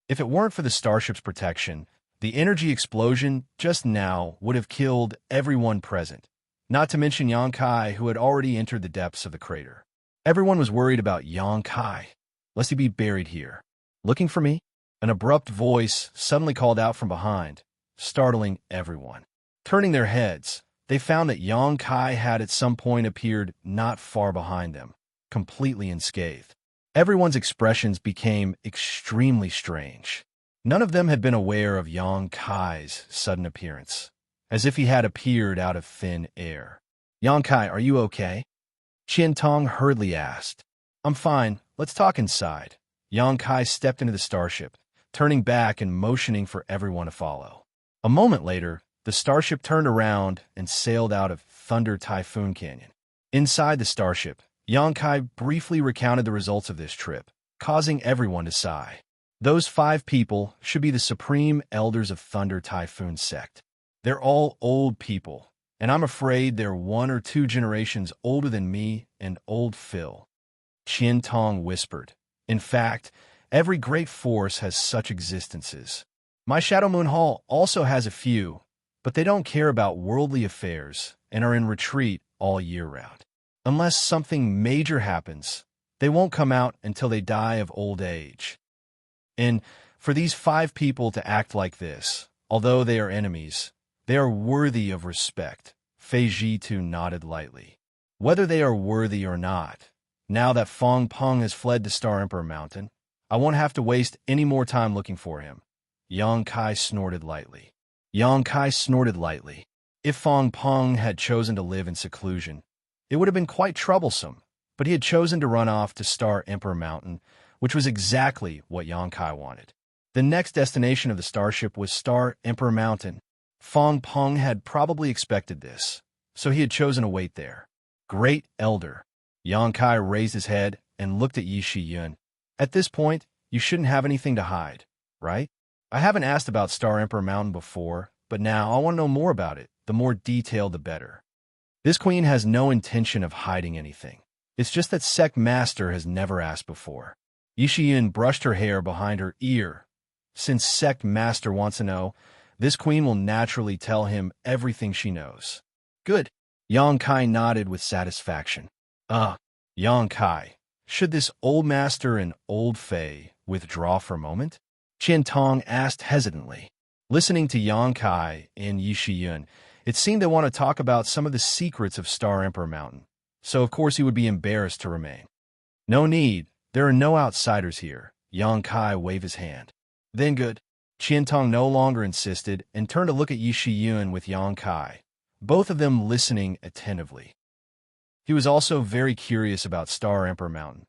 If it weren't for the starship's protection, the energy explosion just now would have killed everyone present, not to mention Xianxia, who had already entered the depths of the crater. Everyone was worried about Xianxia, lest he be buried here. Looking for me? An abrupt voice suddenly called out from behind, startling everyone. Turning their heads, they found that Xianxia had at some point appeared not far behind them, completely unscathed. Everyone's expressions became extremely strange. None of them had been aware of Xianxia's sudden appearance, as if he had appeared out of thin air. "Xianxia, are you okay?" Qiantong hurriedly asked. "I'm fine. Let's talk inside." Xianxia stepped into the starship, turning back and motioning for everyone to follow. A moment later, the starship turned around and sailed out of Thunder Typhoon Canyon. Inside the starship, Xianxia briefly recounted the results of this trip, causing everyone to sigh. Those 5 people should be the supreme elders of Thunder Typhoon sect. They're all old people, and I'm afraid they're 1 or 2 generations older than me and old Phil. Qiantong whispered. In fact, every great force has such existences. My Shadow Moon Hall also has a few, but they don't care about worldly affairs and are in retreat all year round. Unless something major happens, they won't come out until they die of old age. And for these 5 people to act like this, although they are enemies, they are worthy of respect. Fei Zhitu nodded lightly. Whether they are worthy or not, now that Feng Peng has fled to Star Emperor Mountain, I won't have to waste any more time looking for him. Xianxia snorted lightly. If Feng Peng had chosen to live in seclusion, it would have been quite troublesome, but he had chosen to run off to Star Emperor Mountain, which was exactly what Xianxia wanted. The next destination of the starship was Star Emperor Mountain. Feng Peng had probably expected this, so he had chosen to wait there. Great Elder. Xianxia raised his head and looked at Yi Shiyun. At this point, you shouldn't have anything to hide, right? I haven't asked about Star Emperor Mountain before, but now I want to know more about it. The more detailed, the better. This queen has no intention of hiding anything. It's just that Sect Master has never asked before. Yi Shiyun brushed her hair behind her ear. Since Sect Master wants to know, this queen will naturally tell him everything she knows. Good. Xianxia nodded with satisfaction. Xianxia, should this old master and old Fei withdraw for a moment? Qiantong asked hesitantly. Listening to Xianxia and Yi Shiyun, it seemed they want to talk about some of the secrets of Star Emperor Mountain, so of course he would be embarrassed to remain. No need. There are no outsiders here. Xianxia waved his hand. Then good. Qiantong no longer insisted and turned to look at Yi Shiyun with Xianxia, both of them listening attentively. He was also very curious about Star Emperor Mountain.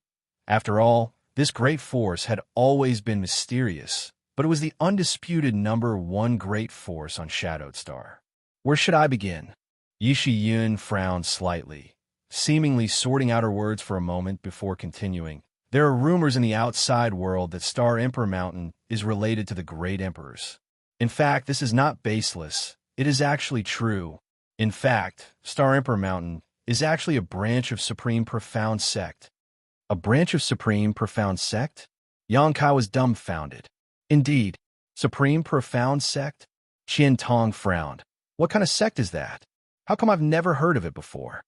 After all, this great force had always been mysterious, but it was the undisputed #1 great force on Shadowed Star. Where should I begin? Yi Shiyun frowned slightly, seemingly sorting out her words for a moment before continuing. There are rumors in the outside world that Star Emperor Mountain is related to the Great Emperors. In fact, this is not baseless. It is actually true. In fact, Star Emperor Mountain is actually a branch of Supreme Profound Sect. A branch of Supreme Profound Sect? Xianxia was dumbfounded. Indeed, Supreme Profound Sect? Qiantong frowned. What kind of sect is that? How come I've never heard of it before?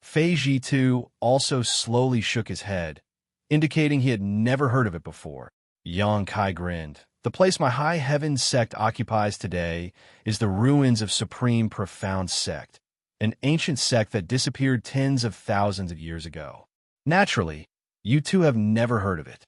Fei Zhitu also slowly shook his head, indicating he had never heard of it before. Xianxia grinned. The place my High Heaven sect occupies today is the ruins of Supreme Profound Sect, an ancient sect that disappeared tens of thousands of years ago. Naturally, you two have never heard of it.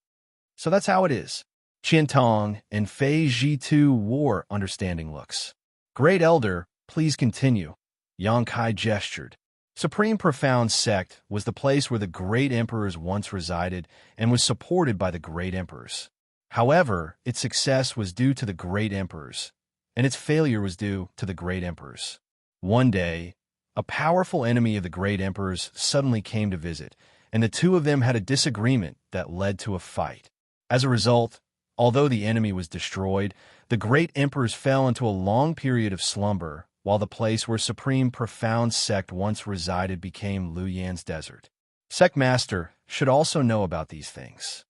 So that's how it is. Qiantong and Fei Zhitu wore understanding looks. Great Elder, please continue. Xianxia gestured. Supreme Profound Sect was the place where the Great Emperors once resided and was supported by the Great Emperors. However, its success was due to the Great Emperors, and its failure was due to the Great Emperors. One day, a powerful enemy of the Great Emperors suddenly came to visit, and the two of them had a disagreement that led to a fight. As a result, although the enemy was destroyed, the Great Emperors fell into a long period of slumber, while the place where Supreme Profound Sect once resided became Luyan's desert. Sect Master should also know about these things.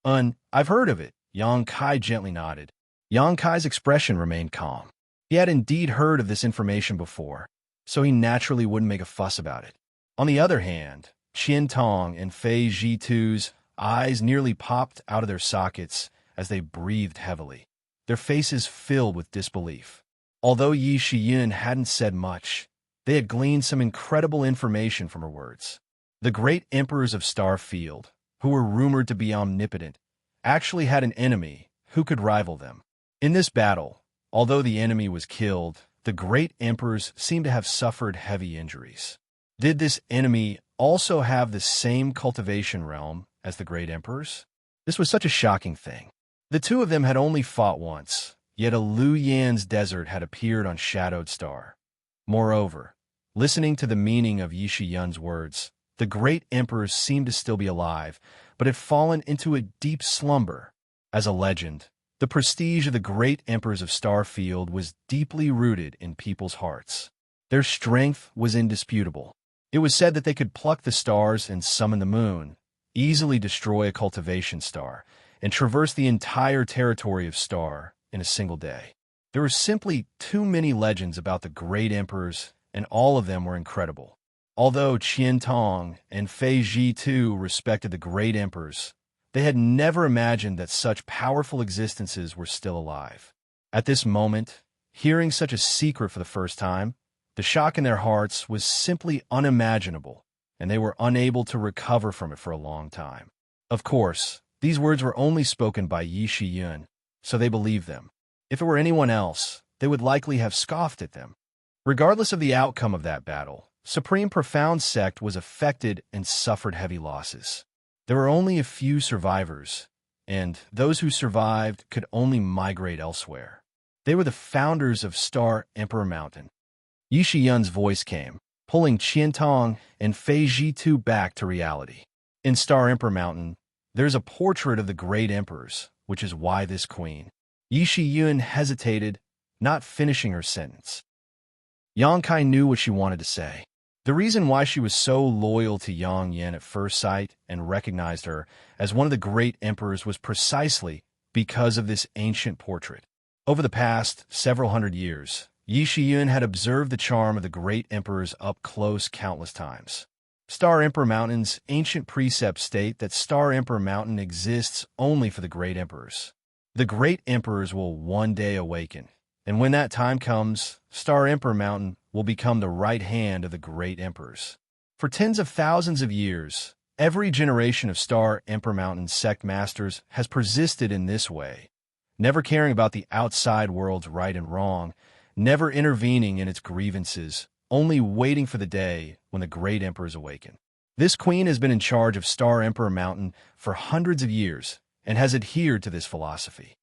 I've heard of it, Yang Kai gently nodded. Yang Kai's expression remained calm. He had indeed heard of this information before, so he naturally wouldn't make a fuss about it. On the other hand, Qian Tong and Fei Zhitu's eyes nearly popped out of their sockets as they breathed heavily, their faces filled with disbelief. Although Yi Shiyun hadn't said much, they had gleaned some incredible information from her words. The great emperors of Starfield, who were rumored to be omnipotent, actually had an enemy who could rival them. In this battle, although the enemy was killed, the great emperors seemed to have suffered heavy injuries. Did this enemy also have the same cultivation realm as the great emperors? This was such a shocking thing. The two of them had only fought once, yet a Lu Yan's desert had appeared on Shadowed Star. Moreover, listening to the meaning of Yi Shiyun's words, the great emperors seemed to still be alive, but had fallen into a deep slumber. As a legend, the prestige of the great emperors of Starfield was deeply rooted in people's hearts. Their strength was indisputable. It was said that they could pluck the stars and summon the moon, easily destroy a cultivation star, and traverse the entire territory of Star in a single day. There were simply too many legends about the great emperors, and all of them were incredible. Although Qian Tong and Fei Zhitu respected the great emperors, they had never imagined that such powerful existences were still alive. At this moment, hearing such a secret for the first time, the shock in their hearts was simply unimaginable, and they were unable to recover from it for a long time. Of course, these words were only spoken by Yi Shiyun, so they believed them. If it were anyone else, they would likely have scoffed at them. Regardless of the outcome of that battle, Supreme Profound Sect was affected and suffered heavy losses. There were only a few survivors, and those who survived could only migrate elsewhere. They were the founders of Star Emperor Mountain. Yi Shiyun's voice came, pulling Qian Tong and Fei Zhitu back to reality. In Star Emperor Mountain, there's a portrait of the great emperors, which is why this queen. Yi Shiyun hesitated, not finishing her sentence. Yang Kai knew what she wanted to say. The reason why she was so loyal to Yang Yan at first sight and recognized her as one of the great emperors was precisely because of this ancient portrait. Over the past several hundred years, Yi Shiyun had observed the charm of the great emperors up close countless times. Star Emperor Mountain's ancient precepts state that Star Emperor Mountain exists only for the great emperors. The great emperors will one day awaken, and when that time comes, Star Emperor Mountain will become the right hand of the great emperors. For tens of thousands of years, every generation of Star Emperor Mountain sect masters has persisted in this way, never caring about the outside world's right and wrong, never intervening in its grievances, only waiting for the day when the great emperors awaken. This queen has been in charge of Star Emperor Mountain for hundreds of years and has adhered to this philosophy.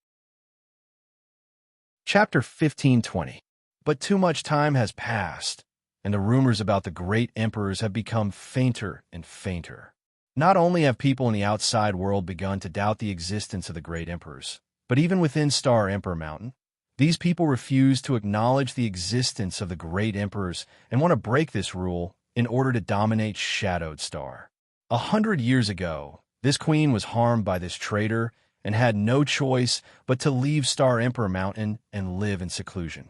Chapter 1520. But too much time has passed, and the rumors about the great emperors have become fainter and fainter. Not only have people in the outside world begun to doubt the existence of the great emperors, but even within Star Emperor Mountain, these people refuse to acknowledge the existence of the great emperors and want to break this rule in order to dominate Shadowed Star. 100 years ago, this queen was harmed by this traitor and had no choice but to leave Star Emperor Mountain and live in seclusion.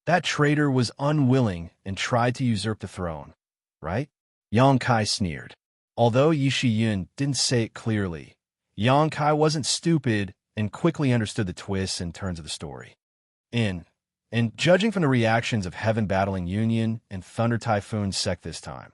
That traitor was unwilling and tried to usurp the throne, right? Yang Kai sneered. Although Yi Shiyun didn't say it clearly, Yang Kai wasn't stupid and quickly understood the twists and turns of the story. And judging from the reactions of Heaven Battling Union and Thunder Typhoon Sect this time,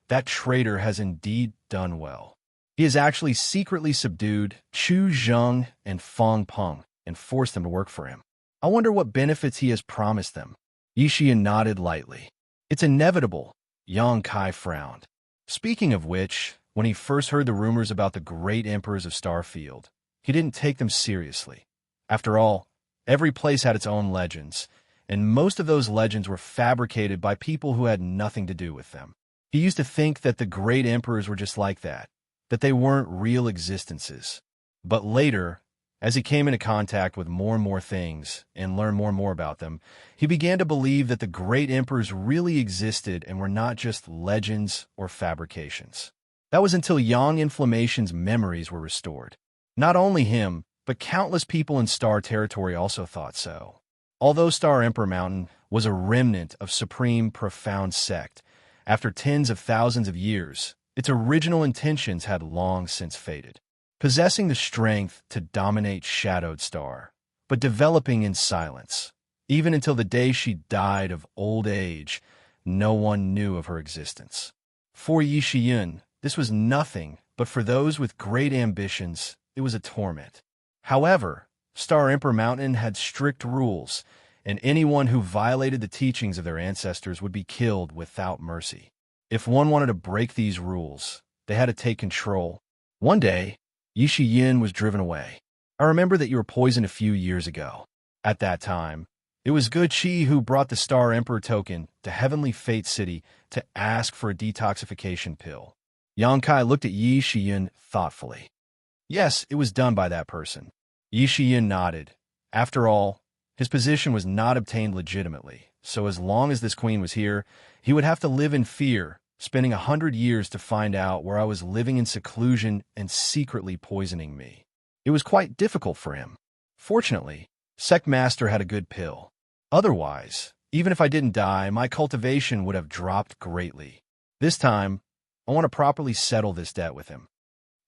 that traitor has indeed done well. He has actually secretly subdued Chu Zheng and Feng Peng and forced them to work for him. I wonder what benefits he has promised them. Yi Shiyun nodded lightly. It's inevitable, Yang Kai frowned. Speaking of which, when he first heard the rumors about the great emperors of Starfield, he didn't take them seriously. After all, every place had its own legends, and most of those legends were fabricated by people who had nothing to do with them. He used to think that the great emperors were just like that they weren't real existences. But later, as he came into contact with more and more things and learned more and more about them, he began to believe that the great emperors really existed and were not just legends or fabrications. That was until Yang Inflammation's memories were restored. Not only him, but countless people in Star Territory also thought so. Although Star Emperor Mountain was a remnant of Supreme Profound Sect, after tens of thousands of years, its original intentions had long since faded. Possessing the strength to dominate Shadowed Star, but developing in silence. Even until the day she died of old age, no one knew of her existence. For Yi Shiyun, this was nothing, but for those with great ambitions, it was a torment. However, Star Emperor Mountain had strict rules, and anyone who violated the teachings of their ancestors would be killed without mercy. If one wanted to break these rules, they had to take control. One day, Yi Shiyin was driven away. I remember that you were poisoned a few years ago. At that time, it was Good Chi who brought the Star Emperor token to Heavenly Fate City to ask for a detoxification pill. Yangkai looked at Yi Shiyin thoughtfully. Yes, it was done by that person. Yi Shiyin nodded. After all, his position was not obtained legitimately, so as long as this queen was here, he would have to live in fear, spending 100 years to find out where I was living in seclusion and secretly poisoning me. It was quite difficult for him. Fortunately, Sect Master had a good pill. Otherwise, even if I didn't die, my cultivation would have dropped greatly. This time, I want to properly settle this debt with him.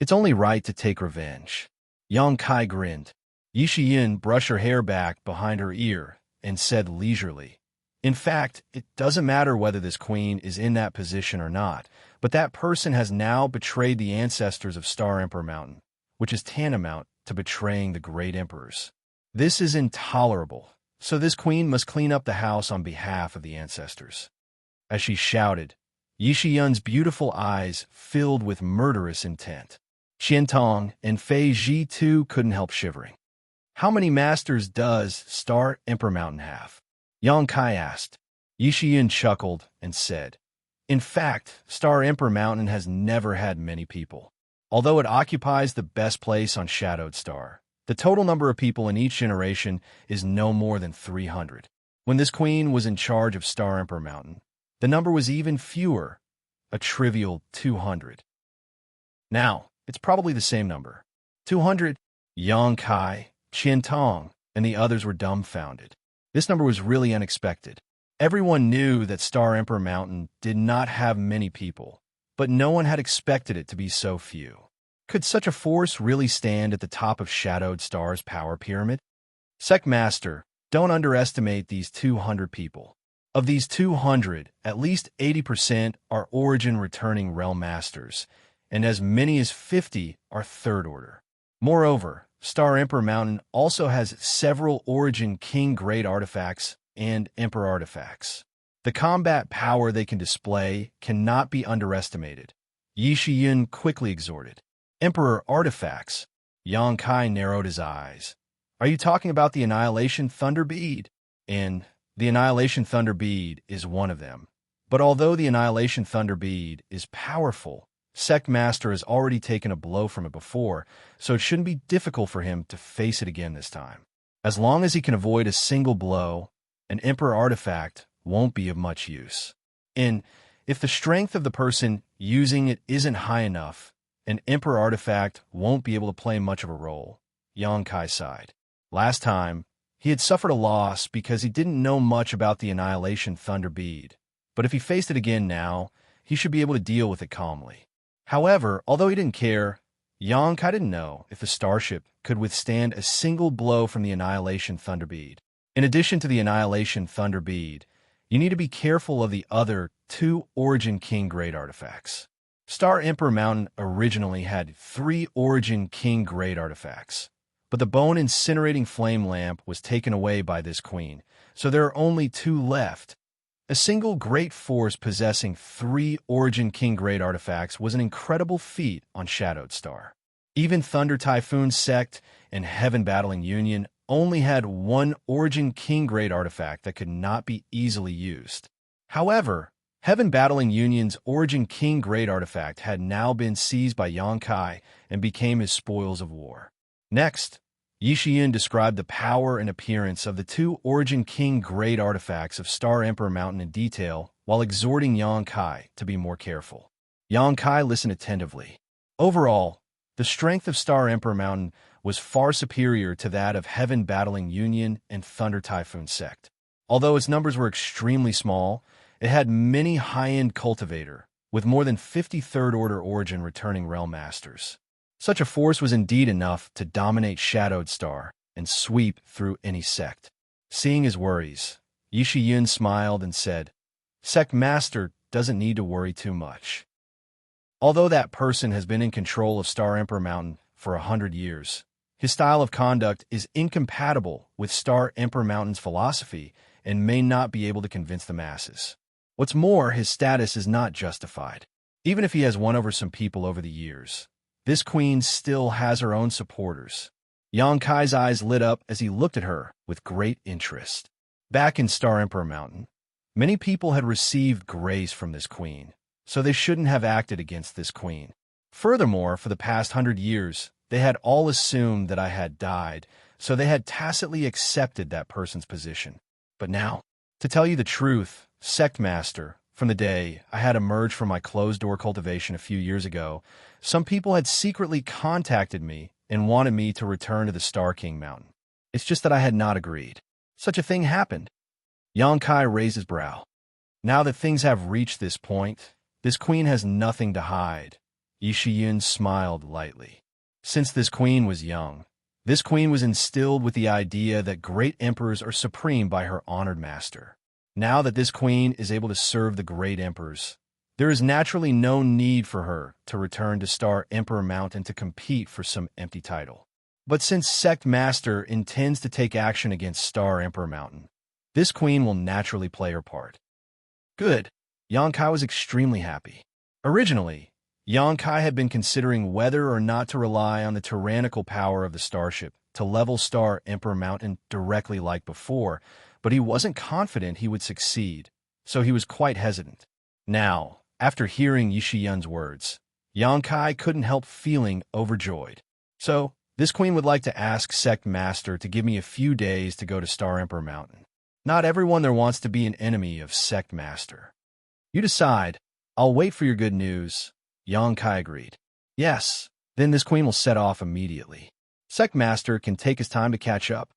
It's only right to take revenge. Yang Kai grinned. Yi Shiyin brushed her hair back behind her ear and said leisurely, "In fact, it doesn't matter whether this queen is in that position or not, but that person has now betrayed the ancestors of Star Emperor Mountain, which is tantamount to betraying the great emperors. This is intolerable, so this queen must clean up the house on behalf of the ancestors." As she shouted, Yi Shiyun's beautiful eyes filled with murderous intent. Qian Tong and Fei Ji too couldn't help shivering. "How many masters does Star Emperor Mountain have?" Yang Kai asked. Yi Shiyun chuckled and said, "In fact, Star Emperor Mountain has never had many people. Although it occupies the best place on Shadowed Star, the total number of people in each generation is no more than 300. When this queen was in charge of Star Emperor Mountain, the number was even fewer, a trivial 200. Now, it's probably the same number. 200. Yang Kai, Qian Tong, and the others were dumbfounded. This number was really unexpected. Everyone knew that Star Emperor Mountain did not have many people, but no one had expected it to be so few. Could such a force really stand at the top of Shadowed Star's power pyramid? Sect Master, don't underestimate these 200 people. Of these 200, at least 80% are Origin returning Realm Masters, and as many as 50 are Third Order. Moreover, Star Emperor Mountain also has several Origin King Grade artifacts and Emperor artifacts. The combat power they can display cannot be underestimated. Yi Shiyun quickly exhorted. "Emperor artifacts." Yang Kai narrowed his eyes. "Are you talking about the Annihilation Thunder Bead?" And the Annihilation Thunder Bead is one of them. But although the Annihilation Thunder Bead is powerful, Sect Master has already taken a blow from it before, so it shouldn't be difficult for him to face it again this time. As long as he can avoid a single blow, an Emperor artifact won't be of much use. And if the strength of the person using it isn't high enough, an Emperor artifact won't be able to play much of a role. Yang Kai sighed. Last time, he had suffered a loss because he didn't know much about the Annihilation Thunder Bead, but if he faced it again now, he should be able to deal with it calmly. However, although he didn't care, Yang Kai didn't know if the starship could withstand a single blow from the Annihilation Thunder Bead. In addition to the Annihilation Thunder Bead, you need to be careful of the other 2 Origin King Grade artifacts. Star Emperor Mountain originally had 3 Origin King Grade artifacts, but the Bone Incinerating Flame Lamp was taken away by this queen, so there are only 2 left. A single great force possessing 3 Origin King Grade artifacts was an incredible feat on Shadowed Star. Even Thunder Typhoon Sect and Heaven Battling Union only had 1 Origin King Grade artifact that could not be easily used. However, Heaven Battling Union's Origin King Grade artifact had now been seized by Yang Kai and became his spoils of war. Next, Yi Shiyin described the power and appearance of the 2 Origin King Grade artifacts of Star Emperor Mountain in detail while exhorting Yang Kai to be more careful. Yang Kai listened attentively. Overall, The strength of Star Emperor Mountain was far superior to that of Heaven Battling Union and Thunder Typhoon Sect. Although its numbers were extremely small, it had many high-end cultivator, with more than 50 Third Order Origin returning Realm Masters. Such a force was indeed enough to dominate Shadowed Star and sweep through any sect. Seeing his worries, Xianxia smiled and said, "Sect Master doesn't need to worry too much. Although that person has been in control of Star Emperor Mountain for 100 years, his style of conduct is incompatible with Star Emperor Mountain's philosophy and may not be able to convince the masses. What's more, his status is not justified. Even if he has won over some people over the years, this queen still has her own supporters." Xianxia's eyes lit up as he looked at her with great interest. Back in Star Emperor Mountain, many people had received grace from this queen, so they shouldn't have acted against this queen. Furthermore, for the past 100 years, they had all assumed that I had died, so they had tacitly accepted that person's position. But now, to tell you the truth, Sect Master, from the day I had emerged from my closed-door cultivation a few years ago, some people had secretly contacted me and wanted me to return to the Star King Mountain. It's just that I had not agreed. Such a thing happened. Xianxia raised his brow. Now that things have reached this point, this queen has nothing to hide. Xianxia smiled lightly. Since this queen was young, this queen was instilled with the idea that great emperors are supreme by her honored master. Now that this queen is able to serve the great emperors, there is naturally no need for her to return to Star Emperor Mountain to compete for some empty title. But since Sect Master intends to take action against Star Emperor Mountain, this queen will naturally play her part. Good. Xianxia was extremely happy. Originally, Xianxia had been considering whether or not to rely on the tyrannical power of the starship to level Star Emperor Mountain directly like before, but he wasn't confident he would succeed, so he was quite hesitant. Now, after hearing Xianxia's words, Xianxia couldn't help feeling overjoyed. So, this queen would like to ask Sect Master to give me a few days to go to Star Emperor Mountain. Not everyone there wants to be an enemy of Sect Master. You decide. I'll wait for your good news. Xianxia agreed. Yes, then this queen will set off immediately. Sect Master can take his time to catch up.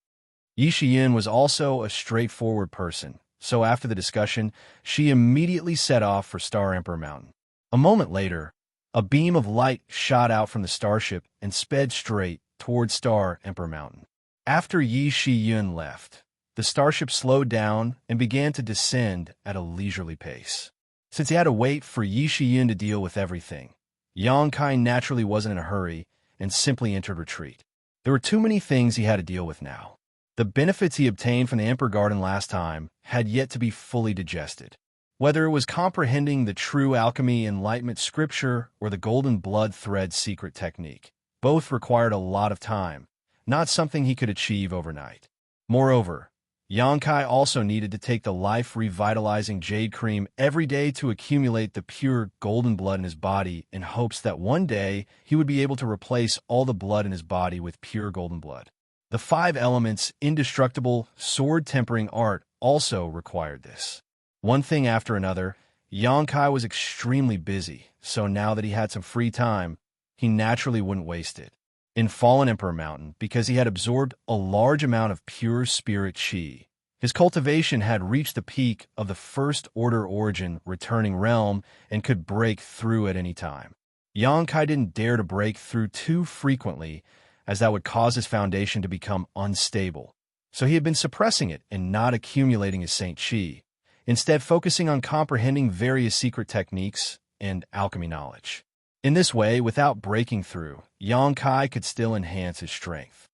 Xianxia was also a straightforward person, so after the discussion, she immediately set off for Star Emperor Mountain. A moment later, a beam of light shot out from the starship and sped straight toward Star Emperor Mountain. After Xianxia left, the starship slowed down and began to descend at a leisurely pace. Since he had to wait for Xianxia to deal with everything, Xianxia naturally wasn't in a hurry and simply entered retreat. There were too many things he had to deal with now. The benefits he obtained from the Emperor Garden last time had yet to be fully digested. Whether it was comprehending the true alchemy enlightenment scripture or the golden blood thread secret technique, both required a lot of time, not something he could achieve overnight. Moreover, Xianxia also needed to take the life-revitalizing jade cream every day to accumulate the pure golden blood in his body in hopes that one day he would be able to replace all the blood in his body with pure golden blood. The 5 elements indestructible sword-tempering art also required this. One thing after another, Xianxia was extremely busy, so now that he had some free time, he naturally wouldn't waste it. In Fallen Emperor Mountain, because he had absorbed a large amount of pure spirit chi, his cultivation had reached the peak of the First Order Origin returning realm and could break through at any time. Xianxia didn't dare to break through too frequently, as that would cause his foundation to become unstable. So he had been suppressing it and not accumulating his Saint Chi, instead focusing on comprehending various secret techniques and alchemy knowledge. In this way, without breaking through, Xianxia could still enhance his strength.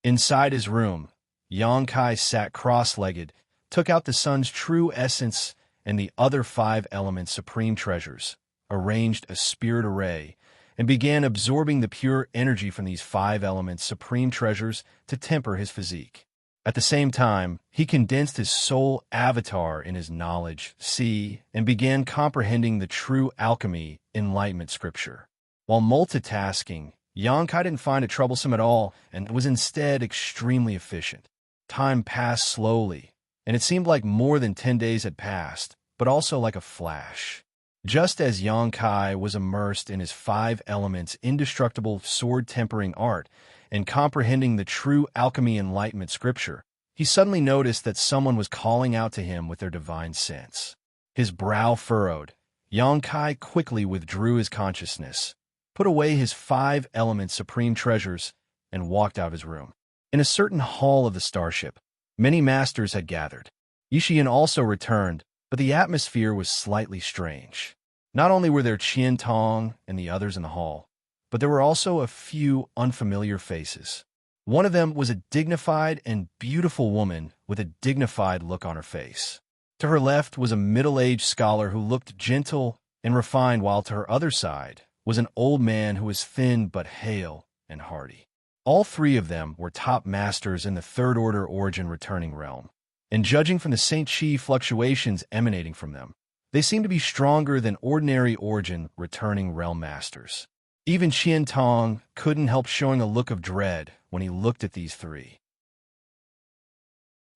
Inside his room, Xianxia sat cross-legged, took out the sun's true essence and the other 5 elements' supreme treasures, arranged a spirit array, and began absorbing the pure energy from these 5 elements' supreme treasures to temper his physique. At the same time, he condensed his soul avatar in his knowledge, and began comprehending the true alchemy enlightenment scripture. While multitasking, Xianxia didn't find it troublesome at all and was instead extremely efficient. Time passed slowly, and it seemed like more than 10 days had passed, but also like a flash. Just as Yang Kai was immersed in his five elements indestructible sword-tempering art and comprehending the true alchemy enlightenment scripture, he suddenly noticed that someone was calling out to him with their divine sense. His brow furrowed. Yang Kai quickly withdrew his consciousness, put away his five elements supreme treasures, and walked out of his room. In a certain hall of the starship, many masters had gathered. Yixian also returned, but the atmosphere was slightly strange. Not only were there Qian Tong and the others in the hall, but there were also a few unfamiliar faces. One of them was a dignified and beautiful woman with a dignified look on her face. To her left was a middle-aged scholar who looked gentle and refined, while to her other side was an old man who was thin but hale and hearty. All three of them were top masters in the third-order origin returning realm, and judging from the St. Chi fluctuations emanating from them, they seemed to be stronger than ordinary origin returning realm masters. Even Qian Tong couldn't help showing a look of dread when he looked at these three.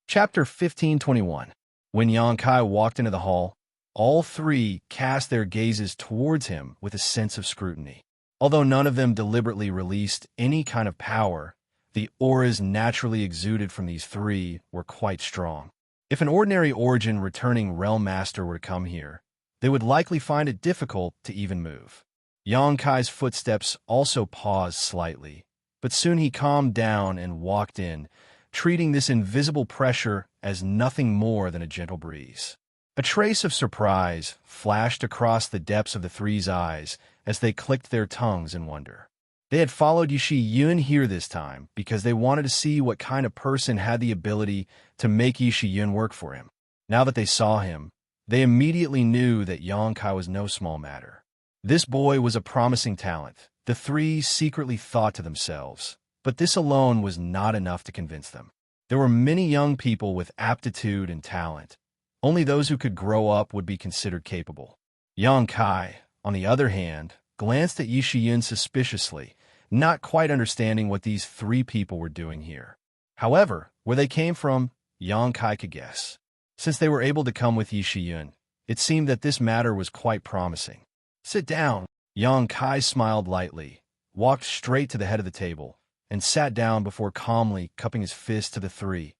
Chapter 1521. When Yang Kai walked into the hall, all three cast their gazes towards him with a sense of scrutiny. Although none of them deliberately released any kind of power, the auras naturally exuded from these three were quite strong. If an ordinary origin returning realm master were to come here, they would likely find it difficult to even move. Yang Kai's footsteps also paused slightly, but soon he calmed down and walked in, treating this invisible pressure as nothing more than a gentle breeze. A trace of surprise flashed across the depths of the three's eyes as they clicked their tongues in wonder. They had followed Yixian here this time because they wanted to see what kind of person had the ability to make Yixian work for him. Now that they saw him, they immediately knew that Yang Kai was no small matter. This boy was a promising talent, the three secretly thought to themselves, but this alone was not enough to convince them. There were many young people with aptitude and talent. Only those who could grow up would be considered capable. Yang Kai, on the other hand, glanced at Yixian suspiciously, not quite understanding what these three people were doing here. However, where they came from, Yang Kai could guess. Since they were able to come with Yixian, it seemed that this matter was quite promising. "Sit down." Yang Kai smiled lightly, walked straight to the head of the table, and sat down before calmly cupping his fist to the three.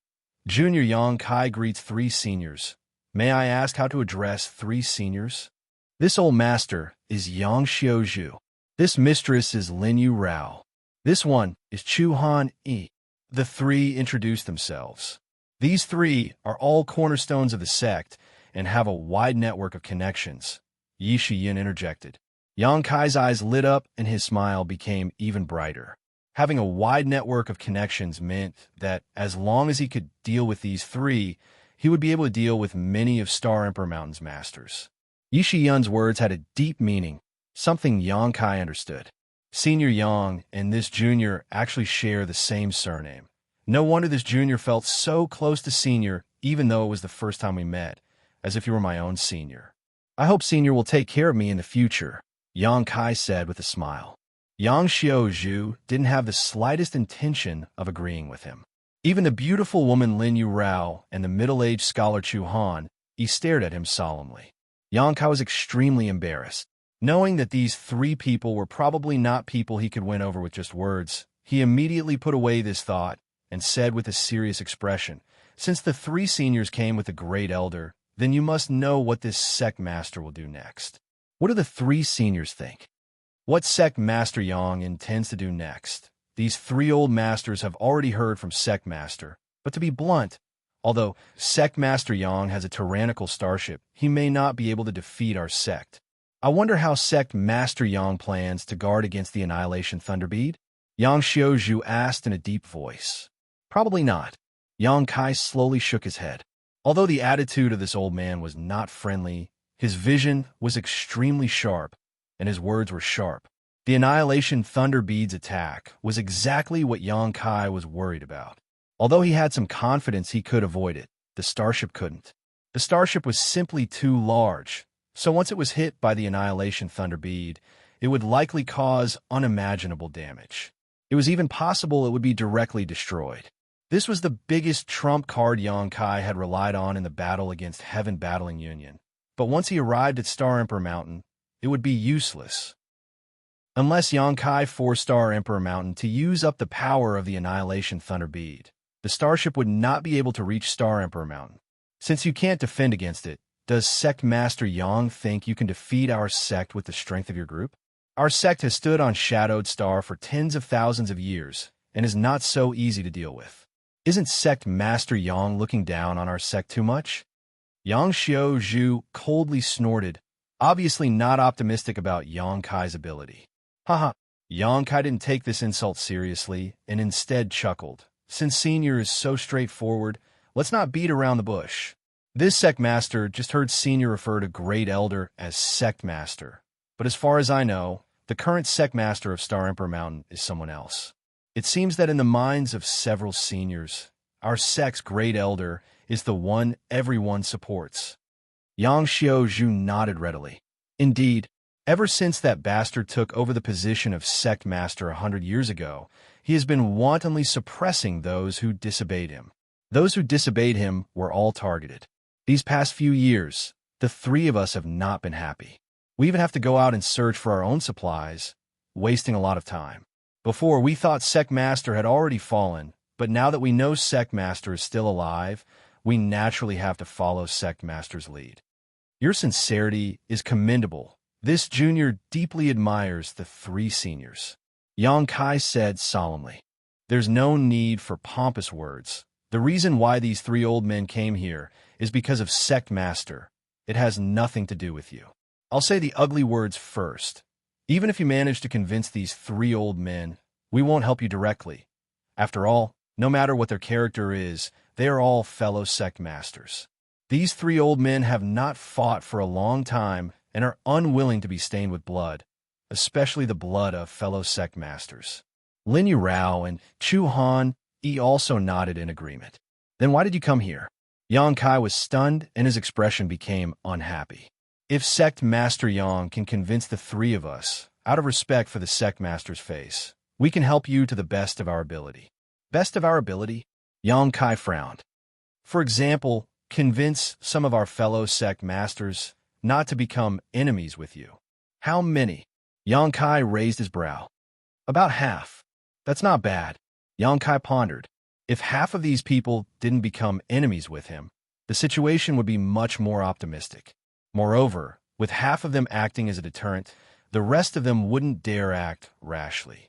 Junior Yang Kai greets three seniors. May I ask how to address three seniors? This old master is Xianxia Zhu. This mistress is Lin Yu Rao. This one is Chu Han Yi. The three introduced themselves. These three are all cornerstones of the sect and have a wide network of connections. Yixian interjected. Yang Kai's eyes lit up and his smile became even brighter. Having a wide network of connections meant that as long as he could deal with these three, he would be able to deal with many of Star Emperor Mountain's masters. Yixian's words had a deep meaning, something Yang Kai understood. Senior Yang and this junior actually share the same surname. No wonder this junior felt so close to senior, even though it was the first time we met, as if he were my own senior. I hope senior will take care of me in the future, Yang Kai said with a smile. Xianxia Zhu didn't have the slightest intention of agreeing with him. Even the beautiful woman Lin Yu Rao and the middle-aged scholar Chu Han, he stared at him solemnly. Yang Kai was extremely embarrassed. Knowing that these three people were probably not people he could win over with just words, he immediately put away this thought and said with a serious expression, "Since the three seniors came with the great elder, then you must know what this sect master will do next. What do the three seniors think? What sect master Yang intends to do next? These three old masters have already heard from sect master, but to be blunt, although sect master Yang has a tyrannical starship, he may not be able to defeat our sect. I wonder how sect master Yang plans to guard against the Annihilation Thunderbead?" Xianxia Zhu asked in a deep voice. Probably not. Yang Kai slowly shook his head. Although the attitude of this old man was not friendly, his vision was extremely sharp, and his words were sharp. The Annihilation Thunderbead's attack was exactly what Yang Kai was worried about. Although he had some confidence he could avoid it, the starship couldn't. The starship was simply too large, so once it was hit by the Annihilation Thunderbead, it would likely cause unimaginable damage. It was even possible it would be directly destroyed. This was the biggest trump card Yang Kai had relied on in the battle against Heaven Battling Union. but once he arrived at Star Emperor Mountain, it would be useless. Unless Yonkai forced Star Emperor Mountain to use up the power of the Annihilation Thunder Bead, the starship would not be able to reach Star Emperor Mountain. Since you can't defend against it, does Sect Master Yang think you can defeat our sect with the strength of your group? Our sect has stood on Shadowed Star for tens of thousands of years and is not so easy to deal with. Isn't Sect Master Yang looking down on our sect too much? Yang Xiaozhu coldly snorted, obviously not optimistic about Yonkai's ability. Haha, Yonkai didn't take this insult seriously and instead chuckled. Since Senior is so straightforward, let's not beat around the bush. This Sect Master just heard Senior refer to Great Elder as Sect Master, but as far as I know, the current Sect Master of Star Emperor Mountain is someone else. It seems that in the minds of several seniors, our sect's Great Elder is the one everyone supports. Yang Xiaozhu nodded readily. Indeed, ever since that bastard took over the position of Sect Master 100 years ago, he has been wantonly suppressing those who disobeyed him. Those who disobeyed him were all targeted. These past few years, the three of us have not been happy. We even have to go out and search for our own supplies, wasting a lot of time. Before, we thought Sect Master had already fallen, but now that we know Sect Master is still alive, we naturally have to follow Sect Master's lead. Your sincerity is commendable. This junior deeply admires the three seniors. Yonkai said solemnly. There's no need for pompous words. The reason why these three old men came here is because of Sect Master. It has nothing to do with you. I'll say the ugly words first. Even if you manage to convince these three old men, we won't help you directly. After all, no matter what their character is, they are all fellow Sect Masters. These three old men have not fought for a long time and are unwilling to be stained with blood, especially the blood of fellow Sect Masters. Lin Yurao and Chu Han Yi also nodded in agreement. Then why did you come here? Yonkai was stunned and his expression became unhappy. If Sect Master Yang can convince the three of us, out of respect for the Sect Master's face, we can help you to the best of our ability. Best of our ability? Yonkai frowned. For example, convince some of our fellow Sect Masters not to become enemies with you. How many? Yonkai raised his brow. About half. That's not bad. Yonkai pondered. If half of these people didn't become enemies with him, the situation would be much more optimistic. Moreover, with half of them acting as a deterrent, the rest of them wouldn't dare act rashly.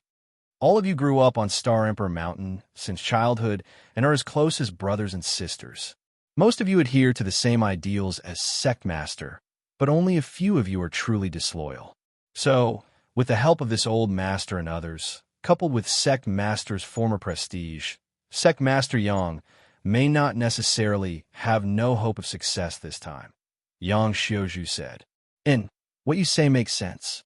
All of you grew up on Star Emperor Mountain since childhood and are as close as brothers and sisters. Most of you adhere to the same ideals as Sect Master, but only a few of you are truly disloyal. So, with the help of this old master and others, coupled with Sect Master's former prestige, Sect Master Yang may not necessarily have no hope of success this time. Yang Xiaozhu said. What you say makes sense.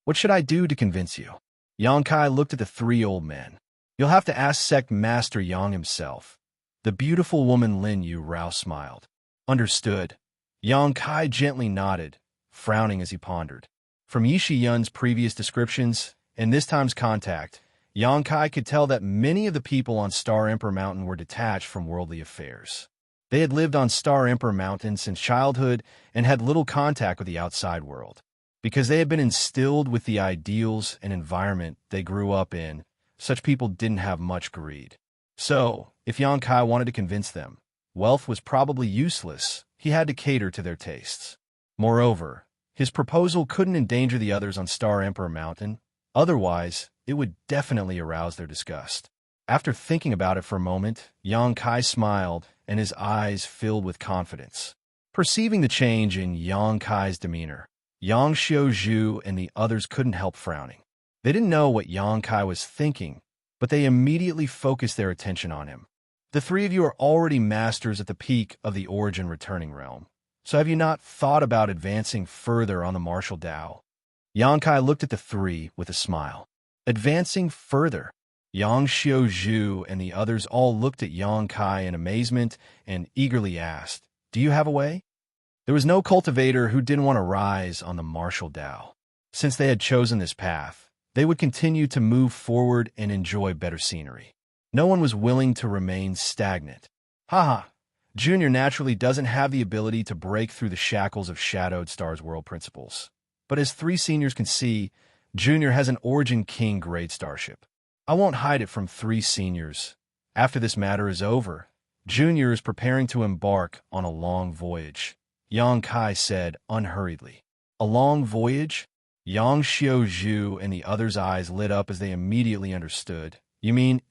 What should I do to convince you? Yonkai looked at the three old men. You'll have to ask Sect Master Yang himself. The beautiful woman Lin Yurao smiled. Understood. Yonkai gently nodded, frowning as he pondered. From Yishi Yun's previous descriptions and this time's contact, Yonkai could tell that many of the people on Star Emperor Mountain were detached from worldly affairs. They had lived on Star Emperor Mountain since childhood and had little contact with the outside world. Because they had been instilled with the ideals and environment they grew up in, such people didn't have much greed. So, if Yonkai wanted to convince them, wealth was probably useless. He had to cater to their tastes. Moreover, his proposal couldn't endanger the others on Star Emperor Mountain. Otherwise, it would definitely arouse their disgust. After thinking about it for a moment, Yonkai smiled and his eyes filled with confidence. Perceiving the change in Yonkai's demeanor, Yang Xiaozhu and the others couldn't help frowning. They didn't know what Yonkai was thinking, but they immediately focused their attention on him. The three of you are already masters at the peak of the Origin Returning Realm, so have you not thought about advancing further on the martial Tao? Yonkai looked at the three with a smile. Advancing further? Yang Xiaozhu and the others all looked at Yonkai in amazement and eagerly asked, Do you have a way? There was no cultivator who didn't want to rise on the martial Tao. Since they had chosen this path, they would continue to move forward and enjoy better scenery. No one was willing to remain stagnant. Haha, Junior naturally doesn't have the ability to break through the shackles of Shadowed Stars world principles. But as 3 seniors can see, Junior has an Origin King grade starship. I won't hide it from 3 seniors. After this matter is over, Junior is preparing to embark on a long voyage, Yang Kai said unhurriedly. A long voyage? Yang Xiaozhu and the others' eyes lit up as they immediately understood. You mean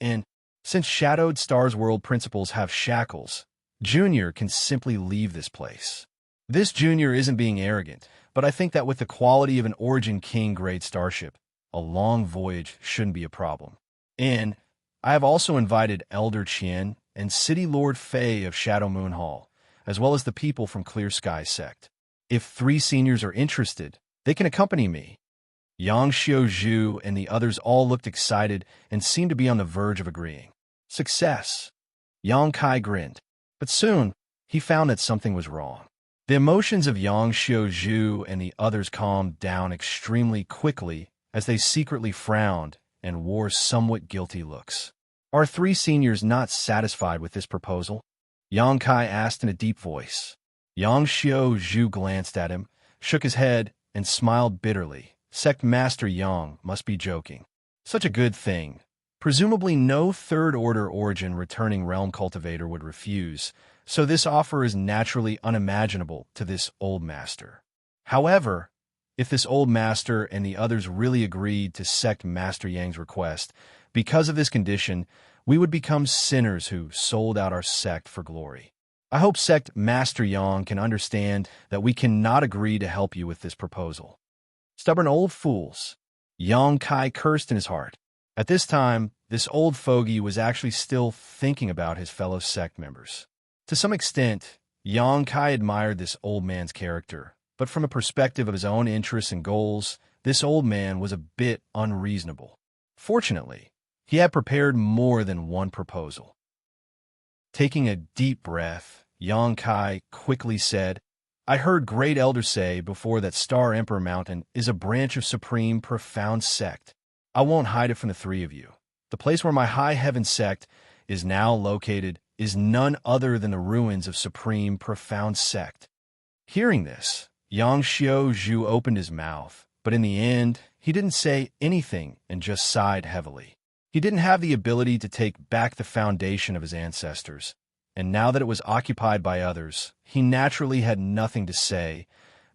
since Shadowed Stars world principles have shackles, Junior can simply leave this place. This Junior isn't being arrogant, but I think that with the quality of an Origin King grade starship, a long voyage shouldn't be a problem. I have also invited Elder Qian and City Lord Fei of Shadow Moon Hall, as well as the people from Clear Sky Sect. If 3 seniors are interested, they can accompany me. Yang Xiaozhu and the others all looked excited and seemed to be on the verge of agreeing. Success! Yang Kai grinned. But soon, he found that something was wrong. The emotions of Yang Xiaozhu and the others calmed down extremely quickly as they secretly frowned and wore somewhat guilty looks. Are 3 seniors not satisfied with this proposal? Yang Kai asked in a deep voice. Yang Xiaozhu glanced at him, shook his head, and smiled bitterly. Sect Master Yang must be joking. Such a good thing. Presumably no third-order origin returning realm cultivator would refuse, so this offer is naturally unimaginable to this old master. However, if this old master and the others really agreed to Sect Master Yang's request, because of this condition, we would become sinners who sold out our sect for glory. I hope Sect Master Yang can understand that we cannot agree to help you with this proposal. Stubborn old fools. Yang Kai cursed in his heart. At this time, this old fogey was actually still thinking about his fellow sect members. To some extent, Yang Kai admired this old man's character, but from a perspective of his own interests and goals, this old man was a bit unreasonable. Fortunately, he had prepared more than one proposal. Taking a deep breath, Yang Kai quickly said, I heard Great Elder say before that Star Emperor Mountain is a branch of Supreme Profound Sect. I won't hide it from the 3 of you. The place where my High Heaven Sect is now located is none other than the ruins of Supreme Profound Sect. Hearing this, Yang Xiaozhu opened his mouth, but in the end, he didn't say anything and just sighed heavily. He didn't have the ability to take back the foundation of his ancestors, and now that it was occupied by others, he naturally had nothing to say,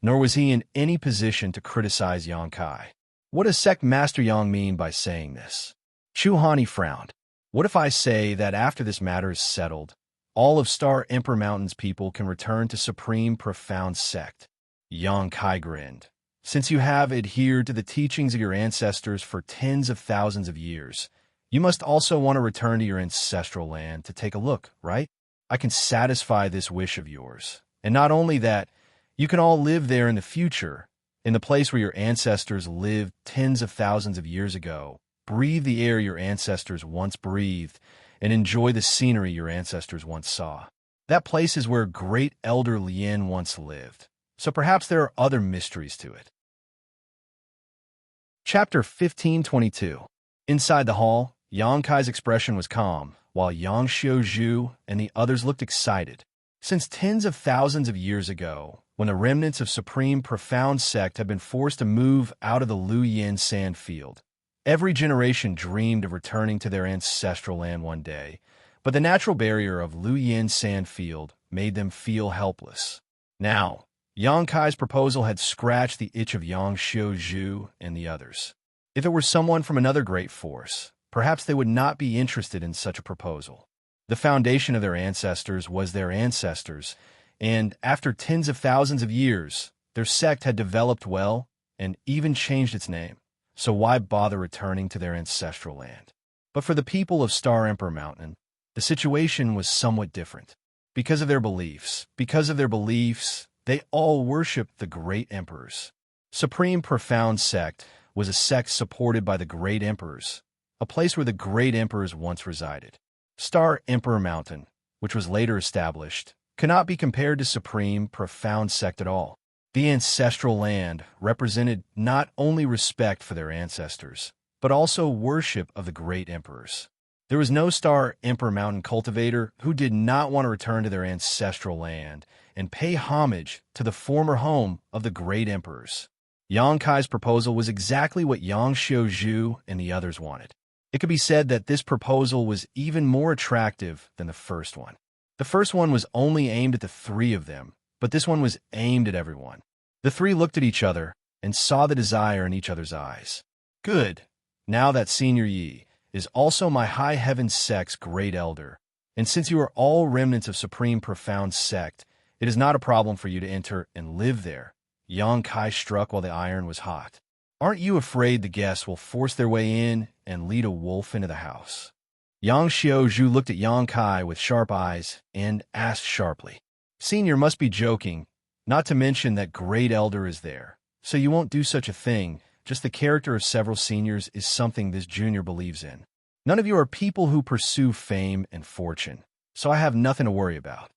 nor was he in any position to criticize Yang Kai. What does Sect Master Yang mean by saying this? Chu Hani frowned. What if I say that after this matter is settled, all of Star Emperor Mountain's people can return to Supreme Profound Sect? Yang Kai grinned. Since you have adhered to the teachings of your ancestors for tens of thousands of years, you must also want to return to your ancestral land to take a look, right? I can satisfy this wish of yours. And not only that, you can all live there in the future, in the place where your ancestors lived tens of thousands of years ago, breathe the air your ancestors once breathed, and enjoy the scenery your ancestors once saw. That place is where Great Elder Lien once lived, so perhaps there are other mysteries to it. Chapter 1522. Inside the hall, Yang Kai's expression was calm, while Yang Xiaozhu and the others looked excited. Since tens of thousands of years ago, when the remnants of Supreme Profound Sect had been forced to move out of the Lu Yin sand field, every generation dreamed of returning to their ancestral land one day, but the natural barrier of Lu Yin sand field made them feel helpless. Now, Yang Kai's proposal had scratched the itch of Yang Xiaozhu and the others. If it were someone from another great force, perhaps they would not be interested in such a proposal. The foundation of their ancestors was their ancestors, and after tens of thousands of years, their sect had developed well and even changed its name. So why bother returning to their ancestral land? But for the people of Star Emperor Mountain, the situation was somewhat different. Because of their beliefs, they all worshipped the great emperors. Supreme Profound Sect was a sect supported by the great emperors, a place where the great emperors once resided. Star Emperor Mountain, which was later established, cannot be compared to Supreme Profound Sect at all. The ancestral land represented not only respect for their ancestors, but also worship of the great emperors. There was no Star Emperor Mountain cultivator who did not want to return to their ancestral land and pay homage to the former home of the great emperors. Yang Kai's proposal was exactly what Yang Xiaozhu and the others wanted. It could be said that this proposal was even more attractive than the first one. The first one was only aimed at the three of them, but this one was aimed at everyone. The three looked at each other and saw the desire in each other's eyes. Good. Now that Senior Yi is also my High Heaven Sect's great elder, and since you are all remnants of Supreme Profound Sect, it is not a problem for you to enter and live there. Yang Kai struck while the iron was hot. Aren't you afraid the guests will force their way in and lead a wolf into the house? Yang Xiaozhu looked at Yang Kai with sharp eyes and asked sharply, Senior must be joking, not to mention that great elder is there, so you won't do such a thing. Just the character of several seniors is something this junior believes in. None of you are people who pursue fame and fortune, so I have nothing to worry about.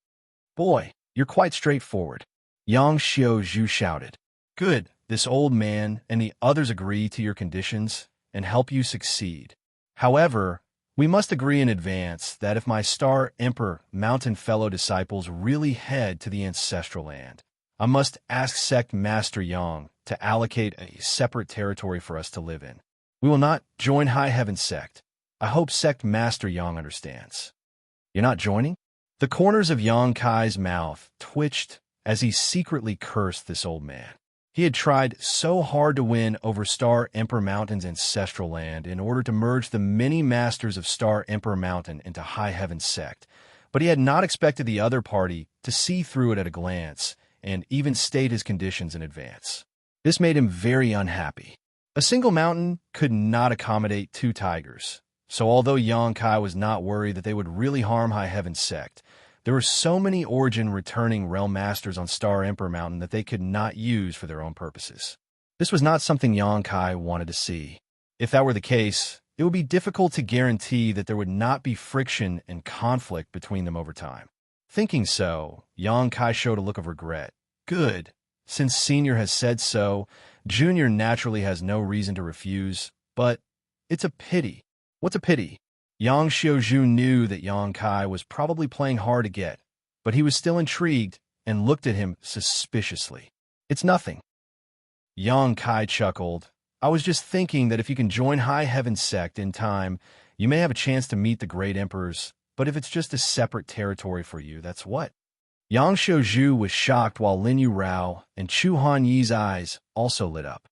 Boy, you're quite straightforward. Yang Xiaozhu shouted. Good, this old man and the others agree to your conditions and help you succeed. However, we must agree in advance that if my Star Emperor Mountain fellow disciples really head to the ancestral land, I must ask Sect Master Yang to allocate a separate territory for us to live in. We will not join High Heaven Sect. I hope Sect Master Yang understands. You're not joining? The corners of Yang Kai's mouth twitched as he secretly cursed this old man. He had tried so hard to win over Star Emperor Mountain's ancestral land in order to merge the many masters of Star Emperor Mountain into High Heaven Sect, but he had not expected the other party to see through it at a glance and even state his conditions in advance. This made him very unhappy. A single mountain could not accommodate two tigers, so although Yang Kai was not worried that they would really harm High Heaven Sect, there were so many Origin returning realm masters on Star Emperor Mountain that they could not use for their own purposes. This was not something Yang Kai wanted to see. If that were the case, it would be difficult to guarantee that there would not be friction and conflict between them over time. Thinking so, Yang Kai showed a look of regret. Good. Since Senior has said so, Junior naturally has no reason to refuse, but it's a pity. What's a pity? Yang Xiaozhu knew that Yang Kai was probably playing hard to get, but he was still intrigued and looked at him suspiciously. It's nothing. Yang Kai chuckled. I was just thinking that if you can join High Heaven Sect in time, you may have a chance to meet the great emperors, but if it's just a separate territory for you, that's what? Yang Xiaozhu was shocked while Lin Yu Rao and Chu Han Yi's eyes also lit up.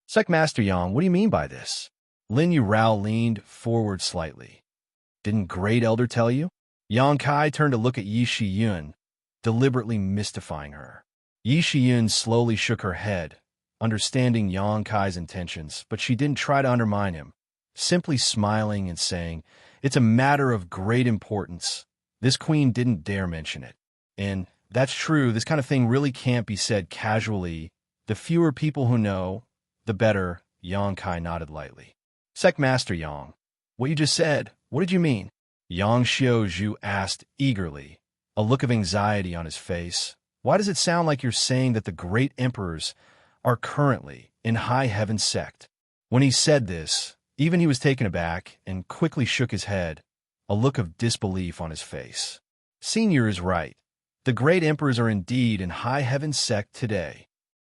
Sect Master Yang, what do you mean by this? Lin Yu Rao leaned forward slightly. Didn't Great Elder tell you? Yang Kai turned to look at Yi Shiyun, deliberately mystifying her. Yi Shiyun slowly shook her head, understanding Yang Kai's intentions, but she didn't try to undermine him, simply smiling and saying, It's a matter of great importance. This queen didn't dare mention it. And that's true, this kind of thing really can't be said casually. The fewer people who know, the better, Yang Kai nodded lightly. Sect Master Yang, what you just said, what did you mean? Yang Xiaozhu asked eagerly, a look of anxiety on his face. Why does it sound like you're saying that the great emperors are currently in High Heaven Sect? When he said this, even he was taken aback and quickly shook his head, a look of disbelief on his face. Senior is right. The great emperors are indeed in High Heaven Sect today.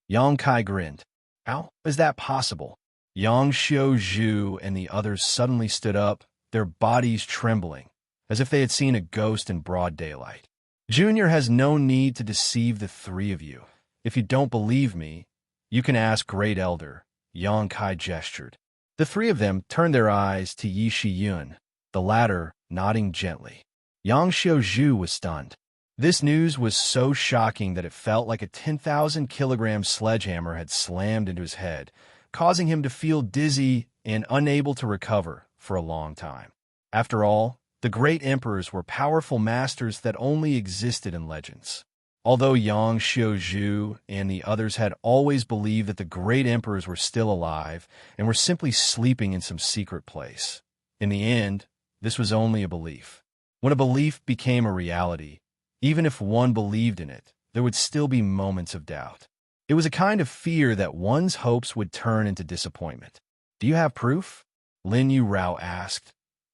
Yang Kai grinned. How is that possible? Yang Xiaozhu and the others suddenly stood up, their bodies trembling, as if they had seen a ghost in broad daylight. Junior has no need to deceive the three of you. If you don't believe me, you can ask Great Elder. Yang Kai gestured. The three of them turned their eyes to Yi Shiyun, the latter nodding gently. Yang Xiaozhu was stunned. This news was so shocking that it felt like a 10,000-kilogram sledgehammer had slammed into his head, causing him to feel dizzy and unable to recover for a long time. After all, the great emperors were powerful masters that only existed in legends. Although Yang Xiaozhu and the others had always believed that the great emperors were still alive and were simply sleeping in some secret place. In the end, this was only a belief. When a belief became a reality, even if one believed in it, there would still be moments of doubt. It was a kind of fear that one's hopes would turn into disappointment. Do you have proof? Lin Yu Rao asked.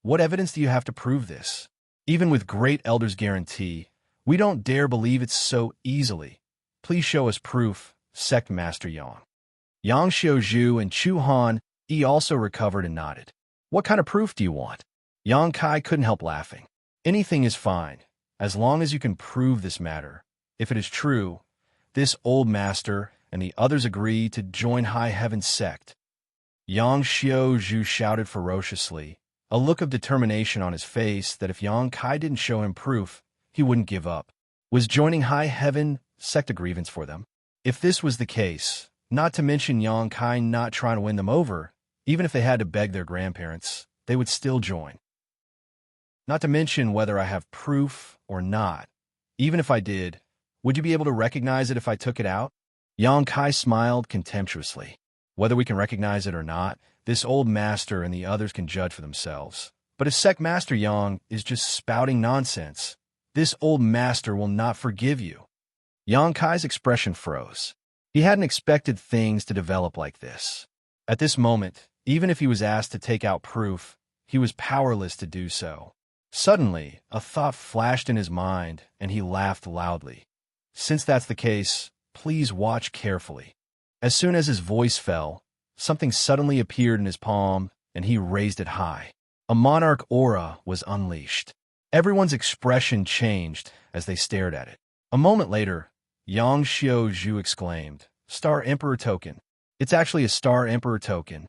What evidence do you have to prove this? Even with great elders' guarantee, we don't dare believe it so easily. Please show us proof, Sect Master Yang. Yang Xiaozhu and Chu Han Yi also recovered and nodded. What kind of proof do you want? Yang Kai couldn't help laughing. Anything is fine, as long as you can prove this matter. If it is true, this old master and the others agree to join High Heaven's sect. Yang Xiaozhu shouted ferociously, a look of determination on his face that if Yang Kai didn't show him proof, he wouldn't give up. Was joining High Heaven sect a grievance for them? If this was the case, not to mention Yang Kai not trying to win them over, even if they had to beg their grandparents, they would still join. Not to mention whether I have proof or not. Even if I did, would you be able to recognize it if I took it out? Yang Kai smiled contemptuously. Whether we can recognize it or not, this old master and the others can judge for themselves. But if Sect Master Yang is just spouting nonsense, this old master will not forgive you. Yang Kai's expression froze. He hadn't expected things to develop like this. At this moment, even if he was asked to take out proof, he was powerless to do so. Suddenly, a thought flashed in his mind, and he laughed loudly. Since that's the case, please watch carefully. As soon as his voice fell, something suddenly appeared in his palm, and he raised it high. A monarch aura was unleashed. Everyone's expression changed as they stared at it. A moment later, Yang Xiaozhu exclaimed, "Star Emperor token." It's actually a Star Emperor token.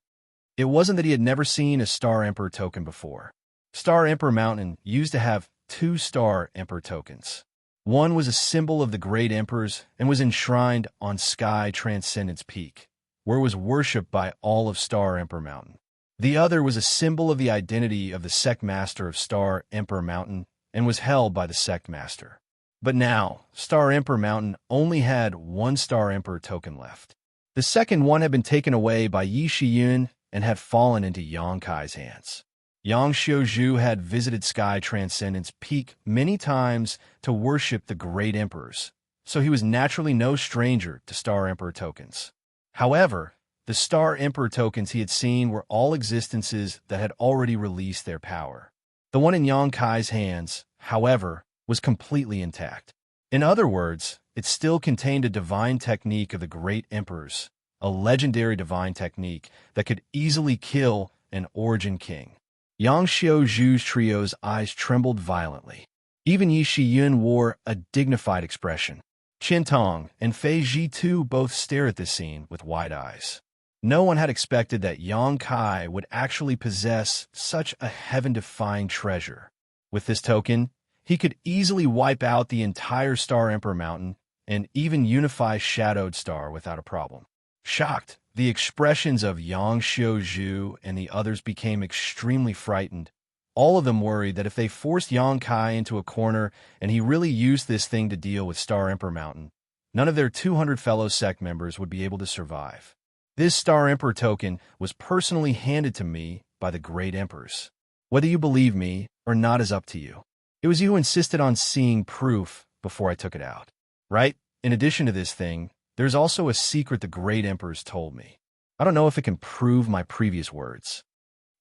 It wasn't that he had never seen a Star Emperor token before. Star Emperor Mountain used to have 2 Star Emperor tokens. One was a symbol of the great emperors and was enshrined on Sky Transcendence Peak, where it was worshipped by all of Star Emperor Mountain. The other was a symbol of the identity of the Sect Master of Star Emperor Mountain and was held by the Sect Master. But now, Star Emperor Mountain only had 1 Star Emperor token left. The second one had been taken away by Yi Shiyun and had fallen into Yang Kai's hands. Yang Xiaozhu had visited Sky Transcendence Peak many times to worship the great emperors, so he was naturally no stranger to Star Emperor tokens. However, the Star Emperor tokens he had seen were all existences that had already released their power. The one in Yang Kai's hands, however, was completely intact. In other words, it still contained a divine technique of the great emperors, a legendary divine technique that could easily kill an origin king. Yang Xiaozhu's trio's eyes trembled violently. Even Yi Shiyun wore a dignified expression. Qin Tong and Fei Ji too both stared at this scene with wide eyes. No one had expected that Yang Kai would actually possess such a heaven-defying treasure. With this token, he could easily wipe out the entire Star Emperor Mountain and even unify Shadowed Star without a problem. Shocked, the expressions of Yang Xiaozhu and the others became extremely frightened. All of them worried that if they forced Yang Kai into a corner and he really used this thing to deal with Star Emperor Mountain, none of their 200 fellow sect members would be able to survive. This Star Emperor token was personally handed to me by the great emperors. Whether you believe me or not is up to you. It was you who insisted on seeing proof before I took it out, right? In addition to this thing, there's also a secret the great emperors told me. I don't know if it can prove my previous words.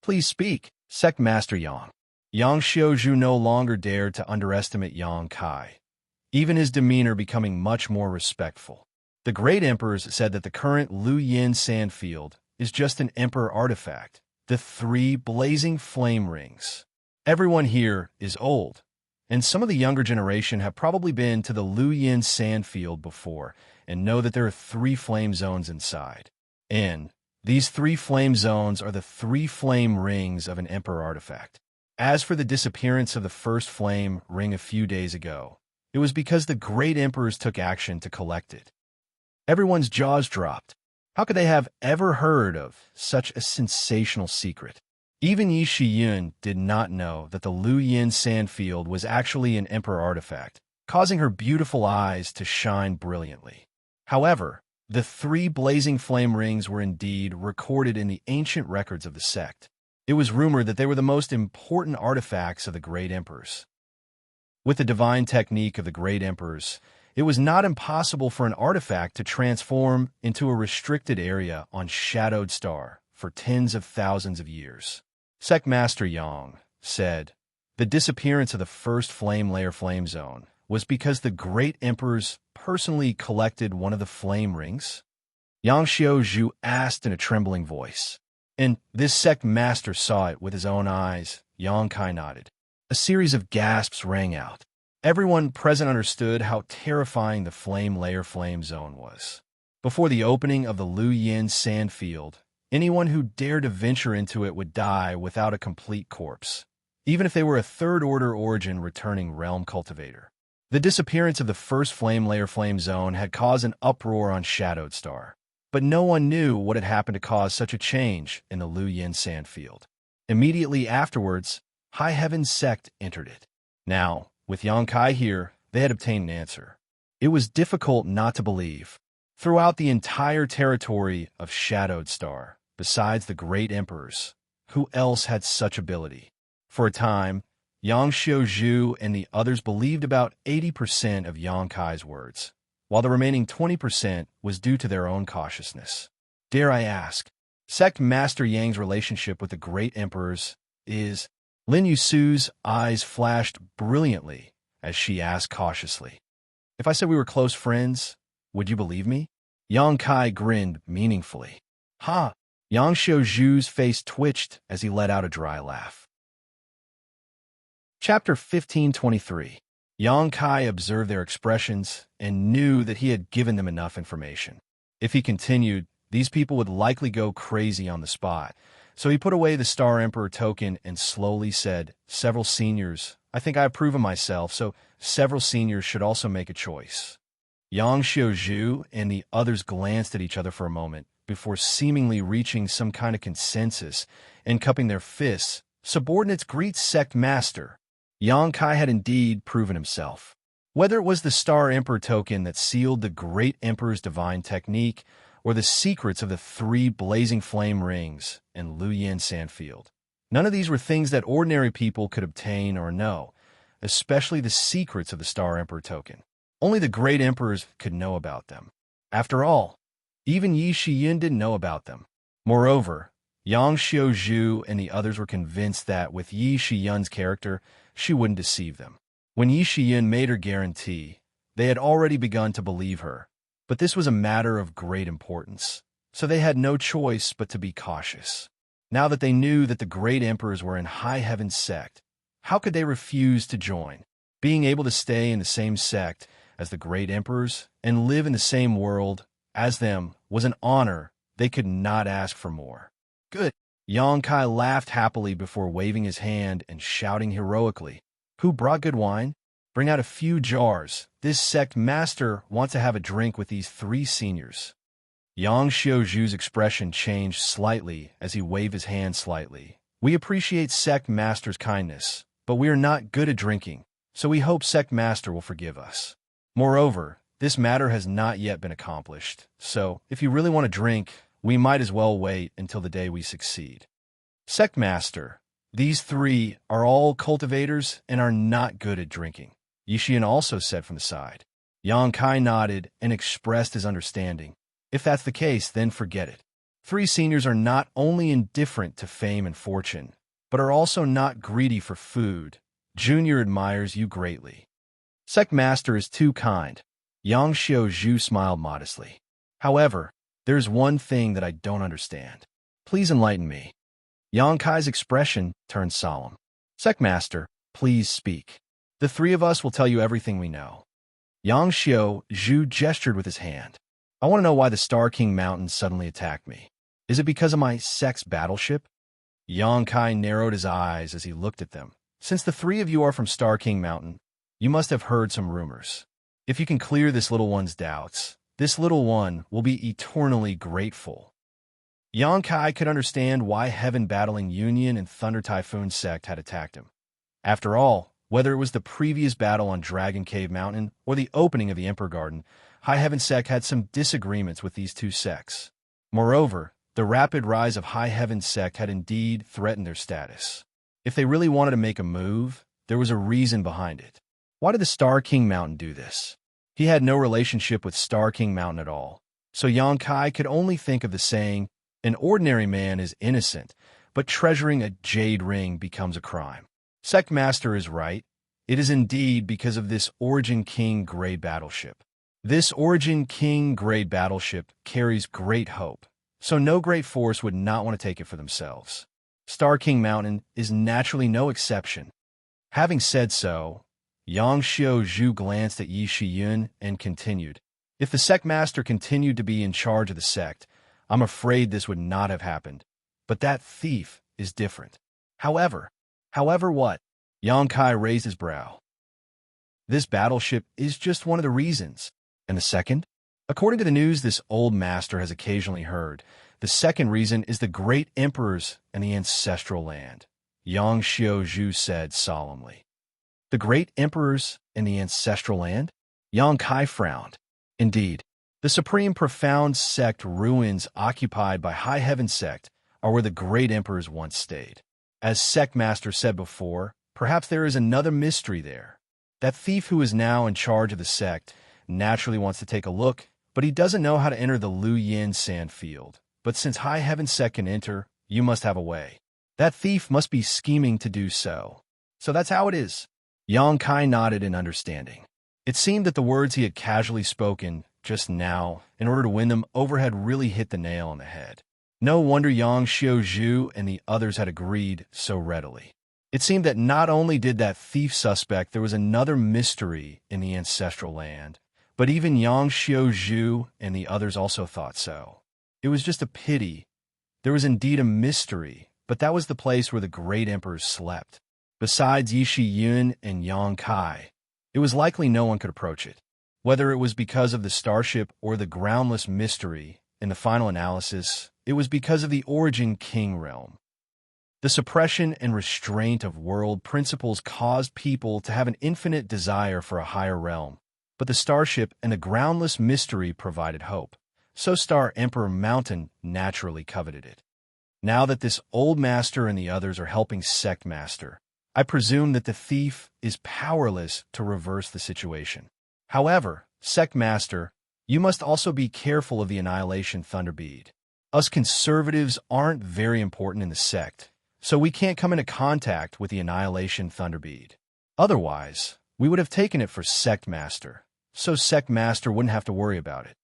Please speak, Sect Master Yang. Yang Xiaozhu no longer dared to underestimate Yang Kai, even his demeanor becoming much more respectful. The great emperors said that the current Lu Yin Sandfield is just an emperor artifact, the 3 blazing flame rings. Everyone here is old, and some of the younger generation have probably been to the Lu Yin Sandfield before and know that there are 3 flame zones inside. And these 3 flame zones are the 3 flame rings of an emperor artifact. As for the disappearance of the first flame ring a few days ago, it was because the great emperors took action to collect it. Everyone's jaws dropped. How could they have ever heard of such a sensational secret? Even Yi Shiyun did not know that the Lu Yin Sandfield was actually an emperor artifact, causing her beautiful eyes to shine brilliantly. However, the 3 blazing flame rings were indeed recorded in the ancient records of the sect. It was rumored that they were the most important artifacts of the great emperors. With the divine technique of the great emperors, it was not impossible for an artifact to transform into a restricted area on Shadowed Star for tens of thousands of years. Sect Master Yang, said, "The disappearance of the first flame layer flame zone was because the great emperors personally collected one of the flame rings?" Xianxia Zhu asked in a trembling voice. "And this sect master saw it with his own eyes." Yang Kai nodded. A series of gasps rang out. Everyone present understood how terrifying the flame layer flame zone was. Before the opening of the Lu Yin sand field, anyone who dared to venture into it would die without a complete corpse, even if they were a third-order origin returning realm cultivator. The disappearance of the first flame layer flame zone had caused an uproar on Shadowed Star, but no one knew what had happened to cause such a change in the Lu Yin sand field. Immediately afterwards, High Heaven's sect entered it. Now, with Yang Kai here, they had obtained an answer. It was difficult not to believe. Throughout the entire territory of Shadowed Star, besides the great emperors, who else had such ability? For a time, Xianxia Zhu and the others believed about 80% of Yang Kai's words, while the remaining 20% was due to their own cautiousness. Dare I ask, Sect Master Yang's relationship with the great emperors is... Lin Yusu's eyes flashed brilliantly as she asked cautiously, "If I said we were close friends, would you believe me?" Yang Kai grinned meaningfully. "Ha!" Xianxia Zhu's face twitched as he let out a dry laugh. Chapter 1523. Yang Kai observed their expressions and knew that he had given them enough information. If he continued, these people would likely go crazy on the spot. So he put away the Star Emperor token and slowly said, "Several seniors, I think I have proven myself, so several seniors should also make a choice." Xianxia Zhu and the others glanced at each other for a moment before seemingly reaching some kind of consensus and cupping their fists. Subordinates greet Sect Master. Yang Kai had indeed proven himself. Whether it was the Star Emperor token that sealed the great emperor's divine technique, or the secrets of the 3 blazing flame rings in Lu Yin Sandfield. None of these were things that ordinary people could obtain or know, especially the secrets of the Star Emperor token. Only the great emperors could know about them. After all, even Yi Shiyin didn't know about them. Moreover, Xianxia Zhu and the others were convinced that with Yi Shiyun's character, she wouldn't deceive them. When Yi Shiyin made her guarantee, they had already begun to believe her. But this was a matter of great importance, so they had no choice but to be cautious. Now that they knew that the great emperors were in High Heaven's sect, how could they refuse to join? Being able to stay in the same sect as the great emperors and live in the same world as them was an honor they could not ask for more. "Good." Yang Kai laughed happily before waving his hand and shouting heroically, "Who brought good wine? Bring out a few jars. This sect master wants to have a drink with these 3 seniors." Xianxia Zhu's expression changed slightly as he waved his hand slightly. "We appreciate sect master's kindness, but we are not good at drinking, so we hope sect master will forgive us. Moreover, this matter has not yet been accomplished, so if you really want to drink, we might as well wait until the day we succeed." "Sect master, these 3 are all cultivators and are not good at drinking," Yixian also said from the side. Yang Kai nodded and expressed his understanding. "If that's the case, then forget it. 3 seniors are not only indifferent to fame and fortune, but are also not greedy for food. Junior admires you greatly." "Sect Master is too kind." Xianxia Zhu smiled modestly. "However, there's one thing that I don't understand. Please enlighten me." Yang Kai's expression turned solemn. "Sect Master, please speak. The 3 of us will tell you everything we know." Xianxia Zhu gestured with his hand. "I want to know why the Star King Mountain suddenly attacked me. Is it because of my sect's battleship?" Yang Kai narrowed his eyes as he looked at them. "Since the 3 of you are from Star King Mountain, you must have heard some rumors. If you can clear this little one's doubts, this little one will be eternally grateful." Yang Kai could understand why Heaven-battling Union and Thunder Typhoon sect had attacked him. After all, whether it was the previous battle on Dragon Cave Mountain or the opening of the Emperor Garden, High Heaven sect had some disagreements with these 2 sects. Moreover, the rapid rise of High Heaven sect had indeed threatened their status. If they really wanted to make a move, there was a reason behind it. Why did the Star King Mountain do this? He had no relationship with Star King Mountain at all, so Yang Kai could only think of the saying, "An ordinary man is innocent, but treasuring a jade ring becomes a crime." Sect Master is right. It is indeed because of this Origin King grade battleship. This Origin King grade battleship carries great hope, so no great force would not want to take it for themselves. Star King Mountain is naturally no exception. Having said so, Xianxia Zhu glanced at Yi Shiyun and continued, "If the Sect Master continued to be in charge of the sect, I'm afraid this would not have happened. But that thief is different." However what? Yang Kai raised his brow. "This battleship is just one of the reasons. And the second? According to the news this old master has occasionally heard, the second reason is the great emperors and the ancestral land," Xianxia Zhu said solemnly. "The great emperors and the ancestral land?" Yang Kai frowned. "Indeed, the supreme profound sect ruins occupied by High Heaven sect are where the great emperors once stayed. As Sect Master said before, perhaps there is another mystery there. That thief who is now in charge of the sect naturally wants to take a look, but he doesn't know how to enter the Lu Yin sand field. But since High Heaven sect can enter, you must have a way. That thief must be scheming to do so. So that's how it is." Yang Kai nodded in understanding. It seemed that the words he had casually spoken just now, in order to win them over, had really hit the nail on the head. No wonder Xianxia Zhu and the others had agreed so readily. It seemed that not only did that thief suspect there was another mystery in the ancestral land, but even Xianxia Zhu and the others also thought so. It was just a pity. There was indeed a mystery, but that was the place where the great emperors slept. Besides Yi Shiyun and Yang Kai, it was likely no one could approach it. Whether it was because of the starship or the groundless mystery, in the final analysis, it was because of the Origin King realm. The suppression and restraint of world principles caused people to have an infinite desire for a higher realm, but the starship and the groundless mystery provided hope, so Star Emperor Mountain naturally coveted it. Now that this old master and the others are helping Sect Master, I presume that the thief is powerless to reverse the situation. However, Sect Master, you must also be careful of the Annihilation Thunderbead. Us conservatives aren't very important in the sect, so we can't come into contact with the Annihilation Thunderbead. Otherwise, we would have taken it for Sect Master, so Sect Master wouldn't have to worry about it,"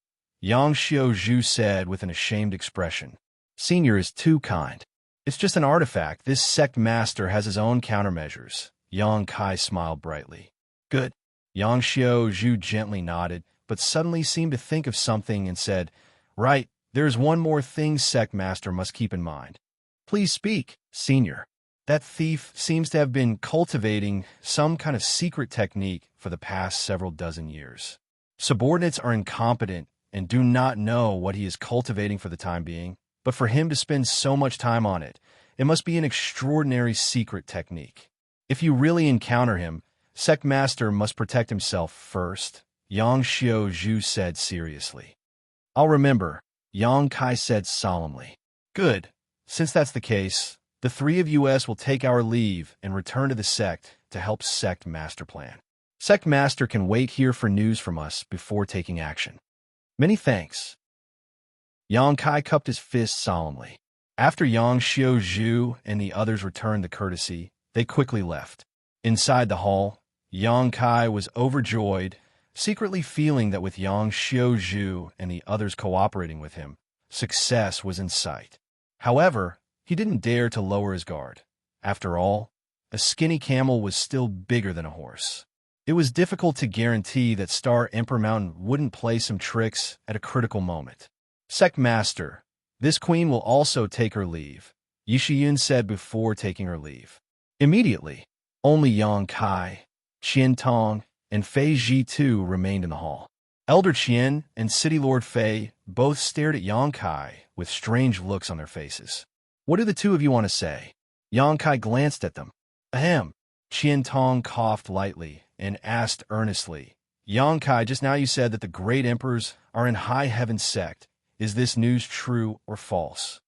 Xianxia Zhu said with an ashamed expression. "Senior is too kind. It's just an artifact. This Sect Master has his own countermeasures." Yang Kai smiled brightly. "Good." Xianxia Zhu gently nodded, but suddenly seemed to think of something and said, "Right, there's one more thing Sect Master must keep in mind." "Please speak, Senior." "That thief seems to have been cultivating some kind of secret technique for the past several dozen years. Subordinates are incompetent and do not know what he is cultivating for the time being, but for him to spend so much time on it, it must be an extraordinary secret technique. If you really encounter him, Sect Master must protect himself first," Xianxia Zhu said seriously. "I'll remember," Yang Kai said solemnly. "Good. Since that's the case, the three of us will take our leave and return to the sect to help Sect Master plan. Sect Master can wait here for news from us before taking action." "Many thanks." Yang Kai cupped his fist solemnly. After Xianxia Zhu and the others returned the courtesy, they quickly left. Inside the hall, Yang Kai was overjoyed, secretly feeling that with Xianxia Zhu and the others cooperating with him, success was in sight. However, he didn't dare to lower his guard. After all, a skinny camel was still bigger than a horse. It was difficult to guarantee that Star Emperor Mountain wouldn't play some tricks at a critical moment. "Sect Master, this queen will also take her leave," Yi Shiyun said before taking her leave. Immediately, only Yang Kai, Qian Tong, and Fei Zhi remained in the hall. Elder Qian and City Lord Fei both stared at Yang Kai with strange looks on their faces. "What do the two of you want to say?" Yang Kai glanced at them. "Ahem." Qian Tong coughed lightly and asked earnestly, "Yang Kai, just now you said that the great emperors are in High Heaven sect. Is this news true or false?"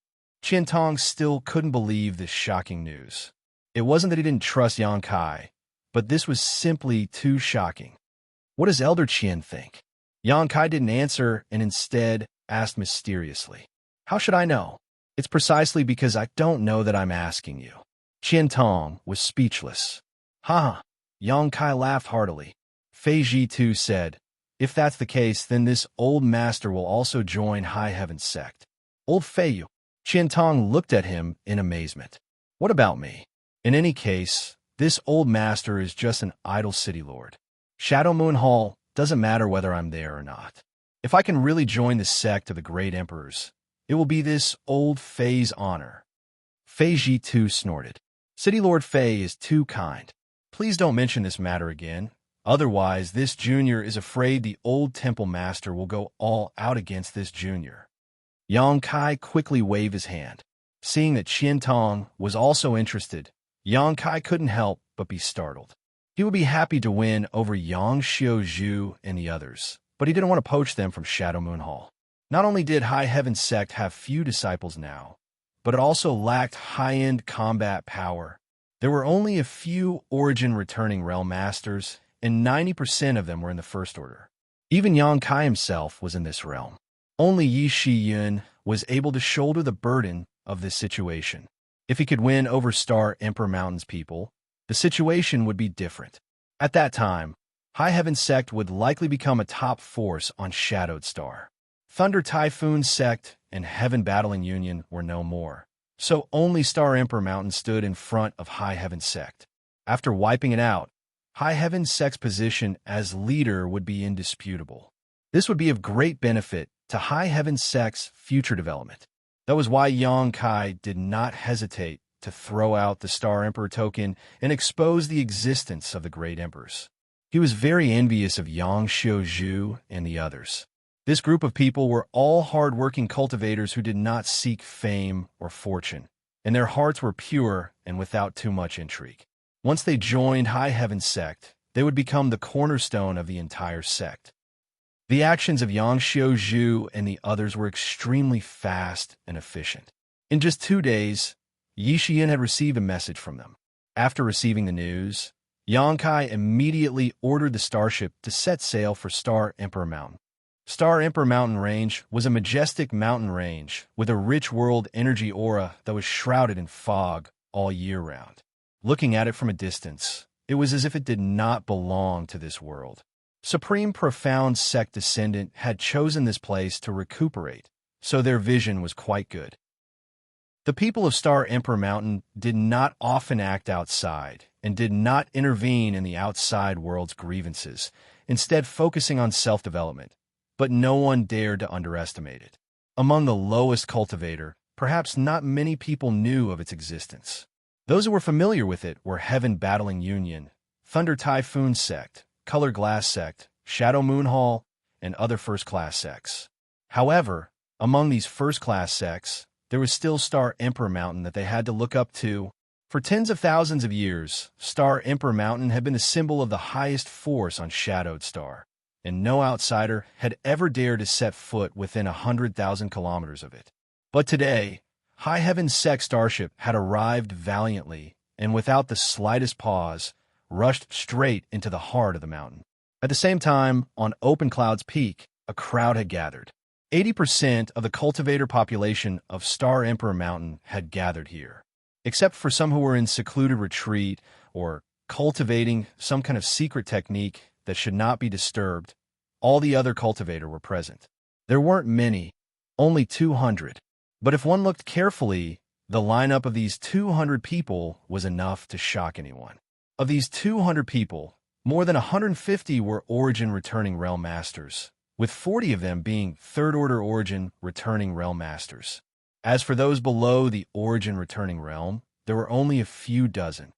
Qian Tong still couldn't believe this shocking news. It wasn't that he didn't trust Yang Kai, but this was simply too shocking. "What does Elder Qian think?" Yang Kai didn't answer and instead asked mysteriously. "How should I know? It's precisely because I don't know that I'm asking you." Qian Tong was speechless. Ha! Yang Kai laughed heartily. Fei Ji too said, if that's the case, then this old master will also join High Heaven's sect. Old Fei Yu. Qiantong looked at him in amazement. What about me? In any case, this old master is just an idle city lord. Shadow Moon Hall doesn't matter whether I'm there or not. If I can really join the sect of the great emperors, it will be this old Fei's honor. Fei Ji too snorted. City Lord Fei is too kind. Please don't mention this matter again. Otherwise, this junior is afraid the old temple master will go all out against this junior. Yang Kai quickly waved his hand. Seeing that Qiantong was also interested, Yang Kai couldn't help but be startled. He would be happy to win over Yang Xiaozhu and the others, but he didn't want to poach them from Shadow Moon Hall. Not only did High Heaven sect have few disciples now, but it also lacked high-end combat power. There were only a few origin returning realm masters, and 90% of them were in the First Order. Even Yang Kai himself was in this realm. Only Yi Shiyun was able to shoulder the burden of this situation. If he could win over Star Emperor Mountain's people, the situation would be different. At that time, High Heaven sect would likely become a top force on Shadowed Star. Thunder Typhoon sect and Heaven Battling Union were no more, so only Star Emperor Mountain stood in front of High Heaven sect. After wiping it out, High Heaven sect's position as leader would be indisputable. This would be of great benefit to High Heaven sect's future development. That was why Yang Kai did not hesitate to throw out the Star Emperor token and expose the existence of the Great Emperors. He was very envious of Yang Xiaozhu and the others. This group of people were all hard-working cultivators who did not seek fame or fortune, and their hearts were pure and without too much intrigue. Once they joined High Heaven sect, they would become the cornerstone of the entire sect. The actions of Yang Xiaozhu and the others were extremely fast and efficient. In just 2 days, Yi Xian had received a message from them. After receiving the news, Yang Kai immediately ordered the starship to set sail for Star Emperor Mountain. Star Emperor Mountain Range was a majestic mountain range with a rich world energy aura that was shrouded in fog all year round. Looking at it from a distance, it was as if it did not belong to this world. Supreme Profound Sect Descendant had chosen this place to recuperate, so their vision was quite good. The people of Star Emperor Mountain did not often act outside and did not intervene in the outside world's grievances, instead focusing on self-development. But no one dared to underestimate it. Among the lowest cultivator, perhaps not many people knew of its existence. Those who were familiar with it were Heaven Battling Union, Thunder Typhoon Sect, Color Glass Sect, Shadow Moon Hall, and other first-class sects. However, among these first-class sects, there was still Star Emperor Mountain that they had to look up to. For tens of thousands of years, Star Emperor Mountain had been the symbol of the highest force on Shadowed Star, and no outsider had ever dared to set foot within 100,000 kilometers of it. But today, High Heaven sect starship had arrived valiantly, and without the slightest pause, rushed straight into the heart of the mountain. At the same time, on Open Cloud's peak, a crowd had gathered. 80% of the cultivator population of Star Emperor Mountain had gathered here. Except for some who were in secluded retreat or cultivating some kind of secret technique that should not be disturbed, all the other cultivator were present. There weren't many, only 200. But if one looked carefully, the lineup of these 200 people was enough to shock anyone. Of these 200 people, more than 150 were Origin Returning Realm Masters, with 40 of them being Third Order Origin Returning Realm Masters. As for those below the Origin Returning Realm, there were only a few dozen.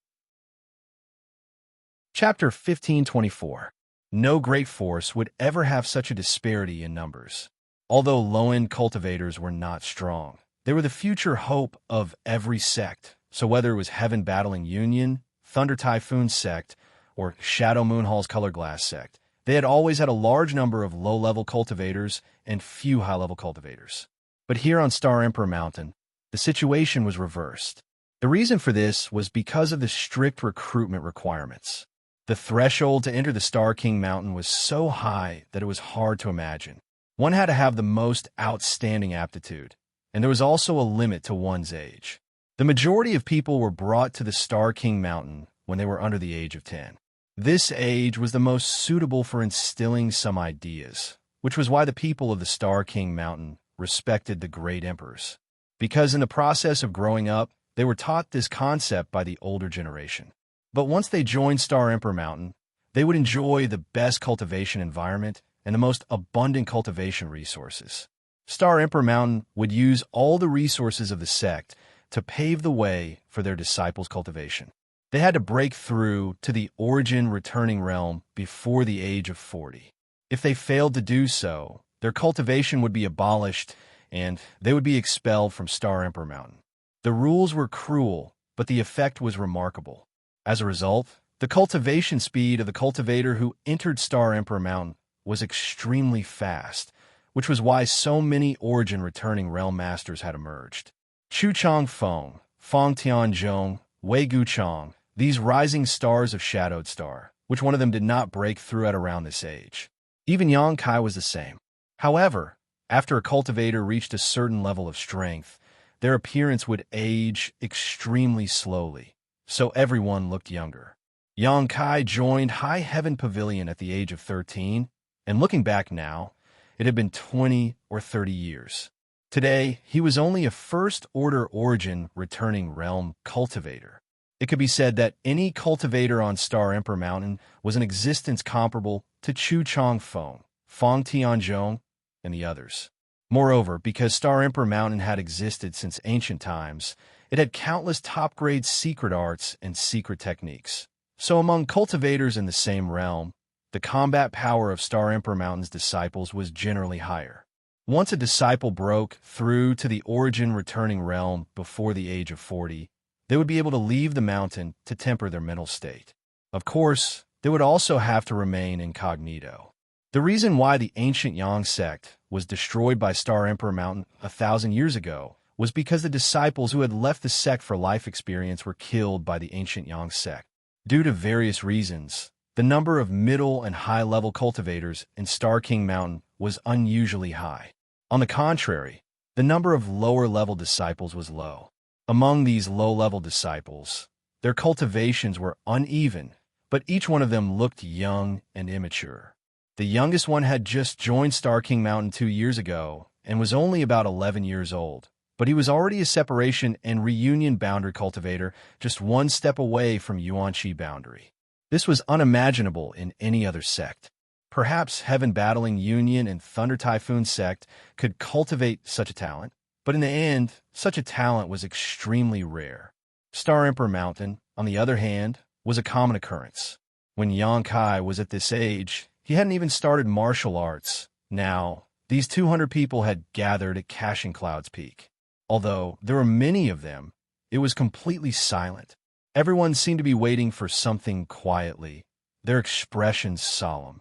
Chapter 1524. No great force would ever have such a disparity in numbers. Although low-end cultivators were not strong, they were the future hope of every sect, so whether it was Heaven Battling Union, Thunder Typhoon Sect, or Shadow Moon Hall's Color Glass Sect, they had always had a large number of low-level cultivators and few high-level cultivators. But here on Star Emperor Mountain, the situation was reversed. The reason for this was because of the strict recruitment requirements. The threshold to enter the Star King Mountain was so high that it was hard to imagine. One had to have the most outstanding aptitude, and there was also a limit to one's age. The majority of people were brought to the Star King Mountain when they were under the age of 10. This age was the most suitable for instilling some ideas, which was why the people of the Star King Mountain respected the great emperors. Because in the process of growing up, they were taught this concept by the older generation. But once they joined Star Emperor Mountain, they would enjoy the best cultivation environment and the most abundant cultivation resources. Star Emperor Mountain would use all the resources of the sect to pave the way for their disciples' cultivation. They had to break through to the origin returning realm before the age of 40. If they failed to do so, their cultivation would be abolished and they would be expelled from Star Emperor Mountain. The rules were cruel, but the effect was remarkable. As a result, the cultivation speed of the cultivator who entered Star Emperor Mountain was extremely fast, which was why so many origin returning realm masters had emerged. Chu Chang Feng, Fang Tianzhong, Wei Guchang, these rising stars of Shadowed Star, which one of them did not break through at around this age. Even Yang Kai was the same. However, after a cultivator reached a certain level of strength, their appearance would age extremely slowly, so everyone looked younger. Yang Kai joined High Heaven Pavilion at the age of 13, and looking back now, it had been 20 or 30 years. Today, he was only a first-order origin returning realm cultivator. It could be said that any cultivator on Star Emperor Mountain was an existence comparable to Chu Chang Feng, Fang Tianzhong, and the others. Moreover, because Star Emperor Mountain had existed since ancient times, it had countless top-grade secret arts and secret techniques. So among cultivators in the same realm, the combat power of Star Emperor Mountain's disciples was generally higher. Once a disciple broke through to the origin returning realm before the age of 40, they would be able to leave the mountain to temper their mental state. Of course, they would also have to remain incognito. The reason why the ancient Yang sect was destroyed by Star Emperor Mountain 1,000 years ago was because the disciples who had left the sect for life experience were killed by the ancient Yang sect. Due to various reasons, the number of middle and high-level cultivators in Star King Mountain was unusually high. On the contrary, the number of lower-level disciples was low. Among these low-level disciples, their cultivations were uneven, but each one of them looked young and immature. The youngest one had just joined Star King Mountain 2 years ago and was only about 11 years old, but he was already a separation and reunion boundary cultivator just one step away from Yuanqi boundary. This was unimaginable in any other sect. Perhaps Heaven Battling Union and Thunder Typhoon sect could cultivate such a talent, but in the end, such a talent was extremely rare. Star Emperor Mountain, on the other hand, was a common occurrence. When Yang Kai was at this age, he hadn't even started martial arts. Now, these 200 people had gathered at Cashing Cloud's Peak. Although there were many of them, it was completely silent. Everyone seemed to be waiting for something quietly, their expressions solemn.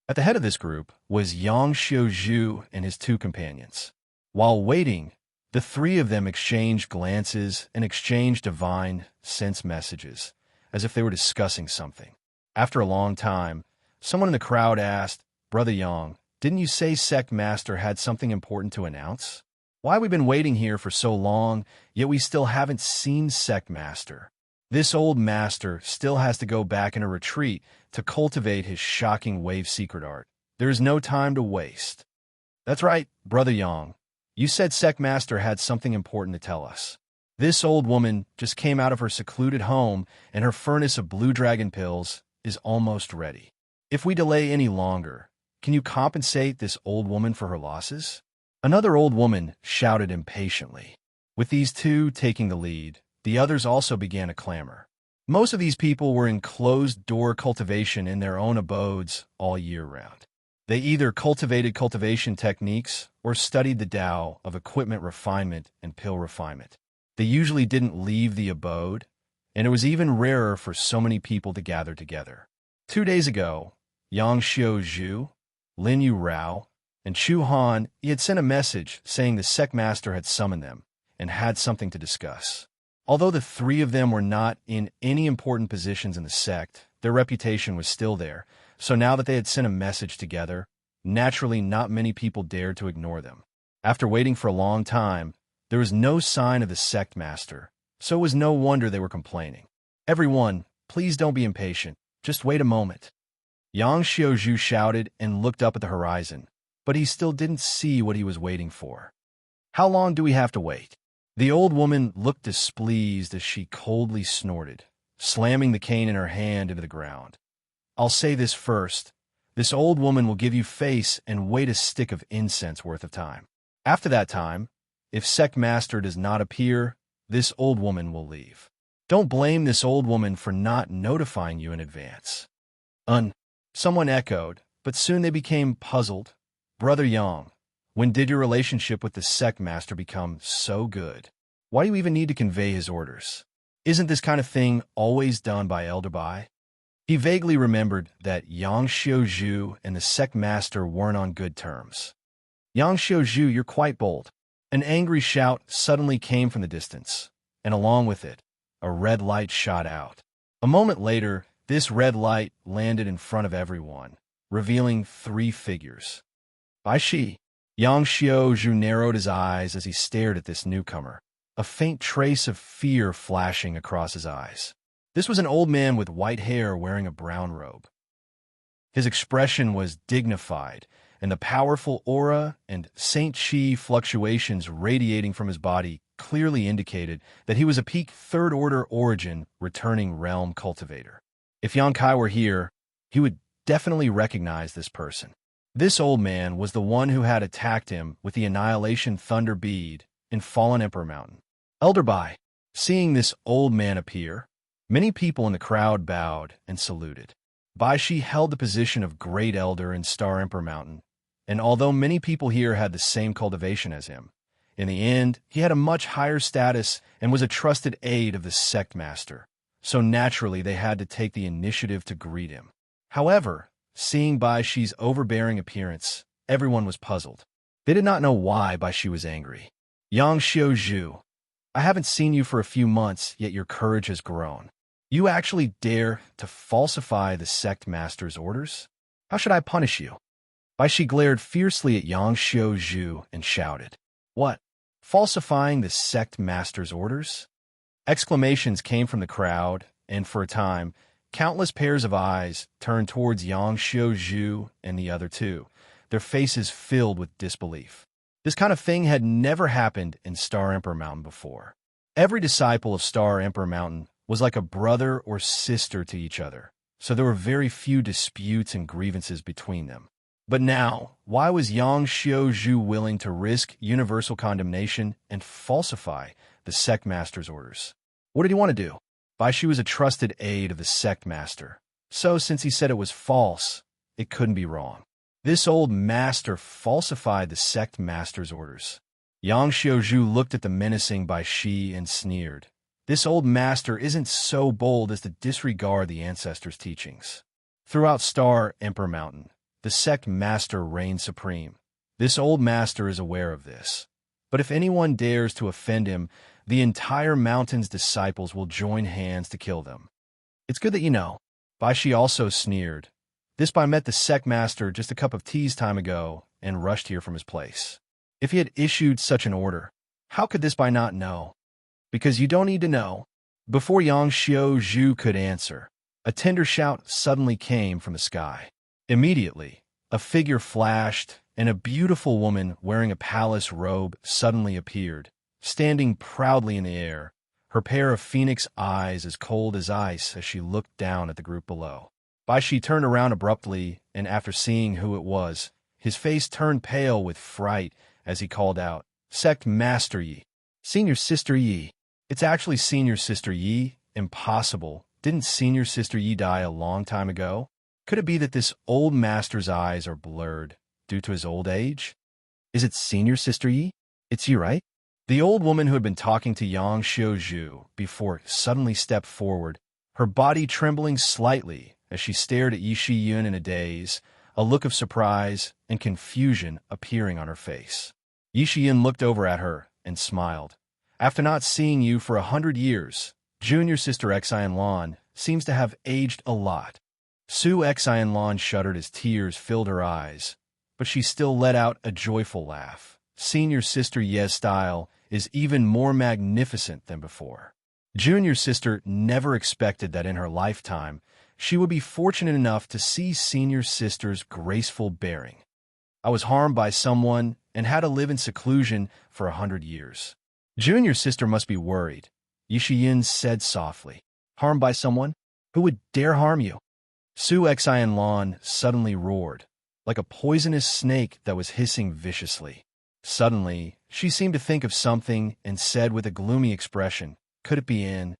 At the head of this group was Yang Xiuzhu and his 2 companions. While waiting, the 3 of them exchanged glances and exchanged divine sense messages, as if they were discussing something. After a long time, someone in the crowd asked, "Brother Yang, didn't you say Sect Master had something important to announce? Why have we been waiting here for so long, yet we still haven't seen Sect Master? This old master still has to go back in a retreat to cultivate his shocking wave secret art. There is no time to waste." "That's right, Brother Yang. You said Sect Master had something important to tell us. This old woman just came out of her secluded home, and her furnace of blue dragon pills is almost ready. If we delay any longer, can you compensate this old woman for her losses?" Another old woman shouted impatiently. With these 2 taking the lead, the others also began a clamor. Most of these people were in closed-door cultivation in their own abodes all year round. They either cultivated cultivation techniques or studied the Tao of equipment refinement and pill refinement. They usually didn't leave the abode, and it was even rarer for so many people to gather together. 2 days ago, Yang Xiuzhu, Lin Yu Rao, and Chu Han had sent a message saying the Sect Master had summoned them and had something to discuss. Although the 3 of them were not in any important positions in the sect, their reputation was still there, so now that they had sent a message together, naturally not many people dared to ignore them. After waiting for a long time, there was no sign of the Sect Master, so it was no wonder they were complaining. Everyone, please don't be impatient. Just wait a moment. Yang Xiaozhu shouted and looked up at the horizon, but he still didn't see what he was waiting for. How long do we have to wait? The old woman looked displeased as she coldly snorted, slamming the cane in her hand into the ground. I'll say this first. This old woman will give you face and wait a stick of incense worth of time. After that time, if sect master does not appear, this old woman will leave. Don't blame this old woman for not notifying you in advance. Someone echoed, but soon they became puzzled. Brother Yang, when did your relationship with the sect master become so good? Why do you even need to convey his orders? Isn't this kind of thing always done by Elder Bai? He vaguely remembered that Yang Xiaozhu and the sect master weren't on good terms. Yang Xiaozhu, you're quite bold. An angry shout suddenly came from the distance, and along with it, a red light shot out. A moment later, this red light landed in front of everyone, revealing 3 figures. Bai Shi. Yang Xiaozhu narrowed his eyes as he stared at this newcomer, a faint trace of fear flashing across his eyes. This was an old man with white hair wearing a brown robe. His expression was dignified, and the powerful aura and Saint Chi fluctuations radiating from his body clearly indicated that he was a peak third-order origin returning realm cultivator. If Yang Kai were here, he would definitely recognize this person. This old man was the one who had attacked him with the Annihilation Thunder Bead in Fallen Emperor Mountain. Elder Bai, seeing this old man appear, many people in the crowd bowed and saluted. Bai Shi held the position of Great Elder in Star Emperor Mountain, and although many people here had the same cultivation as him, in the end, he had a much higher status and was a trusted aide of the sect master, so naturally they had to take the initiative to greet him. However, seeing Bai Shi's overbearing appearance, everyone was puzzled. They did not know why Bai Shi was angry. Yang Xiaozhu, I haven't seen you for a few months, yet your courage has grown. You actually dare to falsify the sect master's orders? How should I punish you? Bai Shi glared fiercely at Yang Xiaozhu and shouted, What? Falsifying the sect master's orders? Exclamations came from the crowd, and for a time, countless pairs of eyes turned towards Yang Xiaozhu and the other 2, their faces filled with disbelief. This kind of thing had never happened in Star Emperor Mountain before. Every disciple of Star Emperor Mountain was like a brother or sister to each other, so there were very few disputes and grievances between them. But now, why was Yang Xiaozhu willing to risk universal condemnation and falsify the sect master's orders? What did he want to do? Bai Shi was a trusted aide of the sect master, so since he said it was false, it couldn't be wrong. This old master falsified the sect master's orders. Yang Xiaozhu looked at the menacing Bai Shi and sneered. This old master isn't so bold as to disregard the ancestors' teachings. Throughout Star Emperor Mountain, the sect master reigns supreme. This old master is aware of this. But if anyone dares to offend him, the entire mountain's disciples will join hands to kill them. It's good that you know. Bai Shi also sneered. This Bai met the sect master just a cup of tea's time ago and rushed here from his place. If he had issued such an order, how could this Bai not know? Because you don't need to know. Before Yang Xiaozhu could answer, a tender shout suddenly came from the sky. Immediately, a figure flashed, and a beautiful woman wearing a palace robe suddenly appeared, standing proudly in the air, her pair of phoenix eyes as cold as ice as she looked down at the group below. Bai Shi turned around abruptly, and after seeing who it was, his face turned pale with fright as he called out, Sect Master Yi. Senior Sister Yi. It's actually Senior Sister Yi. Impossible. Didn't Senior Sister Yi die a long time ago? Could it be that this old master's eyes are blurred due to his old age? Is it Senior Sister Yi? It's you, right? The old woman who had been talking to Yang Xiaozhu before suddenly stepped forward, her body trembling slightly as she stared at Yi Shiyun in a daze, a look of surprise and confusion appearing on her face. Yi Shiyun looked over at her and smiled. After not seeing you for 100 years, junior sister Xianlan seems to have aged a lot. Su Xianlan shuddered as tears filled her eyes, but she still let out a joyful laugh. Senior sister Ye's style is even more magnificent than before. Junior's sister never expected that in her lifetime, she would be fortunate enough to see Senior's sister's graceful bearing. I was harmed by someone and had to live in seclusion for 100 years. Junior's sister must be worried. Yixian said softly. Harmed by someone? Who would dare harm you? Su Xianlan suddenly roared, like a poisonous snake that was hissing viciously. Suddenly, she seemed to think of something and said with a gloomy expression, could it be in?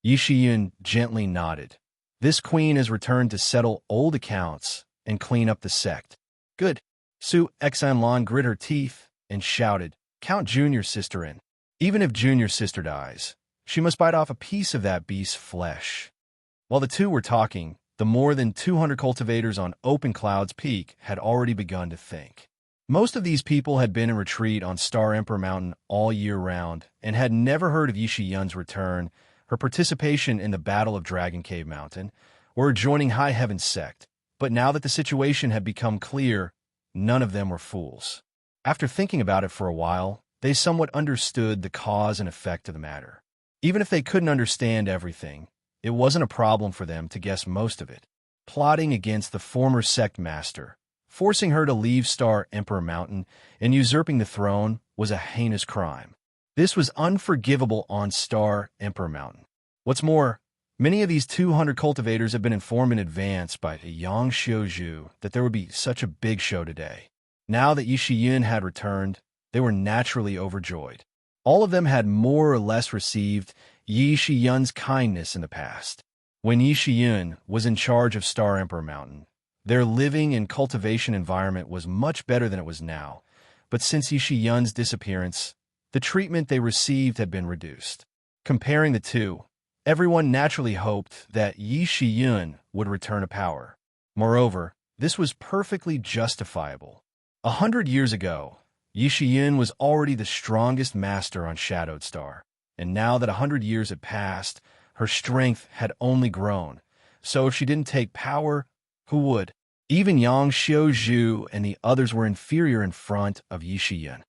Yixian gently nodded. This queen has returned to settle old accounts and clean up the sect. Good. Su Xianlan grit her teeth and shouted, count Junior's sister in. Even if Junior's sister dies, she must bite off a piece of that beast's flesh. While the two were talking, the more than 200 cultivators on Open Cloud's Peak had already begun to think. Most of these people had been in retreat on Star Emperor Mountain all year round and had never heard of Yixian's return, her participation in the Battle of Dragon Cave Mountain, or joining High Heaven's sect. But now that the situation had become clear, none of them were fools. After thinking about it for a while, they somewhat understood the cause and effect of the matter. Even if they couldn't understand everything, it wasn't a problem for them to guess most of it. Plotting against the former sect master, forcing her to leave Star Emperor Mountain and usurping the throne was a heinous crime. This was unforgivable on Star Emperor Mountain. What's more, many of these 200 cultivators had been informed in advance by Xianxia that there would be such a big show today. Now that Yixian had returned, they were naturally overjoyed. All of them had more or less received Yixian's kindness in the past. When Yixian was in charge of Star Emperor Mountain, their living and cultivation environment was much better than it was now, but since Yixian's disappearance, the treatment they received had been reduced. Comparing the two, everyone naturally hoped that Yixian would return to power. Moreover, this was perfectly justifiable. 100 years ago, Yixian was already the strongest master on Shadowed Star, and now that 100 years had passed, her strength had only grown. So if she didn't take power, who would? Even Xianxia and the others were inferior in front of Yixian.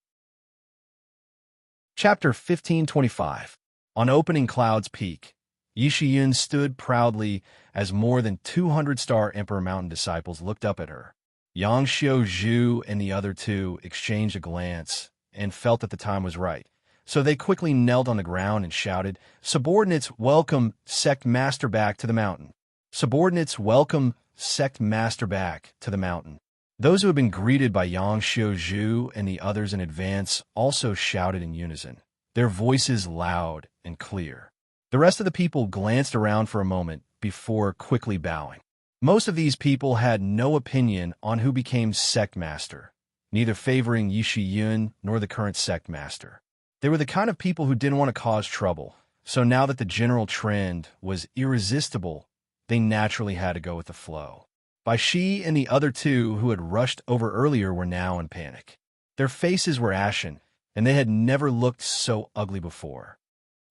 Chapter 1525. On Opening Cloud's Peak, Yixian stood proudly as more than 200 Star Emperor Mountain disciples looked up at her. Xianxia and the other two exchanged a glance and felt that the time was right. So they quickly knelt on the ground and shouted, "Subordinates, welcome Sect Master back to the mountain. Subordinates, welcome Sect Master back to the mountain." Those who had been greeted by Xianxia and the others in advance also shouted in unison, their voices loud and clear. The rest of the people glanced around for a moment before quickly bowing. Most of these people had no opinion on who became sect master, neither favoring Yixian nor the current sect master. They were the kind of people who didn't want to cause trouble, so now that the general trend was irresistible, they naturally had to go with the flow. Baishi and the other two who had rushed over earlier were now in panic. Their faces were ashen, and they had never looked so ugly before.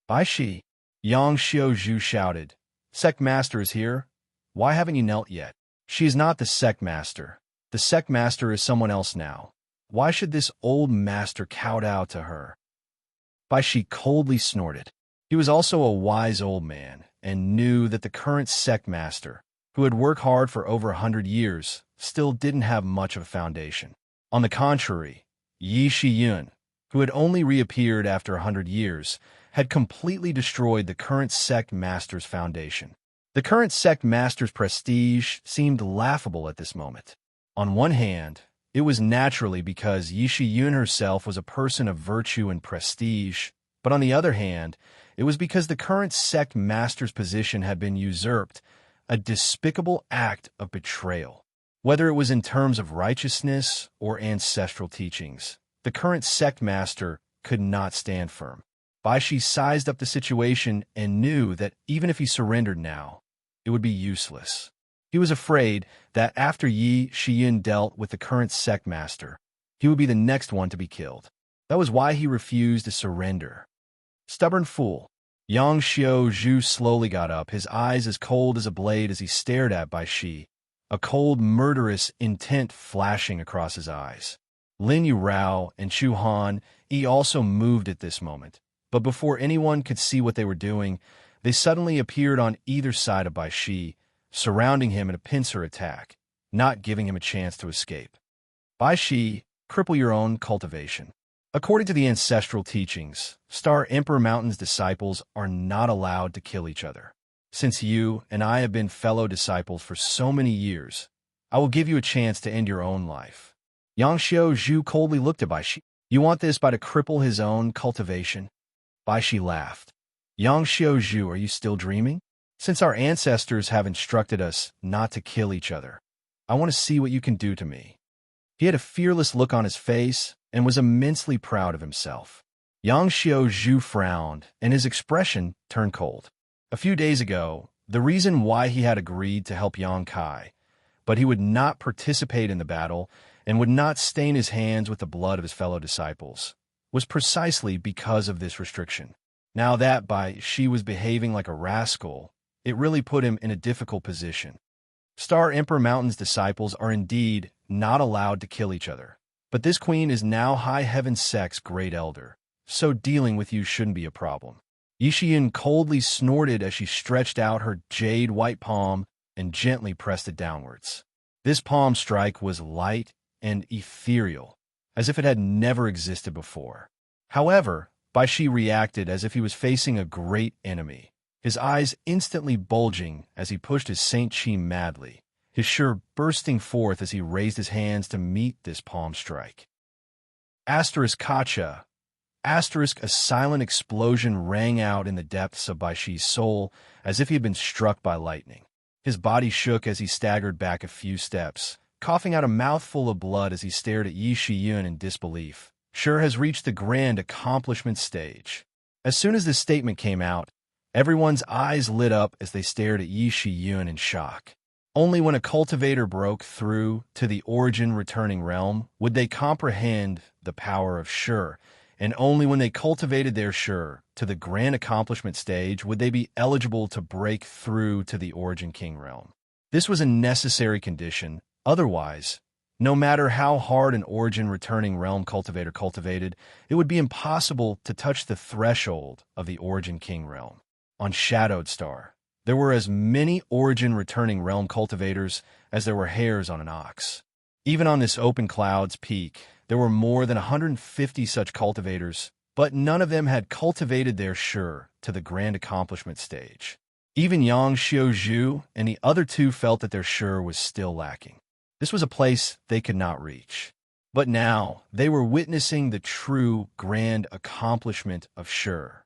"Baishi," Xianxia shouted, "Sect master is here. Why haven't you knelt yet? She is not the sect master. The sect master is someone else now. Why should this old master kowtow to her?" Baishi coldly snorted. He was also a wise old man and knew that the current sect master, who had worked hard for over 100 years, still didn't have much of a foundation. On the contrary, Yixian, who had only reappeared after 100 years, had completely destroyed the current sect master's foundation. The current sect master's prestige seemed laughable at this moment. On one hand, it was naturally because Yixian herself was a person of virtue and prestige, but on the other hand, it was because the current sect master's position had been usurped, a despicable act of betrayal. Whether it was in terms of righteousness or ancestral teachings, the current sect master could not stand firm. Baishi sized up the situation and knew that even if he surrendered now, it would be useless. He was afraid that after Yixian dealt with the current sect master, he would be the next one to be killed. That was why he refused to surrender. Stubborn fool. Xianxia slowly got up, his eyes as cold as a blade as he stared at Baishi, a cold, murderous intent flashing across his eyes. Lin Yurao and Chu Han also moved at this moment, But before anyone could see what they were doing, they suddenly appeared on either side of Bai Shi, surrounding him in a pincer attack, not giving him a chance to escape. Bai Shi, cripple your own cultivation. According to the ancestral teachings, Star Emperor Mountain's disciples are not allowed to kill each other. Since you and I have been fellow disciples for so many years, I will give you a chance to end your own life. Xianxia Zhu coldly looked at Bai Shi. You want this by to cripple his own cultivation? Bai Shi laughed. Xianxia Zhu, are you still dreaming? Since our ancestors have instructed us not to kill each other, I want to see what you can do to me. He had a fearless look on his face and was immensely proud of himself. Xianxia Zhu frowned, and his expression turned cold. A few days ago, the reason why he had agreed to help Yang Kai, but he would not participate in the battle and would not stain his hands with the blood of his fellow disciples, was precisely because of this restriction. Now that Bai Shi was behaving like a rascal, it really put him in a difficult position. Star Emperor Mountain's disciples are indeed not allowed to kill each other, but this queen is now High Heaven Sect's great elder, so dealing with you shouldn't be a problem. Yixian coldly snorted as she stretched out her jade white palm and gently pressed it downwards. This palm strike was light and ethereal, as if it had never existed before. However, Bai Shi reacted as if he was facing a great enemy, his eyes instantly bulging as he pushed his Saint Chi madly, his shirt bursting forth as he raised his hands to meet this palm strike. Asterisk Kacha. Asterisk, a silent explosion rang out in the depths of Bai Shi's soul as if he had been struck by lightning. His body shook as he staggered back a few steps, coughing out a mouthful of blood as he stared at Yi Shiyun in disbelief. Sure has reached the grand accomplishment stage. As soon as this statement came out, everyone's eyes lit up as they stared at Yi Shiyun in shock. Only when a cultivator broke through to the origin returning realm would they comprehend the power of Sure, and only when they cultivated their Sure to the grand accomplishment stage would they be eligible to break through to the origin king realm. This was a necessary condition. Otherwise, no matter how hard an origin returning realm cultivator cultivated, it would be impossible to touch the threshold of the origin king realm. On Shadowed Star, there were as many origin returning realm cultivators as there were hairs on an ox. Even on this open cloud's peak, there were more than 150 such cultivators, but none of them had cultivated their Sure to the grand accomplishment stage. Even Xianxia Zhu and the other two felt that their Sure was still lacking. This was a place they could not reach. But now, they were witnessing the true grand accomplishment of Sure.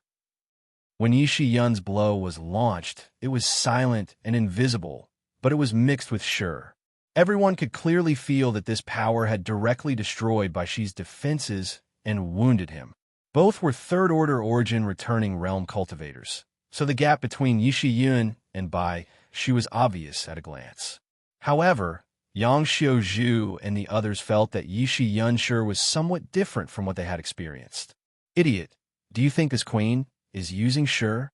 When Yi Shiyun's blow was launched, it was silent and invisible, but it was mixed with Sure. Everyone could clearly feel that this power had directly destroyed Bai Shi's defenses and wounded him. Both were third-order origin returning realm cultivators, so the gap between Yi Shiyun and Bai Shi was obvious at a glance. However, Xianxia Zhu and the others felt that Yi Shiyun Sure was somewhat different from what they had experienced. Idiot, do you think this queen is using Sure?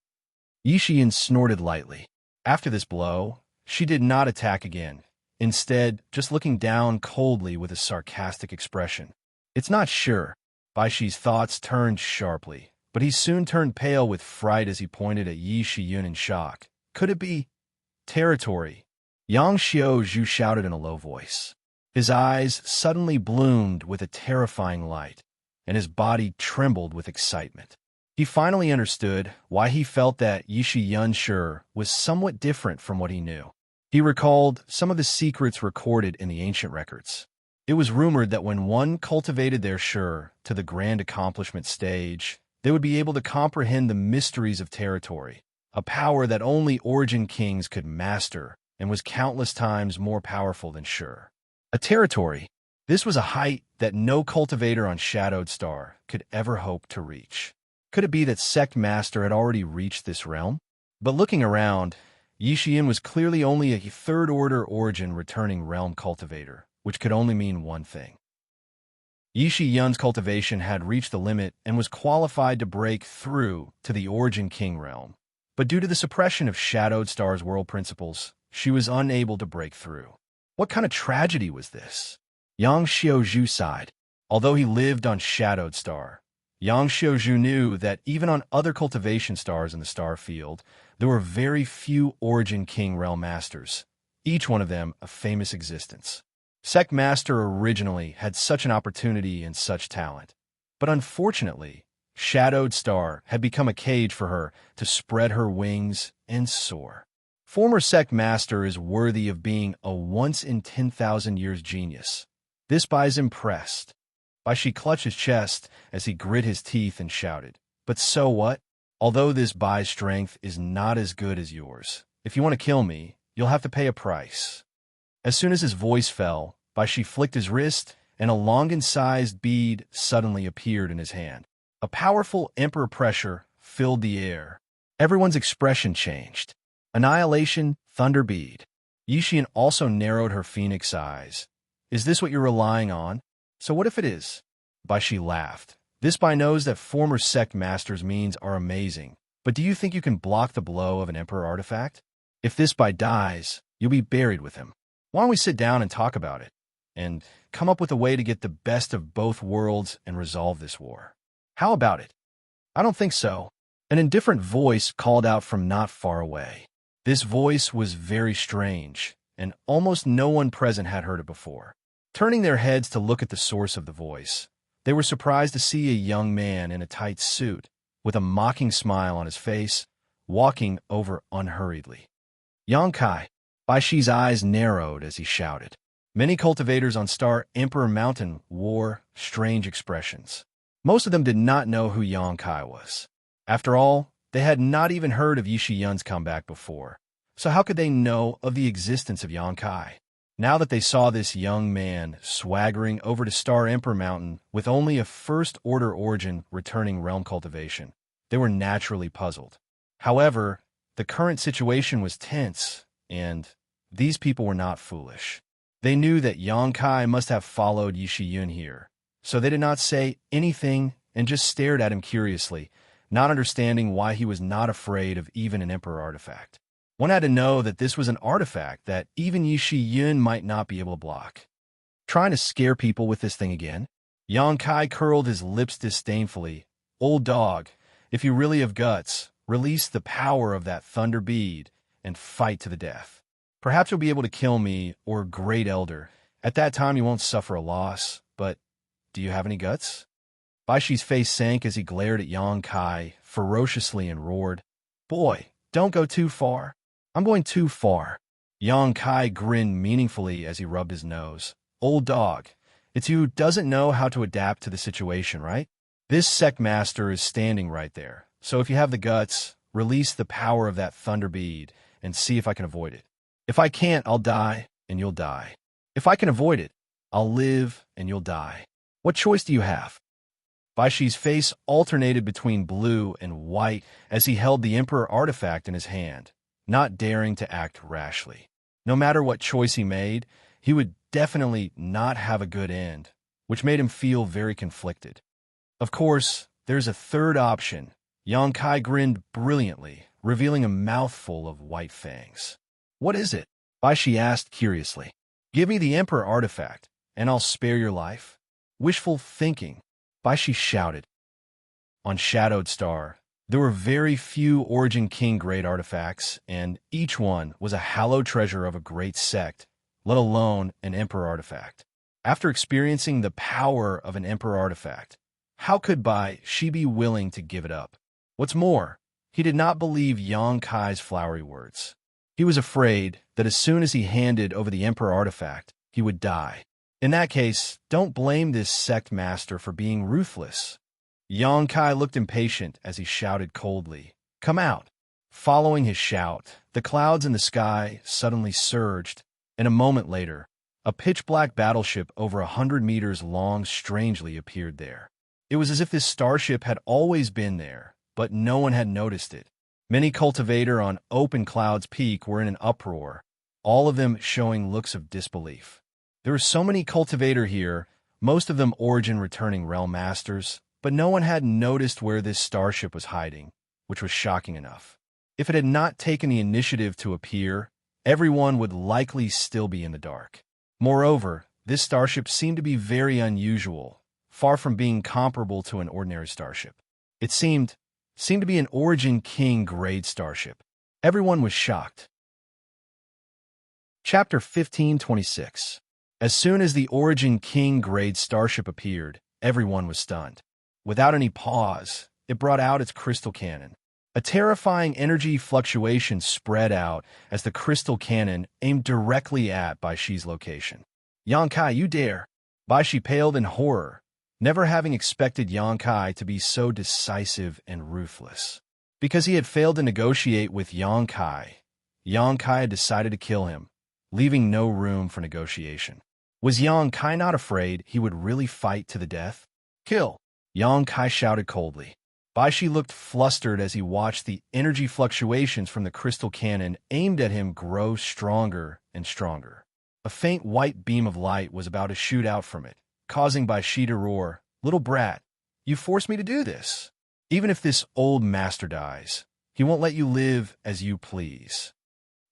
Yi Shiyun snorted lightly. After this blow, she did not attack again, instead just looking down coldly with a sarcastic expression. It's not Sure. Bai Shi's thoughts turned sharply, but he soon turned pale with fright as he pointed at Yi Shiyun in shock. Could it be territory? Xianxia Zhu shouted in a low voice. His eyes suddenly bloomed with a terrifying light, and his body trembled with excitement. He finally understood why he felt that Yi Shiyun Sure was somewhat different from what he knew. He recalled some of the secrets recorded in the ancient records. It was rumored that when one cultivated their Sure to the grand accomplishment stage, they would be able to comprehend the mysteries of territory, a power that only origin kings could master and was countless times more powerful than Sure. A territory. This was a height that no cultivator on Shadowed Star could ever hope to reach. Could it be that Sect Master had already reached this realm? But looking around, Yi Shiyun was clearly only a third-order origin returning realm cultivator, which could only mean one thing. Yi Shiyun's cultivation had reached the limit and was qualified to break through to the origin king realm. But due to the suppression of Shadowed Star's world principles, she was unable to break through. What kind of tragedy was this? Xianxia Zhu sighed. Although he lived on Shadowed Star, Xianxia knew that even on other cultivation stars in the star field, there were very few Origin King Realm Masters, each one of them a famous existence. Sect Master originally had such an opportunity and such talent, but unfortunately, Shadowed Star had become a cage for her to spread her wings and soar. Former Sect Master is worthy of being a once-in-10,000 years genius. This Bai's impressed. Bai Shi clutched his chest as he grit his teeth and shouted, "But so what? Although this Bai's strength is not as good as yours, if you want to kill me, you'll have to pay a price." As soon as his voice fell, Bai Shi flicked his wrist, and a Longan-sized bead suddenly appeared in his hand. A powerful emperor pressure filled the air. Everyone's expression changed. Annihilation, thunder bead. Yixian also narrowed her phoenix eyes. "Is this what you're relying on? So what if it is?" Bai Shi laughed. "This Bai knows that former sect masters' means are amazing, but do you think you can block the blow of an emperor artifact? If this Bai dies, you'll be buried with him. Why don't we sit down and talk about it, and come up with a way to get the best of both worlds and resolve this war? How about it?" "I don't think so." An indifferent voice called out from not far away. This voice was very strange, and almost no one present had heard it before. Turning their heads to look at the source of the voice, they were surprised to see a young man in a tight suit, with a mocking smile on his face, walking over unhurriedly. "Yangkai!" Bai Shi's eyes narrowed as he shouted. Many cultivators on Star Emperor Mountain wore strange expressions. Most of them did not know who Yangkai was. After all, they had not even heard of Yishi Yun's comeback before, so how could they know of the existence of Yangkai? Now that they saw this young man swaggering over to Star Emperor Mountain with only a first-order origin returning realm cultivation, they were naturally puzzled. However, the current situation was tense, and these people were not foolish. They knew that Yangkai must have followed Yishi Yun here, so they did not say anything and just stared at him curiously, not understanding why he was not afraid of even an emperor artifact. One had to know that this was an artifact that even Yishi Yun might not be able to block. Trying to scare people with this thing again? Yangkai curled his lips disdainfully. "Old dog, if you really have guts, release the power of that thunder bead and fight to the death. Perhaps you'll be able to kill me or Great Elder. At that time you won't suffer a loss, but do you have any guts?" Bai Shi's face sank as he glared at Yangkai ferociously and roared, "Boy, don't go too far. I'm going too far." Yangkai grinned meaningfully as he rubbed his nose. "Old dog, it's you who doesn't know how to adapt to the situation, right? This sect master is standing right there, so if you have the guts, release the power of that thunder bead and see if I can avoid it. If I can't, I'll die, and you'll die. If I can avoid it, I'll live, and you'll die. What choice do you have?" Bai Shi's face alternated between blue and white as he held the Emperor artifact in his hand, not daring to act rashly. No matter what choice he made, he would definitely not have a good end, which made him feel very conflicted. Of course, there's a third option. Yangkai grinned brilliantly, revealing a mouthful of white fangs. "What is it?" Bai Shi asked curiously. "Give me the Emperor artifact, and I'll spare your life." "Wishful thinking," Bai Shi shouted. On Shadowed Star, there were very few Origin King great artifacts, and each one was a hallowed treasure of a great sect, let alone an Emperor artifact. After experiencing the power of an Emperor artifact, how could Bai Shi be willing to give it up? What's more, he did not believe Yangkai's flowery words. He was afraid that as soon as he handed over the Emperor artifact, he would die. In that case, don't blame this sect master for being ruthless. Yangkai looked impatient as he shouted coldly, "Come out!" Following his shout, the clouds in the sky suddenly surged, and a moment later, a pitch-black battleship over 100 meters long strangely appeared there. It was as if this starship had always been there, but no one had noticed it. Many cultivators on Open Cloud's peak were in an uproar, all of them showing looks of disbelief. There were so many cultivators here, most of them Origin returning realm masters, but no one had noticed where this starship was hiding, which was shocking enough. If it had not taken the initiative to appear, everyone would likely still be in the dark. Moreover, this starship seemed to be very unusual, far from being comparable to an ordinary starship. It seemed to be an Origin King grade starship. Everyone was shocked. Chapter 1526. As soon as the Origin King grade starship appeared, everyone was stunned. Without any pause, it brought out its crystal cannon. A terrifying energy fluctuation spread out as the crystal cannon aimed directly at Bai Shi's location. "Yankai, you dare!" Bai Shi paled in horror, never having expected Yankai to be so decisive and ruthless. Because he had failed to negotiate with Yankai had decided to kill him, leaving no room for negotiation. Was Yankai not afraid he would really fight to the death? "Kill!" Yankai shouted coldly. Bai Shi looked flustered as he watched the energy fluctuations from the crystal cannon aimed at him grow stronger and stronger. A faint white beam of light was about to shoot out from it, causing Bai Shi to roar, "Little brat, you forced me to do this. Even if this old master dies, he won't let you live as you please."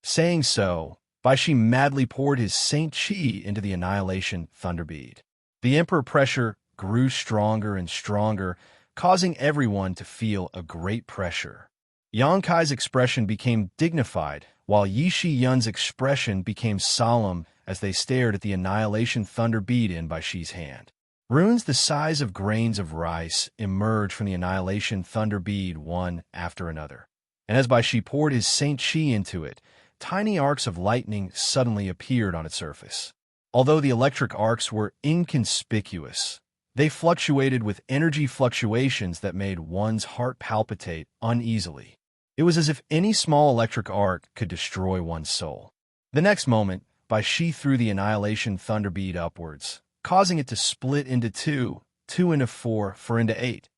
Saying so, Bai Shi madly poured his Saint Qi into the Annihilation Thunderbead. The Emperor pressure grew stronger and stronger, causing everyone to feel a great pressure. Yankai's expression became dignified, while Yi Shiyun's expression became solemn as they stared at the Annihilation Thunder bead in Bai Shi's hand. Runes the size of grains of rice emerged from the Annihilation Thunder bead one after another. And as Bai Shi poured his Saint Qi into it, tiny arcs of lightning suddenly appeared on its surface. Although the electric arcs were inconspicuous, they fluctuated with energy fluctuations that made one's heart palpitate uneasily. It was as if any small electric arc could destroy one's soul. The next moment, Bai Shi threw the Annihilation Thunder bead upwards, causing it to split into two into four into 8.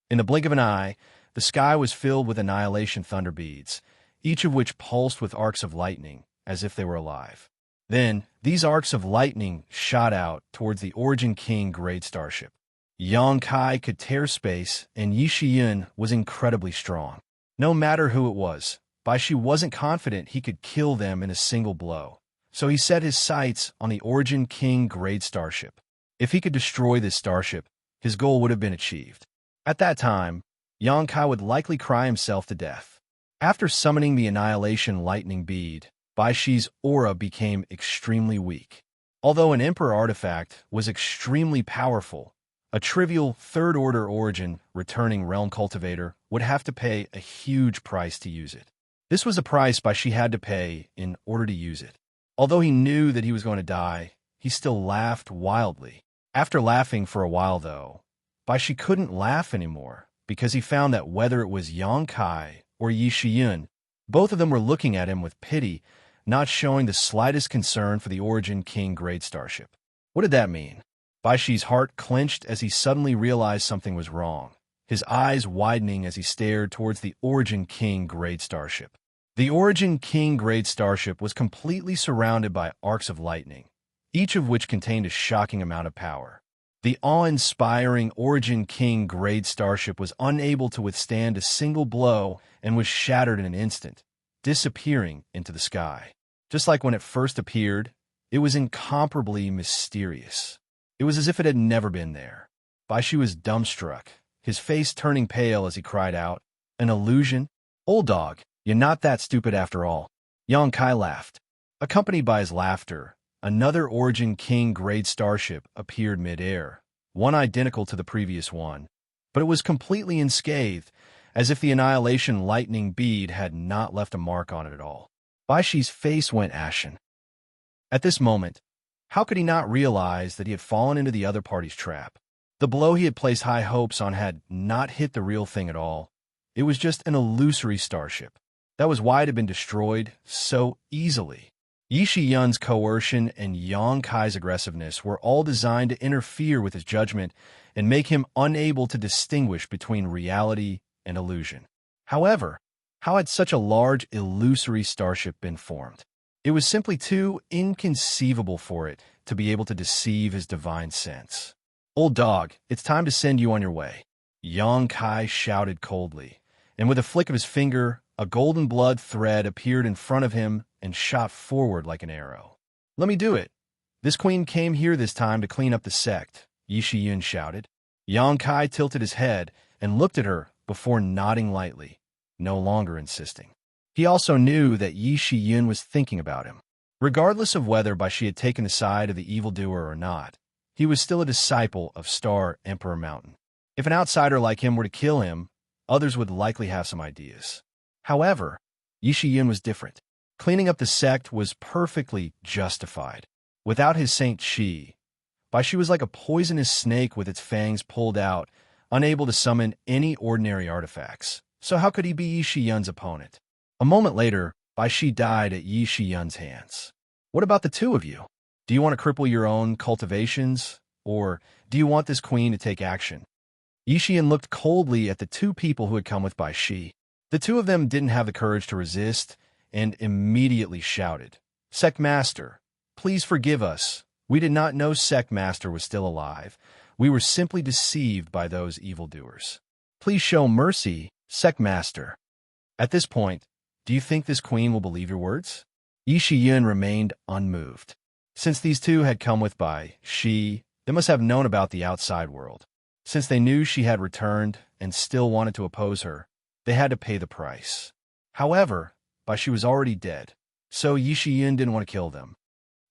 In the blink of an eye, the sky was filled with Annihilation Thunder beads, each of which pulsed with arcs of lightning, as if they were alive. Then, these arcs of lightning shot out towards the Origin King grade starship. Yankai could tear space, and Yi Shiyun was incredibly strong. No matter who it was, Bai Shi wasn't confident he could kill them in a single blow, so he set his sights on the Origin King grade starship. If he could destroy this starship, his goal would have been achieved. At that time, Yankai would likely cry himself to death. After summoning the Annihilation Lightning Bead, Bai Shi's aura became extremely weak. Although an Emperor artifact was extremely powerful, a trivial third-order origin returning realm cultivator would have to pay a huge price to use it. This was a price Bai Shi had to pay in order to use it. Although he knew that he was going to die, he still laughed wildly. After laughing for a while, though, Bai Shi couldn't laugh anymore because he found that whether it was Yankai or Yi Shiyun, both of them were looking at him with pity, not showing the slightest concern for the Origin King grade starship. What did that mean? Bai Shi's heart clenched as he suddenly realized something was wrong, his eyes widening as he stared towards the Origin King grade starship. The Origin King grade starship was completely surrounded by arcs of lightning, each of which contained a shocking amount of power. The awe-inspiring Origin King grade starship was unable to withstand a single blow and was shattered in an instant, disappearing into the sky. Just like when it first appeared, it was incomparably mysterious. It was as if it had never been there. Bai Shi was dumbstruck, his face turning pale as he cried out, "An illusion? Old dog, you're not that stupid after all." Yankai laughed. Accompanied by his laughter, another Origin King grade starship appeared mid-air, one identical to the previous one, but it was completely unscathed, as if the Annihilation Lightning Bead had not left a mark on it at all. Bai Shi's face went ashen. At this moment, how could he not realize that he had fallen into the other party's trap? The blow he had placed high hopes on had not hit the real thing at all. It was just an illusory starship. That was why it had been destroyed so easily. Yi Shiyun's coercion and Yankai's aggressiveness were all designed to interfere with his judgment and make him unable to distinguish between reality and illusion. However, how had such a large, illusory starship been formed? It was simply too inconceivable for it to be able to deceive his divine sense. "Old dog, it's time to send you on your way," Yankai shouted coldly, and with a flick of his finger, a golden blood thread appeared in front of him and shot forward like an arrow. "Let me do it. This queen came here this time to clean up the sect. Yixiyun shouted. Yang Kai tilted his head and looked at her before nodding lightly, no longer insisting. He also knew that Yixiyun was thinking about him. Regardless of whether Baishi had taken the side of the evildoer or not, he was still a disciple of Star Emperor Mountain. If an outsider like him were to kill him, others would likely have some ideas. However, Yixiyun was different. Cleaning up the sect was perfectly justified. Without his Saint Qi, Baishi was like a poisonous snake with its fangs pulled out, unable to summon any ordinary artifacts. So how could he be Yixiyun's opponent? A moment later, Baishi died at Yixiyun's hands. What about the two of you? Do you want to cripple your own cultivations, or do you want this queen to take action? Yixiyun looked coldly at the two people who had come with Baishi. The two of them didn't have the courage to resist and immediately shouted, "Sect Master, please forgive us. We did not know Sect Master was still alive. We were simply deceived by those evildoers. Please show mercy, Sect Master." At this point, do you think this queen will believe your words? Yixiyun remained unmoved. Since these two had come with Baishi, they must have known about the outside world. Since they knew she had returned and still wanted to oppose her, they had to pay the price. However, Baishi was already dead, so Yixiyun didn't want to kill them.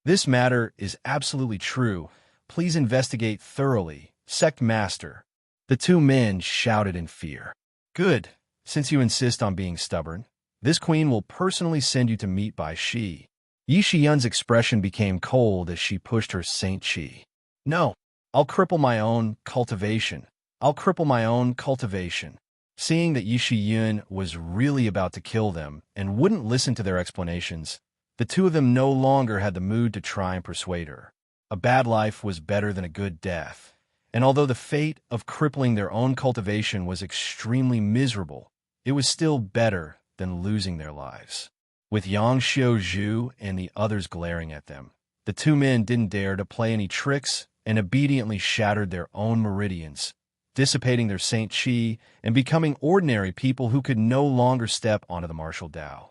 This matter is absolutely true. Please investigate thoroughly, Sect Master. The two men shouted in fear. Good, since you insist on being stubborn. This queen will personally send you to meet Baishi. Yixiyun's expression became cold as she pushed her Saint Qi. No, I'll cripple my own cultivation. I'll cripple my own cultivation. Seeing that Yixiyun was really about to kill them and wouldn't listen to their explanations, the two of them no longer had the mood to try and persuade her. A bad life was better than a good death, and although the fate of crippling their own cultivation was extremely miserable, it was still better than losing their lives. With Yang Xiaozhu and the others glaring at them, the two men didn't dare to play any tricks and obediently shattered their own meridians, dissipating their Saint Qi and becoming ordinary people who could no longer step onto the martial Tao.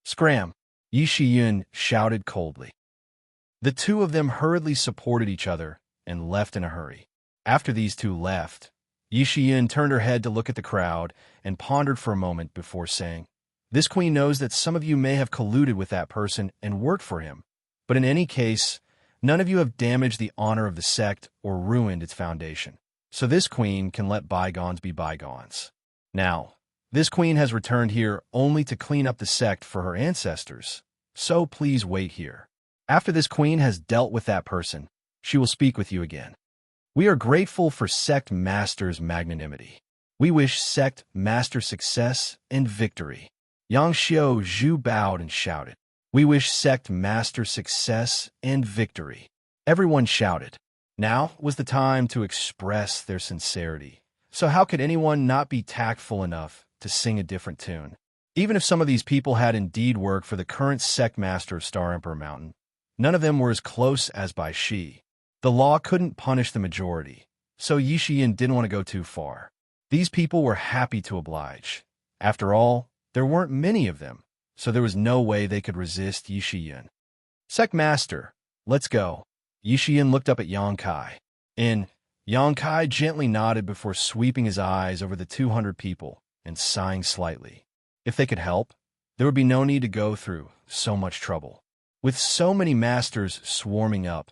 Scram! Yixiyun shouted coldly. The two of them hurriedly supported each other and left in a hurry. After these two left, Yixiyun turned her head to look at the crowd and pondered for a moment before saying, "This queen knows that some of you may have colluded with that person and worked for him, but in any case, none of you have damaged the honor of the sect or ruined its foundation. So this queen can let bygones be bygones. Now, this queen has returned here only to clean up the sect for her ancestors, so please wait here. After this queen has dealt with that person, she will speak with you again. We are grateful for Sect Master's magnanimity. We wish Sect Master success and victory." Yang Xiaozhu bowed and shouted, "We wish Sect Master success and victory." Everyone shouted. Now was the time to express their sincerity. So how could anyone not be tactful enough to sing a different tune? Even if some of these people had indeed worked for the current Sect Master of Star Emperor Mountain, none of them were as close as Baishi. The law couldn't punish the majority, so Yixiyun didn't want to go too far. These people were happy to oblige. After all, there weren't many of them, so there was no way they could resist Yixiyun. "Sect Master, let's go." Yixiyun looked up at Yang Kai. Yang Kai gently nodded before sweeping his eyes over the 200 people and sighing slightly. If they could help, there would be no need to go through so much trouble. With so many masters swarming up,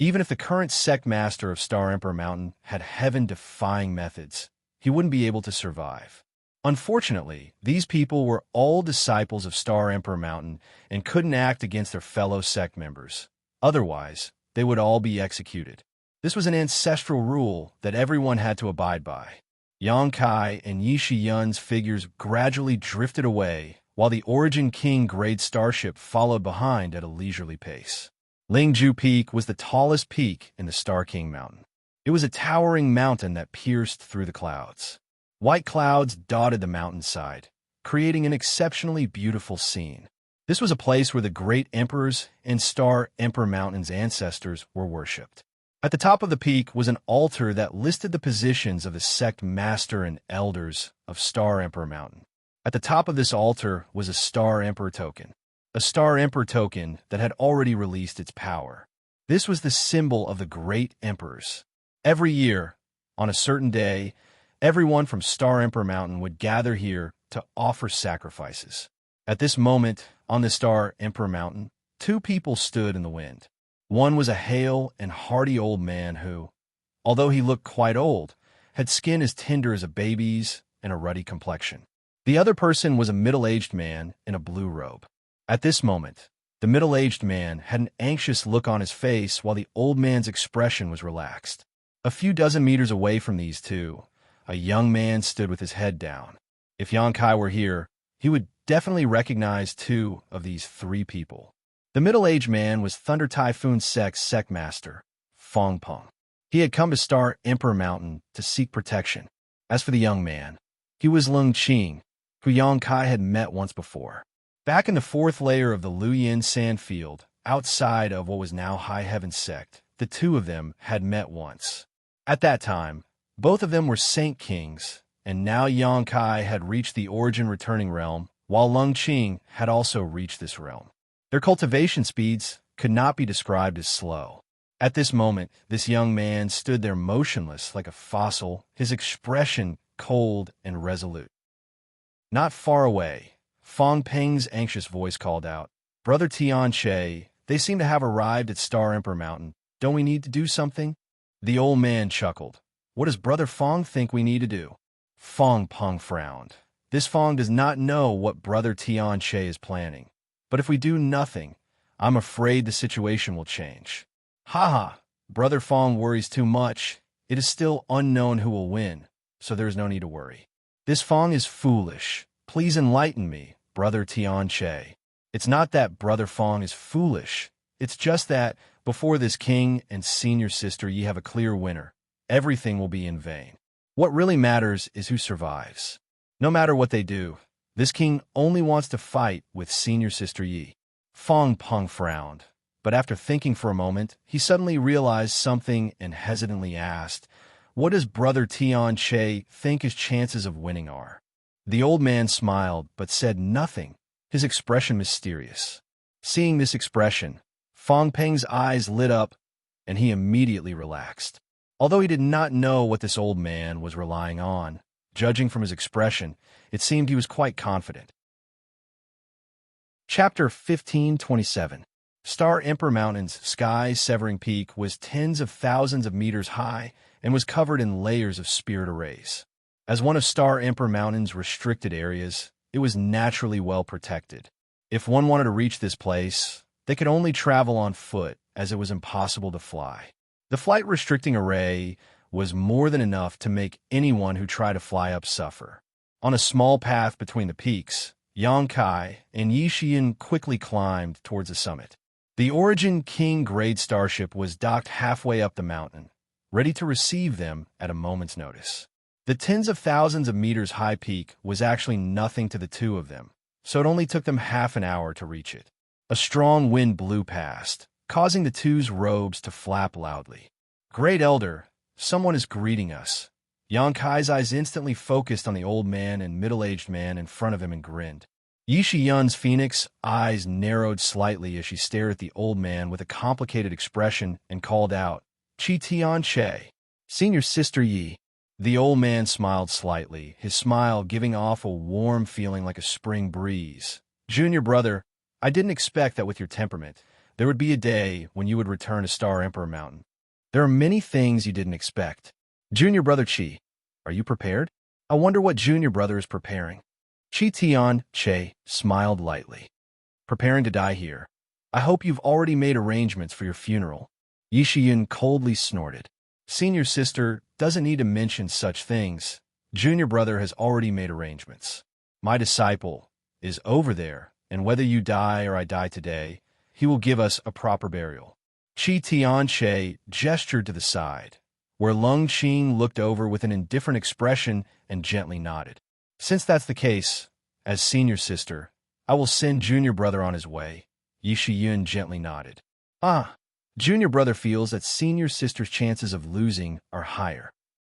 even if the current Sect Master of Star Emperor Mountain had heaven-defying methods, he wouldn't be able to survive. Unfortunately, these people were all disciples of Star Emperor Mountain and couldn't act against their fellow sect members. Otherwise, they would all be executed. This was an ancestral rule that everyone had to abide by. Yang Kai and Yixiyun's figures gradually drifted away, while the Origin King grade starship followed behind at a leisurely pace. Lingju Peak was the tallest peak in the Star King Mountain. It was a towering mountain that pierced through the clouds. White clouds dotted the mountainside, creating an exceptionally beautiful scene. This was a place where the great emperors and Star Emperor Mountain's ancestors were worshipped. At the top of the peak was an altar that listed the positions of the sect master and elders of Star Emperor Mountain. At the top of this altar was a Star Emperor token. A Star Emperor token that had already released its power. This was the symbol of the great emperors. Every year, on a certain day, everyone from Star Emperor Mountain would gather here to offer sacrifices. At this moment, on the Star Emperor Mountain, two people stood in the wind. One was a hale and hearty old man who, although he looked quite old, had skin as tender as a baby's and a ruddy complexion. The other person was a middle-aged man in a blue robe. At this moment, the middle-aged man had an anxious look on his face while the old man's expression was relaxed. A few dozen meters away from these two, a young man stood with his head down. If Xianxia were here, he would definitely recognize two of these three people. The middle-aged man was Thunder Typhoon Sect's master, Fong Peng. He had come to Star Emperor Mountain to seek protection. As for the young man, he was Lung Qing, who Xianxia had met once before. Back in the fourth layer of the Luyin sand field, outside of what was now High Heaven Sect, the two of them had met once. At that time, both of them were Saint Kings, and now Xianxia had reached the Origin Returning Realm, while Lung Qing had also reached this realm. Their cultivation speeds could not be described as slow. At this moment, this young man stood there motionless like a fossil, his expression cold and resolute. Not far away, Fong Peng's anxious voice called out, "Brother Xianxia, they seem to have arrived at Star Emperor Mountain. Don't we need to do something?" The old man chuckled. "What does Brother Fong think we need to do?" Fong Peng frowned. This Fong does not know what Brother Xianxia is planning. But if we do nothing, I'm afraid the situation will change. Ha! Brother Fong worries too much. It is still unknown who will win, so there is no need to worry. This Fong is foolish. Please enlighten me, Brother Xianxia. It's not that Brother Fong is foolish. It's just that, before this king and senior sister ye have a clear winner, everything will be in vain. What really matters is who survives. No matter what they do, this king only wants to fight with senior sister Yi. Fong Peng frowned, but after thinking for a moment, he suddenly realized something and hesitantly asked, "What does Brother Xianxia think his chances of winning are?" The old man smiled, but said nothing, his expression mysterious. Seeing this expression, Fong Peng's eyes lit up, and he immediately relaxed. Although he did not know what this old man was relying on, judging from his expression, it seemed he was quite confident. Chapter 1527. Star Emperor Mountain's sky-severing peak was tens of thousands of meters high and was covered in layers of spirit arrays. As one of Star Emperor Mountain's restricted areas, it was naturally well protected. If one wanted to reach this place, they could only travel on foot, as it was impossible to fly. The flight-restricting array was more than enough to make anyone who tried to fly up suffer. On a small path between the peaks, Xianxia and Yixian quickly climbed towards the summit. The Origin King grade starship was docked halfway up the mountain, ready to receive them at a moment's notice. The tens of thousands of meters high peak was actually nothing to the two of them, so it only took them half an hour to reach it. A strong wind blew past, causing the two's robes to flap loudly. "Great Elder, someone is greeting us." Xianxia's eyes instantly focused on the old man and middle-aged man in front of him and grinned. Yixian's phoenix eyes narrowed slightly as she stared at the old man with a complicated expression and called out, "Qi Tianxia, senior sister Yi." The old man smiled slightly, his smile giving off a warm feeling like a spring breeze. "Junior brother, I didn't expect that with your temperament, there would be a day when you would return to Star Emperor Mountain. There are many things you didn't expect. Junior brother Qi, are you prepared? I wonder what junior brother is preparing." Qi Tianxia smiled lightly. "Preparing to die here. I hope you've already made arrangements for your funeral." Yixian coldly snorted. "Senior sister doesn't need to mention such things. Junior brother has already made arrangements. My disciple is over there, and whether you die or I die today, he will give us a proper burial." Qi Tianxia gestured to the side, where Lung Qing looked over with an indifferent expression and gently nodded. "Since that's the case, as senior sister, I will send junior brother on his way." Yixian gently nodded. Junior brother feels that senior sister's chances of losing are higher.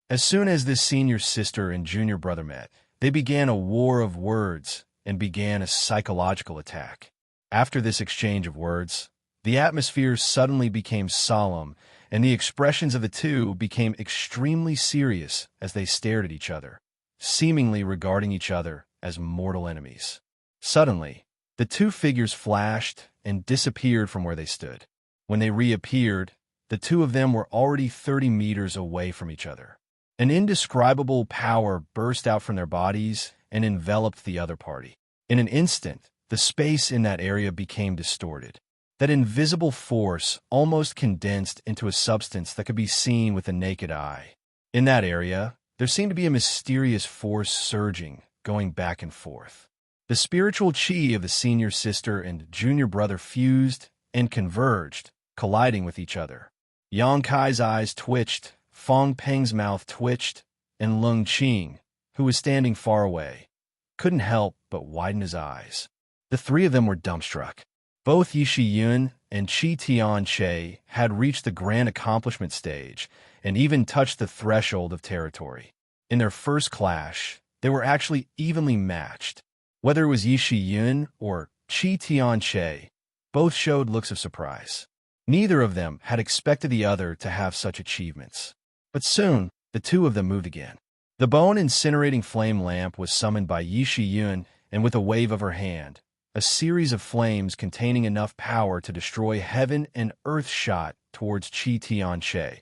As soon as this senior sister and junior brother met, they began a war of words and began a psychological attack. After this exchange of words, The atmosphere suddenly became solemn, and the expressions of the two became extremely serious as they stared at each other, seemingly regarding each other as mortal enemies. Suddenly, the two figures flashed and disappeared from where they stood. When they reappeared, the two of them were already 30 meters away from each other. An indescribable power burst out from their bodies and enveloped the other party. In an instant, the space in that area became distorted. That invisible force almost condensed into a substance that could be seen with the naked eye. In that area, there seemed to be a mysterious force surging, going back and forth. The spiritual chi of the senior sister and junior brother fused and converged, colliding with each other. Yang Kai's eyes twitched, Fong Peng's mouth twitched, and Lung Qing, who was standing far away, couldn't help but widen his eyes. The three of them were dumbstruck. Both Yi Yun and Qi Tianche had reached the grand accomplishment stage and even touched the threshold of territory. In their first clash, they were actually evenly matched. Whether it was Yi Yun or Qi Tianche, both showed looks of surprise. Neither of them had expected the other to have such achievements. But soon, the two of them moved again. The bone-incinerating flame lamp was summoned by Yi Yun, and with a wave of her hand, a series of flames containing enough power to destroy heaven and earth shot towards Qi Tianche,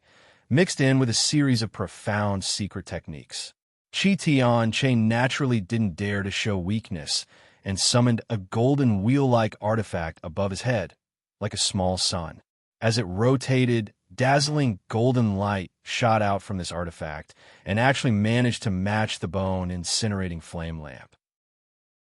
mixed in with a series of profound secret techniques. Qi Tianche naturally didn't dare to show weakness and summoned a golden wheel-like artifact above his head, like a small sun. As it rotated, dazzling golden light shot out from this artifact and actually managed to match the bone-incinerating flame lamp.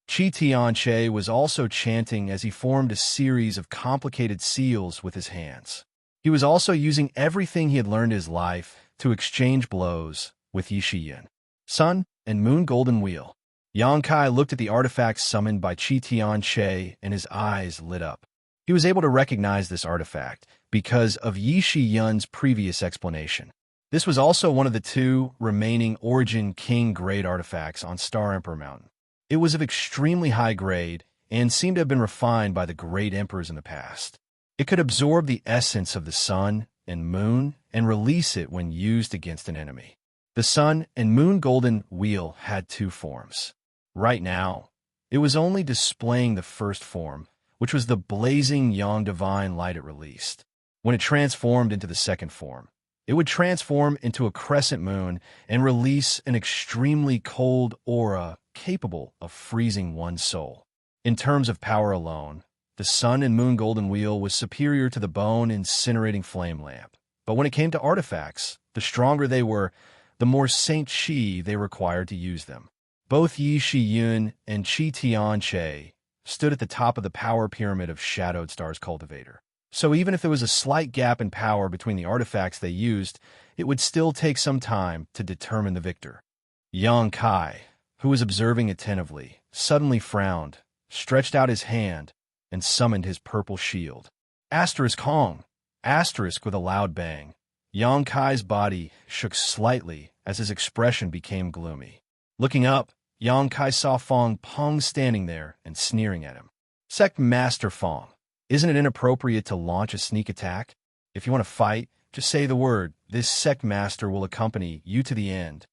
Qi Tianche was also chanting as he formed a series of complicated seals with his hands. He was also using everything he had learned in his life to exchange blows with Yi Yun. Sun and Moon Golden Wheel. Yang Kai looked at the artifact summoned by Qi Tianche and his eyes lit up. He was able to recognize this artifact because of Yi Yun's previous explanation. This was also one of the two remaining Origin King grade artifacts on Star Emperor Mountain. It was of extremely high grade and seemed to have been refined by the great emperors in the past. It could absorb the essence of the sun and moon and release it when used against an enemy. The sun and moon golden wheel had two forms. Right now, it was only displaying the first form, which was the blazing yang divine light it released. When it transformed into the second form, it would transform into a crescent moon and release an extremely cold aura capable of freezing one's soul. In terms of power alone, the sun and moon golden wheel was superior to the bone-incinerating flame lamp. But when it came to artifacts, the stronger they were, the more Saint Qi they required to use them. Both Yi Yun and Qi Tianche stood at the top of the power pyramid of Shadowed Star's cultivator. So even if there was a slight gap in power between the artifacts they used, it would still take some time to determine the victor. Yang Kai, who was observing attentively, suddenly frowned, stretched out his hand, and summoned his purple shield. Asterisk Hong! Asterisk with a loud bang. Yang Kai's body shook slightly as his expression became gloomy. Looking up, Yang Kai saw Fong Peng standing there and sneering at him. Sect Master Fong, isn't it inappropriate to launch a sneak attack? If you want to fight, just say the word. This Sect Master will accompany you to the end.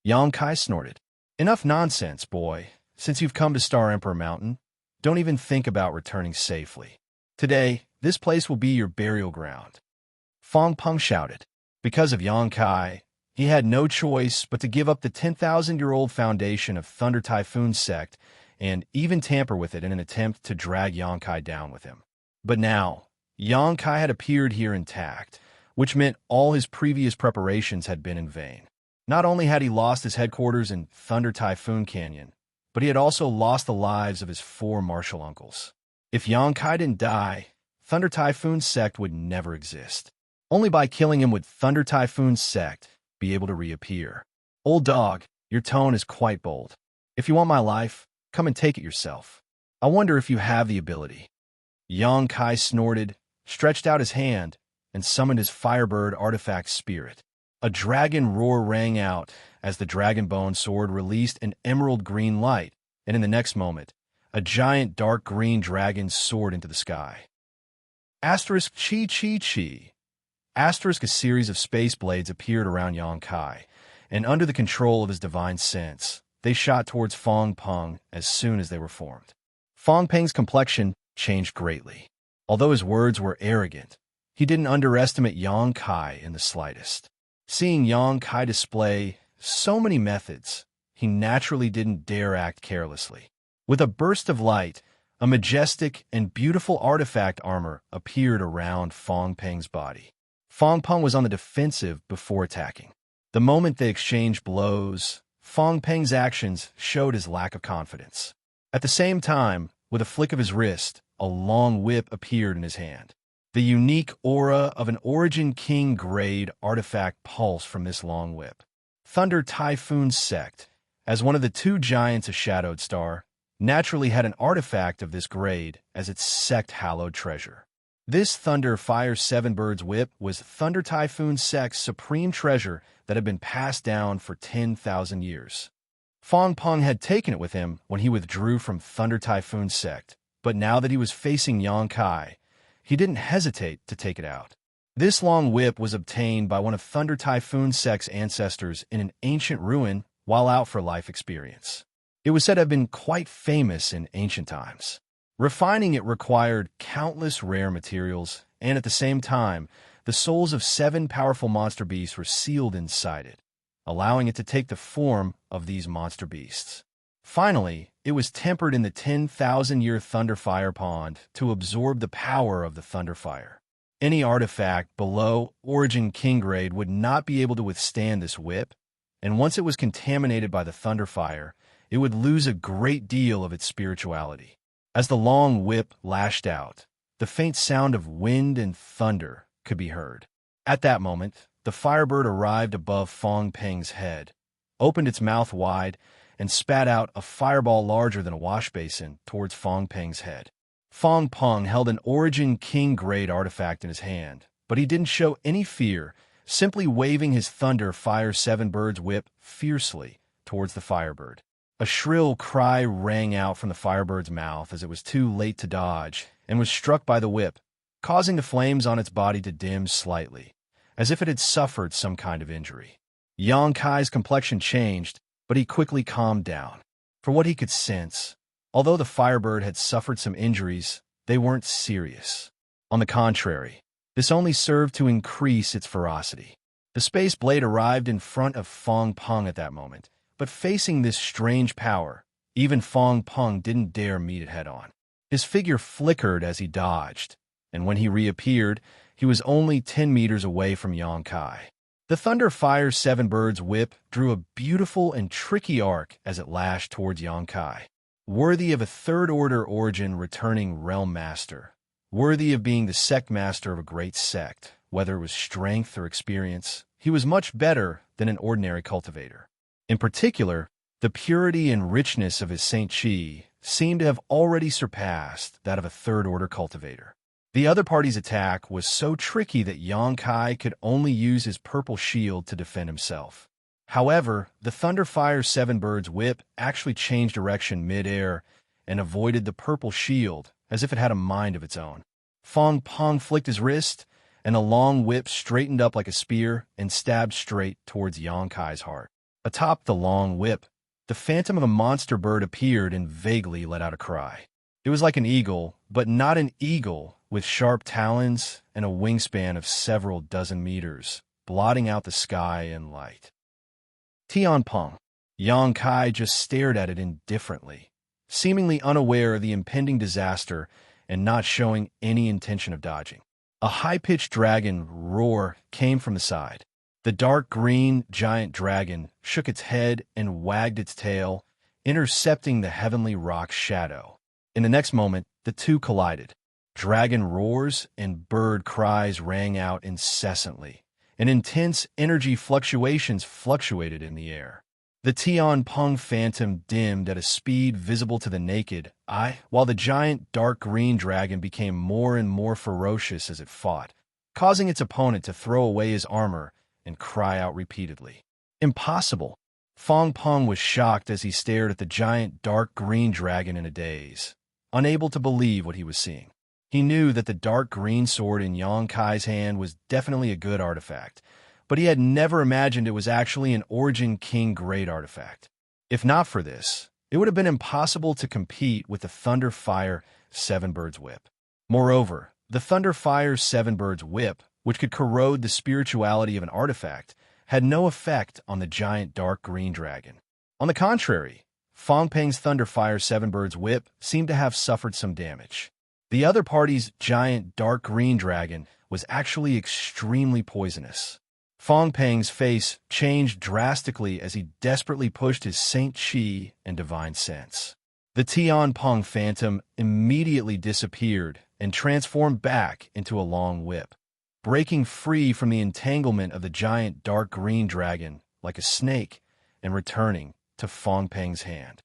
Yang Kai snorted. Enough nonsense, boy. Since you've come to Star Emperor Mountain, don't even think about returning safely. Today, this place will be your burial ground. Fong Peng shouted. Because of Yang Kai, he had no choice but to give up the 10,000-year-old foundation of Thunder Typhoon Sect and even tamper with it in an attempt to drag Yang Kai down with him. But now, Yang Kai had appeared here intact, which meant all his previous preparations had been in vain. Not only had he lost his headquarters in Thunder Typhoon Canyon, but he had also lost the lives of his 4 martial uncles. If Yang Kai didn't die, Thunder Typhoon Sect would never exist. Only by killing him would Thunder Typhoon Sect be able to reappear. Old dog, your tone is quite bold. If you want my life, come and take it yourself. I wonder if you have the ability. Yang Kai snorted, stretched out his hand, and summoned his Firebird artifact spirit. A dragon roar rang out as the dragon bone sword released an emerald green light, and in the next moment, a giant dark green dragon soared into the sky. Asterisk chi chi chi. Asterisk a series of space blades appeared around Yang Kai, and under the control of his divine sense, they shot towards Fong Peng as soon as they were formed. Fong Peng's complexion changed greatly. Although his words were arrogant, he didn't underestimate Yang Kai in the slightest. Seeing Yang Kai display so many methods, he naturally didn't dare act carelessly. With a burst of light, a majestic and beautiful artifact armor appeared around Fong Peng's body. Fong Peng was on the defensive before attacking. The moment they exchanged blows, Fong Peng's actions showed his lack of confidence. At the same time, with a flick of his wrist, a long whip appeared in his hand. The unique aura of an Origin King grade artifact pulsed from this long whip. Thunder Typhoon Sect, as one of the two giants of Shadowed Star, naturally had an artifact of this grade as its sect-hallowed treasure. This Thunder Fire Seven Birds whip was Thunder Typhoon Sect's supreme treasure that had been passed down for 10,000 years. Fong Peng had taken it with him when he withdrew from Thunder Typhoon Sect, but now that he was facing Yang Kai, he didn't hesitate to take it out. This long whip was obtained by one of Thunder Typhoon Sect's ancestors in an ancient ruin while out for life experience. It was said to have been quite famous in ancient times. Refining it required countless rare materials, and at the same time, the souls of 7 powerful monster beasts were sealed inside it, allowing it to take the form of these monster beasts. Finally, it was tempered in the 10,000-year Thunder Fire Pond to absorb the power of the Thunder Fire. Any artifact below Origin King grade would not be able to withstand this whip, and once it was contaminated by the Thunder Fire, it would lose a great deal of its spirituality. As the long whip lashed out, the faint sound of wind and thunder could be heard. At that moment, the Firebird arrived above Fong Peng's head, opened its mouth wide, and spat out a fireball larger than a wash basin towards Fong Peng's head. Fong Peng held an Origin King-grade artifact in his hand, but he didn't show any fear, simply waving his Thunder Fire Seven Birds whip fiercely towards the Firebird. A shrill cry rang out from the Firebird's mouth as it was too late to dodge and was struck by the whip, causing the flames on its body to dim slightly, as if it had suffered some kind of injury. Yang Kai's complexion changed, but he quickly calmed down. For what he could sense, although the Firebird had suffered some injuries, they weren't serious. On the contrary, this only served to increase its ferocity. The Space Blade arrived in front of Fong Peng at that moment, but facing this strange power, even Fong Peng didn't dare meet it head-on. His figure flickered as he dodged, and when he reappeared, he was only 10 meters away from Yang Kai. The Thunder Fire Seven Birds whip drew a beautiful and tricky arc as it lashed towards Yang Kai. Worthy of a third-order origin returning realm master, worthy of being the sect master of a great sect, whether it was strength or experience, he was much better than an ordinary cultivator. In particular, the purity and richness of his Saint Chi seemed to have already surpassed that of a third-order cultivator. The other party's attack was so tricky that Yang Kai could only use his purple shield to defend himself. However, the Thunder Fire Seven Birds whip actually changed direction mid-air and avoided the purple shield as if it had a mind of its own. Fong Peng flicked his wrist, and a long whip straightened up like a spear and stabbed straight towards Yang Kai's heart. Atop the long whip, the phantom of a monster bird appeared and vaguely let out a cry. It was like an eagle, but not an eagle, with sharp talons and a wingspan of several dozen meters, blotting out the sky and light. Tian Peng. Yang Kai just stared at it indifferently, seemingly unaware of the impending disaster and not showing any intention of dodging. A high-pitched dragon roar came from the side. The dark green giant dragon shook its head and wagged its tail, intercepting the heavenly rock's shadow. In the next moment, the two collided. Dragon roars and bird cries rang out incessantly, and intense energy fluctuations fluctuated in the air. The Tian Peng phantom dimmed at a speed visible to the naked eye, while the giant dark green dragon became more and more ferocious as it fought, causing its opponent to throw away his armor and cry out repeatedly. Impossible! Fong Peng was shocked as he stared at the giant dark green dragon in a daze, unable to believe what he was seeing. He knew that the dark green sword in Yang Kai's hand was definitely a good artifact, but he had never imagined it was actually an Origin King grade artifact. If not for this, it would have been impossible to compete with the Thunderfire Seven Birds Whip. Moreover, the Thunderfire Seven Birds Whip, which could corrode the spirituality of an artifact, had no effect on the giant dark green dragon. On the contrary, Fong Peng's Thunderfire Seven Birds Whip seemed to have suffered some damage. The other party's giant dark green dragon was actually extremely poisonous. Fong Peng's face changed drastically as he desperately pushed his Saint Chi and Divine Sense. The Tian Peng Phantom immediately disappeared and transformed back into a long whip, breaking free from the entanglement of the giant dark green dragon like a snake and returning to Fong Peng's hand.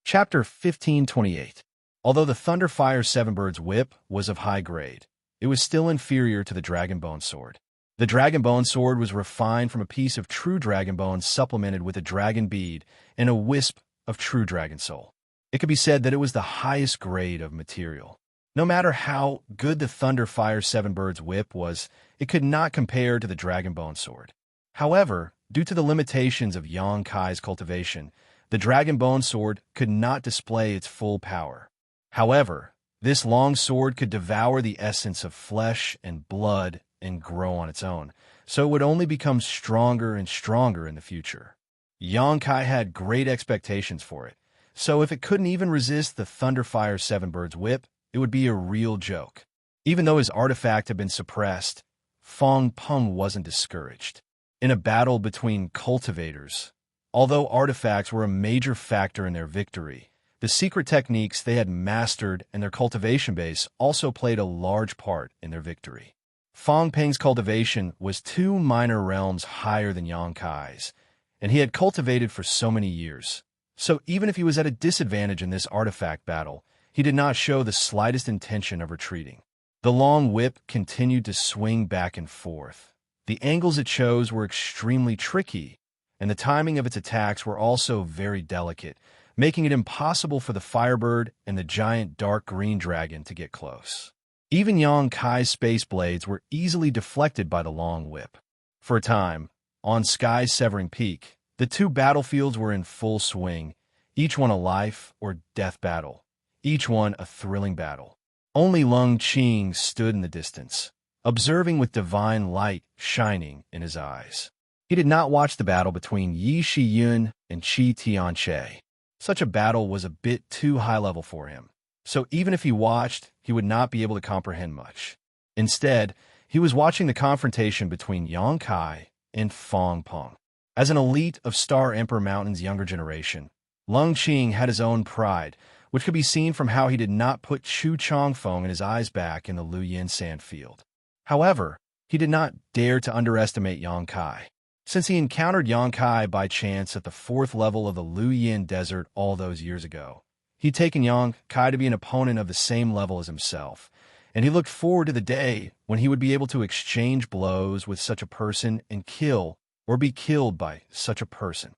Chapter 1528. Although the Thunderfire Seven Birds Whip was of high grade, it was still inferior to the Dragon Bone Sword. The Dragon Bone Sword was refined from a piece of true dragon bone supplemented with a dragon bead and a wisp of true dragon soul. It could be said that it was the highest grade of material. No matter how good the Thunderfire Seven Birds Whip was, it could not compare to the Dragon Bone Sword. However, due to the limitations of Yang Kai's cultivation, the Dragon Bone Sword could not display its full power. However, this long sword could devour the essence of flesh and blood and grow on its own, so it would only become stronger and stronger in the future. Yang Kai had great expectations for it, so if it couldn't even resist the Thunderfire Seven Birds Whip, it would be a real joke. Even though his artifact had been suppressed, Fong Peng wasn't discouraged. In a battle between cultivators, although artifacts were a major factor in their victory, the secret techniques they had mastered and their cultivation base also played a large part in their victory. Fong Peng's cultivation was 2 minor realms higher than Yang Kai's, and he had cultivated for so many years. So even if he was at a disadvantage in this artifact battle, he did not show the slightest intention of retreating. The long whip continued to swing back and forth. The angles it chose were extremely tricky, and the timing of its attacks were also very delicate, making it impossible for the Firebird and the giant dark green dragon to get close. Even Yang Kai's space blades were easily deflected by the long whip. For a time, on Sky's Severing Peak, the 2 battlefields were in full swing, each one a life or death battle, each one a thrilling battle. Only Lung Qing stood in the distance, observing with divine light shining in his eyes. He did not watch the battle between Yi Shiyun and Qi Tianche. Such a battle was a bit too high level for him, so even if he watched, he would not be able to comprehend much. Instead, he was watching the confrontation between Yang Kai and Fong Peng. As an elite of Star Emperor Mountain's younger generation, Lung Qing had his own pride, which could be seen from how he did not put Chu Chongfeng and his eyes back in the Luyin Sandfield. However, he did not dare to underestimate Yang Kai. Since he encountered Yang Kai by chance at the 4th level of the Luyin Desert all those years ago, he'd taken Yang Kai to be an opponent of the same level as himself, and he looked forward to the day when he would be able to exchange blows with such a person and kill or be killed by such a person.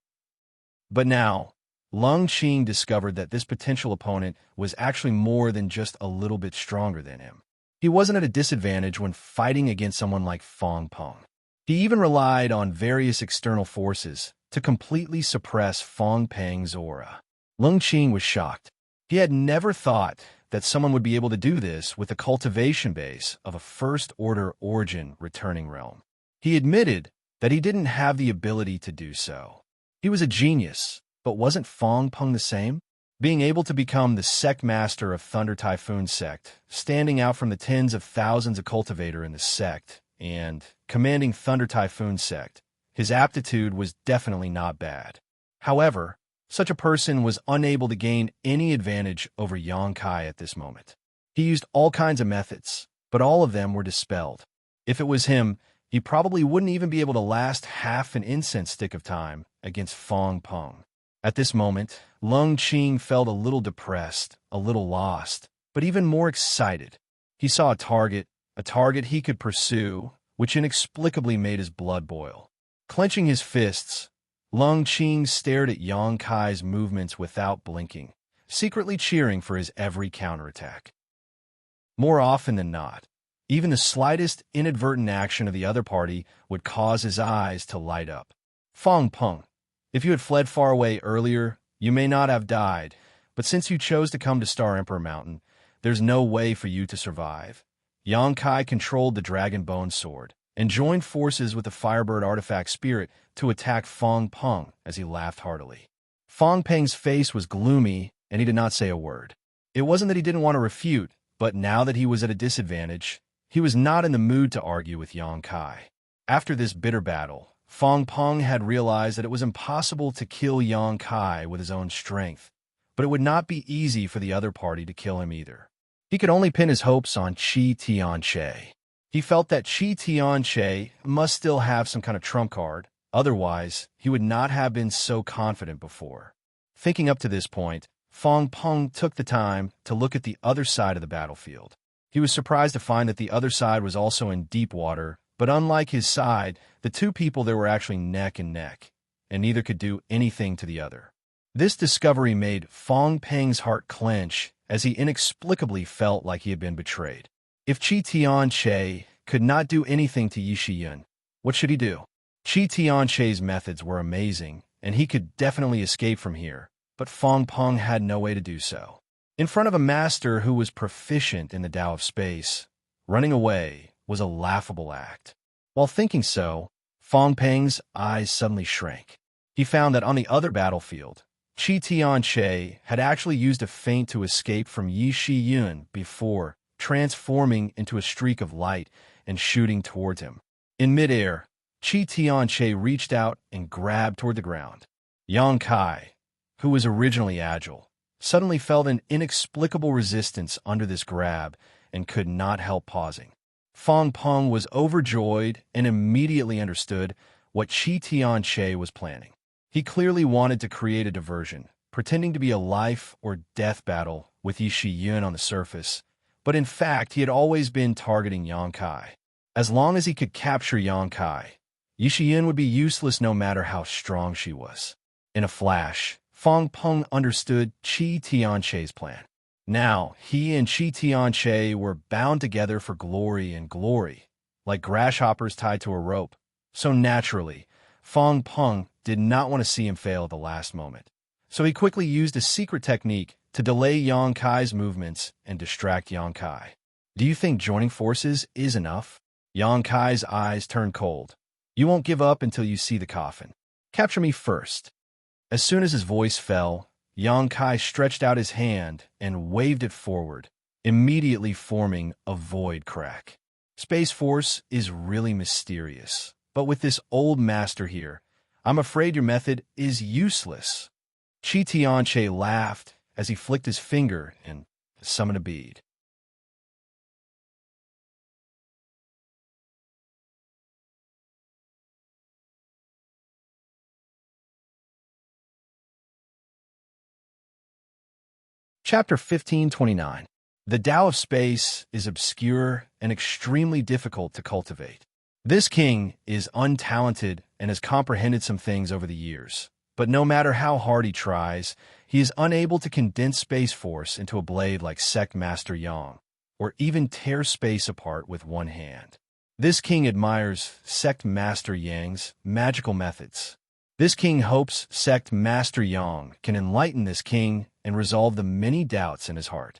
But now, Lung Qing discovered that this potential opponent was actually more than just a little bit stronger than him. He wasn't at a disadvantage when fighting against someone like Fong Peng. He even relied on various external forces to completely suppress Fong Peng's aura. Lung Qing was shocked. He had never thought that someone would be able to do this with the cultivation base of a first-order origin returning realm. He admitted that he didn't have the ability to do so. He was a genius, but wasn't Fong Peng the same? Being able to become the sect master of Thunder Typhoon Sect, standing out from the tens of thousands of cultivator in the sect, and commanding Thunder Typhoon Sect, his aptitude was definitely not bad. However, such a person was unable to gain any advantage over Yang Kai at this moment. He used all kinds of methods, but all of them were dispelled. If it was him, he probably wouldn't even be able to last half an incense stick of time against Fong Peng. At this moment, Lung Qing felt a little depressed, a little lost, but even more excited. He saw a target he could pursue, which inexplicably made his blood boil. Clenching his fists, Lung Qing stared at Yang Kai's movements without blinking, secretly cheering for his every counterattack. More often than not, even the slightest inadvertent action of the other party would cause his eyes to light up. Fong Peng, if you had fled far away earlier, you may not have died, but since you chose to come to Star Emperor Mountain, there's no way for you to survive. Yang Kai controlled the Dragon Bone Sword and joined forces with the Firebird Artifact Spirit to attack Fong Peng as he laughed heartily. Fong Peng's face was gloomy, and he did not say a word. It wasn't that he didn't want to refute, but now that he was at a disadvantage, he was not in the mood to argue with Yang Kai. After this bitter battle, Fong Peng had realized that it was impossible to kill Yang Kai with his own strength, but it would not be easy for the other party to kill him either. He could only pin his hopes on Qi Tianche. He felt that Qi Tianche must still have some kind of trump card, otherwise he would not have been so confident before. Thinking up to this point, Fong Peng took the time to look at the other side of the battlefield. He was surprised to find that the other side was also in deep water, but unlike his side, the two people there were actually neck and neck, and neither could do anything to the other. This discovery made Fong Peng's heart clench as he inexplicably felt like he had been betrayed. If Qi Tianche could not do anything to Yi Shiyun, what should he do? Qi Tianche's methods were amazing, and he could definitely escape from here, but Fong Peng had no way to do so. In front of a master who was proficient in the Tao of Space, running away was a laughable act. While thinking so, Fong Peng's eyes suddenly shrank. He found that on the other battlefield, Qi Tianche had actually used a feint to escape from Yi Shiyun before transforming into a streak of light and shooting towards him. In midair, Qi Tianche reached out and grabbed toward the ground. Yang Kai, who was originally agile, suddenly felt an inexplicable resistance under this grab and could not help pausing. Fong Peng was overjoyed and immediately understood what Qi Tianche was planning. He clearly wanted to create a diversion, pretending to be a life or death battle with Yi Shiyun on the surface, but in fact he had always been targeting Yang Kai. As long as he could capture Yang Kai, Yi Shiyun would be useless no matter how strong she was. In a flash, Fong Peng understood Qi Tianche's plan. Now, he and Qi Tianche were bound together for glory and glory, like grasshoppers tied to a rope. So naturally, Fong Peng did not want to see him fail at the last moment. So he quickly used a secret technique to delay Yang Kai's movements and distract Yang Kai. Do you think joining forces is enough? Yang Kai's eyes turned cold. You won't give up until you see the coffin. Capture me first. As soon as his voice fell, Yang Kai stretched out his hand and waved it forward, immediately forming a void crack. Space Force is really mysterious, but with this old master here, I'm afraid your method is useless. Qi Tianche laughed as he flicked his finger and summoned a bead. Chapter 1529. The Tao of Space is obscure and extremely difficult to cultivate. This king is untalented and has comprehended some things over the years, but no matter how hard he tries, he is unable to condense Space Force into a blade like Sect Master Yang, or even tear space apart with one hand. This king admires Sect Master Yang's magical methods. This king hopes Sect Master Yang can enlighten this king and resolve the many doubts in his heart.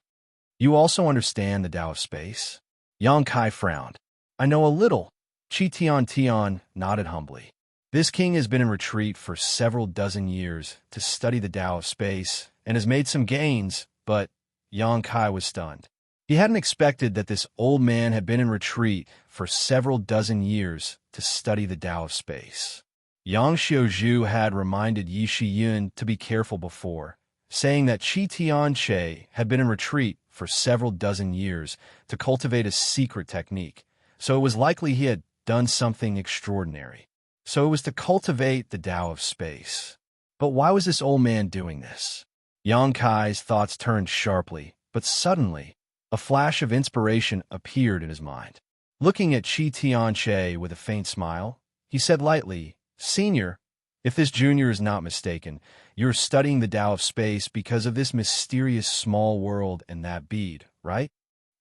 You also understand the Tao of Space? Yang Kai frowned. I know a little. Qi Tian nodded humbly. This king has been in retreat for several dozen years to study the Tao of Space and has made some gains, but Yang Kai was stunned. He hadn't expected that this old man had been in retreat for several dozen years to study the Tao of Space. Yang Xiaozhu had reminded Yi Shiyun to be careful before, saying that Qi Tianche had been in retreat for several dozen years to cultivate a secret technique, so it was likely he had done something extraordinary. So it was to cultivate the Tao of Space. But why was this old man doing this? Yang Kai's thoughts turned sharply, but suddenly, a flash of inspiration appeared in his mind. Looking at Qi Tianche with a faint smile, he said lightly, Senior, if this junior is not mistaken, you're studying the Tao of Space because of this mysterious small world and that bead, right?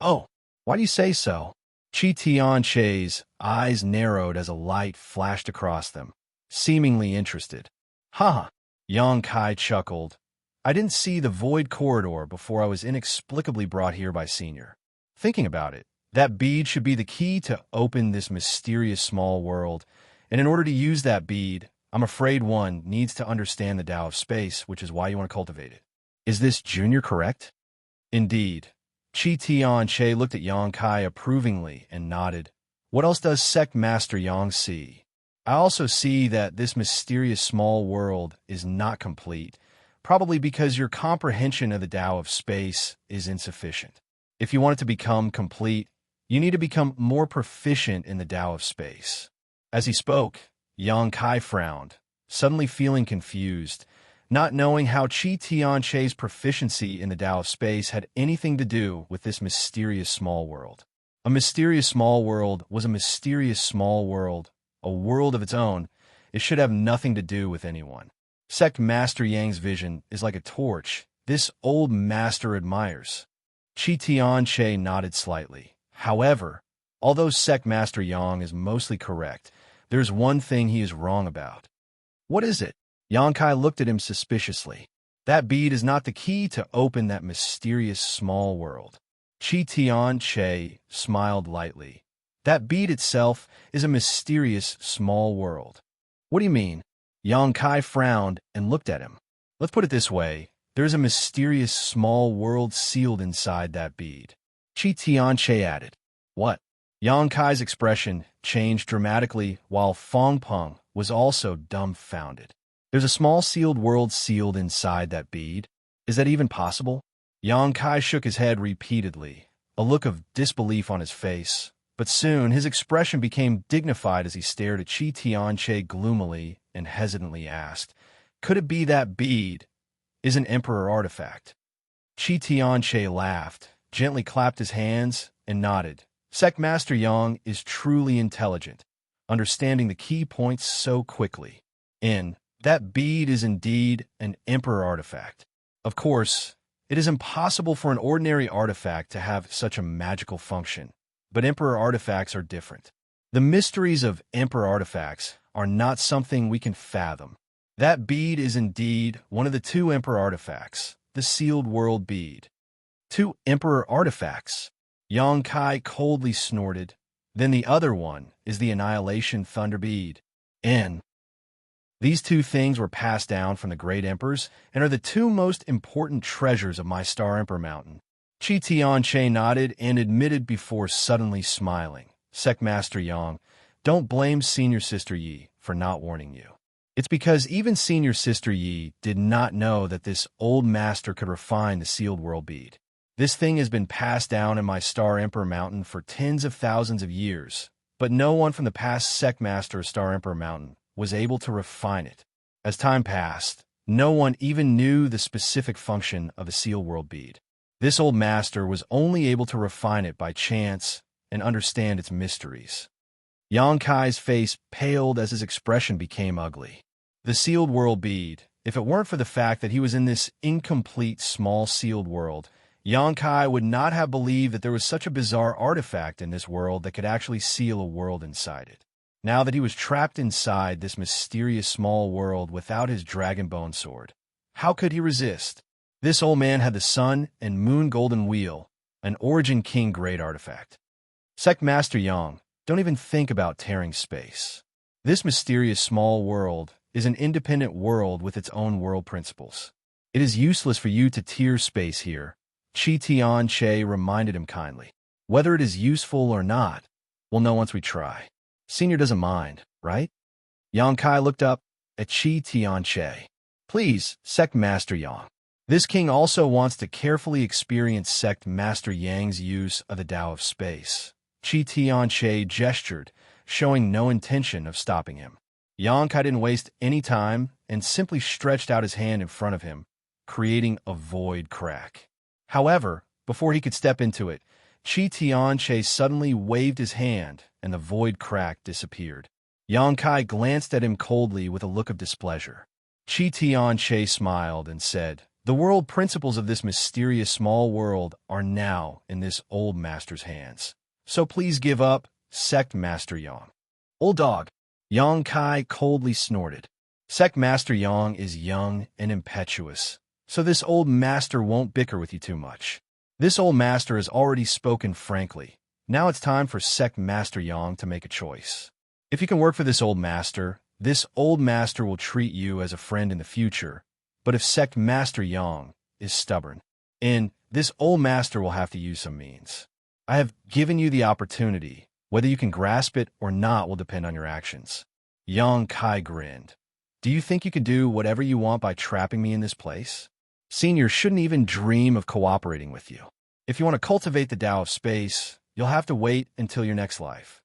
Oh, Why do you say so? Chi Tianche's eyes narrowed as a light flashed across them, seemingly interested. Ha! Yang Kai chuckled. I didn't see the void corridor before I was inexplicably brought here by Senior. Thinking about it, that bead should be the key to open this mysterious small world, and in order to use that bead, I'm afraid one needs to understand the Tao of space, which is why you want to cultivate it. Is this Junior correct? Indeed. Chi Tianche looked at Yang Kai approvingly and nodded. What else does Sect Master Yang see? I also see that this mysterious small world is not complete, probably because your comprehension of the Tao of space is insufficient. If you want it to become complete, you need to become more proficient in the Tao of space. As he spoke, Yang Kai frowned, suddenly feeling confused, not knowing how Chi Tianche's proficiency in the Tao of space had anything to do with this mysterious small world. A mysterious small world was a mysterious small world, a world of its own. It should have nothing to do with anyone. Sect Master Yang's vision is like a torch this old master admires. Chi Tianche nodded slightly. However, although Sect Master Yang is mostly correct, there's one thing he is wrong about. What is it? Yang Kai looked at him suspiciously. That bead is not the key to open that mysterious small world. Chi Tianche smiled lightly. That bead itself is a mysterious small world. What do you mean? Yang Kai frowned and looked at him. Let's put it this way. There's a mysterious small world sealed inside that bead. Chi Tianche added. What? Yang Kai's expression changed dramatically while Fong Peng was also dumbfounded. There's a small sealed world sealed inside that bead. Is that even possible? Yang Kai shook his head repeatedly, a look of disbelief on his face. But soon his expression became dignified as he stared at Chi Tianche gloomily and hesitantly asked, could it be that bead is an emperor artifact? Chi Tianche laughed, gently clapped his hands, and nodded. Sect Master Yang is truly intelligent, understanding the key points so quickly. That bead is indeed an emperor artifact. Of course, it is impossible for an ordinary artifact to have such a magical function, but emperor artifacts are different. The mysteries of emperor artifacts are not something we can fathom. That bead is indeed one of the two emperor artifacts, the sealed world bead. Two emperor artifacts? Yang Kai coldly snorted. Then the other one is the annihilation thunder bead. These two things were passed down from the great emperors and are the two most important treasures of my Star Emperor Mountain. Chi Tianche nodded and admitted before suddenly smiling. Sect Master Yang, don't blame Senior Sister Yi for not warning you. It's because even Senior Sister Yi did not know that this old master could refine the sealed world bead. This thing has been passed down in my Star Emperor Mountain for tens of thousands of years, but no one from the past Sect Master of Star Emperor Mountain was able to refine it. As time passed, no one even knew the specific function of a sealed world bead. This old master was only able to refine it by chance and understand its mysteries. Yang Kai's face paled as his expression became ugly. The sealed world bead, if it weren't for the fact that he was in this incomplete small sealed world, Yang Kai would not have believed that there was such a bizarre artifact in this world that could actually seal a world inside it. Now that he was trapped inside this mysterious small world without his dragon bone sword, how could he resist? This old man had the sun and moon golden wheel, an Origin King great artifact. Sect Master Yang, don't even think about tearing space. This mysterious small world is an independent world with its own world principles. It is useless for you to tear space here, Chi Tianche reminded him kindly. Whether it is useful or not, we'll know once we try. Senior doesn't mind, right? Yang Kai looked up at Chi Tianche. Please, Sect Master Yang. This king also wants to carefully experience Sect Master Yang's use of the Tao of space. Chi Tianche gestured, showing no intention of stopping him. Yang Kai didn't waste any time and simply stretched out his hand in front of him, creating a void crack. However, before he could step into it, Chi Tianche suddenly waved his hand, and the void crack disappeared. Yang Kai glanced at him coldly with a look of displeasure. Chi Tianche smiled and said, The world principles of this mysterious small world are now in this old master's hands. So please give up, Sect Master Yang. Old dog, Yang Kai coldly snorted. Sect Master Yang is young and impetuous, so this old master won't bicker with you too much. This old master has already spoken frankly. Now it's time for Sect Master Yang to make a choice. If you can work for this old master will treat you as a friend in the future. But if Sect Master Yang is stubborn, and this old master will have to use some means. I have given you the opportunity. Whether you can grasp it or not will depend on your actions. Yang Kai grinned. Do you think you can do whatever you want by trapping me in this place? Senior shouldn't even dream of cooperating with you. If you want to cultivate the Tao of space, you'll have to wait until your next life.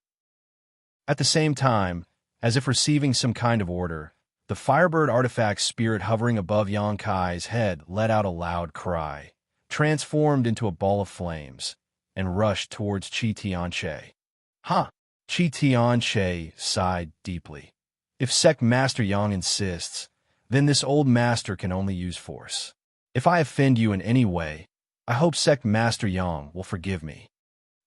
At the same time, as if receiving some kind of order, the Firebird artifact spirit hovering above Yang Kai's head let out a loud cry, transformed into a ball of flames, and rushed towards Xianxia. Huh! Xianxia sighed deeply. If Sect Master Yang insists, then this old master can only use force. If I offend you in any way, I hope Sect Master Yang will forgive me.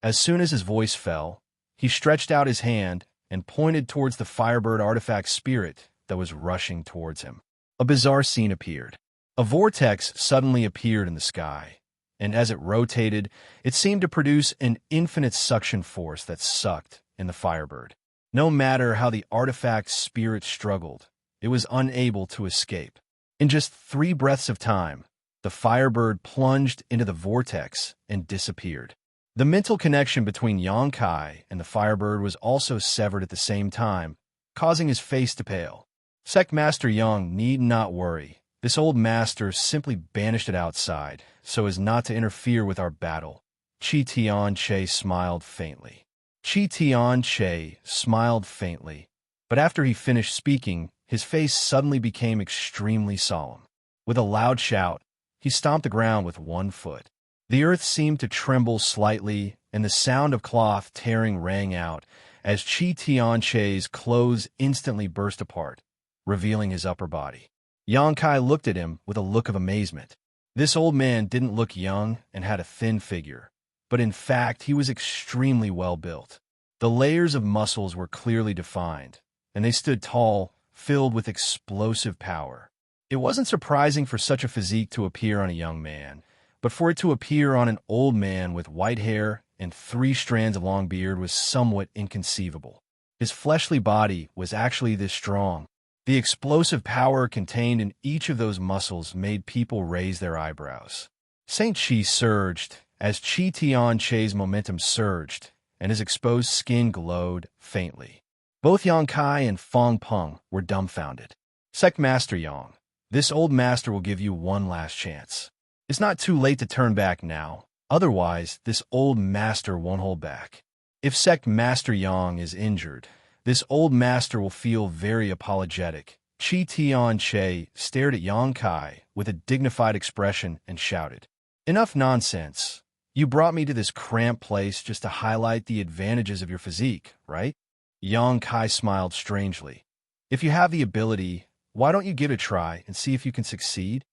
As soon as his voice fell, he stretched out his hand and pointed towards the Firebird artifact spirit that was rushing towards him. A bizarre scene appeared. A vortex suddenly appeared in the sky, and as it rotated, it seemed to produce an infinite suction force that sucked in the Firebird. No matter how the artifact spirit struggled, it was unable to escape. In just 3 breaths of time, the Firebird plunged into the vortex and disappeared. The mental connection between Yang Kai and the Firebird was also severed at the same time, causing his face to pale. Sect Master Yang need not worry. This old master simply banished it outside, so as not to interfere with our battle. Xianxia smiled faintly. Xianxia smiled faintly, but after he finished speaking, his face suddenly became extremely solemn. With a loud shout, he stomped the ground with one foot. The earth seemed to tremble slightly, and the sound of cloth tearing rang out as Xianxia's clothes instantly burst apart, revealing his upper body. Yang Kai looked at him with a look of amazement. This old man didn't look young and had a thin figure, but in fact he was extremely well built. The layers of muscles were clearly defined, and they stood tall, filled with explosive power. It wasn't surprising for such a physique to appear on a young man, but for it to appear on an old man with white hair and 3 strands of long beard was somewhat inconceivable. His fleshly body was actually this strong. The explosive power contained in each of those muscles made people raise their eyebrows. Saint Chi surged as Xianxia's momentum surged, and his exposed skin glowed faintly. Both Yang Kai and Fong Peng were dumbfounded. Sect Master Yang, this old master will give you one last chance. It's not too late to turn back now. Otherwise, this old master won't hold back. If Sect Master Yang is injured, this old master will feel very apologetic. Xianxia stared at Yang Kai with a dignified expression and shouted, "Enough nonsense. You brought me to this cramped place just to highlight the advantages of your physique, right?" Yang Kai smiled strangely. "If you have the ability, why don't you give it a try and see if you can succeed?"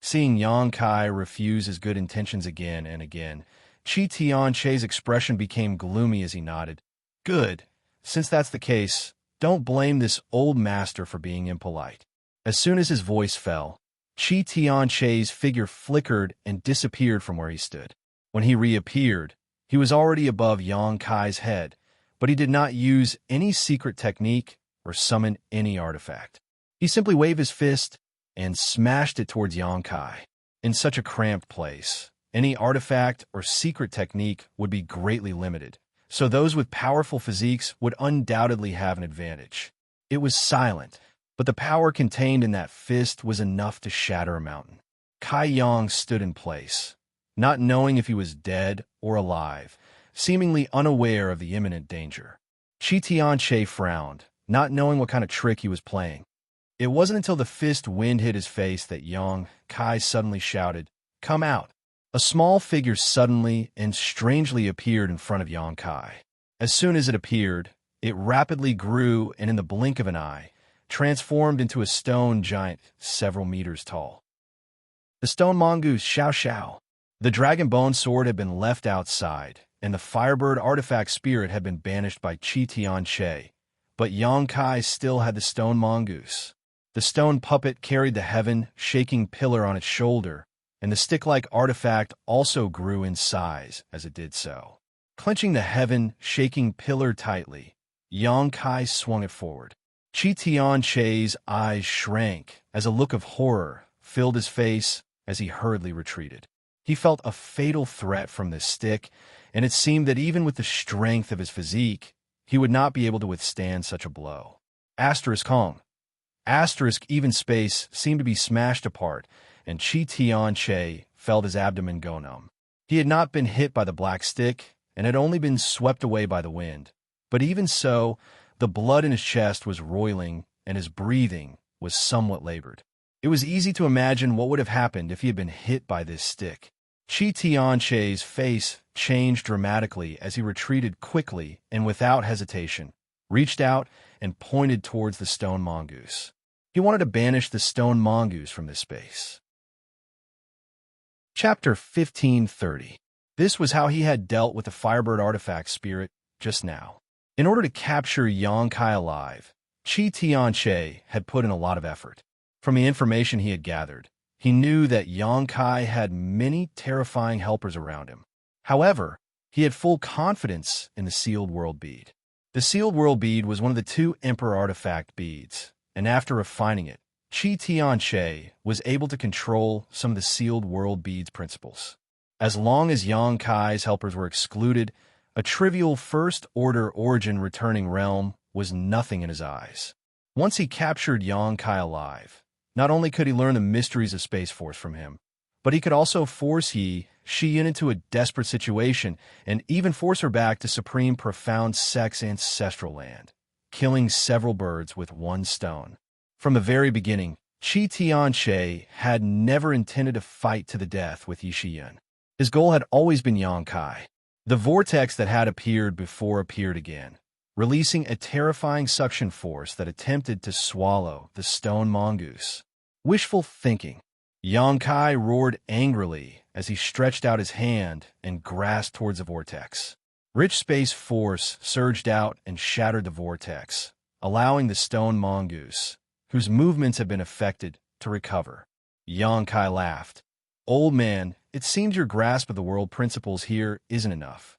Seeing Yang Kai refuse his good intentions again and again, Xianxia's expression became gloomy as he nodded. "Good. Since that's the case, don't blame this old master for being impolite." As soon as his voice fell, Xianxia's figure flickered and disappeared from where he stood. When he reappeared, he was already above Yang Kai's head, but he did not use any secret technique or summon any artifact. He simply waved his fist and smashed it towards Yang Kai. In such a cramped place, any artifact or secret technique would be greatly limited, so those with powerful physiques would undoubtedly have an advantage. It was silent, but the power contained in that fist was enough to shatter a mountain. Kai Yang stood in place, not knowing if he was dead or alive, seemingly unaware of the imminent danger. Xianxia frowned, not knowing what kind of trick he was playing. It wasn't until the fist wind hit his face that Yang Kai suddenly shouted, "Come out!" A small figure suddenly and strangely appeared in front of Yang Kai. As soon as it appeared, it rapidly grew and in the blink of an eye, transformed into a stone giant several meters tall. The stone mongoose Xiao. The dragon bone sword had been left outside, and the firebird artifact spirit had been banished by Xianxia, but Yangkai still had the stone mongoose. The stone puppet carried the heaven-shaking pillar on its shoulder, and the stick-like artifact also grew in size as it did so. Clenching the heaven-shaking pillar tightly, Yangkai swung it forward. Xianxia's eyes shrank as a look of horror filled his face as he hurriedly retreated. He felt a fatal threat from this stick, and it seemed that even with the strength of his physique, he would not be able to withstand such a blow. Hong. Even space seemed to be smashed apart, and Xianxia felt his abdomen go numb. He had not been hit by the black stick, and had only been swept away by the wind. But even so, the blood in his chest was roiling, and his breathing was somewhat labored. It was easy to imagine what would have happened if he had been hit by this stick. Xianxia's face changed dramatically as he retreated quickly and without hesitation, reached out and pointed towards the stone mongoose. He wanted to banish the stone mongoose from this space. Chapter 1530. This was how he had dealt with the Firebird artifact spirit just now. In order to capture Yangkai alive, Xianxia had put in a lot of effort. From the information he had gathered, he knew that Yangkai had many terrifying helpers around him. However, he had full confidence in the Sealed World Bead. The Sealed World Bead was one of the 2 Emperor artifact beads, and after refining it, Xianxia was able to control some of the Sealed World Bead's principles. As long as Yangkai's helpers were excluded, a trivial first-order origin returning realm was nothing in his eyes. Once he captured Yangkai alive, not only could he learn the mysteries of Space Force from him, but he could also force Xian into a desperate situation and even force her back to Supreme Profound Sex ancestral land, killing several birds with one stone. From the very beginning, Xianxia had never intended to fight to the death with Xian. His goal had always been Yangkai. The vortex that had appeared before appeared again, releasing a terrifying suction force that attempted to swallow the stone mongoose. Wishful thinking. Yangkai roared angrily as he stretched out his hand and grasped towards the vortex. Rich space force surged out and shattered the vortex, allowing the stone mongoose, whose movements had been affected, to recover. Yangkai laughed. "Old man, it seems your grasp of the world principles here isn't enough."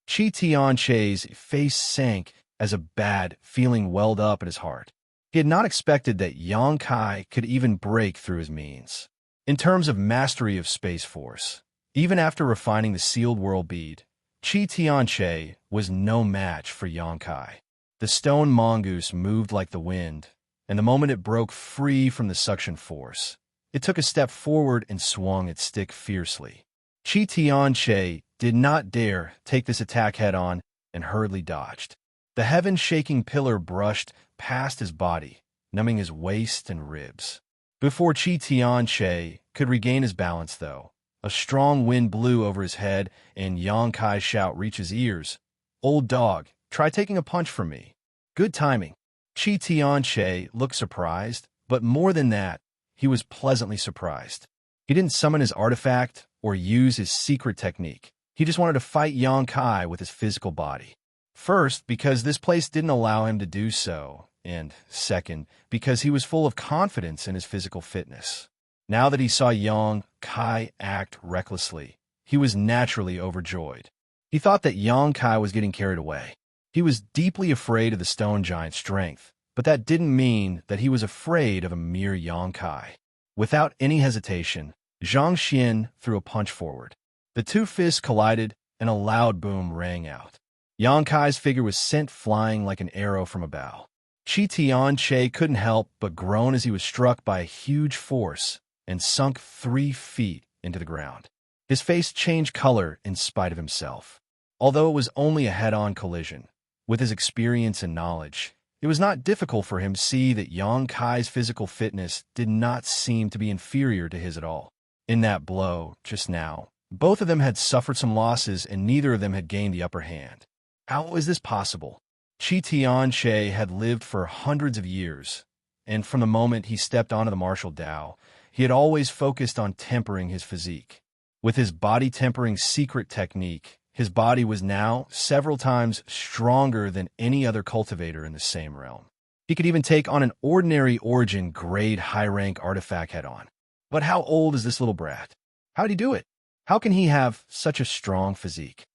Xianxia's face sank as a bad feeling welled up in his heart. He had not expected that Yangkai could even break through his means. In terms of mastery of Space Force, even after refining the Sealed World Bead, Xianxia was no match for Yangkai. The stone mongoose moved like the wind, and the moment it broke free from the suction force, it took a step forward and swung its stick fiercely. Xianxia did not dare take this attack head-on and hurriedly dodged. The heaven-shaking pillar brushed past his body, numbing his waist and ribs. Before Xianxia could regain his balance, though, a strong wind blew over his head and Yangkai's shout reached his ears. "Old dog, try taking a punch from me." Good timing. Xianxia looked surprised, but more than that, he was pleasantly surprised. He didn't summon his artifact or use his secret technique. He just wanted to fight Yangkai with his physical body. First, because this place didn't allow him to do so, and second, because he was full of confidence in his physical fitness. Now that he saw Yangkai act recklessly, he was naturally overjoyed. He thought that Yangkai was getting carried away. He was deeply afraid of the stone giant's strength, but that didn't mean that he was afraid of a mere Yangkai. Without any hesitation, Xianxia threw a punch forward. The 2 fists collided, and a loud boom rang out. Yangkai's figure was sent flying like an arrow from a bow. Xianxia couldn't help but groan as he was struck by a huge force and sunk 3 feet into the ground. His face changed color in spite of himself. Although it was only a head-on collision, with his experience and knowledge, it was not difficult for him to see that Yangkai's physical fitness did not seem to be inferior to his at all. In that blow, just now, both of them had suffered some losses and neither of them had gained the upper hand. How is this possible? Xianxia had lived for hundreds of years, and from the moment he stepped onto the martial Tao, he had always focused on tempering his physique. With his body-tempering secret technique, his body was now several times stronger than any other cultivator in the same realm. He could even take on an ordinary origin-grade high-rank artifact head-on. But how old is this little brat? How'd he do it? How can he have such a strong physique?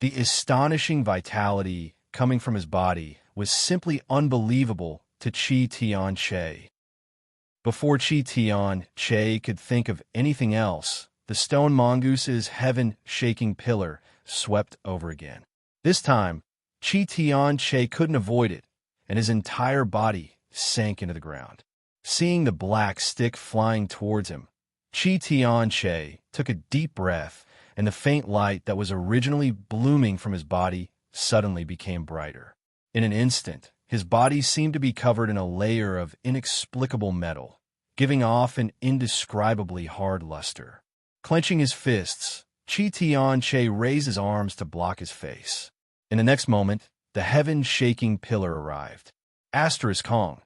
The astonishing vitality coming from his body was simply unbelievable to Xianxia. Before Xianxia could think of anything else, the stone mongoose's heaven-shaking pillar swept over again. This time, Xianxia couldn't avoid it, and his entire body sank into the ground. Seeing the black stick flying towards him, Xianxia took a deep breath, and the faint light that was originally blooming from his body suddenly became brighter. In an instant, his body seemed to be covered in a layer of inexplicable metal, giving off an indescribably hard luster. Clenching his fists, Xianxia raised his arms to block his face. In the next moment, the heaven-shaking pillar arrived. Kong.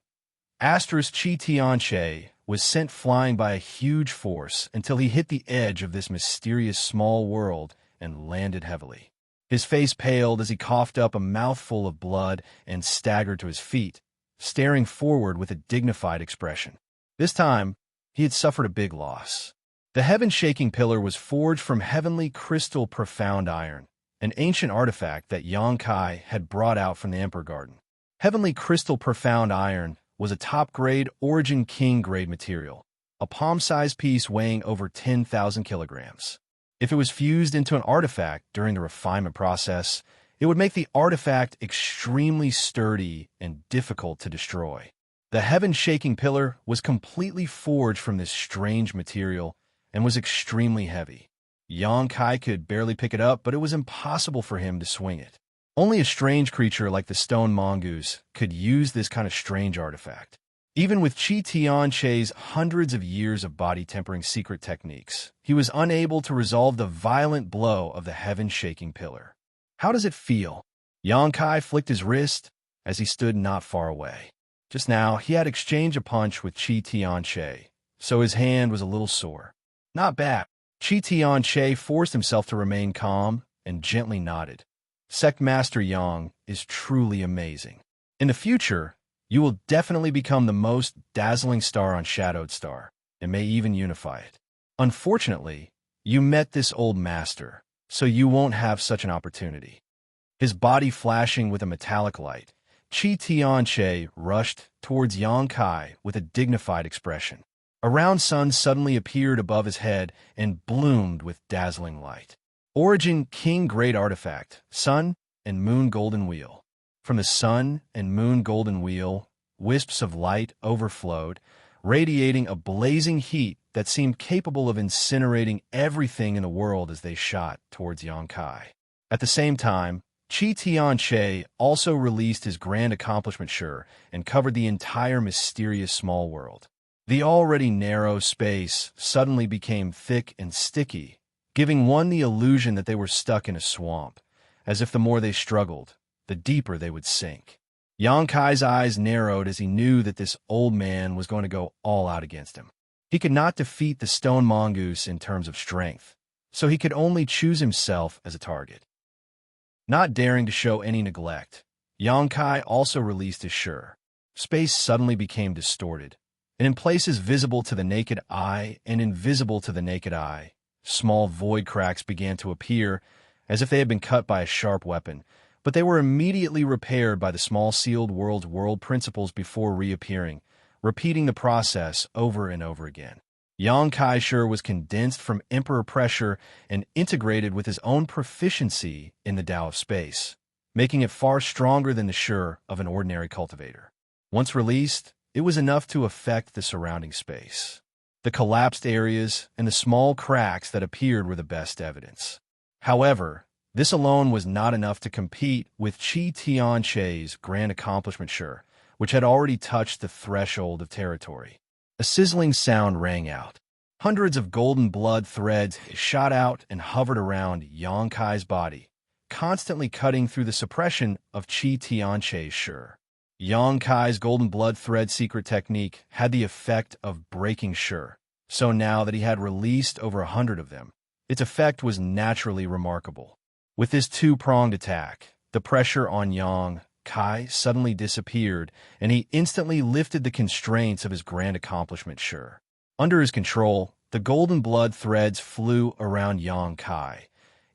Xianxia was sent flying by a huge force until he hit the edge of this mysterious small world and landed heavily. His face paled as he coughed up a mouthful of blood and staggered to his feet, staring forward with a dignified expression. This time, he had suffered a big loss. The heaven-shaking pillar was forged from heavenly crystal profound iron, an ancient artifact that Xianxia had brought out from the Emperor Garden. Heavenly crystal profound iron was a top-grade Origin King-grade material, a palm-sized piece weighing over 10,000 kilograms. If it was fused into an artifact during the refinement process, it would make the artifact extremely sturdy and difficult to destroy. The heaven-shaking pillar was completely forged from this strange material and was extremely heavy. Xianxia could barely pick it up, but it was impossible for him to swing it. Only a strange creature like the stone mongoose could use this kind of strange artifact. Even with Xianxia's hundreds of years of body-tempering secret techniques, he was unable to resolve the violent blow of the heaven-shaking pillar. How does it feel? Xianxia flicked his wrist as he stood not far away. Just now, he had exchanged a punch with Xianxia, so his hand was a little sore. Not bad. Xianxia forced himself to remain calm and gently nodded. Sect Master Yang is truly amazing. In the future, you will definitely become the most dazzling star on Shadowed Star, and may even unify it. Unfortunately, you met this old master, so you won't have such an opportunity. His body flashing with a metallic light, Xianxia rushed towards Xianxia with a dignified expression. A round sun suddenly appeared above his head and bloomed with dazzling light. Origin King Great Artifact, Sun and Moon Golden Wheel. From the sun and moon golden wheel, wisps of light overflowed, radiating a blazing heat that seemed capable of incinerating everything in the world as they shot towards Xianxia. At the same time, Xianxia also released his grand accomplishment sure and covered the entire mysterious small world. The already narrow space suddenly became thick and sticky, giving one the illusion that they were stuck in a swamp, as if the more they struggled, the deeper they would sink. Xianxia's eyes narrowed as he knew that this old man was going to go all out against him. He could not defeat the stone mongoose in terms of strength, so he could only choose himself as a target. Not daring to show any neglect, Xianxia also released his sure. Space suddenly became distorted, and in places visible to the naked eye and invisible to the naked eye, small void cracks began to appear as if they had been cut by a sharp weapon, but they were immediately repaired by the small sealed world's world principles before reappearing, repeating the process over and over again. Xianxia sure was condensed from emperor pressure and integrated with his own proficiency in the Tao of space, making it far stronger than the sure of an ordinary cultivator. Once released, it was enough to affect the surrounding space. The collapsed areas and the small cracks that appeared were the best evidence. However, this alone was not enough to compete with Xianxia's grand accomplishment sure, which had already touched the threshold of territory. A sizzling sound rang out. Hundreds of golden blood threads shot out and hovered around Xianxia's body, constantly cutting through the suppression of Xianxia's sure. Xianxia's golden blood thread secret technique had the effect of breaking sure, so now that he had released over 100 of them, its effect was naturally remarkable. With this two-pronged attack, the pressure on Yang Kai suddenly disappeared, and he instantly lifted the constraints of his grand accomplishment. Sure. Under his control, the golden blood threads flew around Yang Kai,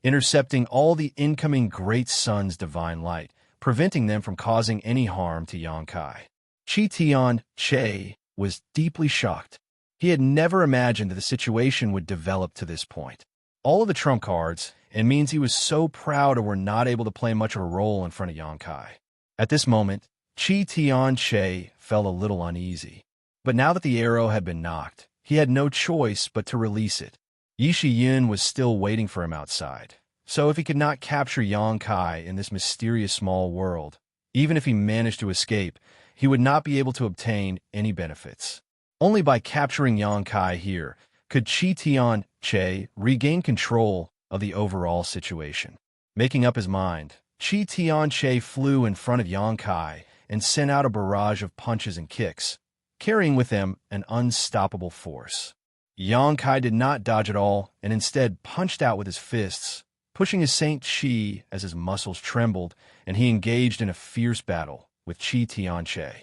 intercepting all the incoming Great Sun's divine light, preventing them from causing any harm to Yang Kai. Xianxia was deeply shocked. He had never imagined that the situation would develop to this point. All of the trump cards, and means he was so proud, were not able to play much of a role in front of Yang Kai. At this moment, Xianxia felt a little uneasy. But now that the arrow had been knocked, he had no choice but to release it. Yun was still waiting for him outside, so if he could not capture Yang Kai in this mysterious small world, even if he managed to escape, he would not be able to obtain any benefits. Only by capturing Yang Kai here could Xianxia regain control of the overall situation. Making up his mind, Xianxia flew in front of Yang Kai and sent out a barrage of punches and kicks, carrying with them an unstoppable force. Yang Kai did not dodge at all and instead punched out with his fists, pushing his Saint Qi as his muscles trembled and he engaged in a fierce battle with Xianxia.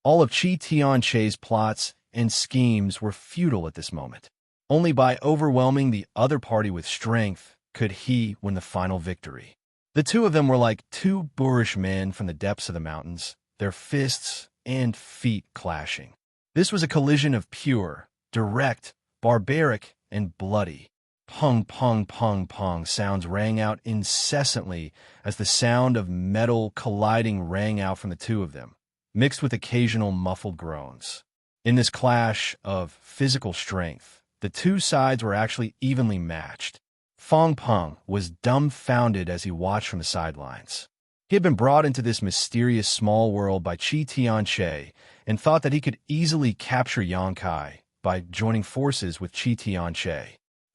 All of Xianxia's plots and schemes were futile at this moment. Only by overwhelming the other party with strength could he win the final victory. The two of them were like two boorish men from the depths of the mountains, their fists and feet clashing. This was a collision of pure, direct, barbaric, and bloody. Pung, pung, pung, pung sounds rang out incessantly as the sound of metal colliding rang out from the two of them, mixed with occasional muffled groans. In this clash of physical strength, the two sides were actually evenly matched. Fong Peng was dumbfounded as he watched from the sidelines. He had been brought into this mysterious small world by Xianxia and thought that he could easily capture Yang Kai by joining forces with Xianxia.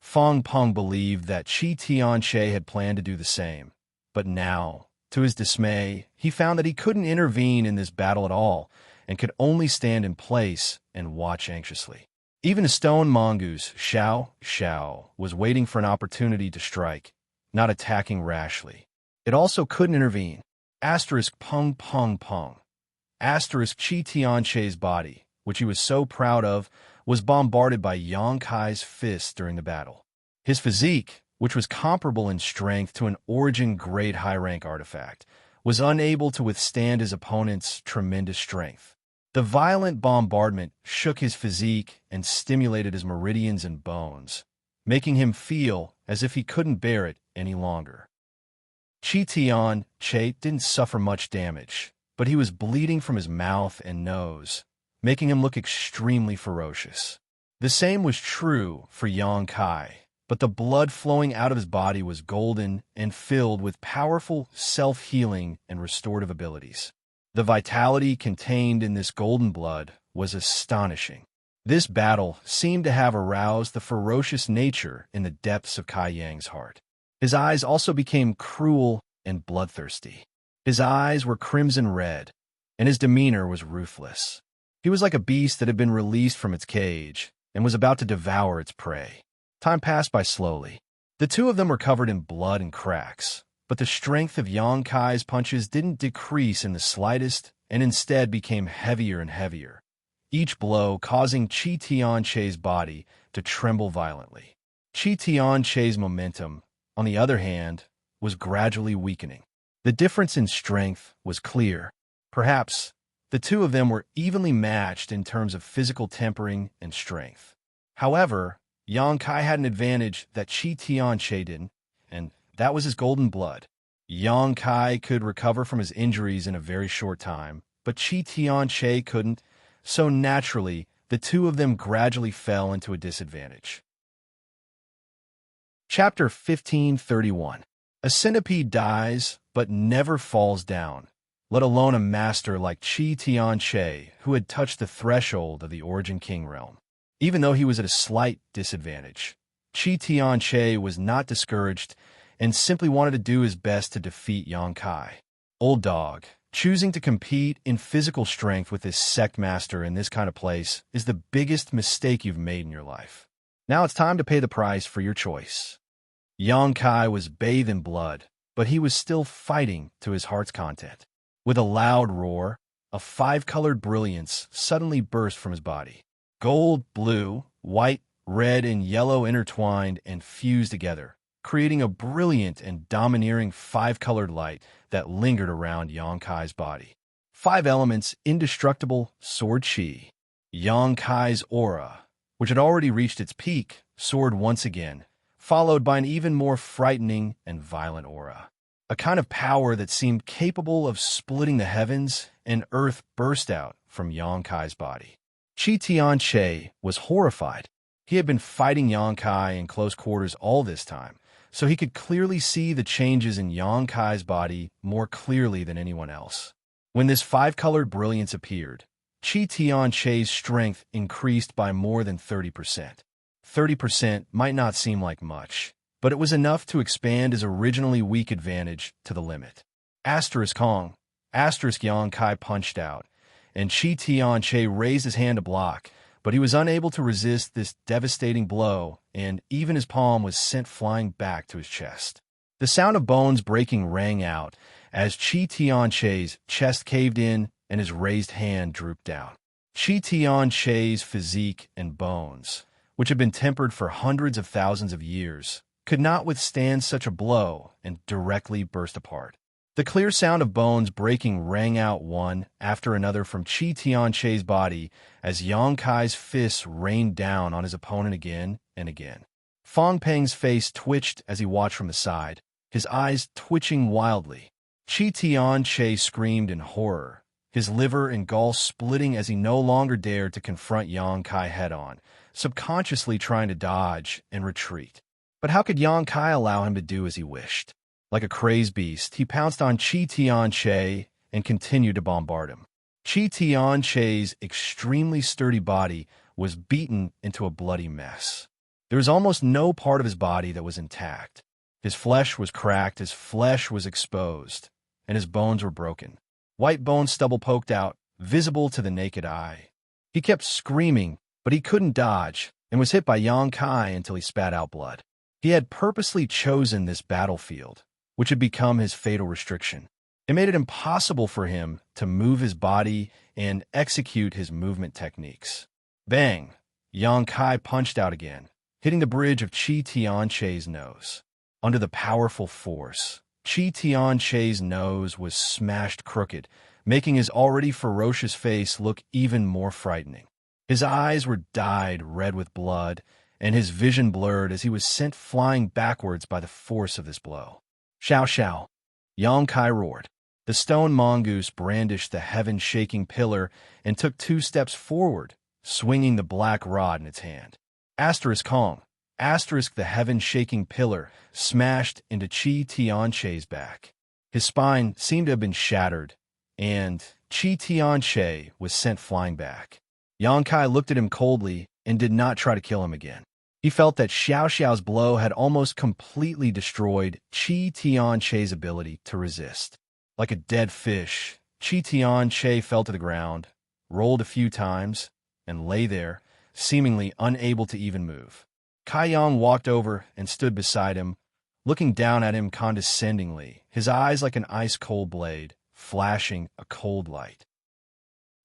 Fong Peng believed that Xianxia had planned to do the same, but now, to his dismay, he found that he couldn't intervene in this battle at all and could only stand in place and watch anxiously. Even a stone mongoose, Xiao, was waiting for an opportunity to strike, not attacking rashly. It also couldn't intervene. Pung pung pung. Xianxia's body, which he was so proud of, was bombarded by Yang Kai's fists during the battle. His physique, which was comparable in strength to an Origin Grade high-rank artifact, was unable to withstand his opponent's tremendous strength. The violent bombardment shook his physique and stimulated his meridians and bones, making him feel as if he couldn't bear it any longer. Xianxia didn't suffer much damage, but he was bleeding from his mouth and nose, making him look extremely ferocious. The same was true for Yang Kai, but the blood flowing out of his body was golden and filled with powerful self-healing and restorative abilities. The vitality contained in this golden blood was astonishing. This battle seemed to have aroused the ferocious nature in the depths of Kai Yang's heart. His eyes also became cruel and bloodthirsty. His eyes were crimson red, and his demeanor was ruthless. He was like a beast that had been released from its cage and was about to devour its prey. Time passed by slowly. The two of them were covered in blood and cracks, but the strength of Yang Kai's punches didn't decrease in the slightest and instead became heavier and heavier, each blow causing Xianxia's body to tremble violently. Xianxia's momentum, on the other hand, was gradually weakening. The difference in strength was clear. Perhaps the two of them were evenly matched in terms of physical tempering and strength. However, Yang Kai had an advantage that Xianxia didn't, and that was his golden blood. Yang Kai could recover from his injuries in a very short time, but Xianxia couldn't, so naturally, the two of them gradually fell into a disadvantage. Chapter 1531. A centipede dies, but never falls down, let alone a master like Xianxia, who had touched the threshold of the Origin King realm. Even though he was at a slight disadvantage, Xianxia was not discouraged and simply wanted to do his best to defeat Yang Kai. Old dog, choosing to compete in physical strength with this sect master in this kind of place is the biggest mistake you've made in your life. Now it's time to pay the price for your choice. Yongkai was bathed in blood, but he was still fighting to his heart's content. With a loud roar, a five-colored brilliance suddenly burst from his body. Gold, blue, white, red, and yellow intertwined and fused together, creating a brilliant and domineering five-colored light that lingered around Yongkai's body. Five elements: indestructible sword chi. Yongkai's aura, which had already reached its peak, soared once again, followed by an even more frightening and violent aura. A kind of power that seemed capable of splitting the heavens and earth burst out from Yongkai's body. Xianxia was horrified. He had been fighting Yongkai in close quarters all this time, so he could clearly see the changes in Yongkai's body more clearly than anyone else. When this five-colored brilliance appeared, Xianxia's strength increased by more than 30%. 30% might not seem like much, but it was enough to expand his originally weak advantage to the limit. Asterisk Kong, asterisk Yongkai punched out, and Xianxia raised his hand to block, but he was unable to resist this devastating blow, and even his palm was sent flying back to his chest. The sound of bones breaking rang out as Xianxia's chest caved in and his raised hand drooped down. Xianxia's physique and bones, which had been tempered for hundreds of thousands of years, could not withstand such a blow and directly burst apart. The clear sound of bones breaking rang out one after another from Xianxia's body as Yongkai's fists rained down on his opponent again and again. Fang Peng's face twitched as he watched from the side, his eyes twitching wildly. Xianxia screamed in horror, his liver and gall splitting as he no longer dared to confront Yongkai head-on, subconsciously trying to dodge and retreat. But how could Yongkai allow him to do as he wished? Like a crazed beast, he pounced on Xianxia and continued to bombard him. Xianxia's extremely sturdy body was beaten into a bloody mess. There was almost no part of his body that was intact. His flesh was cracked, his flesh was exposed, and his bones were broken. White bone stubble poked out, visible to the naked eye. He kept screaming, but he couldn't dodge, and was hit by Yongkai until he spat out blood. He had purposely chosen this battlefield, which had become his fatal restriction. It made it impossible for him to move his body and execute his movement techniques. Bang! Yongkai punched out again, hitting the bridge of Xianxia's nose. Under the powerful force, Xianxia's nose was smashed crooked, making his already ferocious face look even more frightening. His eyes were dyed red with blood, and his vision blurred as he was sent flying backwards by the force of this blow. Xiao! Yongkai roared. The stone mongoose brandished the heaven-shaking pillar and took 2 steps forward, swinging the black rod in its hand. Asterisk Kong, asterisk the heaven-shaking pillar smashed into Xianxia's back. His spine seemed to have been shattered, and Xianxia was sent flying back. Yongkai looked at him coldly and did not try to kill him again. He felt that Xiao's blow had almost completely destroyed Xianxia's ability to resist. Like a dead fish, Xianxia fell to the ground, rolled a few times, and lay there, seemingly unable to even move. Kai Yang walked over and stood beside him, looking down at him condescendingly, his eyes like an ice-cold blade, flashing a cold light.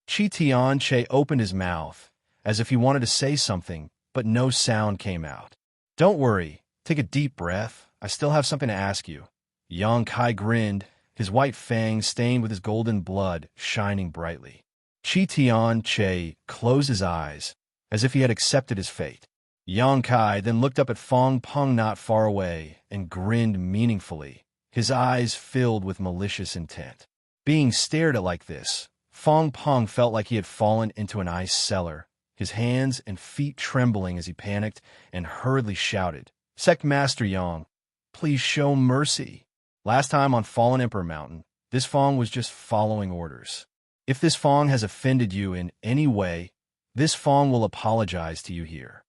Xianxia opened his mouth, as if he wanted to say something, but no sound came out. Don't worry, take a deep breath, I still have something to ask you. Yongkai grinned, his white fangs stained with his golden blood shining brightly. Xianxia closed his eyes, as if he had accepted his fate. Yongkai then looked up at Fang Peng not far away and grinned meaningfully, his eyes filled with malicious intent. Being stared at like this, Fang Peng felt like he had fallen into an ice cellar, his hands and feet trembling as he panicked and hurriedly shouted, "Sect Master Yang, please show mercy." Last time on Fallen Emperor Mountain, this Fang was just following orders. If this Fang has offended you in any way, this Fang will apologize to you here.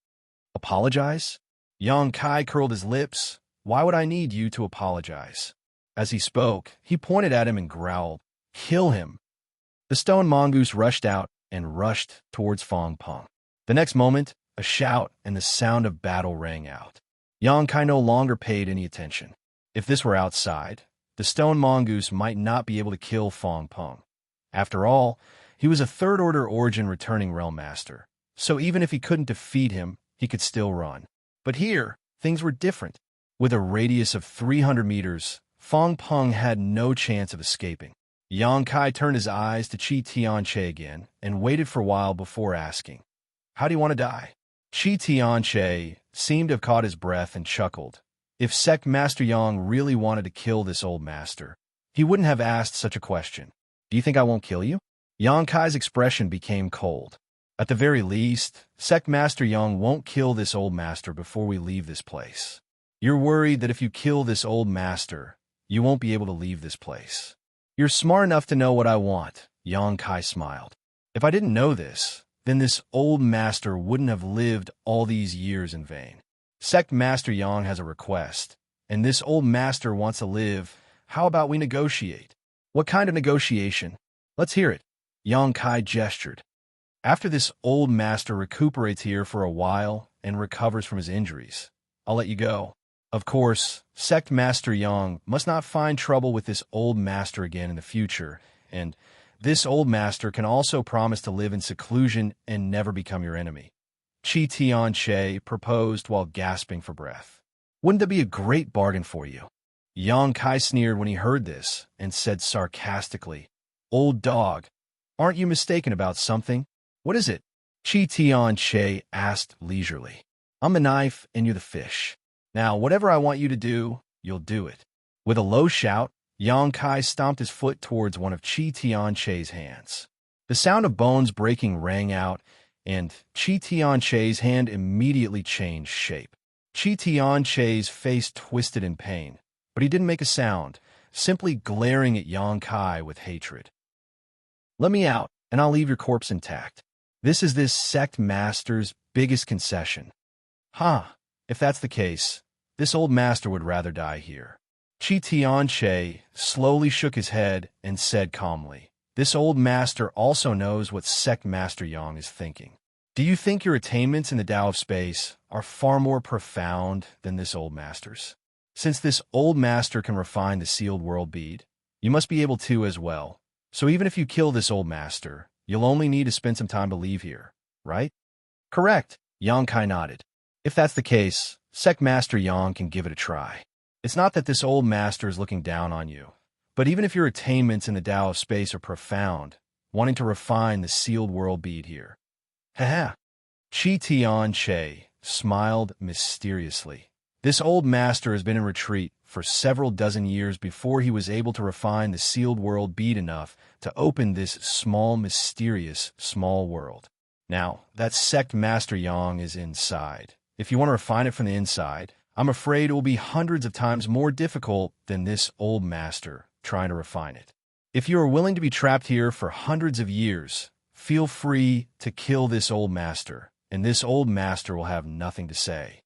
Apologize? Yongkai curled his lips. Why would I need you to apologize? As he spoke, he pointed at him and growled, "Kill him." The stone mongoose rushed out and rushed towards Fang Peng. The next moment, A shout and the sound of battle rang out. Yang Kai no longer paid any attention. If this were outside, the stone mongoose might not be able to kill Fong Peng. After all, he was a third-order origin returning realm master, so even if he couldn't defeat him, he could still run. But here, things were different. With a radius of 300 meters, Fong Peng had no chance of escaping. Yang Kai turned his eyes to Xianxia again and waited for a while before asking, "How do you want to die?" Xianxia seemed to have caught his breath and chuckled. If Sect Master Yang really wanted to kill this old master, he wouldn't have asked such a question. "Do you think I won't kill you?" Yang Kai's expression became cold. "At the very least, Sect Master Yang won't kill this old master before we leave this place. You're worried that if you kill this old master, you won't be able to leave this place. You're smart enough to know what I want," Yang Kai smiled. "If I didn't know this, then this old master wouldn't have lived all these years in vain. Sect Master Yang has a request, and this old master wants to live. How about we negotiate?" "What kind of negotiation? Let's hear it." Yang Kai gestured. "After this old master recuperates here for a while and recovers from his injuries, I'll let you go. Of course, Sect Master Yang must not find trouble with this old master again in the future, and this old master can also promise to live in seclusion and never become your enemy." Xianxia proposed while gasping for breath. "Wouldn't that be a great bargain for you?" Yang Kai sneered when he heard this and said sarcastically, "Old dog, aren't you mistaken about something? What is it?" Xianxia asked leisurely. "I'm the knife and you're the fish. Now, whatever I want you to do, you'll do it." With a low shout, Yang Kai stomped his foot towards one of Xianxia's hands. The sound of bones breaking rang out, and Xianxia's hand immediately changed shape. Xianxia's face twisted in pain, but he didn't make a sound, simply glaring at Yang Kai with hatred. "Let me out, and I'll leave your corpse intact. This is this sect master's biggest concession." "Huh. If that's the case, this old master would rather die here." Xianxia slowly shook his head and said calmly, "This old master also knows what Sect Master Yang is thinking. Do you think your attainments in the Tao of Space are far more profound than this old master's? Since this old master can refine the sealed world bead, you must be able to as well. So even if you kill this old master, you'll only need to spend some time to leave here, right?" "Correct," Yang Kai nodded. "If that's the case, Sect Master Yang can give it a try. It's not that this old master is looking down on you, but even if your attainments in the Tao of Space are profound, wanting to refine the sealed world bead here." "Haha." Xianxia smiled mysteriously. "This old master has been in retreat for several dozen years before he was able to refine the sealed world bead enough to open this small, mysterious, small world. Now, that Sect Master Yang is inside. If you want to refine it from the inside, I'm afraid it will be hundreds of times more difficult than this old master trying to refine it. If you are willing to be trapped here for hundreds of years, feel free to kill this old master, and this old master will have nothing to say."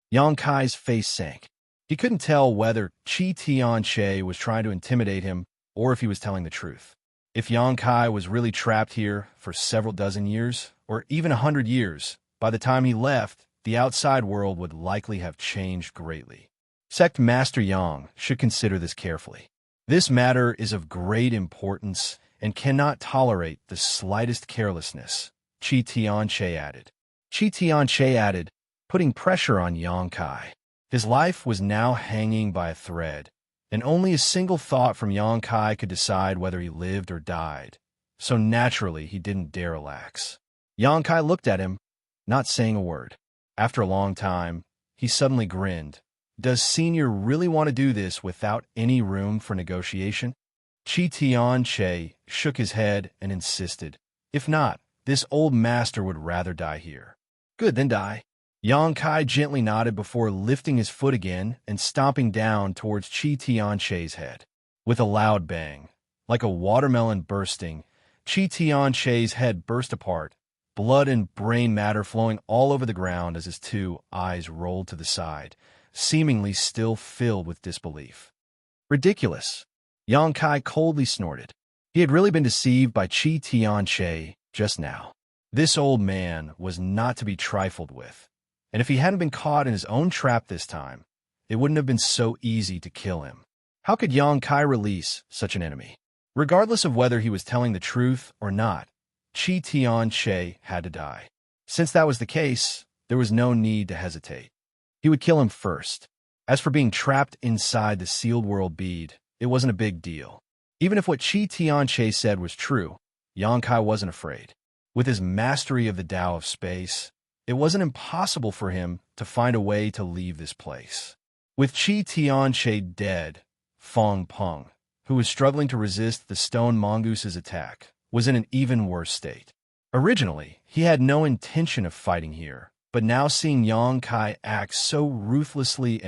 Yang Kai's face sank. He couldn't tell whether Xianxia was trying to intimidate him or if he was telling the truth. If Yang Kai was really trapped here for several dozen years, or even 100 years, by the time he left, the outside world would likely have changed greatly. Sect Master Yang should consider this carefully. This matter is of great importance and cannot tolerate the slightest carelessness, Xianxia added. Xianxia added, putting pressure on Yang Kai. His life was now hanging by a thread, and only a single thought from Yang Kai could decide whether he lived or died, so naturally he didn't dare relax. Yang Kai looked at him, not saying a word. After a long time, he suddenly grinned. "Does Senior really want to do this without any room for negotiation?" Xianxia shook his head and insisted, "If not, this old master would rather die here." "Good, then die." Yang Kai gently nodded before lifting his foot again and stomping down towards Xianxia's head. With a loud bang, like a watermelon bursting, Xianxia's head burst apart, blood and brain matter flowing all over the ground as his two eyes rolled to the side, seemingly still filled with disbelief. "Ridiculous." Yang Kai coldly snorted. He had really been deceived by Xianxia just now. This old man was not to be trifled with, and if he hadn't been caught in his own trap this time, it wouldn't have been so easy to kill him. How could Yang Kai release such an enemy? Regardless of whether he was telling the truth or not, Qi Tianche had to die. Since that was the case, there was no need to hesitate. He would kill him first. As for being trapped inside the sealed world bead, it wasn't a big deal. Even if what Qi Tianche said was true, Yang Kai wasn't afraid. With his mastery of the Tao of space, it wasn't impossible for him to find a way to leave this place. With Qi Tianche dead, Feng Peng, who was struggling to resist the stone mongoose's attack, was in an even worse state. Originally, he had no intention of fighting here, but now seeing Yang Kai act so ruthlessly,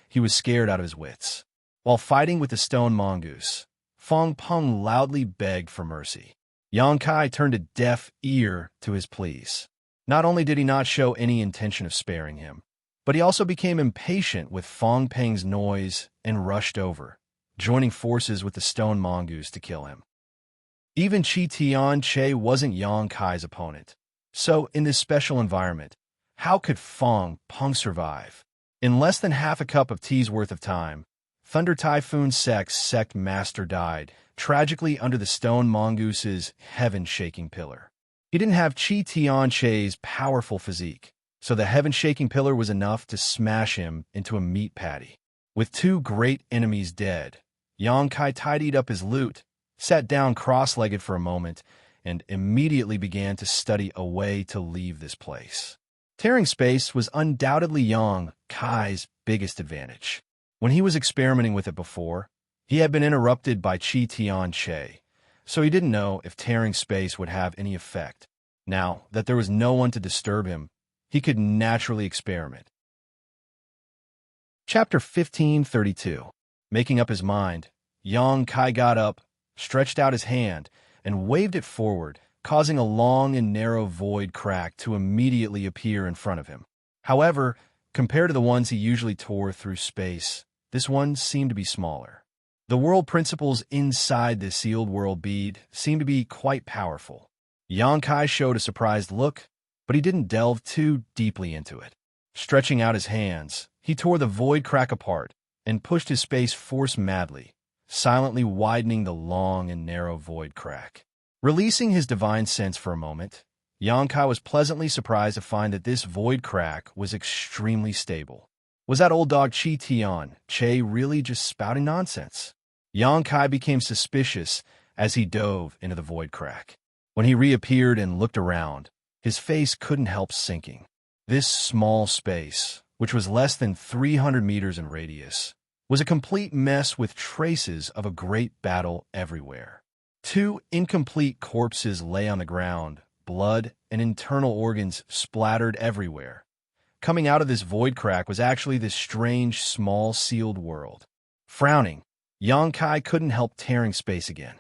he was scared out of his wits. While fighting with the stone mongoose, Feng Peng loudly begged for mercy. Yang Kai turned a deaf ear to his pleas. Not only did he not show any intention of sparing him, but he also became impatient with Feng Peng's noise and rushed over, joining forces with the stone mongoose to kill him. Even Qi Tianche wasn't Yang Kai's opponent. So, in this special environment, how could Feng Peng survive? In less than half a cup of tea's worth of time, Thunder Typhoon sect master died, tragically under the stone mongoose's heaven-shaking pillar. He didn't have Qi Tianche's powerful physique, so the heaven-shaking pillar was enough to smash him into a meat patty. With two great enemies dead, Yang Kai tidied up his loot, sat down cross-legged for a moment, and immediately began to study a way to leave this place. Tearing space was undoubtedly Yang Kai's biggest advantage. When he was experimenting with it before, he had been interrupted by Qi Tianche, so he didn't know if tearing space would have any effect. Now that there was no one to disturb him, he could naturally experiment. Chapter 1532. Making up his mind, Yang Kai got up, stretched out his hand, and waved it forward, causing a long and narrow void crack to immediately appear in front of him. However, compared to the ones he usually tore through space, this one seemed to be smaller. The world principles inside this sealed world bead seemed to be quite powerful. Yang Kai showed a surprised look, but he didn't delve too deeply into it. Stretching out his hands, he tore the void crack apart and pushed his space force madly, silently widening the long and narrow void crack. Releasing his divine sense for a moment, Yang Kai was pleasantly surprised to find that this void crack was extremely stable. Was that old dog Qi Tianche really just spouting nonsense? Yang Kai became suspicious as he dove into the void crack. When he reappeared and looked around, his face couldn't help sinking. This small space, which was less than 300 meters in radius, was a complete mess with traces of a great battle everywhere. Two incomplete corpses lay on the ground, blood and internal organs splattered everywhere. Coming out of this void crack was actually this strange, small, sealed world. Frowning, Yang Kai couldn't help tearing space again.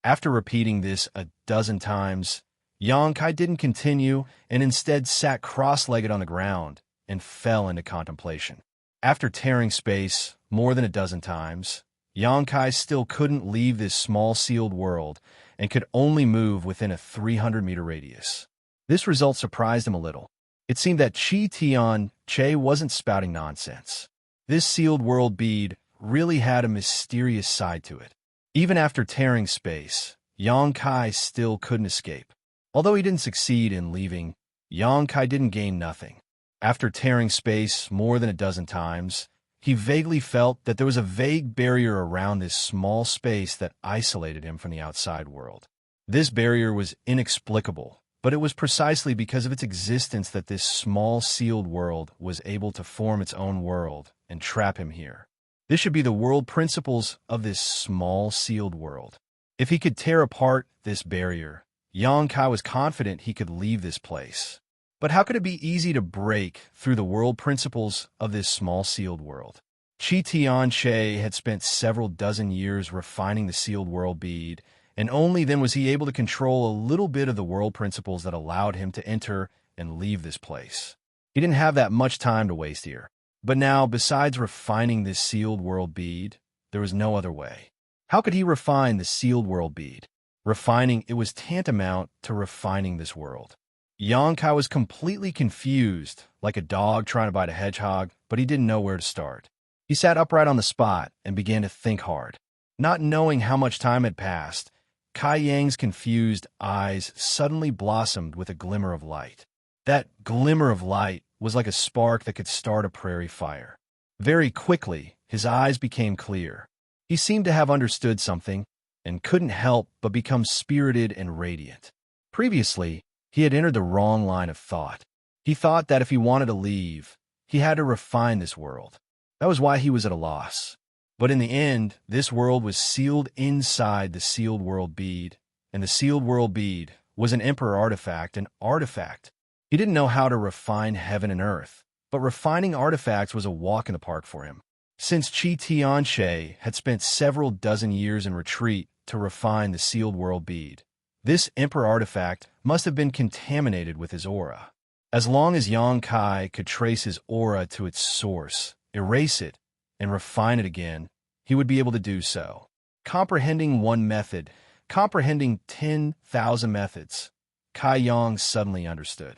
After repeating this a dozen times, Yang Kai didn't continue and instead sat cross-legged on the ground and fell into contemplation. After tearing space more than a dozen times, Yang Kai still couldn't leave this small sealed world and could only move within a 300-meter radius. This result surprised him a little. It seemed that Qi Tianche wasn't spouting nonsense. This sealed world bead really had a mysterious side to it. Even after tearing space, Yang Kai still couldn't escape. Although he didn't succeed in leaving, Yang Kai didn't gain nothing. After tearing space more than a dozen times, he vaguely felt that there was a vague barrier around this small space that isolated him from the outside world. This barrier was inexplicable, but it was precisely because of its existence that this small sealed world was able to form its own world and trap him here. This should be the world principles of this small sealed world. If he could tear apart this barrier, Yang Kai was confident he could leave this place. But how could it be easy to break through the world principles of this small sealed world? Qi Tianche had spent several dozen years refining the sealed world bead, and only then was he able to control a little bit of the world principles that allowed him to enter and leave this place. He didn't have that much time to waste here. But now, besides refining this sealed world bead, there was no other way. How could he refine the sealed world bead? Refining it was tantamount to refining this world. Yonkai was completely confused, like a dog trying to bite a hedgehog, but he didn't know where to start. He sat upright on the spot and began to think hard. Not knowing how much time had passed, Kai Yang's confused eyes suddenly blossomed with a glimmer of light. That glimmer of light was like a spark that could start a prairie fire. Very quickly, his eyes became clear. He seemed to have understood something and couldn't help but become spirited and radiant. Previously, he had entered the wrong line of thought. He thought that if he wanted to leave, he had to refine this world. That was why he was at a loss. But in the end, this world was sealed inside the sealed world bead, and the sealed world bead was an emperor artifact, an artifact. He didn't know how to refine heaven and earth, but refining artifacts was a walk in the park for him. Since Xianxia had spent several dozen years in retreat to refine the sealed world bead, this emperor artifact must have been contaminated with his aura. As long as Yonkai could trace his aura to its source, erase it, and refine it again, he would be able to do so. Comprehending one method, comprehending 10,000 methods, Kai Yang suddenly understood.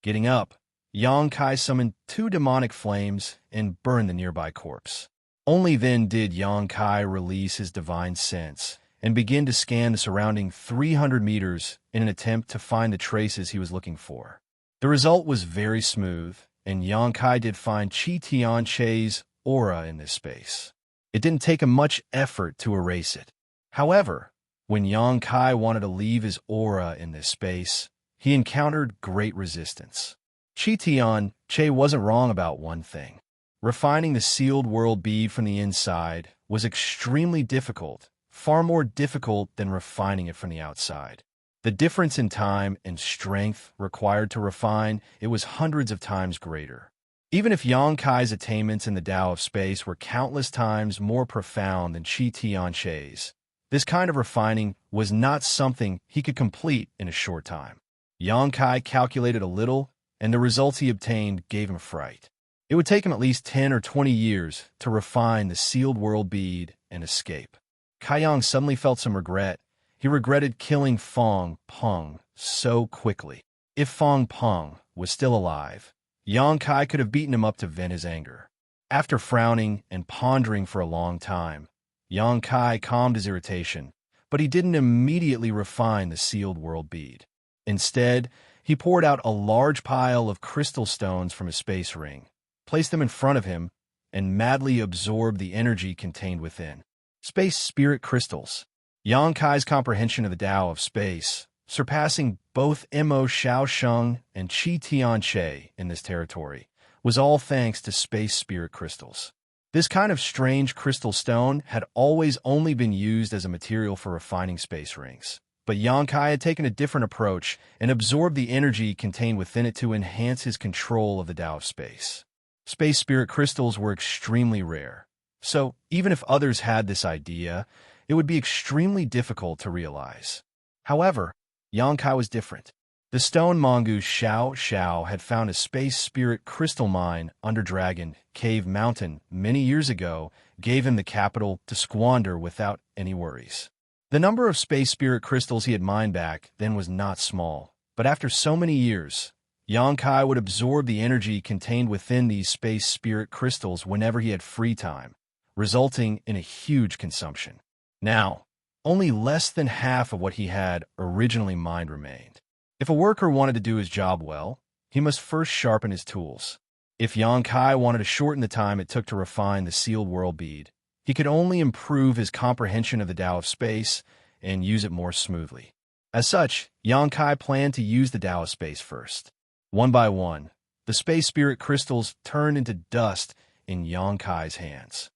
Getting up, Yonkai summoned 2 demonic flames and burned the nearby corpse. Only then did Yonkai release his divine sense and begin to scan the surrounding 300 meters in an attempt to find the traces he was looking for. The result was very smooth, and Yonkai did find Xianxia's aura in this space. It didn't take him much effort to erase it. However, when Yonkai wanted to leave his aura in this space, he encountered great resistance. Xianxia wasn't wrong about one thing. Refining the sealed world bead from the inside was extremely difficult, far more difficult than refining it from the outside. The difference in time and strength required to refine it was hundreds of times greater. Even if Yonkai's attainments in the Tao of space were countless times more profound than Xianxia's, this kind of refining was not something he could complete in a short time. Yonkai calculated a little, and the results he obtained gave him fright. It would take him at least 10 or 20 years to refine the sealed world bead and escape. Kai Yang suddenly felt some regret. He regretted killing Fong Peng so quickly. If Fong Peng was still alive, Yonkai could have beaten him up to vent his anger. After frowning and pondering for a long time, Yonkai calmed his irritation, but he didn't immediately refine the sealed world bead. Instead, he poured out a large pile of crystal stones from his space ring, placed them in front of him, and madly absorbed the energy contained within. Space spirit crystals. Yonkai's comprehension of the Tao of space, surpassing both Mo Xiaosheng and Qi Tianxie in this territory, was all thanks to space spirit crystals. This kind of strange crystal stone had always only been used as a material for refining space rings. But Yonkai had taken a different approach and absorbed the energy contained within it to enhance his control of the Tao of space. Space spirit crystals were extremely rare, so even if others had this idea, it would be extremely difficult to realize. However, Yonkai was different. The stone mongoose Xiao had found a space spirit crystal mine under Dragon Cave Mountain many years ago, gave him the capital to squander without any worries. The number of space spirit crystals he had mined back then was not small, but after so many years, Yonkai would absorb the energy contained within these space spirit crystals whenever he had free time, resulting in a huge consumption. Now, only less than half of what he had originally mined remained. If a worker wanted to do his job well, he must first sharpen his tools. If Yonkai wanted to shorten the time it took to refine the sealed world bead, he could only improve his comprehension of the Tao of space and use it more smoothly. As such, Yonkai planned to use the Tao of space first. One by one, the space spirit crystals turned into dust in Yonkai's hands.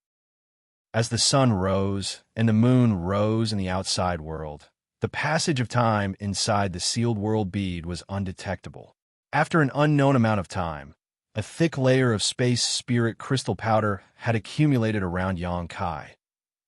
As the sun rose and the moon rose in the outside world, the passage of time inside the sealed world bead was undetectable. After an unknown amount of time, a thick layer of space spirit crystal powder had accumulated around Yonkai,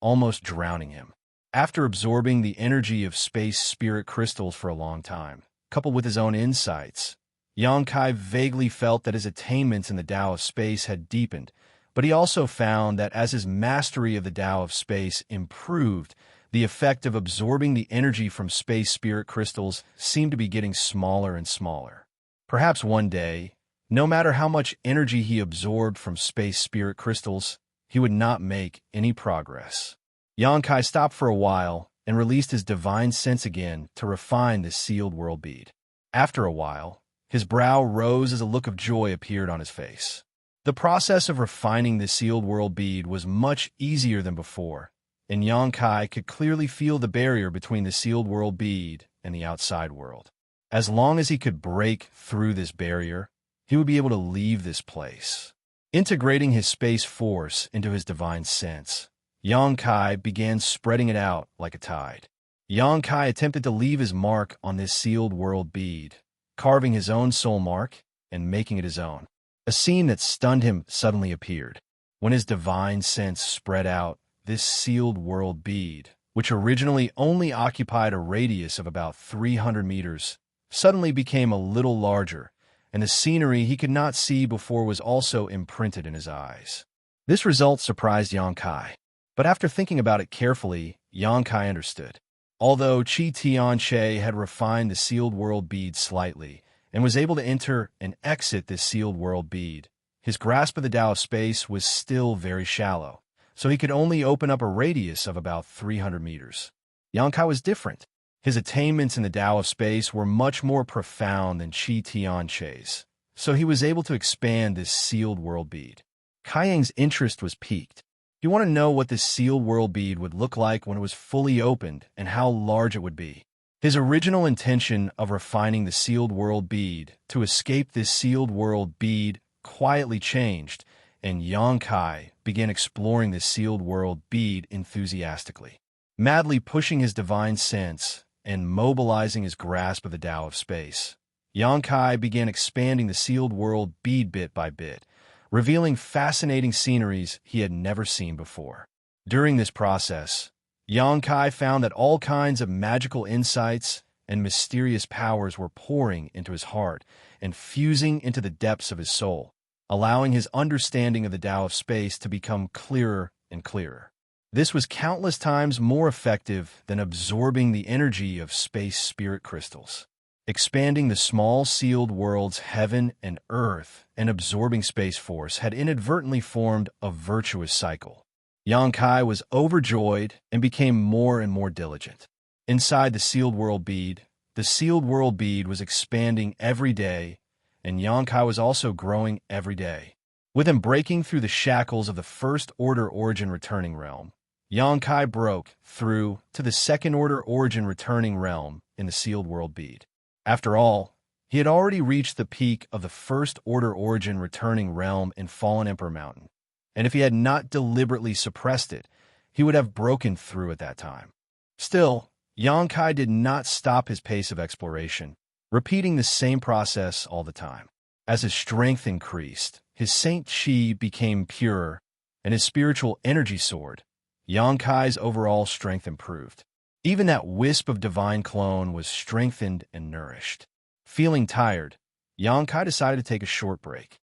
almost drowning him. After absorbing the energy of space spirit crystals for a long time, coupled with his own insights, Yonkai vaguely felt that his attainments in the Tao of space had deepened, but he also found that as his mastery of the Tao of space improved, The effect of absorbing the energy from space spirit crystals seemed to be getting smaller and smaller. Perhaps one day, no matter how much energy he absorbed from space spirit crystals, he would not make any progress. Xianxia stopped for a while and released his divine sense again to refine this sealed world bead. After a while, his brow rose as a look of joy appeared on his face. The process of refining the sealed world bead was much easier than before, and Xianxia could clearly feel the barrier between the sealed world bead and the outside world. As long as he could break through this barrier, he would be able to leave this place. Integrating his space force into his divine sense, Xianxia began spreading it out like a tide. Xianxia attempted to leave his mark on this sealed world bead, carving his own soul mark and making it his own. A scene that stunned him suddenly appeared. When his divine sense spread out, this sealed world bead, which originally only occupied a radius of about 300 meters, suddenly became a little larger, and the scenery he could not see before was also imprinted in his eyes. This result surprised Xianxia, but after thinking about it carefully, Xianxia understood. Although Xianxia had refined the sealed world bead slightly and was able to enter and exit this sealed world bead, his grasp of the Tao of space was still very shallow, so he could only open up a radius of about 300 meters. Xianxia was different. His attainments in the Tao of space were much more profound than Xianxia's, so he was able to expand this sealed world bead. Kaiyang's interest was piqued. He wanted to know what this sealed world bead would look like when it was fully opened and how large it would be. His original intention of refining the sealed world bead to escape this sealed world bead quietly changed, and Xianxia began exploring this sealed world bead enthusiastically. Madly pushing his divine sense and mobilizing his grasp of the Tao of space, Xianxia began expanding the sealed world bead bit by bit, revealing fascinating sceneries he had never seen before. During this process, Xianxia found that all kinds of magical insights and mysterious powers were pouring into his heart and fusing into the depths of his soul, allowing his understanding of the Tao of space to become clearer and clearer. This was countless times more effective than absorbing the energy of space spirit crystals. Expanding the small sealed worlds heaven and earth and absorbing space force had inadvertently formed a virtuous cycle. Xianxia was overjoyed and became more and more diligent. Inside the sealed world bead was expanding every day, and Xianxia was also growing every day. With him breaking through the shackles of the first order origin returning realm, Xianxia broke through to the second order origin returning realm in the sealed world bead. After all, he had already reached the peak of the first order origin returning realm in Fallen Emperor Mountain, and if he had not deliberately suppressed it, he would have broken through at that time. Still, Xianxia did not stop his pace of exploration, repeating the same process all the time. As his strength increased, his saint qi became purer, and his spiritual energy soared. Xianxia's overall strength improved. Even that wisp of divine clone was strengthened and nourished. Feeling tired, Xianxia decided to take a short break.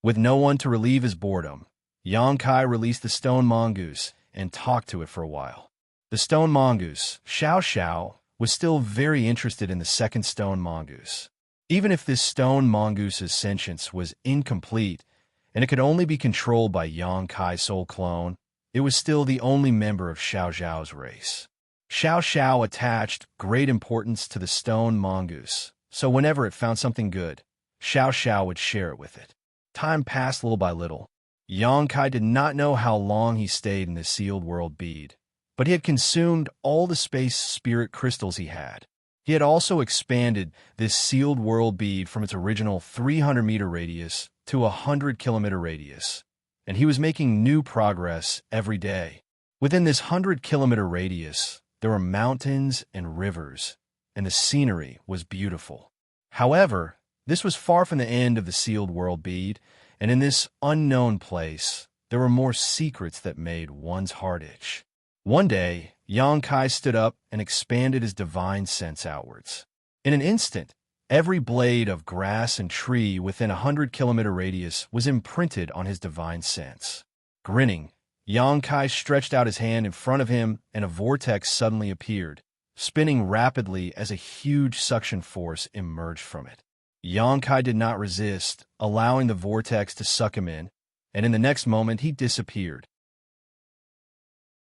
With no one to relieve his boredom, Xianxia released the stone mongoose and talked to it for a while. The stone mongoose, Xiao, was still very interested in the second stone mongoose. Even if this stone mongoose's sentience was incomplete and it could only be controlled by Xianxia's soul clone, it was still the only member of Xiao's race. Xiao attached great importance to the stone mongoose, so whenever it found something good, Xiao would share it with it. Time passed little by little. Xianxia did not know how long he stayed in the sealed world bead, but he had consumed all the space spirit crystals he had. He had also expanded this sealed world bead from its original 300-meter radius to a 100-kilometer radius, and he was making new progress every day. Within this 100-kilometer radius, there were mountains and rivers, and the scenery was beautiful. However, this was far from the end of the sealed world bead, and in this unknown place, there were more secrets that made one's heart itch. One day, Xianxia stood up and expanded his divine sense outwards. In an instant, every blade of grass and tree within a 100-kilometer radius was imprinted on his divine sense. Grinning, Yang Kai stretched out his hand in front of him, and a vortex suddenly appeared, spinning rapidly as a huge suction force emerged from it. Yang Kai did not resist, allowing the vortex to suck him in, and in the next moment he disappeared.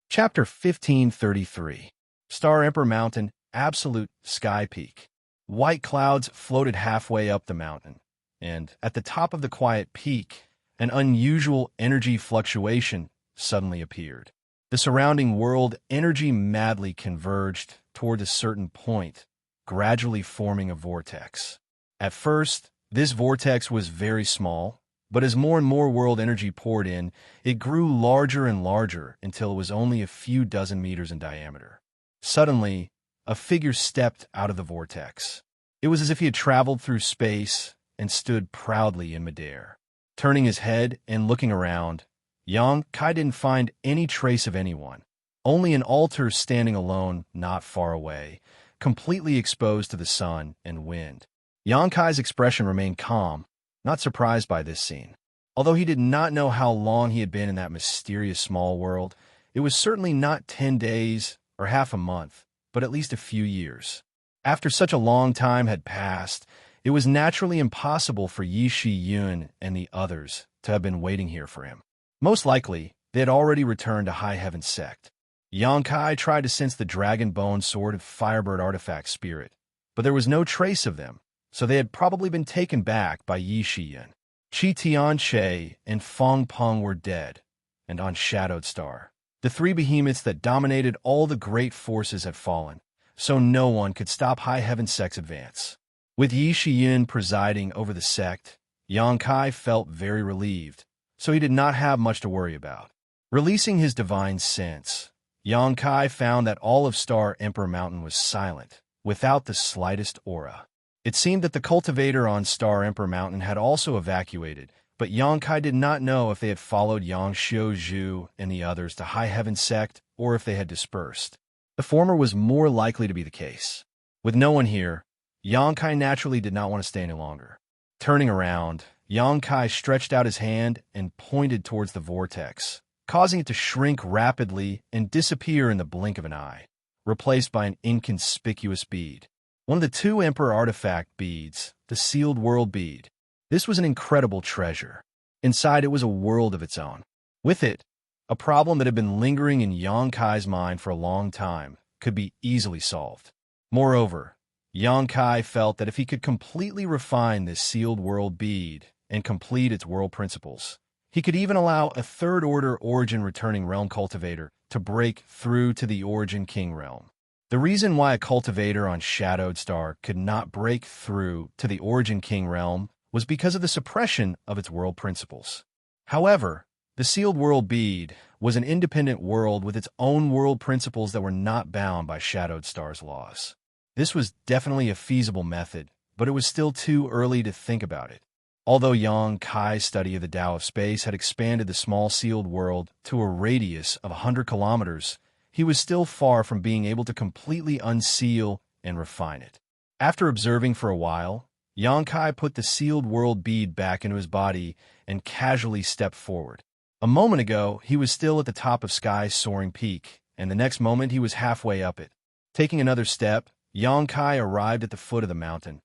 Chapter 1533. Star Emperor Mountain, Absolute Sky Peak. White clouds floated halfway up the mountain, and at the top of the quiet peak, an unusual energy fluctuation suddenly appeared. The surrounding world energy madly converged toward a certain point, gradually forming a vortex. At first, this vortex was very small, but as more and more world energy poured in, it grew larger and larger until it was only a few dozen meters in diameter. Suddenly, a figure stepped out of the vortex. It was as if he had traveled through space and stood proudly in midair. Turning his head and looking around, Yang Kai didn't find any trace of anyone, only an altar standing alone not far away, completely exposed to the sun and wind. Yang Kai's expression remained calm, not surprised by this scene. Although he did not know how long he had been in that mysterious small world, it was certainly not 10 days or half a month, but at least a few years. After such a long time had passed, it was naturally impossible for Yi Shi-yun and the others to have been waiting here for him. Most likely, they had already returned to High Heaven Sect. Yang Kai tried to sense the dragon bone sword of Firebird artifact spirit, but there was no trace of them, so they had probably been taken back by Yi Shi-yun. Qi Tianche and Feng Peng were dead, and on Shadowed Star, the three behemoths that dominated all the great forces had fallen, so no one could stop High Heaven Sect's advance. With Yi Shi-yun presiding over the sect, Yang Kai felt very relieved, so he did not have much to worry about. Releasing his divine sense, Yang Kai found that all of Star Emperor Mountain was silent, without the slightest aura. It seemed that the cultivator on Star Emperor Mountain had also evacuated, but Yang Kai did not know if they had followed Yang Xiuzhu and the others to High Heaven Sect or if they had dispersed. The former was more likely to be the case. With no one here, Yang Kai naturally did not want to stay any longer. Turning around, Yang Kai stretched out his hand and pointed towards the vortex, causing it to shrink rapidly and disappear in the blink of an eye, replaced by an inconspicuous bead. One of the two Emperor artifact beads, the Sealed World bead. This was an incredible treasure. Inside it was a world of its own. With it, a problem that had been lingering in Yang Kai's mind for a long time could be easily solved. Moreover, Yang Kai felt that if he could completely refine this Sealed World bead and complete its world principles, he could even allow a third-order origin returning realm cultivator to break through to the origin king realm. The reason why a cultivator on Shadowed Star could not break through to the origin king realm was because of the suppression of its world principles. However, the Sealed World bead was an independent world with its own world principles that were not bound by Shadowed Star's laws. This was definitely a feasible method, but it was still too early to think about it. Although Yang Kai's study of the Tao of Space had expanded the small sealed world to a radius of 100 kilometers, he was still far from being able to completely unseal and refine it. After observing for a while, Yang Kai put the Sealed World bead back into his body and casually stepped forward. A moment ago, he was still at the top of Sky's soaring peak, and the next moment he was halfway up it. Taking another step, Yang Kai arrived at the foot of the mountain.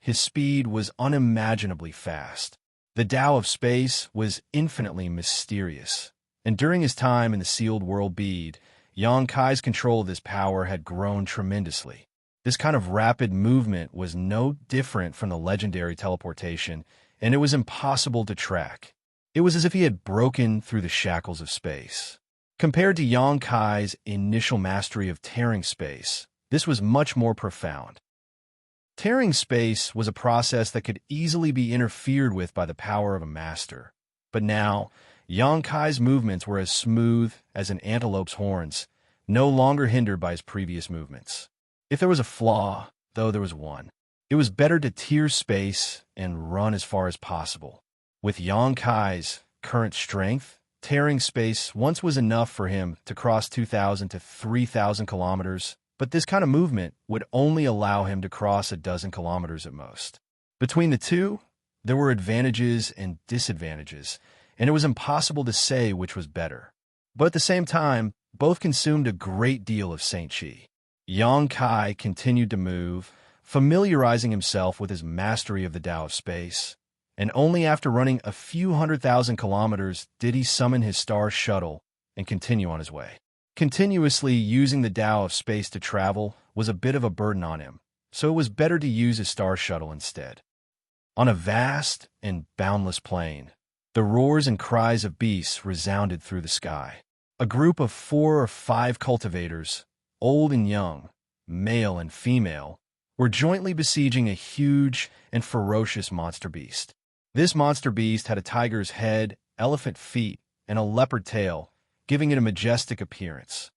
His speed was unimaginably fast. The Tao of Space was infinitely mysterious, and during his time in the Sealed World bead, Yang Kai's control of this power had grown tremendously. This kind of rapid movement was no different from the legendary teleportation, and it was impossible to track. It was as if he had broken through the shackles of space. Compared to Yang Kai's initial mastery of tearing space, this was much more profound. Tearing space was a process that could easily be interfered with by the power of a master. But now, Yang Kai's movements were as smooth as an antelope's horns, no longer hindered by his previous movements. If there was a flaw, though there was one, it was better to tear space and run as far as possible. With Yang Kai's current strength, tearing space once was enough for him to cross 2,000 to 3,000 kilometers, but this kind of movement would only allow him to cross a dozen kilometers at most. Between the two, there were advantages and disadvantages, and it was impossible to say which was better. But at the same time, both consumed a great deal of Xianxia. Yang Kai continued to move, familiarizing himself with his mastery of the Tao of space, and only after running a few 100,000 kilometers did he summon his star shuttle and continue on his way. Continuously using the Tao of space to travel was a bit of a burden on him, so it was better to use his star shuttle instead. On a vast and boundless plain, the roars and cries of beasts resounded through the sky. A group of 4 or 5 cultivators, old and young, male and female, were jointly besieging a huge and ferocious monster beast. This monster beast had a tiger's head, elephant feet, and a leopard tail, giving it a majestic appearance.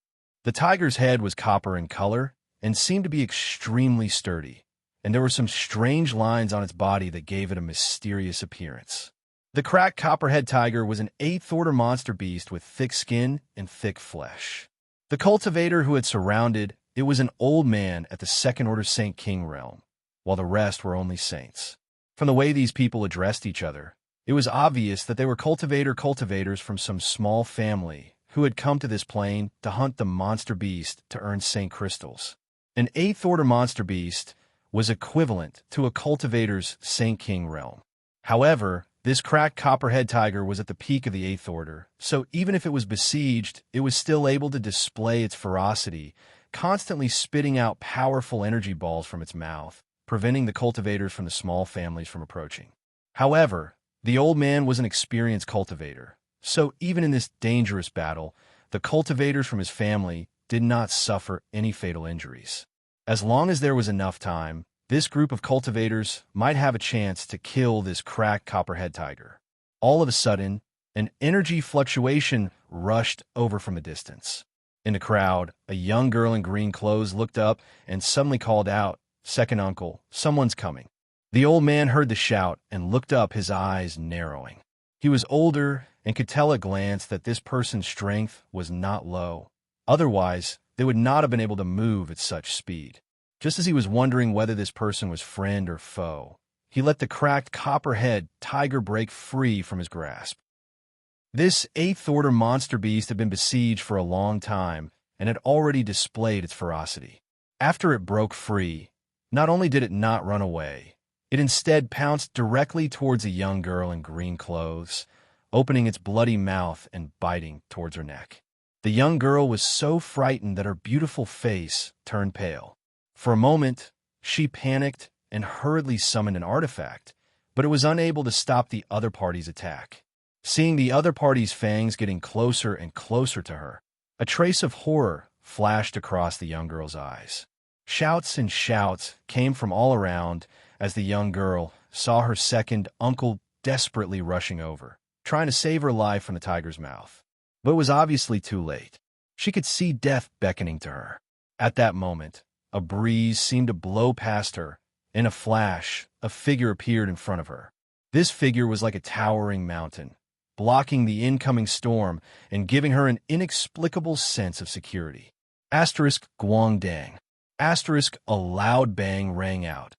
The tiger's head was copper in color and seemed to be extremely sturdy, and there were some strange lines on its body that gave it a mysterious appearance. The cracked copperhead tiger was an 8th-order monster beast with thick skin and thick flesh. The cultivator who had surrounded it was an old man at the 2nd-order Saint King realm, while the rest were only saints. From the way these people addressed each other, it was obvious that they were cultivators from some small family who had come to this plane to hunt the monster beast to earn Saint crystals. An 8th-order monster beast was equivalent to a cultivator's Saint King realm. However, this cracked copperhead tiger was at the peak of the 8th order, so even if it was besieged, it was still able to display its ferocity, constantly spitting out powerful energy balls from its mouth, preventing the cultivators from the small families from approaching. However, the old man was an experienced cultivator, so even in this dangerous battle, the cultivators from his family did not suffer any fatal injuries. As long as there was enough time, this group of cultivators might have a chance to kill this cracked copperhead tiger. All of a sudden, an energy fluctuation rushed over from a distance. In the crowd, a young girl in green clothes looked up and suddenly called out, "Second uncle, someone's coming." The old man heard the shout and looked up, his eyes narrowing. He was older and could tell at a glance that this person's strength was not low. Otherwise, they would not have been able to move at such speed. Just as he was wondering whether this person was friend or foe, he let the cracked copperhead tiger break free from his grasp. This 8th-order monster beast had been besieged for a long time and had already displayed its ferocity. After it broke free, not only did it not run away, it instead pounced directly towards a young girl in green clothes, opening its bloody mouth and biting towards her neck. The young girl was so frightened that her beautiful face turned pale. For a moment, she panicked and hurriedly summoned an artifact, but it was unable to stop the other party's attack. Seeing the other party's fangs getting closer and closer to her, a trace of horror flashed across the young girl's eyes. Shouts and shouts came from all around as the young girl saw her second uncle desperately rushing over, trying to save her life from the tiger's mouth. But it was obviously too late. She could see death beckoning to her. At that moment, a breeze seemed to blow past her. In a flash, a figure appeared in front of her. This figure was like a towering mountain, blocking the incoming storm and giving her an inexplicable sense of security. Asterisk Guangdang. Asterisk a loud bang rang out,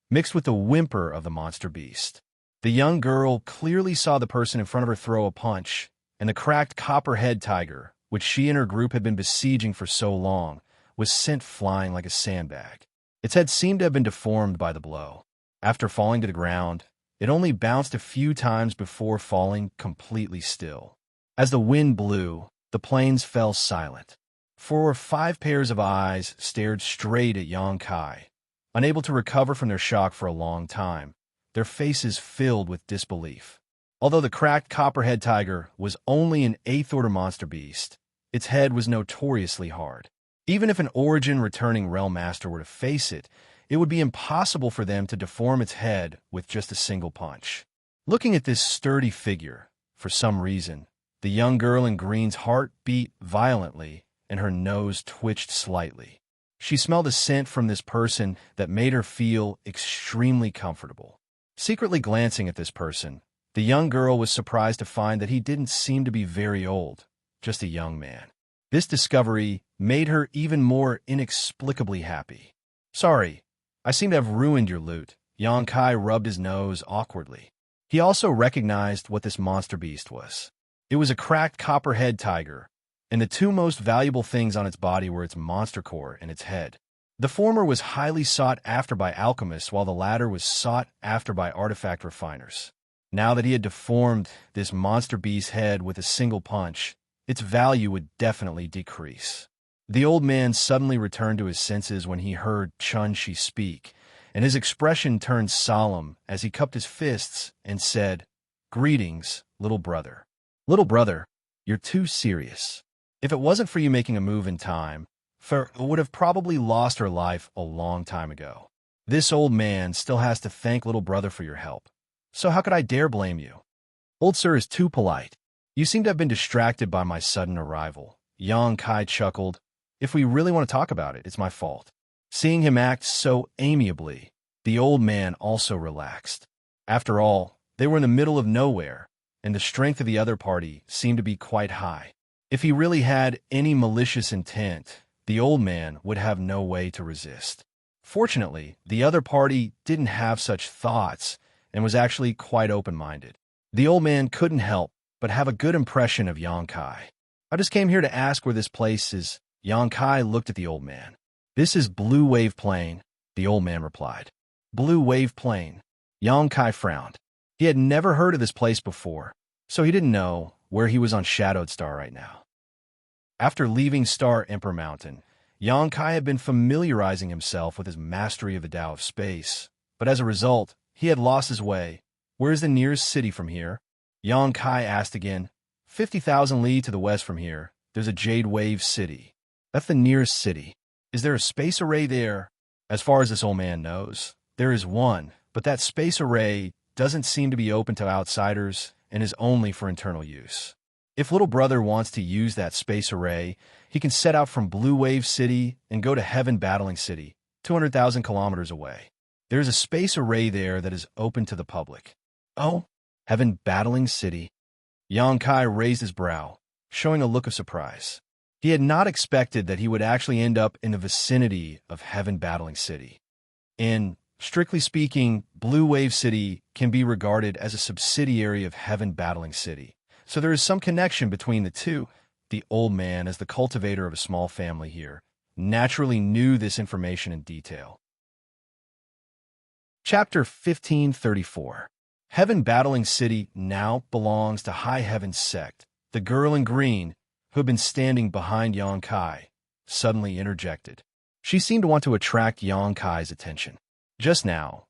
mixed with the whimper of the monster beast. The young girl clearly saw the person in front of her throw a punch, and the cracked copperhead tiger, which she and her group had been besieging for so long, was sent flying like a sandbag. Its head seemed to have been deformed by the blow. After falling to the ground, it only bounced a few times before falling completely still. As the wind blew, the plains fell silent. 4 or 5 pairs of eyes stared straight at Yang Kai, unable to recover from their shock for a long time, their faces filled with disbelief. Although the cracked copperhead tiger was only an 8th-order monster beast, its head was notoriously hard. Even if an origin-returning realm master were to face it, it would be impossible for them to deform its head with just a single punch. Looking at this sturdy figure, for some reason, the young girl in green's heart beat violently and her nose twitched slightly. She smelled a scent from this person that made her feel extremely comfortable. Secretly glancing at this person, the young girl was surprised to find that he didn't seem to be very old, just a young man. This discovery made her even more inexplicably happy. "Sorry, I seem to have ruined your loot." Yang Kai rubbed his nose awkwardly. He also recognized what this monster beast was. It was a cracked copperhead tiger, and the two most valuable things on its body were its monster core and its head. The former was highly sought after by alchemists, while the latter was sought after by artifact refiners. Now that he had deformed this monster beast's head with a single punch, its value would definitely decrease. The old man suddenly returned to his senses when he heard Xianxia speak, and his expression turned solemn as he cupped his fists and said, "Greetings, little brother. Little brother, you're too serious. If it wasn't for you making a move in time, Fer would have probably lost her life a long time ago. This old man still has to thank little brother for your help. So how could I dare blame you? Old sir is too polite. You seem to have been distracted by my sudden arrival." Xianxia chuckled. "If we really want to talk about it, it's my fault." Seeing him act so amiably, the old man also relaxed. After all, they were in the middle of nowhere, and the strength of the other party seemed to be quite high. If he really had any malicious intent, the old man would have no way to resist. Fortunately, the other party didn't have such thoughts and was actually quite open-minded. The old man couldn't help but have a good impression of Xianxia. "I just came here to ask where this place is." Xianxia looked at the old man. "This is Blue Wave Plain," the old man replied. Blue Wave Plain. Xianxia frowned. He had never heard of this place before, so he didn't know where he was on Shadowed Star right now. After leaving Star Emperor Mountain, Xianxia had been familiarizing himself with his mastery of the Tao of Space, but as a result, he had lost his way. "Where is the nearest city from here?" Xianxia asked again. 50,000 li to the west from here, there's a Jade Wave City. That's the nearest city. Is there a space array there? As far as this old man knows, there is one, but that space array doesn't seem to be open to outsiders and is only for internal use. If little brother wants to use that space array, he can set out from Blue Wave City and go to Heaven Battling City, 200,000 kilometers away. There's a space array there that is open to the public. Oh, Heaven Battling City. Xianxia raised his brow, showing a look of surprise. He had not expected that he would actually end up in the vicinity of Heaven Battling City. Strictly speaking, Blue Wave City can be regarded as a subsidiary of Heaven Battling City, so there is some connection between the two. The old man, as the cultivator of a small family here, naturally knew this information in detail. Chapter 1534. Heaven Battling City now belongs to High Heaven's sect. The girl in green, who had been standing behind Xianxia, suddenly interjected. She seemed to want to attract Xianxia's attention. Just now,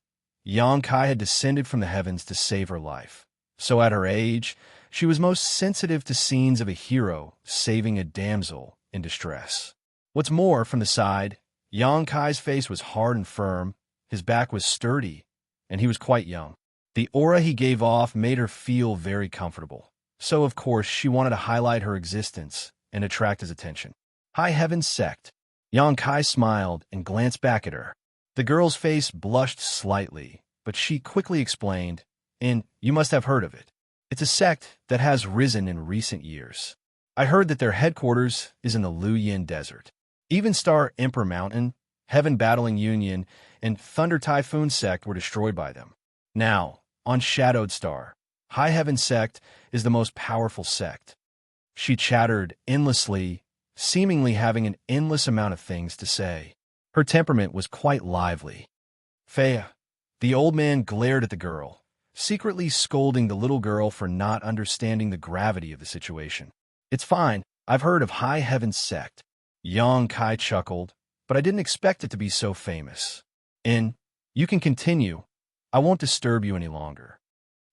Xianxia had descended from the heavens to save her life. So at her age, she was most sensitive to scenes of a hero saving a damsel in distress. What's more, from the side, Xianxia's face was hard and firm, his back was sturdy, and he was quite young. The aura he gave off made her feel very comfortable. So, of course, she wanted to highlight her existence and attract his attention. High Heaven's sect. Xianxia smiled and glanced back at her. The girl's face blushed slightly, but she quickly explained, "And you must have heard of it. It's a sect that has risen in recent years. I heard that their headquarters is in the Luyin Desert. Even Star Emperor Mountain, Heaven Battling Union, and Thunder Typhoon sect were destroyed by them. Now, on Shadowed Star, High Heaven sect is the most powerful sect." She chattered endlessly, seemingly having an endless amount of things to say. Her temperament was quite lively. "Fea." The old man glared at the girl, secretly scolding the little girl for not understanding the gravity of the situation. "It's fine. I've heard of High Heaven's sect." Xianxia chuckled, "But I didn't expect it to be so famous. You can continue. I won't disturb you any longer."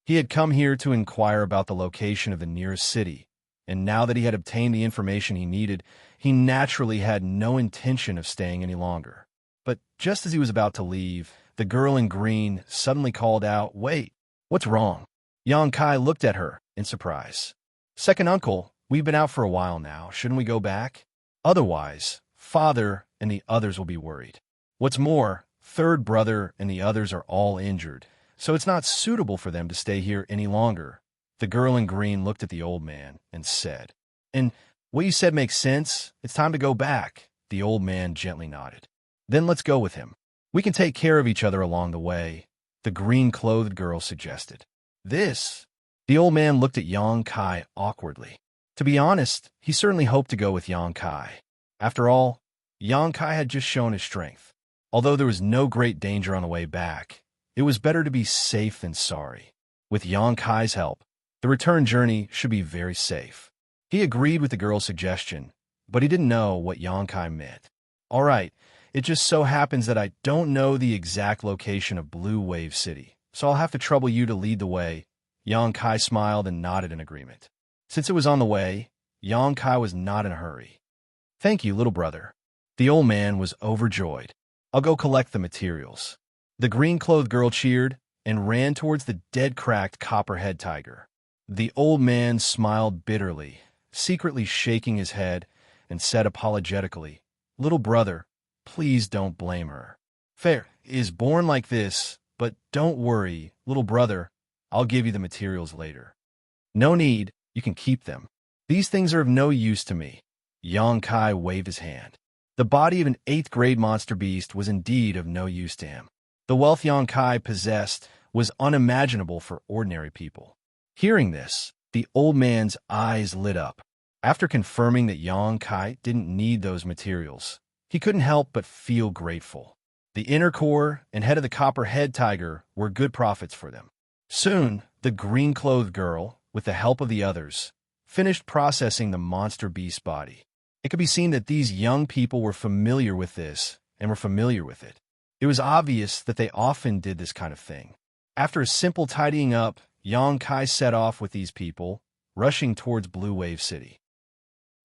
He had come here to inquire about the location of the nearest city, and now that he had obtained the information he needed, he naturally had no intention of staying any longer. But just as he was about to leave, the girl in green suddenly called out, "Wait, what's wrong?" Xianxia looked at her in surprise. "Second uncle, we've been out for a while now. Shouldn't we go back? Otherwise, father and the others will be worried. What's more, third brother and the others are all injured, so it's not suitable for them to stay here any longer." The girl in green looked at the old man and said, "And what you said makes sense. It's time to go back." The old man gently nodded. "Then let's go with him. We can take care of each other along the way," the green-clothed girl suggested. "This?" The old man looked at Xianxia awkwardly. To be honest, he certainly hoped to go with Yang Kai. After all, Yang Kai had just shown his strength. Although there was no great danger on the way back, it was better to be safe than sorry. With Yang Kai's help, the return journey should be very safe. He agreed with the girl's suggestion, but he didn't know what Yang Kai meant. All right, it just so happens that I don't know the exact location of Blue Wave City, so I'll have to trouble you to lead the way. Yang Kai smiled and nodded in agreement. Since it was on the way, Yang Kai was not in a hurry. Thank you, little brother. The old man was overjoyed. I'll go collect the materials. The green-clothed girl cheered and ran towards the dead-cracked copperhead tiger. The old man smiled bitterly, secretly shaking his head, and said apologetically, "Little brother, please don't blame her. Fair is born like this, but don't worry, little brother, I'll give you the materials later." "No need, you can keep them. These things are of no use to me." Yang Kai waved his hand. The body of an 8th-grade monster beast was indeed of no use to him. The wealth Yang Kai possessed was unimaginable for ordinary people. Hearing this, the old man's eyes lit up. After confirming that Yang Kai didn't need those materials, he couldn't help but feel grateful. The inner core and head of the copperhead tiger were good profits for them. Soon, the green-clothed girl, with the help of the others, finished processing the monster beast body. It could be seen that these young people were familiar with this and were familiar with it. It was obvious that they often did this kind of thing. After a simple tidying up, Yang Kai set off with these people, rushing towards Blue Wave City.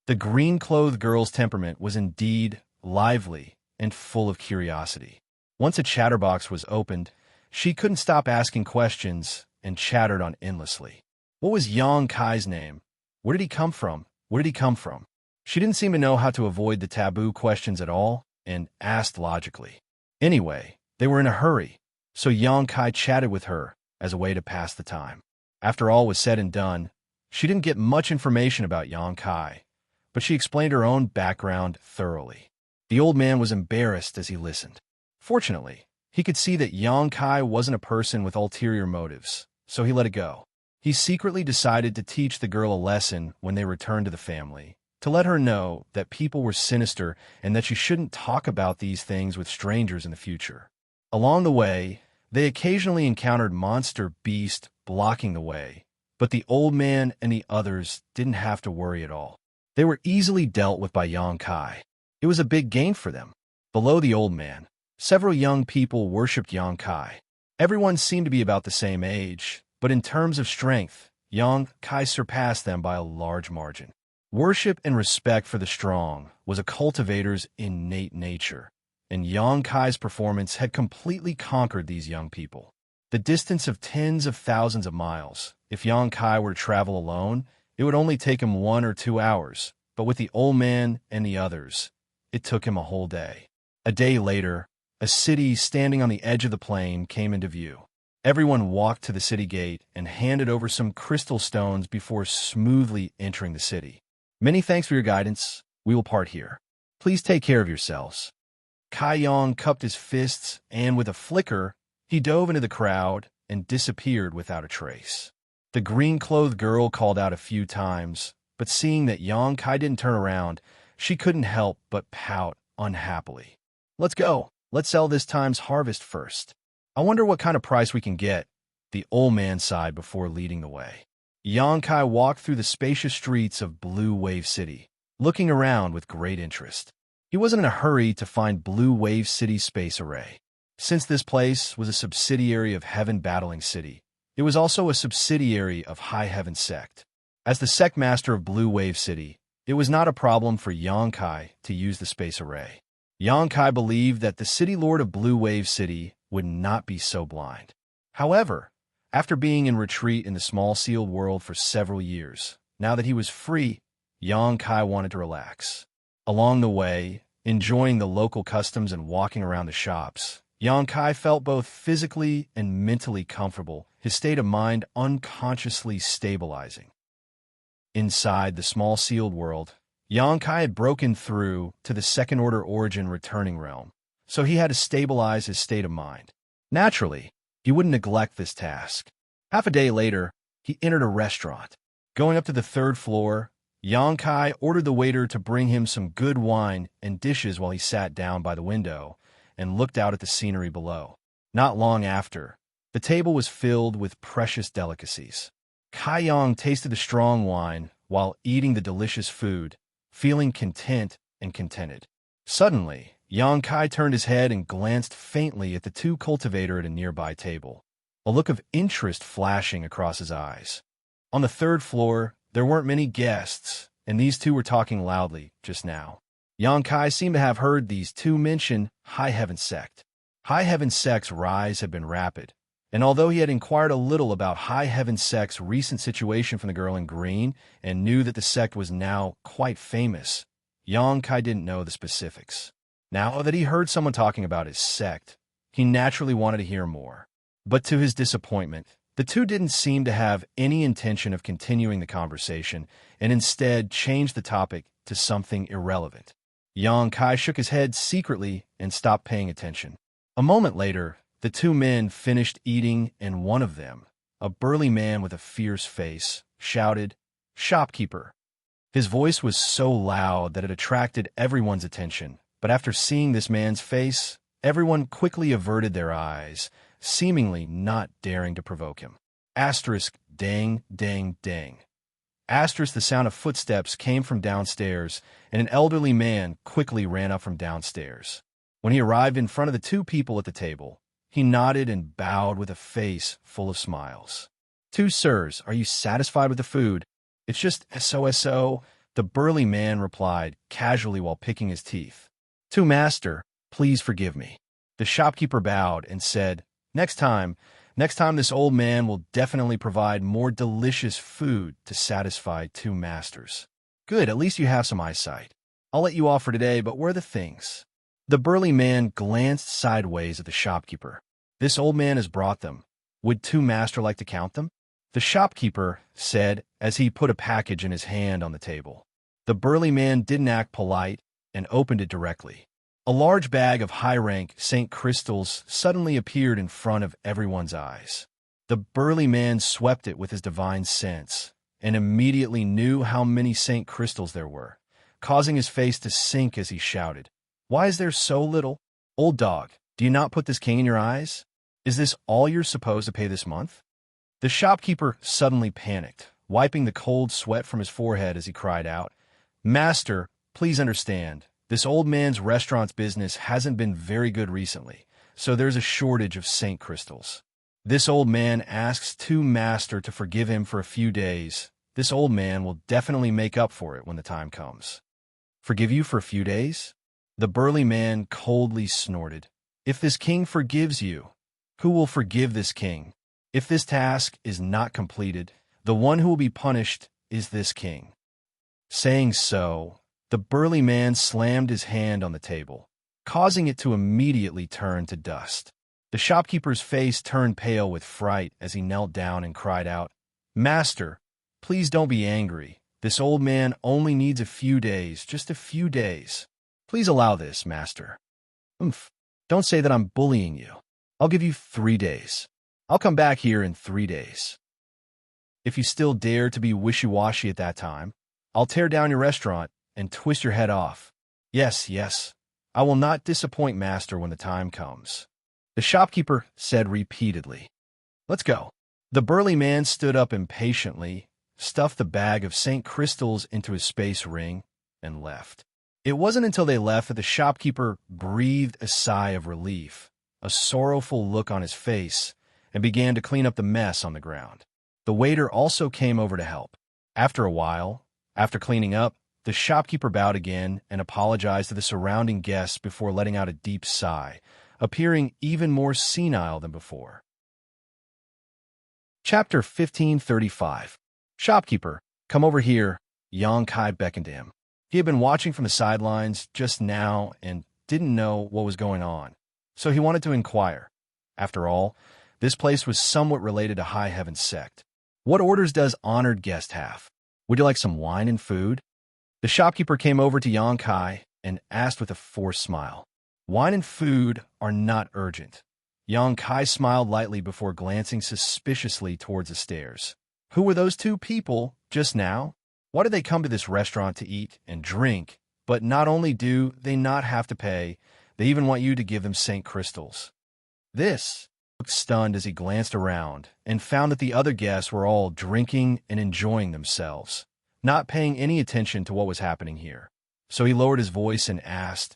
The green-clothed girl's temperament was indeed lively and full of curiosity. Once a chatterbox was opened, she couldn't stop asking questions and chattered on endlessly. What was Yang Kai's name? Where did he come from? Where did he come from? She didn't seem to know how to avoid the taboo questions at all and asked logically. Anyway, they were in a hurry, so Yang Kai chatted with her as a way to pass the time. After all was said and done, she didn't get much information about Yang Kai, but she explained her own background thoroughly. The old man was embarrassed as he listened. Fortunately, he could see that Yang Kai wasn't a person with ulterior motives, so he let it go. He secretly decided to teach the girl a lesson when they returned to the family, to let her know that people were sinister and that she shouldn't talk about these things with strangers in the future. Along the way, they occasionally encountered monster beast blocking the way, but the old man and the others didn't have to worry at all. They were easily dealt with by Yang Kai. It was a big gain for them. Below the old man, several young people worshipped Yang Kai. Everyone seemed to be about the same age, but in terms of strength, Yang Kai surpassed them by a large margin. Worship and respect for the strong was a cultivator's innate nature, and Yang Kai's performance had completely conquered these young people. The distance of tens of thousands of miles, if Yang Kai were to travel alone, it would only take him 1 or 2 hours, but with the old man and the others, it took him a whole day. A day later, a city standing on the edge of the plain came into view. Everyone walked to the city gate and handed over some crystal stones before smoothly entering the city. "Many thanks for your guidance. We will part here. Please take care of yourselves." Kai Yang cupped his fists, and with a flicker, he dove into the crowd and disappeared without a trace. The green-clothed girl called out a few times, but seeing that Yang Kai didn't turn around, she couldn't help but pout unhappily. "Let's go. Let's sell this time's harvest first. I wonder what kind of price we can get," the old man sighed before leading the way. Yang Kai walked through the spacious streets of Blue Wave City, looking around with great interest. He wasn't in a hurry to find Blue Wave City's space array. Since this place was a subsidiary of Heaven Battling City, it was also a subsidiary of High Heaven Sect. As the sect master of Blue Wave City, it was not a problem for Yang Kai to use the space array. Yang Kai believed that the city lord of Blue Wave City would not be so blind. However, after being in retreat in the small sealed world for several years, now that he was free, Yang Kai wanted to relax. Along the way, enjoying the local customs and walking around the shops, Yang Kai felt both physically and mentally comfortable, his state of mind unconsciously stabilizing. Inside the small sealed world, Yang Kai had broken through to the second-order origin returning realm, so he had to stabilize his state of mind. Naturally, he wouldn't neglect this task. Half a day later, he entered a restaurant. Going up to the 3rd floor, Yang Kai ordered the waiter to bring him some good wine and dishes while he sat down by the window and looked out at the scenery below. Not long after, the table was filled with precious delicacies. Kai Yang tasted the strong wine while eating the delicious food, feeling content and contented. Suddenly, Yang Kai turned his head and glanced faintly at the two cultivators at a nearby table, a look of interest flashing across his eyes. On the third floor, there weren't many guests, and these two were talking loudly just now. Yang Kai seemed to have heard these two mention High Heaven Sect. High Heaven Sect's rise had been rapid, and although he had inquired a little about High Heaven Sect's recent situation from the girl in green and knew that the sect was now quite famous, Yang Kai didn't know the specifics. Now that he heard someone talking about his sect, he naturally wanted to hear more. But to his disappointment, the two didn't seem to have any intention of continuing the conversation and instead changed the topic to something irrelevant. Yang Kai shook his head secretly and stopped paying attention. A moment later, the two men finished eating and one of them, a burly man with a fierce face, shouted, "Shopkeeper!" His voice was so loud that it attracted everyone's attention, but after seeing this man's face, everyone quickly averted their eyes, seemingly not daring to provoke him. Asterisk, dang, dang, dang. Asterisk, the sound of footsteps came from downstairs, and an elderly man quickly ran up from downstairs. When he arrived in front of the two people at the table, he nodded and bowed with a face full of smiles. "Two sirs, are you satisfied with the food?" "It's just so," the burly man replied, casually while picking his teeth. "To master, please forgive me." The shopkeeper bowed and said, Next time this old man will definitely provide more delicious food to satisfy two masters." "Good, at least you have some eyesight. I'll let you off for today, but where are the things?" The burly man glanced sideways at the shopkeeper. "This old man has brought them. Would two master like to count them?" The shopkeeper said as he put a package in his hand on the table. The burly man didn't act polite and opened it directly. A large bag of high-rank St. crystals suddenly appeared in front of everyone's eyes. The burly man swept it with his divine sense and immediately knew how many St. crystals there were, causing his face to sink as he shouted, "Why is there so little? Old dog, do you not put this king in your eyes? Is this all you're supposed to pay this month?" The shopkeeper suddenly panicked, wiping the cold sweat from his forehead as he cried out, "Master, please understand. This old man's restaurant's business hasn't been very good recently, so there's a shortage of St. crystals. This old man asks two master to forgive him for a few days. This old man will definitely make up for it when the time comes." "Forgive you for a few days?" The burly man coldly snorted. "If this king forgives you, who will forgive this king? If this task is not completed, the one who will be punished is this king." Saying so, the burly man slammed his hand on the table, causing it to immediately turn to dust. The shopkeeper's face turned pale with fright as he knelt down and cried out, "Master, please don't be angry. This old man only needs a few days, just a few days. Please allow this, master." "Oomph, don't say that I'm bullying you. I'll give you 3 days. I'll come back here in 3 days. If you still dare to be wishy-washy at that time, I'll tear down your restaurant and twist your head off. Yes, I will not disappoint master when the time comes," the shopkeeper said repeatedly. "Let's go." The burly man stood up impatiently, stuffed the bag of St. crystals into his space ring, and left. It wasn't until they left that the shopkeeper breathed a sigh of relief, a sorrowful look on his face, and began to clean up the mess on the ground. The waiter also came over to help. After a while, after cleaning up, the shopkeeper bowed again and apologized to the surrounding guests before letting out a deep sigh, appearing even more senile than before. Chapter 1535. "Shopkeeper, come over here." Yang Kai beckoned to him. He had been watching from the sidelines just now and didn't know what was going on, so he wanted to inquire. After all, this place was somewhat related to High Heaven Sect. "What orders does honored guest have? Would you like some wine and food?" The shopkeeper came over to Yang Kai and asked with a forced smile. "Wine and food are not urgent." Yang Kai smiled lightly before glancing suspiciously towards the stairs. Who were those two people just now? Why do they come to this restaurant to eat and drink? But not only do they not have to pay, they even want you to give them St. Crystals. This looked stunned as he glanced around and found that the other guests were all drinking and enjoying themselves, not paying any attention to what was happening here. So he lowered his voice and asked,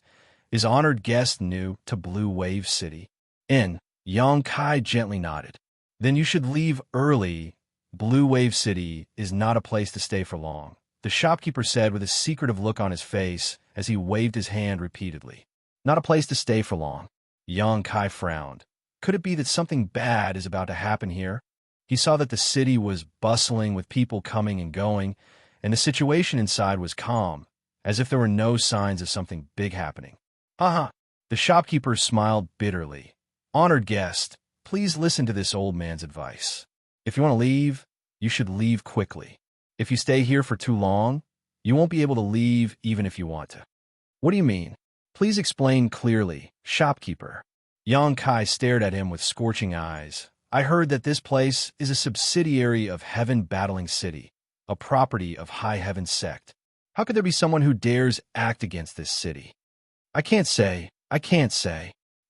"Is honored guest new to Blue Wave City?" Xianxia gently nodded. "Then you should leave early. Blue Wave City is not a place to stay for long," the shopkeeper said with a secretive look on his face as he waved his hand repeatedly. "Not a place to stay for long." Xianxia frowned. Could it be that something bad is about to happen here? He saw that the city was bustling with people coming and going, and the situation inside was calm, as if there were no signs of something big happening. The shopkeeper smiled bitterly. "Honored guest, please listen to this old man's advice. If you want to leave, you should leave quickly. If you stay here for too long, you won't be able to leave even if you want to." "What do you mean? Please explain clearly, shopkeeper." Xianxia stared at him with scorching eyes. "I heard that this place is a subsidiary of Heaven Battling City, a property of High Heaven Sect. How could there be someone who dares act against this city?" I can't say.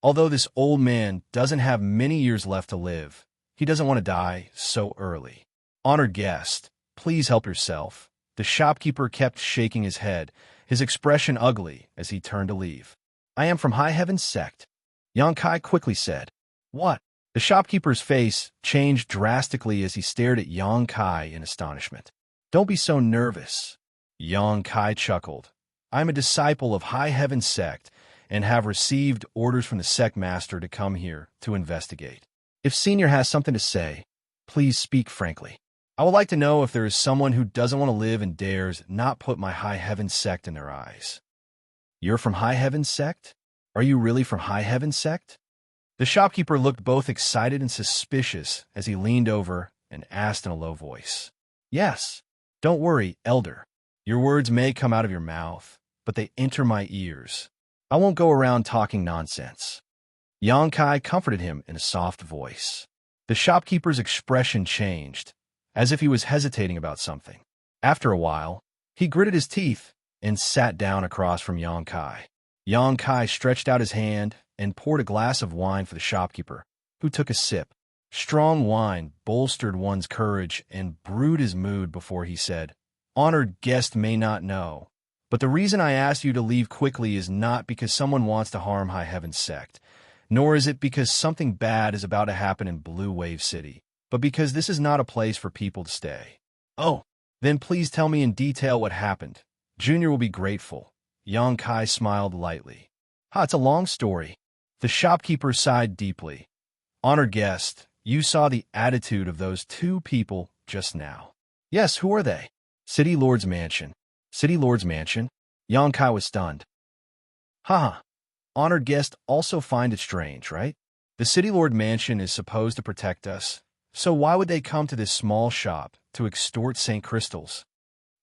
Although this old man doesn't have many years left to live, he doesn't want to die so early. "Honored guest, please help yourself." The shopkeeper kept shaking his head, his expression ugly as he turned to leave. "I am from High Heaven Sect," Xianxia quickly said. "What?" The shopkeeper's face changed drastically as he stared at Xianxia in astonishment. "Don't be so nervous." Xianxia chuckled. "I'm a disciple of High Heaven Sect and have received orders from the sect master to come here to investigate. If Senior has something to say, please speak frankly. I would like to know if there is someone who doesn't want to live and dares not put my High Heaven Sect in their eyes." "You're from High Heaven Sect? Are you really from High Heaven Sect?" The shopkeeper looked both excited and suspicious as he leaned over and asked in a low voice. "Yes. Don't worry, Elder. Your words may come out of your mouth, but they enter my ears. I won't go around talking nonsense." Xianxia comforted him in a soft voice. The shopkeeper's expression changed, as if he was hesitating about something. After a while, he gritted his teeth and sat down across from Xianxia. Xianxia stretched out his hand and poured a glass of wine for the shopkeeper, who took a sip. Strong wine bolstered one's courage and brewed his mood before he said, "Honored guest may not know, but the reason I asked you to leave quickly is not because someone wants to harm High Heaven Sect, nor is it because something bad is about to happen in Blue Wave City, but because this is not a place for people to stay." "Oh, then please tell me in detail what happened. Junior will be grateful." Xianxia smiled lightly. It's a long story." The shopkeeper sighed deeply. "Honored guest, you saw the attitude of those two people just now." "Yes, who are they?" "City Lord's Mansion." "City Lord's Mansion?" Xianxia was stunned. Honored guest also find it strange, right? The City Lord Mansion is supposed to protect us, so why would they come to this small shop to extort St. Crystals?"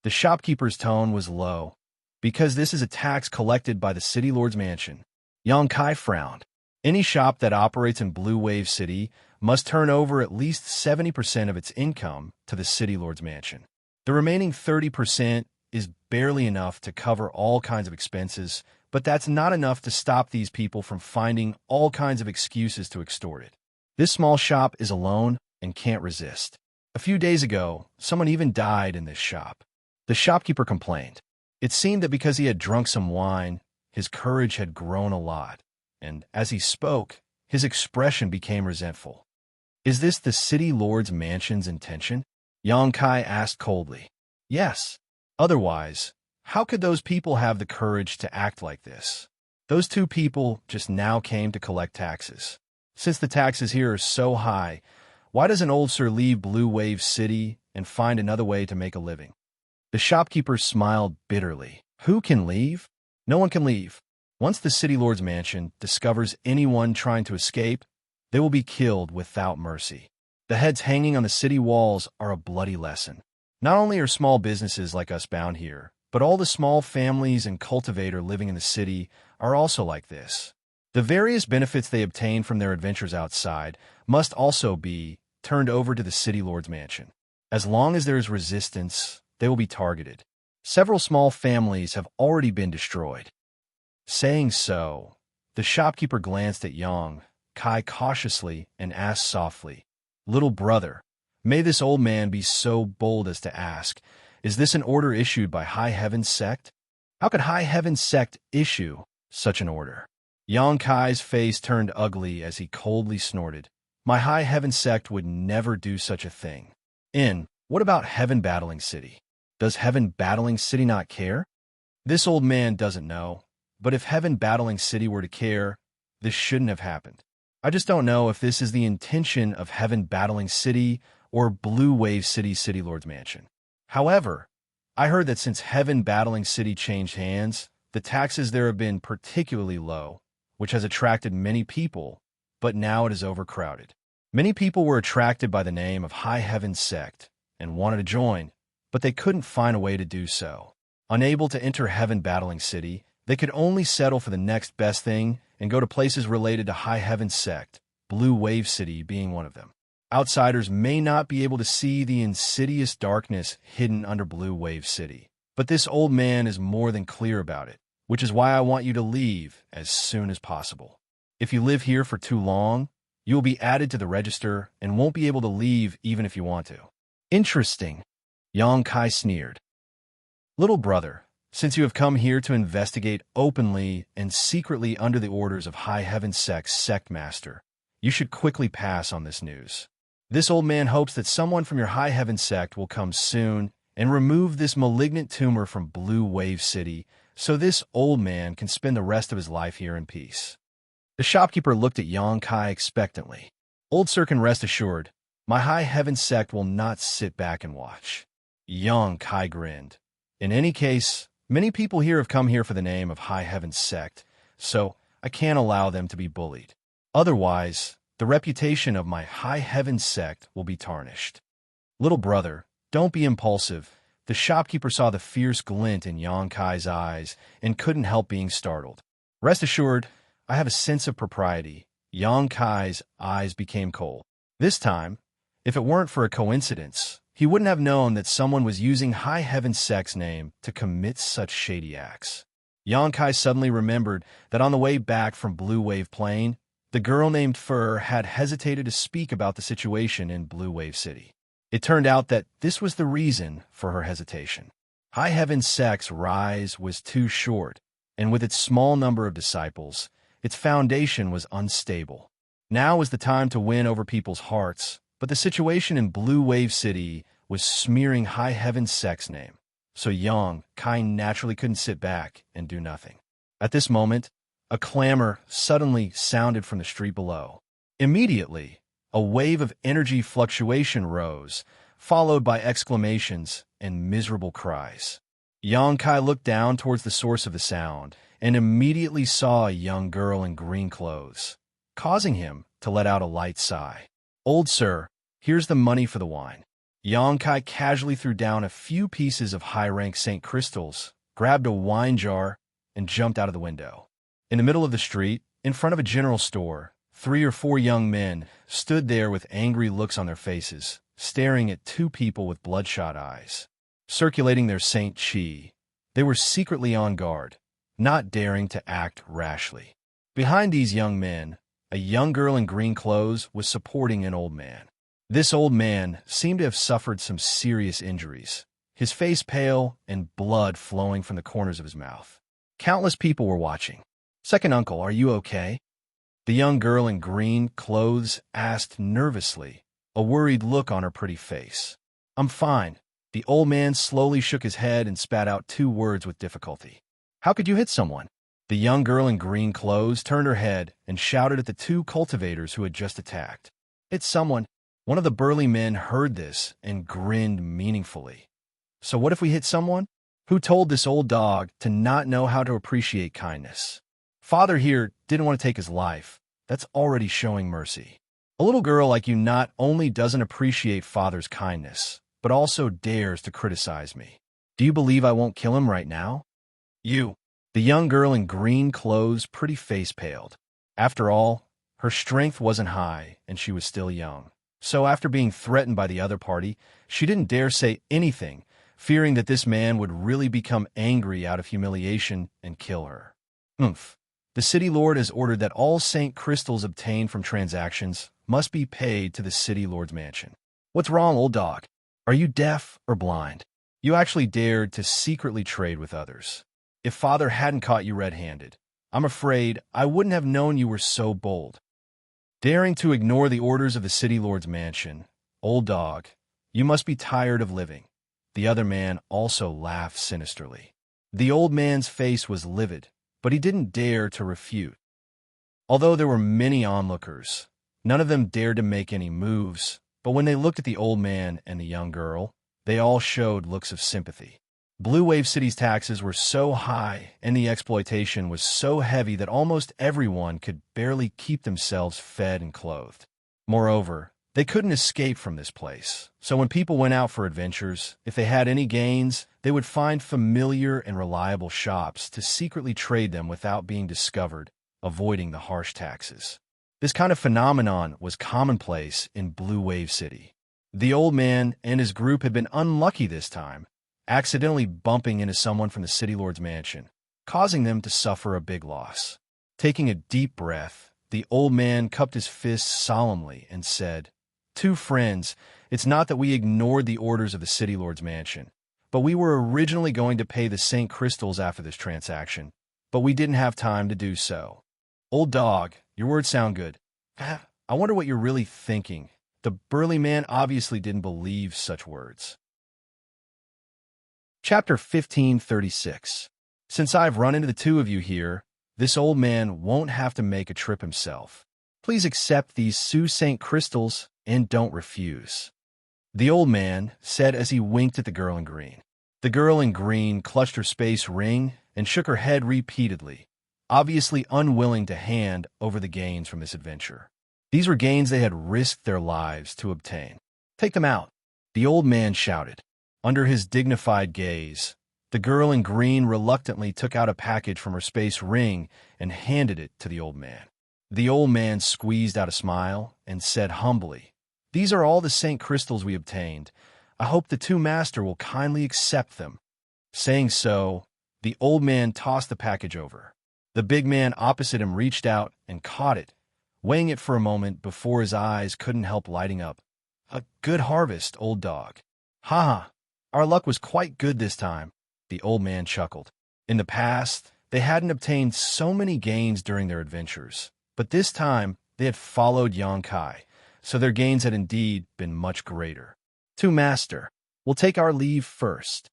The shopkeeper's tone was low. "Because this is a tax collected by the City Lord's Mansion." Xianxia frowned. Any shop that operates in Blue Wave City must turn over at least 70% of its income to the City Lord's Mansion. The remaining 30% is barely enough to cover all kinds of expenses, but that's not enough to stop these people from finding all kinds of excuses to extort it. This small shop is alone and can't resist. A few days ago, someone even died in this shop. The shopkeeper complained. It seemed that because he had drunk some wine, his courage had grown a lot, and as he spoke, his expression became resentful. "Is this the City Lord's Mansion's intention?" Xianxia asked coldly. "Yes. Otherwise, how could those people have the courage to act like this? Those two people just now came to collect taxes. Since the taxes here are so high, why doesn't old Sir leave Blue Wave City and find another way to make a living?" The shopkeeper smiled bitterly. "Who can leave? No one can leave. Once the City Lord's Mansion discovers anyone trying to escape, they will be killed without mercy. The heads hanging on the city walls are a bloody lesson. Not only are small businesses like us bound here, but all the small families and cultivators living in the city are also like this. The various benefits they obtain from their adventures outside must also be turned over to the City Lord's Mansion. As long as there is resistance, they will be targeted. Several small families have already been destroyed. Saying so, the shopkeeper glanced at Yang Kai cautiously and asked softly, "Little brother, may this old man be so bold as to ask, is this an order issued by High Heaven's sect? How could High Heaven's sect issue such an order?" Yang Kai's face turned ugly as he coldly snorted. "My High Heaven sect would never do such a thing. What about Heaven Battling City? Does Heaven Battling City not care?" This old man doesn't know, but if Heaven Battling City were to care, this shouldn't have happened. I just don't know if this is the intention of Heaven Battling City or Blue Wave City Lord's Mansion. However, I heard that since Heaven Battling City changed hands, the taxes there have been particularly low, which has attracted many people, but now it is overcrowded. Many people were attracted by the name of High Heaven's sect and wanted to join, but they couldn't find a way to do so. Unable to enter Heaven Battling City, they could only settle for the next best thing and go to places related to High Heaven's sect, Blue Wave City being one of them. Outsiders may not be able to see the insidious darkness hidden under Blue Wave City, but this old man is more than clear about it, which is why I want you to leave as soon as possible. If you live here for too long, you will be added to the register and won't be able to leave even if you want to. Interesting, Yang Kai sneered. Little brother, since you have come here to investigate openly and secretly under the orders of High Heaven Sect's sect master, you should quickly pass on this news. This old man hopes that someone from your High Heaven sect will come soon and remove this malignant tumor from Blue Wave City so this old man can spend the rest of his life here in peace. The shopkeeper looked at Yang Kai expectantly. Old sir can rest assured, my High Heaven sect will not sit back and watch. Yang Kai grinned. In any case, many people here have come here for the name of High Heaven sect, so I can't allow them to be bullied. Otherwise, the reputation of my High Heaven sect will be tarnished. Little brother, don't be impulsive. The shopkeeper saw the fierce glint in Yang Kai's eyes and couldn't help being startled. Rest assured, I have a sense of propriety. Yang Kai's eyes became cold. This time, if it weren't for a coincidence, he wouldn't have known that someone was using High Heaven sect's name to commit such shady acts. Yang Kai suddenly remembered that on the way back from Blue Wave Plain, the girl named Fur had hesitated to speak about the situation in Blue Wave City. It turned out that this was the reason for her hesitation. High Heaven sect's rise was too short, and with its small number of disciples, its foundation was unstable. Now was the time to win over people's hearts, but the situation in Blue Wave City was smearing High Heaven sect's name, so Yang Kai naturally couldn't sit back and do nothing. At this moment, a clamor suddenly sounded from the street below. Immediately, a wave of energy fluctuation rose, followed by exclamations and miserable cries. Yang Kai looked down towards the source of the sound and immediately saw a young girl in green clothes, causing him to let out a light sigh. Old sir, here's the money for the wine. Yang Kai casually threw down a few pieces of high-rank St. Crystals, grabbed a wine jar, and jumped out of the window. In the middle of the street, in front of a general store, 3 or 4 young men stood there with angry looks on their faces, staring at 2 people with bloodshot eyes. Circulating their Saint Chi, they were secretly on guard, not daring to act rashly. Behind these young men, a young girl in green clothes was supporting an old man. This old man seemed to have suffered some serious injuries, his face pale and blood flowing from the corners of his mouth. Countless people were watching. "Second uncle, are you okay?" The young girl in green clothes asked nervously, a worried look on her pretty face. "I'm fine." The old man slowly shook his head and spat out 2 words with difficulty. "How could you hit someone?" The young girl in green clothes turned her head and shouted at the 2 cultivators who had just attacked. "It's someone." One of the burly men heard this and grinned meaningfully. "So what if we hit someone?" Who told this old dog to not know how to appreciate kindness? Father here didn't want to take his life. That's already showing mercy. A little girl like you not only doesn't appreciate Father's kindness, but also dares to criticize me. Do you believe I won't kill him right now? You. The young girl in green clothes' pretty face paled. After all, her strength wasn't high, and she was still young. So after being threatened by the other party, she didn't dare say anything, fearing that this man would really become angry out of humiliation and kill her. Oomph. The city lord has ordered that all saint crystals obtained from transactions must be paid to the city lord's mansion. What's wrong, old dog? Are you deaf or blind? You actually dared to secretly trade with others. If father hadn't caught you red-handed, I'm afraid I wouldn't have known you were so bold. Daring to ignore the orders of the city lord's mansion, old dog, you must be tired of living. The other man also laughed sinisterly. The old man's face was livid, but he didn't dare to refute. Although there were many onlookers, none of them dared to make any moves, but when they looked at the old man and the young girl, they all showed looks of sympathy. Blue Wave City's taxes were so high and the exploitation was so heavy that almost everyone could barely keep themselves fed and clothed. Moreover, they couldn't escape from this place, so when people went out for adventures, if they had any gains, they would find familiar and reliable shops to secretly trade them without being discovered, avoiding the harsh taxes. This kind of phenomenon was commonplace in Blue Wave City. The old man and his group had been unlucky this time, accidentally bumping into someone from the city lord's mansion, causing them to suffer a big loss. Taking a deep breath, the old man cupped his fists solemnly and said, "Two friends, it's not that we ignored the orders of the city lord's mansion, but we were originally going to pay the Saint Crystals after this transaction, but we didn't have time to do so." Old dog, your words sound good. I wonder what you're really thinking. The burly man obviously didn't believe such words. Chapter 1536. Since I've run into the two of you here, this old man won't have to make a trip himself. Please accept these Sioux Saint crystals and don't refuse. The old man said as he winked at the girl in green. The girl in green clutched her space ring and shook her head repeatedly, obviously unwilling to hand over the gains from this adventure. These were gains they had risked their lives to obtain. "Take them out," the old man shouted. Under his dignified gaze, the girl in green reluctantly took out a package from her space ring and handed it to the old man. The old man squeezed out a smile and said humbly, "These are all the Saint Crystals we obtained. I hope the two master will kindly accept them." Saying so, the old man tossed the package over. The big man opposite him reached out and caught it, weighing it for a moment before his eyes couldn't help lighting up. "A good harvest, old dog." "Ha ha. Our luck was quite good this time," the old man chuckled. In the past, they hadn't obtained so many gains during their adventures, but this time they had followed Xianxia, so their gains had indeed been much greater. "To master, we'll take our leave first."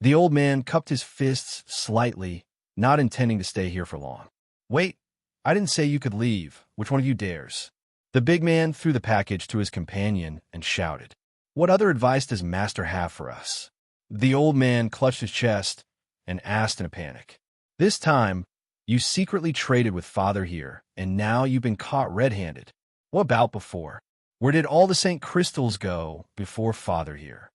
The old man cupped his fists slightly, not intending to stay here for long. "Wait, I didn't say you could leave. Which one of you dares?" The big man threw the package to his companion and shouted, "What other advice does master have for us?" The old man clutched his chest and asked in a panic. "This time, you secretly traded with father here, and now you've been caught red-handed. What about before? Where did all the Saint Crystals go before father here?"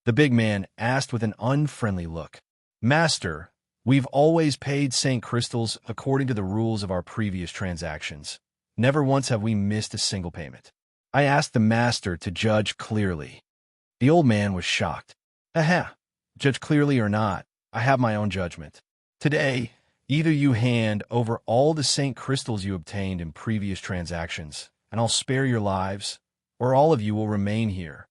The big man asked with an unfriendly look. "Master, we've always paid Saint Crystals according to the rules of our previous transactions. Never once have we missed a single payment. I asked the master to judge clearly." The old man was shocked. "Aha, judge clearly or not, I have my own judgment. Today, either you hand over all the Saint Crystals you obtained in previous transactions, and I'll spare your lives, or all of you will remain here."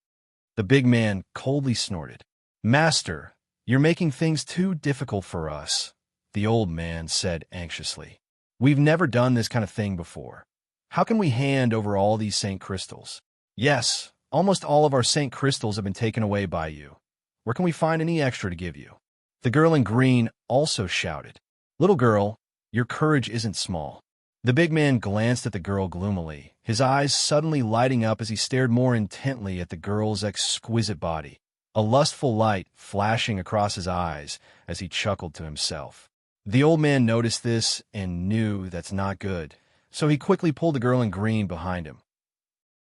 The big man coldly snorted. "Master, you're making things too difficult for us," the old man said anxiously. "We've never done this kind of thing before. How can we hand over all these Saint Crystals? Yes, almost all of our Saint Crystals have been taken away by you. Where can we find any extra to give you?" The girl in green also shouted. "Little girl, your courage isn't small." The big man glanced at the girl gloomily, his eyes suddenly lighting up as he stared more intently at the girl's exquisite body, a lustful light flashing across his eyes as he chuckled to himself. The old man noticed this and knew that's not good, so he quickly pulled the girl in green behind him.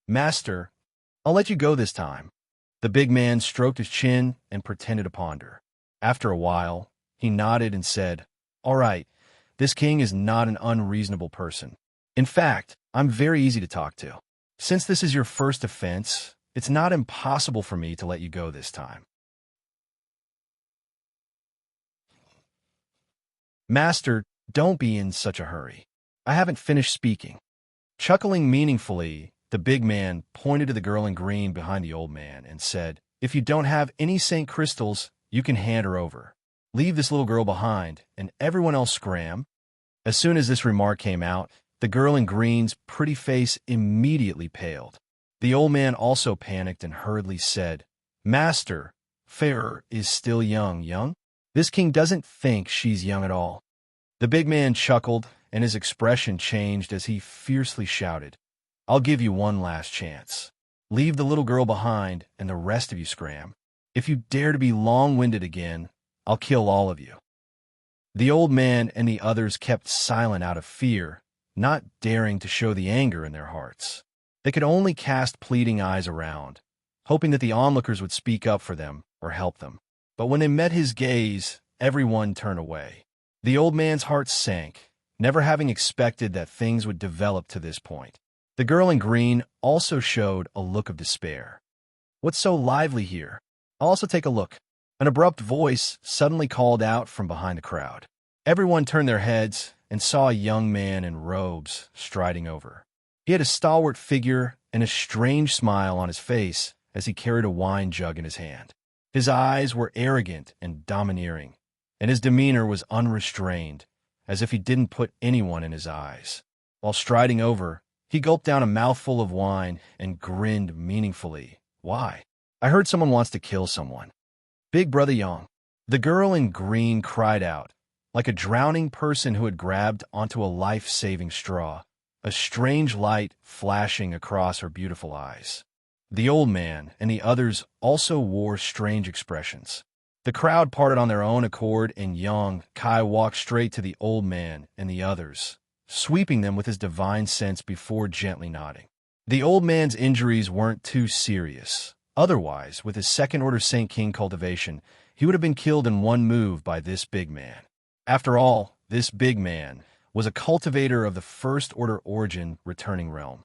"Master, I'll let you go this time." The big man stroked his chin and pretended to ponder. After a while, he nodded and said, "All right, this king is not an unreasonable person. In fact, I'm very easy to talk to. Since this is your first offense, it's not impossible for me to let you go this time." Master, don't be in such a hurry. I haven't finished speaking. Chuckling meaningfully, the big man pointed to the girl in green behind the old man and said, "If you don't have any Saint Crystals, you can hand her over. Leave this little girl behind, and everyone else scram." As soon as this remark came out, the girl in green's pretty face immediately paled. The old man also panicked and hurriedly said, "Master, Fairer is still young. This king doesn't think she's young at all." The big man chuckled, and his expression changed as he fiercely shouted, "I'll give you one last chance. Leave the little girl behind, and the rest of you scram. If you dare to be long-winded again, I'll kill all of you." The old man and the others kept silent out of fear, not daring to show the anger in their hearts. They could only cast pleading eyes around, hoping that the onlookers would speak up for them or help them. But when they met his gaze, everyone turned away. The old man's heart sank, never having expected that things would develop to this point. The girl in green also showed a look of despair. "What's so lively here? I'll also take a look." An abrupt voice suddenly called out from behind the crowd. Everyone turned their heads and saw a young man in robes striding over. He had a stalwart figure and a strange smile on his face as he carried a wine jug in his hand. His eyes were arrogant and domineering, and his demeanor was unrestrained, as if he didn't put anyone in his eyes. While striding over, he gulped down a mouthful of wine and grinned meaningfully. "Why? I heard someone wants to kill someone. Big Brother Yang." The girl in green cried out, like a drowning person who had grabbed onto a life-saving straw, a strange light flashing across her beautiful eyes. The old man and the others also wore strange expressions. The crowd parted on their own accord, and Yang Kai walked straight to the old man and the others, sweeping them with his divine sense before gently nodding. The old man's injuries weren't too serious. Otherwise, with his second-order Saint King cultivation, he would have been killed in one move by this big man. After all, this big man was a cultivator of the first-order origin returning realm.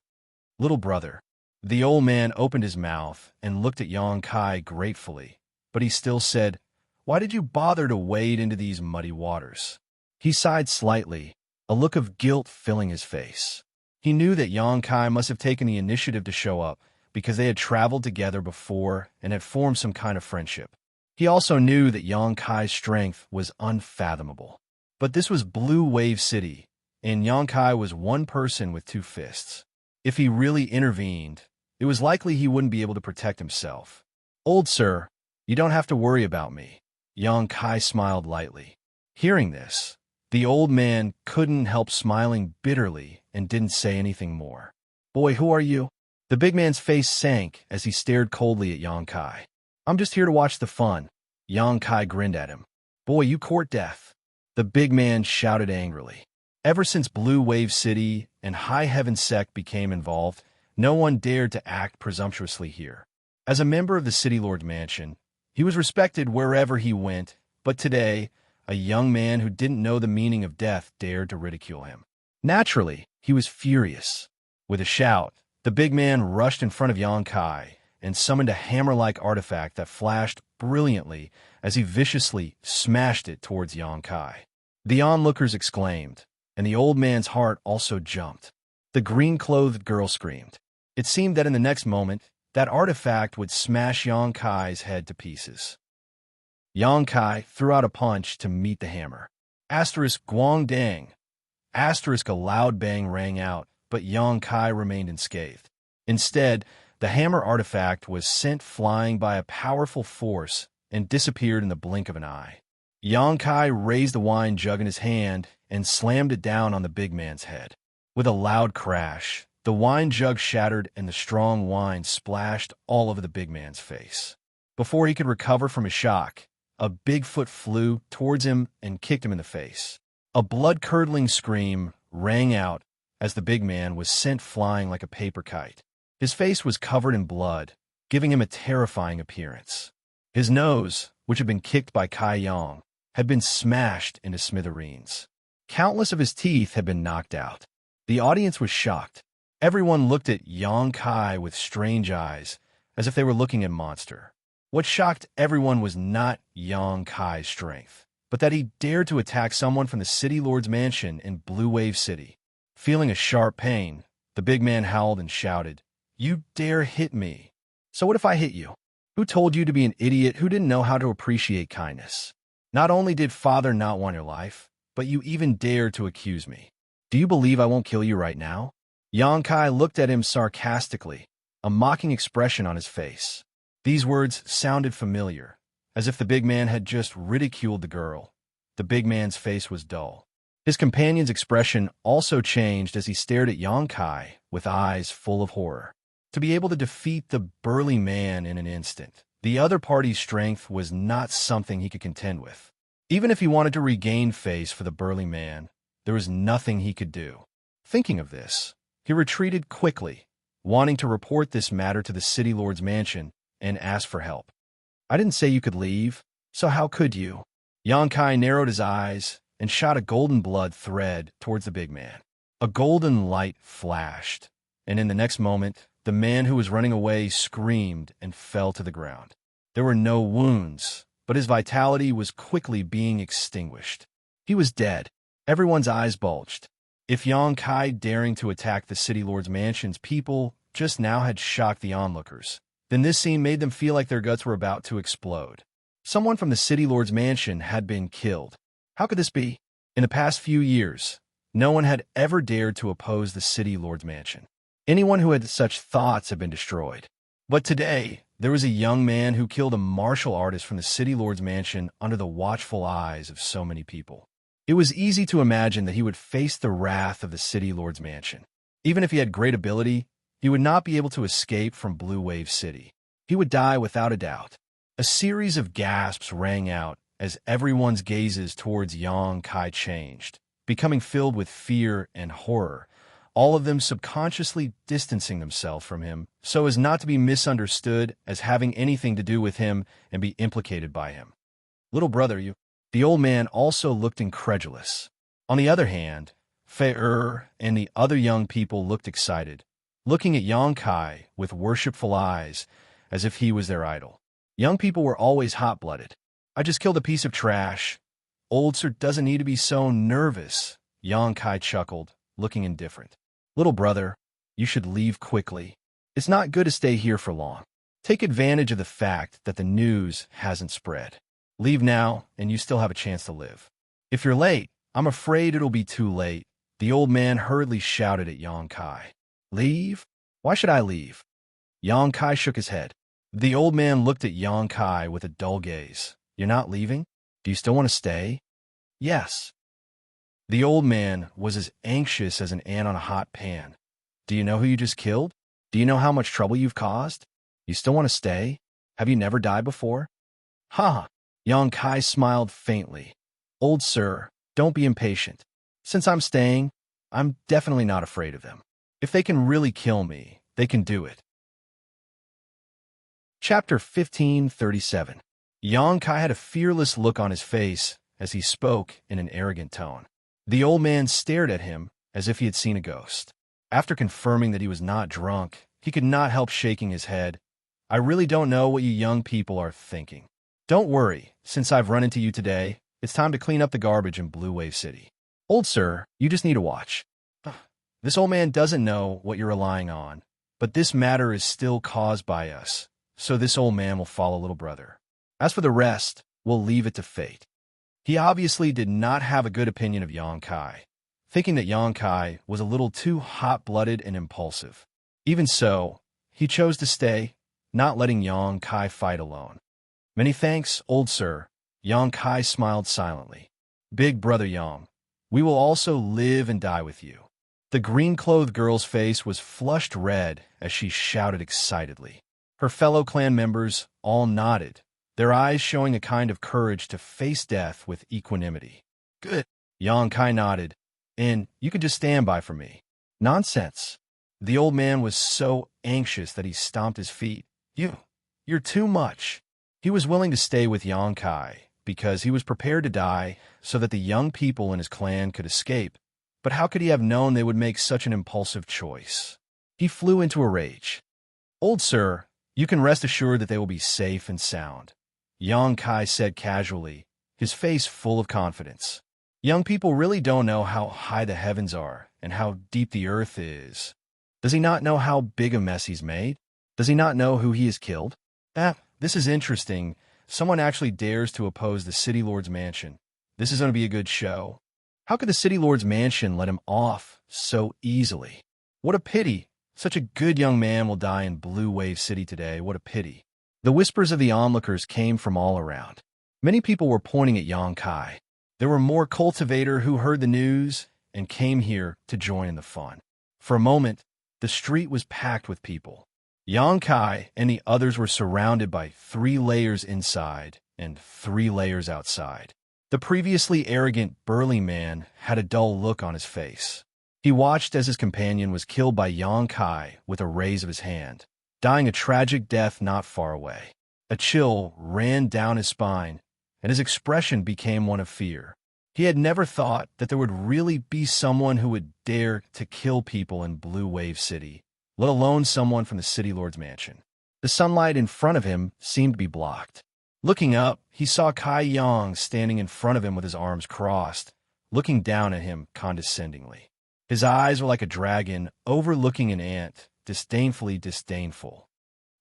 "Little brother." The old man opened his mouth and looked at Yang Kai gratefully, but he still said, "Why did you bother to wade into these muddy waters?" He sighed slightly, a look of guilt filling his face. He knew that Yang Kai must have taken the initiative to show up because they had traveled together before and had formed some kind of friendship. He also knew that Yang Kai's strength was unfathomable. But this was Blue Wave City, and Yang Kai was one person with two fists. If he really intervened, it was likely he wouldn't be able to protect himself. "Old sir, you don't have to worry about me." Yang Kai smiled lightly. Hearing this, the old man couldn't help smiling bitterly and didn't say anything more. "Boy, who are you?" The big man's face sank as he stared coldly at Yang Kai. "I'm just here to watch the fun." Yang Kai grinned at him. "Boy, you court death." The big man shouted angrily. Ever since Blue Wave City and High Heaven Sect became involved, no one dared to act presumptuously here. As a member of the City Lord's mansion, he was respected wherever he went, but today, a young man who didn't know the meaning of death dared to ridicule him. Naturally, he was furious. With a shout, the big man rushed in front of Yang Kai and summoned a hammer-like artifact that flashed brilliantly as he viciously smashed it towards Yang Kai. The onlookers exclaimed, and the old man's heart also jumped. The green-clothed girl screamed. It seemed that in the next moment, that artifact would smash Yang Kai's head to pieces. Yang Kai threw out a punch to meet the hammer. Asterisk Guang Dang. Asterisk a loud bang rang out, but Yang Kai remained unscathed. Instead, the hammer artifact was sent flying by a powerful force and disappeared in the blink of an eye. Yang Kai raised the wine jug in his hand and slammed it down on the big man's head. With a loud crash, the wine jug shattered and the strong wine splashed all over the big man's face. Before he could recover from his shock, a big foot flew towards him and kicked him in the face. A blood-curdling scream rang out as the big man was sent flying like a paper kite. His face was covered in blood, giving him a terrifying appearance. His nose, which had been kicked by Kai Yang, had been smashed into smithereens. Countless of his teeth had been knocked out. The audience was shocked. Everyone looked at Yang Kai with strange eyes, as if they were looking at a monster. What shocked everyone was not Yang Kai's strength. but that he dared to attack someone from the city lord's mansion in Blue Wave City. Feeling a sharp pain, the big man howled and shouted, "You dare hit me? So what if I hit you? Who told you to be an idiot who didn't know how to appreciate kindness? Not only did father not want your life, but you even dared to accuse me. Do you believe I won't kill you right now?" Xianxia looked at him sarcastically, a mocking expression on his face. These words sounded familiar, as if the big man had just ridiculed the girl. The big man's face was dull. His companion's expression also changed as he stared at Xianxia with eyes full of horror. To be able to defeat the burly man in an instant, the other party's strength was not something he could contend with. Even if he wanted to regain face for the burly man, there was nothing he could do. Thinking of this, he retreated quickly, wanting to report this matter to the city lord's mansion and ask for help. "I didn't say you could leave, so how could you?" Xianxia narrowed his eyes and shot a golden blood thread towards the big man. A golden light flashed, and in the next moment, the man who was running away screamed and fell to the ground. There were no wounds, but his vitality was quickly being extinguished. He was dead. Everyone's eyes bulged. If Xianxia daring to attack the city lord's mansion's people just now had shocked the onlookers, then this scene made them feel like their guts were about to explode. Someone from the city lord's mansion had been killed. How could this be? In the past few years, no one had ever dared to oppose the city lord's mansion. Anyone who had such thoughts had been destroyed. But today, there was a young man who killed a martial artist from the city lord's mansion under the watchful eyes of so many people. It was easy to imagine that he would face the wrath of the city lord's mansion. Even if he had great ability, he would not be able to escape from Blue Wave City. He would die without a doubt. A series of gasps rang out as everyone's gazes towards Xianxia changed, becoming filled with fear and horror, all of them subconsciously distancing themselves from him so as not to be misunderstood as having anything to do with him and be implicated by him. "Little brother, you..." The old man also looked incredulous. On the other hand, Fei and the other young people looked excited, looking at Xianxia with worshipful eyes as if he was their idol. Young people were always hot-blooded. "I just killed a piece of trash. Old sir doesn't need to be so nervous," Xianxia chuckled, looking indifferent. "Little brother, you should leave quickly. It's not good to stay here for long. Take advantage of the fact that the news hasn't spread. Leave now, and you still have a chance to live. If you're late, I'm afraid it'll be too late," the old man hurriedly shouted at Xianxia. "Leave? Why should I leave?" Xianxia shook his head. The old man looked at Xianxia with a dull gaze. "You're not leaving? Do you still want to stay?" "Yes." The old man was as anxious as an ant on a hot pan. "Do you know who you just killed? Do you know how much trouble you've caused? You still want to stay? Have you never died before?" "Ha!" Xianxia smiled faintly. "Old sir, don't be impatient. Since I'm staying, I'm definitely not afraid of them. If they can really kill me, they can do it." Chapter 1537. Xianxia had a fearless look on his face as he spoke in an arrogant tone. The old man stared at him as if he had seen a ghost. After confirming that he was not drunk, he could not help shaking his head. "I really don't know what you young people are thinking. Don't worry, since I've run into you today, it's time to clean up the garbage in Blue Wave City. Old sir, you just need to watch. This old man doesn't know what you're relying on, but this matter is still caused by us, so this old man will follow little brother. As for the rest, we'll leave it to fate." He obviously did not have a good opinion of Xianxia, thinking that Xianxia was a little too hot-blooded and impulsive. Even so, he chose to stay, not letting Xianxia fight alone. "Many thanks, old sir." Xianxia smiled silently. "Big brother Yang, we will also live and die with you." The green-clothed girl's face was flushed red as she shouted excitedly. Her fellow clan members all nodded, their eyes showing a kind of courage to face death with equanimity. "Good." Xianxia nodded. "And you could just stand by for me." "Nonsense." The old man was so anxious that he stomped his feet. You're too much." He was willing to stay with Xianxia because he was prepared to die so that the young people in his clan could escape. But how could he have known they would make such an impulsive choice? He flew into a rage. "Old sir, you can rest assured that they will be safe and sound," Xianxia said casually, his face full of confidence. Young people really don't know how high the heavens are and how deep the earth is. Does he not know how big a mess he's made? Does he not know who he has killed? This is interesting. Someone actually dares to oppose the City Lord's mansion. This is going to be a good show. How could the City Lord's mansion let him off so easily? What a pity. Such a good young man will die in Blue Wave City today. What a pity. The whispers of the onlookers came from all around. Many people were pointing at Xianxia. There were more cultivators who heard the news and came here to join in the fun. For a moment, the street was packed with people. Xianxia and the others were surrounded by 3 layers inside and 3 layers outside. The previously arrogant, burly man had a dull look on his face. He watched as his companion was killed by Xianxia with a raise of his hand, dying a tragic death not far away. A chill ran down his spine, and his expression became one of fear. He had never thought that there would really be someone who would dare to kill people in Blue Wave City, let alone someone from the City Lord's mansion. The sunlight in front of him seemed to be blocked. Looking up, he saw Kai Yang standing in front of him with his arms crossed, looking down at him condescendingly. His eyes were like a dragon overlooking an ant, disdainfully disdainful.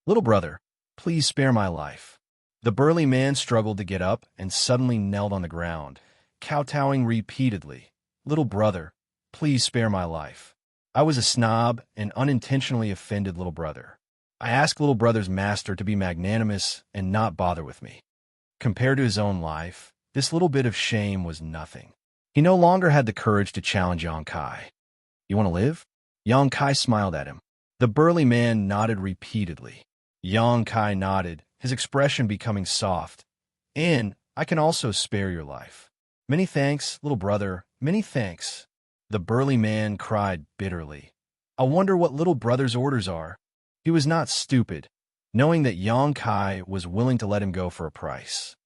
"Little brother, please spare my life." The burly man struggled to get up and suddenly knelt on the ground, kowtowing repeatedly. "Little brother, please spare my life. I was a snob and unintentionally offended little brother. I asked little brother's master to be magnanimous and not bother with me." Compared to his own life, this little bit of shame was nothing. He no longer had the courage to challenge Xianxia. "You want to live?" Xianxia smiled at him. The burly man nodded repeatedly. Xianxia nodded, his expression becoming soft. "And I can also spare your life." "Many thanks, little brother, many thanks." The burly man cried bitterly. "I wonder what little brother's orders are." He was not stupid, knowing that Xianxia was willing to let him go for a price.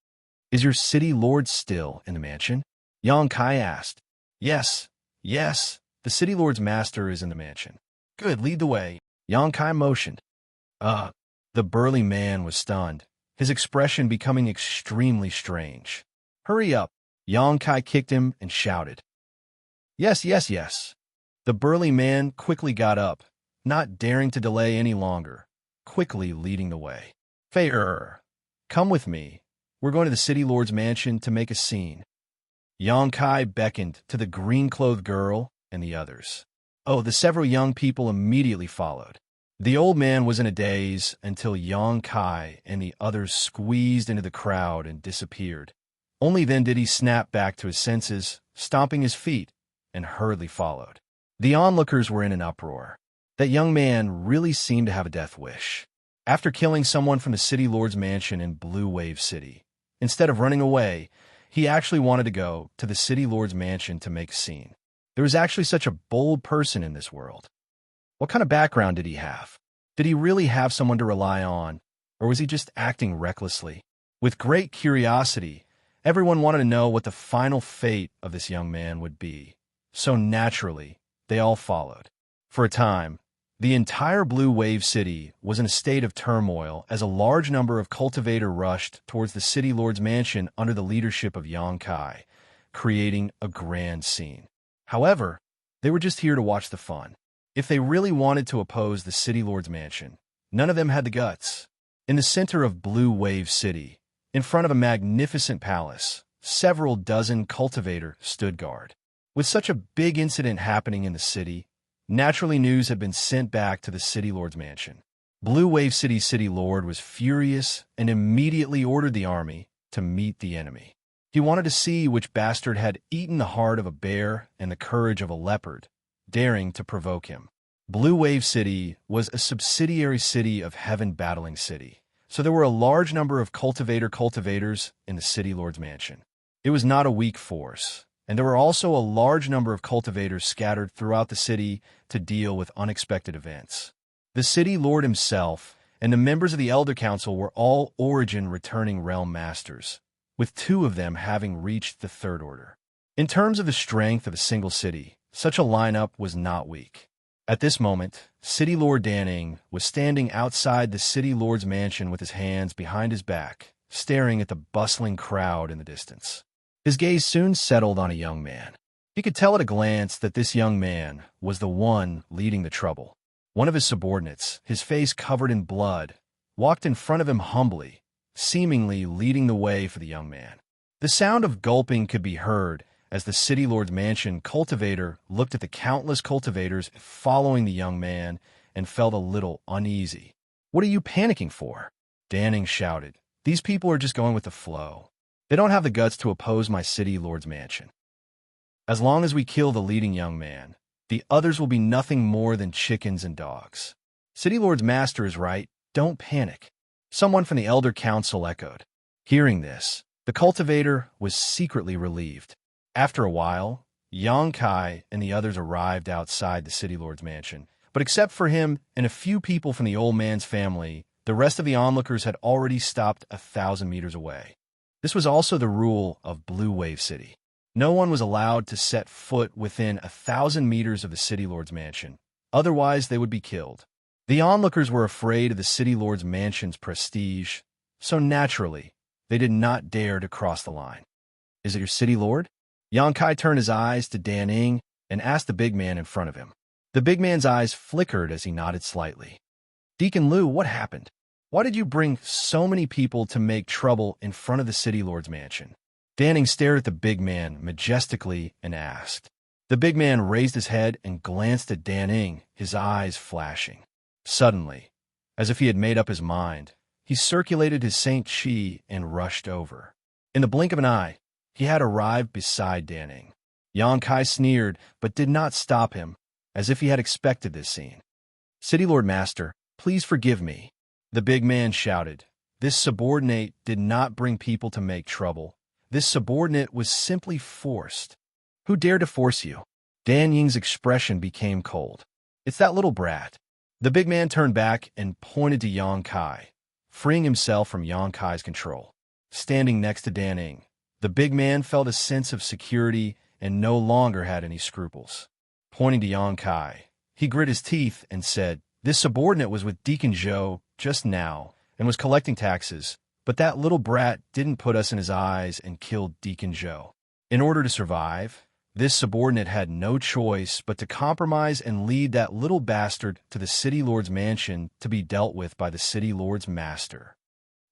"Is your city lord still in the mansion?" Xianxia asked. Yes, the city lord's master is in the mansion." "Good, lead the way." Xianxia motioned. The burly man was stunned, his expression becoming extremely strange. "Hurry up." Xianxia kicked him and shouted. Yes. The burly man quickly got up, not daring to delay any longer, quickly leading the way. "Fair, come with me. We're going to the City Lord's mansion to make a scene." Xianxia beckoned to the green-clothed girl and the others. The several young people immediately followed. The old man was in a daze until Xianxia and the others squeezed into the crowd and disappeared. Only then did he snap back to his senses, stomping his feet, and hurriedly followed. The onlookers were in an uproar. That young man really seemed to have a death wish. After killing someone from the City Lord's mansion in Blue Wave City, instead of running away, he actually wanted to go to the City Lord's mansion to make a scene. There was actually such a bold person in this world. What kind of background did he have? Did he really have someone to rely on, or was he just acting recklessly? With great curiosity, everyone wanted to know what the final fate of this young man would be. So naturally, they all followed. For a time, the entire Blue Wave City was in a state of turmoil as a large number of cultivators rushed towards the City Lord's mansion under the leadership of Xianxia, creating a grand scene. However, they were just here to watch the fun. If they really wanted to oppose the City Lord's mansion, none of them had the guts. In the center of Blue Wave City, in front of a magnificent palace, several dozen cultivators stood guard. With such a big incident happening in the city, naturally news had been sent back to the City Lord's mansion. Blue Wave City's City Lord was furious and immediately ordered the army to meet the enemy. He wanted to see which bastard had eaten the heart of a bear and the courage of a leopard, daring to provoke him. Blue Wave City was a subsidiary city of Heaven Battling City, so there were a large number of cultivators in the City Lord's mansion. It was not a weak force, and there were also a large number of cultivators scattered throughout the city to deal with unexpected events. The City Lord himself and the members of the Elder Council were all origin returning realm masters, with 2 of them having reached the 3rd order. In terms of the strength of a single city, such a lineup was not weak. At this moment, City Lord Danning was standing outside the City Lord's mansion with his hands behind his back staring at the bustling crowd in the distance. His gaze soon settled on a young man. He could tell at a glance that this young man was the one leading the trouble. One of his subordinates, his face covered in blood, walked in front of him humbly, seemingly leading the way for the young man. The sound of gulping could be heard as the city lord's mansion cultivator looked at the countless cultivators following the young man and felt a little uneasy. "What are you panicking for?" Danning shouted. "These people are just going with the flow. They don't have the guts to oppose my city lord's mansion. As long as we kill the leading young man, the others will be nothing more than chickens and dogs." "City lord's master is right. Don't panic," someone from the Elder Council echoed. Hearing this, the cultivator was secretly relieved. After a while, Xianxia and the others arrived outside the city lord's mansion, but except for him and a few people from the old man's family, the rest of the onlookers had already stopped 1,000 meters away. This was also the rule of Blue Wave City. No one was allowed to set foot within 1,000 meters of the city lord's mansion, otherwise they would be killed. The onlookers were afraid of the city lord's mansion's prestige, so naturally, they did not dare to cross the line. "Is it your city lord?" Xianxia turned his eyes to Danning and asked the big man in front of him. The big man's eyes flickered as he nodded slightly. "Deacon Liu, what happened? Why did you bring so many people to make trouble in front of the city lord's mansion?" Danning stared at the big man majestically and asked. The big man raised his head and glanced at Danning, his eyes flashing. Suddenly, as if he had made up his mind, he circulated his Saint Chi and rushed over. In the blink of an eye, he had arrived beside Danning. Xianxia sneered, but did not stop him, as if he had expected this scene. "City Lord Master, please forgive me," the big man shouted. "This subordinate did not bring people to make trouble. This subordinate was simply forced." "Who dared to force you?" Dan Ying's expression became cold. "It's that little brat." The big man turned back and pointed to Xianxia, freeing himself from Xianxia's control. Standing next to Dan Ying, the big man felt a sense of security and no longer had any scruples. Pointing to Xianxia, he grit his teeth and said, "This subordinate was with Deacon Zhou just now and was collecting taxes, but that little brat didn't put us in his eyes and killed Deacon Zhou. In order to survive, this subordinate had no choice but to compromise and lead that little bastard to the city lord's mansion to be dealt with by the city lord's master."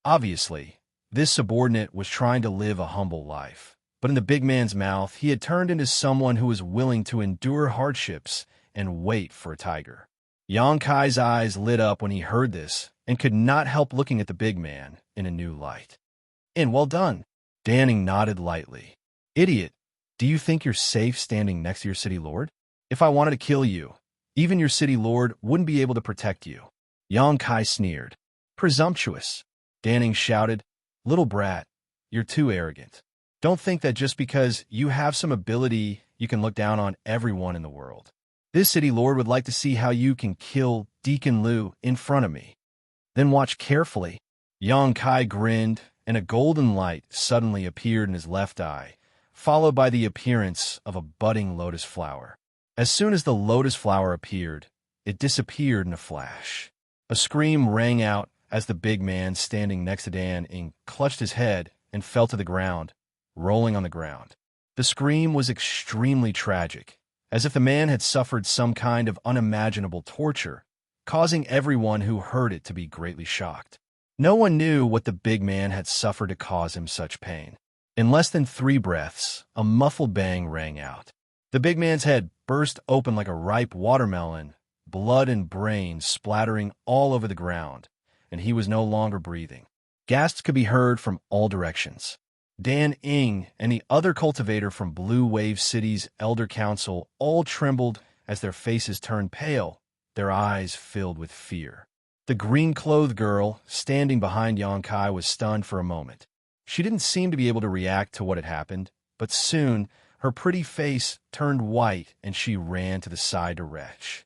Obviously, this subordinate was trying to live a humble life, but in the big man's mouth, he had turned into someone who was willing to endure hardships and wait for a tiger. Xianxia's eyes lit up when he heard this and could not help looking at the big man in a new light. "And well done." Danning nodded lightly. "Idiot, do you think you're safe standing next to your city lord? If I wanted to kill you, even your city lord wouldn't be able to protect you." Xianxia sneered. "Presumptuous," Danning shouted. "Little brat, you're too arrogant. Don't think that just because you have some ability, you can look down on everyone in the world. This city lord would like to see how you can kill Deacon Liu in front of me. Then watch carefully." Xianxia grinned, and a golden light suddenly appeared in his left eye, followed by the appearance of a budding lotus flower. As soon as the lotus flower appeared, it disappeared in a flash. A scream rang out as the big man standing next to Dan Ying clutched his head and fell to the ground, rolling on the ground. The scream was extremely tragic, as if the man had suffered some kind of unimaginable torture, causing everyone who heard it to be greatly shocked. No one knew what the big man had suffered to cause him such pain. In less than 3 breaths, a muffled bang rang out. The big man's head burst open like a ripe watermelon, blood and brains splattering all over the ground, and he was no longer breathing. Gasps could be heard from all directions. Dan Ying and the other cultivator from Blue Wave City's Elder Council all trembled as their faces turned pale, their eyes filled with fear. The green-clothed girl standing behind Xianxia was stunned for a moment. She didn't seem to be able to react to what had happened, but soon her pretty face turned white and she ran to the side to retch.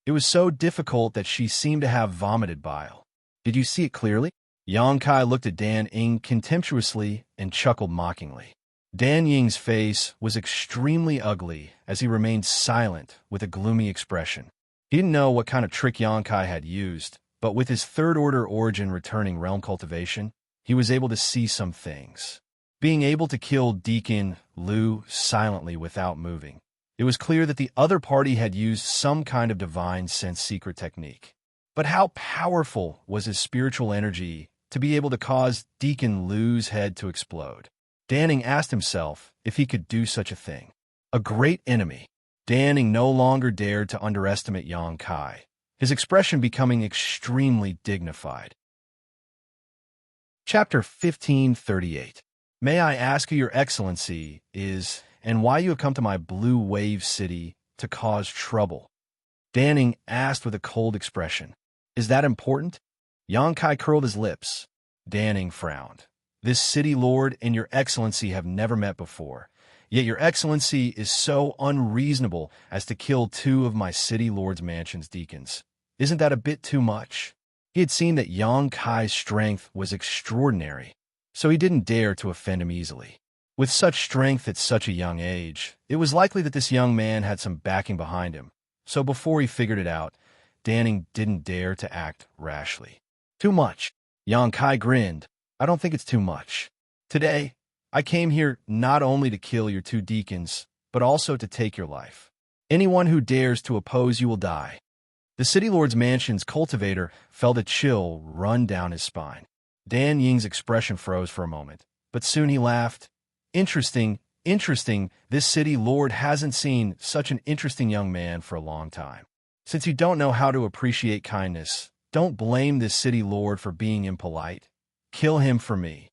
It was so difficult that she seemed to have vomited bile. "Did you see it clearly?" Xianxia looked at Dan Ying contemptuously and chuckled mockingly. Dan Ying's face was extremely ugly as he remained silent with a gloomy expression. He didn't know what kind of trick Xianxia had used, but with his third-order origin returning realm cultivation, he was able to see some things. Being able to kill Deacon Liu silently without moving, it was clear that the other party had used some kind of divine sense secret technique. But how powerful was his spiritual energy to be able to cause Deacon Liu's head to explode? Danning asked himself if he could do such a thing. A great enemy. Danning no longer dared to underestimate Yang Kai, his expression becoming extremely dignified. Chapter 1538. May I ask who your excellency is, and why you have come to my Blue Wave City to cause trouble? Danning asked with a cold expression. Is that important? Yang Kai curled his lips. Danning frowned. This city lord and your excellency have never met before, yet your excellency is so unreasonable as to kill two of my city lord's mansion's deacons. Isn't that a bit too much? He had seen that Yang Kai's strength was extraordinary, so he didn't dare to offend him easily. With such strength at such a young age, it was likely that this young man had some backing behind him, so before he figured it out, Danning didn't dare to act rashly. Too much. Yang Kai grinned. I don't think it's too much. Today, I came here not only to kill your two deacons, but also to take your life. Anyone who dares to oppose you will die. The city lord's mansion's cultivator felt a chill run down his spine. Dan Ying's expression froze for a moment, but soon he laughed. Interesting, this city lord hasn't seen such an interesting young man for a long time. Since you don't know how to appreciate kindness, don't blame this city lord for being impolite. Kill him for me.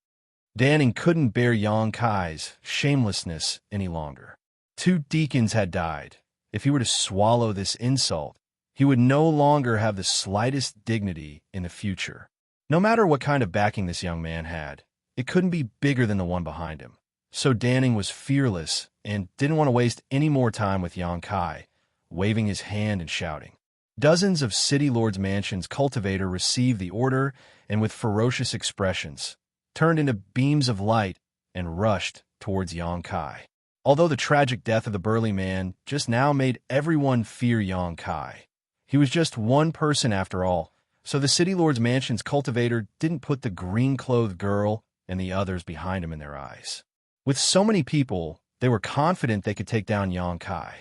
Danning couldn't bear Yang Kai's shamelessness any longer. Two deacons had died. If he were to swallow this insult, he would no longer have the slightest dignity in the future. No matter what kind of backing this young man had, it couldn't be bigger than the one behind him. So Danning was fearless and didn't want to waste any more time with Yang Kai, waving his hand and shouting. Dozens of City Lord's Mansion's cultivator received the order and with ferocious expressions, turned into beams of light and rushed towards Yang Kai. Although the tragic death of the burly man just now made everyone fear Yang Kai, he was just one person after all, so the City Lord's Mansion's cultivator didn't put the green-clothed girl and the others behind him in their eyes. With so many people, they were confident they could take down Yang Kai.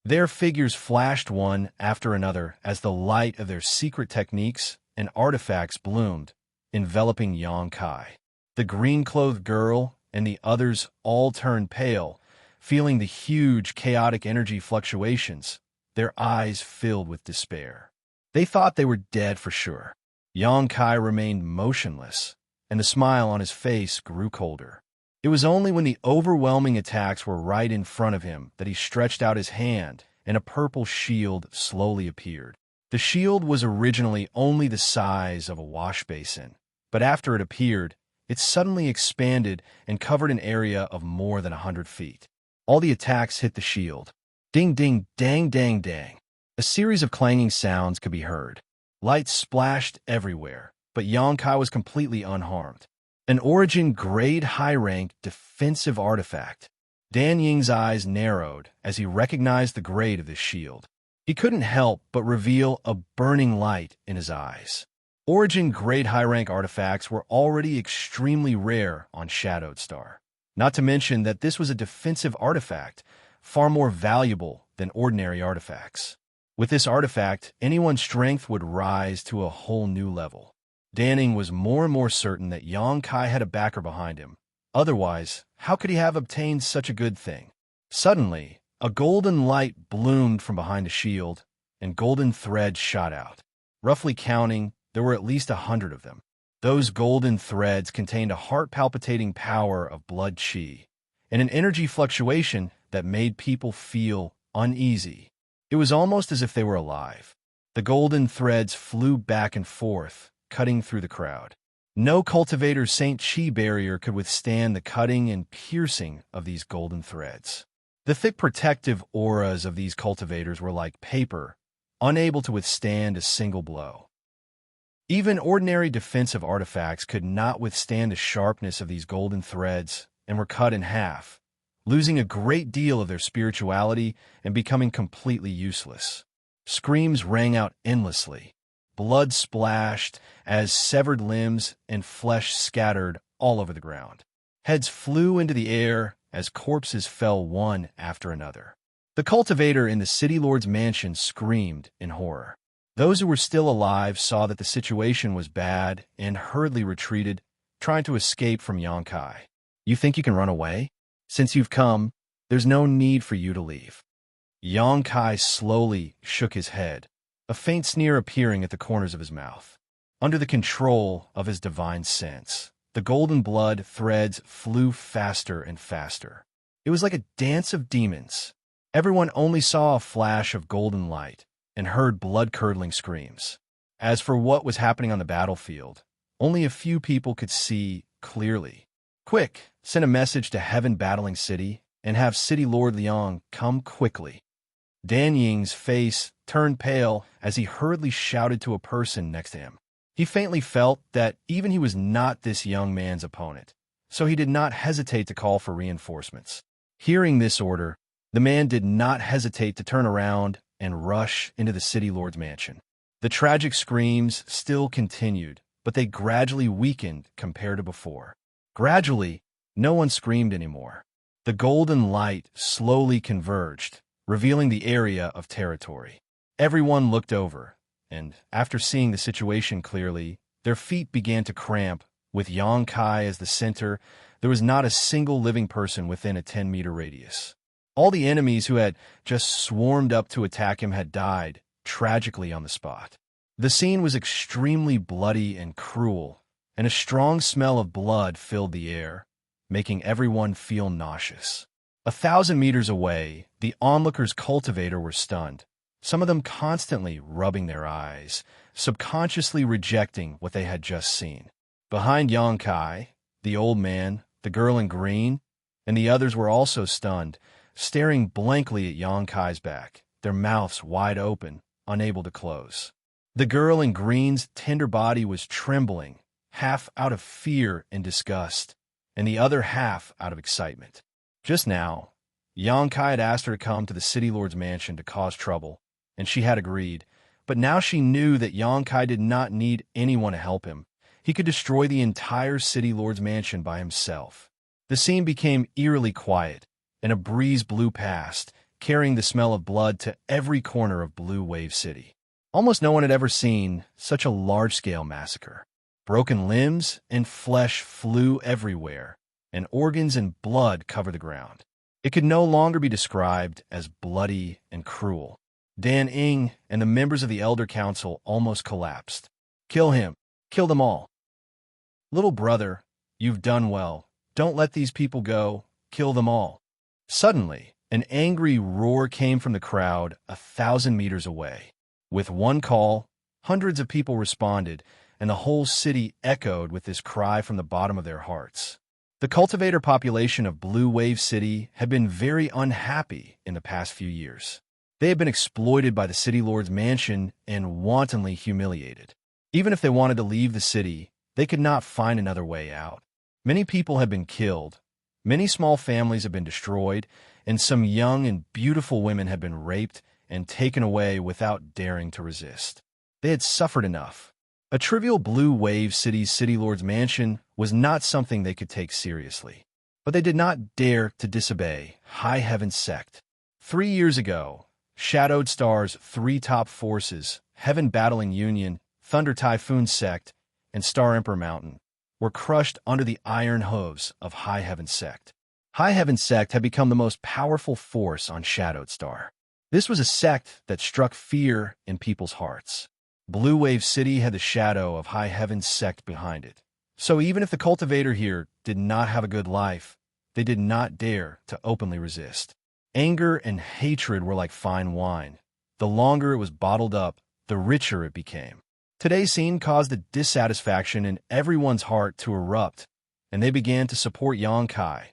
Their figures flashed one after another as the light of their secret techniques and artifacts bloomed, enveloping Yang Kai. The green-clothed girl and the others all turned pale, feeling the huge chaotic energy fluctuations, their eyes filled with despair. They thought they were dead for sure. Yang Kai remained motionless, and the smile on his face grew colder. It was only when the overwhelming attacks were right in front of him that he stretched out his hand and a purple shield slowly appeared. The shield was originally only the size of a wash basin, but after it appeared, it suddenly expanded and covered an area of more than 100 feet. All the attacks hit the shield. Ding, ding, dang, dang, dang. A series of clanging sounds could be heard. Lights splashed everywhere, but Yang Kai was completely unharmed. An Origin grade high-rank defensive artifact. Dan Ying's eyes narrowed as he recognized the grade of this shield. He couldn't help but reveal a burning light in his eyes. Origin grade high-rank artifacts were already extremely rare on Shadowed Star. Not to mention that this was a defensive artifact, far more valuable than ordinary artifacts. With this artifact, anyone's strength would rise to a whole new level. Danning was more and more certain that Yang Kai had a backer behind him. Otherwise, how could he have obtained such a good thing? Suddenly, a golden light bloomed from behind the shield, and golden threads shot out. Roughly counting, there were at least 100 of them. Those golden threads contained a heart-palpitating power of blood chi, and an energy fluctuation that made people feel uneasy. It was almost as if they were alive. The golden threads flew back and forth, cutting through the crowd. No cultivator's Saint Chi barrier could withstand the cutting and piercing of these golden threads. The thick protective auras of these cultivators were like paper, unable to withstand a single blow. Even ordinary defensive artifacts could not withstand the sharpness of these golden threads and were cut in half, losing a great deal of their spirituality and becoming completely useless. Screams rang out endlessly. blood splashed as severed limbs and flesh scattered all over the ground. Heads flew into the air as corpses fell one after another. The cultivator in the city lord's mansion screamed in horror. Those who were still alive saw that the situation was bad and hurriedly retreated, trying to escape from Xianxia. You think you can run away? Since you've come, there's no need for you to leave. Xianxia slowly shook his head, a faint sneer appearing at the corners of his mouth. Under the control of his divine sense, the golden blood threads flew faster and faster. It was like a dance of demons. Everyone only saw a flash of golden light and heard blood-curdling screams. As for what was happening on the battlefield, only a few people could see clearly. Quick, send a message to Heaven Battling City and have City Lord Liang come quickly. Dan Ying's face turned pale as he hurriedly shouted to a person next to him. He faintly felt that even he was not this young man's opponent, so he did not hesitate to call for reinforcements. Hearing this order, the man did not hesitate to turn around and rush into the city lord's mansion. The tragic screams still continued, but they gradually weakened compared to before. Gradually, no one screamed anymore. The golden light slowly converged, revealing the area of territory. Everyone looked over, and after seeing the situation clearly, their feet began to cramp. With Xianxia as the center, there was not a single living person within a 10-meter radius. All the enemies who had just swarmed up to attack him had died, tragically on the spot. The scene was extremely bloody and cruel, and a strong smell of blood filled the air, making everyone feel nauseous. 1,000 meters away, the onlookers' cultivator were stunned, some of them constantly rubbing their eyes, subconsciously rejecting what they had just seen. Behind Xianxia, the old man, the girl in green, and the others were also stunned, staring blankly at Xianxia's back, their mouths wide open, unable to close. The girl in green's tender body was trembling, half out of fear and disgust, and the other half out of excitement. Just now, Xianxia had asked her to come to the city lord's mansion to cause trouble, and she had agreed, but now she knew that Xianxia did not need anyone to help him. He could destroy the entire city lord's mansion by himself. The scene became eerily quiet, and a breeze blew past, carrying the smell of blood to every corner of Blue Wave City. Almost no one had ever seen such a large-scale massacre. Broken limbs and flesh flew everywhere, and organs and blood covered the ground. It could no longer be described as bloody and cruel. Dan Ying and the members of the Elder Council almost collapsed. Kill him. Kill them all. Little brother, you've done well. Don't let these people go. Kill them all. Suddenly, an angry roar came from the crowd 1,000 meters away. With one call, hundreds of people responded, and the whole city echoed with this cry from the bottom of their hearts. The cultivator population of Blue Wave City had been very unhappy in the past few years. They had been exploited by the city lord's mansion and wantonly humiliated. Even if they wanted to leave the city, they could not find another way out. Many people had been killed, many small families had been destroyed, and some young and beautiful women had been raped and taken away without daring to resist. They had suffered enough. A trivial Blue Wave City's city lord's mansion was not something they could take seriously. But they did not dare to disobey High Heaven's sect. 3 years ago, Shadowed Star's 3 top forces, Heaven Battling Union, Thunder Typhoon Sect, and Star Emperor Mountain, were crushed under the iron hooves of High Heaven Sect. High Heaven Sect had become the most powerful force on Shadowed Star. This was a sect that struck fear in people's hearts. Blue Wave City had the shadow of High Heaven's sect behind it. So even if the cultivator here did not have a good life, they did not dare to openly resist. Anger and hatred were like fine wine. The longer it was bottled up, the richer it became. Today's scene caused the dissatisfaction in everyone's heart to erupt, and they began to support Xianxia,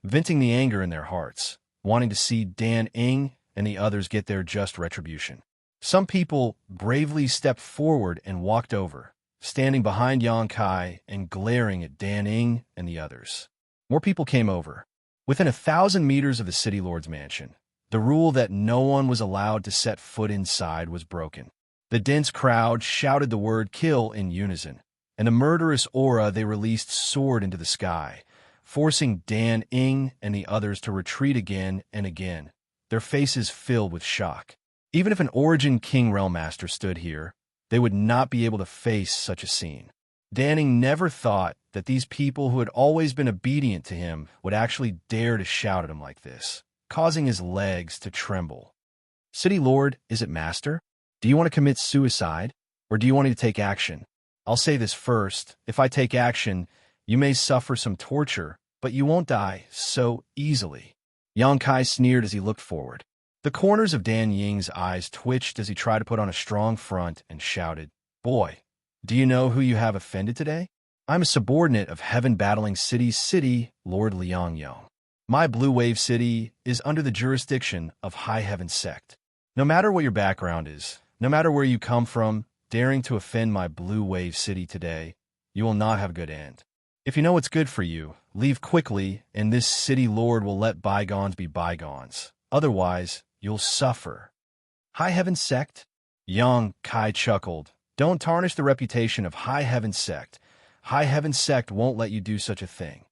venting the anger in their hearts, wanting to see Dan Ying and the others get their just retribution. Some people bravely stepped forward and walked over, standing behind Xianxia and glaring at Dan Ying and the others. More people came over. Within 1,000 meters of the city lord's mansion, the rule that no one was allowed to set foot inside was broken. The dense crowd shouted the word kill in unison, and the murderous aura they released soared into the sky, forcing Dan Ing and the others to retreat again and again, their faces filled with shock. Even if an Origin King Realmmaster stood here, they would not be able to face such a scene. Danning never thought that these people who had always been obedient to him would actually dare to shout at him like this, causing his legs to tremble. City Lord, is it Master? Do you want to commit suicide, or do you want me to take action? I'll say this first. If I take action, you may suffer some torture, but you won't die so easily. Yang Kai sneered as he looked forward. The corners of Dan Ying's eyes twitched as he tried to put on a strong front and shouted, Boy, do you know who you have offended today? I'm a subordinate of Heaven Battling City's city, Lord Liang Yong. My Blue Wave City is under the jurisdiction of High Heaven Sect. No matter what your background is, no matter where you come from, daring to offend my Blue Wave City today, you will not have a good end. If you know what's good for you, leave quickly, and this city lord will let bygones be bygones. Otherwise, you'll suffer. High Heaven Sect? Yang Kai chuckled. Don't tarnish the reputation of High Heaven Sect. High Heaven Sect won't let you do such a thing.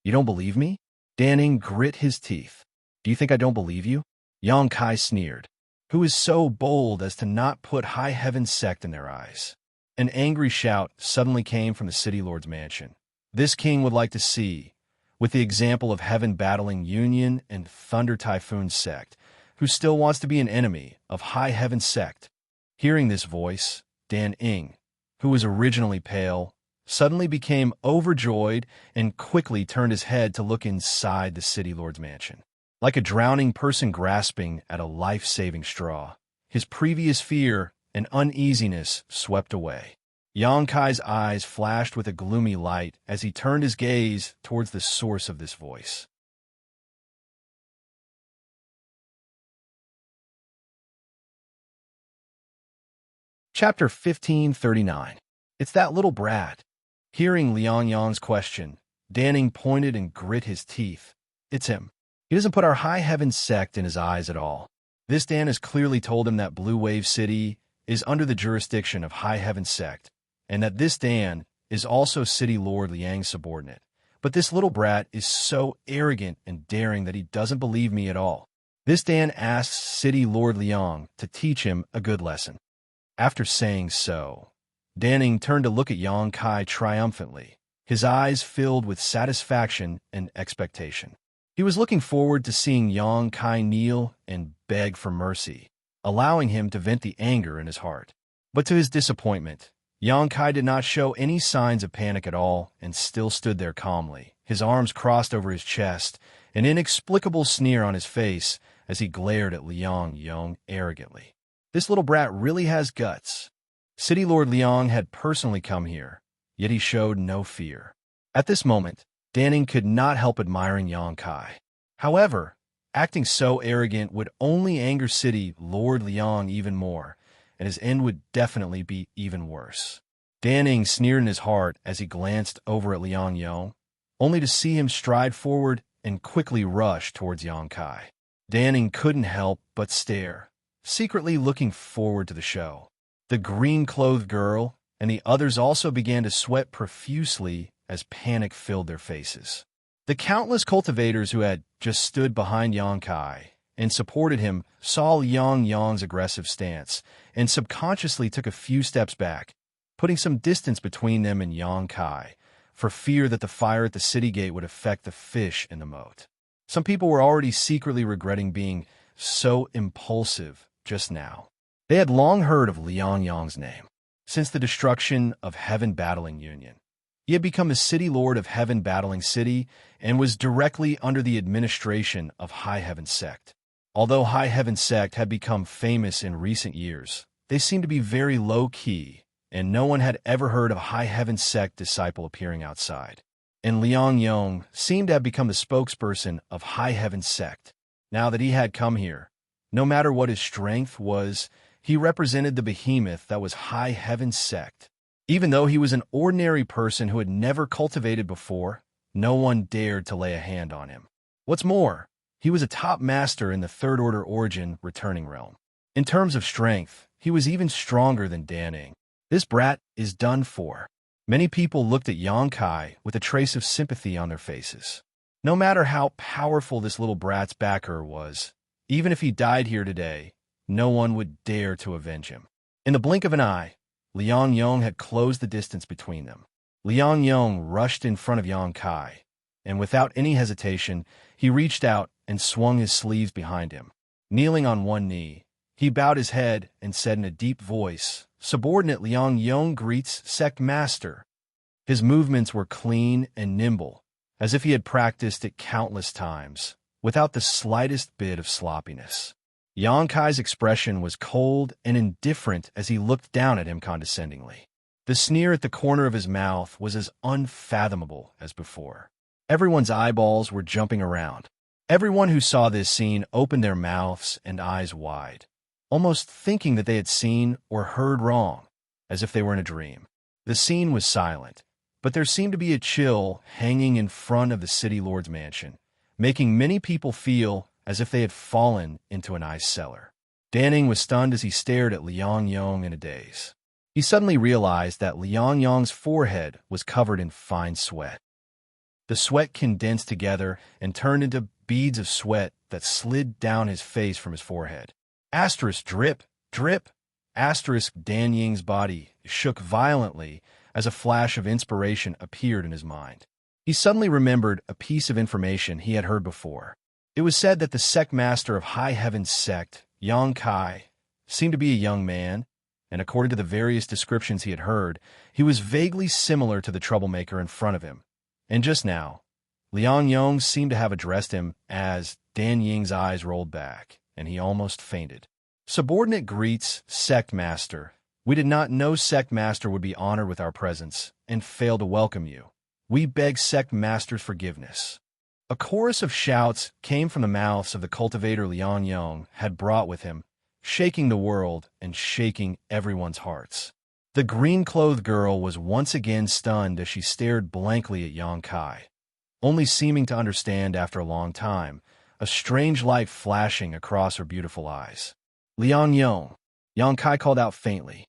You don't believe me? Danning grit his teeth. Do you think I don't believe you? Yang Kai sneered. Who is so bold as to not put High Heaven Sect in their eyes? An angry shout suddenly came from the City Lord's mansion. This king would like to see, with the example of Heaven Battling Union and Thunder Typhoon Sect, who still wants to be an enemy of High Heaven Sect. Hearing this voice, Dan Ing, who was originally pale, suddenly became overjoyed and quickly turned his head to look inside the City Lord's mansion. Like a drowning person grasping at a life-saving straw, his previous fear and uneasiness swept away. Yang Kai's eyes flashed with a gloomy light as he turned his gaze towards the source of this voice. Chapter 1539. It's that little brat. Hearing Liang Yang's question, Danning pointed and grit his teeth. It's him. He doesn't put our High Heaven Sect in his eyes at all. This Dan has clearly told him that Blue Wave City is under the jurisdiction of High Heaven Sect, and that this Dan is also City Lord Liang's subordinate. But this little brat is so arrogant and daring that he doesn't believe me at all. This Dan asks City Lord Liang to teach him a good lesson. After saying so, Danning turned to look at Yang Kai triumphantly, his eyes filled with satisfaction and expectation. He was looking forward to seeing Yang Kai kneel and beg for mercy, allowing him to vent the anger in his heart. But to his disappointment, Yang Kai did not show any signs of panic at all and still stood there calmly, his arms crossed over his chest, an inexplicable sneer on his face as he glared at Liang Yong arrogantly. This little brat really has guts. City Lord Liang had personally come here, yet he showed no fear. At this moment, Danning could not help admiring Yang Kai. However, acting so arrogant would only anger City Lord Liang even more, and his end would definitely be even worse. Danning sneered in his heart as he glanced over at Liang Yong, only to see him stride forward and quickly rush towards Yang Kai. Danning couldn't help but stare, secretly looking forward to the show. The green-clothed girl and the others also began to sweat profusely as panic filled their faces. The countless cultivators who had just stood behind Yang Kai and supported him saw Liang Yong's aggressive stance and subconsciously took a few steps back, putting some distance between them and Yang Kai, for fear that the fire at the city gate would affect the fish in the moat. Some people were already secretly regretting being so impulsive just now. They had long heard of Liang Yong's name. Since the destruction of Heaven Battling Union, he had become the City Lord of Heaven Battling City and was directly under the administration of High Heaven Sect. Although High Heaven Sect had become famous in recent years, they seemed to be very low-key, and no one had ever heard of a High Heaven Sect disciple appearing outside. And Liang Yong seemed to have become the spokesperson of High Heaven Sect. Now that he had come here, no matter what his strength was, he represented the behemoth that was High Heaven Sect. Even though he was an ordinary person who had never cultivated before, no one dared to lay a hand on him. What's more, he was a top master in the Third Order Origin returning realm. In terms of strength, he was even stronger than Danning. This brat is done for. Many people looked at Xianxia with a trace of sympathy on their faces. No matter how powerful this little brat's backer was, even if he died here today, no one would dare to avenge him. In the blink of an eye, Liang Yong had closed the distance between them. Liang Yong rushed in front of Xianxia, and without any hesitation, he reached out and swung his sleeves behind him. Kneeling on one knee, he bowed his head and said in a deep voice, "Subordinate Liang Yong greets Sect Master." His movements were clean and nimble, as if he had practiced it countless times, without the slightest bit of sloppiness. Xianxia's expression was cold and indifferent as he looked down at him condescendingly. The sneer at the corner of his mouth was as unfathomable as before. Everyone's eyeballs were jumping around. Everyone who saw this scene opened their mouths and eyes wide, almost thinking that they had seen or heard wrong, as if they were in a dream. The scene was silent, but there seemed to be a chill hanging in front of the city lord's mansion, making many people feel as if they had fallen into an ice cellar. Danning was stunned as he stared at Liang Yong in a daze. He suddenly realized that Liang Yong's forehead was covered in fine sweat. The sweat condensed together and turned into beads of sweat that slid down his face from his forehead. Asterisk drip, drip. Asterisk Dan Ying's body shook violently as a flash of inspiration appeared in his mind. He suddenly remembered a piece of information he had heard before. It was said that the sect master of High Heaven's sect, Xianxia, seemed to be a young man, and according to the various descriptions he had heard, he was vaguely similar to the troublemaker in front of him. And just now, Liang Yong seemed to have addressed him as Dan Ying's eyes rolled back, and he almost fainted. "Subordinate greets, Sect Master. We did not know Sect Master would be honored with our presence and fail to welcome you. We beg Sect Master's forgiveness." A chorus of shouts came from the mouths of the cultivator Liang Yong had brought with him, shaking the world and shaking everyone's hearts. The green-clothed girl was once again stunned as she stared blankly at Xianxia, only seeming to understand after a long time, a strange light flashing across her beautiful eyes. "Liang Yong," Xianxia called out faintly.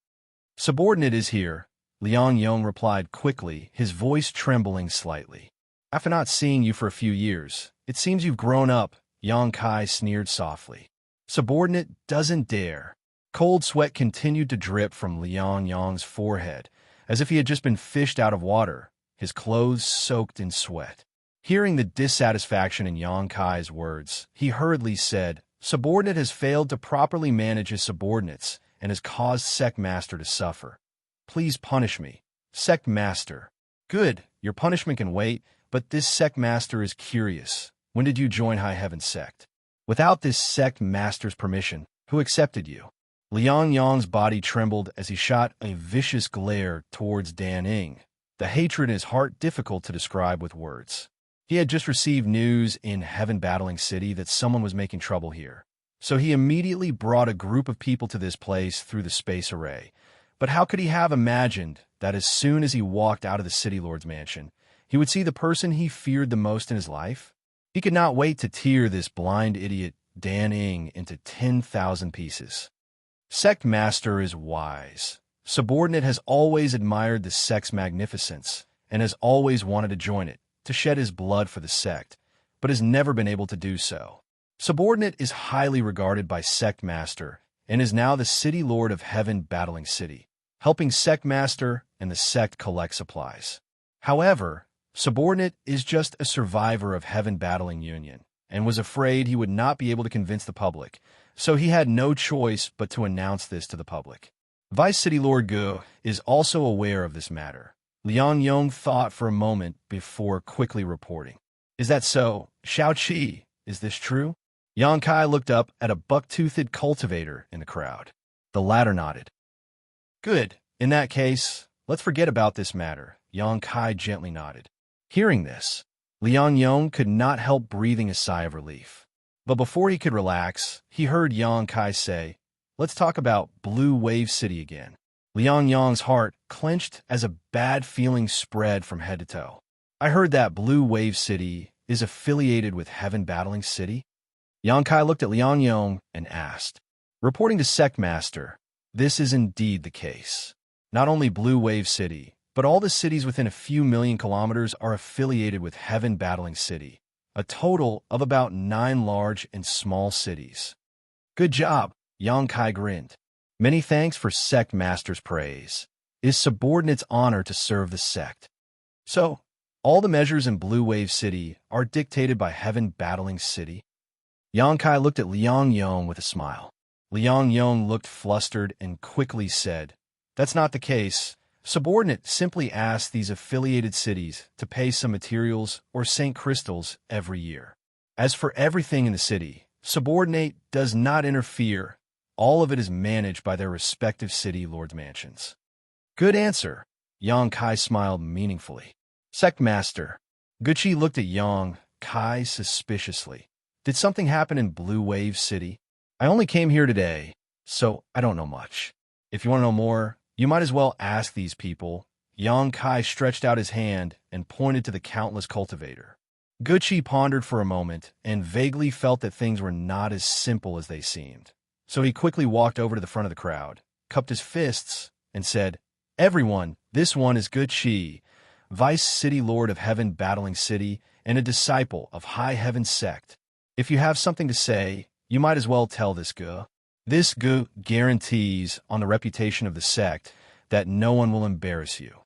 "Subordinate is here," Liang Yong replied quickly, his voice trembling slightly. "After not seeing you for a few years, it seems you've grown up," Xianxia sneered softly. "Subordinate doesn't dare." Cold sweat continued to drip from Liang Yong's forehead, as if he had just been fished out of water, his clothes soaked in sweat. Hearing the dissatisfaction in Xianxia's words, he hurriedly said, "Subordinate has failed to properly manage his subordinates and has caused Sect Master to suffer. Please punish me. Sect Master." "Good, your punishment can wait, but this Sect Master is curious. When did you join High Heaven Sect? Without this Sect Master's permission, who accepted you?" Liang Yong's body trembled as he shot a vicious glare towards Dan Ying, the hatred in his heart difficult to describe with words. He had just received news in Heaven Battling City that someone was making trouble here, so he immediately brought a group of people to this place through the space array. But how could he have imagined that as soon as he walked out of the City Lord's mansion, he would see the person he feared the most in his life? He could not wait to tear this blind idiot Dan Ying into 10,000 pieces. Sect Master is wise. Subordinate has always admired the sect's magnificence and has always wanted to join it, to shed his blood for the sect, but has never been able to do so. Subordinate is highly regarded by Sect Master and is now the City Lord of Heaven Battling City, helping Sect Master and the sect collect supplies. However, Subordinate is just a survivor of Heaven Battling Union and was afraid he would not be able to convince the public, so he had no choice but to announce this to the public. Vice City Lord Gu is also aware of this matter. Liang Yong thought for a moment before quickly reporting. "Is that so? Xiaoqi, is this true?" Xianxia looked up at a buck-toothed cultivator in the crowd. The latter nodded. "Good. In that case, let's forget about this matter," Xianxia gently nodded. Hearing this, Liang Yong could not help breathing a sigh of relief. But before he could relax, he heard Xianxia say, "Let's talk about Blue Wave City again." Liang Yong's heart clenched as a bad feeling spread from head to toe. "I heard that Blue Wave City is affiliated with Heaven Battling City?" Xianxia looked at Liang Yong and asked. "Reporting to Sect Master, This is indeed the case. Not only Blue Wave City, but all the cities within a few million kilometers are affiliated with Heaven Battling City, a total of about 9 large and small cities. Good job, Yongkai grinned. Many thanks for sect master's praise. It is subordinate's honor to serve the sect. So, all the measures in Blue Wave City are dictated by Heaven Battling City? Yongkai looked at Liang Yong with a smile. Liang Yong looked flustered and quickly said, "That's not the case. Subordinate simply asks these affiliated cities to pay some materials or St. Crystals every year. As for everything in the city, subordinate does not interfere. All of it is managed by their respective city lords' mansions." Good answer. Yang Kai smiled meaningfully. Sect Master. Gucci looked at Yang Kai suspiciously. Did something happen in Blue Wave City? I only came here today, so I don't know much. If you want to know more, you might as well ask these people. Yang Kai stretched out his hand and pointed to the countless cultivator. Gucci pondered for a moment and vaguely felt that things were not as simple as they seemed. So he quickly walked over to the front of the crowd, cupped his fists, and said, "Everyone, this one is Gucci, Vice City Lord of Heaven Battling City and a disciple of High Heaven Sect. If you have something to say, you might as well tell this Gu. This Gu guarantees on the reputation of the sect that no one will embarrass you."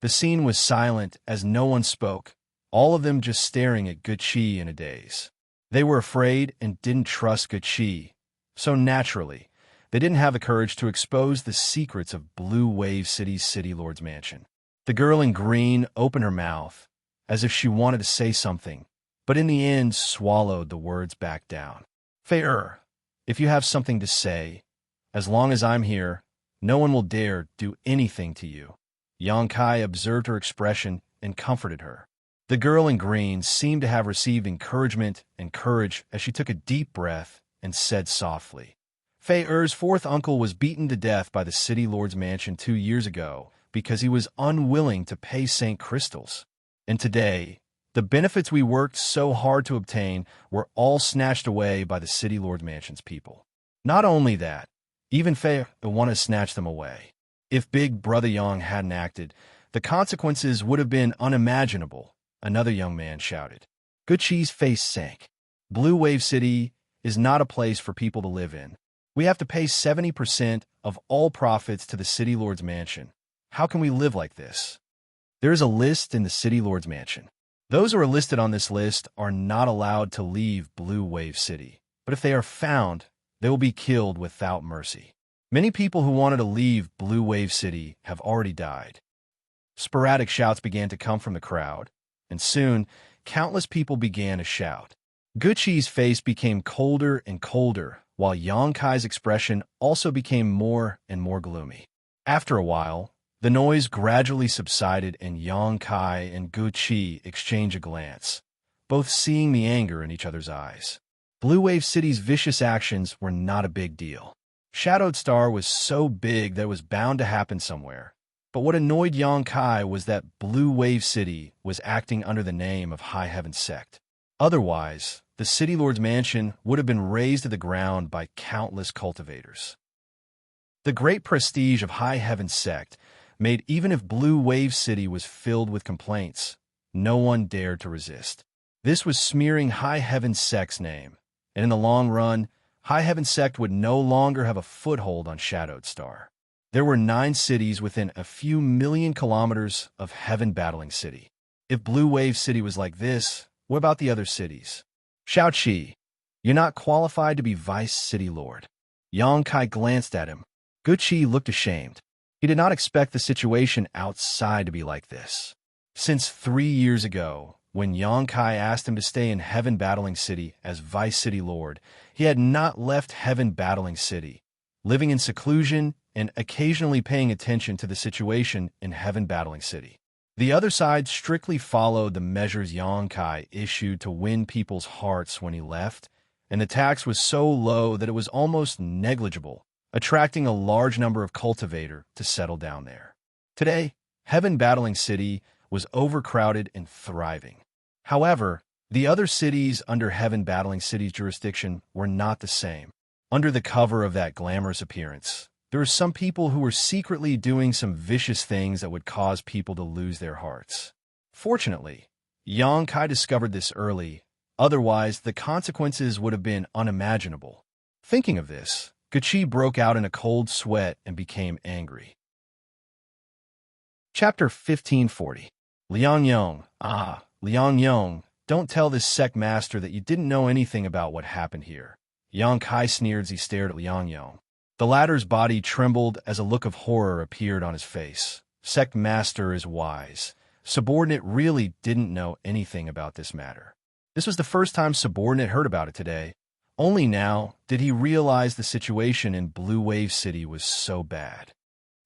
The scene was silent as no one spoke, all of them just staring at Gucci in a daze. They were afraid and didn't trust Gucci, so naturally, they didn't have the courage to expose the secrets of Blue Wave City's City Lord's mansion. The girl in green opened her mouth, as if she wanted to say something, but in the end swallowed the words back down. "Fair, if you have something to say, as long as I'm here, no one will dare do anything to you." Yang Kai observed her expression and comforted her. The girl in green seemed to have received encouragement and courage as she took a deep breath and said softly, "Fei Er's fourth uncle was beaten to death by the City Lord's mansion 2 years ago because he was unwilling to pay St. Crystals. And today, the benefits we worked so hard to obtain were all snatched away by the City Lord Mansion's people. Not only that, even Fei wanted to snatch them away. If Big Brother Yang hadn't acted, the consequences would have been unimaginable," another young man shouted. Gucci's face sank. "Blue Wave City is not a place for people to live in. We have to pay 70% of all profits to the City Lord's Mansion. How can we live like this?" There is a list in the City Lord's Mansion. Those who are listed on this list are not allowed to leave Blue Wave City, but if they are found, they will be killed without mercy. Many people who wanted to leave Blue Wave City have already died. Sporadic shouts began to come from the crowd, and soon, countless people began to shout. Gucci's face became colder and colder, while Yang Kai's expression also became more and more gloomy. After a while, the noise gradually subsided and Yang Kai and Gucci exchanged a glance, both seeing the anger in each other's eyes. Blue Wave City's vicious actions were not a big deal. Shadowed Star was so big that it was bound to happen somewhere. But what annoyed Yang Kai was that Blue Wave City was acting under the name of High Heaven Sect. Otherwise, the City Lord's Mansion would have been razed to the ground by countless cultivators. The great prestige of High Heaven Sect made even if Blue Wave City was filled with complaints, no one dared to resist. This was smearing High Heaven Sect's name, and in the long run, High Heaven Sect would no longer have a foothold on Shadowed Star. There were 9 cities within a few million kilometers of Heaven Battling City. If Blue Wave City was like this, what about the other cities? Xiaoqi, you're not qualified to be Vice City Lord. Yang Kai glanced at him. Gucci looked ashamed. He did not expect the situation outside to be like this. Since 3 years ago, when Yang Kai asked him to stay in Heaven Battling City as Vice City Lord, he had not left Heaven Battling City, living in seclusion and occasionally paying attention to the situation in Heaven Battling City. The other side strictly followed the measures Yang Kai issued to win people's hearts when he left, and the tax was so low that it was almost negligible, attracting a large number of cultivators to settle down there. Today, Heaven Battling City was overcrowded and thriving. However, the other cities under Heaven Battling City's jurisdiction were not the same. Under the cover of that glamorous appearance, There were some people who were secretly doing some vicious things that would cause people to lose their hearts. Fortunately, Yang Kai discovered this early, otherwise the consequences would have been unimaginable. Thinking of this, Guqi broke out in a cold sweat and became angry. Chapter 1540. Liang Yong. Liang Yong, don't tell this sect master that you didn't know anything about what happened here. Yang Kai sneered as he stared at Liang Yong. The latter's body trembled as a look of horror appeared on his face. Sect master is wise. Subordinate really didn't know anything about this matter. This was the first time Subordinate heard about it today. Only now did he realize the situation in Blue Wave City was so bad.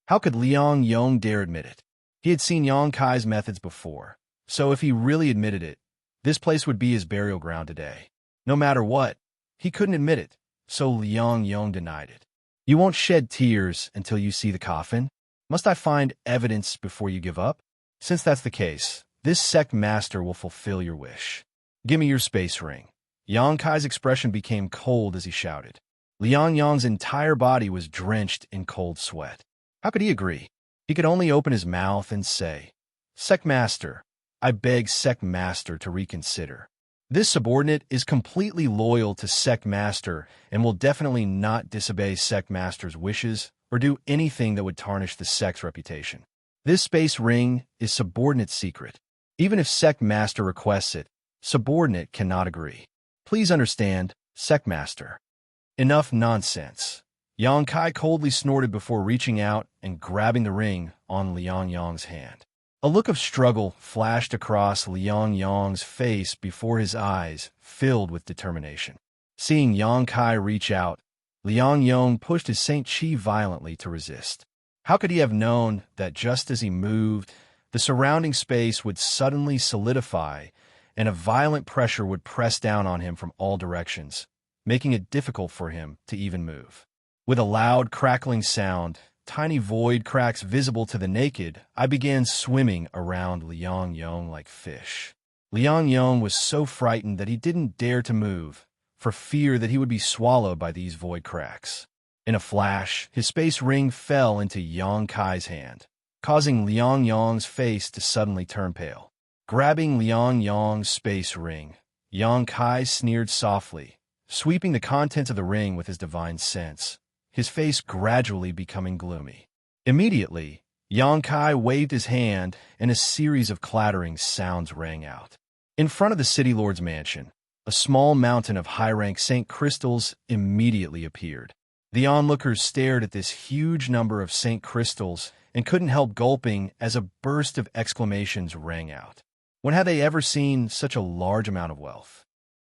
How could Liang Yong dare admit it? He had seen Yang Kai's methods before, so if he really admitted it, this place would be his burial ground today. No matter what, he couldn't admit it, so Liang Yong denied it. You won't shed tears until you see the coffin? Must I find evidence before you give up? Since that's the case, this sect master will fulfill your wish. Give me your space ring. Yang Kai's expression became cold as he shouted. Liang Yong's entire body was drenched in cold sweat. How could he agree? He could only open his mouth and say, Sect master, I beg sect master to reconsider. This subordinate is completely loyal to sect master and will definitely not disobey sect master's wishes or do anything that would tarnish the sect's reputation. This space ring is subordinate's secret. Even if sect master requests it, subordinate cannot agree. Please understand, sect master. Enough nonsense. Yang Kai coldly snorted before reaching out and grabbing the ring on Liang Yong's hand. A look of struggle flashed across Liang Yong's face before his eyes filled with determination. Seeing Yang Kai reach out, Liang Yong pushed his Saint Chi violently to resist. How could he have known that just as he moved, the surrounding space would suddenly solidify and a violent pressure would press down on him from all directions, making it difficult for him to even move. With a loud crackling sound, tiny void cracks visible to the naked, I began swimming around Liang Yong like fish. Liang Yong was so frightened that he didn't dare to move, for fear that he would be swallowed by these void cracks. In a flash, his space ring fell into Yang Kai's hand, causing Liang Yong's face to suddenly turn pale. Grabbing Liang Yong's space ring, Yang Kai sneered softly, sweeping the contents of the ring with his divine sense, his face gradually becoming gloomy. Immediately, Yang Kai waved his hand and a series of clattering sounds rang out. In front of the city lord's mansion, a small mountain of high-rank Saint crystals immediately appeared. The onlookers stared at this huge number of Saint crystals and couldn't help gulping as a burst of exclamations rang out. When had they ever seen such a large amount of wealth?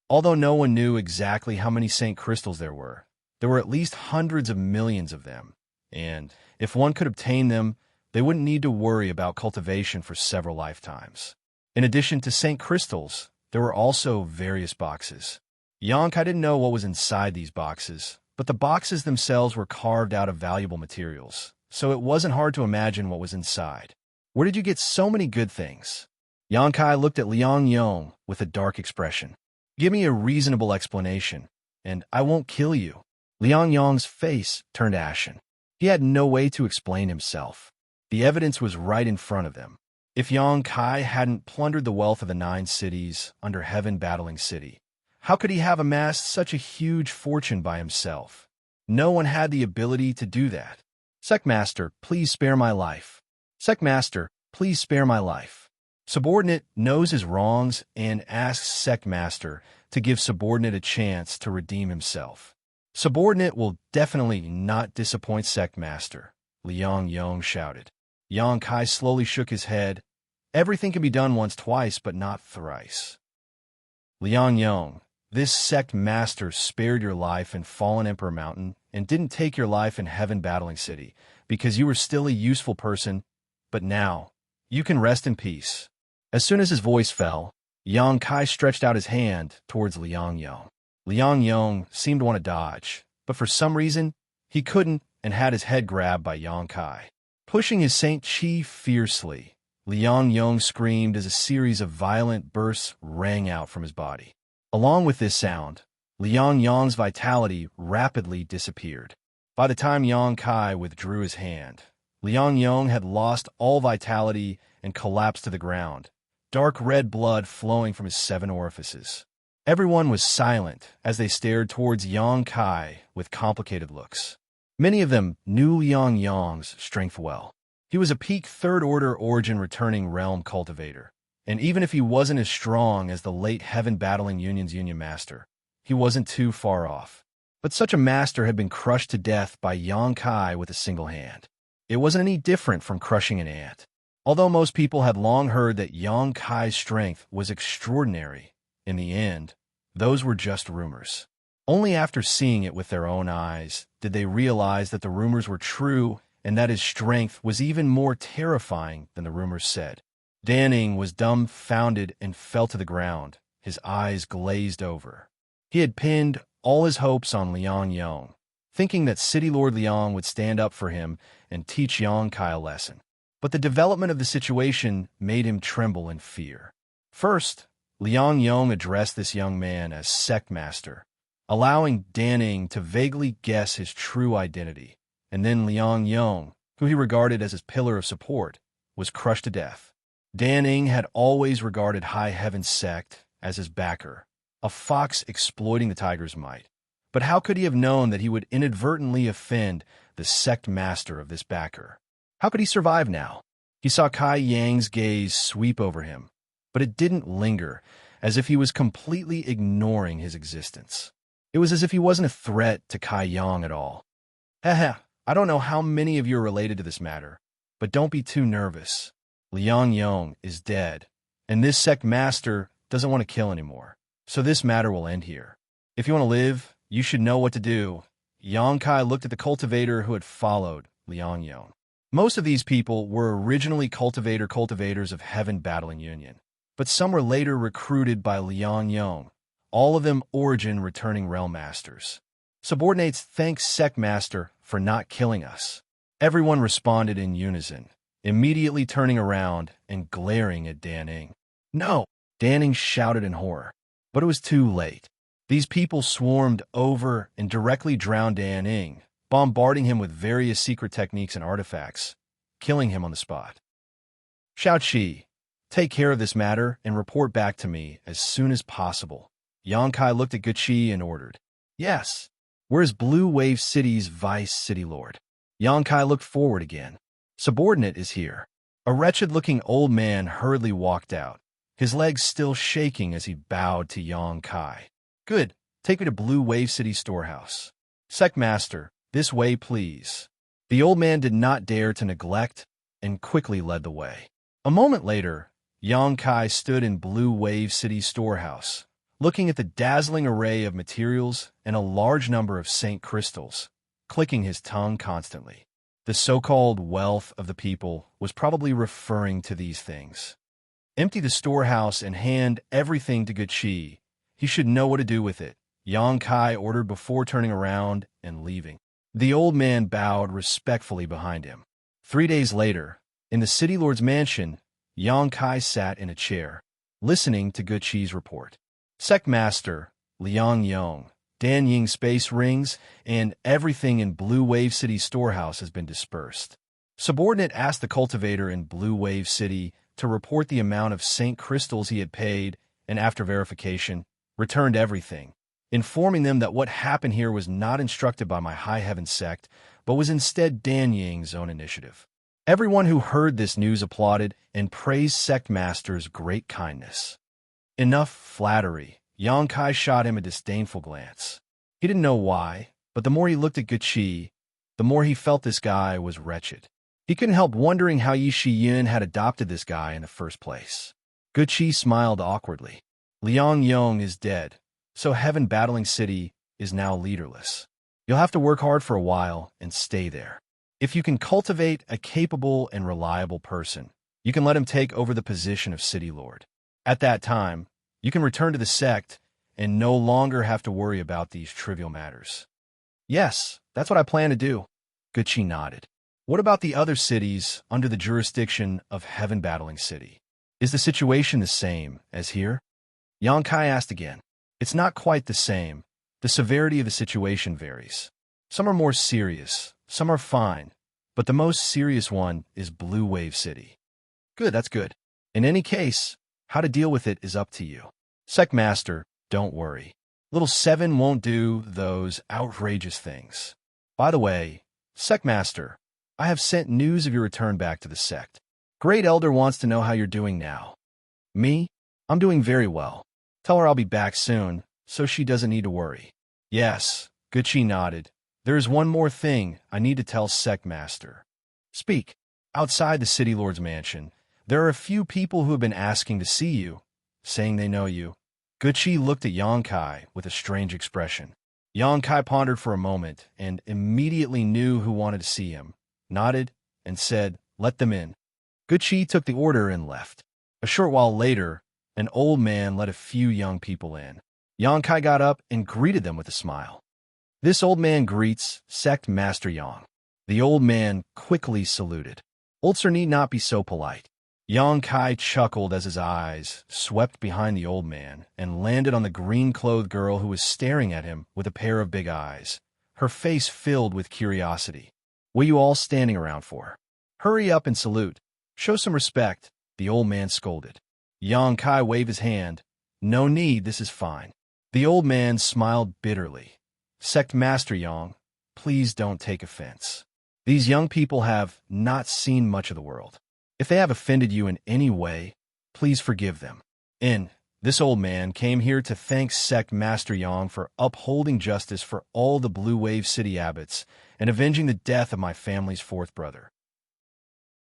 Although no one knew exactly how many Saint crystals there were at least hundreds of millions of them, and if one could obtain them, they wouldn't need to worry about cultivation for several lifetimes. In addition to Saint crystals, there were also various boxes. Yang Kai didn't know what was inside these boxes, but the boxes themselves were carved out of valuable materials, so it wasn't hard to imagine what was inside. Where did you get so many good things? Yang Kai looked at Liang Yong with a dark expression. Give me a reasonable explanation, and I won't kill you. Liang Yong's face turned ashen. He had no way to explain himself. The evidence was right in front of them. If Yang Kai hadn't plundered the wealth of the 9 cities under Heaven Battling City, how could he have amassed such a huge fortune by himself? No one had the ability to do that. Sectmaster, please spare my life. Sectmaster, please spare my life. Subordinate knows his wrongs and asks Sectmaster to give Subordinate a chance to redeem himself. Subordinate will definitely not disappoint Sectmaster, Liang Yong shouted. Yang Kai slowly shook his head. Everything can be done once, twice, but not thrice. Liang Yong, this sect master spared your life in Fallen Emperor Mountain and didn't take your life in Heaven Battling City because you were still a useful person, but now you can rest in peace. As soon as his voice fell, Yang Kai stretched out his hand towards Liang Yong. Liang Yong seemed to want to dodge, but for some reason, he couldn't and had his head grabbed by Yang Kai. Pushing his Saint Chi fiercely, Liang Yong screamed as a series of violent bursts rang out from his body. Along with this sound, Liang Yong's vitality rapidly disappeared. By the time Yang Kai withdrew his hand, Liang Yong had lost all vitality and collapsed to the ground, dark red blood flowing from his 7 orifices. Everyone was silent as they stared towards Yang Kai with complicated looks. Many of them knew Liang Yong's strength well. He was a peak 3rd-order origin-returning realm cultivator, and even if he wasn't as strong as the late Heaven-Battling Union's Union Master, he wasn't too far off. But such a master had been crushed to death by Yang Kai with a single hand. It wasn't any different from crushing an ant. Although most people had long heard that Yang Kai's strength was extraordinary, in the end, those were just rumors. Only after seeing it with their own eyes did they realize that the rumors were true and that his strength was even more terrifying than the rumors said. Danning was dumbfounded and fell to the ground, his eyes glazed over. He had pinned all his hopes on Liang Yong, thinking that City Lord Liang would stand up for him and teach Yang Kai a lesson. But the development of the situation made him tremble in fear. First, Liang Yong addressed this young man as Sect Master, allowing Danning to vaguely guess his true identity. And then Liang Yong, who he regarded as his pillar of support, was crushed to death. Danning had always regarded High Heaven's sect as his backer, a fox exploiting the tiger's might. But how could he have known that he would inadvertently offend the sect master of this backer? How could he survive now? He saw Kai Yang's gaze sweep over him, but it didn't linger, as if he was completely ignoring his existence. It was as if he wasn't a threat to Kai Yang at all. Heh, I don't know how many of you are related to this matter, but don't be too nervous. Liang Yong is dead, and this sect master doesn't want to kill anymore, so this matter will end here. If you want to live, you should know what to do. Yang Kai looked at the cultivator who had followed Liang Yong. Most of these people were originally cultivators of Heaven Battling Union, but some were later recruited by Liang Yong, all of them origin returning realm masters. Subordinates thanked Sect Master for not killing us. Everyone responded in unison, immediately turning around and glaring at Danning. No, Danning shouted in horror, but it was too late. These people swarmed over and directly drowned Danning, bombarding him with various secret techniques and artifacts, killing him on the spot. Xianxia, take care of this matter and report back to me as soon as possible. Yang Kai looked at Guqi and ordered. Yes. Where's Blue Wave City's Vice City Lord? Yang Kai looked forward again. Subordinate is here. A wretched-looking old man hurriedly walked out, his legs still shaking as he bowed to Yang Kai. Good. Take me to Blue Wave City Storehouse. Sect Master, this way, please. The old man did not dare to neglect and quickly led the way. A moment later, Yang Kai stood in Blue Wave City Storehouse, looking at the dazzling array of materials and a large number of Saint crystals, clicking his tongue constantly. The so-called wealth of the people was probably referring to these things. Empty the storehouse and hand everything to Guqi. He should know what to do with it, Yang Kai ordered before turning around and leaving. The old man bowed respectfully behind him. 3 days later, in the City Lord's mansion, Yang Kai sat in a chair, listening to Guqi's report. Sect Master, Liang Yong, Dan Ying's space rings, and everything in Blue Wave City's storehouse has been dispersed. Subordinate asked the cultivator in Blue Wave City to report the amount of Saint crystals he had paid, and after verification, returned everything, informing them that what happened here was not instructed by my High Heaven sect, but was instead Dan Ying's own initiative. Everyone who heard this news applauded and praised Sect Master's great kindness. Enough flattery. Yang Kai shot him a disdainful glance. He didn't know why, but the more he looked at Guqi, the more he felt this guy was wretched. He couldn't help wondering how Yi Shiyin had adopted this guy in the first place. Guqi smiled awkwardly. Liang Yong is dead, so Heaven Battling City is now leaderless. You'll have to work hard for a while and stay there. If you can cultivate a capable and reliable person, you can let him take over the position of City Lord. At that time, you can return to the sect and no longer have to worry about these trivial matters. Yes, that's what I plan to do. Guqi nodded. What about the other cities under the jurisdiction of Heaven Battling City? Is the situation the same as here? Yang Kai asked again. It's not quite the same. The severity of the situation varies. Some are more serious, some are fine, but the most serious one is Blue Wave City. Good, that's good. In any case, how to deal with it is up to you. Sect Master, don't worry. Little 7 won't do those outrageous things. By the way, Sect Master, I have sent news of your return back to the sect. Great Elder wants to know how you're doing now. Me? I'm doing very well. Tell her I'll be back soon, so she doesn't need to worry. Yes, Gucci nodded. There is one more thing I need to tell Sect Master. Speak. Outside the City Lord's mansion, there are a few people who have been asking to see you, saying they know you. Gucci looked at Xianxia with a strange expression. Xianxia pondered for a moment and immediately knew who wanted to see him, nodded, and said, "Let them in." Gucci took the order and left. A short while later, an old man let a few young people in. Xianxia got up and greeted them with a smile. This old man greets Sect Master Yang. The old man quickly saluted. Old sir need not be so polite. Xianxia chuckled as his eyes swept behind the old man and landed on the green-clothed girl who was staring at him with a pair of big eyes, her face filled with curiosity. What are you all standing around for? Hurry up and salute. Show some respect, the old man scolded. Xianxia waved his hand. No need, this is fine. The old man smiled bitterly. Sect Master Yang, please don't take offense. These young people have not seen much of the world. If they have offended you in any way, please forgive them. This old man came here to thank Sect Master Yang for upholding justice for all the Blue Wave City abbots and avenging the death of my family's 4th brother.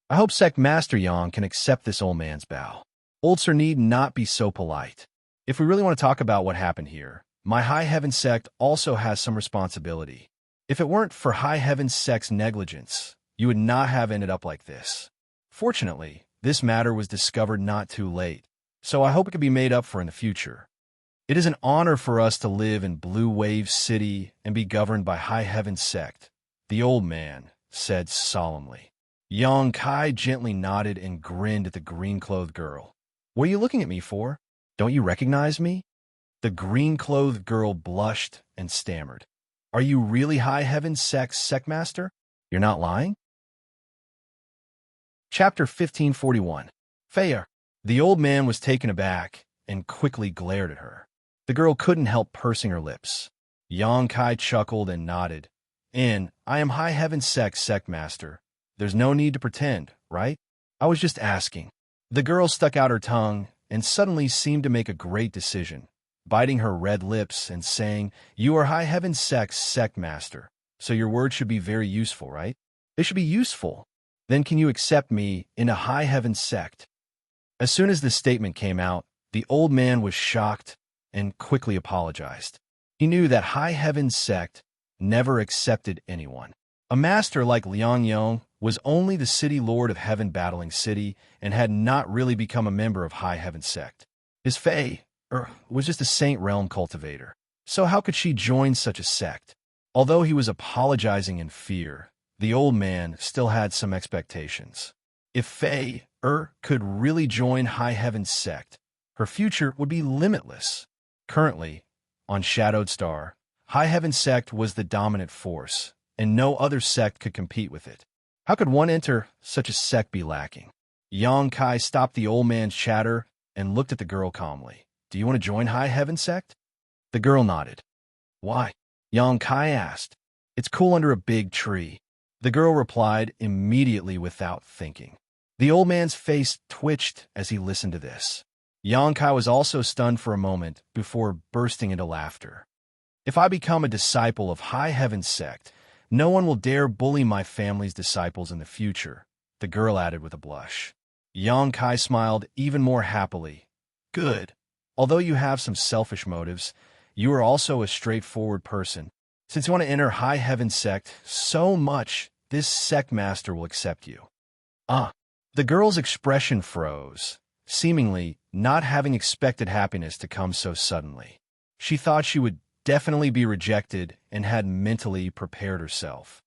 I hope Sect Master Yang can accept this old man's bow. Old sir need not be so polite. If we really want to talk about what happened here, my High Heaven sect also has some responsibility. If it weren't for High Heaven sect's negligence, you would not have ended up like this. Fortunately, this matter was discovered not too late, so I hope it can be made up for in the future. It is an honor for us to live in Blue Wave City and be governed by High Heaven sect, the old man said solemnly. Xianxia gently nodded and grinned at the green-clothed girl. What are you looking at me for? Don't you recognize me? The green-clothed girl blushed and stammered. Are you really High Heaven sect master? You're not lying? Chapter 1541. Fair. The old man was taken aback and quickly glared at her. The girl couldn't help pursing her lips. Xianxia chuckled and nodded. I am High Heaven sect master. There's no need to pretend, right? I was just asking. The girl stuck out her tongue and suddenly seemed to make a great decision, biting her red lips and saying, You are High Heaven sect master, so your words should be very useful, right? They should be useful. Then can you accept me in a High Heaven sect? As soon as this statement came out, the old man was shocked and quickly apologized. He knew that High Heaven sect never accepted anyone. A master like Liang Yong was only the city lord of Heaven Battling City and had not really become a member of High Heaven sect. His fae was just a Saint Realm cultivator. So how could she join such a sect? Although he was apologizing in fear, the old man still had some expectations. If Faye could really join High Heaven sect, her future would be limitless. Currently, on Shadowed Star, High Heaven sect was the dominant force, and no other sect could compete with it. How could one enter such a sect be lacking? Xianxia stopped the old man's chatter and looked at the girl calmly. Do you want to join High Heaven sect? The girl nodded. Why? Xianxia asked. It's cool under a big tree. The girl replied immediately without thinking. The old man's face twitched as he listened to this. Xianxia was also stunned for a moment before bursting into laughter. If I become a disciple of High Heaven sect, no one will dare bully my family's disciples in the future, the girl added with a blush. Xianxia smiled even more happily. Good. Although you have some selfish motives, you are also a straightforward person. Since you want to enter High Heaven sect so much, this sect master will accept you. The girl's expression froze, seemingly not having expected happiness to come so suddenly. She thought she would definitely be rejected and had mentally prepared herself.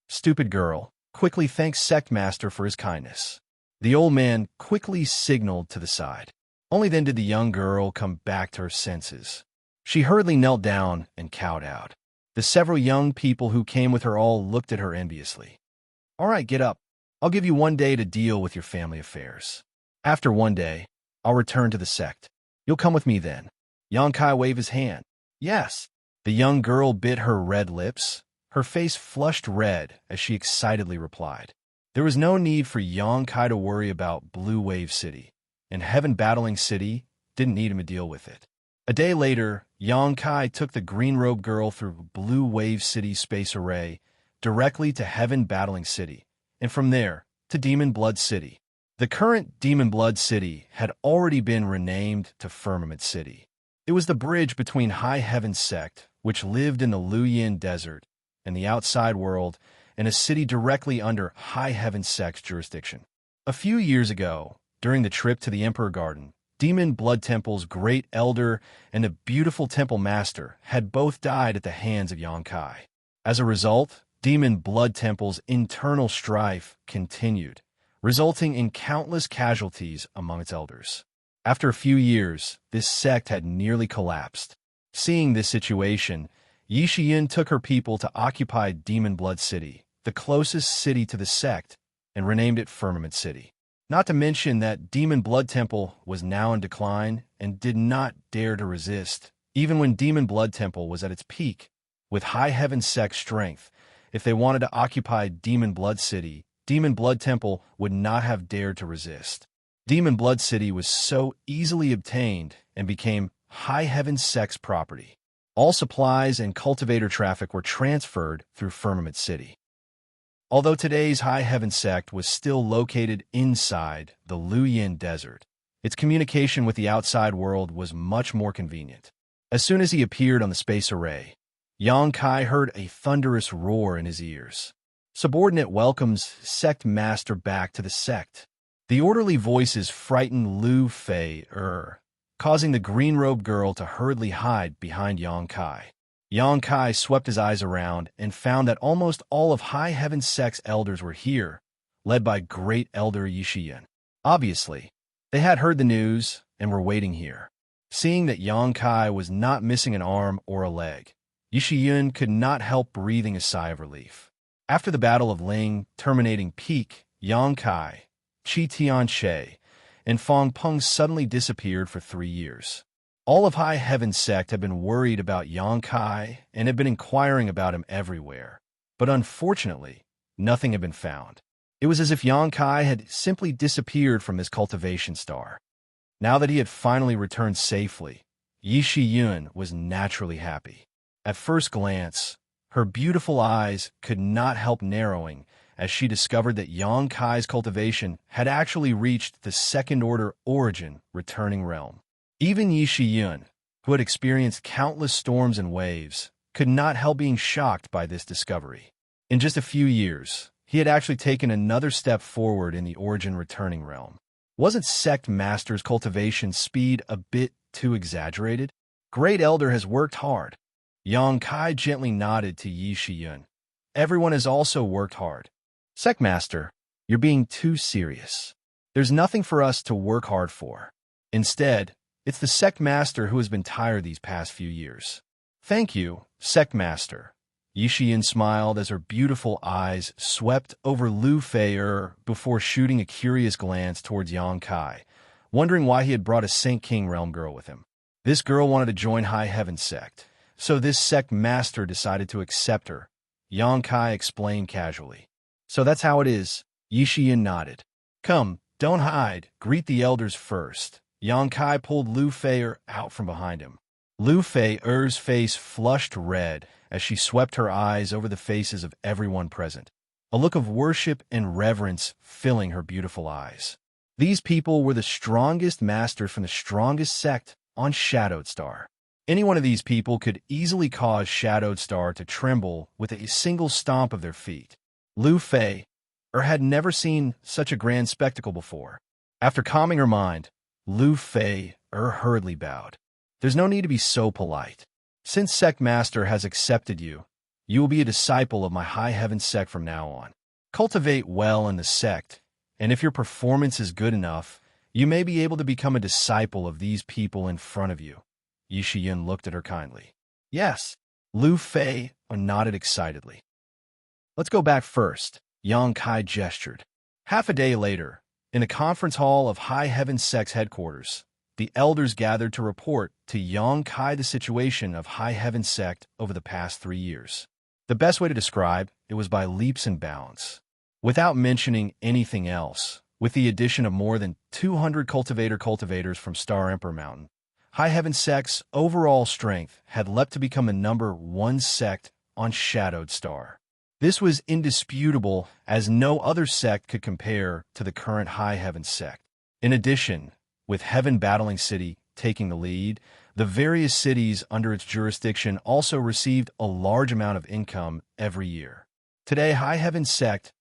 Stupid girl, quickly thanked sect master for his kindness. The old man quickly signaled to the side. Only then did the young girl come back to her senses. She hurriedly knelt down and cowed out. The several young people who came with her all looked at her enviously. All right, get up. I'll give you 1 day to deal with your family affairs. After 1 day, I'll return to the sect. You'll come with me then. Yangkai waved his hand. Yes. The young girl bit her red lips. Her face flushed red as she excitedly replied. There was no need for Yangkai to worry about Blue Wave City, and Heaven Battling City didn't need him to deal with it. A day later, Yangkai took the green-robed girl through Blue Wave City Space Array directly to Heaven Battling City, and from there to Demon Blood City. The current Demon Blood City had already been renamed to Firmament City. It was the bridge between High Heaven Sect, which lived in the Luyin Desert, and the outside world, and a city directly under High Heaven Sect's jurisdiction. A few years ago, during the trip to the Emperor Garden, Demon Blood Temple's great elder and a beautiful temple master had both died at the hands of Yangkai. As a result, Demon Blood Temple's internal strife continued, resulting in countless casualties among its elders. After a few years, this sect had nearly collapsed. Seeing this situation, Yixian took her people to occupy Demon Blood City, the closest city to the sect, and renamed it Firmament City. Not to mention that Demon Blood Temple was now in decline and did not dare to resist, even when Demon Blood Temple was at its peak. With High Heaven Sect strength, if they wanted to occupy Demon Blood City, Demon Blood Temple would not have dared to resist. Demon Blood City was so easily obtained and became High Heaven Sect's property. All supplies and cultivator traffic were transferred through Firmament City. Although today's High Heaven Sect was still located inside the Luyin Desert, its communication with the outside world was much more convenient. As soon as he appeared on the space array, Yangkai heard a thunderous roar in his ears. Subordinate welcomes Sect Master back to the sect. The orderly voices frightened Lu Fei, causing the green-robed girl to hurriedly hide behind Yangkai. Yangkai swept his eyes around and found that almost all of High Heaven Sect's elders were here, led by Great Elder Yixian. Obviously, they had heard the news and were waiting here. Seeing that Yangkai was not missing an arm or a leg, Yixian could not help breathing a sigh of relief. After the Battle of Ling terminating Peak, Yangkai, Qi Tianxia, and Fong Peng suddenly disappeared for 3 years. All of High Heaven Sect had been worried about Yangkai and had been inquiring about him everywhere. But unfortunately, nothing had been found. It was as if Yangkai had simply disappeared from his cultivation star. Now that he had finally returned safely, Yixian was naturally happy. At first glance, her beautiful eyes could not help narrowing as she discovered that Yangkai's cultivation had actually reached the second-order origin returning realm. Even Yixian, who had experienced countless storms and waves, could not help being shocked by this discovery. In just a few years, he had actually taken another step forward in the origin returning realm. Wasn't Sect Master's cultivation speed a bit too exaggerated? Great Elder has worked hard. Yangkai gently nodded to Yixian. Everyone has also worked hard. Sect Master, you're being too serious. There's nothing for us to work hard for. Instead, it's the Sect Master who has been tired these past few years. Thank you, Sect Master. Yixian smiled as her beautiful eyes swept over Lu Fei before shooting a curious glance towards Yangkai, wondering why he had brought a Saint King Realm girl with him. This girl wanted to join High Heaven Sect, so this Sect Master decided to accept her. Yangkai explained casually. So that's how it is. Yixian nodded. Come, don't hide. Greet the elders first. Yangkai pulled Lu Fei out from behind him. Lu Fei's face flushed red as she swept her eyes over the faces of everyone present, a look of worship and reverence filling her beautiful eyes. These people were the strongest masters from the strongest sect on Shadowed Star. Any one of these people could easily cause Shadowed Star to tremble with a single stomp of their feet. Lu Fei had never seen such a grand spectacle before. After calming her mind, Lu Fei hurriedly bowed. There's no need to be so polite. Since Sect Master has accepted you, you will be a disciple of my High Heaven Sect from now on. Cultivate well in the sect, and if your performance is good enough, you may be able to become a disciple of these people in front of you. Yixian looked at her kindly. Yes, Lu Fei nodded excitedly. Let's go back first, Yang Kai gestured. Half a day later, in a conference hall of High Heaven Sect's headquarters, the elders gathered to report to Yang Kai the situation of High Heaven Sect over the past 3 years. The best way to describe it was by leaps and bounds. Without mentioning anything else, with the addition of more than 200 cultivators from Star Emperor Mountain, High Heaven Sect's overall strength had leapt to become the #1 sect on Shadowed Star. This was indisputable, as no other sect could compare to the current High Heaven Sect. In addition, with Heaven Battling City taking the lead, the various cities under its jurisdiction also received a large amount of income every year. Today, High Heaven Sect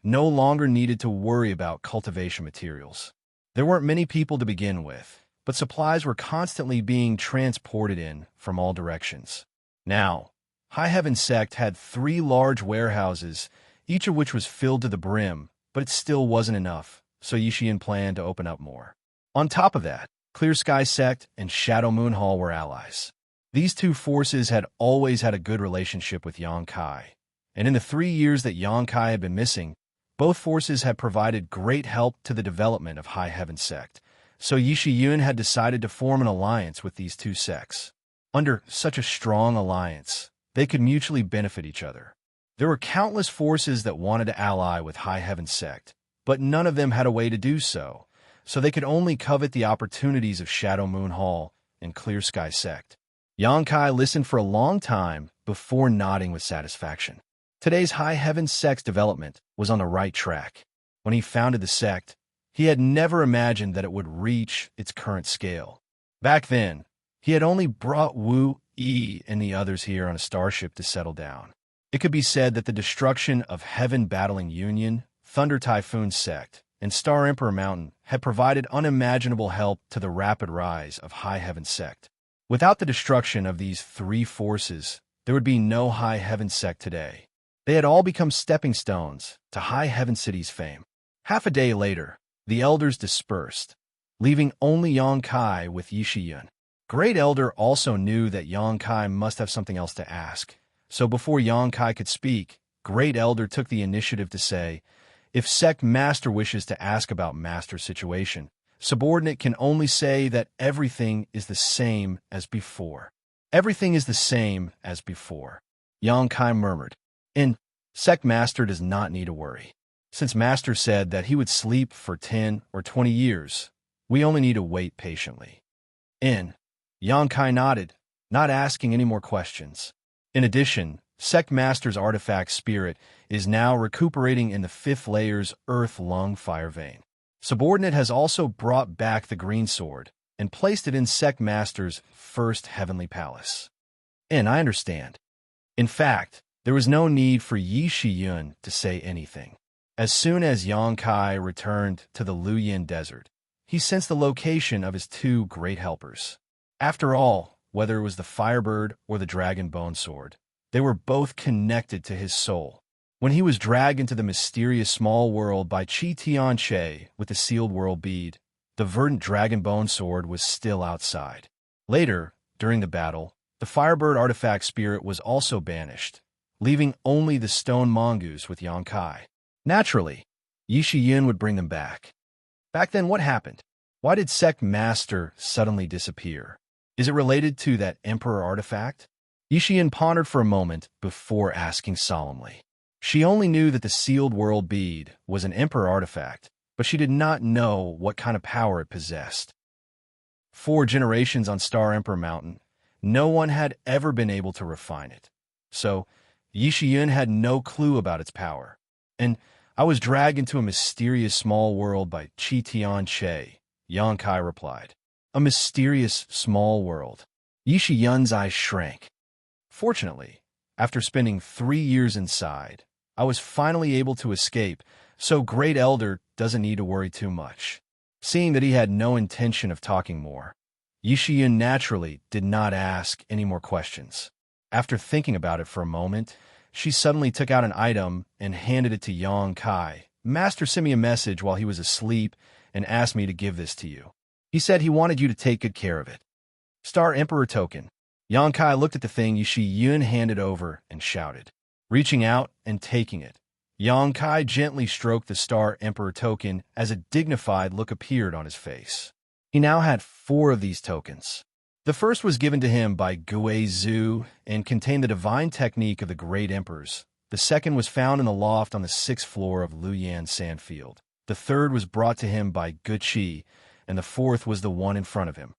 no longer needed to worry about cultivation materials. There weren't many people to begin with, but supplies were constantly being transported in from all directions. Now, High Heaven Sect had 3 large warehouses, each of which was filled to the brim, but it still wasn't enough, so Yixian planned to open up more. On top of that, Clear Sky Sect and Shadow Moon Hall were allies. These 2 forces had always had a good relationship with Yang Kai, and in the 3 years that Yang Kai had been missing, both forces had provided great help to the development of High Heaven Sect, so Yixian had decided to form an alliance with these 2 sects. Under such a strong alliance, they could mutually benefit each other. There were countless forces that wanted to ally with High Heaven Sect, but none of them had a way to do so, so they could only covet the opportunities of Shadow Moon Hall and Clear Sky Sect. Yang Kai listened for a long time before nodding with satisfaction. Today's High Heaven Sect's development was on the right track. When he founded the sect, he had never imagined that it would reach its current scale. Back then, he had only brought Wu Yi and the others here on a starship to settle down. It could be said that the destruction of Heaven Battling Union, Thunder Typhoon Sect, and Star Emperor Mountain had provided unimaginable help to the rapid rise of High Heaven Sect. Without the destruction of these 3 forces, there would be no High Heaven Sect today. They had all become stepping stones to High Heaven City's fame. Half a day later, the elders dispersed, leaving only Yang Kai with Yixian. Great Elder also knew that Yang Kai must have something else to ask, so before Yang Kai could speak, Great Elder took the initiative to say, if Sect Master wishes to ask about Master's situation, Subordinate can only say that everything is the same as before. Everything is the same as before, Yang Kai murmured. And Sect Master does not need to worry. Since Master said that he would sleep for 10 or 20 years, we only need to wait patiently. Yang Kai nodded, not asking any more questions. In addition, Sect Master's artifact spirit is now recuperating in the 5th layer's Earth Lung Fire Vein. Subordinate has also brought back the green sword and placed it in Sect Master's first heavenly palace. And I understand. In fact, there was no need for Yixian to say anything. As soon as Yang Kai returned to the Luyin Desert, he sensed the location of his 2 great helpers. After all, whether it was the Firebird or the Dragon Bone Sword, they were both connected to his soul. When he was dragged into the mysterious small world by Xianxia with the sealed world bead, the verdant Dragon Bone Sword was still outside. Later, during the battle, the Firebird artifact spirit was also banished, leaving only the stone mongoose with Yang Kai. Naturally, Yixian would bring them back. Back then, what happened? Why did Sect Master suddenly disappear? Is it related to that Emperor artifact? Yixian pondered for a moment before asking solemnly. She only knew that the sealed world bead was an Emperor artifact, but she did not know what kind of power it possessed. 4 generations on Star Emperor Mountain, no one had ever been able to refine it. So, Yixian had no clue about its power. And I was dragged into a mysterious small world by Xianxia, Yang Kai replied. A mysterious small world. Yixian's eyes shrank. Fortunately, after spending 3 years inside, I was finally able to escape, so Great Elder doesn't need to worry too much. Seeing that he had no intention of talking more, Yixian naturally did not ask any more questions. After thinking about it for a moment, she suddenly took out an item and handed it to Yang Kai. Master sent me a message while he was asleep and asked me to give this to you. He said he wanted you to take good care of it. Star Emperor token. Yang Kai looked at the thing Xianxia handed over and shouted. Reaching out and taking it, Yang Kai gently stroked the Star Emperor token as a dignified look appeared on his face. He now had 4 of these tokens. The first was given to him by Gui Zhu and contained the divine technique of the Great Emperors. The second was found in the loft on the 6th floor of Luyan Sandfield. The third was brought to him by Guqi, and the fourth was the one in front of him.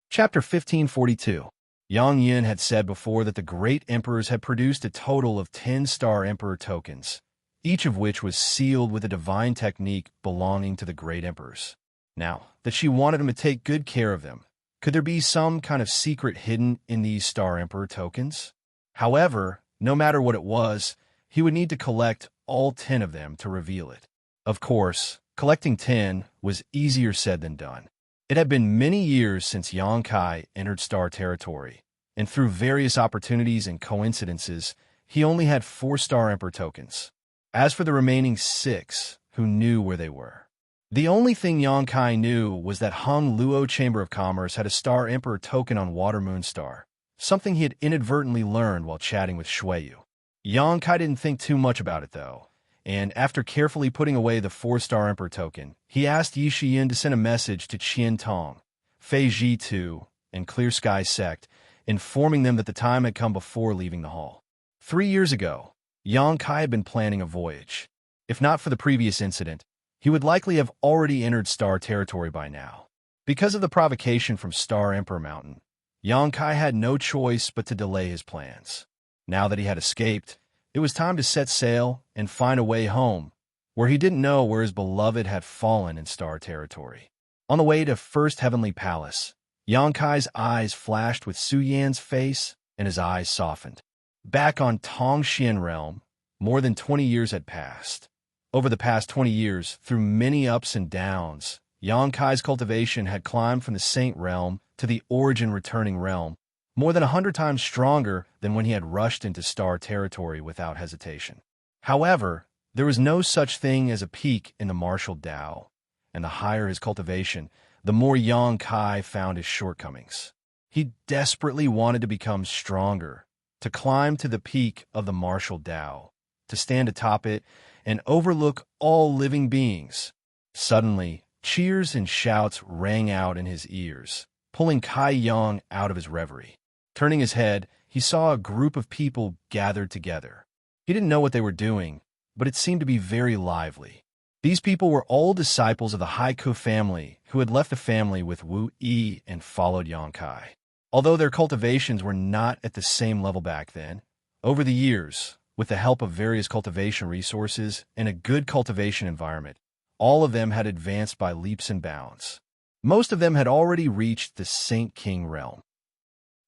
Chapter 1542. Yang Yin had said before that the Great Emperors had produced a total of 10 Star Emperor tokens, each of which was sealed with a divine technique belonging to the Great Emperors. Now, that she wanted him to take good care of them, could there be some kind of secret hidden in these Star Emperor tokens? However, no matter what it was, he would need to collect all 10 of them to reveal it. Of course, collecting 10 was easier said than done. It had been many years since Yang Kai entered Star territory, and through various opportunities and coincidences, he only had 4 Star Emperor tokens. As for the remaining 6, who knew where they were? The only thing Yang Kai knew was that Hung Luo Chamber of Commerce had a Star Emperor token on Water Moon Star, something he had inadvertently learned while chatting with Shuiyu. Yang Kai didn't think too much about it, though, and after carefully putting away the 4-Star Emperor token, he asked Yi Shiyin to send a message to Qian Tong, Fei Ji Tu, and Clear Sky Sect, informing them that the time had come before leaving the hall. 3 years ago, Yang Kai had been planning a voyage. If not for the previous incident, he would likely have already entered Star territory by now. Because of the provocation from Star Emperor Mountain, Yang Kai had no choice but to delay his plans. Now that he had escaped, it was time to set sail and find a way home, where he didn't know where his beloved had fallen in Star territory. On the way to First Heavenly Palace, Yang Kai's eyes flashed with Su Yan's face, and his eyes softened. Back on Tongxian Realm, more than 20 years had passed. Over the past 20 years, through many ups and downs, Yang Kai's cultivation had climbed from the Saint Realm to the Origin Returning Realm, more than 100 times stronger than when he had rushed into Star territory without hesitation. However, there was no such thing as a peak in the martial Tao, and the higher his cultivation, the more Yang Kai found his shortcomings. He desperately wanted to become stronger, to climb to the peak of the martial Tao, to stand atop it and overlook all living beings. Suddenly, cheers and shouts rang out in his ears, pulling Kai Yang out of his reverie. Turning his head, he saw a group of people gathered together. He didn't know what they were doing, but it seemed to be very lively. These people were all disciples of the Haiku family who had left the family with Wu Yi and followed Yang Kai. Although their cultivations were not at the same level back then, over the years, with the help of various cultivation resources and a good cultivation environment, all of them had advanced by leaps and bounds. Most of them had already reached the Saint King realm.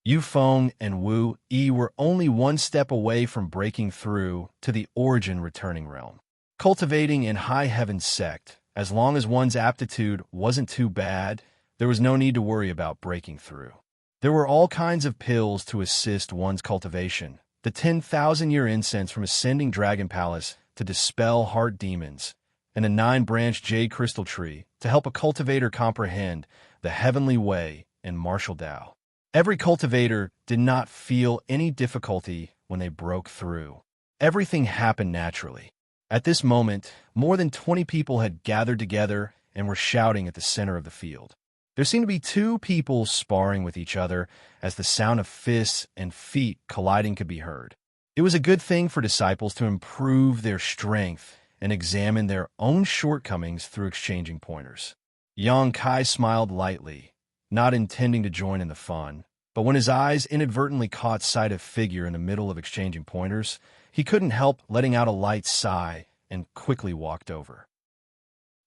Yu Feng and Wu Yi were only one step away from breaking through to the Origin Returning realm. Cultivating in High Heaven Sect, as long as one's aptitude wasn't too bad, there was no need to worry about breaking through. There were all kinds of pills to assist one's cultivation, the 10,000-year incense from Ascending Dragon Palace to dispel heart demons, and a 9-branch jade crystal tree to help a cultivator comprehend the heavenly way and martial Tao. Every cultivator did not feel any difficulty when they broke through. Everything happened naturally. At this moment, more than 20 people had gathered together and were shouting at the center of the field. There seemed to be 2 people sparring with each other as the sound of fists and feet colliding could be heard. It was a good thing for disciples to improve their strength and examine their own shortcomings through exchanging pointers. Yang Kai smiled lightly, not intending to join in the fun, but when his eyes inadvertently caught sight of a figure in the middle of exchanging pointers, he couldn't help letting out a light sigh and quickly walked over.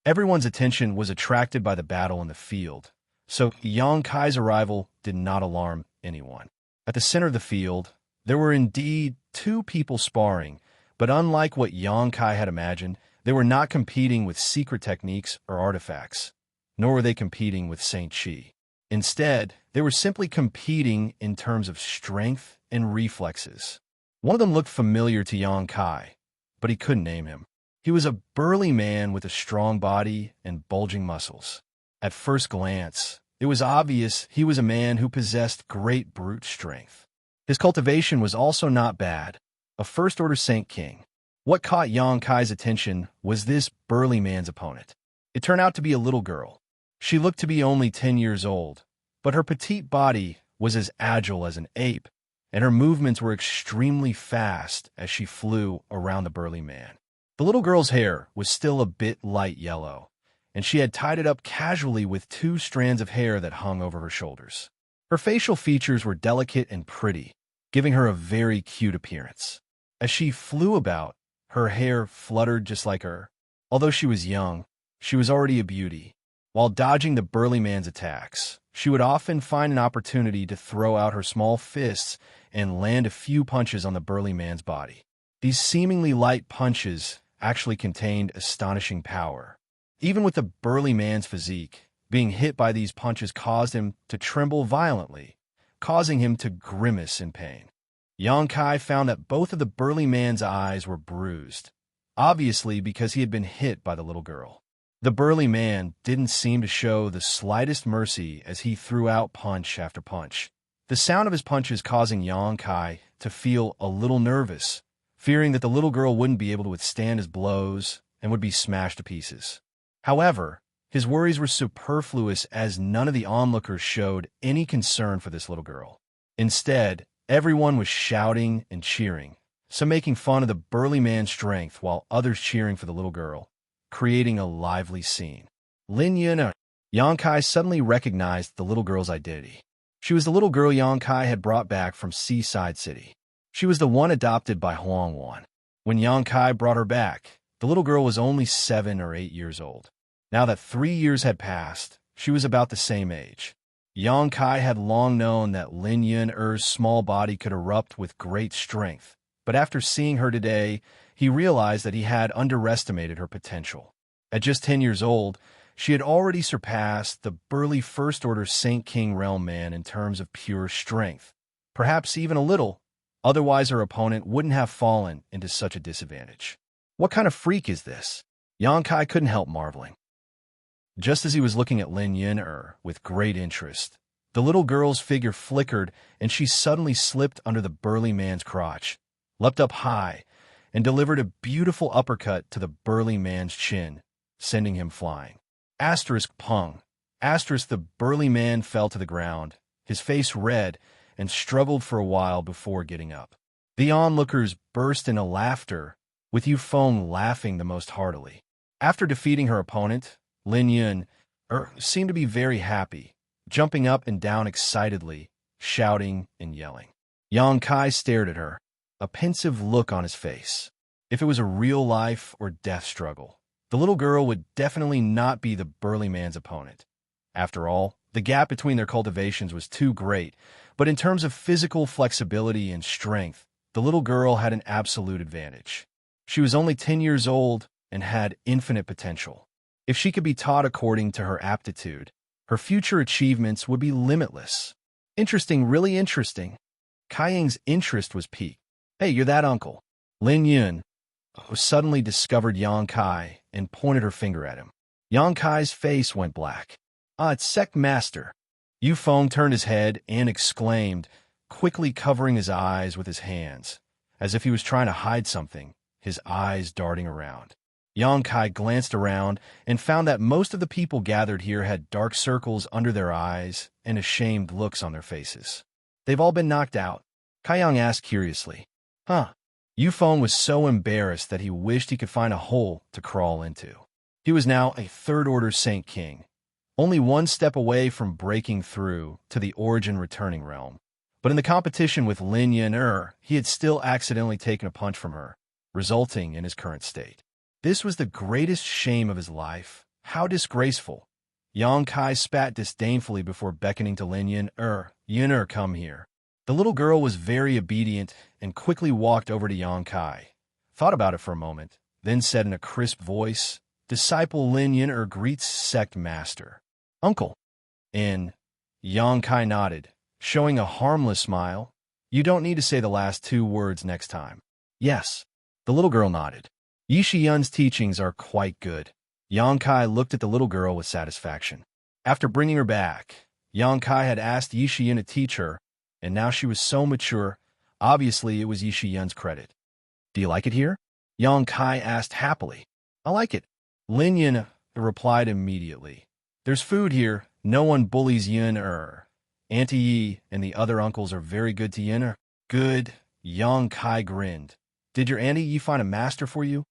Everyone's attention was attracted by the battle in the field, so Yang Kai's arrival did not alarm anyone. At the center of the field, there were indeed 2 people sparring, but unlike what Yang Kai had imagined, they were not competing with secret techniques or artifacts, nor were they competing with Saint Chi. Instead, they were simply competing in terms of strength and reflexes. One of them looked familiar to Yang Kai, but he couldn't name him. He was a burly man with a strong body and bulging muscles. At first glance, It was obvious he was a man who possessed great brute strength. His cultivation was also not bad, a first-order Saint King. What caught Yang Kai's attention was this burly man's opponent. It turned out to be a little girl. She looked to be only 10 years old, but her petite body was as agile as an ape, and her movements were extremely fast as she flew around the burly man. The little girl's hair was still a bit light yellow, and she had tied it up casually with 2 strands of hair that hung over her shoulders. Her facial features were delicate and pretty, giving her a very cute appearance. As she flew about, her hair fluttered just like her. Although she was young, she was already a beauty. While dodging the burly man's attacks, she would often find an opportunity to throw out her small fists and land a few punches on the burly man's body. These seemingly light punches actually contained astonishing power. Even with the burly man's physique, being hit by these punches caused him to tremble violently, causing him to grimace in pain. Yang Kai found that both of the burly man's eyes were bruised, obviously because he had been hit by the little girl. The burly man didn't seem to show the slightest mercy as he threw out punch after punch, the sound of his punches causing Yang Kai to feel a little nervous, fearing that the little girl wouldn't be able to withstand his blows and would be smashed to pieces. However, his worries were superfluous as none of the onlookers showed any concern for this little girl. Instead, everyone was shouting and cheering, some making fun of the burly man's strength while others cheering for the little girl, creating a lively scene. Lin Yun, Yang Kai suddenly recognized the little girl's identity. She was the little girl Yang Kai had brought back from Seaside City. She was the one adopted by Huang Wan. When Yang Kai brought her back, the little girl was only 7 or 8 years old. Now that 3 years had passed, she was about the same age. Yang Kai had long known that Lin Yun-er's small body could erupt with great strength, but after seeing her today, he realized that he had underestimated her potential. At just 10 years old, she had already surpassed the burly First-Order Saint King Realm man in terms of pure strength, perhaps even a little, otherwise her opponent wouldn't have fallen into such a disadvantage. What kind of freak is this? Yang Kai couldn't help marveling. Just as he was looking at Lin Yun-er with great interest, the little girl's figure flickered and she suddenly slipped under the burly man's crotch, leapt up high, and delivered a beautiful uppercut to the burly man's chin, sending him flying. Asterisk pung. Asterisk the burly man fell to the ground, his face red, and struggled for a while before getting up. The onlookers burst into laughter, with Yu Feng laughing the most heartily. After defeating her opponent, Lin Yun-er seemed to be very happy, jumping up and down excitedly, shouting and yelling. Yang Kai stared at her, a pensive look on his face. If it was a real life or death struggle, the little girl would definitely not be the burly man's opponent. After all, the gap between their cultivations was too great, but in terms of physical flexibility and strength, the little girl had an absolute advantage. She was only 10 years old and had infinite potential. If she could be taught according to her aptitude, her future achievements would be limitless. Interesting, really interesting. Kai Ying's interest was piqued. Hey, you're that uncle. Lin Yun suddenly discovered Yang Kai and pointed her finger at him. Yang Kai's face went black. It's Sect Master. Yu Feng turned his head and exclaimed, quickly covering his eyes with his hands, as if he was trying to hide something, his eyes darting around. Yang Kai glanced around and found that most of the people gathered here had dark circles under their eyes and ashamed looks on their faces. They've all been knocked out? Kai Yang asked curiously. Yu Feng was so embarrassed that he wished he could find a hole to crawl into. He was now a third-order Saint King, only one step away from breaking through to the Origin Returning Realm. But in the competition with Lin Yun-er, he had still accidentally taken a punch from her, resulting in his current state. This was the greatest shame of his life. How disgraceful. Yang Kai spat disdainfully before beckoning to Lin Yun-er. Yun-er, come here. The little girl was very obedient and quickly walked over to Yang Kai, thought about it for a moment, then said in a crisp voice, Disciple Lin Yun-er greets Sect Master. Uncle. And Yang Kai nodded, showing a harmless smile. You don't need to say the last 2 words next time. Yes. The little girl nodded. Yi Shiyun's teachings are quite good. Yang Kai looked at the little girl with satisfaction. After bringing her back, Yang Kai had asked Yixian to teach her, and now she was so mature, obviously it was Yixian's credit. Do you like it here? Yang Kai asked happily. I like it. Lin Yun replied immediately. There's food here. No one bullies Yun Auntie Yi and the other uncles are very good to Yun Good. Yang Kai grinned. Did your Auntie Yi find a master for you?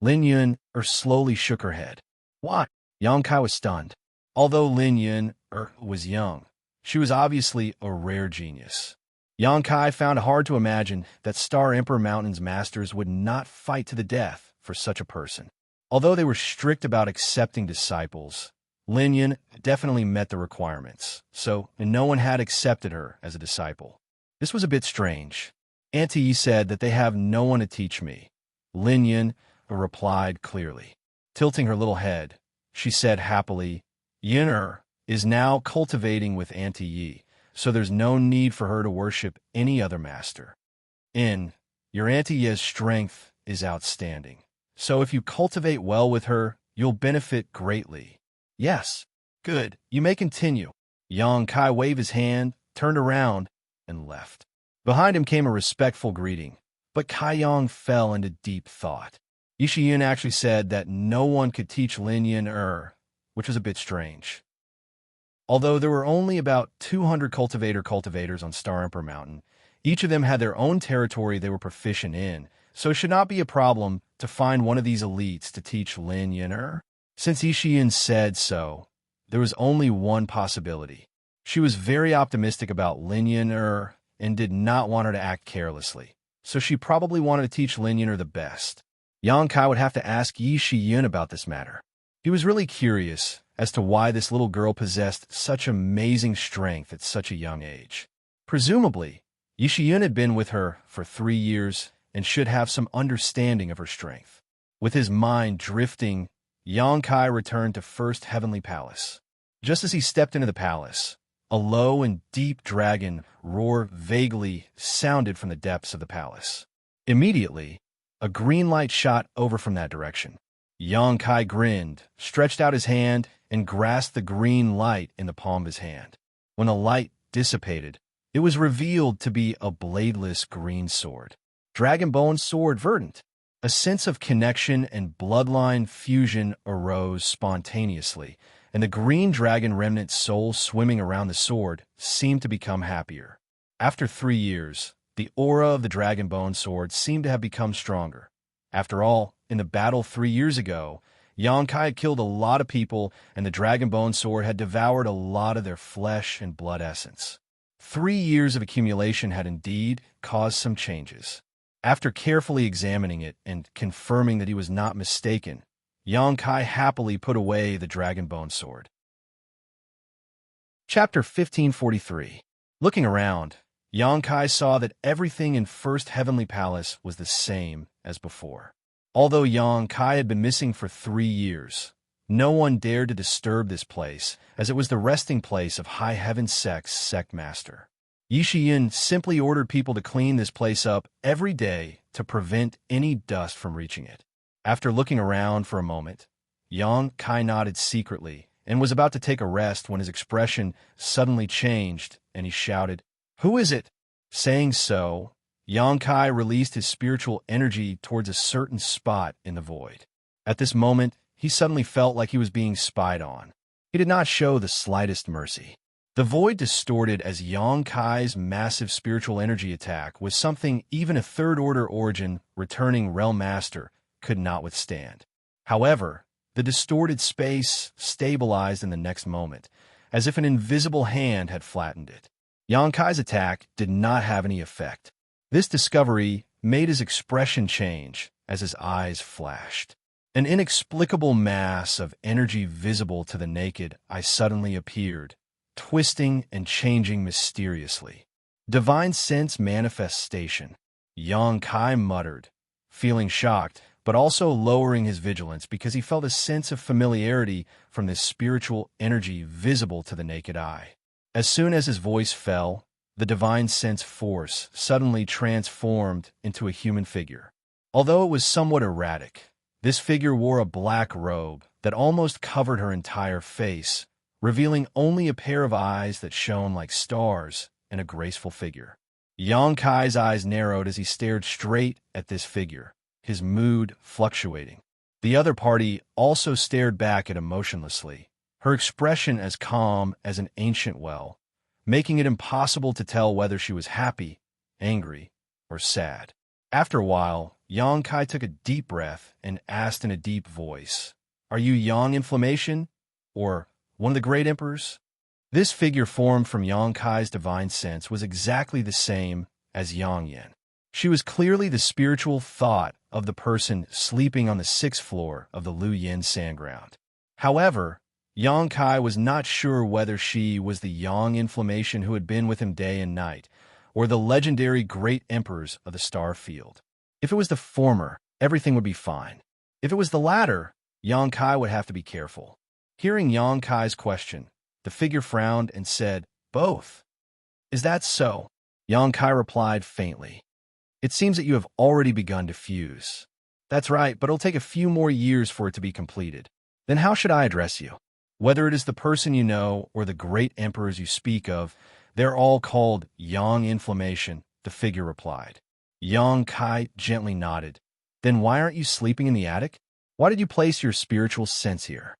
Lin Yun slowly shook her head. What? Yang Kai was stunned. Although Lin Yun was young, she was obviously a rare genius. Yang Kai found it hard to imagine that Star Emperor Mountain's masters would not fight to the death for such a person. Although they were strict about accepting disciples, Lin Yun definitely met the requirements, and no one had accepted her as a disciple. This was a bit strange. Auntie Yi said that they have no one to teach me. Lin Yun replied clearly. Tilting her little head, she said happily, Yun is now cultivating with Auntie Yi, so there's no need for her to worship any other master. Your Auntie Yi's strength is outstanding, so if you cultivate well with her, you'll benefit greatly. Yes, good, you may continue. Yang Kai waved his hand, turned around, and left. Behind him came a respectful greeting, but Kai Yang fell into deep thought. Yixian actually said that no one could teach Lin Yun which was a bit strange. Although there were only about 200 cultivators on Star Emperor Mountain, each of them had their own territory they were proficient in, so it should not be a problem to find one of these elites to teach Lin Yun Since Yixian said so, there was only one possibility. She was very optimistic about Lin Yun and did not want her to act carelessly, so she probably wanted to teach Lin Yun the best. Yang Kai would have to ask Yixian about this matter. He was really curious as to why this little girl possessed such amazing strength at such a young age. Presumably, Yixian had been with her for 3 years and should have some understanding of her strength. With his mind drifting, Yang Kai returned to First Heavenly Palace. Just as he stepped into the palace, a low and deep dragon roar vaguely sounded from the depths of the palace. Immediately, a green light shot over from that direction. Yang Kai grinned, stretched out his hand, and grasped the green light in the palm of his hand. When the light dissipated, it was revealed to be a bladeless green sword. Dragonbone Sword Verdant. A sense of connection and bloodline fusion arose spontaneously, and the green dragon remnant's soul swimming around the sword seemed to become happier. After 3 years, the aura of the Dragonbone Sword seemed to have become stronger. After all, in the battle 3 years ago, Yang Kai had killed a lot of people, and the Dragonbone Sword had devoured a lot of their flesh and blood essence. 3 years of accumulation had indeed caused some changes. After carefully examining it and confirming that he was not mistaken, Yang Kai happily put away the Dragonbone Sword. Chapter 1543. Looking around, Yang Kai saw that everything in First Heavenly Palace was the same as before. Although Yang Kai had been missing for 3 years, no one dared to disturb this place, as it was the resting place of High Heaven Sect's sect master. Yixian simply ordered people to clean this place up every day to prevent any dust from reaching it. After looking around for a moment, Yang Kai nodded secretly and was about to take a rest when his expression suddenly changed and he shouted, "Who is it?" Saying so, Yang Kai released his spiritual energy towards a certain spot in the void. At this moment, he suddenly felt like he was being spied on. He did not show the slightest mercy. The void distorted as Yang Kai's massive spiritual energy attack was something even a third-order origin returning Realm Master could not withstand. However, the distorted space stabilized in the next moment, as if an invisible hand had flattened it. Yang Kai's attack did not have any effect. This discovery made his expression change as his eyes flashed. An inexplicable mass of energy visible to the naked eye suddenly appeared, twisting and changing mysteriously. Divine Sense Manifestation. Yang Kai muttered, feeling shocked, but also lowering his vigilance because he felt a sense of familiarity from this spiritual energy visible to the naked eye. As soon as his voice fell, the Divine Sense force suddenly transformed into a human figure. Although it was somewhat erratic, this figure wore a black robe that almost covered her entire face, revealing only a pair of eyes that shone like stars and a graceful figure. Yang Kai's eyes narrowed as he stared straight at this figure, his mood fluctuating. The other party also stared back at him motionlessly, her expression as calm as an ancient well, making it impossible to tell whether she was happy, angry, or sad. After a while, Yang Kai took a deep breath and asked in a deep voice, "Are you Yang Inflammation, or one of the great emperors?" This figure formed from Yang Kai's divine sense was exactly the same as Yang Yin. She was clearly the spiritual thought of the person sleeping on the 6th floor of the Lu Yin sandground. However, Yang Kai was not sure whether she was the Yang Inflammation who had been with him day and night, or the legendary great emperors of the star field. If it was the former, everything would be fine. If it was the latter, Yang Kai would have to be careful. Hearing Yang Kai's question, the figure frowned and said, "Both. Is that so?" Yang Kai replied faintly, "It seems that you have already begun to fuse." "That's right, but it'll take a few more years for it to be completed." "Then how should I address you?" "Whether it is the person you know or the great emperors you speak of, they're all called Yang Inflammation," the figure replied. Yang Kai gently nodded. "Then why aren't you sleeping in the attic? Why did you place your spiritual sense here?"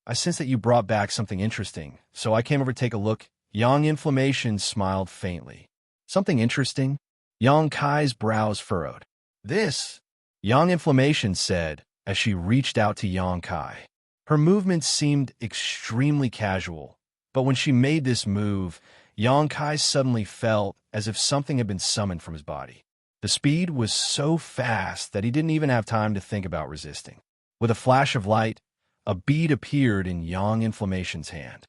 "I sense that you brought back something interesting, so I came over to take a look." Yang Inflammation smiled faintly. "Something interesting?" Yang Kai's brows furrowed. "This," Yang Inflammation said as she reached out to Yang Kai. Her movements seemed extremely casual, but when she made this move, Yang Kai suddenly felt as if something had been summoned from his body. The speed was so fast that he didn't even have time to think about resisting. With a flash of light, a bead appeared in Yang Inflammation's hand.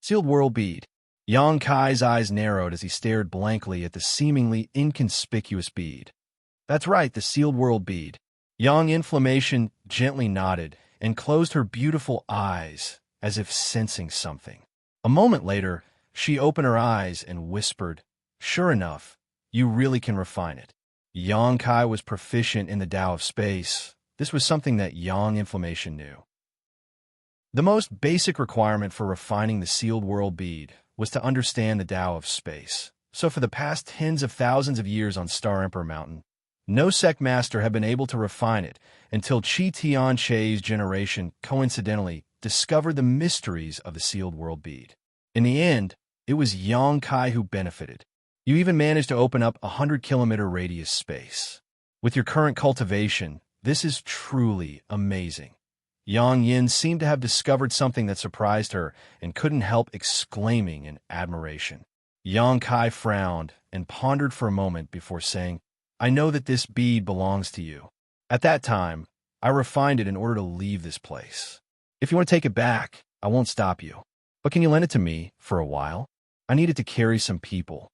Sealed World Bead. Yang Kai's eyes narrowed as he stared blankly at the seemingly inconspicuous bead. "That's right, the Sealed World Bead." Yang Inflammation gently nodded and closed her beautiful eyes as if sensing something. A moment later, she opened her eyes and whispered, "Sure enough, you really can refine it." Yang Kai was proficient in the Tao of space. This was something that Yang Inflammation knew. The most basic requirement for refining the Sealed World Bead was to understand the Tao of space. So for the past tens of thousands of years on Star Emperor Mountain, no sect master had been able to refine it until Qi Tianche's generation coincidentally discovered the mysteries of the Sealed World Bead. In the end, it was Yang Kai who benefited. You even managed to open up a 100-kilometer radius space. With your current cultivation, this is truly amazing. Yang Yin seemed to have discovered something that surprised her and couldn't help exclaiming in admiration. Yang Kai frowned and pondered for a moment before saying, "I know that this bead belongs to you. At that time, I refined it in order to leave this place. If you want to take it back, I won't stop you. But can you lend it to me for a while? I need it to carry some people."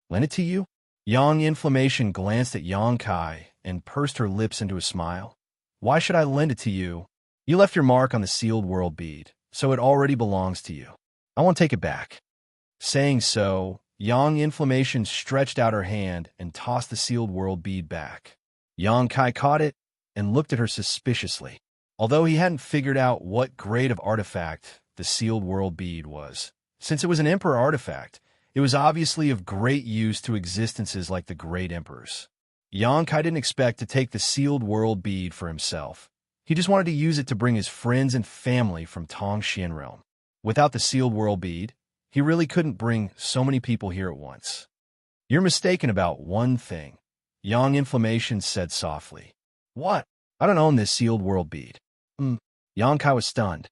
"Lend it to you?" Yang Inflammation glanced at Yang Kai and pursed her lips into a smile. "Why should I lend it to you? You left your mark on the Sealed World Bead, so it already belongs to you. I won't take it back." Saying so, Yang Inflammation stretched out her hand and tossed the Sealed World Bead back. Yang Kai caught it and looked at her suspiciously. Although he hadn't figured out what grade of artifact the Sealed World Bead was, since it was an Emperor artifact, it was obviously of great use to existences like the Great Emperors. Yang Kai didn't expect to take the Sealed World Bead for himself. He just wanted to use it to bring his friends and family from Tongxian Realm. Without the Sealed World Bead, he really couldn't bring so many people here at once. "You're mistaken about one thing," Yang Inflammation said softly. "What?" "I don't own this Sealed World Bead." Yang Kai was stunned.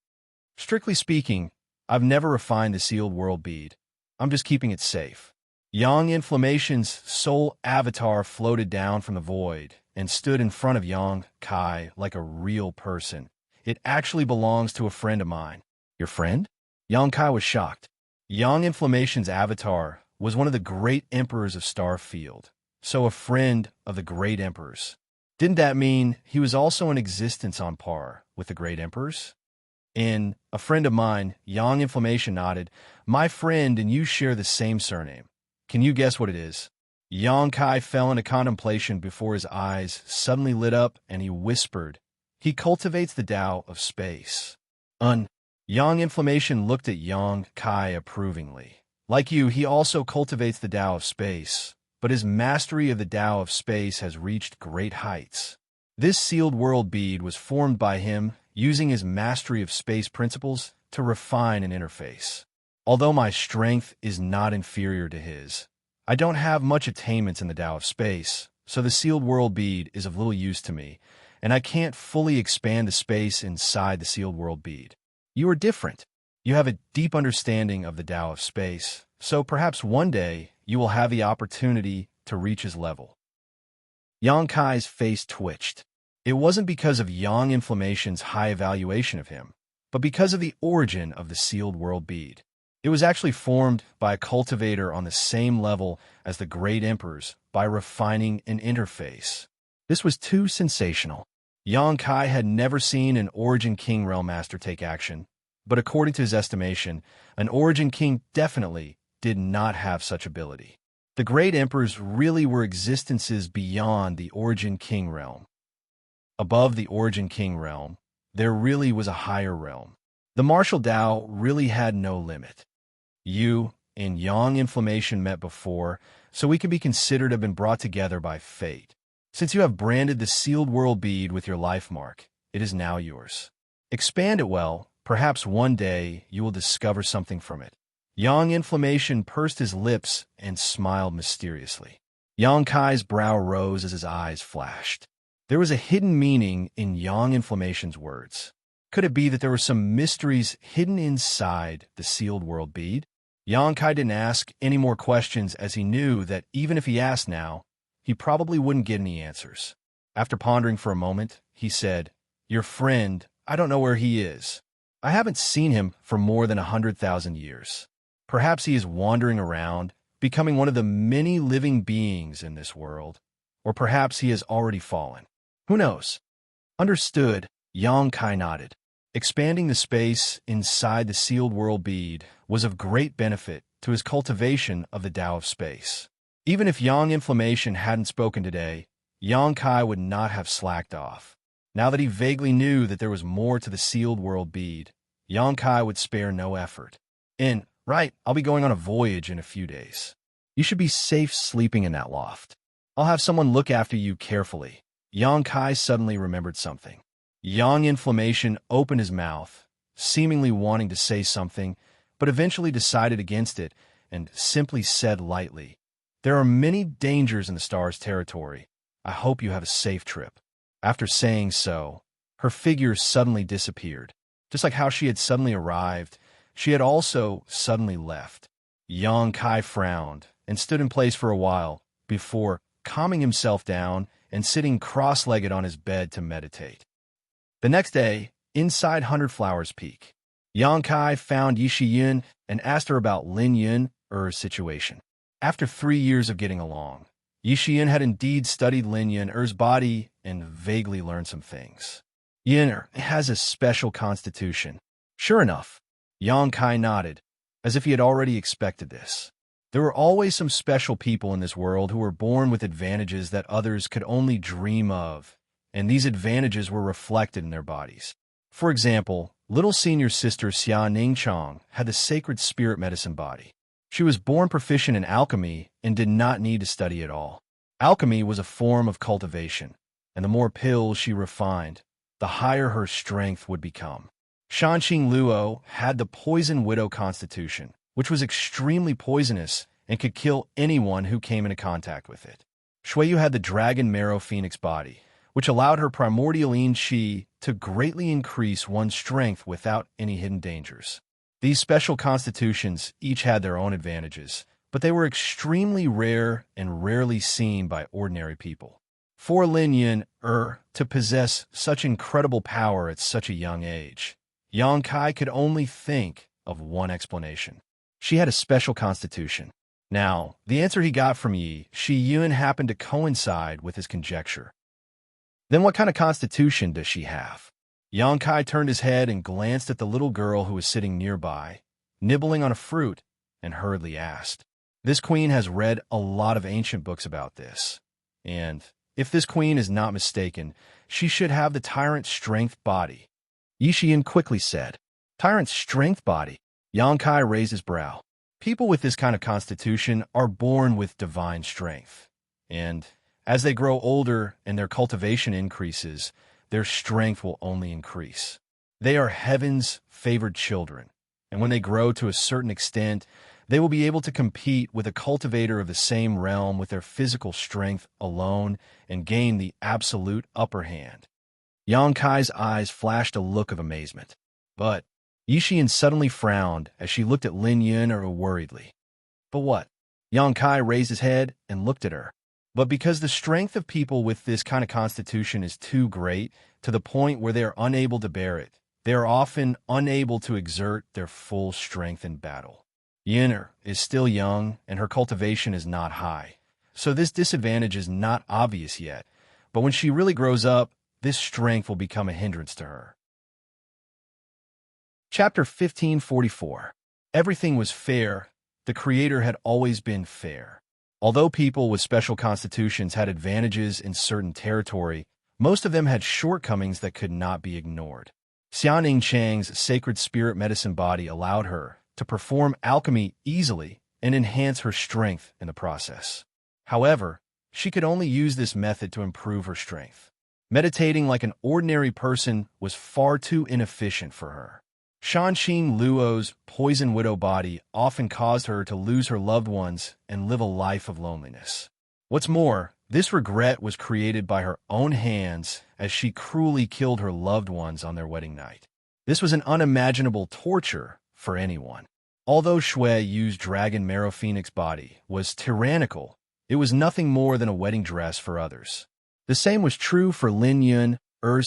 "Strictly speaking, I've never refined the Sealed World Bead. I'm just keeping it safe." Yang Inflammation's soul avatar floated down from the void and stood in front of Yang Kai like a real person. "It actually belongs to a friend of mine." "Your friend?" Yang Kai was shocked. Yang Inflammation's avatar was one of the great emperors of Starfield, so a friend of the great emperors. Didn't that mean he was also in existence on par with the great emperors? "In a friend of mine," Yang Inflammation nodded. "My friend and you share the same surname. Can you guess what it is?" Yang Kai fell into contemplation before his eyes suddenly lit up and he whispered, "He cultivates the Tao of space." Yang Inflammation looked at Yang Kai approvingly. Like you, he also cultivates the Tao of space, but his mastery of the Tao of space has reached great heights. This sealed world bead was formed by him using his mastery of space principles to refine an interface. Although my strength is not inferior to his, I don't have much attainments in the Tao of space, so the sealed world bead is of little use to me, and I can't fully expand the space inside the sealed world bead. You are different. You have a deep understanding of the Tao of space, so perhaps one day you will have the opportunity to reach his level. Yang Kai's face twitched. It wasn't because of Yang Inflammation's high evaluation of him, but because of the origin of the sealed world bead. It was actually formed by a cultivator on the same level as the great emperors by refining an interface. This was too sensational. Yang Kai had never seen an Origin King Realm Master take action, but according to his estimation, an Origin King definitely did not have such ability. The great emperors really were existences beyond the Origin King Realm. Above the Origin King Realm, there really was a higher realm. The martial Tao really had no limit. You and Yang Inflammation met before, so we can be considered to have been brought together by fate. Since you have branded the sealed world bead with your life mark, it is now yours. Expand it well, perhaps one day you will discover something from it. Yang Inflammation pursed his lips and smiled mysteriously. Yang Kai's brow rose as his eyes flashed. There was a hidden meaning in Yang Inflammation's words. Could it be that there were some mysteries hidden inside the sealed world bead? Yang Kai didn't ask any more questions as he knew that even if he asked now, he probably wouldn't get any answers. After pondering for a moment, he said, "Your friend, I don't know where he is. I haven't seen him for more than 100,000 years. Perhaps he is wandering around, becoming one of the many living beings in this world, or perhaps he has already fallen. Who knows?" Understood, Yang Kai nodded. Expanding the space inside the sealed world bead was of great benefit to his cultivation of the Tao of space. Even if Yang Inflammation hadn't spoken today, Yang Kai would not have slacked off. Now that he vaguely knew that there was more to the sealed world bead, Yang Kai would spare no effort. Right, I'll be going on a voyage in a few days. You should be safe sleeping in that loft. I'll have someone look after you carefully. Yang Kai suddenly remembered something. Yang Inflammation opened his mouth, seemingly wanting to say something, but eventually decided against it and simply said lightly, "There are many dangers in the star's territory. I hope you have a safe trip." After saying so, her figure suddenly disappeared. Just like how she had suddenly arrived, she had also suddenly left. Yang Kai frowned and stood in place for a while before calming himself down and sitting cross-legged on his bed to meditate. The next day, inside 100 Flowers Peak, Yang Kai found Yishi and asked her about Lin Yun's situation. After 3 years of getting along, Yishi had indeed studied Lin Yun's body and vaguely learned some things. Yin has a special constitution. Sure enough, Yang Kai nodded, as if he had already expected this. There were always some special people in this world who were born with advantages that others could only dream of, and these advantages were reflected in their bodies. For example, little senior sister Xianxia had the sacred spirit medicine body. She was born proficient in alchemy and did not need to study at all. Alchemy was a form of cultivation, and the more pills she refined, the higher her strength would become. Shanxing Luo had the Poison Widow constitution, which was extremely poisonous and could kill anyone who came into contact with it. Shuiyu had the Dragon Marrow Phoenix body, which allowed her primordial Yin Qi to greatly increase one's strength without any hidden dangers. These special constitutions each had their own advantages, but they were extremely rare and rarely seen by ordinary people. For Lin Yun to possess such incredible power at such a young age, Yang Kai could only think of one explanation. She had a special constitution. Now, the answer he got from Shi Yun happened to coincide with his conjecture. Then what kind of constitution does she have? Yang Kai turned his head and glanced at the little girl who was sitting nearby, nibbling on a fruit, and hurriedly asked. This queen has read a lot of ancient books about this, and if this queen is not mistaken, she should have the tyrant strength body. Yixian quickly said. Tyrant's strength body. Yang Kai raised his brow. People with this kind of constitution are born with divine strength. And as they grow older and their cultivation increases, their strength will only increase. They are heaven's favored children, and when they grow to a certain extent, they will be able to compete with a cultivator of the same realm with their physical strength alone and gain the absolute upper hand. Yang Kai's eyes flashed a look of amazement. But Yixian suddenly frowned as she looked at Lin Yun worriedly. But what? Yang Kai raised his head and looked at her. But because the strength of people with this kind of constitution is too great, to the point where they are unable to bear it, they are often unable to exert their full strength in battle. Yin'er is still young, and her cultivation is not high, so this disadvantage is not obvious yet, but when she really grows up, this strength will become a hindrance to her. Chapter 1544. Everything was fair. The Creator had always been fair. Although people with special constitutions had advantages in certain territory, most of them had shortcomings that could not be ignored. Xianxia's sacred spirit medicine body allowed her to perform alchemy easily and enhance her strength in the process. However, she could only use this method to improve her strength. Meditating like an ordinary person was far too inefficient for her. Shanxing Luo's poison widow body often caused her to lose her loved ones and live a life of loneliness. What's more, this regret was created by her own hands as she cruelly killed her loved ones on their wedding night. This was an unimaginable torture for anyone. Although Shui Yu's dragon marrow phoenix body was tyrannical, it was nothing more than a wedding dress for others. The same was true for Lin Yun's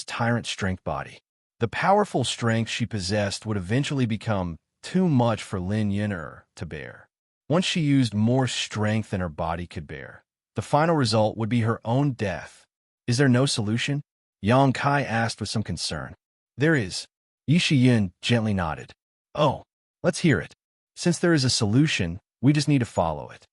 tyrant strength body. The powerful strength she possessed would eventually become too much for Lin Yun to bear. Once she used more strength than her body could bear, the final result would be her own death. Is there no solution? Yang Kai asked with some concern. There is. Yixian gently nodded. Oh, let's hear it. Since there is a solution, we just need to follow it.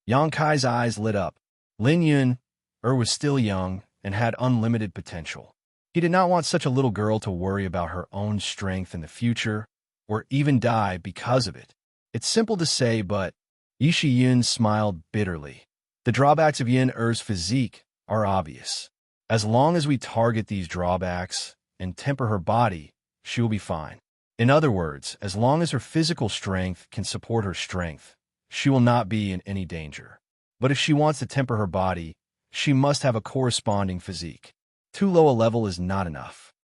Yang Kai's eyes lit up. Lin Yun was still young and had unlimited potential. He did not want such a little girl to worry about her own strength in the future, or even die because of it. It's simple to say, but Yixian smiled bitterly. The drawbacks of Yin'er's physique are obvious. As long as we target these drawbacks and temper her body, she will be fine. In other words, as long as her physical strength can support her strength, she will not be in any danger. But if she wants to temper her body, she must have a corresponding physique. Too low a level is not enough.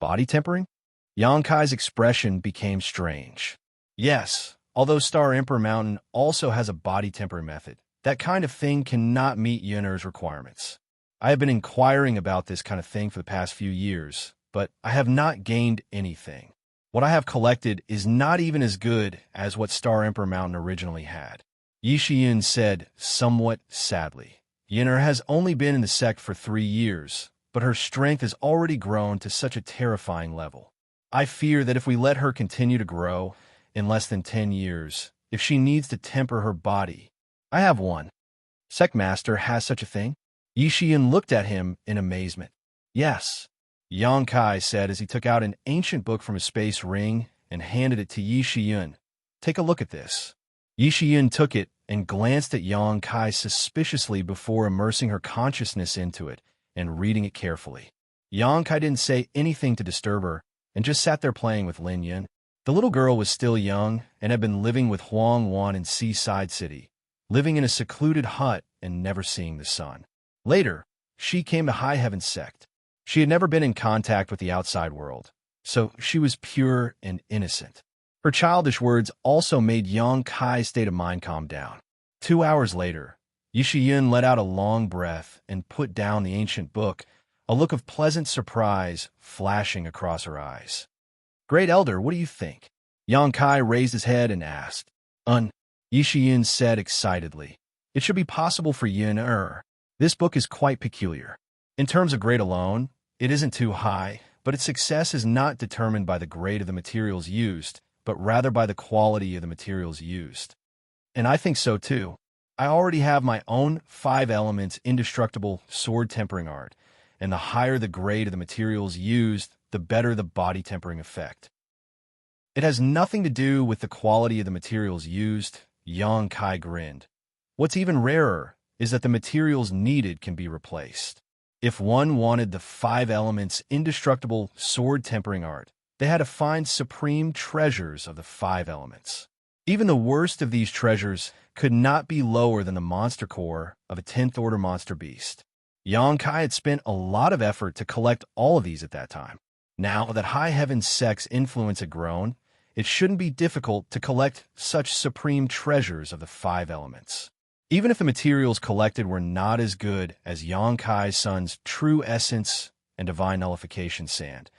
Body tempering? Yang Kai's expression became strange. Yes, although Star Emperor Mountain also has a body tempering method, that kind of thing cannot meet Yin'er's requirements. I have been inquiring about this kind of thing for the past few years, but I have not gained anything. What I have collected is not even as good as what Star Emperor Mountain originally had. Yixian said somewhat sadly. Yin'er has only been in the sect for 3 years, but her strength has already grown to such a terrifying level. I fear that if we let her continue to grow, in less than 10 years, if she needs to temper her body, I have one. Sect Master has such a thing? Yixian looked at him in amazement. Yes, Yang Kai said as he took out an ancient book from his space ring and handed it to Yixian. Take a look at this. Yixian took it and glanced at Yang Kai suspiciously before immersing her consciousness into it and reading it carefully. Yang Kai didn't say anything to disturb her and just sat there playing with Lin Yun. The little girl was still young and had been living with Huang Wan in Seaside City, living in a secluded hut and never seeing the sun. Later, she came to High Heaven Sect. She had never been in contact with the outside world, so she was pure and innocent. Her childish words also made Yang Kai's state of mind calm down. 2 hours later, Yixian let out a long breath and put down the ancient book, a look of pleasant surprise flashing across her eyes. Great Elder, what do you think? Yang Kai raised his head and asked. Yixian said excitedly. It should be possible for Yin'er. This book is quite peculiar. In terms of grade alone, it isn't too high, but its success is not determined by the grade of the materials used, but rather by the quality of the materials used. And I think so too. I already have my own 5 elements indestructible sword tempering art, and the higher the grade of the materials used, the better the body tempering effect. It has nothing to do with the quality of the materials used, Yang Kai grinned. What's even rarer is that the materials needed can be replaced. If one wanted the 5 elements indestructible sword-tempering art, they had to find supreme treasures of the 5 elements. Even the worst of these treasures could not be lower than the monster core of a 10th order monster beast. Yang Kai had spent a lot of effort to collect all of these at that time. Now that High Heaven's sect's influence had grown, it shouldn't be difficult to collect such supreme treasures of the 5 elements. Even if the materials collected were not as good as Yang Kai's son's true essence and divine nullification sand,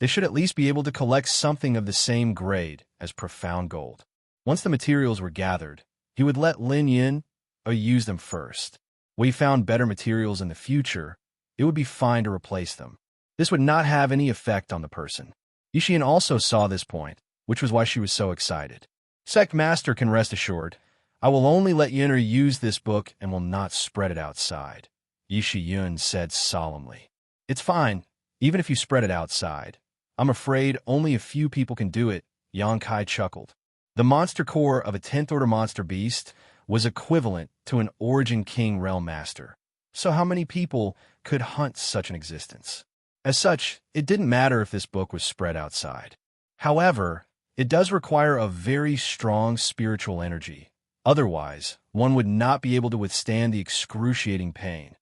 they should at least be able to collect something of the same grade as profound gold. Once the materials were gathered, he would let Lin Yin use them first. When he found better materials in the future, it would be fine to replace them. This would not have any effect on the person. Yixian also saw this point, which was why she was so excited. Sect Master can rest assured, I will only let Yin'er use this book and will not spread it outside, Yishi Yun said solemnly. It's fine, even if you spread it outside. I'm afraid only a few people can do it, Yang Kai chuckled. The monster core of a 10th order monster beast was equivalent to an Origin King Realm Master. So how many people could hunt such an existence? As such, it didn't matter if this book was spread outside. However, it does require a very strong spiritual energy. Otherwise, one would not be able to withstand the excruciating pain.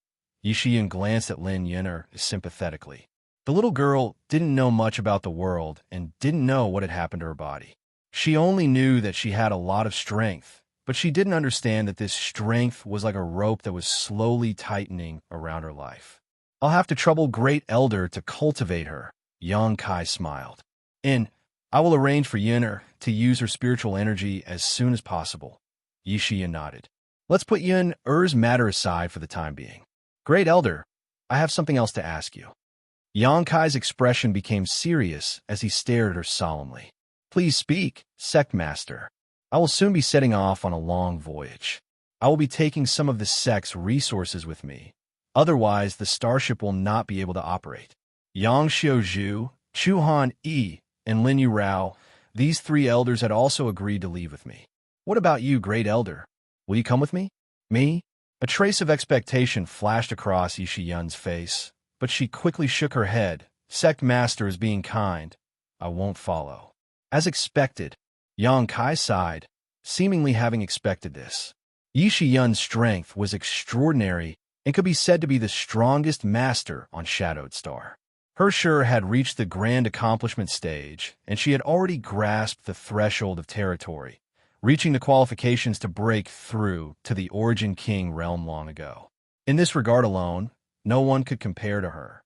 Yixian glanced at Lin Yin'er sympathetically. The little girl didn't know much about the world and didn't know what had happened to her body. She only knew that she had a lot of strength, but she didn't understand that this strength was like a rope that was slowly tightening around her life. I'll have to trouble Great Elder to cultivate her, Yang Kai smiled. And I will arrange for Yin'er to use her spiritual energy as soon as possible. Yixian nodded. Let's put Yin'er's matter aside for the time being. Great Elder, I have something else to ask you. Yang Kai's expression became serious as he stared at her solemnly. Please speak, Sect Master. I will soon be setting off on a long voyage. I will be taking some of the sect's resources with me. Otherwise, the starship will not be able to operate. Yang Xiaozhu, Chu Han Yi, and Lin Yu Rao, these 3 elders had also agreed to leave with me. What about you, Great Elder? Will you come with me? Me? A trace of expectation flashed across Yishi Yun's face, but she quickly shook her head. Sect Master is being kind. I won't follow. As expected, Yang Kai sighed, seemingly having expected this. Yishi Yun's strength was extraordinary and could be said to be the strongest master on Shadowed Star. Her sure had reached the grand accomplishment stage, and she had already grasped the threshold of territory, reaching the qualifications to break through to the Origin King realm long ago. In this regard alone, no one could compare to her.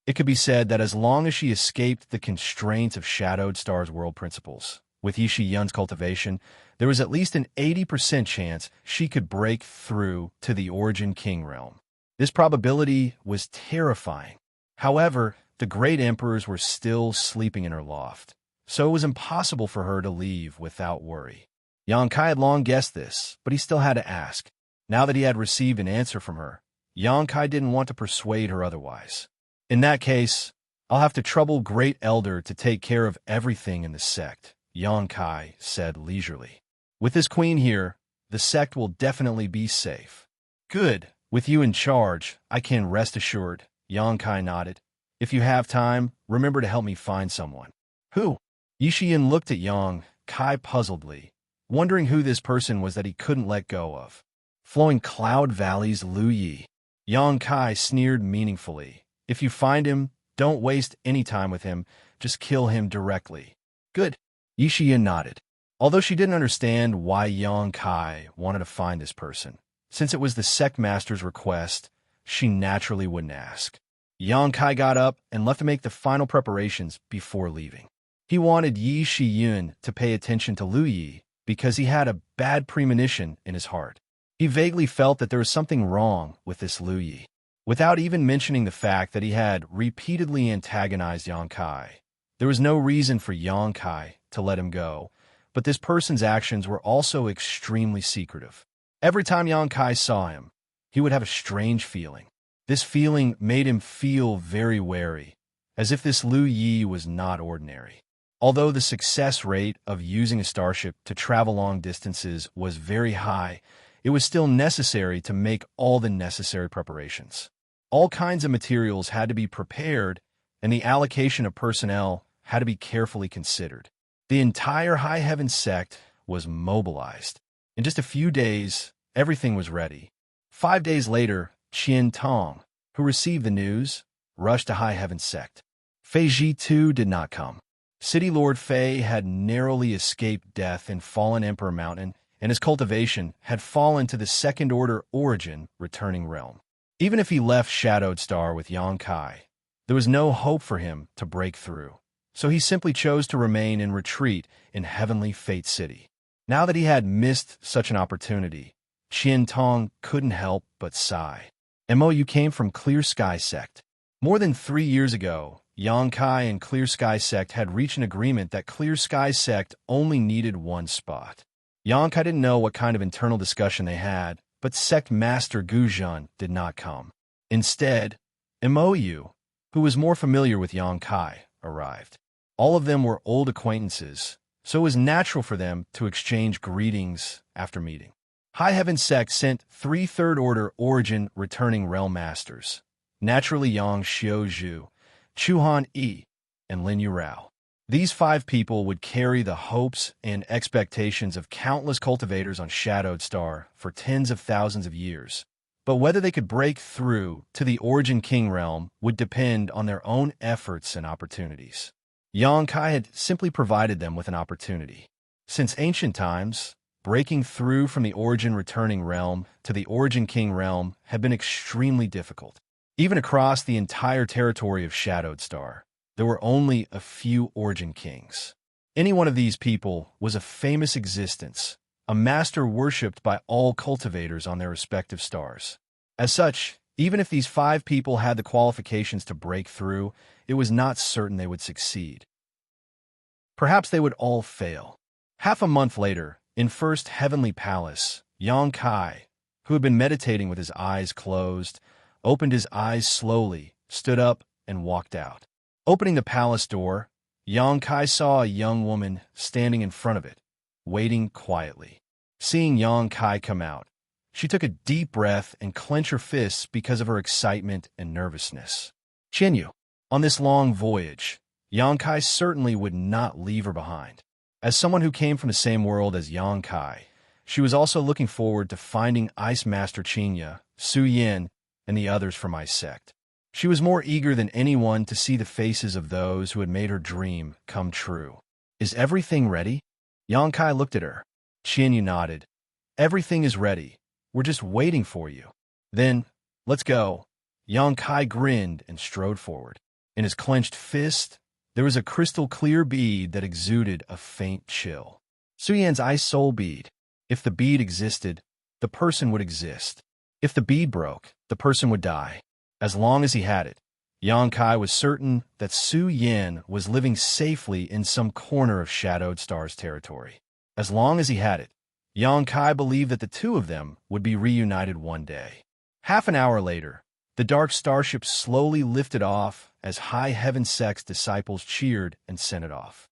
It could be said that as long as she escaped the constraints of Shadowed Star's world principles, with Yishi Yun's cultivation, there was at least an 80% chance she could break through to the Origin King realm. This probability was terrifying. However, the great emperors were still sleeping in her loft, so it was impossible for her to leave without worry. Yang Kai had long guessed this, but he still had to ask. Now that he had received an answer from her, Yang Kai didn't want to persuade her otherwise. In that case, I'll have to trouble Great Elder to take care of everything in the sect, Yang Kai said leisurely. With this queen here, the sect will definitely be safe. Good. With you in charge, I can rest assured, Yang Kai nodded. If you have time, remember to help me find someone. Who? Yixian looked at Yang Kai puzzledly, wondering who this person was that he couldn't let go of. Flowing Cloud Valley's Lu Yi. Yang Kai sneered meaningfully. If you find him, don't waste any time with him, just kill him directly. Good. Yixian nodded. Although she didn't understand why Yang Kai wanted to find this person, since it was the sect master's request, she naturally wouldn't ask. Yang Kai got up and left to make the final preparations before leaving. He wanted Yishi Yun to pay attention to Lu Yi because he had a bad premonition in his heart. He vaguely felt that there was something wrong with this Lu Yi. Without even mentioning the fact that he had repeatedly antagonized Yang Kai, there was no reason for Yang Kai to let him go, but this person's actions were also extremely secretive. Every time Yang Kai saw him, he would have a strange feeling. This feeling made him feel very wary, as if this Lu Yi was not ordinary. Although the success rate of using a starship to travel long distances was very high, it was still necessary to make all the necessary preparations. All kinds of materials had to be prepared, and the allocation of personnel had to be carefully considered. The entire High Heaven sect was mobilized. In just a few days, everything was ready. 5 days later, Qian Tong, who received the news, rushed to High Heaven sect. Fei Ji too did not come. City Lord Fei had narrowly escaped death in Fallen Emperor Mountain, and his cultivation had fallen to the second-order origin returning realm. Even if he left Shadowed Star with Yang Kai, there was no hope for him to break through, so he simply chose to remain in retreat in Heavenly Fate City. Now that he had missed such an opportunity, Qian Tong couldn't help but sigh. MOU came from Clear Sky Sect. More than 3 years ago, Yang Kai and Clear Sky Sect had reached an agreement that Clear Sky Sect only needed one spot. Yang Kai didn't know what kind of internal discussion they had, but Sect Master Gu Zhen did not come. Instead, MOU, who was more familiar with Yang Kai, arrived. All of them were old acquaintances, so it was natural for them to exchange greetings after meeting. High Heaven Sect sent 3 third-order origin returning realm masters, naturally Yang Xiaozhu, Chuhan Yi, and Lin Yurao. These 5 people would carry the hopes and expectations of countless cultivators on Shadowed Star for tens of thousands of years. But whether they could break through to the Origin King realm would depend on their own efforts and opportunities. Yang Kai had simply provided them with an opportunity. Since ancient times, breaking through from the Origin Returning realm to the Origin King realm had been extremely difficult. Even across the entire territory of Shadowed Star, there were only a few Origin Kings. Any one of these people was a famous existence, a master worshipped by all cultivators on their respective stars. As such, even if these 5 people had the qualifications to break through, it was not certain they would succeed. Perhaps they would all fail. Half a month later, in First Heavenly Palace, Yang Kai, who had been meditating with his eyes closed, opened his eyes slowly, stood up, and walked out. Opening the palace door, Yang Kai saw a young woman standing in front of it, waiting quietly. Seeing Yang Kai come out, she took a deep breath and clenched her fists because of her excitement and nervousness. Qianyu, on this long voyage, Yang Kai certainly would not leave her behind. As someone who came from the same world as Yang Kai, she was also looking forward to finding Ice Master Xianxia, Su Yin, and the others from my sect. She was more eager than anyone to see the faces of those who had made her dream come true. Is everything ready? Yang Kai looked at her. Qianyu nodded. Everything is ready. We're just waiting for you. Then, let's go. Yang Kai grinned and strode forward. In his clenched fist, there was a crystal-clear bead that exuded a faint chill. Su Yan's ice soul bead. If the bead existed, the person would exist. If the bead broke, the person would die. As long as he had it, Yang Kai was certain that Su Yin was living safely in some corner of Shadowed Star's territory. As long as he had it, Yang Kai believed that the two of them would be reunited one day. Half an hour later, the dark starship slowly lifted off as High Heaven Sect's disciples cheered and sent it off.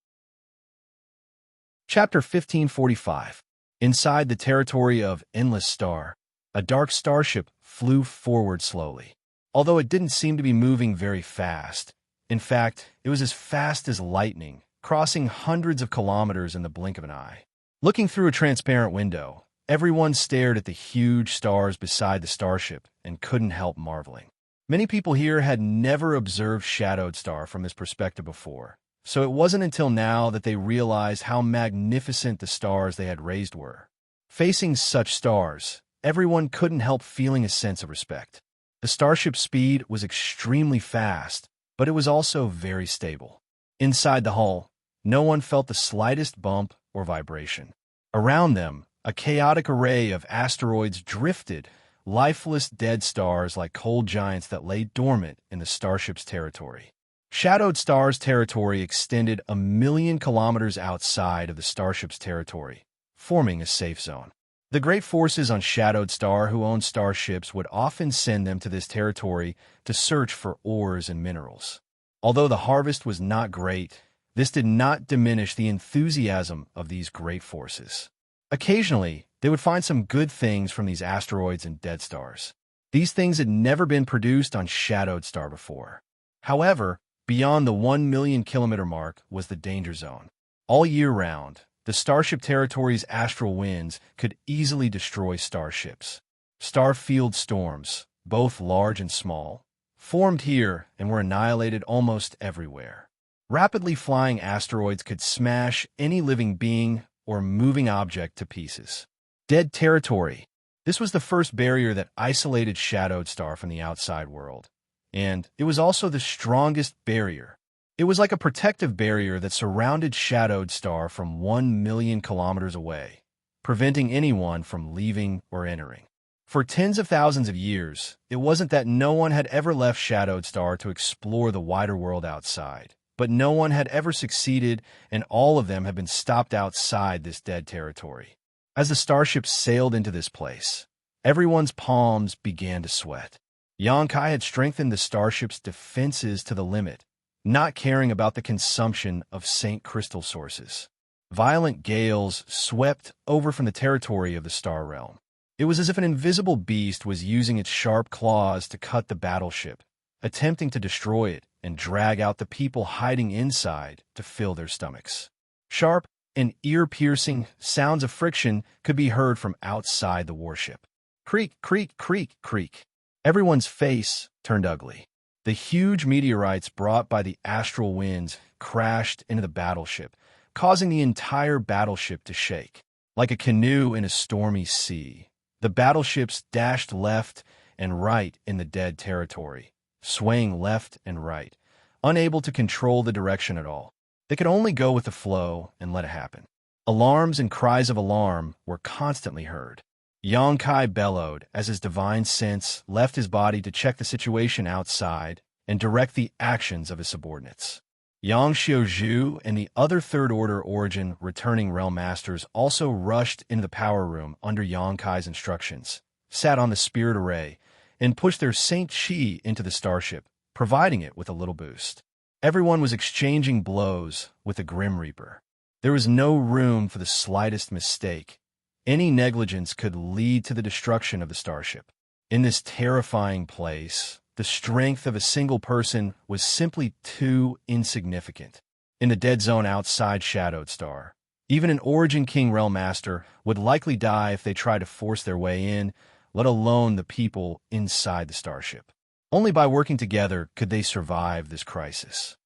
Chapter 1545. Inside the territory of Endless Star, a dark starship flew forward slowly. Although it didn't seem to be moving very fast, in fact, it was as fast as lightning, crossing hundreds of kilometers in the blink of an eye. Looking through a transparent window, everyone stared at the huge stars beside the starship and couldn't help marveling. Many people here had never observed Shadowed Star from this perspective before, so it wasn't until now that they realized how magnificent the stars they had raised were. Facing such stars, everyone couldn't help feeling a sense of respect. The starship's speed was extremely fast, but it was also very stable. Inside the hull, no one felt the slightest bump or vibration. Around them, a chaotic array of asteroids drifted, lifeless dead stars like cold giants that lay dormant in the starship's territory. Shadowed Star's territory extended 1,000,000 kilometers outside of the starship's territory, forming a safe zone. The great forces on Shadowed Star who owned starships would often send them to this territory to search for ores and minerals. Although the harvest was not great, This did not diminish the enthusiasm of these great forces. Occasionally, they would find some good things from these asteroids and dead stars. These things had never been produced on Shadowed Star before. However, beyond the 1 million kilometer mark was the danger zone. All year round, the Starship Territory's astral winds could easily destroy starships. Starfield storms, both large and small, formed here and were annihilated almost everywhere. Rapidly flying asteroids could smash any living being or moving object to pieces. Dead territory. This was the first barrier that isolated Shadowed Star from the outside world. And it was also the strongest barrier. It was like a protective barrier that surrounded Shadowed Star from 1 million kilometers away, preventing anyone from leaving or entering. For tens of thousands of years, it wasn't that no one had ever left Shadowed Star to explore the wider world outside, but no one had ever succeeded, and all of them had been stopped outside this dead territory. As the starship sailed into this place, everyone's palms began to sweat. Xianxia had strengthened the starship's defenses to the limit, not caring about the consumption of Saint Crystal sources. Violent gales swept over from the territory of the star realm. It was as if an invisible beast was using its sharp claws to cut the battleship, attempting to destroy it and drag out the people hiding inside to fill their stomachs. Sharp and ear-piercing sounds of friction could be heard from outside the warship. Creak, creak, creak, creak. Everyone's face turned ugly. The huge meteorites brought by the astral winds crashed into the battleship, causing the entire battleship to shake. Like a canoe in a stormy sea, the battleships dashed left and right in the dead territory, swaying left and right, unable to control the direction at all. They could only go with the flow and let it happen. Alarms and cries of alarm were constantly heard. Xianxia bellowed as his divine sense left his body to check the situation outside and direct the actions of his subordinates. Xianxia and the other third-order origin returning realm masters also rushed into the power room under Xianxia's instructions, sat on the spirit array, and pushed their Saint Qi into the starship, providing it with a little boost. Everyone was exchanging blows with the Grim Reaper. There was no room for the slightest mistake. Any negligence could lead to the destruction of the starship. In this terrifying place, the strength of a single person was simply too insignificant. In the dead zone outside Shadowed Star, even an Origin King Realm Master would likely die if they tried to force their way in, let alone the people inside the starship. Only by working together could they survive this crisis.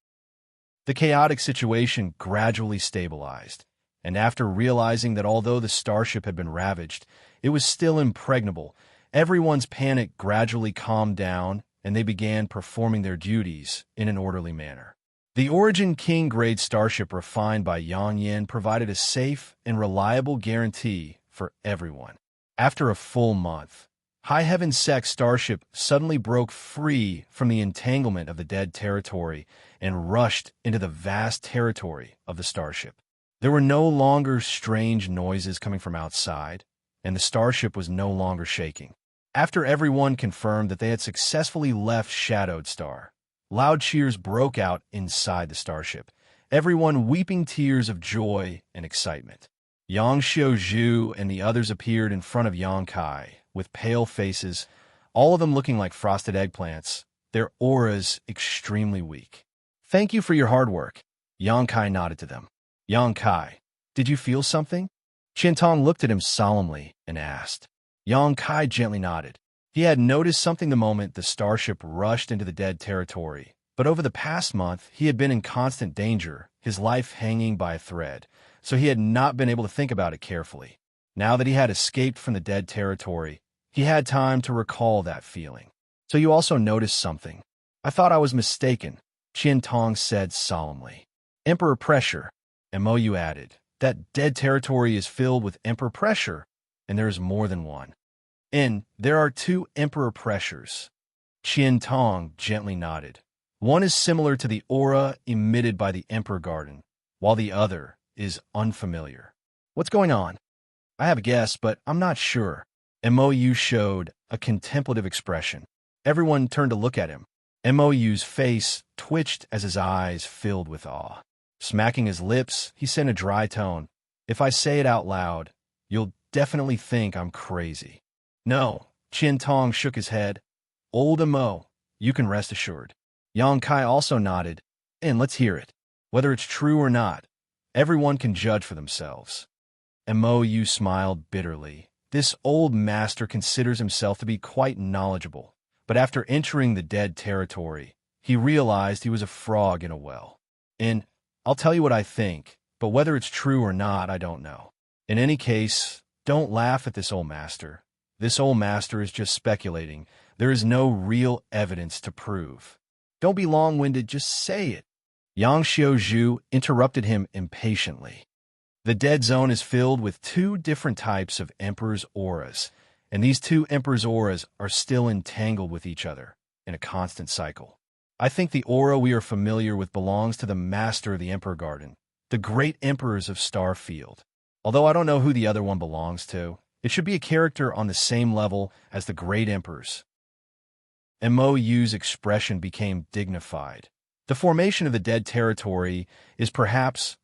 The chaotic situation gradually stabilized, and after realizing that although the starship had been ravaged, it was still impregnable, everyone's panic gradually calmed down, and they began performing their duties in an orderly manner. The Origin King-grade starship refined by Yang Yan provided a safe and reliable guarantee for everyone. After a full month, High Heaven Sect starship suddenly broke free from the entanglement of the dead territory and rushed into the vast territory of the starship. There were no longer strange noises coming from outside, and the starship was no longer shaking. After everyone confirmed that they had successfully left Shadowed Star, loud cheers broke out inside the starship, everyone weeping tears of joy and excitement. Yang Xiuzhu and the others appeared in front of Xianxia with pale faces, all of them looking like frosted eggplants, their auras extremely weak. "Thank you for your hard work." Xianxia nodded to them. "Xianxia, did you feel something?" Qiantong looked at him solemnly and asked. Xianxia gently nodded. He had noticed something the moment the starship rushed into the dead territory, but over the past month he had been in constant danger, his life hanging by a thread, so he had not been able to think about it carefully. Now that he had escaped from the dead territory, he had time to recall that feeling. "So you also noticed something?" "I thought I was mistaken," Qiantong said solemnly. "Emperor pressure," Mou added. "That dead territory is filled with Emperor pressure, and there is more than one." "And there are two Emperor pressures." Qiantong gently nodded. "One is similar to the aura emitted by the Emperor Garden, while the other is unfamiliar." "What's going on?" "I have a guess, but I'm not sure." Mou showed a contemplative expression. Everyone turned to look at him. Mou's face twitched as his eyes filled with awe. Smacking his lips, he said in a dry tone, "If I say it out loud, you'll definitely think I'm crazy." "No," Qian Tong shook his head. "Old Mo, you can rest assured." Yang Kai also nodded, "And let's hear it. Whether it's true or not, everyone can judge for themselves." And Mo Yu smiled bitterly. This old master considers himself to be quite knowledgeable, but after entering the dead territory, he realized he was a frog in a well. And I'll tell you what I think, but whether it's true or not, I don't know. In any case, don't laugh at this old master. This old master is just speculating. There is no real evidence to prove. Don't be long-winded, just say it. Yang Xiaozhu interrupted him impatiently. The dead zone is filled with two different types of Emperor's auras, and these two Emperor's auras are still entangled with each other in a constant cycle. I think the aura we are familiar with belongs to the master of the Emperor Garden, the great emperors of Starfield. Although I don't know who the other one belongs to, it should be a character on the same level as the great emperors. And Mo Yu's expression became dignified. The formation of the dead territory is perhaps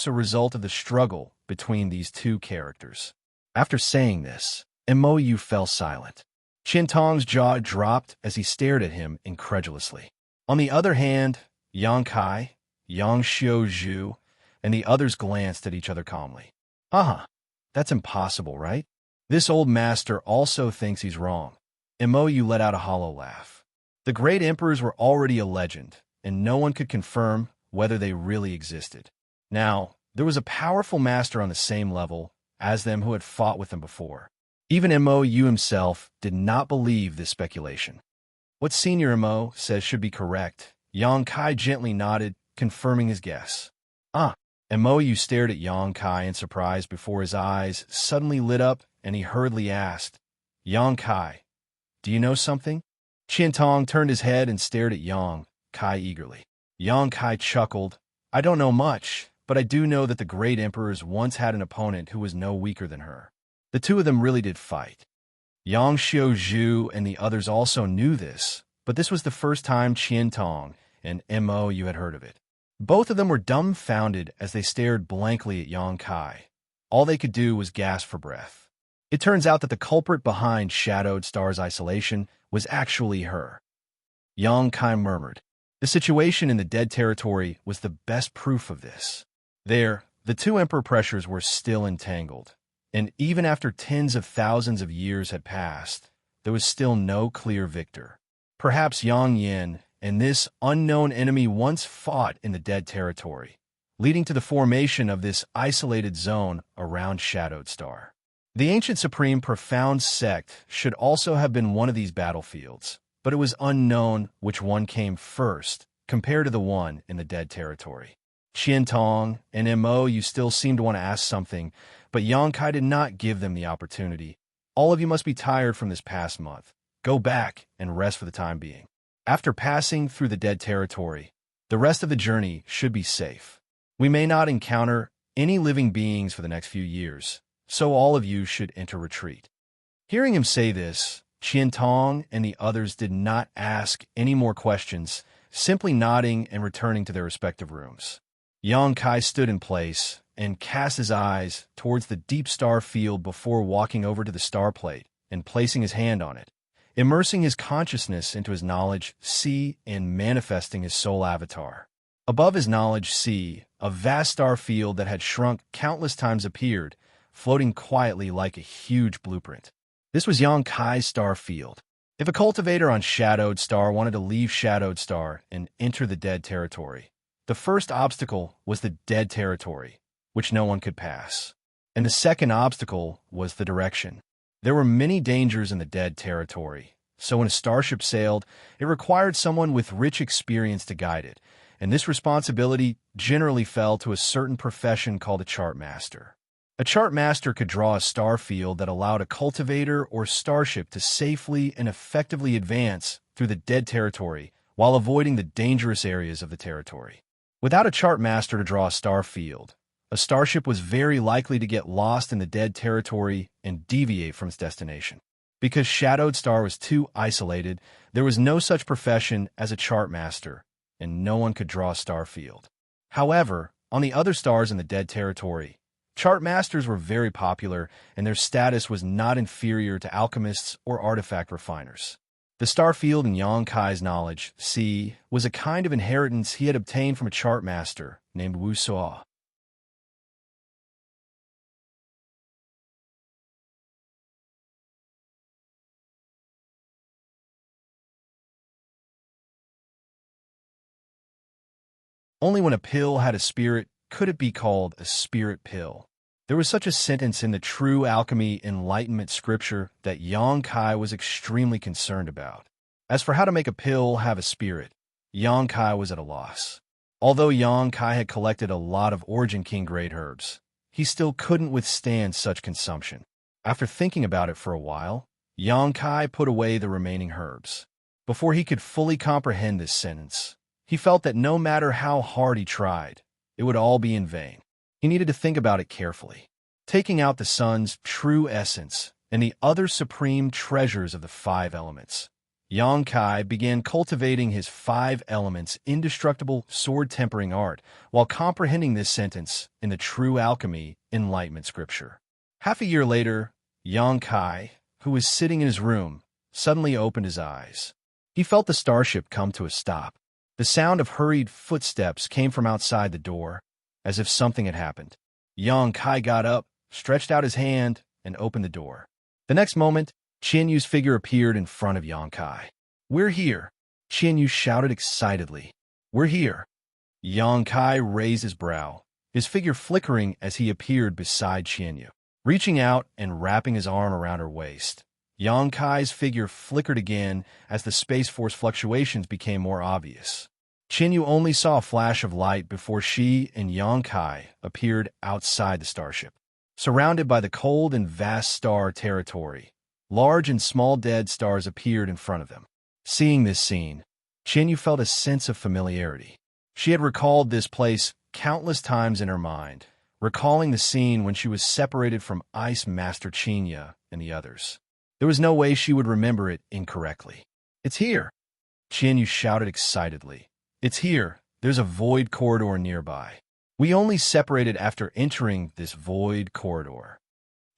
a result of the struggle between these two characters. After saying this, Mo Yu fell silent. Qian Tong's jaw dropped as he stared at him incredulously. On the other hand, Yang Kai, Yang Xiaozhu, and the others glanced at each other calmly. That's impossible, right? This old master also thinks he's wrong. Mo Yu let out a hollow laugh. The great emperors were already a legend, and no one could confirm whether they really existed. Now, there was a powerful master on the same level as them who had fought with them before. Even Mo Yu himself did not believe this speculation. What Senior Mo says should be correct. Yang Kai gently nodded, confirming his guess. Mo Yu stared at Yang Kai in surprise before his eyes suddenly lit up and he hurriedly asked, "Yang Kai, do you know something?" Qian Tong turned his head and stared at Yang Kai eagerly. Yang Kai chuckled, "I don't know much, but I do know that the great emperors once had an opponent who was no weaker than her. The two of them really did fight." Yang Xiaozhu and the others also knew this, but this was the first time Qian Tong and Mo Yu had heard of it. Both of them were dumbfounded as they stared blankly at Yang Kai. All they could do was gasp for breath. It turns out that the culprit behind Shadowed Star's isolation was actually her. Yang Kai murmured. The situation in the dead territory was the best proof of this. There, the two emperor pressures were still entangled, and even after tens of thousands of years had passed, there was still no clear victor. Perhaps Yang Yin and this unknown enemy once fought in the dead territory, leading to the formation of this isolated zone around Shadowed Star. The ancient Supreme Profound Sect should also have been one of these battlefields, but it was unknown which one came first compared to the one in the dead territory. Qian Tong and Mo Yu still seemed to want to ask something, but Yang Kai did not give them the opportunity. "All of you must be tired from this past month. Go back and rest for the time being. After passing through the dead territory, the rest of the journey should be safe. We may not encounter any living beings for the next few years, so all of you should enter retreat." Hearing him say this, Qian Tong and the others did not ask any more questions, simply nodding and returning to their respective rooms. Yang Kai stood in place and cast his eyes towards the deep star field before walking over to the star plate and placing his hand on it, immersing his consciousness into his knowledge sea and manifesting his soul avatar. Above his knowledge sea, a vast star field that had shrunk countless times appeared, floating quietly like a huge blueprint. This was Yang Kai's star field. If a cultivator on Shadowed Star wanted to leave Shadowed Star and enter the dead territory, the first obstacle was the dead territory, which no one could pass. And the second obstacle was the direction. There were many dangers in the dead territory, so when a starship sailed, it required someone with rich experience to guide it, and this responsibility generally fell to a certain profession called a chart master. A chart master could draw a star field that allowed a cultivator or starship to safely and effectively advance through the dead territory while avoiding the dangerous areas of the territory. Without a chart master to draw a star field, a starship was very likely to get lost in the dead territory and deviate from its destination. Because Shadowed Star was too isolated, there was no such profession as a chart master, and no one could draw a star field. However, on the other stars in the dead territory, chart masters were very popular, and their status was not inferior to alchemists or artifact refiners. The star field in Yang Kai's knowledge, C, was a kind of inheritance he had obtained from a chart master named Wuxia. Only when a pill had a spirit could it be called a spirit pill. There was such a sentence in the true alchemy enlightenment scripture that Yang Kai was extremely concerned about. As for how to make a pill have a spirit, Yang Kai was at a loss. Although Yang Kai had collected a lot of Origin King grade herbs, he still couldn't withstand such consumption. After thinking about it for a while, Yang Kai put away the remaining herbs. Before he could fully comprehend this sentence, he felt that no matter how hard he tried, it would all be in vain. He needed to think about it carefully. Taking out the sun's true essence and the other supreme treasures of the five elements, Yang Kai began cultivating his five elements indestructible sword-tempering art while comprehending this sentence in the true alchemy enlightenment scripture. Half a year later, Yang Kai, who was sitting in his room, suddenly opened his eyes. He felt the starship come to a stop. The sound of hurried footsteps came from outside the door, as if something had happened. Yang Kai got up, stretched out his hand, and opened the door. The next moment, Xianyu's figure appeared in front of Yang Kai. "We're here," Xianyu shouted excitedly. "We're here." Yang Kai raised his brow, his figure flickering as he appeared beside Xianyu. Reaching out and wrapping his arm around her waist, Yang Kai's figure flickered again as the Space Force fluctuations became more obvious. Xianyu only saw a flash of light before she and Yang Kai appeared outside the starship. Surrounded by the cold and vast star territory, large and small dead stars appeared in front of them. Seeing this scene, Xianyu felt a sense of familiarity. She had recalled this place countless times in her mind, recalling the scene when she was separated from Ice Master Xianxia and the others. There was no way she would remember it incorrectly. "It's here!" Xianyu shouted excitedly. "It's here! There's a void corridor nearby. We only separated after entering this void corridor."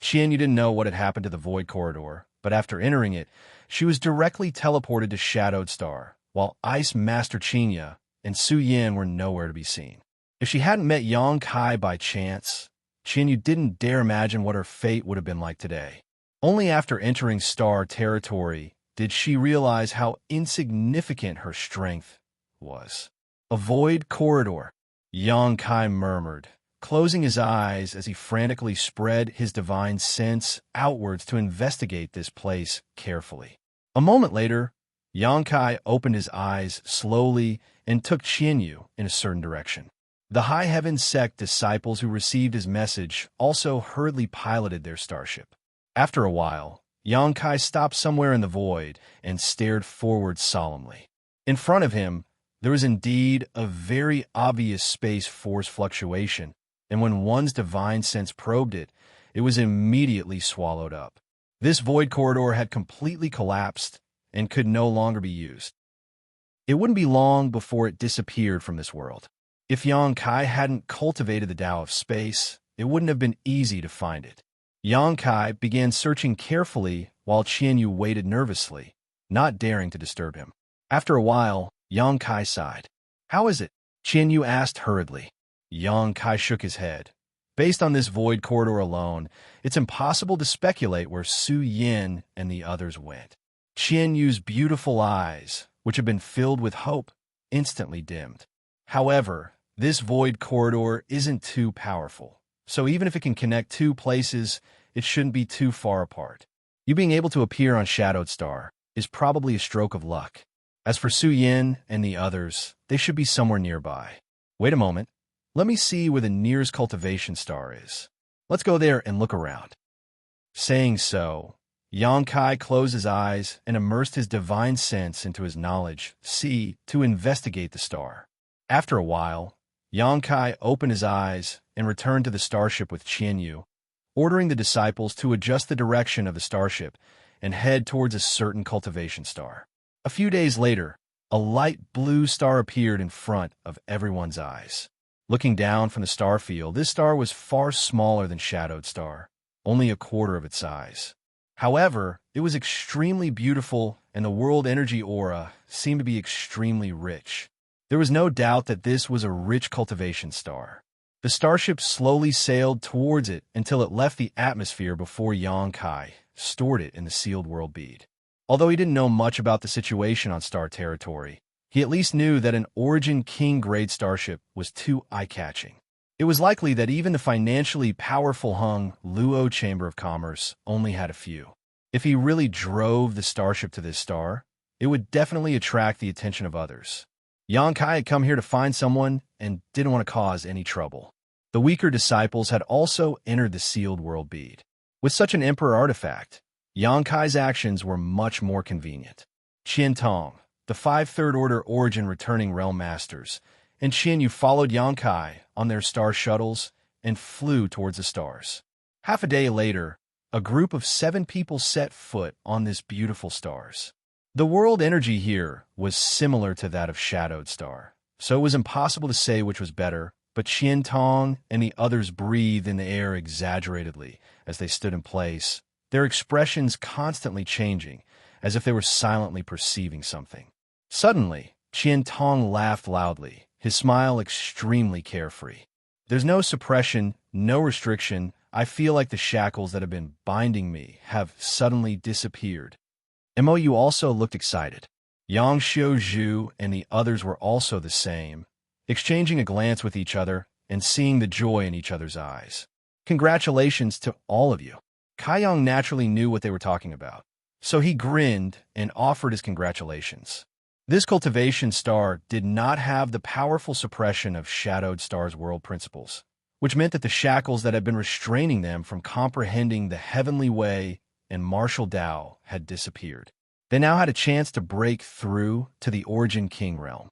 Xianyu didn't know what had happened to the void corridor, but after entering it, she was directly teleported to Shadowed Star, while Ice Master Xianxia and Su Yin were nowhere to be seen. If she hadn't met Yang Kai by chance, Xianyu didn't dare imagine what her fate would have been like today. Only after entering star territory did she realize how insignificant her strength was. "A void corridor," Yang Kai murmured, closing his eyes as he frantically spread his divine sense outwards to investigate this place carefully. A moment later, Yang Kai opened his eyes slowly and took Xianyu in a certain direction. The High Heaven Sect disciples who received his message also hurriedly piloted their starship. After a while, Yang Kai stopped somewhere in the void and stared forward solemnly. In front of him, there was indeed a very obvious space force fluctuation, and when one's divine sense probed it, it was immediately swallowed up. This void corridor had completely collapsed and could no longer be used. It wouldn't be long before it disappeared from this world. If Yang Kai hadn't cultivated the Tao of space, it wouldn't have been easy to find it. Yang Kai began searching carefully while Xianyu waited nervously, not daring to disturb him. After a while, Yang Kai sighed. "How is it?" Xianyu asked hurriedly. Yang Kai shook his head. "Based on this void corridor alone, it's impossible to speculate where Su Yin and the others went." Xianyu's beautiful eyes, which had been filled with hope, instantly dimmed. "However, this void corridor isn't too powerful, so even if it can connect two places, it shouldn't be too far apart. You being able to appear on Shadowed Star is probably a stroke of luck. As for Su Yin and the others, they should be somewhere nearby. Wait a moment. Let me see where the nearest cultivation star is. Let's go there and look around." Saying so, Yang Kai closed his eyes and immersed his divine sense into his knowledge, to investigate the star. After a while, Yang Kai opened his eyes and returned to the starship with Xianyu, ordering the disciples to adjust the direction of the starship and head towards a certain cultivation star. A few days later, a light blue star appeared in front of everyone's eyes. Looking down from the star field, this star was far smaller than Shadowed Star, only a quarter of its size. However, it was extremely beautiful, and the world energy aura seemed to be extremely rich. There was no doubt that this was a rich cultivation star. The starship slowly sailed towards it until it left the atmosphere before Xianxia stored it in the sealed world bead. Although he didn't know much about the situation on star territory, he at least knew that an Origin King-grade starship was too eye-catching. It was likely that even the financially powerful Hung Luo Chamber of Commerce only had a few. If he really drove the starship to this star, it would definitely attract the attention of others. Xianxia had come here to find someone and didn't want to cause any trouble. The weaker disciples had also entered the sealed world bead. With such an emperor artifact, Xianxia's actions were much more convenient. Qian Tong, the 5 Third-Order Origin returning realm masters, and Qian Yu followed Xianxia on their star shuttles and flew towards the stars. Half a day later, a group of 7 people set foot on this beautiful stars. The world energy here was similar to that of Shadowed Star, so it was impossible to say which was better, but Qian Tong and the others breathed in the air exaggeratedly as they stood in place, their expressions constantly changing, as if they were silently perceiving something. Suddenly, Qian Tong laughed loudly, his smile extremely carefree. There's no suppression, no restriction. I feel like the shackles that have been binding me have suddenly disappeared. Mou also looked excited. Yang Xiuzhu and the others were also the same, exchanging a glance with each other and seeing the joy in each other's eyes. Congratulations to all of you. Kaiyang naturally knew what they were talking about, so he grinned and offered his congratulations. This cultivation star did not have the powerful suppression of Shadowed Star's world principles, which meant that the shackles that had been restraining them from comprehending the heavenly way and martial Tao had disappeared. They now had a chance to break through to the Origin King realm.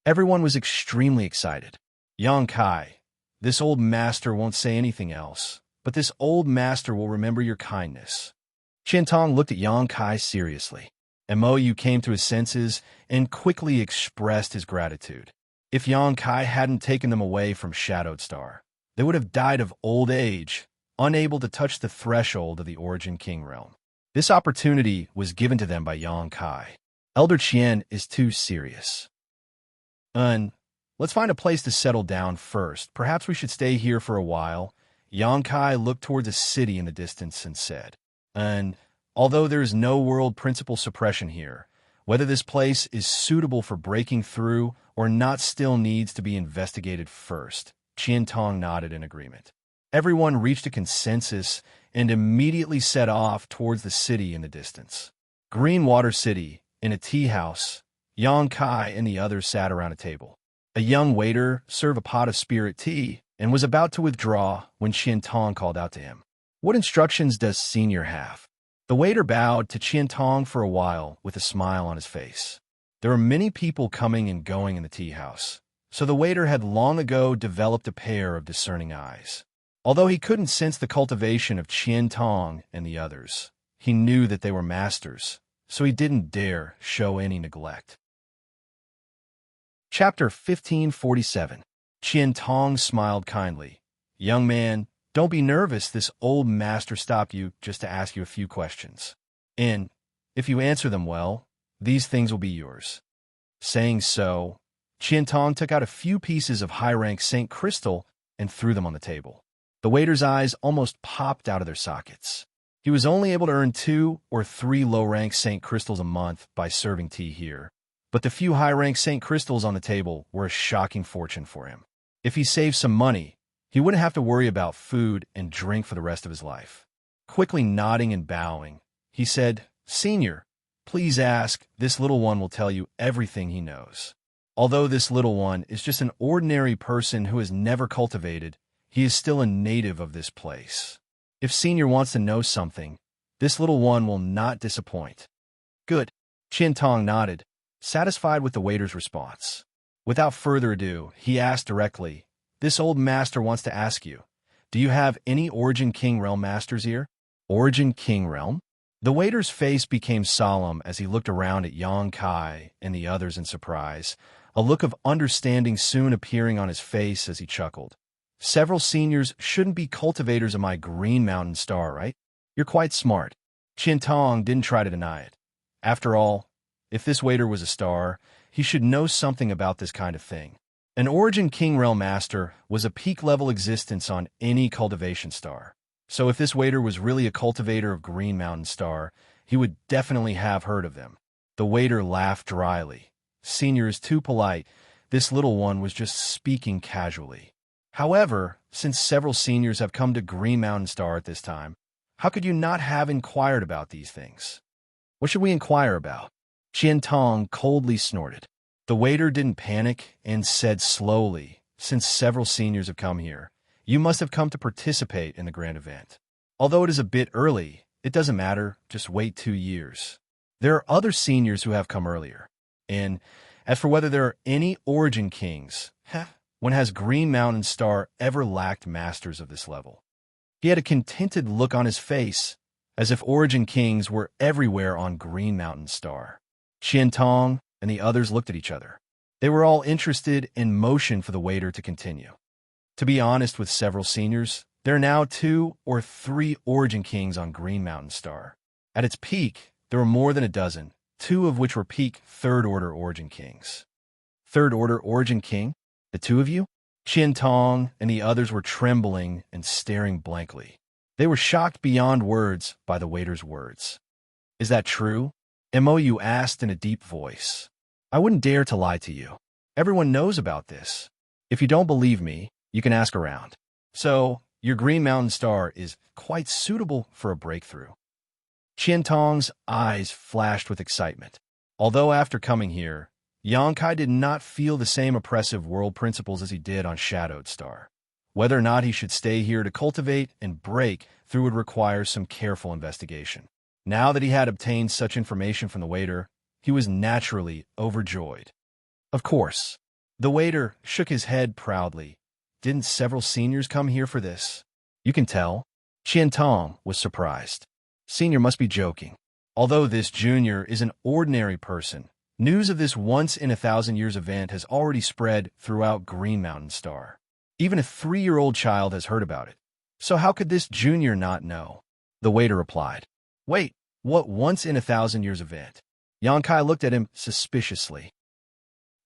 Everyone was extremely excited. Xianxia, this old master won't say anything else, but this old master will remember your kindness. Qian Tong looked at Xianxia seriously. Mou came to his senses and quickly expressed his gratitude. If Xianxia hadn't taken them away from Shadowed Star, they would have died of old age, unable to touch the threshold of the Origin King realm. This opportunity was given to them by Xianxia. Elder Qian is too serious. Let's find a place to settle down first. Perhaps we should stay here for a while. Xianxia looked toward the city in the distance and said, although there is no world principle suppression here, whether this place is suitable for breaking through or not still needs to be investigated first. Qian Tong nodded in agreement. Everyone reached a consensus and immediately set off towards the city in the distance. Greenwater City, in a tea house, Xianxia and the others sat around a table. A young waiter served a pot of spirit tea and was about to withdraw when Qian Tong called out to him. What instructions does Senior have? The waiter bowed to Qian Tong for a while with a smile on his face. There were many people coming and going in the tea house, so the waiter had long ago developed a pair of discerning eyes. Although he couldn't sense the cultivation of Qian Tong and the others, he knew that they were masters, so he didn't dare show any neglect. Chapter 1547. Qian Tong smiled kindly. Young man, don't be nervous. This old master stopped you just to ask you a few questions. And if you answer them well, these things will be yours. Saying so, Qian Tong took out a few pieces of high-rank Saint Crystal and threw them on the table. The waiter's eyes almost popped out of their sockets. He was only able to earn 2 or 3 low-rank Saint Crystals a month by serving tea here, but the few high-rank Saint Crystals on the table were a shocking fortune for him. If he saved some money, he wouldn't have to worry about food and drink for the rest of his life. Quickly nodding and bowing, he said, Senior, please ask. This little one will tell you everything he knows. Although this little one is just an ordinary person who has never cultivated, he is still a native of this place. If Senior wants to know something, this little one will not disappoint. Good. Qian Tong nodded, satisfied with the waiter's response. Without further ado, he asked directly, This old master wants to ask you, do you have any Origin King Realm masters here? Origin King Realm? The waiter's face became solemn as he looked around at Xianxia and the others in surprise. a look of understanding soon appearing on his face as he chuckled. Several seniors shouldn't be cultivators of my Green Mountain Star, right? You're quite smart. Qiantong didn't try to deny it. After all, if this waiter was a star, he should know something about this kind of thing. An Origin King Realm Master was a peak-level existence on any cultivation star. So if this waiter was really a cultivator of Green Mountain Star, he would definitely have heard of them. The waiter laughed dryly. Senior is too polite. This little one was just speaking casually. However, since several seniors have come to Green Mountain Star at this time, how could you not have inquired about these things? What should we inquire about? Qiantong coldly snorted. The waiter didn't panic and said slowly, since several seniors have come here, you must have come to participate in the grand event. Although it is a bit early, it doesn't matter, just wait 2 years. There are other seniors who have come earlier. And as for whether there are any Origin Kings, when has Green Mountain Star ever lacked masters of this level? He had a contented look on his face, as if Origin Kings were everywhere on Green Mountain Star. Qiantong and the others looked at each other. They were all interested and motioned for the waiter to continue. To be honest with several seniors, there are now 2 or 3 Origin Kings on Green Mountain Star. At its peak, there were more than a dozen, 2 of which were peak third-order Origin Kings. Third-order Origin King? The 2 of you? Qiantong and the others were trembling and staring blankly. They were shocked beyond words by the waiter's words. Is that true? Mou asked in a deep voice. I wouldn't dare to lie to you. Everyone knows about this. If you don't believe me, you can ask around. So, your Green Mountain Star is quite suitable for a breakthrough. Qiantong's eyes flashed with excitement. Although after coming here, Xianxia did not feel the same oppressive world principles as he did on Shadowed Star. Whether or not he should stay here to cultivate and break through would require some careful investigation. Now that he had obtained such information from the waiter, he was naturally overjoyed. Of course, the waiter shook his head proudly. Didn't several seniors come here for this? You can tell. Qiantong was surprised. Senior must be joking. Although this junior is an ordinary person, news of this once-in-a-thousand-years event has already spread throughout Green Mountain Star. Even a 3-year-old child has heard about it. So how could this junior not know? The waiter replied. Wait, what once-in-a-thousand-years event? Xianxia looked at him suspiciously.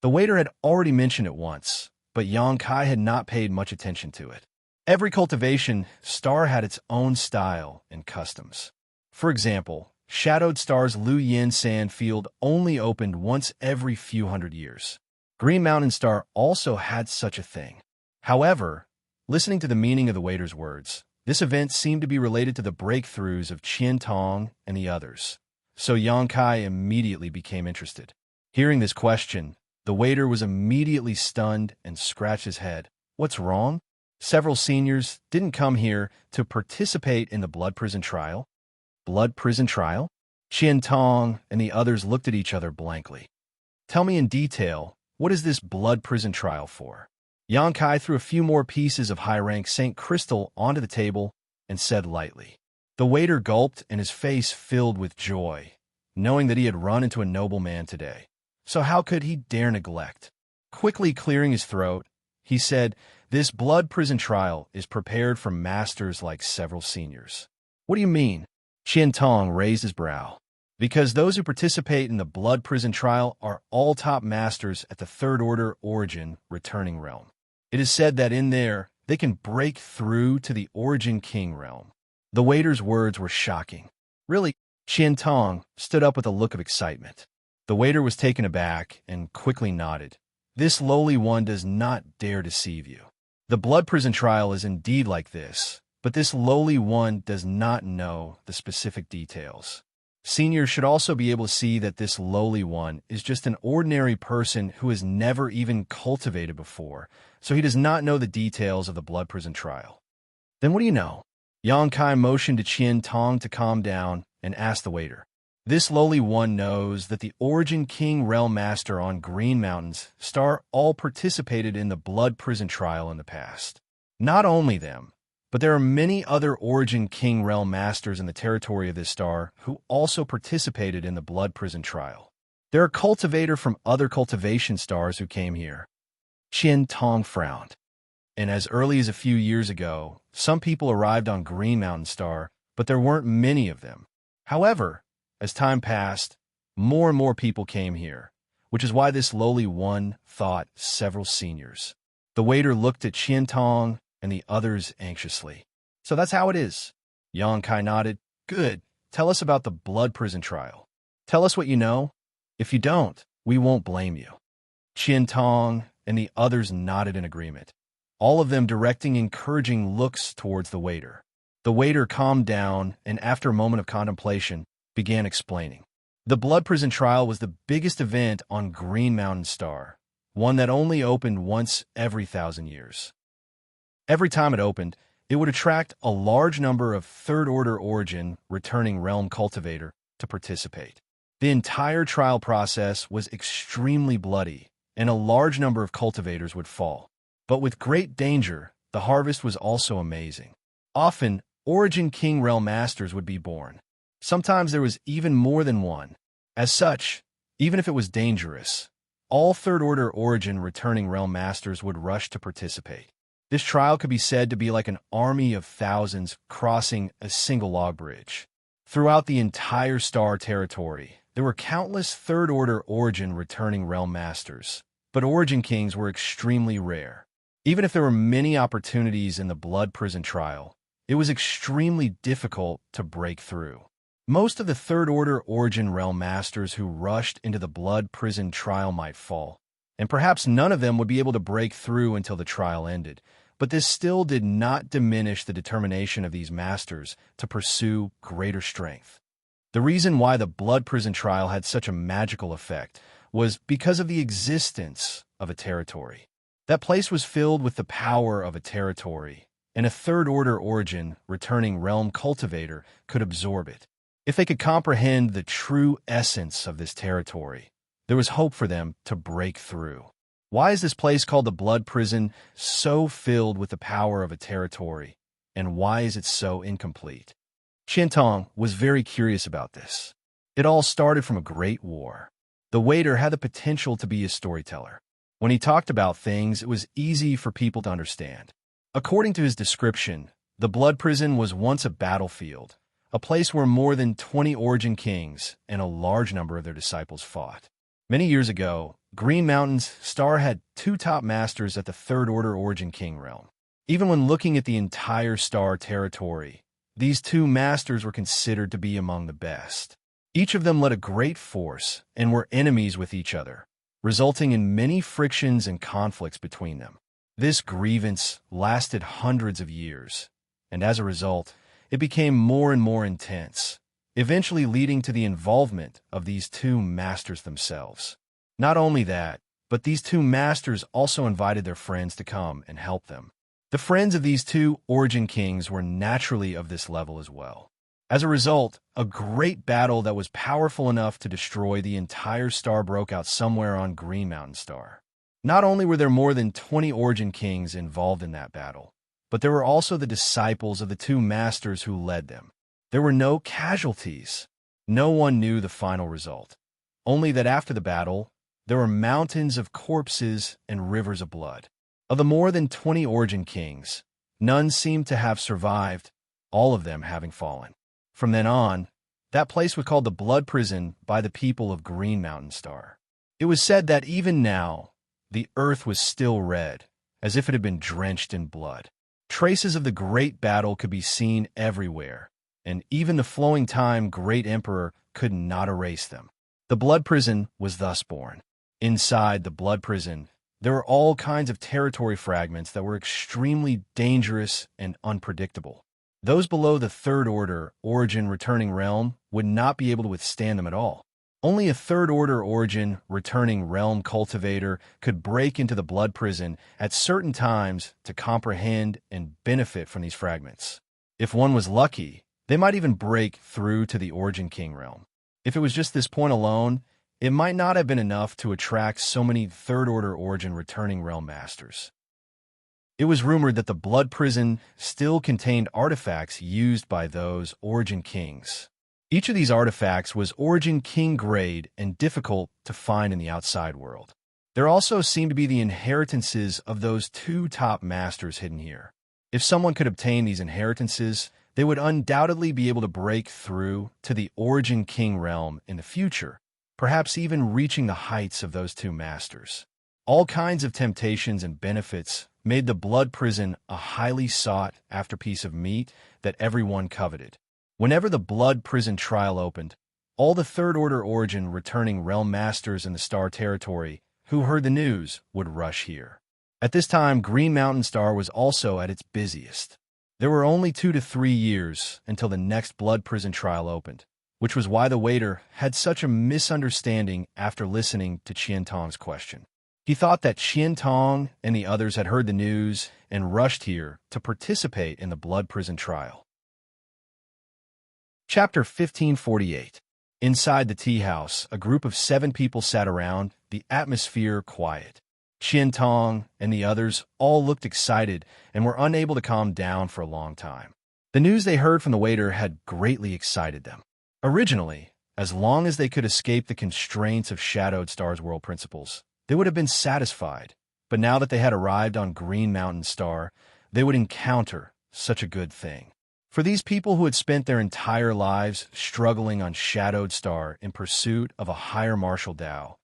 The waiter had already mentioned it once, but Xianxia had not paid much attention to it. Every cultivation star had its own style and customs. For example, Shadowed Star's Lu Yin Sand Field only opened once every few hundred years. Green Mountain Star also had such a thing. However, listening to the meaning of the waiter's words, this event seemed to be related to the breakthroughs of Qiantong and the others. So Xianxia immediately became interested. Hearing this question, the waiter was immediately stunned and scratched his head. What's wrong? Several seniors didn't come here to participate in the blood prison trial. Blood prison trial? Qiantong and the others looked at each other blankly. Tell me in detail, what is this blood prison trial for? Xianxia threw a few more pieces of high-rank St. Crystal onto the table and said lightly. The waiter gulped and his face filled with joy, knowing that he had run into a noble man today. So how could he dare neglect? Quickly clearing his throat, he said, this blood prison trial is prepared for masters like several seniors. What do you mean? Qiantong raised his brow. Because those who participate in the blood prison trial are all top masters at the third order origin returning realm. It is said that in there, they can break through to the Origin King realm. The waiter's words were shocking. Really? Qiantong stood up with a look of excitement. The waiter was taken aback and quickly nodded. This lowly one does not dare deceive you. The blood prison trial is indeed like this, but this lowly one does not know the specific details. Seniors should also be able to see that this lowly one is just an ordinary person who has never even cultivated before, so he does not know the details of the blood prison trial. Then what do you know? Xianxia motioned to Qiantong to calm down and asked the waiter. This lowly one knows that the Origin King Realm Master on Green Mountains Star all participated in the blood prison trial in the past. Not only them, but there are many other Origin King Realm Masters in the territory of this star who also participated in the blood prison trial. There are cultivators from other cultivation stars who came here. Qian Tong frowned. And as early as a few years ago, some people arrived on Green Mountain Star, but there weren't many of them. However, as time passed, more and more people came here, which is why this lowly one thought several seniors. The waiter looked at Qian Tong and the others anxiously. So that's how it is. Yang Kai nodded. Good. Tell us about the blood prison trial. Tell us what you know. If you don't, we won't blame you. Qian Tong and the others nodded in agreement, all of them directing encouraging looks towards the waiter. The waiter calmed down and, after a moment of contemplation, began explaining. The blood prison trial was the biggest event on Green Mountain Star, one that only opened once every 1,000 years. Every time it opened, it would attract a large number of third-order origin returning realm cultivator to participate. The entire trial process was extremely bloody, and a large number of cultivators would fall. But with great danger, the harvest was also amazing. Often, Origin King Realm Masters would be born. Sometimes there was even more than one. As such, even if it was dangerous, all third-order Origin returning Realm Masters would rush to participate. This trial could be said to be like an army of thousands crossing a single log bridge. Throughout the entire star territory, there were countless third-order Origin returning Realm Masters, but Origin Kings were extremely rare. Even if there were many opportunities in the Blood Prison trial, it was extremely difficult to break through. Most of the third-order Origin Realm Masters who rushed into the Blood Prison trial might fall, and perhaps none of them would be able to break through until the trial ended, but this still did not diminish the determination of these masters to pursue greater strength. The reason why the Blood Prison trial had such a magical effect was because of the existence of a territory. That place was filled with the power of a territory, and a third-order Origin returning realm cultivator could absorb it. If they could comprehend the true essence of this territory, there was hope for them to break through. Why is this place called the Blood Prison so filled with the power of a territory, and why is it so incomplete? Qian Tong was very curious about this. It all started from a great war. The waiter had the potential to be a storyteller. When he talked about things, it was easy for people to understand. According to his description, the Blood Prison was once a battlefield, a place where more than 20 Origin Kings and a large number of their disciples fought. Many years ago, Green Mountain's Star had two top masters at the third-order Origin King realm. Even when looking at the entire Star territory, these two masters were considered to be among the best. Each of them led a great force and were enemies with each other, resulting in many frictions and conflicts between them. This grievance lasted hundreds of years, and as a result, it became more and more intense, eventually leading to the involvement of these two masters themselves. Not only that, but these two masters also invited their friends to come and help them. The friends of these two Origin Kings were naturally of this level as well. As a result, a great battle that was powerful enough to destroy the entire star broke out somewhere on Green Mountain Star. Not only were there more than 20 Origin Kings involved in that battle, but there were also the disciples of the two masters who led them. There were no casualties. No one knew the final result, only that after the battle, there were mountains of corpses and rivers of blood. Of the more than 20 Origin Kings, none seemed to have survived, all of them having fallen. From then on, that place was called the Blood Prison by the people of Green Mountain Star. It was said that even now, the earth was still red, as if it had been drenched in blood. Traces of the great battle could be seen everywhere, and even the flowing time Great Emperor could not erase them. The Blood Prison was thus born. Inside the Blood Prison, there were all kinds of territory fragments that were extremely dangerous and unpredictable. Those below the third order Origin returning realm would not be able to withstand them at all. Only a third-order Origin returning realm cultivator could break into the Blood Prison at certain times to comprehend and benefit from these fragments. If one was lucky, they might even break through to the Origin King realm. If it was just this point alone, it might not have been enough to attract so many third-order Origin returning realm masters. It was rumored that the Blood Prison still contained artifacts used by those Origin Kings. Each of these artifacts was Origin King grade and difficult to find in the outside world. There also seemed to be the inheritances of those two top masters hidden here. If someone could obtain these inheritances, they would undoubtedly be able to break through to the Origin King realm in the future, perhaps even reaching the heights of those two masters. All kinds of temptations and benefits made the Blood Prison a highly sought-after piece of meat that everyone coveted. Whenever the Blood Prison trial opened, all the Third Order Origin returning realm masters in the Star Territory who heard the news would rush here. At this time, Green Mountain Star was also at its busiest. There were only 2 to 3 years until the next Blood Prison trial opened, which was why the waiter had such a misunderstanding after listening to Qian Tong's question. He thought that Qian Tong and the others had heard the news and rushed here to participate in the Blood Prison trial. Chapter 1548. Inside the tea house, a group of 7 people sat around, the atmosphere quiet. Qian Tong and the others all looked excited and were unable to calm down for a long time. The news they heard from the waiter had greatly excited them. Originally, as long as they could escape the constraints of Shadowed Star's world principles, they would have been satisfied. But now that they had arrived on Green Mountain Star, they would encounter such a good thing. For these people who had spent their entire lives struggling on Shadowed Star in pursuit of a higher martial Tao,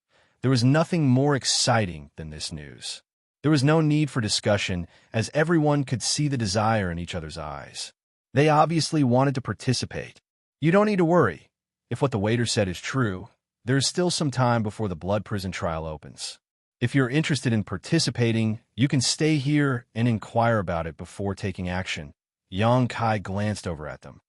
there was nothing more exciting than this news. There was no need for discussion, as everyone could see the desire in each other's eyes. They obviously wanted to participate. You don't need to worry. If what the waiter said is true, there is still some time before the Blood Prison trial opens. If you're interested in participating, you can stay here and inquire about it before taking action. Yang Kai glanced over at them.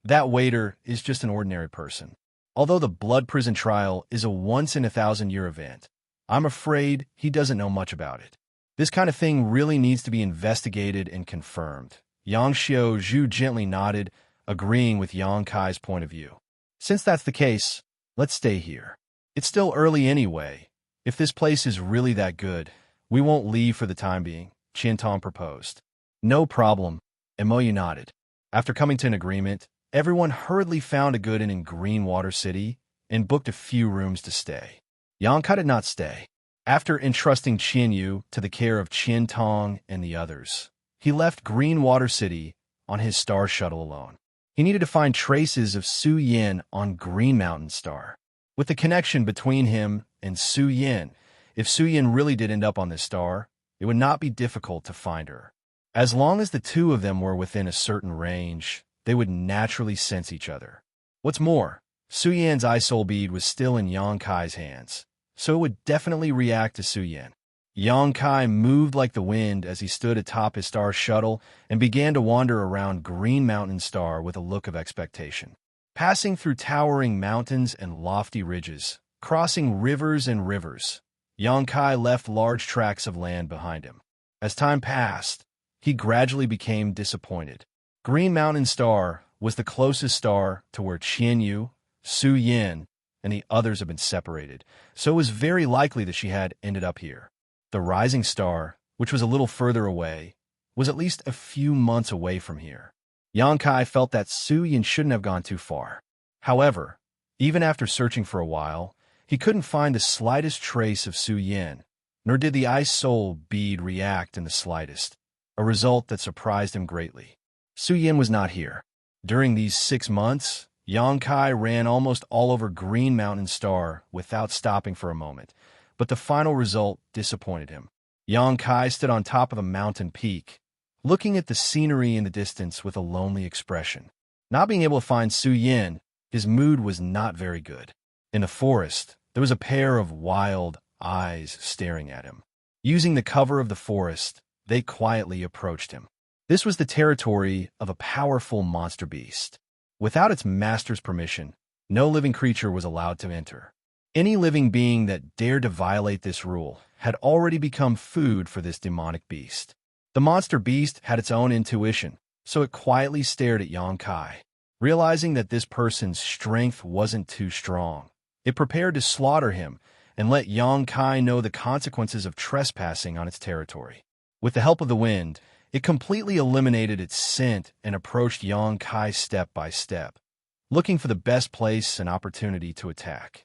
That waiter is just an ordinary person. Although the Blood Prison trial is a once-in-a-thousand-year event, I'm afraid he doesn't know much about it. This kind of thing really needs to be investigated and confirmed. Xianxia Zhu gently nodded, agreeing with Yang Kai's point of view. Since that's the case, let's stay here. It's still early anyway. If this place is really that good, we won't leave for the time being, Qian Tong proposed. No problem, Imoyu nodded. After coming to an agreement, everyone hurriedly found a good inn in Greenwater City and booked a few rooms to stay. Yang Kai did not stay. After entrusting Qian Yu to the care of Qian Tong and the others, he left Greenwater City on his star shuttle alone. He needed to find traces of Su Yin on Green Mountain Star. With the connection between him and Su Yin, if Su Yin really did end up on this star, it would not be difficult to find her. As long as the two of them were within a certain range, they would naturally sense each other. What's more, Su Yan's eye soul bead was still in Yang Kai's hands, so it would definitely react to Su Yan. Yang Kai moved like the wind as he stood atop his star shuttle and began to wander around Green Mountain Star with a look of expectation. Passing through towering mountains and lofty ridges, crossing rivers and rivers, Yang Kai left large tracts of land behind him. As time passed, he gradually became disappointed. Green Mountain Star was the closest star to where Qian Yu, Su Yin, and the others had been separated, so it was very likely that she had ended up here. The rising star, which was a little further away, was at least a few months away from here. Yang Kai felt that Su Yin shouldn't have gone too far. However, even after searching for a while, he couldn't find the slightest trace of Su Yin, nor did the ice soul bead react in the slightest, a result that surprised him greatly. Su Yin was not here. During these 6 months, Yang Kai ran almost all over Green Mountain Star without stopping for a moment, but the final result disappointed him. Yang Kai stood on top of a mountain peak, looking at the scenery in the distance with a lonely expression. Not being able to find Su Yin, his mood was not very good. In the forest, there was a pair of wild eyes staring at him. Using the cover of the forest, they quietly approached him. This was the territory of a powerful monster beast. Without its master's permission, no living creature was allowed to enter. Any living being that dared to violate this rule had already become food for this demonic beast. The monster beast had its own intuition, so it quietly stared at Yang Kai. Realizing that this person's strength wasn't too strong, it prepared to slaughter him and let Yang Kai know the consequences of trespassing on its territory. With the help of the wind, it completely eliminated its scent and approached Yang Kai step by step. looking for the best place and opportunity to attack.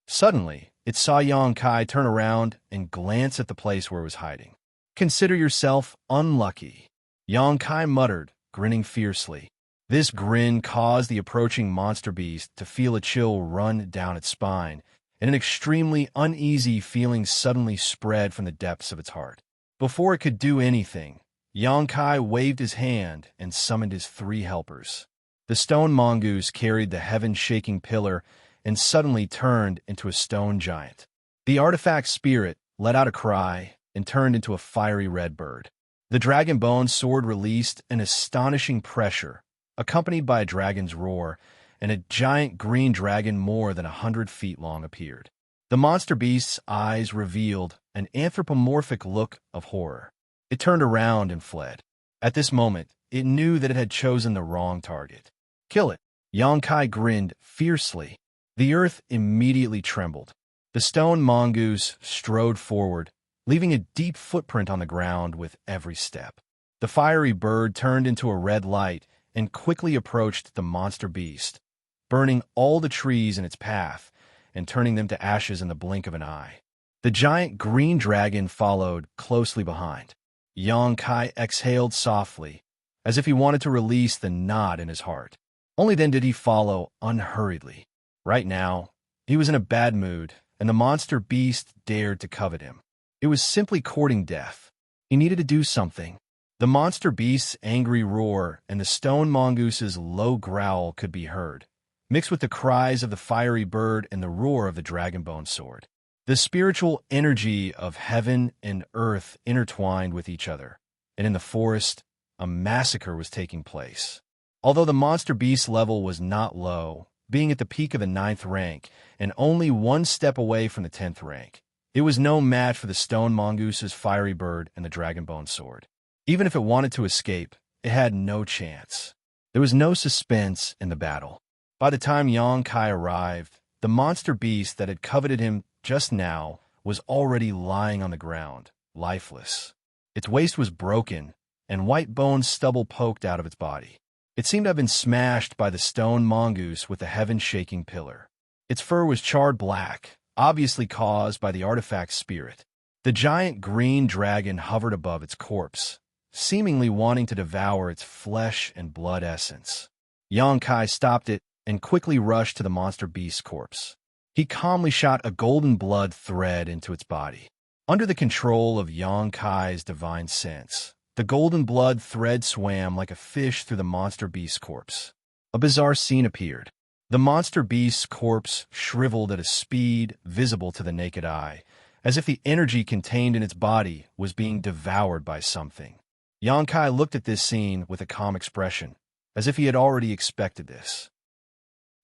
Suddenly, it saw Yangkai turn around and glance at the place where it was hiding. "Consider yourself unlucky," Yangkai muttered, grinning fiercely. This grin caused the approaching monster beast to feel a chill run down its spine, and an extremely uneasy feeling suddenly spread from the depths of its heart. Before it could do anything, Yangkai waved his hand and summoned his 3 helpers. The stone mongoose carried the heaven-shaking pillar and suddenly turned into a stone giant. The artifact spirit let out a cry and turned into a fiery red bird. The dragon bone sword released an astonishing pressure, accompanied by a dragon's roar, and a giant green dragon more than 100 feet long appeared. The monster beast's eyes revealed an anthropomorphic look of horror. It turned around and fled. At this moment, it knew that it had chosen the wrong target. "Kill it," Yangkai grinned fiercely. The earth immediately trembled. The stone mongoose strode forward, leaving a deep footprint on the ground with every step. The fiery bird turned into a red light and quickly approached the monster beast, burning all the trees in its path and turning them to ashes in the blink of an eye. The giant green dragon followed closely behind. Yangkai exhaled softly, as if he wanted to release the knot in his heart. Only then did he follow unhurriedly. Right now, he was in a bad mood, and the monster beast dared to covet him. It was simply courting death. He needed to do something. The monster beast's angry roar and the stone mongoose's low growl could be heard, mixed with the cries of the fiery bird and the roar of the dragonbone sword. The spiritual energy of heaven and earth intertwined with each other, and in the forest, a massacre was taking place. Although the monster beast's level was not low, being at the peak of the 9th rank and only 1 step away from the 10th rank, it was no match for the stone mongoose's fiery bird and the dragonbone sword. Even if it wanted to escape, it had no chance. There was no suspense in the battle. By the time Yangkai arrived, the monster beast that had coveted him just now was already lying on the ground, lifeless. Its waist was broken, and white bone stubble poked out of its body. It seemed to have been smashed by the stone mongoose with the heaven-shaking pillar. Its fur was charred black, obviously caused by the artifact spirit. The giant green dragon hovered above its corpse, seemingly wanting to devour its flesh and blood essence. Yangkai stopped it and quickly rushed to the monster beast's corpse. He calmly shot a golden blood thread into its body. Under the control of Yangkai's divine sense, the golden blood thread swam like a fish through the monster beast's corpse. A bizarre scene appeared. The monster beast's corpse shriveled at a speed visible to the naked eye, as if the energy contained in its body was being devoured by something. Yangkai looked at this scene with a calm expression, as if he had already expected this.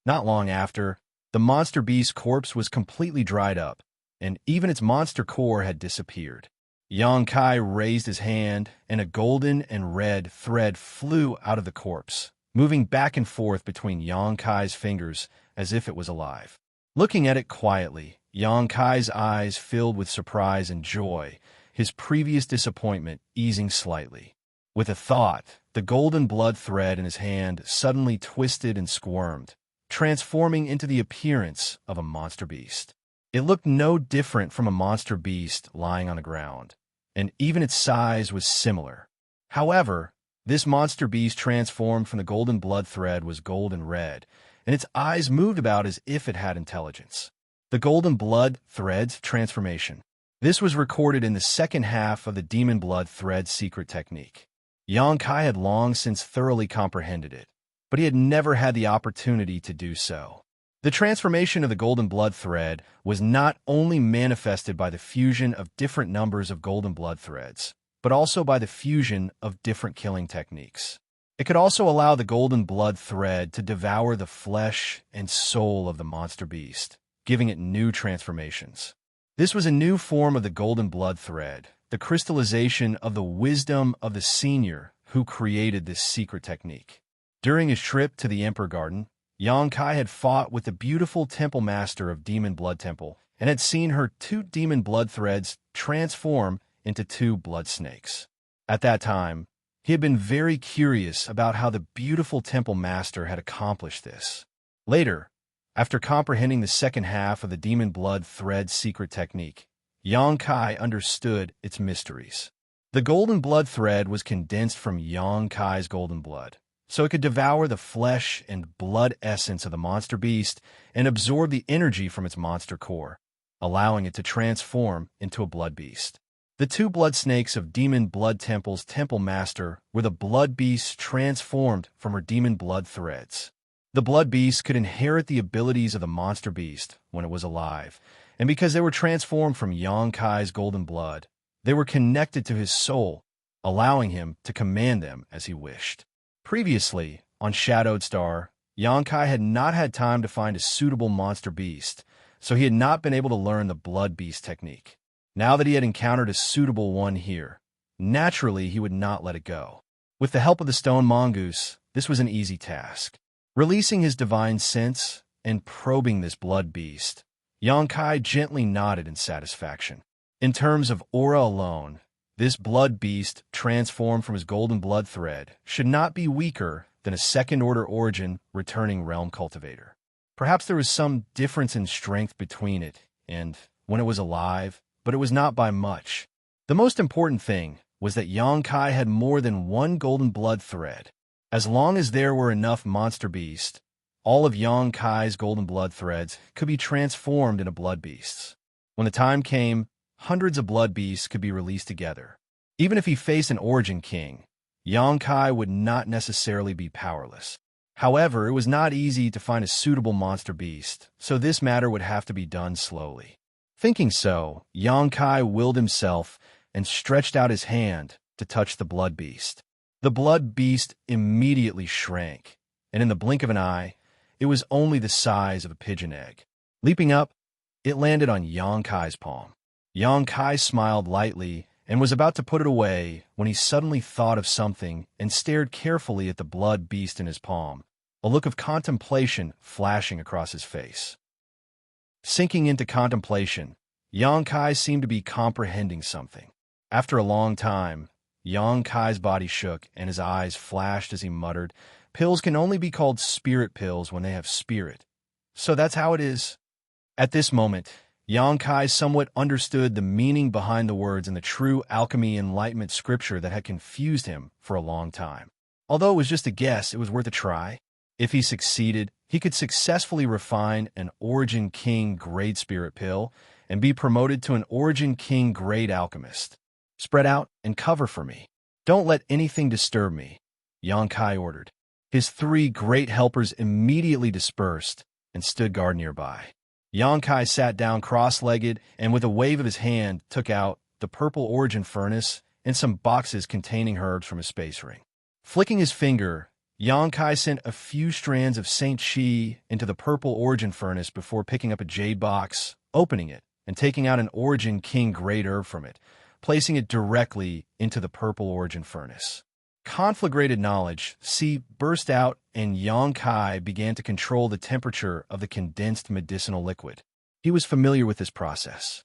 Not long after, the monster beast's corpse was completely dried up, and even its monster core had disappeared. Yangkai raised his hand, and a golden and red thread flew out of the corpse, moving back and forth between Yangkai's fingers as if it was alive. Looking at it quietly, Yangkai's eyes filled with surprise and joy, his previous disappointment easing slightly. With a thought, the golden blood thread in his hand suddenly twisted and squirmed, transforming into the appearance of a monster beast. It looked no different from a monster beast lying on the ground, and even its size was similar. However, this monster beast transformed from the golden blood thread was gold and red, and its eyes moved about as if it had intelligence. The golden blood thread's transformation. This was recorded in the second half of the demon blood thread secret technique. Yangkai had long since thoroughly comprehended it, but he had never had the opportunity to do so. The transformation of the golden blood thread was not only manifested by the fusion of different numbers of golden blood threads, but also by the fusion of different killing techniques. It could also allow the golden blood thread to devour the flesh and soul of the monster beast, giving it new transformations. This was a new form of the golden blood thread, the crystallization of the wisdom of the senior who created this secret technique. During his trip to the Emperor Garden, Yangkai had fought with the beautiful temple master of Demon Blood Temple and had seen her 2 demon blood threads transform into 2 blood snakes. At that time, He had been very curious about how the beautiful temple master had accomplished this. Later, after comprehending the second half of the demon blood thread secret technique, Xianxia understood its mysteries. The golden blood thread was condensed from Xianxia's golden blood, so it could devour the flesh and blood essence of the monster beast and absorb the energy from its monster core, allowing it to transform into a blood beast. The two blood snakes of Demon Blood Temple's temple master were the blood beasts transformed from her demon blood threads. The blood beast could inherit the abilities of the monster beast when it was alive, and because they were transformed from Xianxia's golden blood, they were connected to his soul, allowing him to command them as he wished. Previously, on Shadowed Star, Xianxia had not had time to find a suitable monster beast, so he had not been able to learn the blood beast technique. Now that he had encountered a suitable one here, naturally he would not let it go. With the help of the stone mongoose, this was an easy task. Releasing his divine sense and probing this blood beast, Xianxia gently nodded in satisfaction. In terms of aura alone, this blood beast, transformed from his golden blood thread, should not be weaker than a second-order origin returning realm cultivator. Perhaps there was some difference in strength between it and when it was alive, but it was not by much. The most important thing was that Xianxia had more than one golden blood thread. As long as there were enough monster beasts, all of Xianxia's golden blood threads could be transformed into blood beasts. When the time came, hundreds of blood beasts could be released together. Even if he faced an origin king, Xianxia would not necessarily be powerless. However, it was not easy to find a suitable monster beast, so this matter would have to be done slowly. Thinking so, Xianxia willed himself and stretched out his hand to touch the blood beast. The blood beast immediately shrank, and in the blink of an eye, it was only the size of a pigeon egg. Leaping up, it landed on Xianxia's palm. Xianxia smiled lightly and was about to put it away when he suddenly thought of something and stared carefully at the blood beast in his palm, a look of contemplation flashing across his face. Sinking into contemplation, Xianxia seemed to be comprehending something. After a long time, Xianxia's body shook and his eyes flashed as he muttered, "Pills can only be called spirit pills when they have spirit. So that's how it is." At this moment, Xianxia somewhat understood the meaning behind the words in the true alchemy enlightenment scripture that had confused him for a long time. Although it was just a guess, it was worth a try. If he succeeded, he could successfully refine an Origin King grade spirit pill and be promoted to an Origin King grade alchemist. "Spread out and cover for me. Don't let anything disturb me," Xianxia ordered. His three great helpers immediately dispersed and stood guard nearby. Xianxia sat down cross-legged and with a wave of his hand took out the purple origin furnace and some boxes containing herbs from his space ring. Flicking his finger, Xianxia sent a few strands of Saint Qi into the purple origin furnace before picking up a jade box, opening it, and taking out an Origin King grade herb from it, placing it directly into the purple origin furnace. Conflagrated knowledge, Qi burst out and Xianxia began to control the temperature of the condensed medicinal liquid. He was familiar with this process.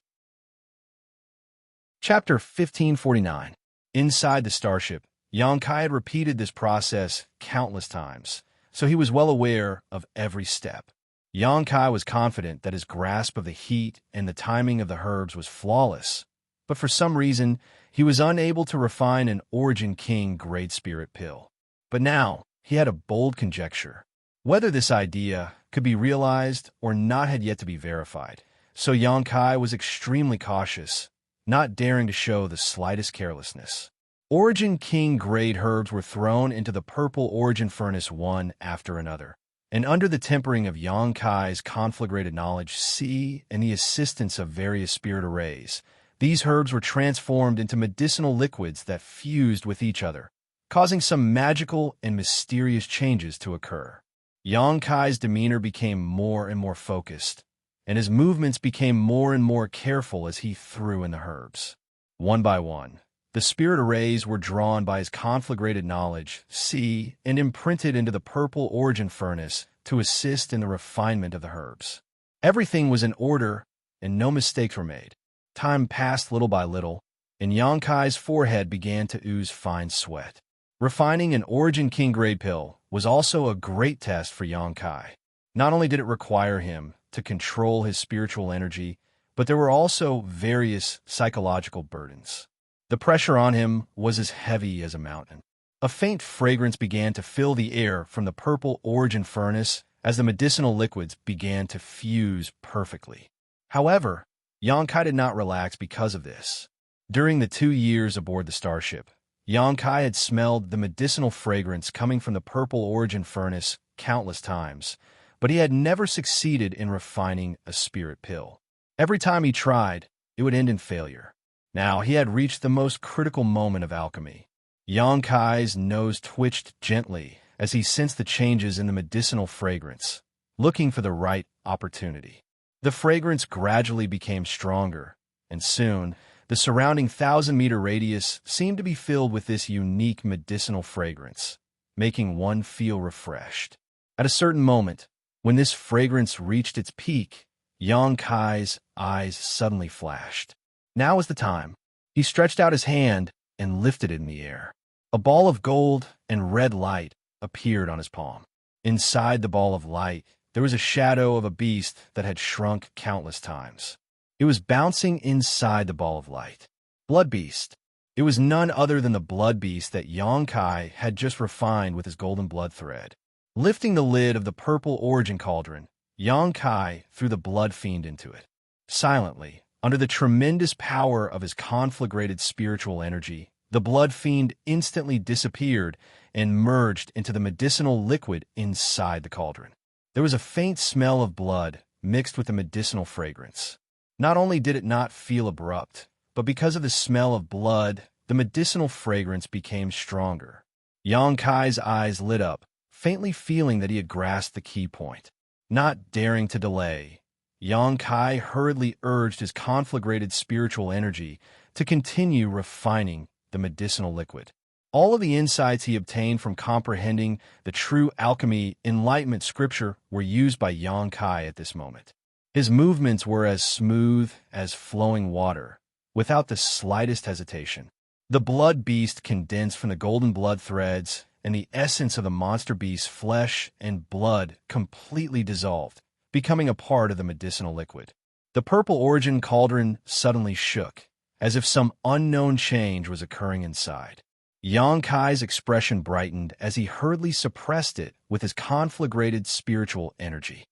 Chapter 1549. Inside the starship, Xianxia had repeated this process countless times, so he was well aware of every step. Xianxia was confident that his grasp of the heat and the timing of the herbs was flawless, but for some reason, he was unable to refine an Origin King grade spirit pill. But now, he had a bold conjecture. Whether this idea could be realized or not had yet to be verified, so Xianxia was extremely cautious, not daring to show the slightest carelessness. Origin King grade herbs were thrown into the purple origin furnace one after another, and under the tempering of Xianxia's conflagrated knowledge, Qi, and the assistance of various spirit arrays, these herbs were transformed into medicinal liquids that fused with each other, causing some magical and mysterious changes to occur. Xianxia's demeanor became more and more focused, and his movements became more and more careful as he threw in the herbs. One by one, the spirit arrays were drawn by his conflagrated knowledge, Qi, and imprinted into the purple origin furnace to assist in the refinement of the herbs. Everything was in order, and no mistakes were made. Time passed little by little, and Xianxia's forehead began to ooze fine sweat. Refining an Origin King grade pill was also a great test for Xianxia. Not only did it require him to control his spiritual energy, but there were also various psychological burdens. The pressure on him was as heavy as a mountain. A faint fragrance began to fill the air from the purple origin furnace as the medicinal liquids began to fuse perfectly. However, Xianxia did not relax because of this. During the 2 years aboard the starship, Xianxia had smelled the medicinal fragrance coming from the purple origin furnace countless times, but he had never succeeded in refining a spirit pill. Every time he tried, it would end in failure. Now he had reached the most critical moment of alchemy. Xianxia's nose twitched gently as he sensed the changes in the medicinal fragrance, looking for the right opportunity. The fragrance gradually became stronger, and soon, the surrounding 1,000-meter radius seemed to be filled with this unique medicinal fragrance, making one feel refreshed. At a certain moment, when this fragrance reached its peak, Xianxia's eyes suddenly flashed. Now was the time. He stretched out his hand and lifted it in the air. A ball of gold and red light appeared on his palm. Inside the ball of light, there was a shadow of a beast that had shrunk countless times. It was bouncing inside the ball of light. Blood Beast. It was none other than the Blood Beast that Xianxia had just refined with his golden blood thread. Lifting the lid of the purple origin cauldron, Xianxia threw the blood fiend into it. Silently, under the tremendous power of his conflagrated spiritual energy, the blood fiend instantly disappeared and merged into the medicinal liquid inside the cauldron. There was a faint smell of blood mixed with the medicinal fragrance. Not only did it not feel abrupt, but because of the smell of blood, the medicinal fragrance became stronger. Xianxia's eyes lit up, faintly feeling that he had grasped the key point. Not daring to delay, Xianxia hurriedly urged his conflagrated spiritual energy to continue refining the medicinal liquid. All of the insights he obtained from comprehending the true alchemy enlightenment scripture were used by Xianxia at this moment. His movements were as smooth as flowing water, without the slightest hesitation. The blood beast condensed from the golden blood threads, and the essence of the monster beast's flesh and blood completely dissolved, becoming a part of the medicinal liquid. The purple origin cauldron suddenly shook, as if some unknown change was occurring inside. Xianxia's expression brightened as he hurriedly suppressed it with his conflagrated spiritual energy.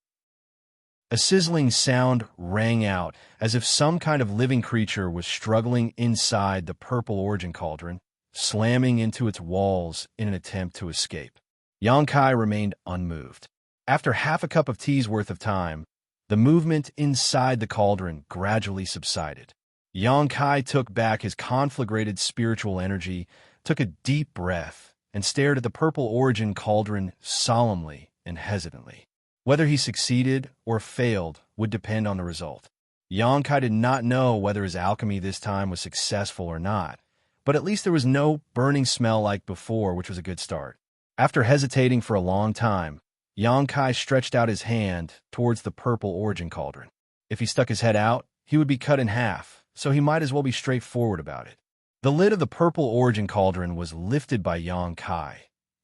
A sizzling sound rang out as if some kind of living creature was struggling inside the purple origin cauldron, slamming into its walls in an attempt to escape. Xianxia remained unmoved. After half a cup of tea's worth of time, the movement inside the cauldron gradually subsided. Xianxia took back his conflagrated spiritual energy, took a deep breath, and stared at the purple origin cauldron solemnly and hesitantly. Whether he succeeded or failed would depend on the result. Xianxia did not know whether his alchemy this time was successful or not, but at least there was no burning smell like before, which was a good start. After hesitating for a long time, Xianxia stretched out his hand towards the purple origin cauldron. If he stuck his head out, he would be cut in half, so he might as well be straightforward about it. The lid of the purple origin cauldron was lifted by Xianxia,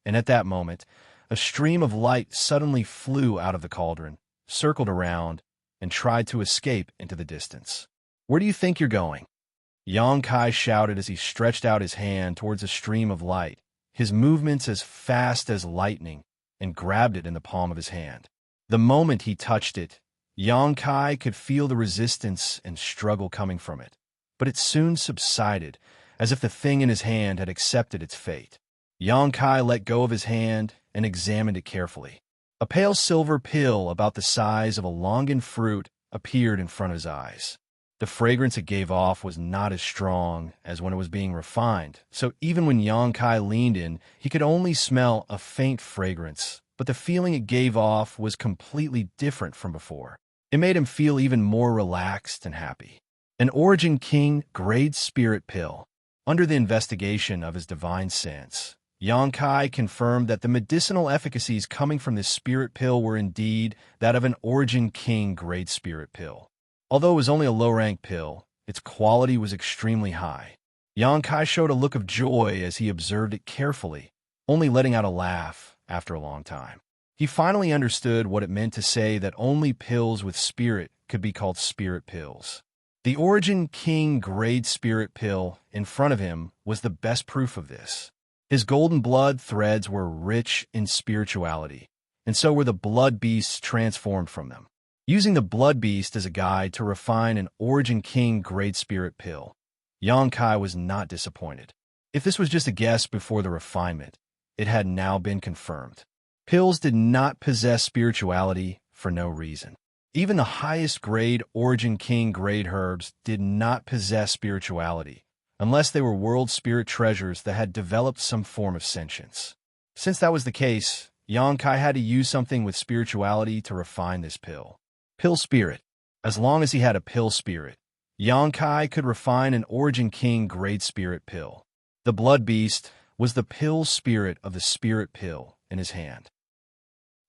and at that moment, a stream of light suddenly flew out of the cauldron, circled around, and tried to escape into the distance. "Where do you think you're going?" Xianxia shouted as he stretched out his hand towards a stream of light, his movements as fast as lightning, and grabbed it in the palm of his hand. The moment he touched it, Xianxia could feel the resistance and struggle coming from it, but it soon subsided, as if the thing in his hand had accepted its fate. Xianxia let go of his hand and examined it carefully. A pale silver pill about the size of a longan fruit appeared in front of his eyes. The fragrance it gave off was not as strong as when it was being refined, so even when Xianxia leaned in, he could only smell a faint fragrance, but the feeling it gave off was completely different from before. It made him feel even more relaxed and happy. An Origin King grade spirit pill. Under the investigation of his divine sense, Xianxia confirmed that the medicinal efficacies coming from this spirit pill were indeed that of an Origin King grade spirit pill. Although it was only a low-rank pill, its quality was extremely high. Xianxia showed a look of joy as he observed it carefully, only letting out a laugh after a long time. He finally understood what it meant to say that only pills with spirit could be called spirit pills. The Origin King Grade Spirit pill in front of him was the best proof of this. His golden blood threads were rich in spirituality, and so were the blood beasts transformed from them. Using the blood beast as a guide to refine an Origin King Grade Spirit pill, Xianxia was not disappointed. If this was just a guess before the refinement, it had now been confirmed. Pills did not possess spirituality for no reason. Even the highest grade Origin King grade herbs did not possess spirituality, unless they were world spirit treasures that had developed some form of sentience. Since that was the case, Xianxia had to use something with spirituality to refine this pill. Pill spirit. As long as he had a pill spirit, Xianxia could refine an Origin King grade spirit pill. The blood beast was the pill spirit of the spirit pill in his hand.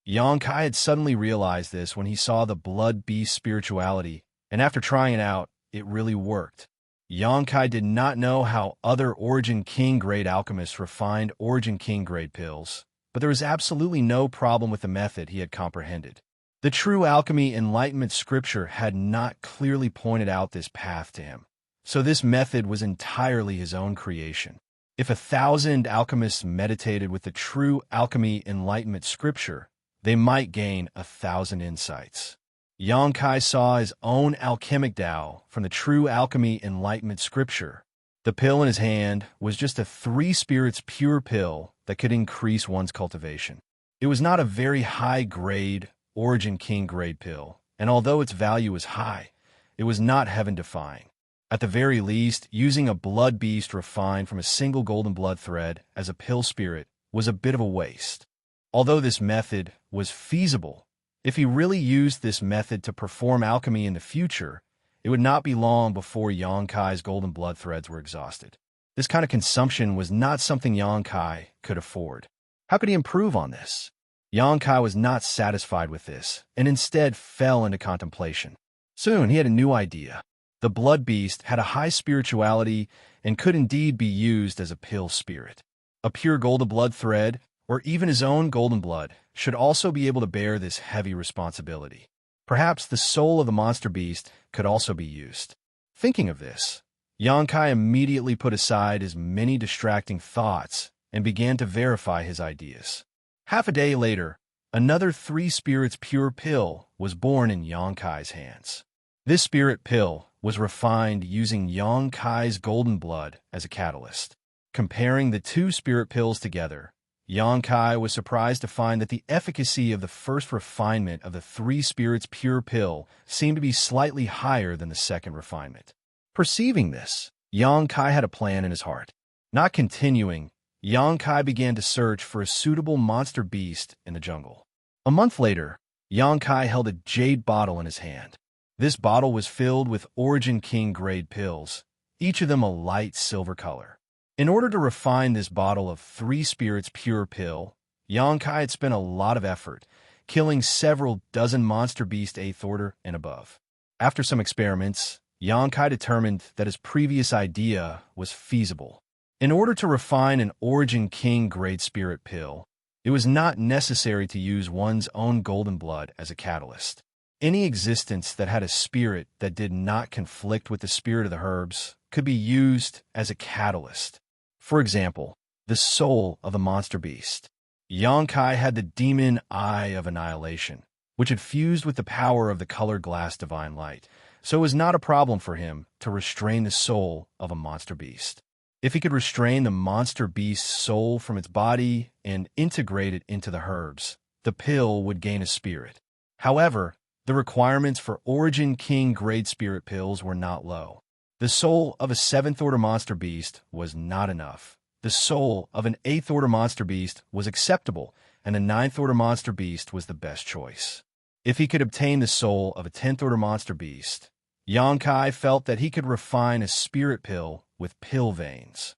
Xianxia had suddenly realized this when he saw the blood beast spirituality, and after trying it out, it really worked. Xianxia did not know how other Origin King grade alchemists refined Origin King grade pills, but there was absolutely no problem with the method he had comprehended. The true alchemy enlightenment scripture had not clearly pointed out this path to him, so this method was entirely his own creation. If 1,000 alchemists meditated with the true alchemy enlightenment scripture, they might gain 1,000 insights. Xianxia saw his own alchemic Tao from the true alchemy enlightenment scripture. The pill in his hand was just a 3 spirits pure pill that could increase one's cultivation. It was not a very high-grade Origin King grade pill, and although its value was high, it was not heaven-defying. At the very least, using a blood beast refined from a single golden blood thread as a pill spirit was a bit of a waste. Although this method was feasible, if he really used this method to perform alchemy in the future, it would not be long before Xianxia's golden blood threads were exhausted. This kind of consumption was not something Xianxia could afford. How could he improve on this? Xianxia was not satisfied with this, and instead fell into contemplation. Soon he had a new idea. The blood beast had a high spirituality and could indeed be used as a pill spirit. A pure golden blood thread, or even his own golden blood, should also be able to bear this heavy responsibility. Perhaps the soul of the monster beast could also be used. Thinking of this, Xianxia immediately put aside his many distracting thoughts and began to verify his ideas. Half a day later, another 3 spirits pure pill was born in Xianxia's hands. This spirit pill was refined using Xianxia's golden blood as a catalyst. Comparing the 2 spirit pills together, Xianxia was surprised to find that the efficacy of the first refinement of the 3 spirits pure pill seemed to be slightly higher than the second refinement. Perceiving this, Xianxia had a plan in his heart. Not continuing, Xianxia began to search for a suitable monster beast in the jungle. A month later, Xianxia held a jade bottle in his hand. This bottle was filled with Origin King grade pills, each of them a light silver color. In order to refine this bottle of 3 spirits pure pill, Xianxia had spent a lot of effort, killing several dozen monster beast 8th order and above. After some experiments, Xianxia determined that his previous idea was feasible. In order to refine an Origin King grade spirit pill, it was not necessary to use one's own golden blood as a catalyst. Any existence that had a spirit that did not conflict with the spirit of the herbs could be used as a catalyst. For example, the soul of the monster beast. Xianxia had the demon Eye of Annihilation, which had fused with the power of the colored glass divine light, so it was not a problem for him to restrain the soul of a monster beast. If he could restrain the monster beast's soul from its body and integrate it into the herbs, the pill would gain a spirit. However, the requirements for Origin King grade spirit pills were not low. The soul of a 7th order monster beast was not enough. The soul of an 8th order monster beast was acceptable, and the 9th order monster beast was the best choice. If he could obtain the soul of a 10th order monster beast, Xianxia felt that he could refine a spirit pill with pill veins.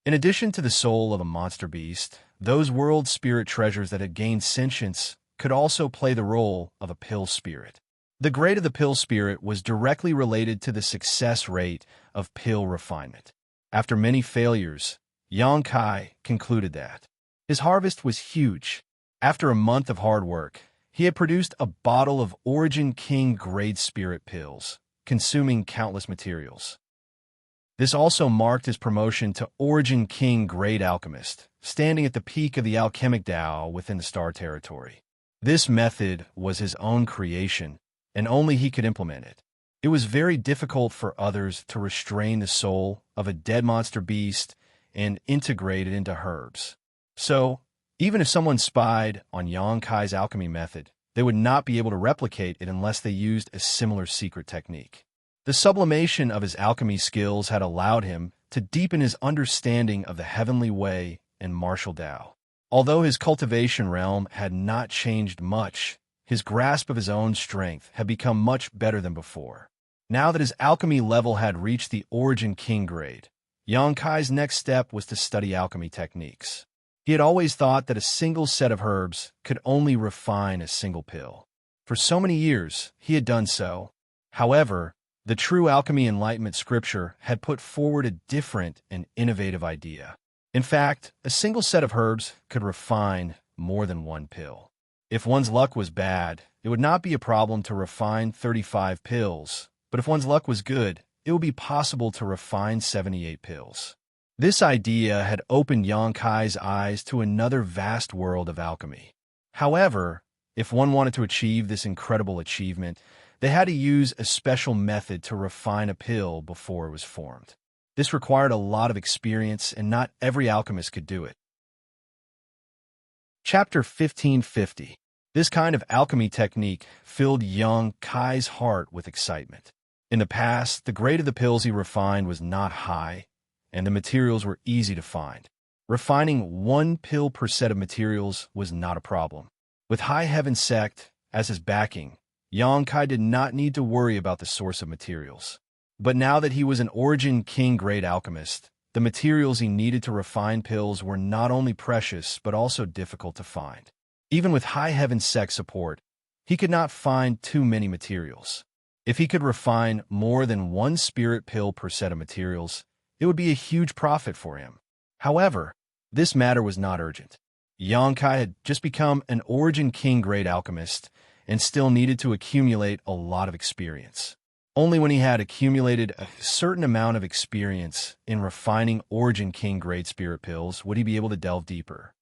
In addition to the soul of a monster beast, those world spirit treasures that had gained sentience could also play the role of a pill spirit. The grade of the pill spirit was directly related to the success rate of pill refinement. After many failures, Xianxia concluded that His harvest was huge. After a month of hard work, he had produced a bottle of Origin King grade spirit pills, consuming countless materials. This also marked his promotion to Origin King grade alchemist, standing at the peak of the alchemic Tao within the star territory. This method was his own creation, and only he could implement it. It was very difficult for others to restrain the soul of a dead monster beast and integrate it into herbs. So, even if someone spied on Yang Kai's alchemy method, they would not be able to replicate it unless they used a similar secret technique. The sublimation of his alchemy skills had allowed him to deepen his understanding of the heavenly way and martial Tao. Although his cultivation realm had not changed much, his grasp of his own strength had become much better than before. Now that his alchemy level had reached the Origin King grade, Yang Kai's next step was to study alchemy techniques. He had always thought that a single set of herbs could only refine a single pill. For so many years, he had done so. However, the true alchemy enlightenment scripture had put forward a different and innovative idea. In fact, a single set of herbs could refine more than one pill. If one's luck was bad, it would not be a problem to refine 35 pills, but if one's luck was good, it would be possible to refine 78 pills. This idea had opened Yang Kai's eyes to another vast world of alchemy. However, if one wanted to achieve this incredible achievement, they had to use a special method to refine a pill before it was formed. This required a lot of experience, and not every alchemist could do it. Chapter 1550. This kind of alchemy technique filled Yang Kai's heart with excitement. In the past, the grade of the pills he refined was not high, and the materials were easy to find. Refining one pill per set of materials was not a problem. With High Heaven Sect as his backing, Yang Kai did not need to worry about the source of materials. But now that he was an Origin King grade alchemist, the materials he needed to refine pills were not only precious but also difficult to find. Even with High Heaven Sect support, he could not find too many materials. If he could refine more than one spirit pill per set of materials, it would be a huge profit for him. However, this matter was not urgent. Yang Kai had just become an Origin King grade alchemist and still needed to accumulate a lot of experience. Only when he had accumulated a certain amount of experience in refining Origin King grade spirit pills would he be able to delve deeper.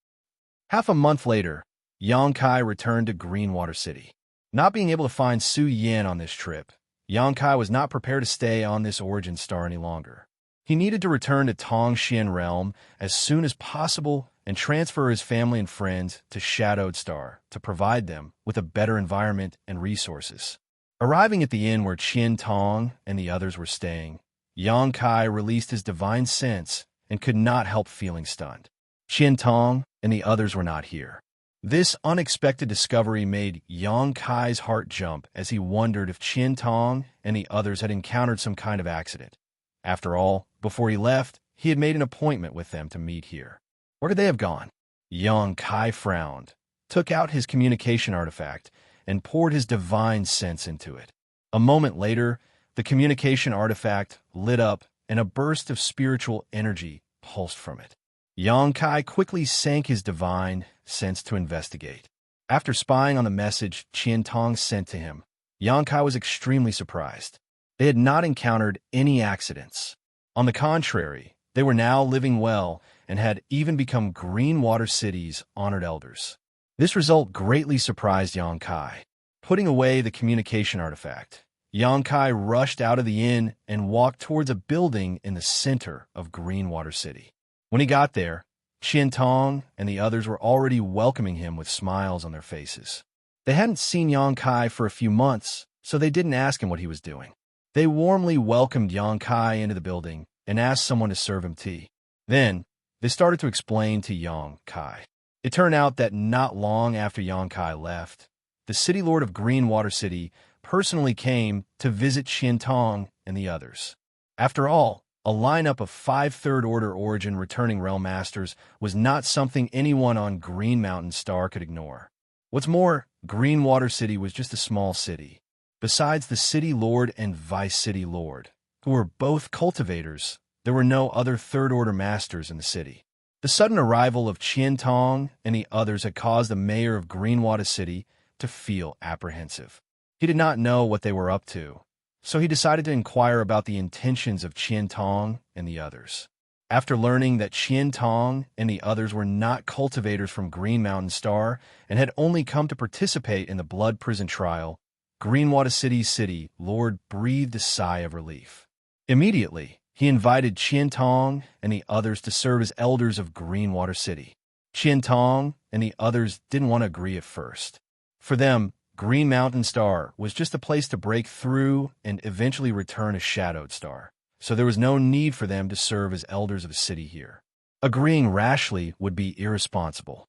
Half a month later, Yang Kai returned to Greenwater City. Not being able to find Su Yan on this trip, Yang Kai was not prepared to stay on this Origin star any longer. He needed to return to Tongxian Realm as soon as possible and transfer his family and friends to Shadowed Star to provide them with a better environment and resources. Arriving at the inn where Qian Tong and the others were staying, Yang Kai released his divine sense and could not help feeling stunned. Qian Tong and the others were not here. This unexpected discovery made Yang Kai's heart jump as he wondered if Qian Tong and the others had encountered some kind of accident. After all, before he left, he had made an appointment with them to meet here. Where could they have gone? Yang Kai frowned, took out his communication artifact, and poured his divine sense into it. A moment later, the communication artifact lit up and a burst of spiritual energy pulsed from it. Yang Kai quickly sank his divine sense to investigate. After spying on the message Qian Tong sent to him, Yang Kai was extremely surprised. They had not encountered any accidents. On the contrary, they were now living well and had even become Greenwater City's honored elders. This result greatly surprised Yang Kai. Putting away the communication artifact, Yang Kai rushed out of the inn and walked towards a building in the center of Greenwater City. When he got there, Qian Tong and the others were already welcoming him with smiles on their faces. They hadn't seen Yang Kai for a few months, so they didn't ask him what he was doing. They warmly welcomed Yang Kai into the building and asked someone to serve him tea. Then, they started to explain to Yang Kai. It turned out that not long after Yang Kai left, the City Lord of Greenwater City personally came to visit Qian Tong and the others. After all, a lineup of 5 Third Order Origin returning Realm Masters was not something anyone on Green Mountain Star could ignore. What's more, Greenwater City was just a small city. Besides the City Lord and Vice City Lord, who were both cultivators, there were no other Third Order Masters in the city. The sudden arrival of Qian Tong and the others had caused the mayor of Greenwater City to feel apprehensive. He did not know what they were up to, so he decided to inquire about the intentions of Qian Tong and the others. After learning that Qian Tong and the others were not cultivators from Green Mountain Star and had only come to participate in the blood prison trial, Greenwater City's city lord breathed a sigh of relief. Immediately, he invited Qian Tong and the others to serve as elders of Greenwater City. Qian Tong and the others didn't want to agree at first. For them, Green Mountain Star was just a place to break through and eventually return a shadowed star, so there was no need for them to serve as elders of a city here. Agreeing rashly would be irresponsible.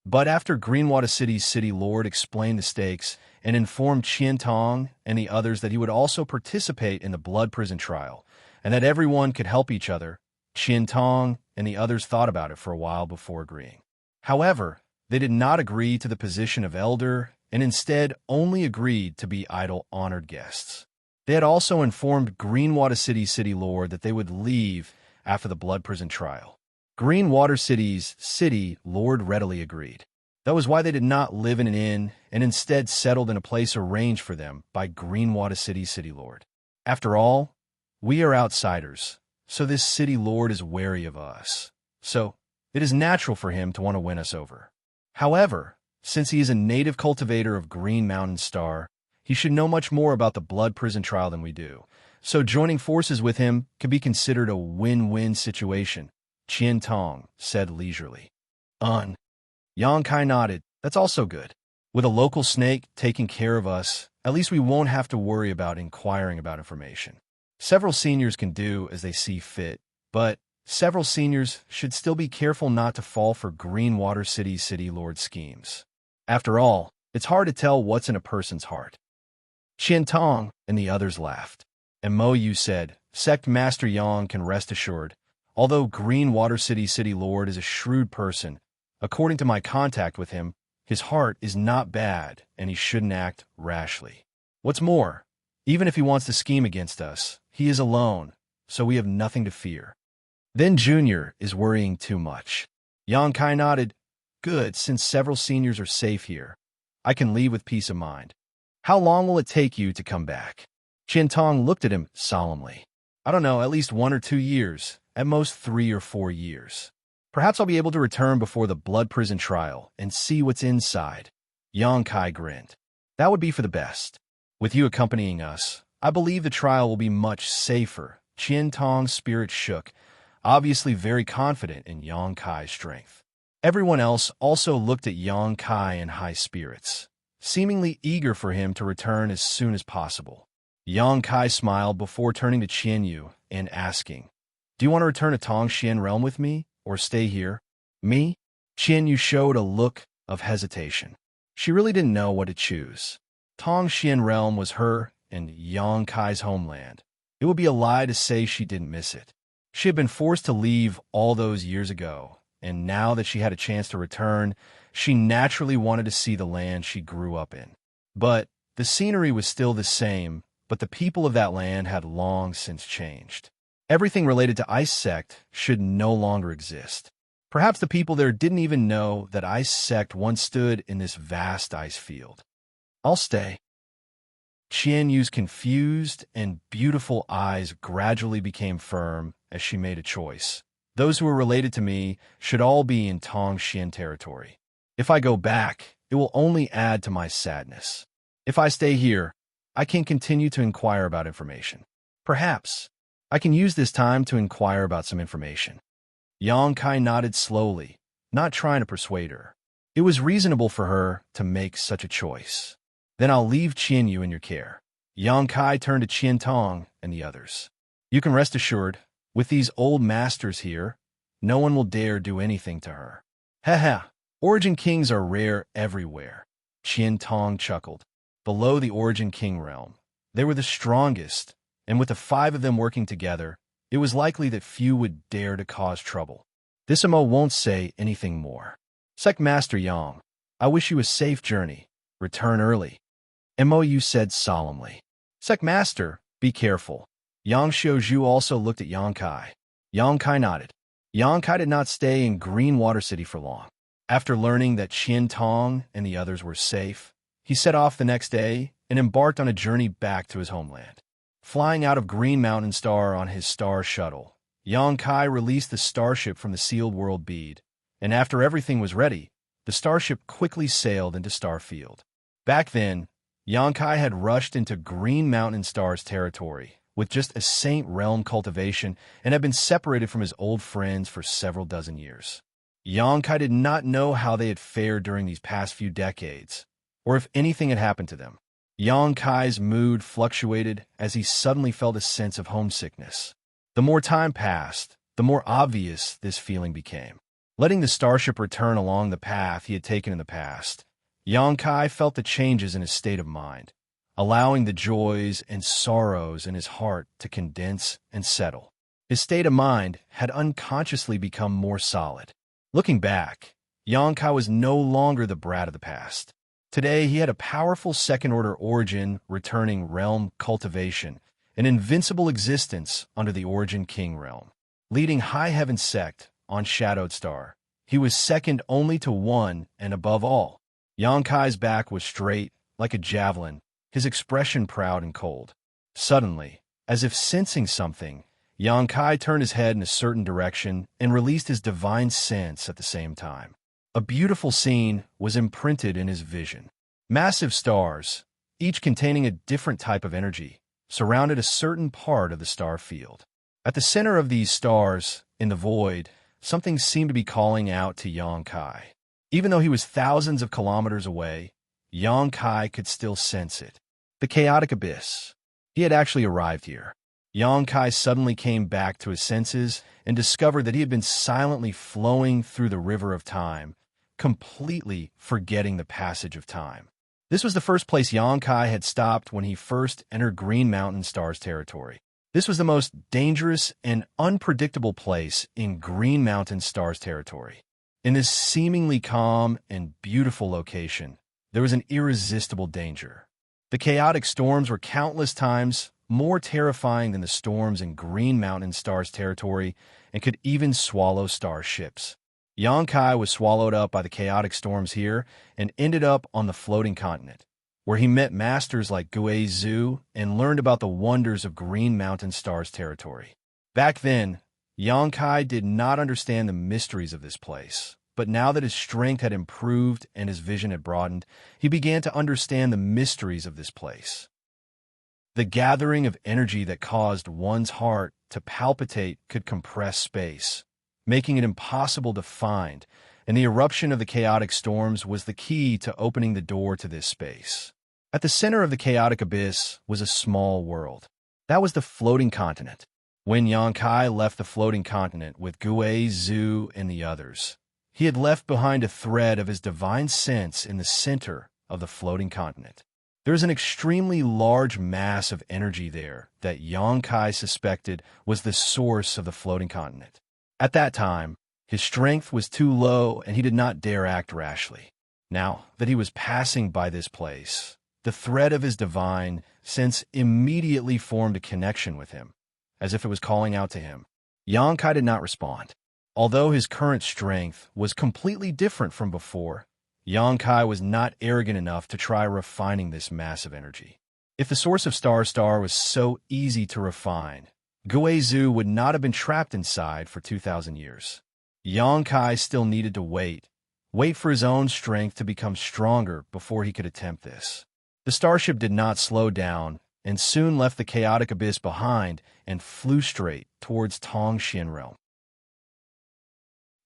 But after Greenwater City's city lord explained the stakes and informed Qian Tong and the others that he would also participate in the blood prison trial and that everyone could help each other, Qian Tong and the others thought about it for a while before agreeing. However, they did not agree to the position of elder and instead only agreed to be idle honored guests. They had also informed Greenwater City's city lord that they would leave after the blood prison trial. Greenwater City's city lord readily agreed. That was why they did not live in an inn and instead settled in a place arranged for them by Greenwater City's city lord. After all, we are outsiders, so this city lord is wary of us. So, it is natural for him to want to win us over. However, since he is a native cultivator of Green Mountain Star, he should know much more about the blood prison trial than we do. So joining forces with him could be considered a win-win situation, Qian Tong said leisurely. Xianxia nodded. That's also good. With a local snake taking care of us, at least we won't have to worry about inquiring about information. Several seniors can do as they see fit, but several seniors should still be careful not to fall for Greenwater City's city lord schemes. After all, it's hard to tell what's in a person's heart. Qian Tong and the others laughed. And Mo Yu said, Sect Master Yang can rest assured, although Greenwater City's city lord is a shrewd person, according to my contact with him, his heart is not bad and he shouldn't act rashly. What's more, even if he wants to scheme against us, he is alone, so we have nothing to fear. Then Junior is worrying too much. Xianxia nodded. Good, since several seniors are safe here. I can leave with peace of mind. How long will it take you to come back? Qian Tong looked at him solemnly. I don't know, at least 1 or 2 years, at most 3 or 4 years. Perhaps I'll be able to return before the blood prison trial and see what's inside. Xianxia grinned. That would be for the best. With you accompanying us, I believe the trial will be much safer. Qian Tong's spirit shook, obviously very confident in Xianxia's strength. Everyone else also looked at Xianxia in high spirits, seemingly eager for him to return as soon as possible. Xianxia smiled before turning to Qian Yu and asking, Do you want to return to Tongxian realm with me, or stay here? Me? Qian Yu showed a look of hesitation. She really didn't know what to choose. Tongxian realm was her and Xianxia's homeland. It would be a lie to say she didn't miss it. She had been forced to leave all those years ago, and now that she had a chance to return, she naturally wanted to see the land she grew up in. But the scenery was still the same, but the people of that land had long since changed. Everything related to Ice Sect should no longer exist. Perhaps the people there didn't even know that Ice Sect once stood in this vast ice field. I'll stay. Qian Yu's confused and beautiful eyes gradually became firm as she made a choice. Those who are related to me should all be in Tongxian territory. If I go back, it will only add to my sadness. If I stay here, I can continue to inquire about information. Perhaps I can use this time to inquire about some information. Xianxia nodded slowly, not trying to persuade her. It was reasonable for her to make such a choice. Then I'll leave Qian Yu in your care. Xianxia turned to Qian Tong and the others. You can rest assured, with these old masters here, no one will dare do anything to her. Ha! Origin Kings are rare everywhere. Qian Tong chuckled. Below the Origin King realm, they were the strongest, and with the 5 of them working together, it was likely that few would dare to cause trouble. This Imo won't say anything more. Sect Master Yang, I wish you a safe journey. Return early. Mou said solemnly. Sect Master, be careful. Yang Xiuzhu also looked at Xianxia. Xianxia nodded. Yangkai did not stay in Green Water City for long. After learning that Qian Tong and the others were safe, he set off the next day and embarked on a journey back to his homeland. Flying out of Green Mountain Star on his star shuttle, Yangkai released the starship from the sealed world bead, and after everything was ready, the starship quickly sailed into Starfield. Back then, Yangkai had rushed into Green Mountain Star's territory with just a Saint Realm cultivation and had been separated from his old friends for several dozen years. Yangkai did not know how they had fared during these past few decades, or if anything had happened to them. Yangkai's mood fluctuated as he suddenly felt a sense of homesickness. The more time passed, the more obvious this feeling became. Letting the starship return along the path he had taken in the past, Yangkai felt the changes in his state of mind, allowing the joys and sorrows in his heart to condense and settle. His state of mind had unconsciously become more solid. Looking back, Yangkai was no longer the brat of the past. Today, he had a powerful second-order origin returning realm cultivation, an invincible existence under the Origin King realm. Leading High Heaven Sect on Shadowed Star, he was second only to one and above all. Yangkai's back was straight, like a javelin, his expression proud and cold. Suddenly, as if sensing something, Yangkai turned his head in a certain direction and released his divine sense at the same time. A beautiful scene was imprinted in his vision. Massive stars, each containing a different type of energy, surrounded a certain part of the star field. At the center of these stars, in the void, something seemed to be calling out to Yangkai. Even though he was thousands of kilometers away, Yangkai could still sense it. The chaotic abyss. He had actually arrived here. Yangkai suddenly came back to his senses and discovered that he had been silently flowing through the river of time, completely forgetting the passage of time. This was the first place Yangkai had stopped when he first entered Green Mountain Star's territory. This was the most dangerous and unpredictable place in Green Mountain Star's territory. In this seemingly calm and beautiful location, there was an irresistible danger. The chaotic storms were countless times more terrifying than the storms in Green Mountain Star's territory and could even swallow star ships. Yangkai was swallowed up by the chaotic storms here and ended up on the floating continent, where he met masters like Gui Zhu and learned about the wonders of Green Mountain Star's territory. Back then, Yangkai did not understand the mysteries of this place, but now that his strength had improved and his vision had broadened, he began to understand the mysteries of this place. The gathering of energy that caused one's heart to palpitate could compress space, making it impossible to find, and the eruption of the chaotic storms was the key to opening the door to this space. At the center of the chaotic abyss was a small world. That was the floating continent. When Yangkai left the floating continent with Gui Zhu and the others, he had left behind a thread of his divine sense in the center of the floating continent. There was an extremely large mass of energy there that Yangkai suspected was the source of the floating continent. At that time, his strength was too low and he did not dare act rashly. Now that he was passing by this place, the thread of his divine sense immediately formed a connection with him, as if it was calling out to him. Yangkai did not respond. Although his current strength was completely different from before, Yangkai was not arrogant enough to try refining this massive energy. If the source of Star was so easy to refine, Gui Zhu would not have been trapped inside for 2,000 years. Yangkai still needed to wait for his own strength to become stronger before he could attempt this. The starship did not slow down and soon left the chaotic abyss behind and flew straight towards Tongxian realm.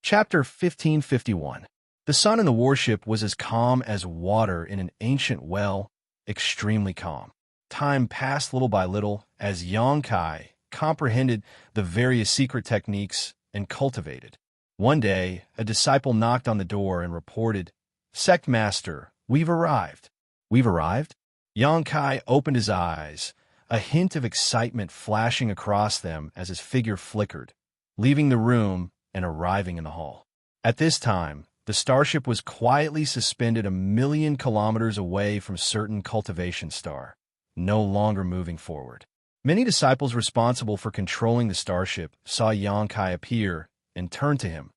Chapter 1551. The sun in the warship was as calm as water in an ancient well, extremely calm. Time passed little by little as Yangkai comprehended the various secret techniques and cultivated. One day, a disciple knocked on the door and reported, "Sect Master, we've arrived." "We've arrived?" Yangkai opened his eyes, a hint of excitement flashing across them as his figure flickered, leaving the room and arriving in the hall. At this time, the starship was quietly suspended 1,000,000 kilometers away from certain cultivation star, no longer moving forward. Many disciples responsible for controlling the starship saw Yangkai appear and turned to him,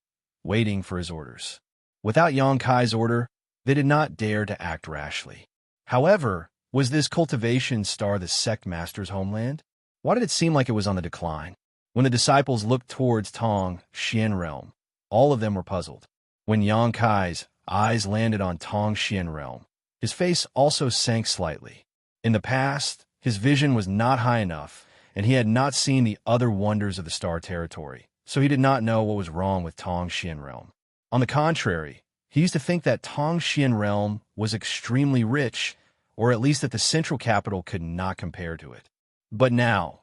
waiting for his orders. Without Yang Kai's order, they did not dare to act rashly. However, was this cultivation star the sect master's homeland? Why did it seem like it was on the decline? When the disciples looked towards Tong Xian realm, all of them were puzzled. When Yang Kai's eyes landed on Tong Xian realm, his face also sank slightly. In the past, his vision was not high enough, and he had not seen the other wonders of the star territory, so he did not know what was wrong with Tong Xian realm. On the contrary, he used to think that Tong Xian realm was extremely rich, or at least that the central capital could not compare to it. But now,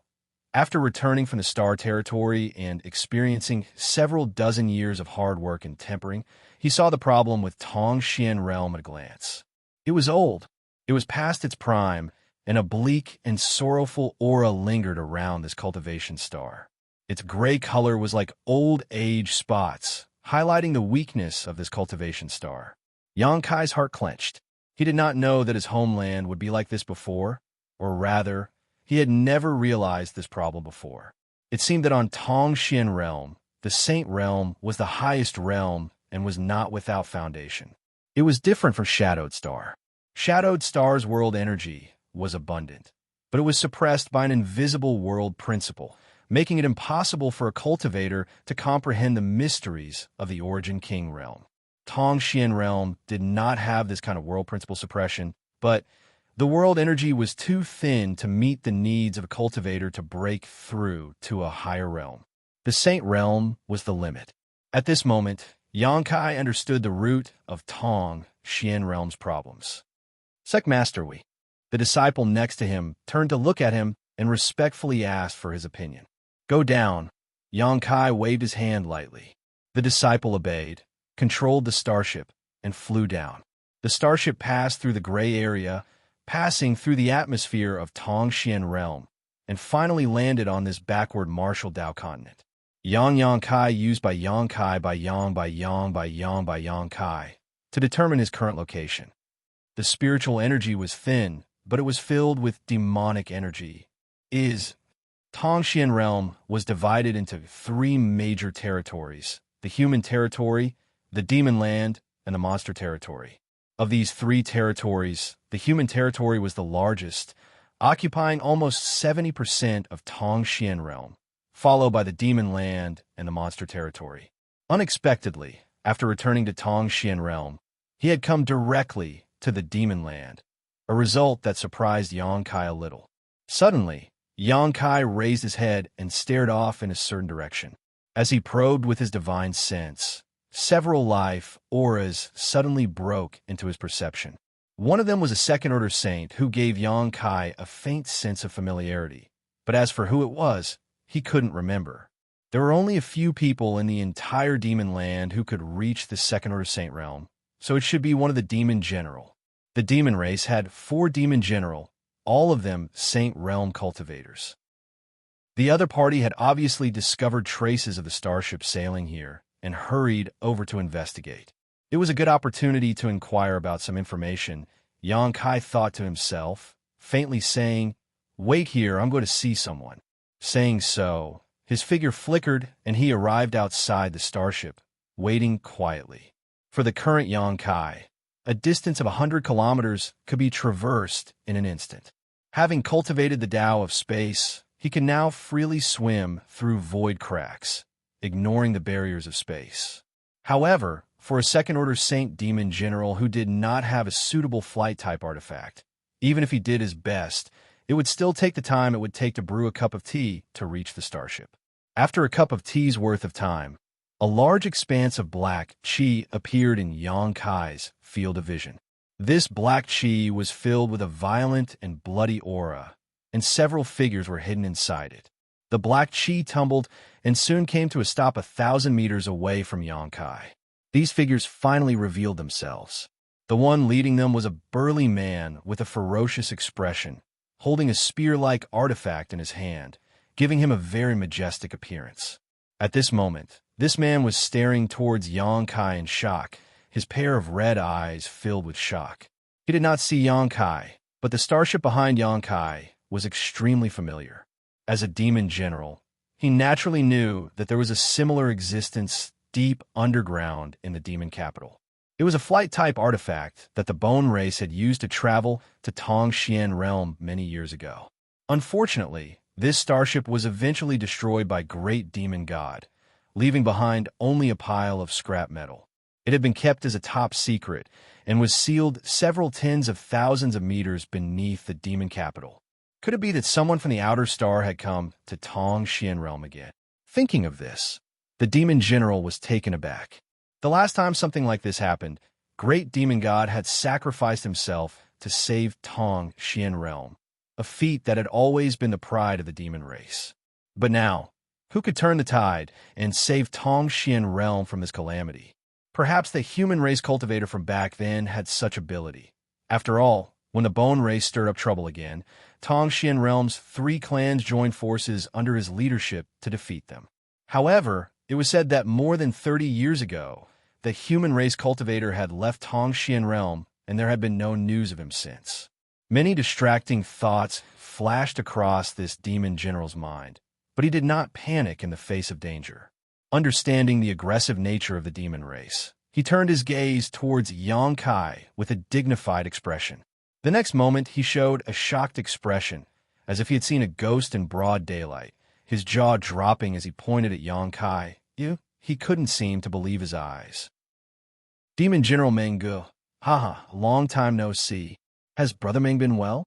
after returning from the star territory and experiencing several dozen years of hard work and tempering, he saw the problem with Tong Xian realm at a glance. It was old, it was past its prime, and a bleak and sorrowful aura lingered around this cultivation star. Its gray color was like old age spots, highlighting the weakness of this cultivation star. Yang Kai's heart clenched. He did not know that his homeland would be like this before, or rather, he had never realized this problem before. It seemed that on Tong Xian realm, the Saint realm was the highest realm and was not without foundation. It was different from Shadowed Star. Shadowed Star's world energy was abundant, but it was suppressed by an invisible world principle, making it impossible for a cultivator to comprehend the mysteries of the Origin King realm. Tong Xian realm did not have this kind of world principle suppression, but the world energy was too thin to meet the needs of a cultivator to break through to a higher realm. The Saint realm was the limit. At this moment, Yang Kai understood the root of Tong Xian realm's problems. Sect Master Wei, the disciple next to him, turned to look at him and respectfully asked for his opinion. Go down. Yang Kai waved his hand lightly. The disciple obeyed, controlled the starship, and flew down. The starship passed through the gray area, passing through the atmosphere of Tong Xian realm, and finally landed on this backward Marshall Dao continent. Yang Kai used by Yang Kai by Yang by Yang by Yang by Yang Kai to determine his current location. The spiritual energy was thin, but it was filled with demonic energy. Tong Xian realm was divided into 3 major territories: the human territory, the demon land, and the monster territory. Of these 3 territories, the human territory was the largest, occupying almost 70% of Tong Xian realm, followed by the demon land and the monster territory. Unexpectedly, after returning to Tong Xian realm, he had come directly to the demon land, a result that surprised Yang Kai a little. Suddenly, Yang Kai raised his head and stared off in a certain direction. As he probed with his divine sense, several life auras suddenly broke into his perception. One of them was a second-order saint who gave Yang Kai a faint sense of familiarity, but as for who it was, he couldn't remember. There were only a few people in the entire demon land who could reach the second-order saint realm, so it should be one of the demon general. The demon race had 4 demon general, all of them Saint Realm cultivators. The other party had obviously discovered traces of the starship sailing here and hurried over to investigate. It was a good opportunity to inquire about some information, Yang Kai thought to himself, faintly saying, "Wait here, I'm going to see someone." Saying so, his figure flickered and he arrived outside the starship, waiting quietly. For the current Yang Kai, a distance of 100 kilometers could be traversed in an instant. Having cultivated the Tao of space, he can now freely swim through void cracks, ignoring the barriers of space. However, for a second-order Saint Demon General who did not have a suitable flight-type artifact, even if he did his best, it would still take the time it would take to brew a cup of tea to reach the starship. After a cup of tea's worth of time, a large expanse of black qi appeared in Yang Kai's field of vision. This black qi was filled with a violent and bloody aura, and several figures were hidden inside it. The black qi tumbled and soon came to a stop 1,000 meters away from Yang Kai. These figures finally revealed themselves. The one leading them was a burly man with a ferocious expression, holding a spear-like artifact in his hand, giving him a very majestic appearance. At this moment, this man was staring towards Yang Kai in shock, his pair of red eyes filled with shock. He did not see Yang Kai, but the starship behind Yang Kai was extremely familiar. As a demon general, He naturally knew that there was a similar existence deep underground in the demon capital. It was a flight-type artifact that the bone race had used to travel to Tongxian realm many years ago. Unfortunately, this starship was eventually destroyed by Great Demon God, leaving behind only a pile of scrap metal. It had been kept as a top secret and was sealed several tens of thousands of meters beneath the demon capital. Could it be that someone from the outer star had come to Tongxian realm again? Thinking of this, the demon general was taken aback. The last time something like this happened, Great Demon God had sacrificed himself to save Tongxian realm, a feat that had always been the pride of the demon race. But now, who could turn the tide and save Tongxian realm from this calamity? Perhaps the human race cultivator from back then had such ability. After all, when the bone race stirred up trouble again, Tongxian realm's 3 clans joined forces under his leadership to defeat them. However, it was said that more than 30 years ago, the human race cultivator had left Tongxian realm and there had been no news of him since. Many distracting thoughts flashed across this demon general's mind, but he did not panic in the face of danger. Understanding the aggressive nature of the demon race, he turned his gaze towards Xianxia with a dignified expression. The next moment, he showed a shocked expression, as if he had seen a ghost in broad daylight, his jaw dropping as he pointed at Xianxia. He couldn't seem to believe his eyes. Demon General Meng Gu, haha, long time no see. Has Brother Meng been well?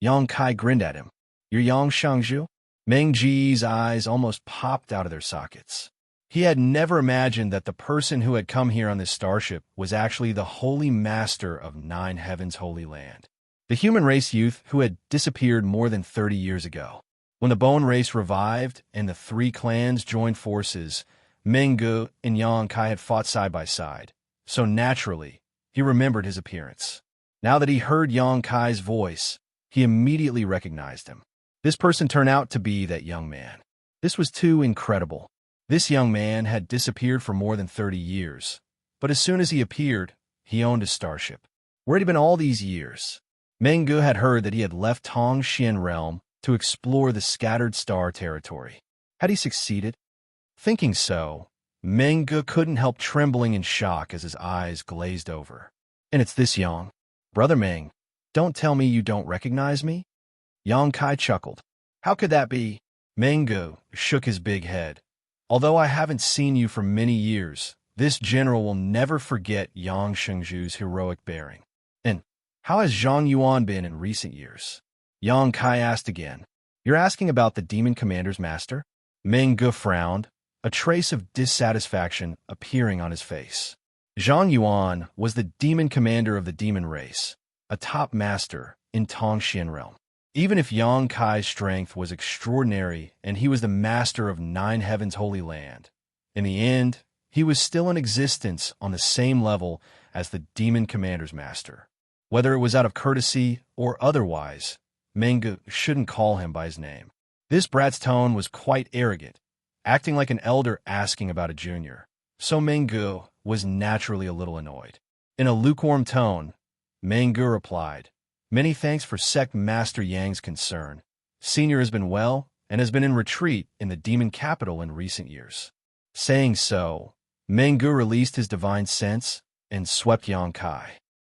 Xianxia grinned at him. You're Yang Xianxia? Meng Ji's eyes almost popped out of their sockets. He had never imagined that the person who had come here on this starship was actually the holy master of 9 Heavens' holy land, the human race youth who had disappeared more than 30 years ago. When the bone race revived and the 3 clans joined forces, Meng Gu and Xianxia had fought side by side, so naturally, he remembered his appearance. Now that he heard Xianxia's voice, he immediately recognized him. This person turned out to be that young man. This was too incredible. This young man had disappeared for more than 30 years, but as soon as he appeared, he owned a starship. Where had he been all these years? Meng Gu had heard that he had left Tongxian realm to explore the scattered star territory. Had he succeeded? Thinking so, Meng Gu couldn't help trembling in shock as his eyes glazed over. And it's this Yang. Brother Meng, don't tell me you don't recognize me? Xianxia chuckled. How could that be? Meng Gu shook his big head. Although I haven't seen you for many years, this general will never forget Yang Xianxu's heroic bearing. And how has Zhang Yuan been in recent years? Xianxia asked again. You're asking about the demon commander's master? Meng Gu frowned, a trace of dissatisfaction appearing on his face. Zhang Yuan was the demon commander of the demon race, a top master in Tongxian realm. Even if Xianxia's strength was extraordinary and he was the master of 9 Heavens' holy land, in the end, he was still in existence on the same level as the demon commander's master. Whether it was out of courtesy or otherwise, Meng Gu shouldn't call him by his name. This brat's tone was quite arrogant, acting like an elder asking about a junior. So Meng Gu was naturally a little annoyed. In a lukewarm tone, Meng Gu replied, Many thanks for Sect Master Yang's concern. Senior has been well and has been in retreat in the demon capital in recent years. Saying so, Meng Gu released his divine sense and swept Xianxia.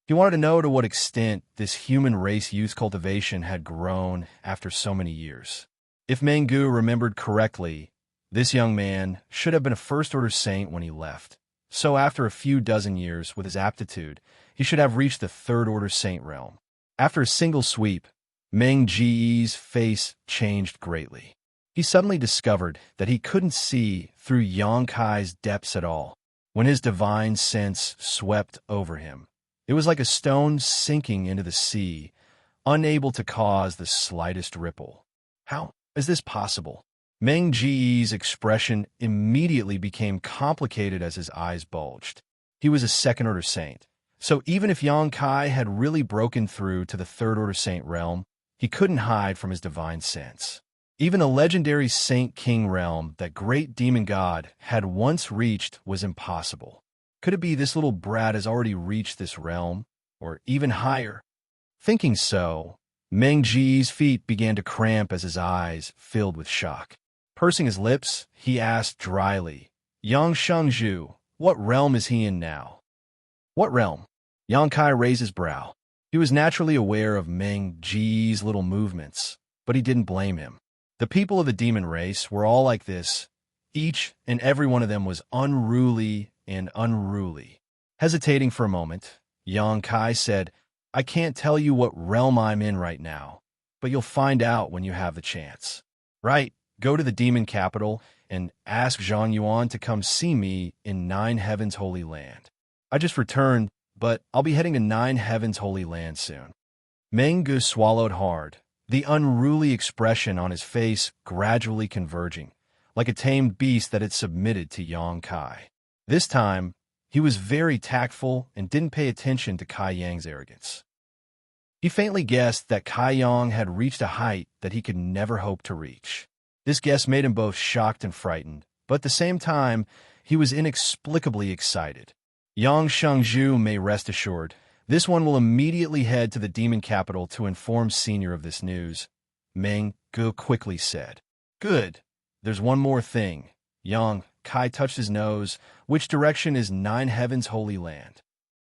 He wanted to know to what extent this human race youth cultivation had grown after so many years. If Meng Gu remembered correctly, this young man should have been a first-order saint when he left. So after a few dozen years with his aptitude, he should have reached the third-order saint realm. After a single sweep, Meng Ji's face changed greatly. He suddenly discovered that he couldn't see through Xianxia's depths at all. When his divine sense swept over him, it was like a stone sinking into the sea, unable to cause the slightest ripple. How is this possible? Meng Ji's expression immediately became complicated as his eyes bulged. He was a second-order saint, so even if Xianxia had really broken through to the third-order saint realm, he couldn't hide from his divine sense. Even the legendary Saint King realm that great demon god had once reached was impossible. Could it be this little brat has already reached this realm, or even higher? Thinking so, Meng Ji's feet began to cramp as his eyes filled with shock. Pursing his lips, he asked dryly, Xianxia, what realm is he in now? What realm? Yang Kai raised his brow. He was naturally aware of Meng Ji's little movements, but he didn't blame him. The people of the demon race were all like this. Each and every one of them was unruly and unruly. Hesitating for a moment, Yang Kai said, I can't tell you what realm I'm in right now, but you'll find out when you have the chance. Right, go to the demon capital and ask Zhang Yuan to come see me in Nine Heavens Holy Land. I just returned, but I'll be heading to Nine Heavens Holy Land soon. Meng Gu swallowed hard, the unruly expression on his face gradually converging, like a tamed beast that had submitted to Yang Kai. This time, he was very tactful and didn't pay attention to Kai Yang's arrogance. He faintly guessed that Kai Yang had reached a height that he could never hope to reach. This guess made him both shocked and frightened, but at the same time, he was inexplicably excited. Yang Shangzhu may rest assured, this one will immediately head to the demon capital to inform Senior of this news, Meng Gu quickly said. Good. There's one more thing. Yang Kai touched his nose. Which direction is Nine Heavens Holy Land?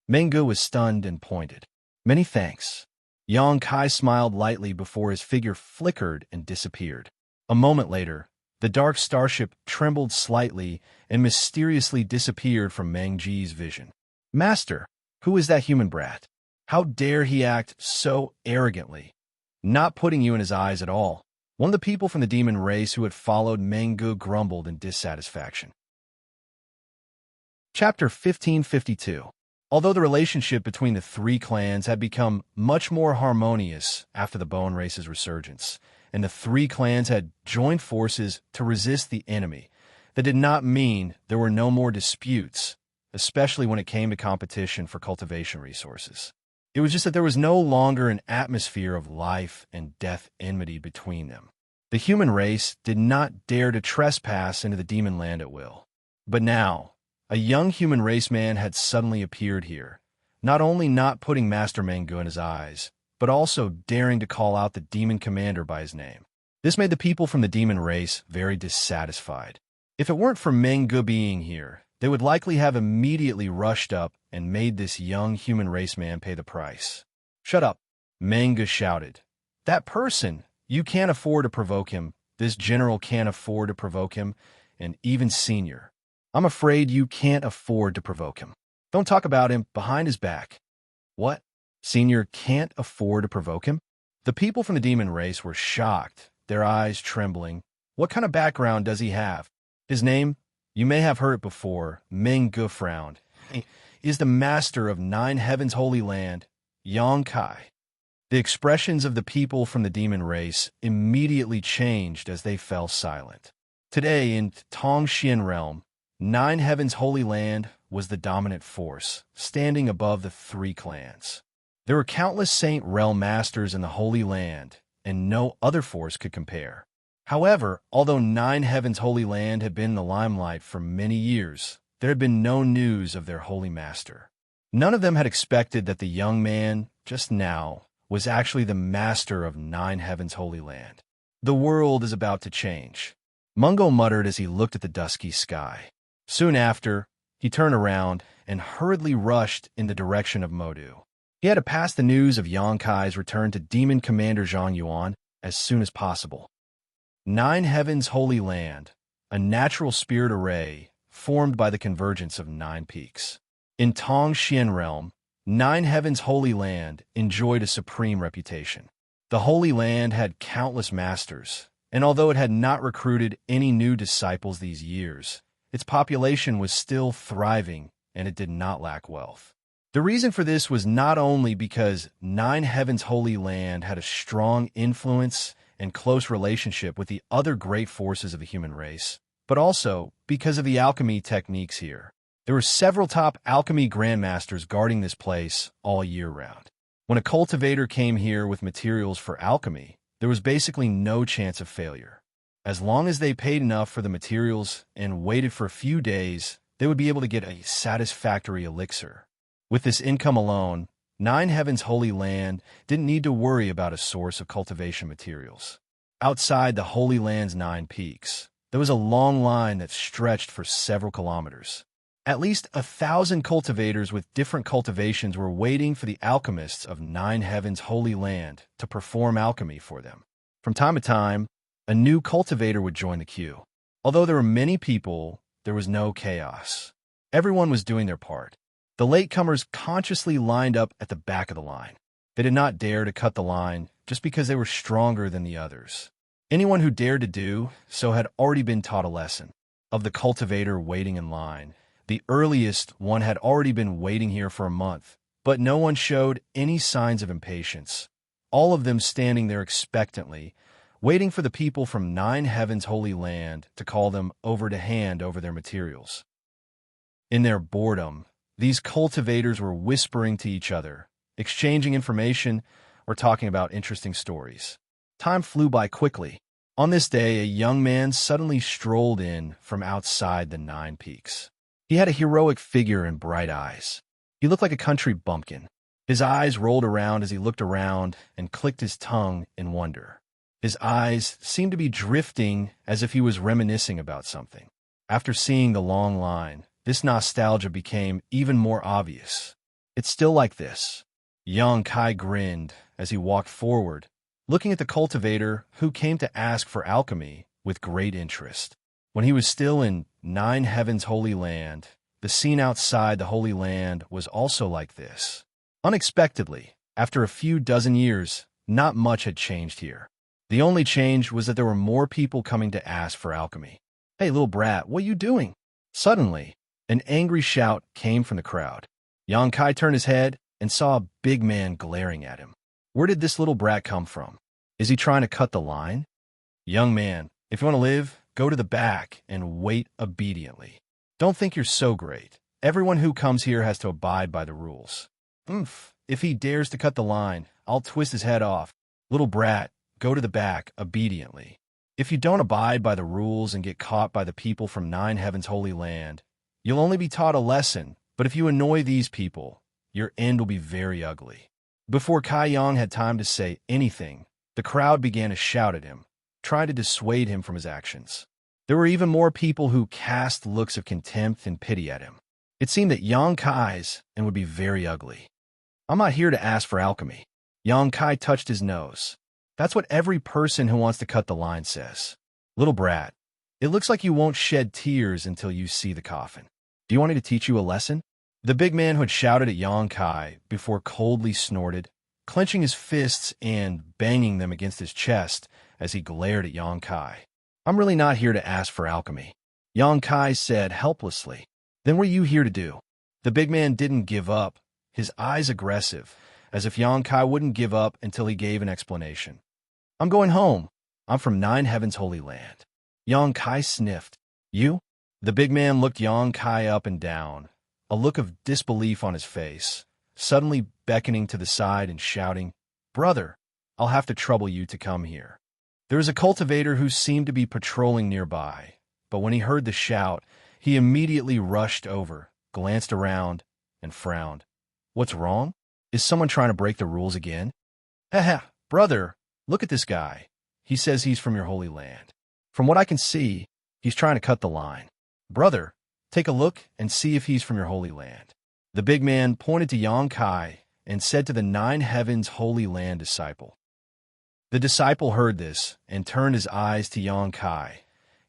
Meng Gu was stunned and pointed. Many thanks. Yang Kai smiled lightly before his figure flickered and disappeared. A moment later, the dark starship trembled slightly and mysteriously disappeared from Meng Ji's vision. Master, who is that human brat? How dare he act so arrogantly? Not putting you in his eyes at all. One of the people from the demon race who had followed Meng Gu grumbled in dissatisfaction. Chapter 1552. Although the relationship between the three clans had become much more harmonious after the Bone Race's resurgence, and the three clans had joined forces to resist the enemy, that did not mean there were no more disputes, especially when it came to competition for cultivation resources. It was just that there was no longer an atmosphere of life and death enmity between them. The human race did not dare to trespass into the demon land at will. But now, a young human race man had suddenly appeared here, not only not putting Master Meng Gu in his eyes, but also daring to call out the demon commander by his name. This made the people from the demon race very dissatisfied. If it weren't for Meng Gu being here, they would likely have immediately rushed up and made this young human race man pay the price. Shut up, Meng Gu shouted. That person, you can't afford to provoke him. This general can't afford to provoke him, and even Senior. I'm afraid you can't afford to provoke him. Don't talk about him behind his back. What? Senior can't afford to provoke him? The people from the demon race were shocked, their eyes trembling. What kind of background does he have? His name? You may have heard it before. Meng Gu frowned. He is the master of Nine Heavens Holy Land, Yang Kai. The expressions of the people from the demon race immediately changed as they fell silent. Today, in Tongxian realm, Nine Heavens Holy Land was the dominant force, standing above the three clans. There were countless Saint Realm Masters in the Holy Land, and no other force could compare. However, although Nine Heavens Holy Land had been in the limelight for many years, there had been no news of their Holy Master. None of them had expected that the young man, just now, was actually the master of Nine Heavens Holy Land. The world is about to change, Mungo muttered as he looked at the dusky sky. Soon after, he turned around and hurriedly rushed in the direction of Modu. He had to pass the news of Yang Kai's return to Demon Commander Zhang Yuan as soon as possible. Nine Heavens Holy Land, a natural spirit array formed by the convergence of nine peaks. In Tongxian realm, Nine Heavens Holy Land enjoyed a supreme reputation. The Holy Land had countless masters, and although it had not recruited any new disciples these years, its population was still thriving and it did not lack wealth. The reason for this was not only because Nine Heavens Holy Land had a strong influence and close relationship with the other great forces of the human race, but also because of the alchemy techniques here. There were several top alchemy grandmasters guarding this place all year round. When a cultivator came here with materials for alchemy, there was basically no chance of failure. As long as they paid enough for the materials and waited for a few days, they would be able to get a satisfactory elixir. With this income alone, Nine Heavens Holy Land didn't need to worry about a source of cultivation materials. Outside the Holy Land's nine peaks, There was a long line that stretched for several kilometers. At least 1,000 cultivators with different cultivations were waiting for the alchemists of Nine Heavens' holy land to perform alchemy for them. From time to time, a new cultivator would join the queue. Although there were many people, there was no chaos. Everyone was doing their part. The latecomers consciously lined up at the back of the line. They did not dare to cut the line just because they were stronger than the others. Anyone who dared to do so had already been taught a lesson. Of the cultivator waiting in line, the earliest one had already been waiting here for a month, but no one showed any signs of impatience. All of them standing there expectantly, waiting for the people from Nine Heavens' holy land to call them over to hand over their materials. In their boredom, these cultivators were whispering to each other, exchanging information, or talking about interesting stories. Time flew by quickly. On this day, a young man suddenly strolled in from outside the Nine Peaks. He had a heroic figure and bright eyes. He looked like a country bumpkin. His eyes rolled around as he looked around and clicked his tongue in wonder. His eyes seemed to be drifting as if he was reminiscing about something. After seeing the long line, this nostalgia became even more obvious. It's still like this. Xianxia grinned as he walked forward, looking at the cultivator who came to ask for alchemy with great interest. When he was still in Nine Heavens' holy land, the scene outside the holy land was also like this. Unexpectedly, after a few dozen years, not much had changed here. The only change was that there were more people coming to ask for alchemy. "Hey, little brat, what are you doing?" Suddenly, an angry shout came from the crowd. Xianxia turned his head and saw a big man glaring at him. Where did this little brat come from? Is he trying to cut the line? "Young man, if you want to live, go to the back and wait obediently. Don't think you're so great. Everyone who comes here has to abide by the rules." If he dares to cut the line, I'll twist his head off. "Little brat, go to the back obediently. If you don't abide by the rules and get caught by the people from Nine Heavens' holy land, you'll only be taught a lesson, but if you annoy these people, your end will be very ugly." Before Kai Yang had time to say anything, the crowd began to shout at him, trying to dissuade him from his actions. There were even more people who cast looks of contempt and pity at him. It seemed that Xianxia's and would be very ugly. "I'm not here to ask for alchemy." Xianxia touched his nose. "That's what every person who wants to cut the line says. Little brat, it looks like you won't shed tears until you see the coffin. Do you want me to teach you a lesson?" The big man who had shouted at Xianxia before coldly snorted, clenching his fists and banging them against his chest as he glared at Xianxia. "I'm really not here to ask for alchemy," Xianxia said helplessly. "Then what are you here to do?" The big man didn't give up, his eyes aggressive, as if Xianxia wouldn't give up until he gave an explanation. "I'm going home. I'm from Nine Heavens' holy land." Xianxia sniffed. "You?" The big man looked Xianxia up and down, a look of disbelief on his face, suddenly beckoning to the side and shouting, "Brother, I'll have to trouble you to come here." There was a cultivator who seemed to be patrolling nearby, but when he heard the shout, he immediately rushed over, glanced around, and frowned. "What's wrong? Is someone trying to break the rules again?" "Haha, brother, look at this guy. He says he's from your holy land. From what I can see, he's trying to cut the line. Brother, take a look and see if he's from your holy land." The big man pointed to Xianxia and said to the Nine Heavens' holy land disciple. The disciple heard this and turned his eyes to Xianxia,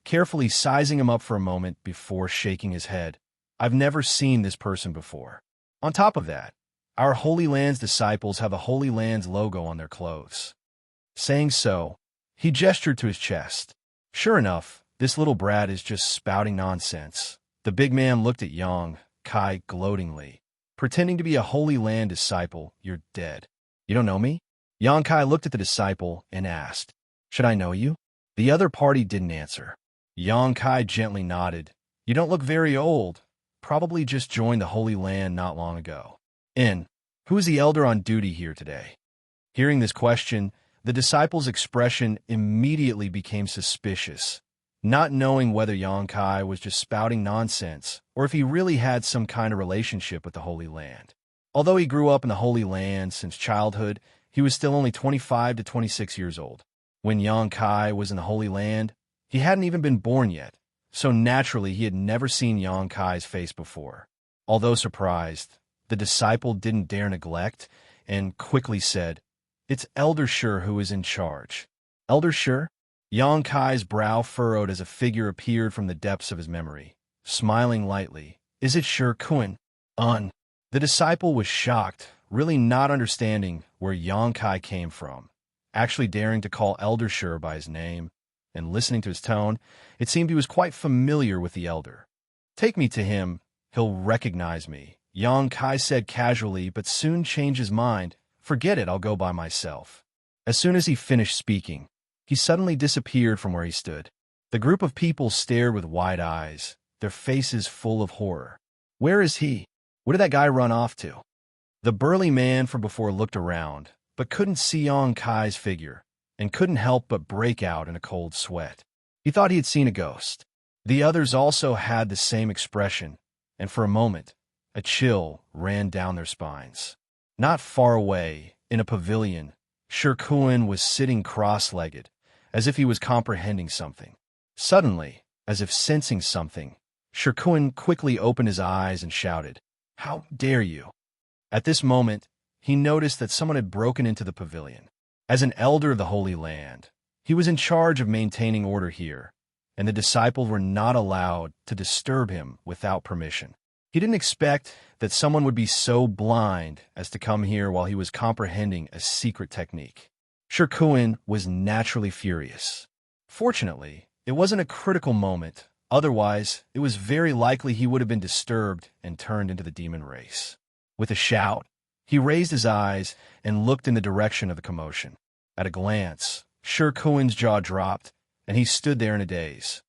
carefully sizing him up for a moment before shaking his head. "I've never seen this person before. On top of that, our Holy Land's disciples have the Holy Land's logo on their clothes." Saying so, he gestured to his chest. Sure enough, this little brat is just spouting nonsense. The big man looked at Xianxia gloatingly. "Pretending to be a Holy Land disciple, you're dead. You don't know me?" Xianxia looked at the disciple and asked, "Should I know you?" The other party didn't answer. Xianxia gently nodded. "You don't look very old. Probably just joined the Holy Land not long ago. Who is the elder on duty here today?" Hearing this question, the disciple's expression immediately became suspicious, not knowing whether Xianxia was just spouting nonsense or if he really had some kind of relationship with the Holy Land. Although he grew up in the Holy Land since childhood, he was still only 25 to 26 years old. When Xianxia was in the Holy Land, he He hadn't even been born yet, so naturally he had never seen Yang Kai's face before. Although surprised, the disciple didn't dare neglect and quickly said, "It's Elder Shi who is in charge." Elder Shi? Yang Kai's brow furrowed as a figure appeared from the depths of his memory, smiling lightly. "Is it Shi Kun?" The disciple was shocked, really not understanding where Yang Kai came from. Actually daring to call Elder Shi by his name, and listening to his tone, it seemed he was quite familiar with the elder. "Take me to him. He'll recognize me," Yang Kai said casually, but soon changed his mind. "Forget it, I'll go by myself." As soon as he finished speaking, he suddenly disappeared from where he stood. The group of people stared with wide eyes, their faces full of horror. Where is he? Where did that guy run off to? The burly man from before looked around, but couldn't see Yang Kai's figure, and couldn't help but break out in a cold sweat. He thought he had seen a ghost. The others also had the same expression, and for a moment, a chill ran down their spines. Not far away, in a pavilion, Shi Kun was sitting cross-legged, as if he was comprehending something. Suddenly, as if sensing something, Shi Kun quickly opened his eyes and shouted, "How dare you!" At this moment, he noticed that someone had broken into the pavilion. As an elder of the Holy Land, he was in charge of maintaining order here, and the disciples were not allowed to disturb him without permission. He didn't expect that someone would be so blind as to come here while he was comprehending a secret technique. Shi Kun was naturally furious. Fortunately, it wasn't a critical moment, otherwise it was very likely he would have been disturbed and turned into the demon race. With a shout, he raised his eyes and looked in the direction of the commotion. At a glance, Shi Kun's jaw dropped, and he stood there in a daze.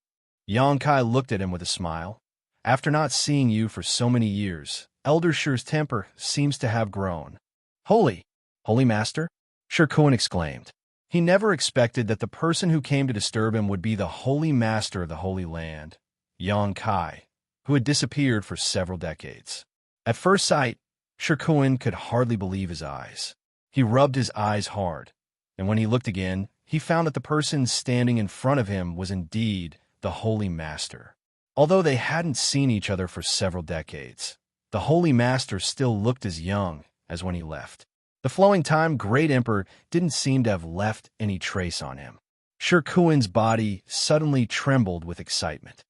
Yang Kai looked at him with a smile. "After not seeing you for so many years, Elder Shi's temper seems to have grown." Holy Master?" Shi Kun exclaimed. He never expected that the person who came to disturb him would be the Holy Master of the Holy Land, Yang Kai, who had disappeared for several decades. At first sight, Shi Kun could hardly believe his eyes. He rubbed his eyes hard, and when he looked again, he found that the person standing in front of him was indeed the Holy Master. Although they hadn't seen each other for several decades, the Holy Master still looked as young as when he left. The flowing time Great Emperor didn't seem to have left any trace on him. Shi Kun's body suddenly trembled with excitement.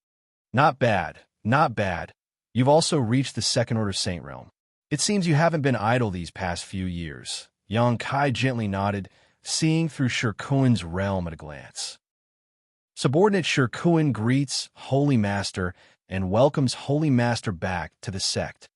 Not bad. You've also reached the Second Order Saint Realm. It seems you haven't been idle these past few years." Yang Kai gently nodded, seeing through Shi Kun's realm at a glance. Subordinate Shi Kun greets Holy Master and welcomes Holy Master back to the sect.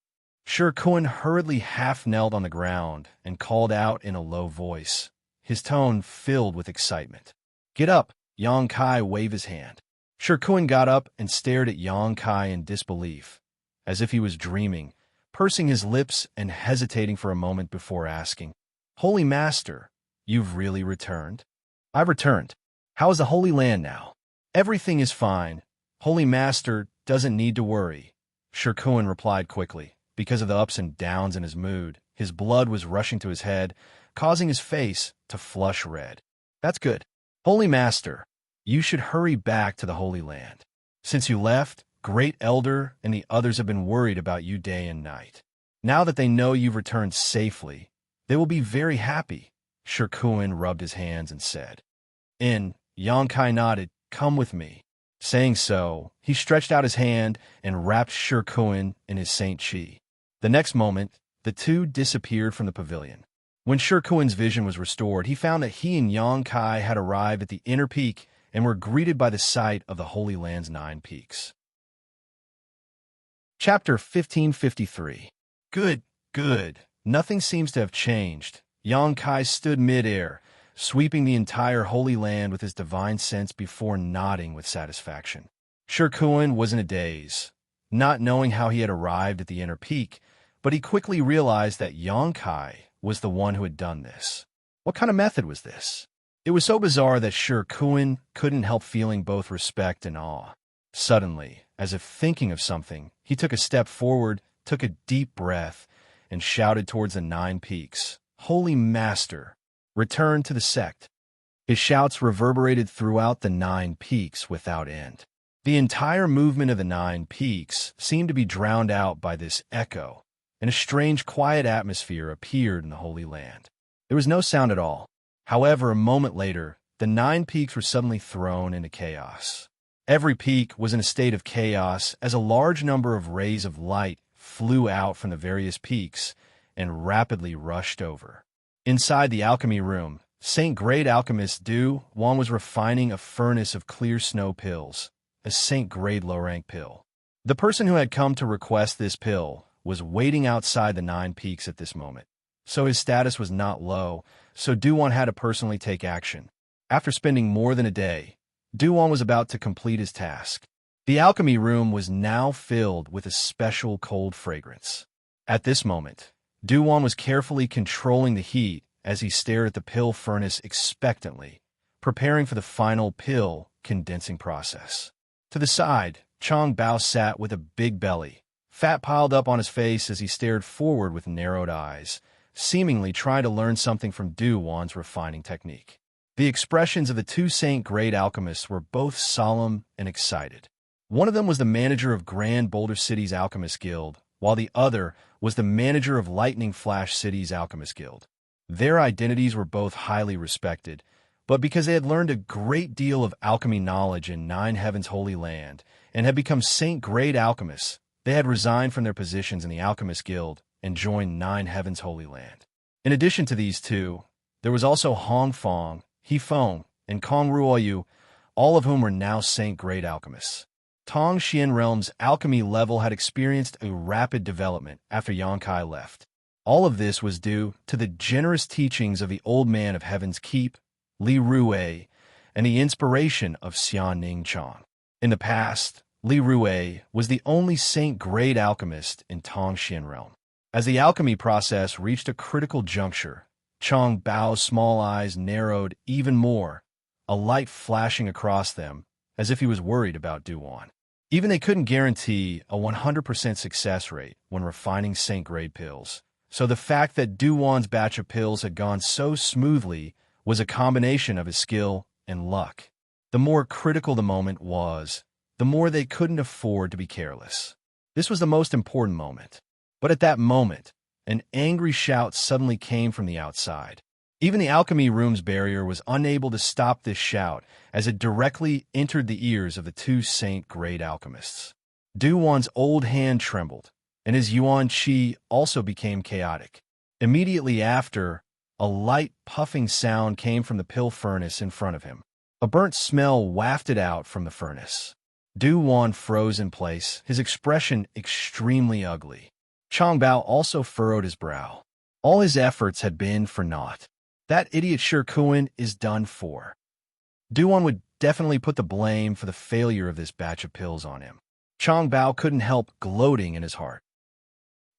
Shi Kun hurriedly half-knelt on the ground and called out in a low voice, his tone filled with excitement. "Get up!" Yang Kai waved his hand. Shi Kun got up and stared at Yang Kai in disbelief, as if he was dreaming, pursing his lips and hesitating for a moment before asking, "Holy Master, you've really returned?" "I've returned. How is the Holy Land now?" "Everything is fine. Holy Master doesn't need to worry," Shi Kun replied quickly. Because of the ups and downs in his mood, his blood was rushing to his head, causing his face to flush red. "That's good. Holy Master, you should hurry back to the Holy Land. Since you left, Great Elder and the others have been worried about you day and night. Now that they know you've returned safely, they will be very happy," Shi Kun rubbed his hands and said. Yang Kai nodded, "Come with me." Saying so, he stretched out his hand and wrapped Shi Kun in his Saint Chi. The next moment, the two disappeared from the pavilion. When Shi Kun's vision was restored, he found that he and Yang Kai had arrived at the inner peak and were greeted by the sight of the Holy Land's 9 peaks. Chapter 1553. Good. Nothing seems to have changed. Yang Kai stood mid-air, sweeping the entire Holy Land with his divine sense before nodding with satisfaction. Shi Kun was in a daze, not knowing how he had arrived at the inner peak, but he quickly realized that Yang Kai was the one who had done this. What kind of method was this? It was so bizarre that Shi Kun couldn't help feeling both respect and awe. Suddenly, as if thinking of something, he took a step forward, took a deep breath, and shouted towards the 9 peaks, "Holy Master, return to the sect." His shouts reverberated throughout the 9 peaks without end. The entire movement of the 9 peaks seemed to be drowned out by this echo, and a strange, quiet atmosphere appeared in the Holy Land. There was no sound at all. However, a moment later, the 9 peaks were suddenly thrown into chaos. Every peak was in a state of chaos as a large number of rays of light flew out from the various peaks and rapidly rushed over. Inside the alchemy room, Saint Great Alchemist Du Wan was refining a furnace of clear snow pills, a Saint Grade low-rank pill. The person who had come to request this pill was waiting outside the 9 peaks at this moment, so his status was not low, so Du Wan had to personally take action. After spending more than a day, Du Wan was about to complete his task. The alchemy room was now filled with a special cold fragrance. At this moment, Du Wan was carefully controlling the heat as he stared at the pill furnace expectantly, preparing for the final pill condensing process. To the side, Chang Bao sat with a big belly, fat piled up on his face as he stared forward with narrowed eyes, seemingly trying to learn something from Du Wan's refining technique. The expressions of the two Saint Grade alchemists were both solemn and excited. One of them was the manager of Grand Boulder City's Alchemist Guild, while the other was the manager of Lightning Flash City's Alchemist Guild. Their identities were both highly respected, but because they had learned a great deal of alchemy knowledge in Nine Heaven's Holy Land and had become Saint Grade alchemists, they had resigned from their positions in the Alchemist Guild and joined Nine Heaven's Holy Land. In addition to these two, there was also Hong Fong, He Feng, and Kong Ruoyu, all of whom were now Saint Grade alchemists. Tong Xian Realm's alchemy level had experienced a rapid development after Yangkai left. All of this was due to the generous teachings of the Old Man of Heaven's Keep, Li Ruwei, and the inspiration of Xianning Chang. In the past, Li Ruwei was the only Saint Grade alchemist in Tong Xian Realm. As the alchemy process reached a critical juncture, Chang Bao's small eyes narrowed even more, a light flashing across them, as if he was worried about Du Wan. Even they couldn't guarantee a 100% success rate when refining Saint Grade pills, so the fact that Du Wan's batch of pills had gone so smoothly was a combination of his skill and luck. The more critical the moment was, the more they couldn't afford to be careless. This was the most important moment. But at that moment, an angry shout suddenly came from the outside. Even the alchemy room's barrier was unable to stop this shout as it directly entered the ears of the two Saint Grade alchemists. Du Wan's old hand trembled, and his yuan qi also became chaotic. Immediately after, a light puffing sound came from the pill furnace in front of him. A burnt smell wafted out from the furnace. Du Wan froze in place, his expression extremely ugly. Chang Bao also furrowed his brow. All his efforts had been for naught. That idiot Shikuan is done for. Du Wan would definitely put the blame for the failure of this batch of pills on him. Chang Bao couldn't help gloating in his heart.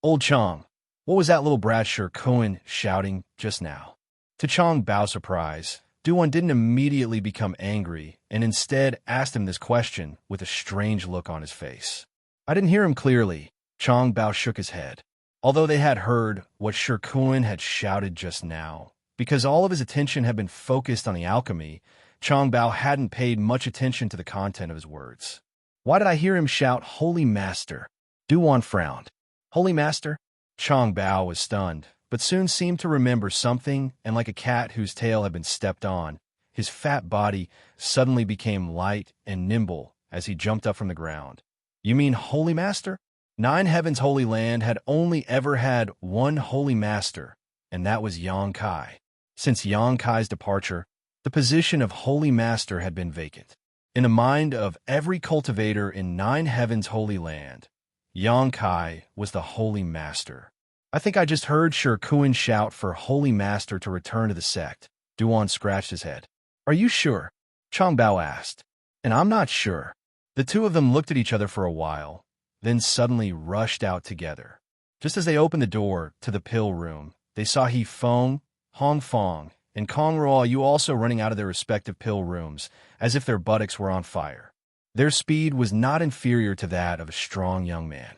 Old Chang, what was that little brat Shikuan shouting just now? To Chang Bao's surprise, Du Wan didn't immediately become angry and instead asked him this question with a strange look on his face. I didn't hear him clearly. Chang Bao shook his head. Although they had heard what Shikuan had shouted just now, because all of his attention had been focused on the alchemy, Chang Bao hadn't paid much attention to the content of his words. Why did I hear him shout, Holy Master? Du Wan frowned. Holy Master? Chang Bao was stunned, but soon seemed to remember something, and like a cat whose tail had been stepped on, his fat body suddenly became light and nimble as he jumped up from the ground. You mean Holy Master? Nine Heaven's Holy Land had only ever had one Holy Master, and that was Yangkai. Since Yangkai's departure, the position of Holy Master had been vacant. In the mind of every cultivator in Nine Heaven's Holy Land, Yangkai was the Holy Master. I think I just heard Shikuan shout for Holy Master to return to the sect. Du Wan scratched his head. Are you sure? Chang Bao asked. And I'm not sure. The two of them looked at each other for a while, then suddenly rushed out together. Just as they opened the door to the pill room, they saw He Feng, Hong Fong, and Kong Ruoyu also running out of their respective pill rooms, as if their buttocks were on fire. Their speed was not inferior to that of a strong young man.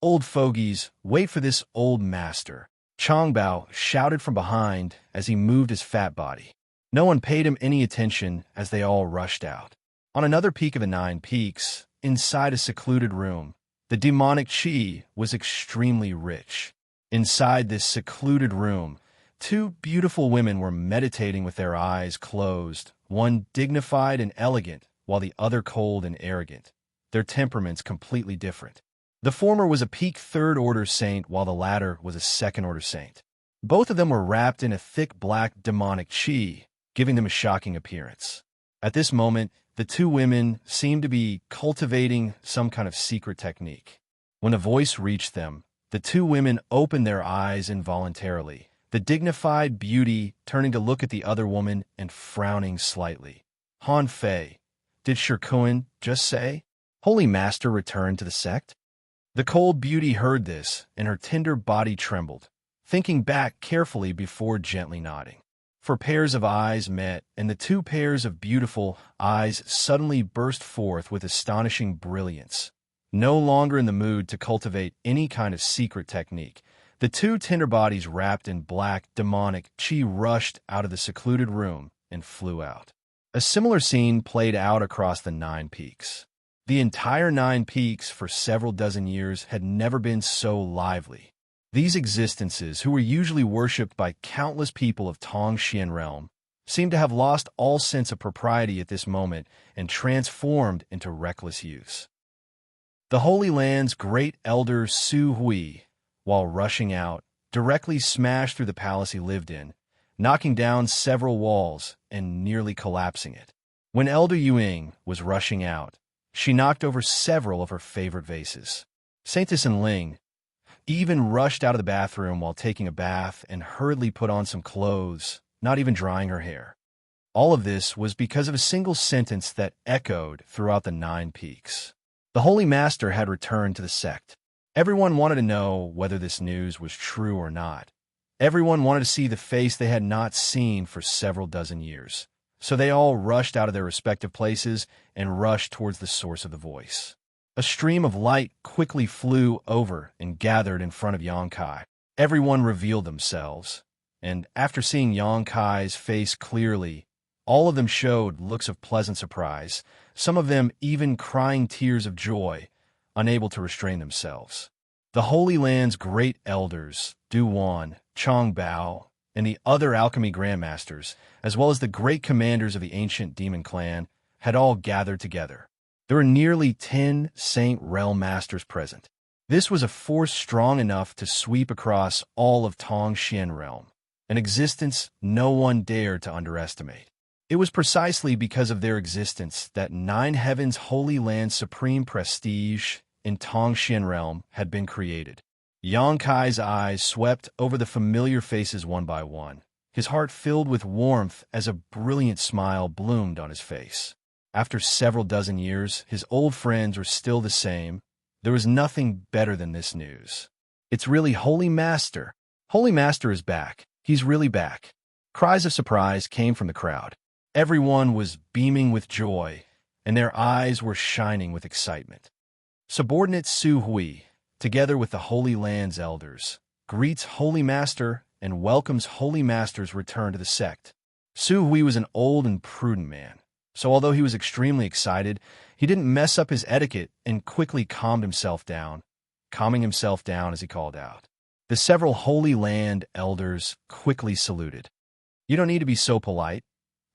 Old fogies, wait for this old master, Chang Bao shouted from behind as he moved his fat body. No one paid him any attention as they all rushed out. On another peak of the 9 peaks, inside a secluded room, the demonic chi was extremely rich. Inside this secluded room, 2 beautiful women were meditating with their eyes closed, one dignified and elegant, while the other cold and arrogant, their temperaments completely different. The former was a peak third-order saint, while the latter was a second-order saint. Both of them were wrapped in a thick black demonic chi, giving them a shocking appearance. At this moment, the 2 women seemed to be cultivating some kind of secret technique. When the voice reached them, the 2 women opened their eyes involuntarily, the dignified beauty turning to look at the other woman and frowning slightly. Han Fei, did Shirkuan just say? Holy Master returned to the sect? The cold beauty heard this, and her tender body trembled, thinking back carefully before gently nodding. For pairs of eyes met, and the 2 pairs of beautiful eyes suddenly burst forth with astonishing brilliance. No longer in the mood to cultivate any kind of secret technique, the 2 tender bodies wrapped in black, demonic chi rushed out of the secluded room and flew out. A similar scene played out across the 9 peaks. The entire 9 peaks for several dozen years had never been so lively. These existences, who were usually worshipped by countless people of Tongxian realm, seemed to have lost all sense of propriety at this moment and transformed into reckless youths. The Holy Land's great elder Su Hui, while rushing out, directly smashed through the palace he lived in, knocking down several walls and nearly collapsing it. When Elder Yuing was rushing out, she knocked over several of her favorite vases. Saintess and Ling even rushed out of the bathroom while taking a bath and hurriedly put on some clothes, not even drying her hair. All of this was because of a single sentence that echoed throughout the 9 peaks. The Holy Master had returned to the sect. Everyone wanted to know whether this news was true or not. Everyone wanted to see the face they had not seen for several dozen years. So they all rushed out of their respective places and rushed towards the source of the voice. A stream of light quickly flew over and gathered in front of Xianxia. Everyone revealed themselves, and after seeing Xianxia's face clearly, all of them showed looks of pleasant surprise, some of them even crying tears of joy, unable to restrain themselves. The Holy Land's great elders, Du Wan, Chong Bao, and the other alchemy grandmasters, as well as the great commanders of the ancient demon clan, had all gathered together. There were nearly 10 Saint Realm Masters present. This was a force strong enough to sweep across all of Tongxian Realm, an existence no one dared to underestimate. It was precisely because of their existence that 9 Heavens Holy Land's supreme prestige in Tongxian Realm had been created. Xianxia's eyes swept over the familiar faces one by one, his heart filled with warmth as a brilliant smile bloomed on his face. After several dozen years, his old friends were still the same. There was nothing better than this news. It's really Holy Master. Holy Master is back. He's really back. Cries of surprise came from the crowd. Everyone was beaming with joy, and their eyes were shining with excitement. Subordinate Su Hui, together with the Holy Land's elders, greets Holy Master and welcomes Holy Master's return to the sect. Su Hui was an old and prudent man. So although he was extremely excited, he didn't mess up his etiquette and quickly calming himself down as he called out. The several Holy Land elders quickly saluted. You don't need to be so polite.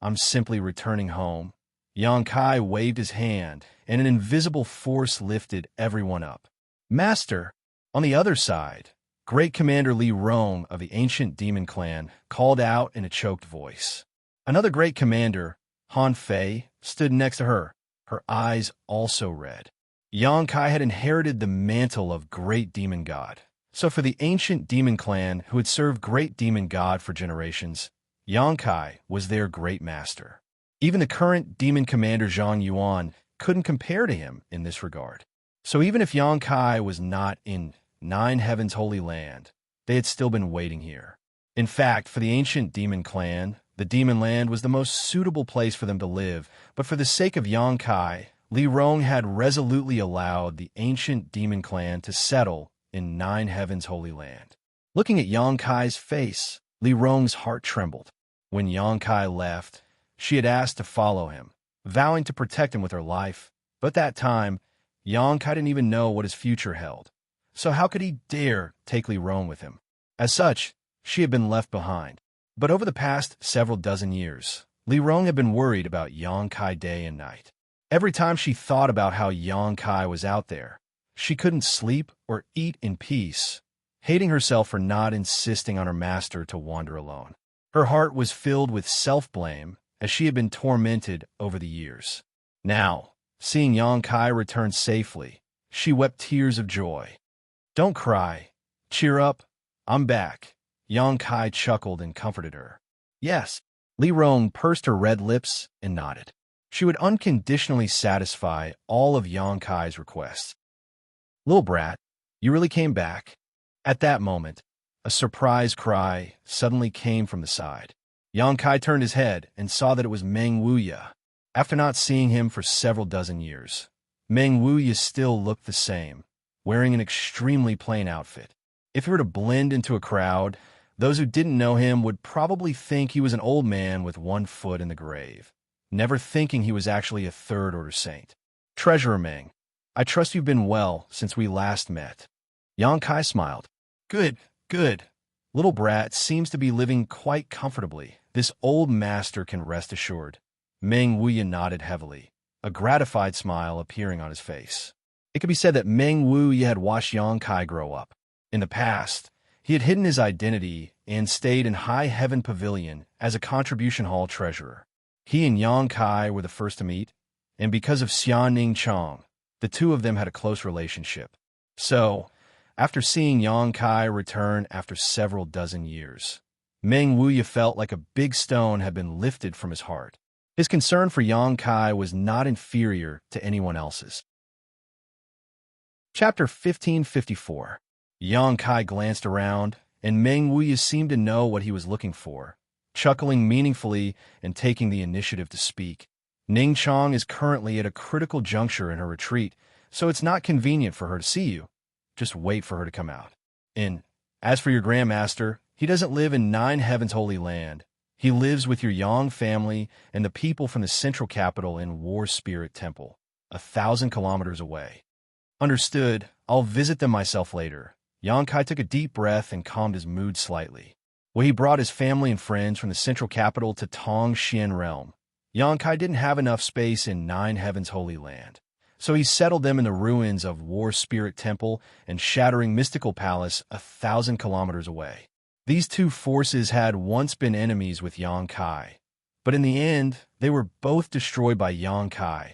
I'm simply returning home. Xianxia waved his hand, and an invisible force lifted everyone up. Master, on the other side, Great Commander Li Rong of the ancient demon clan called out in a choked voice. Another great commander, Han Fei, stood next to her, her eyes also red. Xianxia had inherited the mantle of Great Demon God. So for the ancient demon clan who had served Great Demon God for generations, Xianxia was their great master. Even the current demon commander Zhang Yuan couldn't compare to him in this regard. So even if Xianxia was not in 9 Heavens Holy Land, they had still been waiting here. In fact, for the ancient demon clan, the demon land was the most suitable place for them to live, but for the sake of Xianxia, Li Rong had resolutely allowed the ancient demon clan to settle in 9 Heavens Holy Land. Looking at Xianxia's face, Li Rong's heart trembled. When Yangkai left, she had asked to follow him, vowing to protect him with her life. But at that time, Yangkai didn't even know what his future held. So how could he dare take Li Rong with him? As such, she had been left behind. But over the past several dozen years, Li Rong had been worried about Yangkai day and night. Every time she thought about how Yangkai was out there, she couldn't sleep or eat in peace, hating herself for not insisting on her master to wander alone. Her heart was filled with self-blame as she had been tormented over the years. Now, seeing Yangkai return safely, she wept tears of joy. "Don't cry. Cheer up. I'm back." Yangkai chuckled and comforted her. Yes, Li Rong pursed her red lips and nodded. She would unconditionally satisfy all of Yangkai's requests. "Little brat, you really came back?" At that moment, a surprise cry suddenly came from the side. Yangkai turned his head and saw that it was Meng Wuya. After not seeing him for several dozen years, Meng Wuya still looked the same, wearing an extremely plain outfit. If he were to blend into a crowd, those who didn't know him would probably think he was an old man with one foot in the grave, never thinking he was actually a third-order saint. "Treasurer Meng, I trust you've been well since we last met." Yangkai smiled. Good. Little brat seems to be living quite comfortably. This old master can rest assured." Meng Wuya nodded heavily, a gratified smile appearing on his face. It could be said that Meng Wuya had watched Yangkai grow up. In the past, he had hidden his identity and stayed in High Heaven Pavilion as a contribution hall treasurer. He and Yangkai were the first to meet, and because of Xianxia, the two of them had a close relationship. So, after seeing Yangkai return after several dozen years, Meng Wuya felt like a big stone had been lifted from his heart. His concern for Yangkai was not inferior to anyone else's. Chapter 1554. Yangkai glanced around, and Meng Wuya seemed to know what he was looking for, chuckling meaningfully and taking the initiative to speak. "Ningchong is currently at a critical juncture in her retreat, so it's not convenient for her to see you. Just wait for her to come out. And as for your Grandmaster, he doesn't live in Nine Heavens Holy Land. He lives with your Yang family and the people from the central capital in War Spirit Temple, 1,000 kilometers away." "Understood. I'll visit them myself later." Yangkai took a deep breath and calmed his mood slightly. Well, he brought his family and friends from the central capital to Tongxian Realm. Yangkai didn't have enough space in Nine Heavens Holy Land, so he settled them in the ruins of War Spirit Temple and Shattering Mystical Palace 1,000 kilometers away. These two forces had once been enemies with Yangkai, but in the end, they were both destroyed by Yangkai,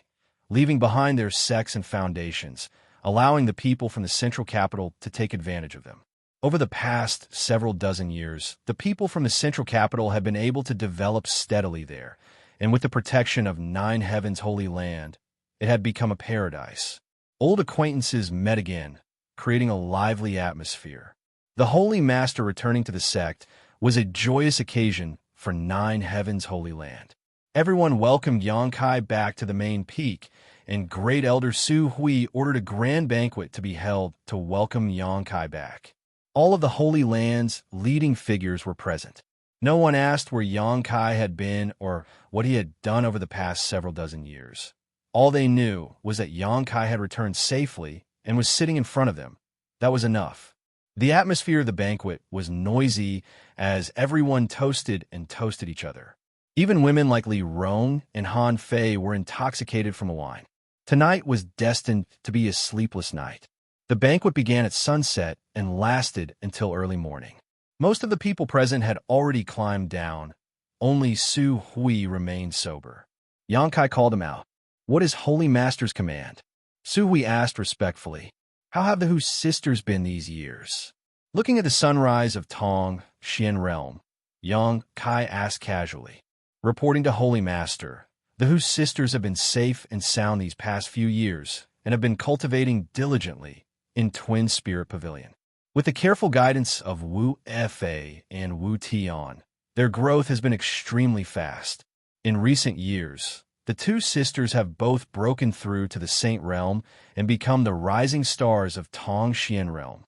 leaving behind their sects and foundations, allowing the people from the central capital to take advantage of them. Over the past several dozen years, the people from the central capital have been able to develop steadily there, and with the protection of Nine Heavens Holy Land, it had become a paradise. Old acquaintances met again, creating a lively atmosphere. The Holy Master returning to the sect was a joyous occasion for Nine Heavens Holy Land. Everyone welcomed Yangkai back to the main peak, and Great Elder Su Hui ordered a grand banquet to be held to welcome Yangkai back. All of the Holy Land's leading figures were present. No one asked where Yangkai had been or what he had done over the past several dozen years. All they knew was that Yangkai had returned safely and was sitting in front of them. That was enough. The atmosphere of the banquet was noisy as everyone toasted and toasted each other. Even women like Li Rong and Han Fei were intoxicated from the wine. Tonight was destined to be a sleepless night. The banquet began at sunset and lasted until early morning. Most of the people present had already climbed down. Only Su Hui remained sober. Yangkai called him out. "What is Holy Master's command?" Su Hui asked respectfully. "How have the Hu sisters been these years?" Looking at the sunrise of Tongxian Realm, Yangkai asked casually. Reporting to Holy Master, the Hu sisters have been safe and sound these past few years and have been cultivating diligently in Twin Spirit Pavilion. With the careful guidance of Wu Fa and Wu Tian, their growth has been extremely fast. In recent years, the two sisters have both broken through to the Saint Realm and become the rising stars of Tongxian Realm.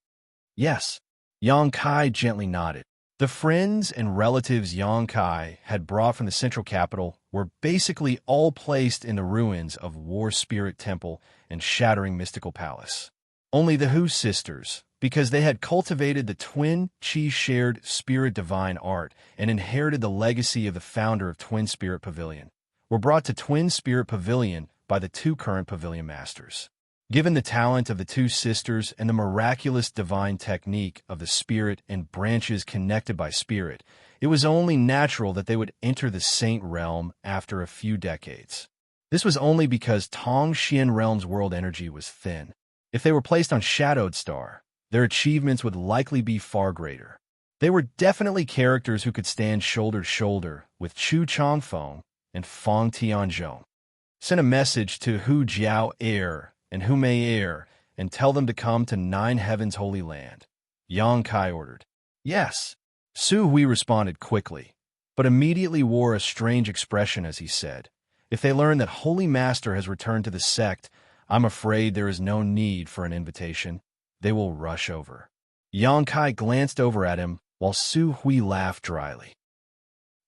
Yes, Yangkai gently nodded. The friends and relatives Yang Kai had brought from the central capital were basically all placed in the ruins of War Spirit Temple and Shattering Mystical Palace. Only the Hu sisters, because they had cultivated the twin chi-shared spirit divine art and inherited the legacy of the founder of Twin Spirit Pavilion, were brought to Twin Spirit Pavilion by the two current pavilion masters. Given the talent of the two sisters and the miraculous divine technique of the spirit and branches connected by spirit, it was only natural that they would enter the saint realm after a few decades. This was only because Tong Xian realm's world energy was thin. If they were placed on Shadowed Star, their achievements would likely be far greater. They were definitely characters who could stand shoulder to shoulder with Chu Changfeng and Fang Tianzhong. Send a message to Hu Jiao Air and Hu Mei Air and tell them to come to Nine Heavens Holy Land, Yang Kai ordered. Yes. Su Hui responded quickly, but immediately wore a strange expression as he said, if they learn that Holy Master has returned to the sect, I'm afraid there is no need for an invitation. They will rush over. Yang Kai glanced over at him while Su Hui laughed dryly.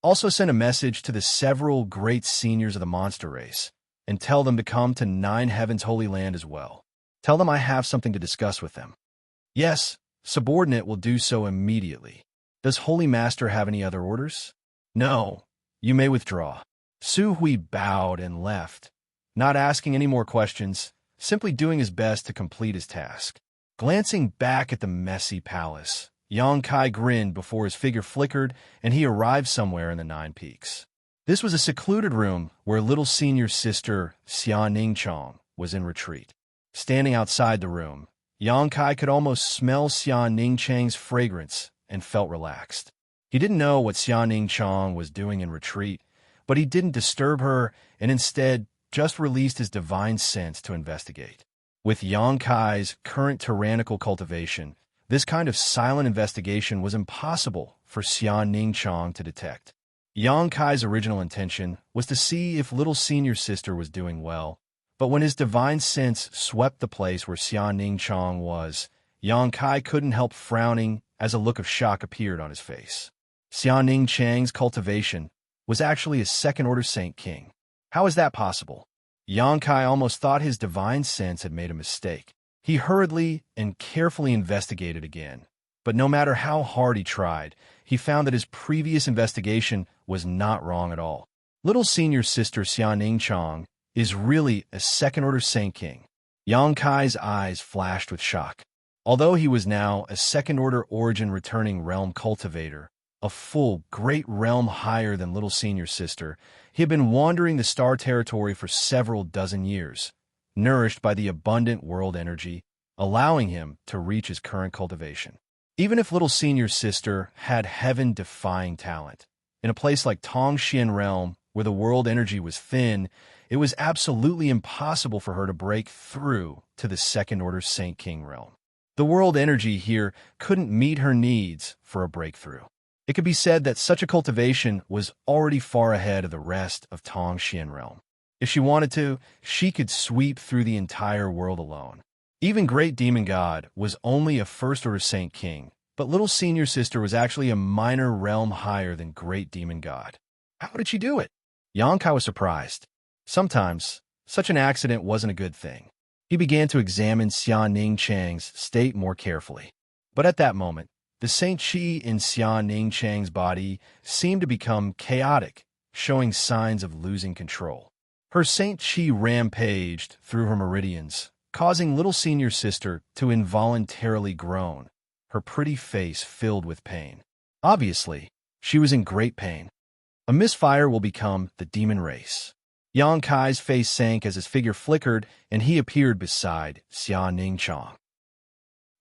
Also send a message to the several great seniors of the monster race and tell them to come to Nine Heavens Holy Land as well. Tell them I have something to discuss with them. Yes, subordinate will do so immediately. Does Holy Master have any other orders? No, you may withdraw. Su Hui bowed and left, not asking any more questions, simply doing his best to complete his task. Glancing back at the messy palace, Yang Kai grinned before his figure flickered and he arrived somewhere in the Nine Peaks. This was a secluded room where little senior sister Xianxia was in retreat. Standing outside the room, Yang Kai could almost smell Xianxia's fragrance and felt relaxed. He didn't know what Xianxia was doing in retreat, but he didn't disturb her and instead just released his divine sense to investigate. With Yang Kai's current tyrannical cultivation, this kind of silent investigation was impossible for Xianxia to detect. Yang Kai's original intention was to see if little senior sister was doing well, but when his divine sense swept the place where Xianxia was, Yang Kai couldn't help frowning as a look of shock appeared on his face. Xianxia's cultivation was actually a second-order Saint King. How is that possible? Yang Kai almost thought his divine sense had made a mistake. He hurriedly and carefully investigated again, but no matter how hard he tried, he found that his previous investigation was not wrong at all. Little senior sister Xianxia is really a second-order Saint King. Yang Kai's eyes flashed with shock. Although he was now a second-order origin returning realm cultivator, a full great realm higher than little senior sister, he had been wandering the star territory for several dozen years, nourished by the abundant world energy, allowing him to reach his current cultivation. Even if little senior sister had heaven-defying talent, in a place like Tongxian Realm, where the world energy was thin, it was absolutely impossible for her to break through to the second-order Saint King realm. The world energy here couldn't meet her needs for a breakthrough. It could be said that such a cultivation was already far ahead of the rest of Tongxian Realm. If she wanted to, she could sweep through the entire world alone. Even Great Demon God was only a first-order Saint King, but little senior sister was actually a minor realm higher than Great Demon God. How did she do it? Yang Kai was surprised. Sometimes, such an accident wasn't a good thing. He began to examine Xianxia's state more carefully. But at that moment, the Saint Qi in Xianxia's body seemed to become chaotic, showing signs of losing control. Her Saint Qi rampaged through her meridians, causing little senior sister to involuntarily groan, her pretty face filled with pain. Obviously, she was in great pain. A misfire will become the demon race. Yang Kai's face sank as his figure flickered and he appeared beside Xianxia.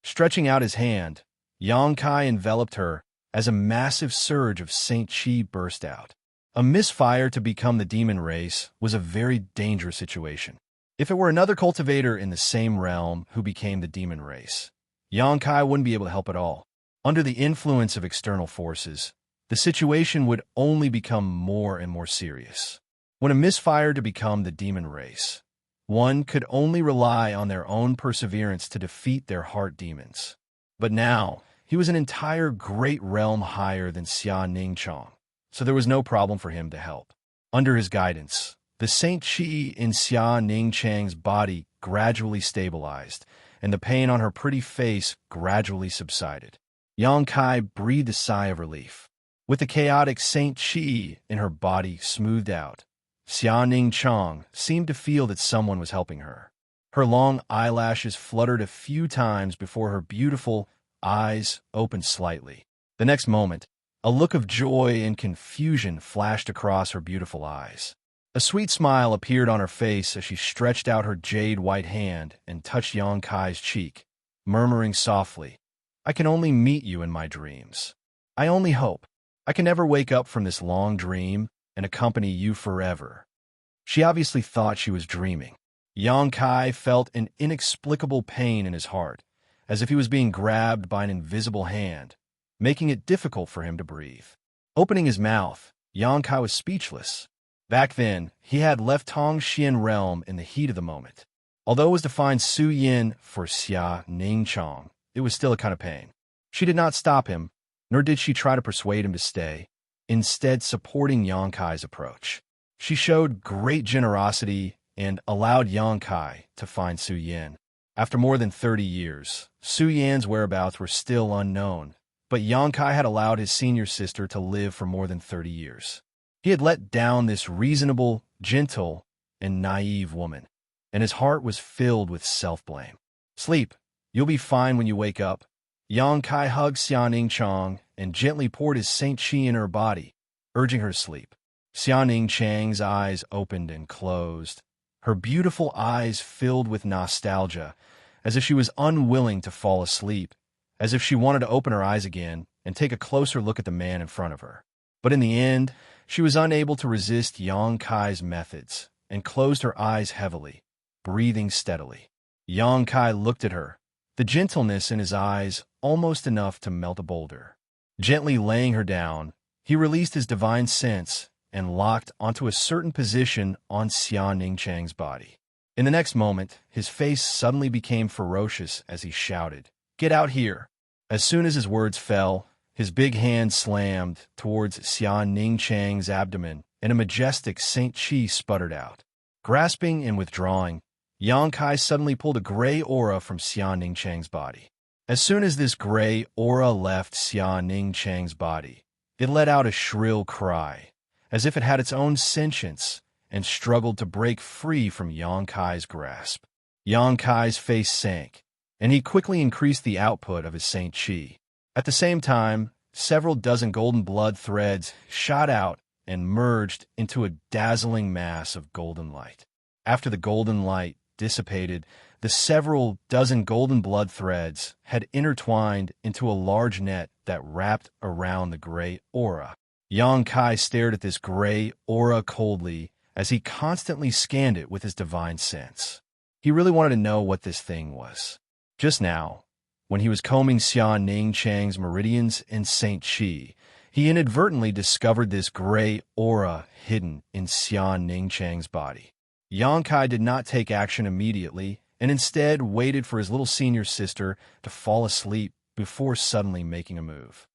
Stretching out his hand, Yang Kai enveloped her as a massive surge of Saint Qi burst out. A misfire to become the demon race was a very dangerous situation. If it were another cultivator in the same realm who became the demon race, Yang Kai wouldn't be able to help at all. Under the influence of external forces, the situation would only become more and more serious. When a misfire to become the demon race, one could only rely on their own perseverance to defeat their heart demons. But now, he He was an entire great realm higher than Xianxia, so there was no problem for him to help. Under his guidance, the Saint Qi in Xianxia's body gradually stabilized, and the pain on her pretty face gradually subsided. Yang Kai breathed a sigh of relief. With the chaotic Saint Qi in her body smoothed out, Xianxia seemed to feel that someone was helping her. Her long eyelashes fluttered a few times before her beautiful eyes opened slightly. The next moment, a look of joy and confusion flashed across her beautiful eyes. A sweet smile appeared on her face as she stretched out her jade-white hand and touched Yang Kai's cheek, murmuring softly, "I can only meet you in my dreams. I only hope I can never wake up from this long dream and accompany you forever." She obviously thought she was dreaming. Yang Kai felt an inexplicable pain in his heart, as if he was being grabbed by an invisible hand, making it difficult for him to breathe. Opening his mouth, Yang Kai was speechless. Back then, he had left Tongxian realm in the heat of the moment. Although it was to find Su Yin for Xianxia, it was still a kind of pain. She did not stop him, nor did she try to persuade him to stay, instead supporting Yang Kai's approach. She showed great generosity and allowed Yang Kai to find Su Yin. After more than 30 years, Su Yin's whereabouts were still unknown, but Yang Kai had allowed his senior sister to live for more than 30 years. He had let down this reasonable, gentle, and naive woman, and his heart was filled with self-blame. "Sleep. You'll be fine when you wake up." Yang Kai hugged Xianxia and gently poured his Saint Qi in her body, urging her to sleep. Xianxia's eyes opened and closed, her beautiful eyes filled with nostalgia, as if she was unwilling to fall asleep, as if she wanted to open her eyes again and take a closer look at the man in front of her. But in the end, she was unable to resist Yang Kai's methods and closed her eyes heavily, breathing steadily. Yang Kai looked at her, the gentleness in his eyes almost enough to melt a boulder. Gently laying her down, he released his divine sense and locked onto a certain position on Xianxia's body. In the next moment, his face suddenly became ferocious as he shouted, "Get out here!" As soon as his words fell, his big hand slammed towards Xianxia's abdomen, and a majestic Saint Qi sputtered out. Grasping and withdrawing, Yang Kai suddenly pulled a gray aura from Xianxia's body. As soon as this gray aura left Xianxia's body, it let out a shrill cry, as if it had its own sentience, and struggled to break free from Yang Kai's grasp. Yang Kai's face sank, and he quickly increased the output of his Saint Qi. At the same time, several dozen golden blood threads shot out and merged into a dazzling mass of golden light. After the golden light dissipated, the several dozen golden blood threads had intertwined into a large net that wrapped around the gray aura. Yang Kai stared at this gray aura coldly as he constantly scanned it with his divine sense. He really wanted to know what this thing was. Just now, when he was combing Xianxia's meridians in Saint Qi, he inadvertently discovered this gray aura hidden in Xianxia's body. Yang Kai did not take action immediately, and instead waited for his little senior sister to fall asleep before suddenly making a move.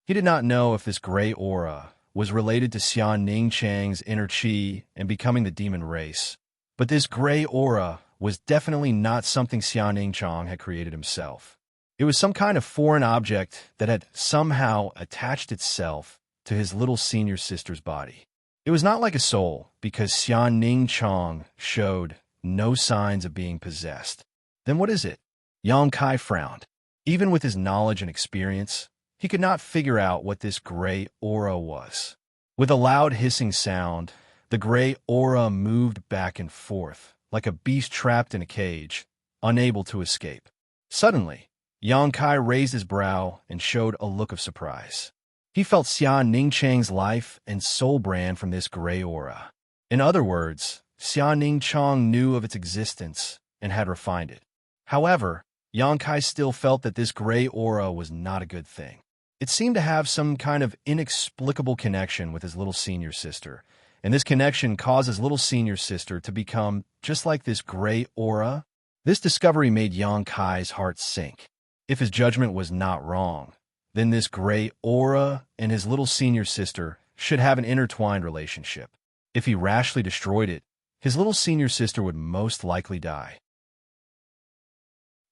He did not know if this gray aura was related to Xianxia's inner Qi and becoming the demon race, but this gray aura was definitely not something Xianxia had created himself. It was some kind of foreign object that had somehow attached itself to his little senior sister's body. It was not like a soul, because Xianxia showed no signs of being possessed. Then what is it? Yang Kai frowned. Even with his knowledge and experience, he could not figure out what this gray aura was. With a loud hissing sound, the gray aura moved back and forth, like a beast trapped in a cage, unable to escape. Suddenly, Yang Kai raised his brow and showed a look of surprise. He felt Xianxia's life and soul brand from this gray aura. In other words, Xianxia knew of its existence and had refined it. However, Yang Kai still felt that this gray aura was not a good thing. It seemed to have some kind of inexplicable connection with his little senior sister, and this connection caused his little senior sister to become just like this gray aura. This discovery made Yang Kai's heart sink. If his judgment was not wrong, then this gray aura and his little senior sister should have an intertwined relationship. If he rashly destroyed it, his little senior sister would most likely die.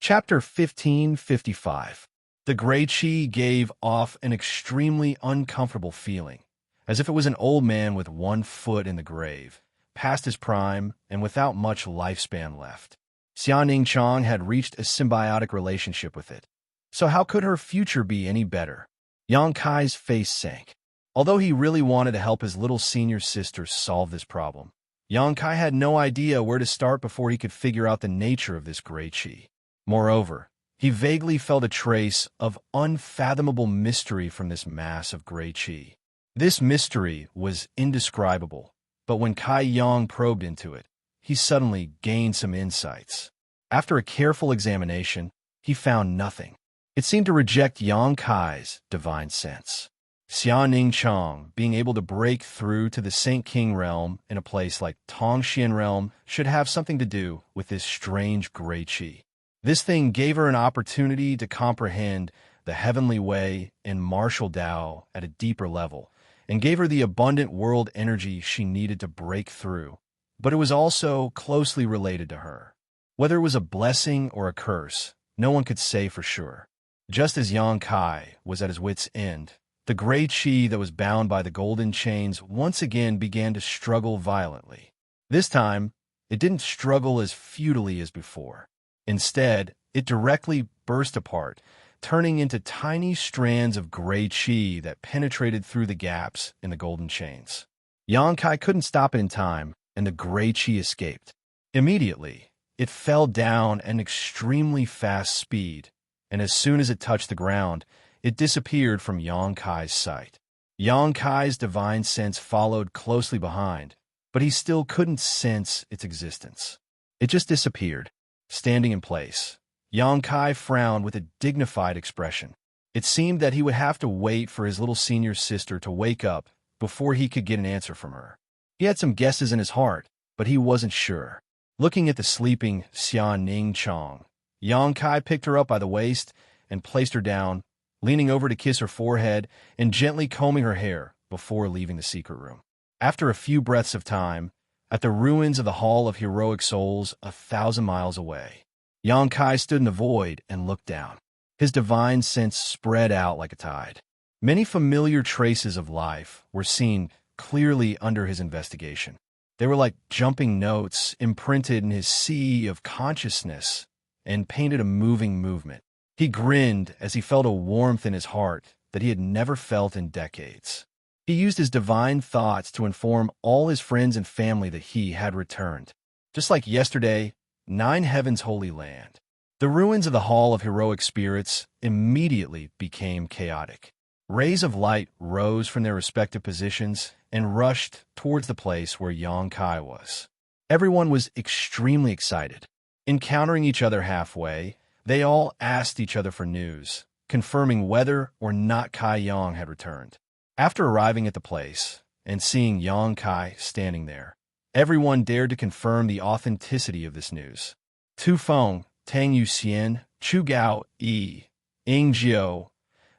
Chapter 1555. The gray chi gave off an extremely uncomfortable feeling, as if it was an old man with one foot in the grave, past his prime and without much lifespan left. Xianxia had reached a symbiotic relationship with it, so how could her future be any better? Yang Kai's face sank. Although he really wanted to help his little senior sister solve this problem, Yang Kai had no idea where to start before he could figure out the nature of this gray chi. Moreover, he vaguely felt a trace of unfathomable mystery from this mass of gray chi. This mystery was indescribable, but when Kai Yang probed into it, he suddenly gained some insights. After a careful examination, he found nothing. It seemed to reject Yang Kai's divine sense. Xianxia, being able to break through to the Saint King realm in a place like Tongxian realm, should have something to do with this strange gray chi. This thing gave her an opportunity to comprehend the heavenly way and martial Tao at a deeper level, and gave her the abundant world energy she needed to break through. But it was also closely related to her. Whether it was a blessing or a curse, no one could say for sure. Just as Yang Kai was at his wit's end, the gray chi that was bound by the golden chains once again began to struggle violently. This time, it didn't struggle as futilely as before. Instead, it directly burst apart, turning into tiny strands of gray chi that penetrated through the gaps in the golden chains. Yang Kai couldn't stop it in time, and the gray chi escaped. Immediately, it fell down at an extremely fast speed, and as soon as it touched the ground, it disappeared from Yang Kai's sight. Yang Kai's divine sense followed closely behind, but he still couldn't sense its existence. It just disappeared, standing in place. Yang Kai frowned with a dignified expression. It seemed that he would have to wait for his little senior sister to wake up before he could get an answer from her. He had some guesses in his heart, but he wasn't sure. Looking at the sleeping Xianxia, Yang Kai picked her up by the waist and placed her down, leaning over to kiss her forehead and gently combing her hair before leaving the secret room. After a few breaths of time, at the ruins of the Hall of Heroic Souls 1,000 miles away, Yang Kai stood in the void and looked down. His divine sense spread out like a tide. Many familiar traces of life were seen clearly under his investigation. They were like jumping notes imprinted in his sea of consciousness and painted a moving movement. He grinned as he felt a warmth in his heart that he had never felt in decades. He used his divine thoughts to inform all his friends and family that he had returned. Just like yesterday, 9 Heaven's Holy Land. The ruins of the Hall of Heroic Spirits immediately became chaotic. Rays of light rose from their respective positions and rushed towards the place where Yang Kai was. Everyone was extremely excited. Encountering each other halfway, they all asked each other for news, confirming whether or not Kai Yang had returned. After arriving at the place and seeing Yang Kai standing there, everyone dared to confirm the authenticity of this news. Tu Feng, Tang Yuxian, Chu Gao Yi, Ying Jiao,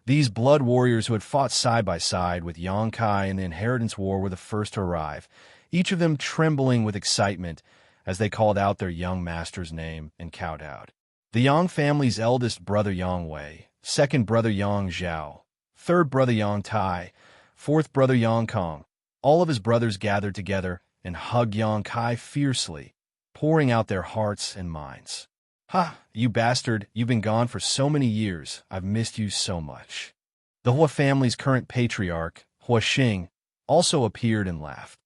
these blood warriors who had fought side by side with Yang Kai in the Inheritance War were the first to arrive, each of them trembling with excitement as they called out their young master's name and kowtowed. The Yang family's eldest brother Yang Wei, second brother Yang Zhao, third brother Yang Tai, fourth brother Yang Kong, all of his brothers gathered together and hugged Yang Kai fiercely, pouring out their hearts and minds. "Ha, you bastard, you've been gone for so many years, I've missed you so much." The Hua family's current patriarch, Hua Xing, also appeared and laughed.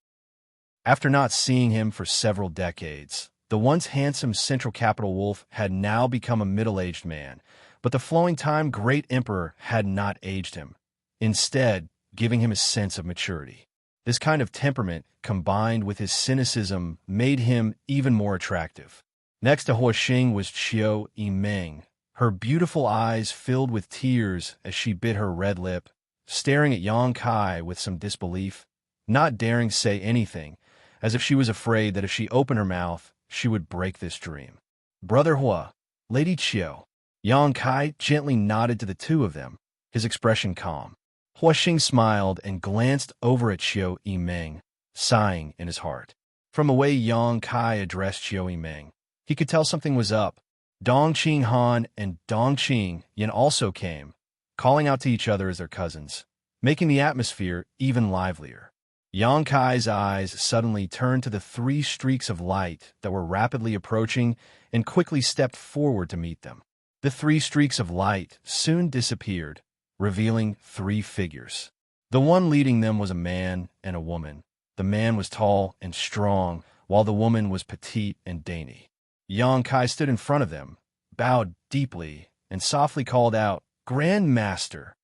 After not seeing him for several decades, the once handsome central capital wolf had now become a middle-aged man, but the flowing time great emperor had not aged him, instead giving him a sense of maturity. This kind of temperament, combined with his cynicism, made him even more attractive. Next to Hua Xing was Qiu Yimeng, her beautiful eyes filled with tears as she bit her red lip, staring at Yang Kai with some disbelief, not daring to say anything, as if she was afraid that if she opened her mouth, she would break this dream. "Brother Hua, Lady Qiu, Yang Kai gently nodded to the two of them, his expression calm. Huaxing smiled and glanced over at Xiao Yimeng, sighing in his heart. From the way Yang Kai addressed Xiao Yimeng, he could tell something was up. Dongqing Han and Dongqing Yin also came, calling out to each other as their cousins, making the atmosphere even livelier. Yang Kai's eyes suddenly turned to the three streaks of light that were rapidly approaching and quickly stepped forward to meet them. The three streaks of light soon disappeared, revealing three figures. The one leading them was a man and a woman. The man was tall and strong, while the woman was petite and dainty. Yang Kai stood in front of them, bowed deeply, and softly called out, "Grand Master."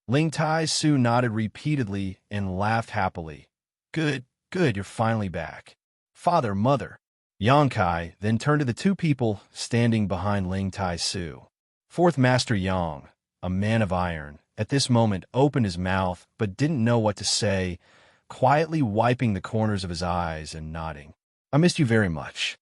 Ling Tai Su nodded repeatedly and laughed happily. Good, you're finally back. Father, mother. Yang Kai then turned to the two people standing behind Ling Tai Su. Fourth Master Yang, a man of iron, at this moment opened his mouth but didn't know what to say, quietly wiping the corners of his eyes and nodding. I missed you very much.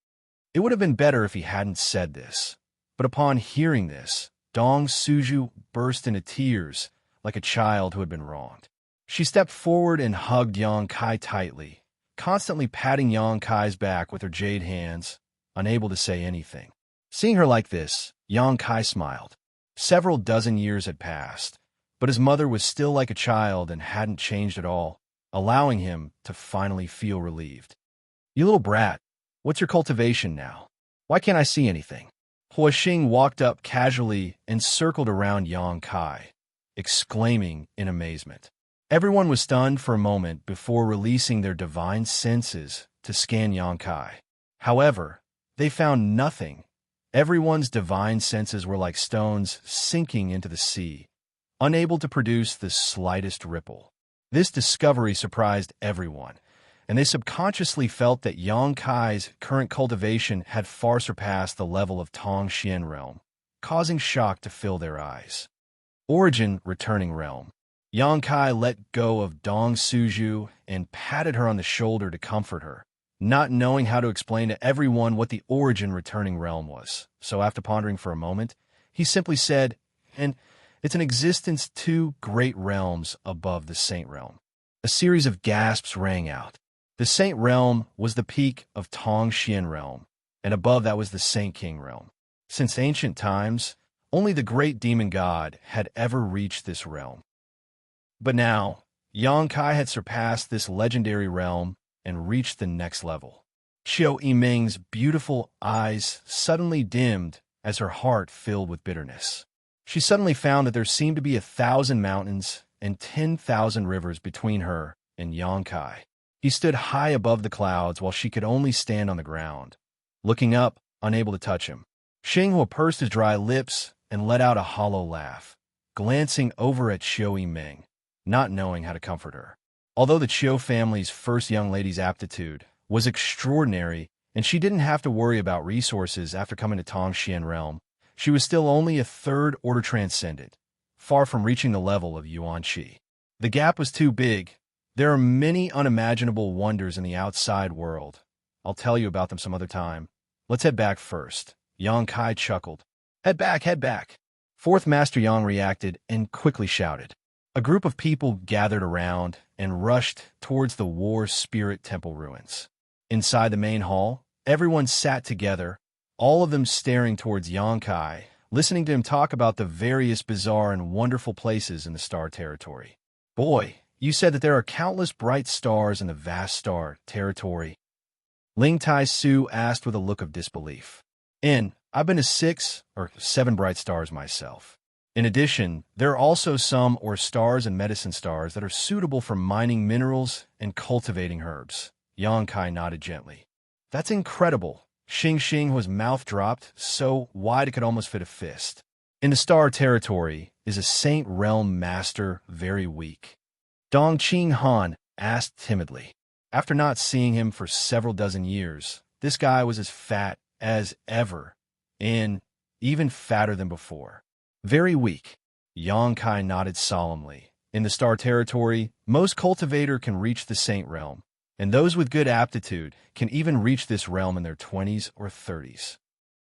It would have been better if he hadn't said this. But upon hearing this, Dong Suju burst into tears like a child who had been wronged. She stepped forward and hugged Yang Kai tightly, constantly patting Yang Kai's back with her jade hands, unable to say anything. Seeing her like this, Yang Kai smiled. Several dozen years had passed, but his mother was still like a child and hadn't changed at all, allowing him to finally feel relieved. You little brat, what's your cultivation now? Why can't I see anything? Huaxing walked up casually and circled around Yang Kai, exclaiming in amazement. Everyone was stunned for a moment before releasing their divine senses to scan Yang Kai. However, they found nothing. Everyone's divine senses were like stones sinking into the sea, unable to produce the slightest ripple. This discovery surprised everyone, and they subconsciously felt that Yang Kai's current cultivation had far surpassed the level of Tongxian realm, causing shock to fill their eyes. Origin returning realm. Yang Kai let go of Dong Suju and patted her on the shoulder to comfort her, not knowing how to explain to everyone what the origin returning realm was. So after pondering for a moment, he simply said, and it's an existence two great realms above the Saint realm. A series of gasps rang out. The Saint realm was the peak of Tongxian realm, and above that was the Saint King realm. Since ancient times, only the great demon god had ever reached this realm. But now, Yang Kai had surpassed this legendary realm and reached the next level. Xiao Yimeng's beautiful eyes suddenly dimmed as her heart filled with bitterness. She suddenly found that there seemed to be 1,000 mountains and 10,000 rivers between her and Yang Kai. He stood high above the clouds while she could only stand on the ground, looking up, unable to touch him. Xinghua pursed his dry lips and let out a hollow laugh, glancing over at Xiao Yimeng, not knowing how to comfort her. Although the Chiu family's first young lady's aptitude was extraordinary and she didn't have to worry about resources after coming to Tongxian realm, she was still only a third-order transcendent, far from reaching the level of Yuan Qi. The gap was too big. There are many unimaginable wonders in the outside world. I'll tell you about them some other time. Let's head back first. Yang Kai chuckled. Head back, head back. Fourth Master Yang reacted and quickly shouted. A group of people gathered around and rushed towards the War Spirit Temple ruins. Inside the main hall, everyone sat together, all of them staring towards Yang Kai, listening to him talk about the various bizarre and wonderful places in the star territory. Boy, you said that there are countless bright stars in the vast star territory. Ling Tai Su asked with a look of disbelief. I've been to 6 or 7 bright stars myself. In addition, there are also some stars and medicine stars that are suitable for mining minerals and cultivating herbs. Yang Kai nodded gently. That's incredible. Xing's mouth dropped so wide it could almost fit a fist. In the star territory, is a Saint Realm Master very weak? Dongqing Han asked timidly. After not seeing him for several dozen years, this guy was as fat as ever, and even fatter than before. Very weak. Yang Kai nodded solemnly. In the star territory, most cultivator can reach the Saint Realm, and those with good aptitude can even reach this realm in their 20s or 30s.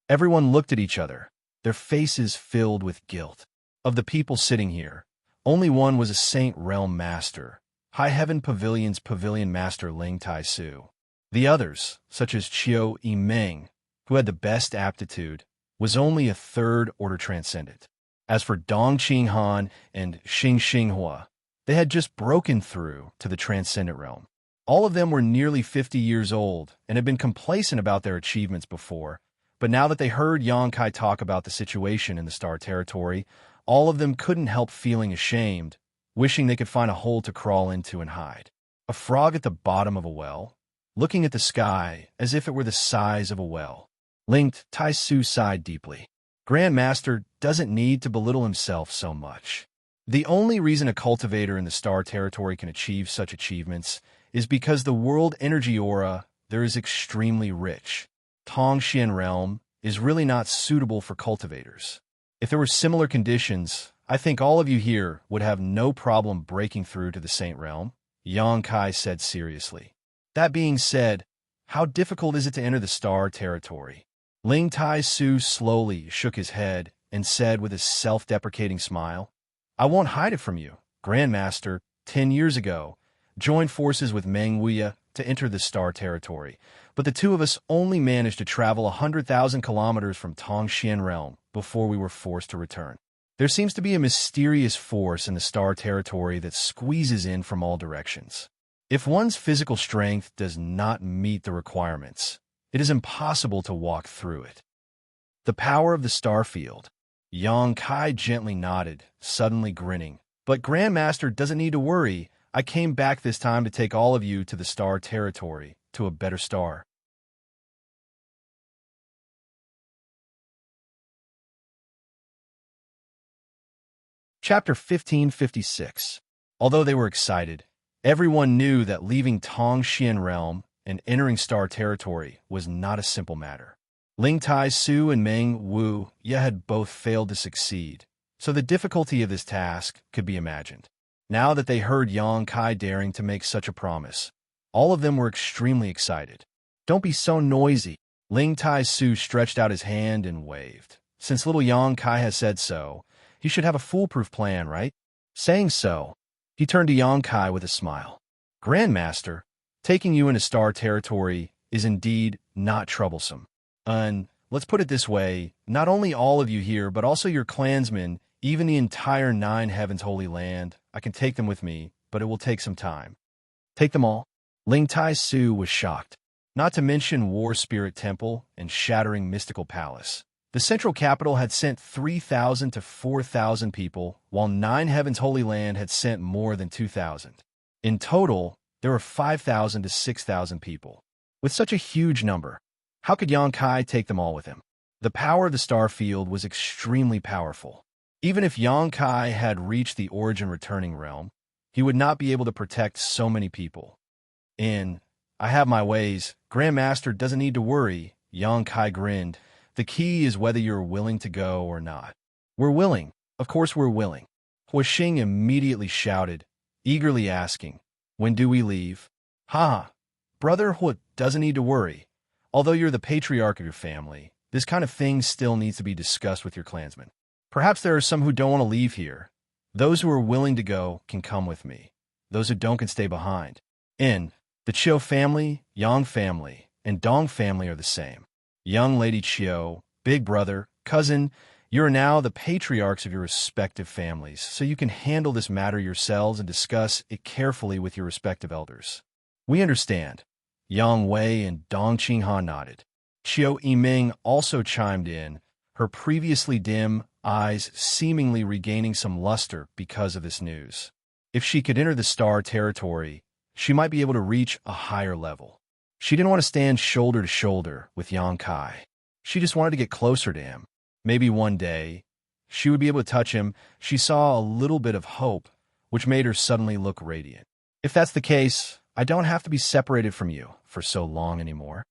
Everyone looked at each other. their faces filled with guilt. Of the people sitting here, only one was a Saint Realm Master, High Heaven Pavilion's Pavilion Master Ling Tai Su. The others, such as Qiu Yimeng, who had the best aptitude, was only a third-order transcendent. As for Dong Qinghan and Xianxia, they had just broken through to the transcendent realm. All of them were nearly 50 years old and had been complacent about their achievements before, but now that they heard Yang Kai talk about the situation in the Star Territory, all of them couldn't help feeling ashamed, wishing they could find a hole to crawl into and hide. A frog at the bottom of a well, looking at the sky as if it were the size of a well. Ling Tai Su sighed deeply. Grandmaster doesn't need to belittle himself so much. The only reason a cultivator in the Star Territory can achieve such achievements is because the world energy aura there is extremely rich. Tongxian realm is really not suitable for cultivators. If there were similar conditions, I think all of you here would have no problem breaking through to the Saint Realm, Yang Kai said seriously. That being said, how difficult is it to enter the Star Territory? Ling Tai Su slowly shook his head and said with a self-deprecating smile, I won't hide it from you. Grandmaster, 10 years ago, joined forces with Meng Wuxia to enter the Star Territory, but the two of us only managed to travel 100,000 kilometers from Tongxian Realm before we were forced to return. There seems to be a mysterious force in the Star Territory that squeezes in from all directions. If one's physical strength does not meet the requirements, it is impossible to walk through it. The power of the star field. Yang Kai gently nodded, suddenly grinning. But Grandmaster doesn't need to worry. I came back this time to take all of you to the Star Territory, to a better star. Chapter 1556. Although they were excited, everyone knew that leaving Tongxian Realm and entering Star Territory was not a simple matter. Ling Tai Su and Meng Wuxia had both failed to succeed, so the difficulty of this task could be imagined. Now that they heard Yang Kai daring to make such a promise, all of them were extremely excited. Don't be so noisy. Ling Tai Su stretched out his hand and waved. Since little Yang Kai has said so, he should have a foolproof plan, right? Saying so, he turned to Yang Kai with a smile. Grandmaster, taking you into Star Territory is indeed not troublesome. Let's put it this way, not only all of you here, but also your clansmen, even the entire Nine Heavens Holy Land, I can take them with me, but it will take some time. Take them all? Ling Tai Su was shocked. Not to mention War Spirit Temple and Shattering Mystical Palace. The central capital had sent 3,000 to 4,000 people, while Nine Heavens Holy Land had sent more than 2,000. In total, there were 5,000 to 6,000 people. With such a huge number, how could Yang Kai take them all with him? The power of the star field was extremely powerful. Even if Yang Kai had reached the origin returning realm, he would not be able to protect so many people. I have my ways. Grandmaster doesn't need to worry, Yang Kai grinned. The key is whether you're willing to go or not. We're willing. Of course we're willing. Hua Xing immediately shouted, eagerly asking, when do we leave? Ha! Brother Hua doesn't need to worry. Although you're the patriarch of your family, this kind of thing still needs to be discussed with your clansmen. Perhaps there are some who don't want to leave here. Those who are willing to go can come with me. Those who don't can stay behind. The Qiu family, Yang family, and Dong family are the same. Young Lady Qiu, big brother, cousin, you are now the patriarchs of your respective families, so you can handle this matter yourselves and discuss it carefully with your respective elders. We understand. Yang Wei and Dong Qinghan nodded. Qiu Yimeng also chimed in, her previously dim eyes seemingly regaining some luster because of this news. If she could enter the Star Territory, she might be able to reach a higher level. She didn't want to stand shoulder to shoulder with Yang Kai. She just wanted to get closer to him. Maybe one day, she would be able to touch him. She saw a little bit of hope, which made her suddenly look radiant. If that's the case, I don't have to be separated from you for so long anymore.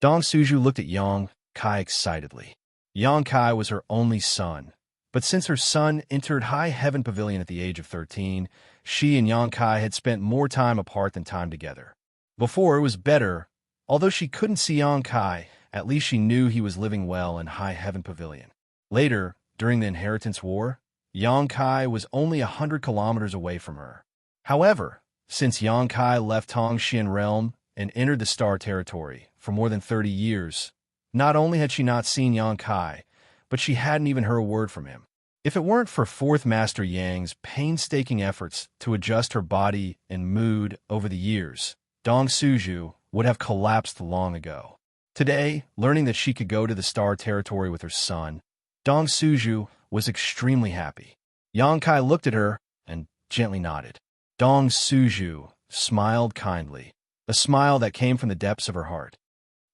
Dong Suju looked at Yang Kai excitedly. Yang Kai was her only son, but since her son entered High Heaven Pavilion at the age of 13, she and Yang Kai had spent more time apart than time together. Before, it was better. Although she couldn't see Yang Kai, at least she knew he was living well in High Heaven Pavilion. Later, during the Inheritance War, Yang Kai was only 100 kilometers away from her. However, since Yang Kai left Tongxian realm and entered the Star Territory for more than 30 years, not only had she not seen Yang Kai, but she hadn't even heard a word from him. If it weren't for Fourth Master Yang's painstaking efforts to adjust her body and mood over the years, Dong Suju would have collapsed long ago. Today, learning that she could go to the Star Territory with her son, Dong Suju was extremely happy. Yang Kai looked at her and gently nodded. Dong Suju smiled kindly, a smile that came from the depths of her heart.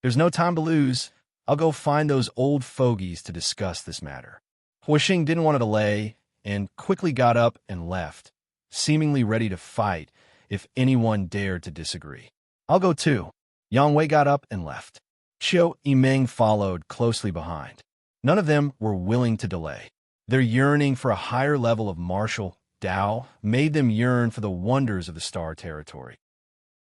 There's no time to lose. I'll go find those old fogies to discuss this matter. Huixing didn't want to delay and quickly got up and left, seemingly ready to fight if anyone dared to disagree. I'll go too. Yang Wei got up and left. Qiu Yimeng followed closely behind. None of them were willing to delay. Their yearning for a higher level of martial Dao made them yearn for the wonders of the Star Territory.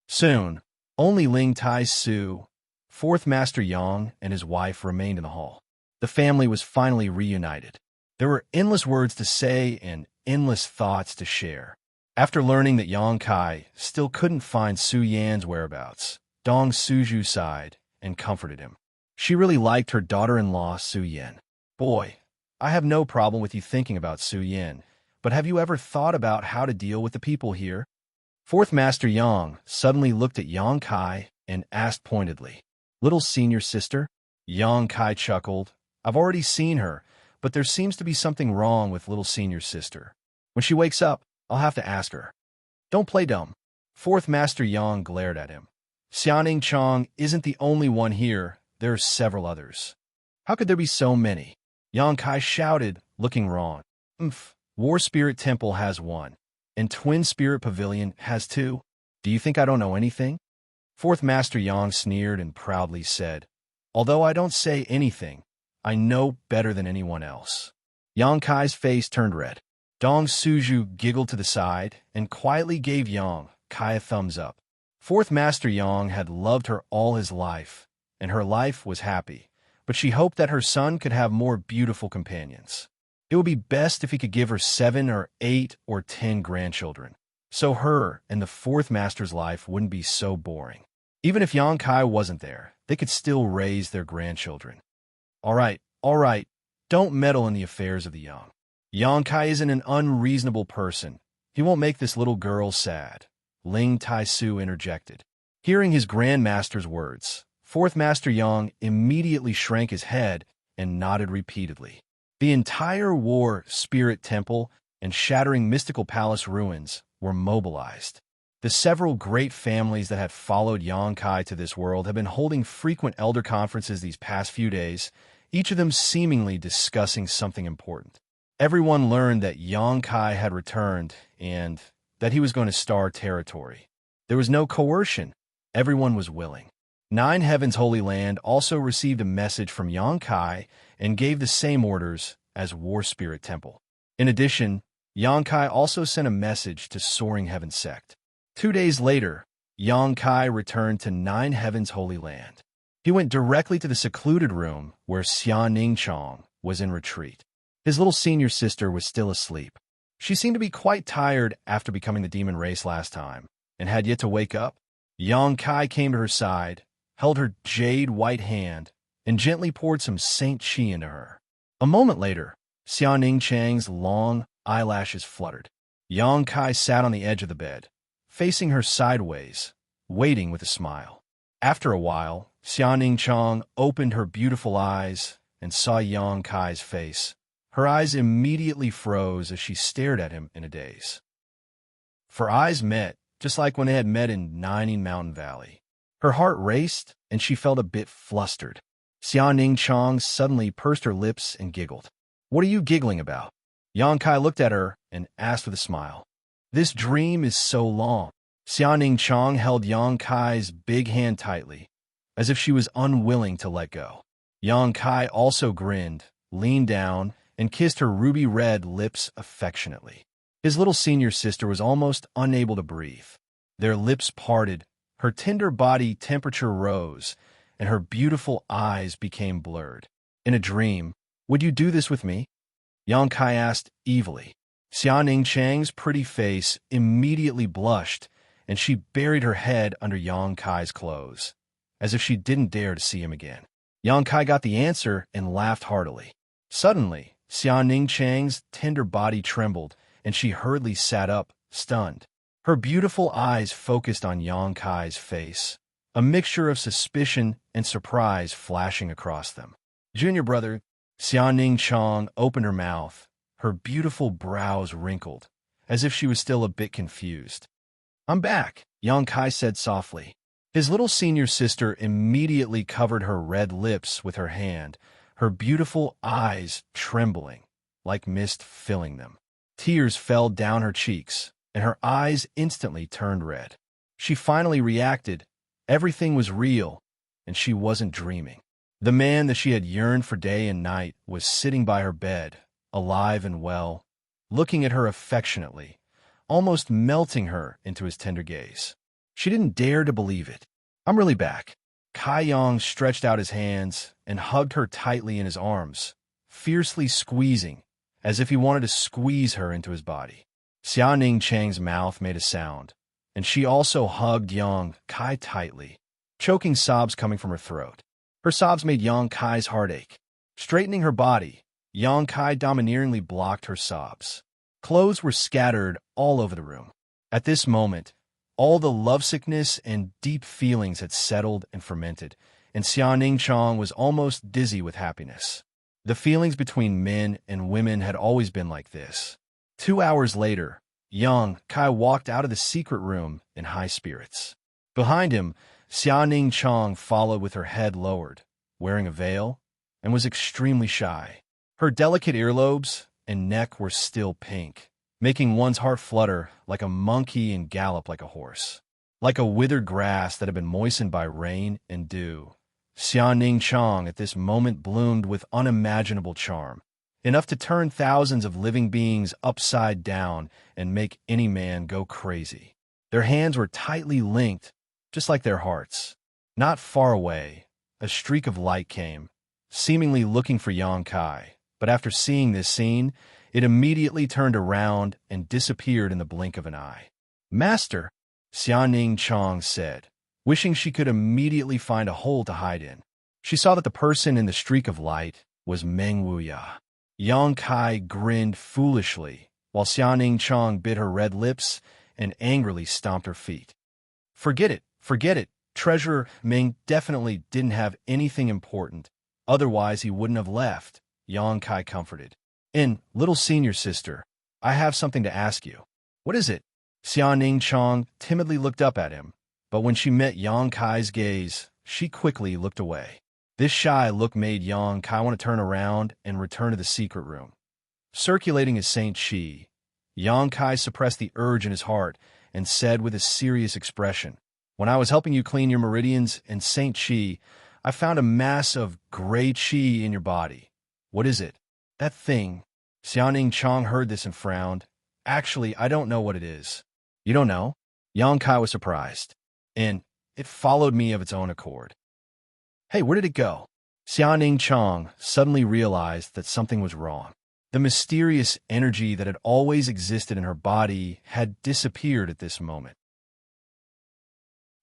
Soon, only Ling Tai Su, Fourth Master Yang, and his wife remained in the hall. The family was finally reunited. There were endless words to say and endless thoughts to share. After learning that Yang Kai still couldn't find Su Yan's whereabouts, Dong Suju sighed and comforted him. She really liked her daughter-in-law, Su Yan. Boy, I have no problem with you thinking about Su Yan, but have you ever thought about how to deal with the people here? Fourth Master Yang suddenly looked at Yang Kai and asked pointedly, "Little senior sister?" Yang Kai chuckled. "I've already seen her, but there seems to be something wrong with little senior sister. When she wakes up, I'll have to ask her." "Don't play dumb." Fourth Master Yang glared at him. "Xianing Chong isn't the only one here. There are several others." "How could there be so many?" Yang Kai shouted, looking wrong. War Spirit Temple has one, and Twin Spirit Pavilion has two. Do you think I don't know anything?" Fourth Master Yang sneered and proudly said, "Although I don't say anything, I know better than anyone else." Yang Kai's face turned red. Dong Suju giggled to the side and quietly gave Yang Kai a thumbs up. Fourth Master Yang had loved her all his life, and her life was happy, but she hoped that her son could have more beautiful companions. It would be best if he could give her 7 or 8 or 10 grandchildren, so her and the Fourth Master's life wouldn't be so boring. Even if Yang Kai wasn't there, they could still raise their grandchildren. All right, don't meddle in the affairs of the young. Yang Kai isn't an unreasonable person. He won't make this little girl sad," Ling Tai Su interjected. Hearing his grandmaster's words, Fourth Master Yang immediately shrank his head and nodded repeatedly. The entire War Spirit Temple and shattering mystical palace ruins were mobilized. The several great families that had followed Yang Kai to this world have been holding frequent elder conferences these past few days, each of them seemingly discussing something important. Everyone learned that Yang Kai had returned and that he was going to Star Territory. There was no coercion. Everyone was willing. 9 Heavens Holy Land also received a message from Yang Kai and gave the same orders as War Spirit Temple. In addition, Yang Kai also sent a message to Soaring Heaven Sect. 2 days later, Yang Kai returned to 9 Heavens Holy Land. He went directly to the secluded room where Xianxia was in retreat. His little senior sister was still asleep. She seemed to be quite tired after becoming the demon race last time, and had yet to wake up. Yang Kai came to her side, held her jade white hand, and gently poured some Saint Qi into her. A moment later, Xianxia's long eyelashes fluttered. Yang Kai sat on the edge of the bed, facing her sideways, waiting with a smile. After a while, Xianxia opened her beautiful eyes and saw Yang Kai's face. Her eyes immediately froze as she stared at him in a daze. For eyes met, just like when they had met in Nining Mountain Valley. Her heart raced, and she felt a bit flustered. Xianxia suddenly pursed her lips and giggled. "What are you giggling about?" Yang Kai looked at her and asked with a smile. "This dream is so long." Xianxia held Yang Kai's big hand tightly, as if she was unwilling to let go. Yang Kai also grinned, leaned down, and kissed her ruby-red lips affectionately. His little senior sister was almost unable to breathe. Their lips parted, her tender body temperature rose, and her beautiful eyes became blurred. In a dream, Would you do this with me? Yang Kai asked evilly. Xianing Chang's pretty face immediately blushed, and she buried her head under Yang Kai's clothes, as if she didn't dare to see him again. Yang Kai got the answer and laughed heartily. Suddenly, Xianing Chang's tender body trembled, and she hurriedly sat up, stunned. Her beautiful eyes focused on Yang Kai's face, a mixture of suspicion and surprise flashing across them. Junior brother, Xianing Chang opened her mouth, her beautiful brows wrinkled, as if she was still a bit confused. I'm back, Yang Kai said softly. His little senior sister immediately covered her red lips with her hand, her beautiful eyes trembling, like mist filling them. Tears fell down her cheeks, and her eyes instantly turned red. She finally reacted. Everything was real, and she wasn't dreaming. The man that she had yearned for day and night was sitting by her bed, alive and well, looking at her affectionately, almost melting her into his tender gaze. She didn't dare to believe it. I'm really back. Kai Yang stretched out his hands and hugged her tightly in his arms, fiercely squeezing, as if he wanted to squeeze her into his body. Xianing Chang's mouth made a sound, and she also hugged Yang Kai tightly, choking sobs coming from her throat. Her sobs made Yang Kai's heart ache. Straightening her body, Yang Kai domineeringly blocked her sobs. Clothes were scattered all over the room. At this moment, all the lovesickness and deep feelings had settled and fermented, and Xianing Chang was almost dizzy with happiness. The feelings between men and women had always been like this. 2 hours later, Yang Kai walked out of the secret room in high spirits. Behind him, Xianing Chang followed with her head lowered, wearing a veil, and was extremely shy. Her delicate earlobes and neck were still pink, making one's heart flutter like a monkey and gallop like a horse. Like a withered grass that had been moistened by rain and dew, Xianing Chang at this moment bloomed with unimaginable charm, enough to turn thousands of living beings upside down and make any man go crazy. Their hands were tightly linked, just like their hearts. Not far away, a streak of light came, seemingly looking for Yang Kai, but after seeing this scene, it immediately turned around and disappeared in the blink of an eye. Master, Xianing Chang said, wishing she could immediately find a hole to hide in. She saw that the person in the streak of light was Meng Wuya. Yang Kai grinned foolishly, while Xianing Chang bit her red lips and angrily stomped her feet. Forget it, Treasurer Meng definitely didn't have anything important, otherwise he wouldn't have left, Yang Kai comforted. And, little senior sister, I have something to ask you. What is it? Xianing Chang timidly looked up at him, but when she met Yang Kai's gaze, she quickly looked away. This shy look made Yang Kai want to turn around and return to the secret room. Circulating his Saint Chi, Yang Kai suppressed the urge in his heart and said with a serious expression, When I was helping you clean your meridians in Saint Chi, I found a mass of gray Chi in your body. What is it? That thing. Xianing Chang heard this and frowned. Actually, I don't know what it is. You don't know? Yang Kai was surprised. And it followed me of its own accord. Hey, where did it go? Xianing Chang suddenly realized that something was wrong. The mysterious energy that had always existed in her body had disappeared at this moment.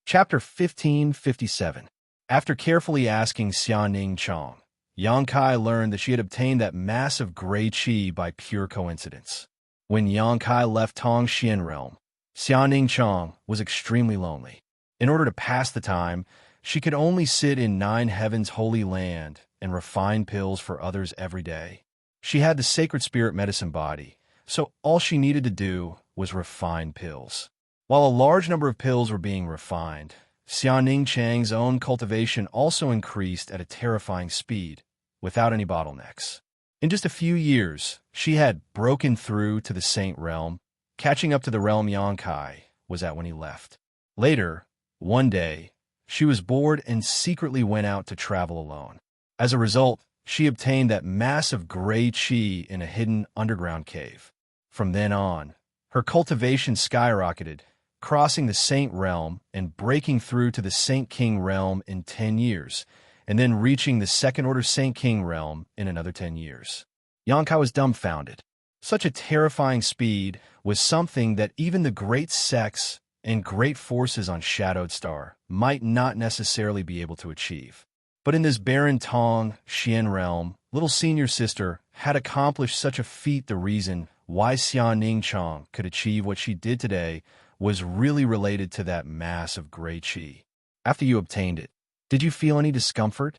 Chapter 1557. After carefully asking Xianing Chang, Yang Kai learned that she had obtained that massive gray Qi by pure coincidence. When Yang Kai left Tongxian realm, Xianing Chang was extremely lonely. In order to pass the time, she could only sit in 9 Heavens' holy land and refine pills for others every day. She had the sacred spirit medicine body, so all she needed to do was refine pills. While a large number of pills were being refined, Xianing Chang's own cultivation also increased at a terrifying speed, without any bottlenecks. In just a few years, she had broken through to the Saint realm, catching up to the realm Yang Kai was at when he left. Later, one day, she was bored and secretly went out to travel alone. As a result, she obtained that massive gray Qi in a hidden underground cave. From then on, her cultivation skyrocketed, crossing the Saint realm and breaking through to the Saint King realm in 10 years, and then reaching the second-order Saint King realm in another 10 years. Xianxia was dumbfounded. Such a terrifying speed was something that even the great sects and great forces on Shadowed Star might not necessarily be able to achieve. But in this barren Tong Xian realm, little senior sister had accomplished such a feat. The reason why Xianxia could achieve what she did today was really related to that mass of gray qi. After you obtained it, did you feel any discomfort?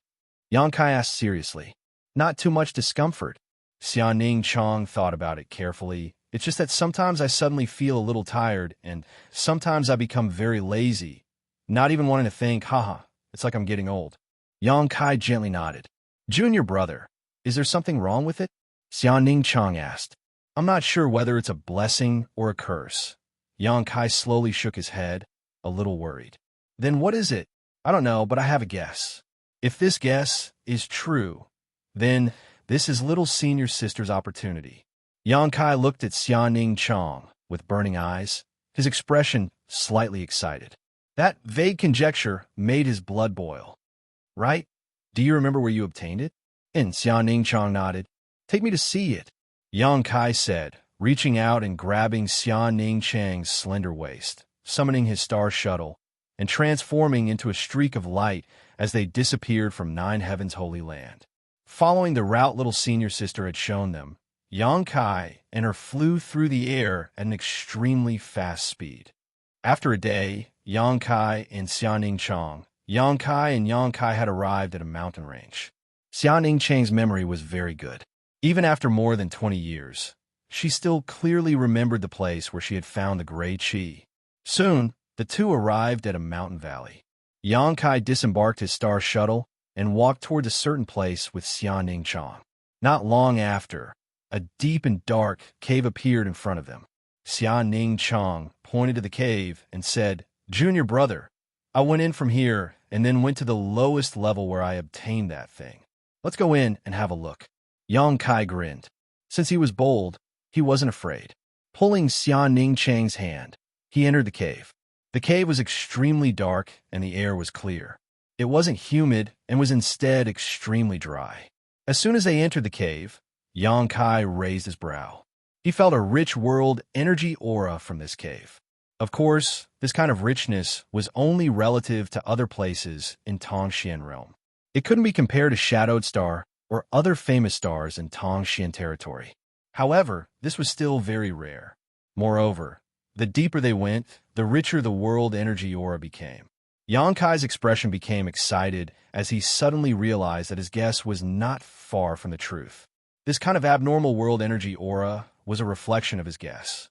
Xianxia asked seriously. Not too much discomfort. Xianxia thought about it carefully. It's just that sometimes I suddenly feel a little tired, and sometimes I become very lazy, not even wanting to think, haha, it's like I'm getting old. Xianxia gently nodded. Junior brother, is there something wrong with it? Xianxia asked. I'm not sure whether it's a blessing or a curse. Xianxia slowly shook his head, a little worried. Then what is it? I don't know, but I have a guess. If this guess is true, then this is little senior sister's opportunity. Xianxia looked at Xianxia with burning eyes, his expression slightly excited. That vague conjecture made his blood boil. Right? Do you remember where you obtained it? And Xianxia nodded. Take me to see it, Xianxia said, reaching out and grabbing Xianxia's slender waist, summoning his star shuttle, and transforming into a streak of light as they disappeared from Nine Heaven's holy land. Following the route little senior sister had shown them, Xianxia and her flew through the air at an extremely fast speed. After a day, Xianxia and Xianxia had arrived at a mountain range. Xianxia's memory was very good. Even after more than 20 years, she still clearly remembered the place where she had found the gray qi. Soon, the two arrived at a mountain valley. Xianxia disembarked his star shuttle and walked toward a certain place with Xianxia. Not long after, a deep and dark cave appeared in front of them. Xianxia pointed to the cave and said, Junior brother, I went in from here and then went to the lowest level where I obtained that thing. Let's go in and have a look. Xianxia grinned. Since he was bold, he wasn't afraid. Pulling Xianxia's hand, he entered the cave. The cave was extremely dark and the air was clear. It wasn't humid and was instead extremely dry. As soon as they entered the cave, Xianxia raised his brow. He felt a rich world energy aura from this cave. Of course, this kind of richness was only relative to other places in Tongxian realm. It couldn't be compared to Shadowed Star or other famous stars in Tongxian territory. However, this was still very rare. Moreover, the deeper they went, the richer the world energy aura became. Xianxia's expression became excited as he suddenly realized that his guess was not far from the truth. This kind of abnormal world energy aura was a reflection of his guess.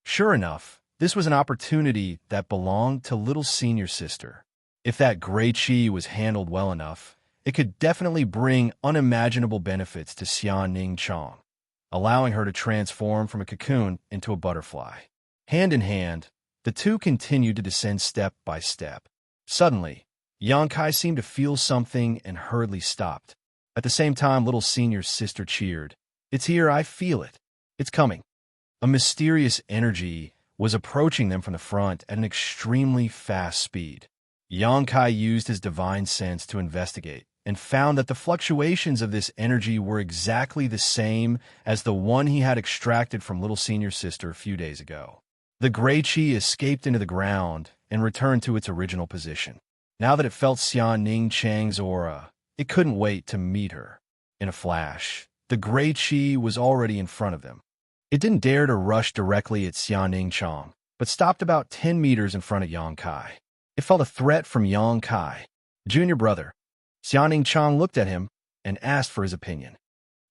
Sure enough, this was an opportunity that belonged to little senior sister. If that gray qi was handled well enough, it could definitely bring unimaginable benefits to Xianxia, allowing her to transform from a cocoon into a butterfly. Hand in hand, the two continued to descend step by step. Suddenly, Xianxia seemed to feel something and hurriedly stopped. At the same time, little senior sister cheered. It's here, I feel it. It's coming. A mysterious energy was approaching them from the front at an extremely fast speed. Xianxia used his divine sense to investigate and found that the fluctuations of this energy were exactly the same as the one he had extracted from little senior sister a few days ago. The gray qi escaped into the ground and returned to its original position. Now that it felt Xianxia's aura, it couldn't wait to meet her. In a flash, the gray qi was already in front of them. It didn't dare to rush directly at Xianxia, but stopped about 10 meters in front of Xianxia. It felt a threat from Xianxia. Junior brother. Xianxia looked at him and asked for his opinion.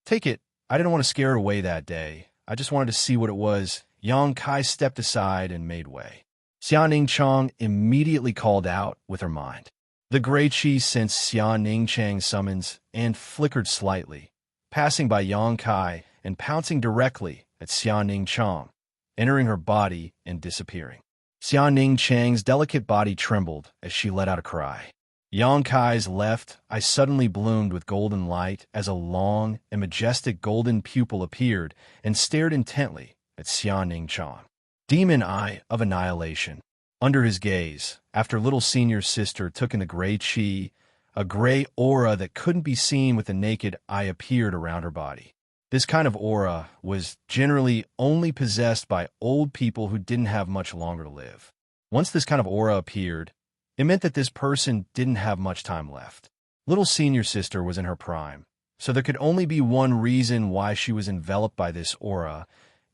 Take it, I didn't want to scare her away that day. I just wanted to see what it was. Xianxia stepped aside and made way. Xianxia immediately called out with her mind. The gray qi sensed Xianxia's summons and flickered slightly, passing by Xianxia and pouncing directly at Xianxia, entering her body and disappearing. Xianxia's delicate body trembled as she let out a cry. Xianxia's left eye suddenly bloomed with golden light as a long and majestic golden pupil appeared and stared intently at Xianxia. Demon Eye of Annihilation. Under his gaze, after little senior sister took in the gray qi, A gray aura that couldn't be seen with the naked eye appeared around her body. This kind of aura was generally only possessed by old people who didn't have much longer to live. Once this kind of aura appeared, it meant that this person didn't have much time left. Little senior sister was in her prime, so there could only be one reason why she was enveloped by this aura,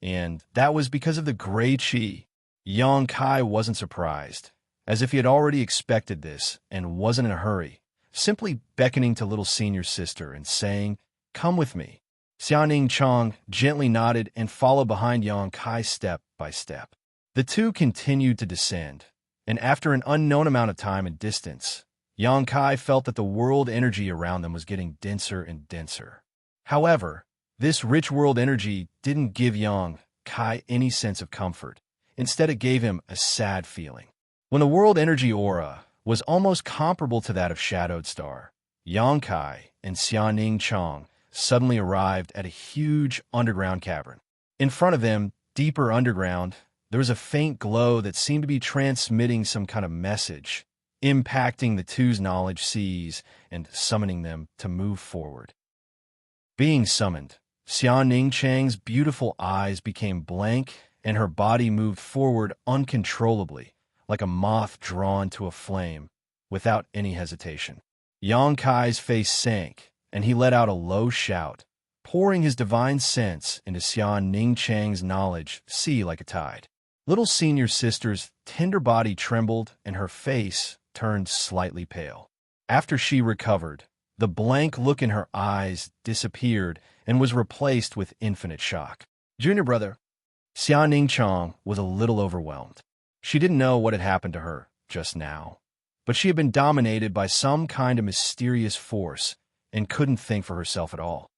and that was because of the gray chi. Xianxia wasn't surprised, as if he had already expected this and wasn't in a hurry, simply beckoning to little senior sister and saying, "Come with me." Xianxia gently nodded and followed behind Xianxia step by step. The two continued to descend, and after an unknown amount of time and distance, Xianxia felt that the world energy around them was getting denser and denser. However, this rich world energy didn't give Xianxia any sense of comfort. Instead, it gave him a sad feeling. When the world energy aura was almost comparable to that of Shadowed Star, Xianxia and Xianxia suddenly arrived at a huge underground cavern. In front of them, deeper underground, there was a faint glow that seemed to be transmitting some kind of message, impacting the two's knowledge seas and summoning them to move forward. Being summoned, Xianxia's beautiful eyes became blank and her body moved forward uncontrollably, like a moth drawn to a flame, without any hesitation. Xianxia's face sank, and he let out a low shout, pouring his divine sense into Xianxia's knowledge sea like a tide. Little senior sister's tender body trembled and her face turned slightly pale. After she recovered, the blank look in her eyes disappeared and was replaced with infinite shock. Junior brother, Xianxia was a little overwhelmed. She didn't know what had happened to her just now, but she had been dominated by some kind of mysterious force and couldn't think for herself at all.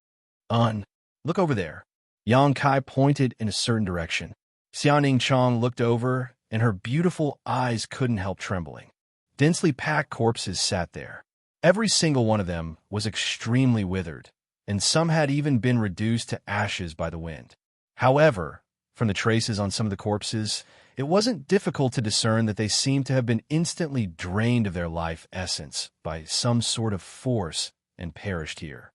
Look over there." Xianxia pointed in a certain direction. Xianxia looked over, and her beautiful eyes couldn't help trembling. Densely packed corpses sat there. Every single one of them was extremely withered, and some had even been reduced to ashes by the wind. However, from the traces on some of the corpses, it wasn't difficult to discern that they seemed to have been instantly drained of their life essence by some sort of force and perished here.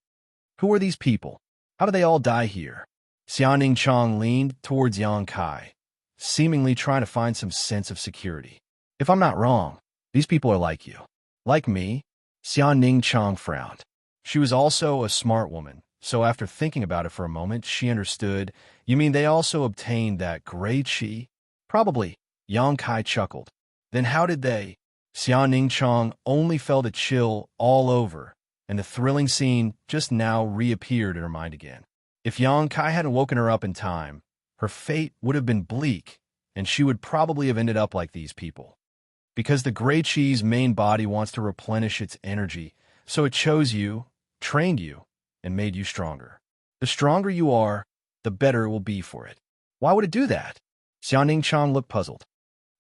Who are these people? How do they all die here? Xianxia leaned towards Xianxia, seemingly trying to find some sense of security. If I'm not wrong, these people are like you. Like me? Xianxia frowned. She was also a smart woman, so after thinking about it for a moment, she understood. You mean they also obtained that gray chi? Probably. Xianxia chuckled. Then how did they? Xianxia only felt a chill all over, and the thrilling scene just now reappeared in her mind again. If Xianxia hadn't woken her up in time, her fate would have been bleak, and she would probably have ended up like these people. Because the gray chi's main body wants to replenish its energy, so it chose you, trained you, and made you stronger. The stronger you are, the better it will be for it. Why would it do that? Xianxia looked puzzled.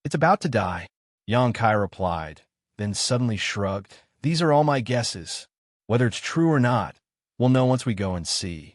It's about to die, Xianxia replied, then suddenly shrugged. These are all my guesses. Whether it's true or not, we'll know once we go and see.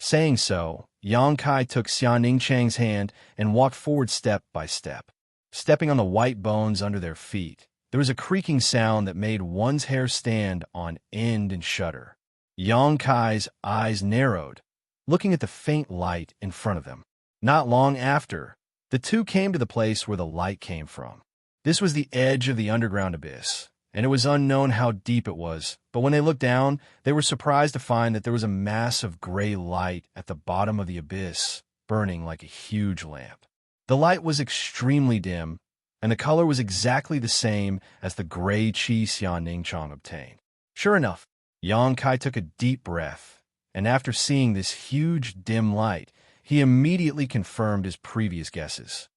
Saying so, Xianxia took Xianxia's hand and walked forward step by step. Stepping on the white bones under their feet, there was a creaking sound that made one's hair stand on end and shudder. Xianxia's eyes narrowed, looking at the faint light in front of them. Not long after, the two came to the place where the light came from. This was the edge of the underground abyss, and it was unknown how deep it was, but when they looked down, they were surprised to find that there was a mass of gray light at the bottom of the abyss, burning like a huge lamp. The light was extremely dim, and the color was exactly the same as the gray chi Xianxia obtained. Sure enough, Xianxia took a deep breath, and after seeing this huge dim light, he immediately confirmed his previous guesses.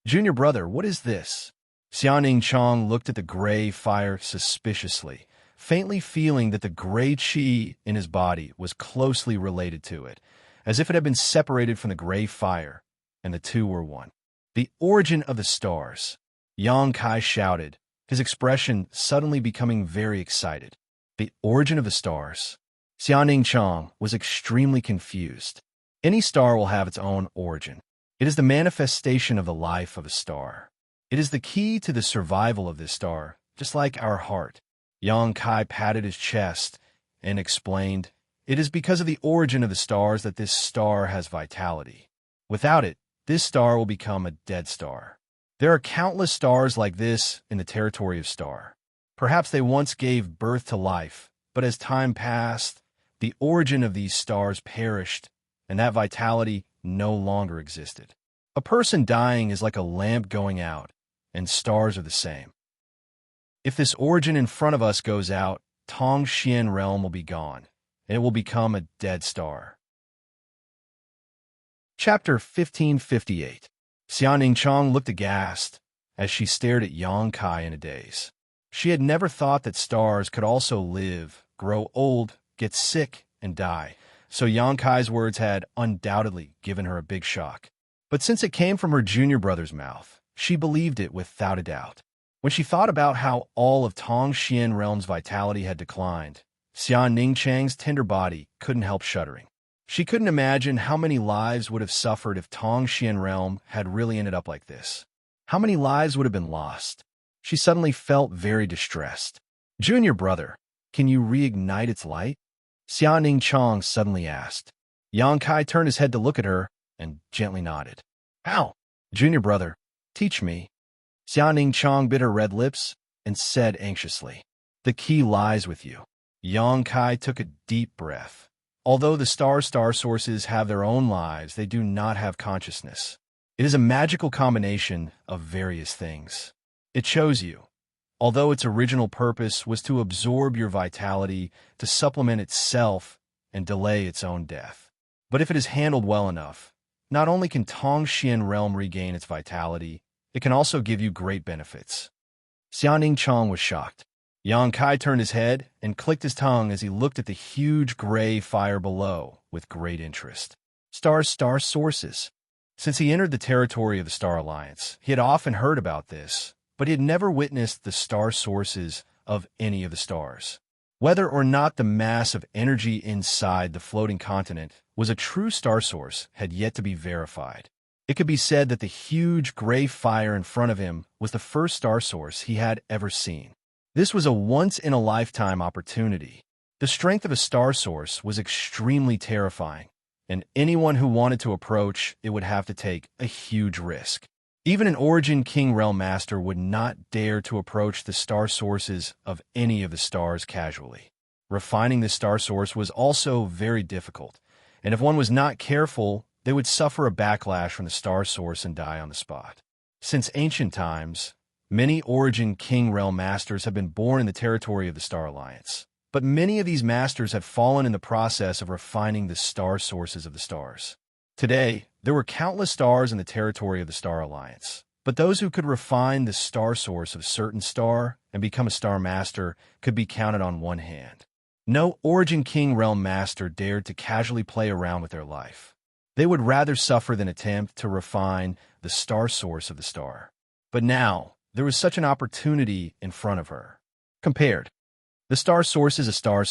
Junior brother, what is this? Xianxia looked at the gray fire suspiciously, faintly feeling that the gray chi in his body was closely related to it, as if it had been separated from the gray fire, and the two were one. The origin of the stars, Xianxia shouted, his expression suddenly becoming very excited. The origin of the stars. Xianxia was extremely confused. Any star will have its own origin. It is the manifestation of the life of a star. It is the key to the survival of this star, just like our heart. Yang Kai patted his chest and explained, "It is because of the origin of the stars that this star has vitality. Without it, this star will become a dead star. There are countless stars like this in the territory of star. Perhaps they once gave birth to life, but as time passed, the origin of these stars perished, and that vitality no longer existed. A person dying is like a lamp going out, and stars are the same. If this origin in front of us goes out, Tongxian realm will be gone, and it will become a dead star." Chapter 1558. Xianxia looked aghast as she stared at Yang Kai in a daze. She had never thought that stars could also live, grow old, get sick, and die, so Yang Kai's words had undoubtedly given her a big shock. But since it came from her junior brother's mouth, she believed it without a doubt. When she thought about how all of Tongxian realm's vitality had declined, Xianxia's tender body couldn't help shuddering. She couldn't imagine how many lives would have suffered if Tongxian realm had really ended up like this. How many lives would have been lost? She suddenly felt very distressed. "Junior brother, can you reignite its light?" Xianxia suddenly asked. Yang Kai turned his head to look at her and gently nodded. "How?" "Junior brother, teach me." Xianxia bit her red lips and said anxiously, "The key lies with you." Yang Kai took a deep breath. Although the star sources have their own lives, they do not have consciousness. It is a magical combination of various things. It shows you, although its original purpose was to absorb your vitality, to supplement itself, and delay its own death. But if it is handled well enough, not only can Tongxian realm regain its vitality, it can also give you great benefits. Xianxia was shocked. Yang Kai turned his head and clicked his tongue as he looked at the huge gray fire below with great interest. Star sources. Since he entered the territory of the Star Alliance, he had often heard about this, but he had never witnessed the star sources of any of the stars. Whether or not the mass of energy inside the floating continent was a true star source had yet to be verified. It could be said that the huge gray fire in front of him was the first star source he had ever seen. This was a once-in-a-lifetime opportunity. The strength of a star source was extremely terrifying, and anyone who wanted to approach it would have to take a huge risk. Even an Origin King Realm Master would not dare to approach the star sources of any of the stars casually. Refining the star source was also very difficult, and if one was not careful, they would suffer a backlash from the star source and die on the spot. Since ancient times, many Origin King Realm Masters have been born in the territory of the Star Alliance, but many of these masters have fallen in the process of refining the star sources of the stars. Today, there were countless stars in the territory of the Star Alliance, but those who could refine the star source of a certain star and become a Star Master could be counted on one hand. No Origin King Realm Master dared to casually play around with their life. They would rather suffer than attempt to refine the star source of the star. But now, there was such an opportunity in front of her. Compared. The star source is a star.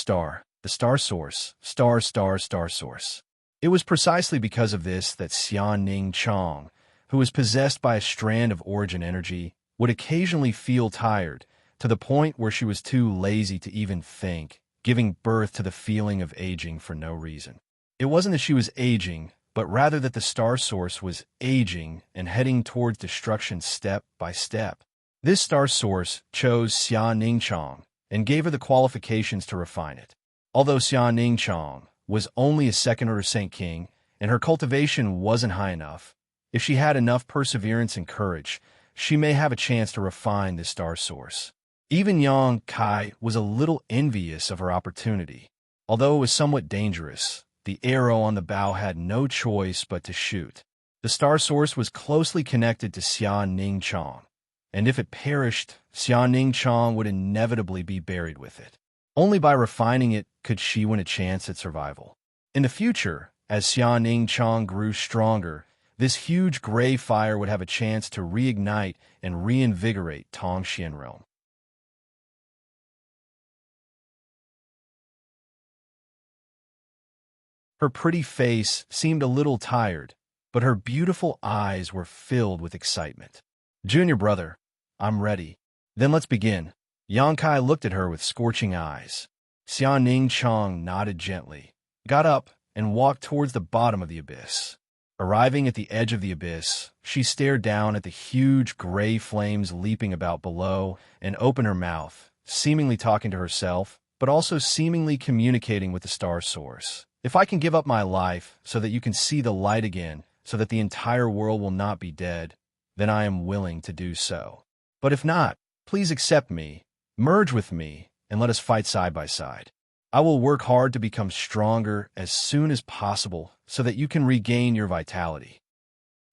The star source, star source. It was precisely because of this that Xianxia, who was possessed by a strand of origin energy, would occasionally feel tired, to the point where she was too lazy to even think, giving birth to the feeling of aging for no reason. It wasn't that she was aging, but rather that the star source was aging and heading towards destruction step by step. This star source chose Xianxia and gave her the qualifications to refine it. Although Xianxia was only a second-order Saint King, and her cultivation wasn't high enough, if she had enough perseverance and courage, she may have a chance to refine this star source. Even Yang Kai was a little envious of her opportunity. Although it was somewhat dangerous, the arrow on the bow had no choice but to shoot. The star source was closely connected to Xianxia, and if it perished, Xianxia would inevitably be buried with it. Only by refining it could she win a chance at survival. In the future, as Xianxia grew stronger, this huge gray fire would have a chance to reignite and reinvigorate Tongxian realm. Her pretty face seemed a little tired, but her beautiful eyes were filled with excitement. "Junior brother, I'm ready. Then let's begin." Yangkai looked at her with scorching eyes. Xianxia nodded gently, got up, and walked towards the bottom of the abyss. Arriving at the edge of the abyss, she stared down at the huge gray flames leaping about below and opened her mouth, seemingly talking to herself, but also seemingly communicating with the star source. If I can give up my life so that you can see the light again, so that the entire world will not be dead, then I am willing to do so. But if not, please accept me, merge with me, and let us fight side by side. I will work hard to become stronger as soon as possible so that you can regain your vitality.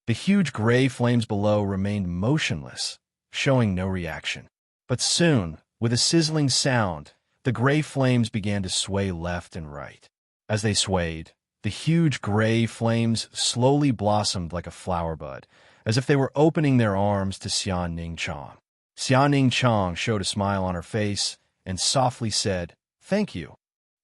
The huge gray flames below remained motionless, showing no reaction. But soon, with a sizzling sound, the gray flames began to sway left and right. As they swayed, the huge gray flames slowly blossomed like a flower bud, as if they were opening their arms to Xianxia. Xianxia showed a smile on her face and softly said, "Thank you."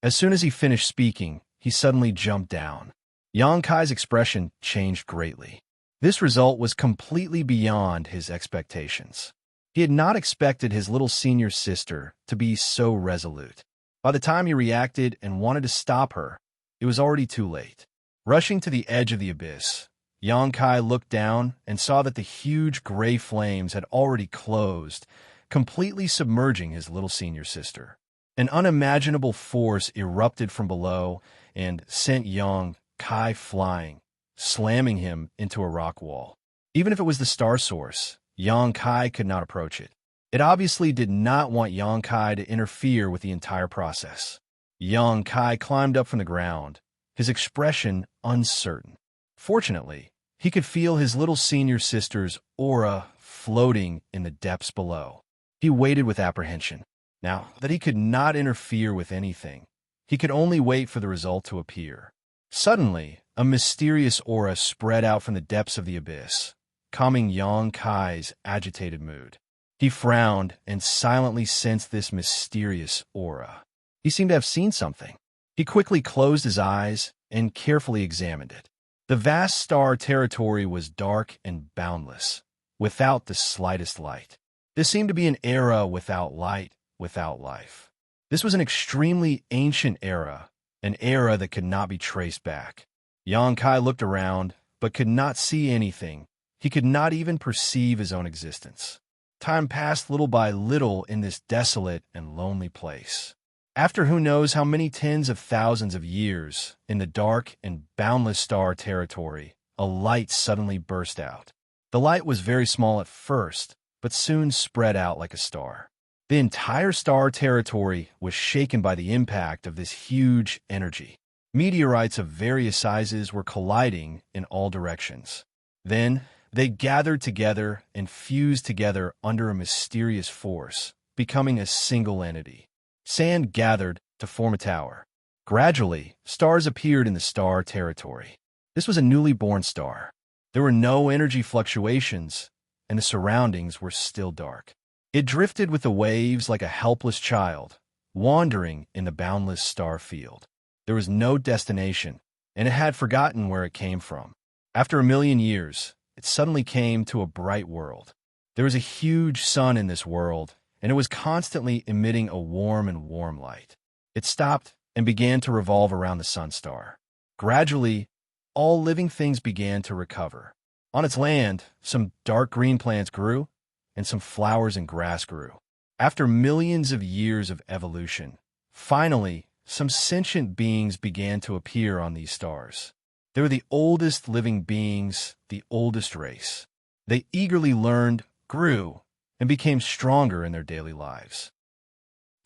As soon as he finished speaking, he suddenly jumped down. Yangkai's expression changed greatly. This result was completely beyond his expectations. He had not expected his little senior sister to be so resolute. By the time he reacted and wanted to stop her, it was already too late. Rushing to the edge of the abyss, Yangkai looked down and saw that the huge gray flames had already closed, completely submerging his little senior sister. An unimaginable force erupted from below and sent Yangkai flying, slamming him into a rock wall. Even if it was the star source, Yangkai could not approach it. It obviously did not want Yangkai to interfere with the entire process. Yangkai climbed up from the ground, his expression uncertain. Fortunately, he could feel his little senior sister's aura floating in the depths below. He waited with apprehension. Now that he could not interfere with anything, he could only wait for the result to appear. Suddenly, a mysterious aura spread out from the depths of the abyss, calming Yangkai's agitated mood. He frowned and silently sensed this mysterious aura. He seemed to have seen something. He quickly closed his eyes and carefully examined it. The vast star territory was dark and boundless, without the slightest light. This seemed to be an era without light, without life. This was an extremely ancient era, an era that could not be traced back. Yangkai looked around, but could not see anything. He could not even perceive his own existence. Time passed little by little in this desolate and lonely place. After who knows how many tens of thousands of years, in the dark and boundless star territory, a light suddenly burst out. The light was very small at first, but soon spread out like a star. The entire star territory was shaken by the impact of this huge energy. Meteorites of various sizes were colliding in all directions. Then, they gathered together and fused together under a mysterious force, becoming a single entity. Sand gathered to form a tower. Gradually, stars appeared in the star territory. This was a newly born star. There were no energy fluctuations, and the surroundings were still dark. It drifted with the waves like a helpless child, wandering in the boundless star field. There was no destination, and it had forgotten where it came from. After 1,000,000 years, it suddenly came to a bright world. There was a huge sun in this world, and it was constantly emitting a warm light. It stopped and began to revolve around the sun star. Gradually, all living things began to recover. On its land, some dark green plants grew, and some flowers and grass grew. After millions of years of evolution, finally, some sentient beings began to appear on these stars. They were the oldest living beings, the oldest race. They eagerly learned, grew, and became stronger in their daily lives.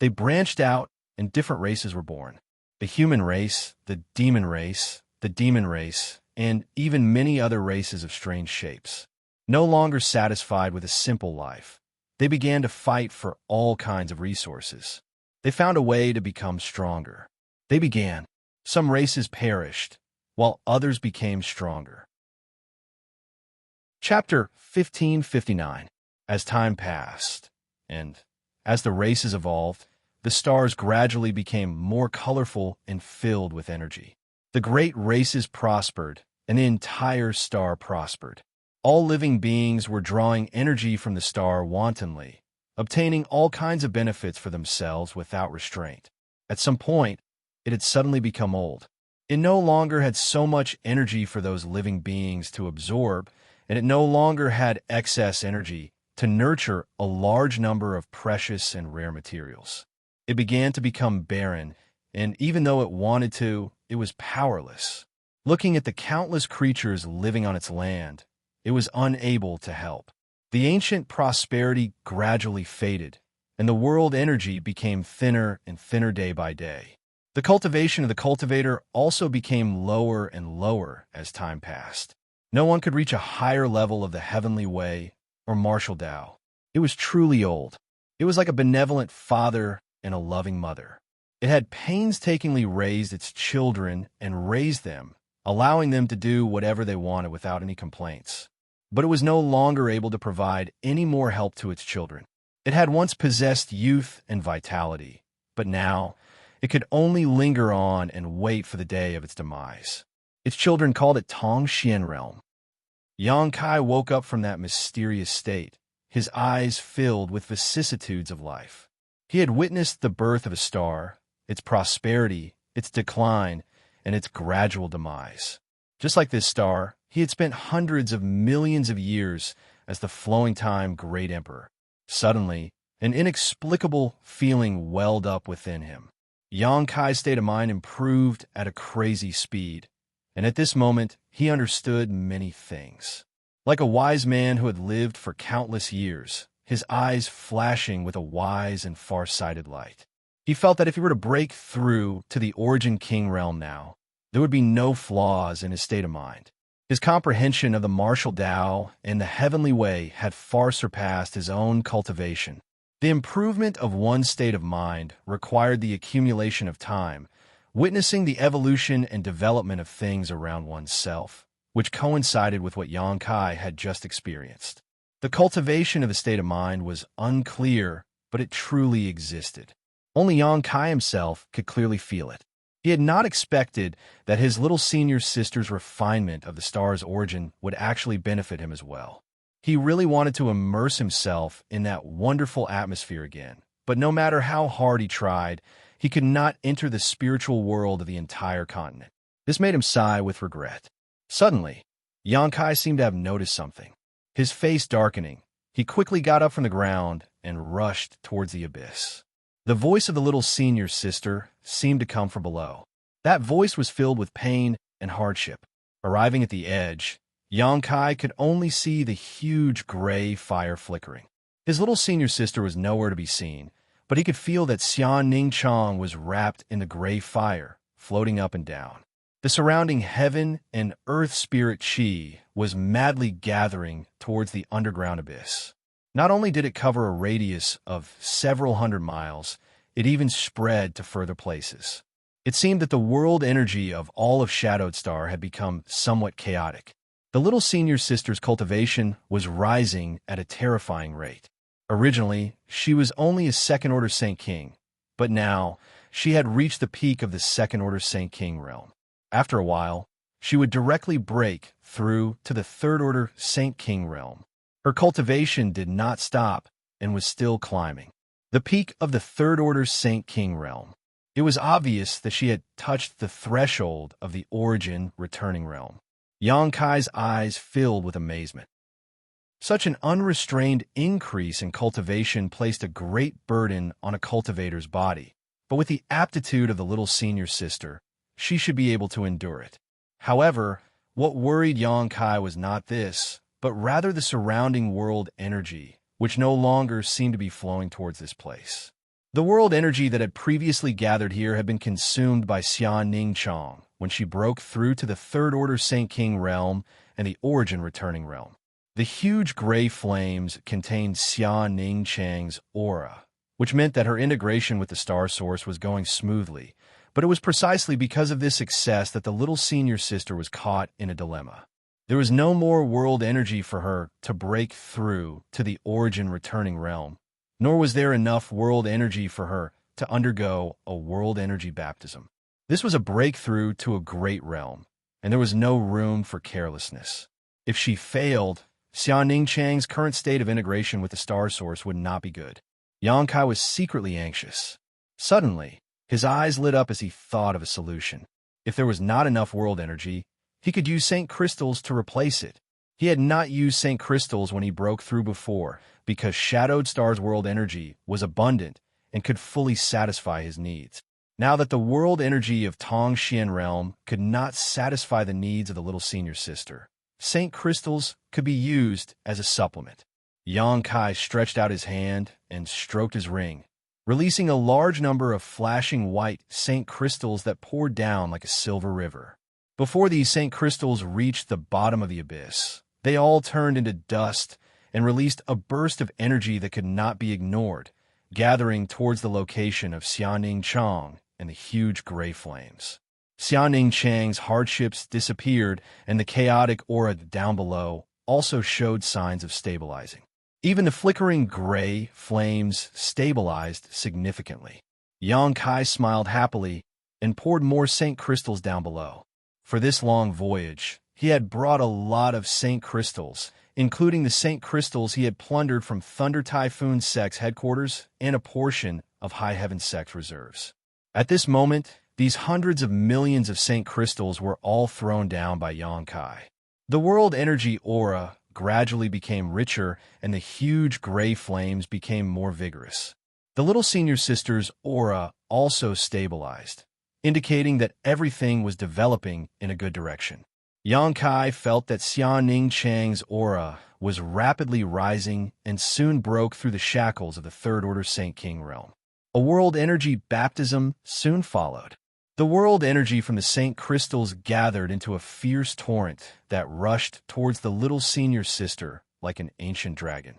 They branched out, and different races were born. The human race, the demon race, and even many other races of strange shapes. No longer satisfied with a simple life, they began to fight for all kinds of resources. They found a way to become stronger. They began. Some races perished, while others became stronger. Chapter 1559. As time passed, and as the races evolved, the stars gradually became more colorful and filled with energy. The great races prospered, and the entire star prospered. All living beings were drawing energy from the star wantonly, obtaining all kinds of benefits for themselves without restraint. At some point, it had suddenly become old. It no longer had so much energy for those living beings to absorb, and it no longer had excess energy to nurture a large number of precious and rare materials. It began to become barren, and even though it wanted to, it was powerless. Looking at the countless creatures living on its land, it was unable to help. The ancient prosperity gradually faded, and the world energy became thinner and thinner day by day. The cultivation of the cultivator also became lower and lower as time passed. No one could reach a higher level of the heavenly way or martial Tao. It was truly old. It was like a benevolent father and a loving mother. It had painstakingly raised its children and raised them, allowing them to do whatever they wanted without any complaints. But it was no longer able to provide any more help to its children. It had once possessed youth and vitality, but now it could only linger on and wait for the day of its demise. Its children called it Xianxia realm. Xianxia woke up from that mysterious state, his eyes filled with vicissitudes of life. He had witnessed the birth of a star, its prosperity, its decline, and its gradual demise. Just like this star, he had spent hundreds of millions of years as the flowing time great emperor. Suddenly, an inexplicable feeling welled up within him. Xianxia's state of mind improved at a crazy speed, and at this moment, he understood many things. Like a wise man who had lived for countless years, his eyes flashing with a wise and far-sighted light. He felt that if he were to break through to the Origin King realm now, there would be no flaws in his state of mind. His comprehension of the martial Tao and the heavenly way had far surpassed his own cultivation. The improvement of one's state of mind required the accumulation of time, witnessing the evolution and development of things around oneself, which coincided with what Xianxia had just experienced. The cultivation of the state of mind was unclear, but it truly existed. Only Xianxia himself could clearly feel it. He had not expected that his little senior sister's refinement of the star's origin would actually benefit him as well. He really wanted to immerse himself in that wonderful atmosphere again, but no matter how hard he tried, he could not enter the spiritual world of the entire continent. This made him sigh with regret. Suddenly, Xianxia seemed to have noticed something. His face darkening, he quickly got up from the ground and rushed towards the abyss. The voice of the little senior sister seemed to come from below. That voice was filled with pain and hardship. Arriving at the edge, Xianxia could only see the huge gray fire flickering. His little senior sister was nowhere to be seen, but he could feel that Xianxia was wrapped in the gray fire, floating up and down. The surrounding heaven and earth spirit Qi was madly gathering towards the underground abyss. Not only did it cover a radius of several hundred miles, it even spread to further places. It seemed that the world energy of all of Shadowed Star had become somewhat chaotic. The little senior sister's cultivation was rising at a terrifying rate. Originally, she was only a second-order Saint King, but now she had reached the peak of the second-order Saint King realm. After a while, she would directly break through to the third-order Saint King realm. Her cultivation did not stop and was still climbing. The peak of the third-order Saint King realm. It was obvious that she had touched the threshold of the Origin returning realm. Xianxia's eyes filled with amazement. Such an unrestrained increase in cultivation placed a great burden on a cultivator's body, but with the aptitude of the little senior sister, she should be able to endure it. However, what worried Xianxia was not this, but rather the surrounding world energy, which no longer seemed to be flowing towards this place. The world energy that had previously gathered here had been consumed by Xianxia when she broke through to the third-order Saint King realm and the Origin returning realm. The huge gray flames contained Xianxia's aura, which meant that her integration with the star source was going smoothly, but it was precisely because of this success that the little senior sister was caught in a dilemma. There was no more world energy for her to break through to the Origin returning realm, nor was there enough world energy for her to undergo a world energy baptism. This was a breakthrough to a great realm, and there was no room for carelessness. If she failed, Xianning Chang's current state of integration with the star source would not be good. Yang Kai was secretly anxious. Suddenly, his eyes lit up as he thought of a solution. If there was not enough world energy, he could use Saint Crystals to replace it. He had not used Saint Crystals when he broke through before, because Shadowed Star's world energy was abundant and could fully satisfy his needs. Now that the world energy of Tong Xian realm could not satisfy the needs of the little senior sister, Saint Crystals could be used as a supplement. Yang Kai stretched out his hand and stroked his ring, releasing a large number of flashing white Saint Crystals that poured down like a silver river. Before these Saint Crystals reached the bottom of the abyss, they all turned into dust and released a burst of energy that could not be ignored, gathering towards the location of Xianning Chang and the huge gray flames. Xianning Chang's hardships disappeared, and the chaotic aura down below also showed signs of stabilizing. Even the flickering gray flames stabilized significantly. Yang Kai smiled happily and poured more Saint Crystals down below. For this long voyage, he had brought a lot of Saint Crystals, including the Saint Crystals he had plundered from Thunder Typhoon Sect's headquarters and a portion of High Heaven Sect's reserves. At this moment, these hundreds of millions of Saint Crystals were all thrown down by Yang Kai. The world energy aura gradually became richer, and the huge gray flames became more vigorous. The little senior sister's aura also stabilized, indicating that everything was developing in a good direction. Yang Kai felt that Xianning Chang's aura was rapidly rising and soon broke through the shackles of the Third Order Saint King realm. A world energy baptism soon followed. The world energy from the Saint Crystals gathered into a fierce torrent that rushed towards the little senior sister like an ancient dragon.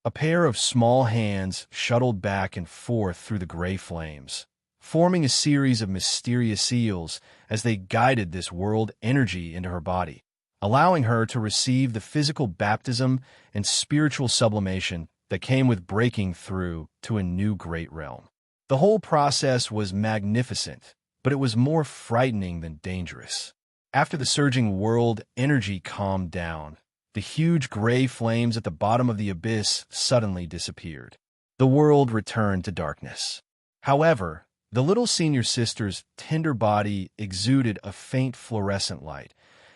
A pair of small hands shuttled back and forth through the gray flames, forming a series of mysterious seals as they guided this world energy into her body, allowing her to receive the physical baptism and spiritual sublimation that came with breaking through to a new great realm. The whole process was magnificent, but it was more frightening than dangerous. After the surging world energy calmed down, the huge gray flames at the bottom of the abyss suddenly disappeared. The world returned to darkness. However, the little senior sister's tender body exuded a faint fluorescent light,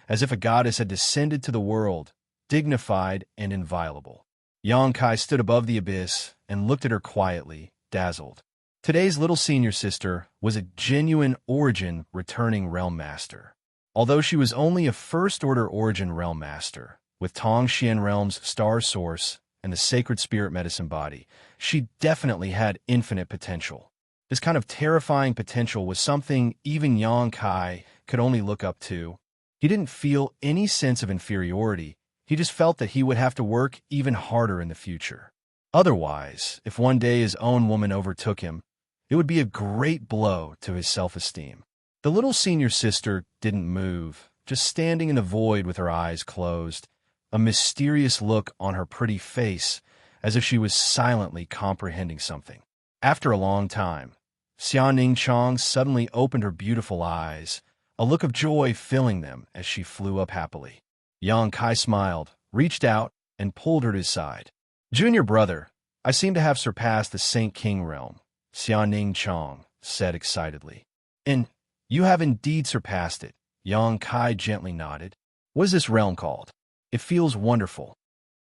as if a goddess had descended to the world, dignified and inviolable. Yang Kai stood above the abyss and looked at her quietly, dazzled. Today's little senior sister was a genuine origin returning realm master. Although she was only a first-order origin realm master, with Tong Xian realm's star source and the sacred spirit medicine body, she definitely had infinite potential. This kind of terrifying potential was something even Yang Kai could only look up to. He didn't feel any sense of inferiority. He just felt that he would have to work even harder in the future. Otherwise, if one day his own woman overtook him, it would be a great blow to his self-esteem. The little senior sister didn't move, just standing in the void with her eyes closed, a mysterious look on her pretty face, as if she was silently comprehending something. After a long time, Xianning Chang suddenly opened her beautiful eyes, a look of joy filling them as she flew up happily. Yang Kai smiled, reached out, and pulled her to his side. "Junior brother, I seem to have surpassed the Saint King realm," Xianning Chang said excitedly. "And you have indeed surpassed it," Yang Kai gently nodded. "What is this realm called?" "It feels wonderful."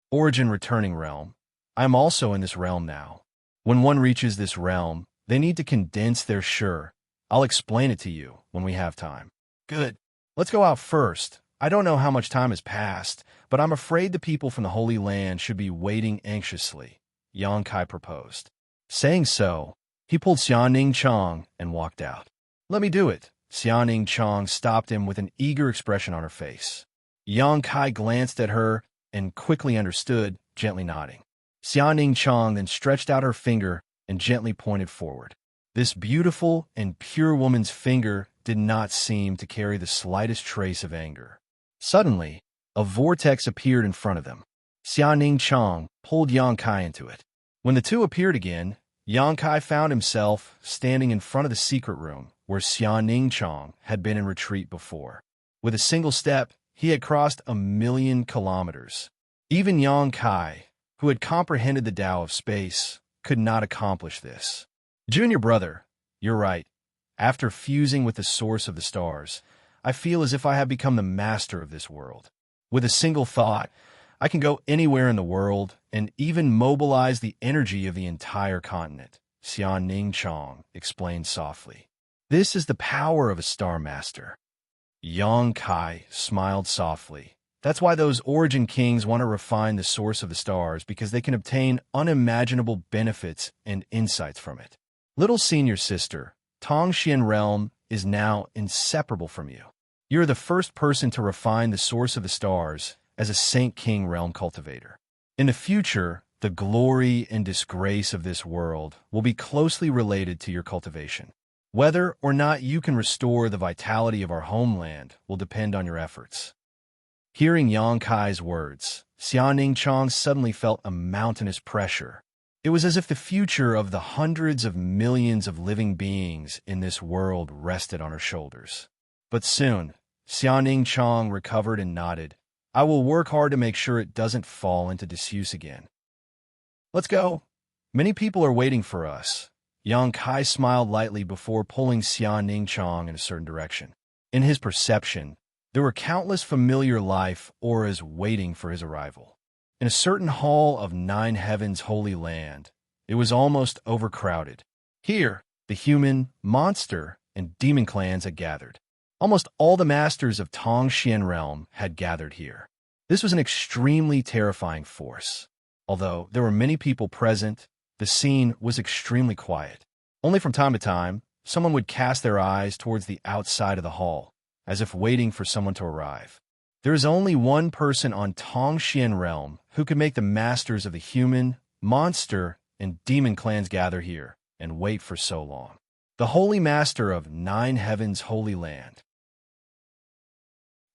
"Origin returning realm. I am also in this realm now. When one reaches this realm, they need to condense their sure. I'll explain it to you when we have time." "Good. Let's go out first. I don't know how much time has passed, but I'm afraid the people from the Holy Land should be waiting anxiously," Yang Kai proposed. Saying so, he pulled Xianning Chang and walked out. "Let me do it." Xianning Chang stopped him with an eager expression on her face. Yang Kai glanced at her and quickly understood, gently nodding. Xianning Chang then stretched out her finger and gently pointed forward. This beautiful and pure woman's finger did not seem to carry the slightest trace of anger. Suddenly, a vortex appeared in front of them. Xianning Chang pulled Yang Kai into it. When the two appeared again, Yang Kai found himself standing in front of the secret room where Xianning Chang had been in retreat before. With a single step, he had crossed 1,000,000 kilometers. Even Yang Kai, who had comprehended the Tao of space, could not accomplish this. Junior brother, you're right. After fusing with the source of the stars, I feel as if I have become the master of this world. With a single thought, I can go anywhere in the world and even mobilize the energy of the entire continent, Xianxia explained softly. This is the power of a star master. Yang Kai smiled softly. That's why those origin kings want to refine the source of the stars, because they can obtain unimaginable benefits and insights from it. Little senior sister, Tongxian realm is now inseparable from you. You're the first person to refine the source of the stars as a Saint King realm cultivator. In the future, the glory and disgrace of this world will be closely related to your cultivation. Whether or not you can restore the vitality of our homeland will depend on your efforts. Hearing Yang Kai's words, Xianxia suddenly felt a mountainous pressure. It was as if the future of the hundreds of millions of living beings in this world rested on her shoulders. But soon, Xianxia recovered and nodded. I will work hard to make sure it doesn't fall into disuse again. Let's go. Many people are waiting for us. Yang Kai smiled lightly before pulling Xianxia in a certain direction. In his perception, there were countless familiar life auras waiting for his arrival. In a certain hall of Nine Heavens' holy land, it was almost overcrowded. Here, the human, monster, and demon clans had gathered. Almost all the masters of Tongxian realm had gathered here. This was an extremely terrifying force. Although there were many people present, the scene was extremely quiet. Only from time to time, someone would cast their eyes towards the outside of the hall, as if waiting for someone to arrive. There is only one person on Tongxian realm who could make the masters of the human, monster, and demon clans gather here and wait for so long. The Holy Master of Nine Heavens' Holy Land.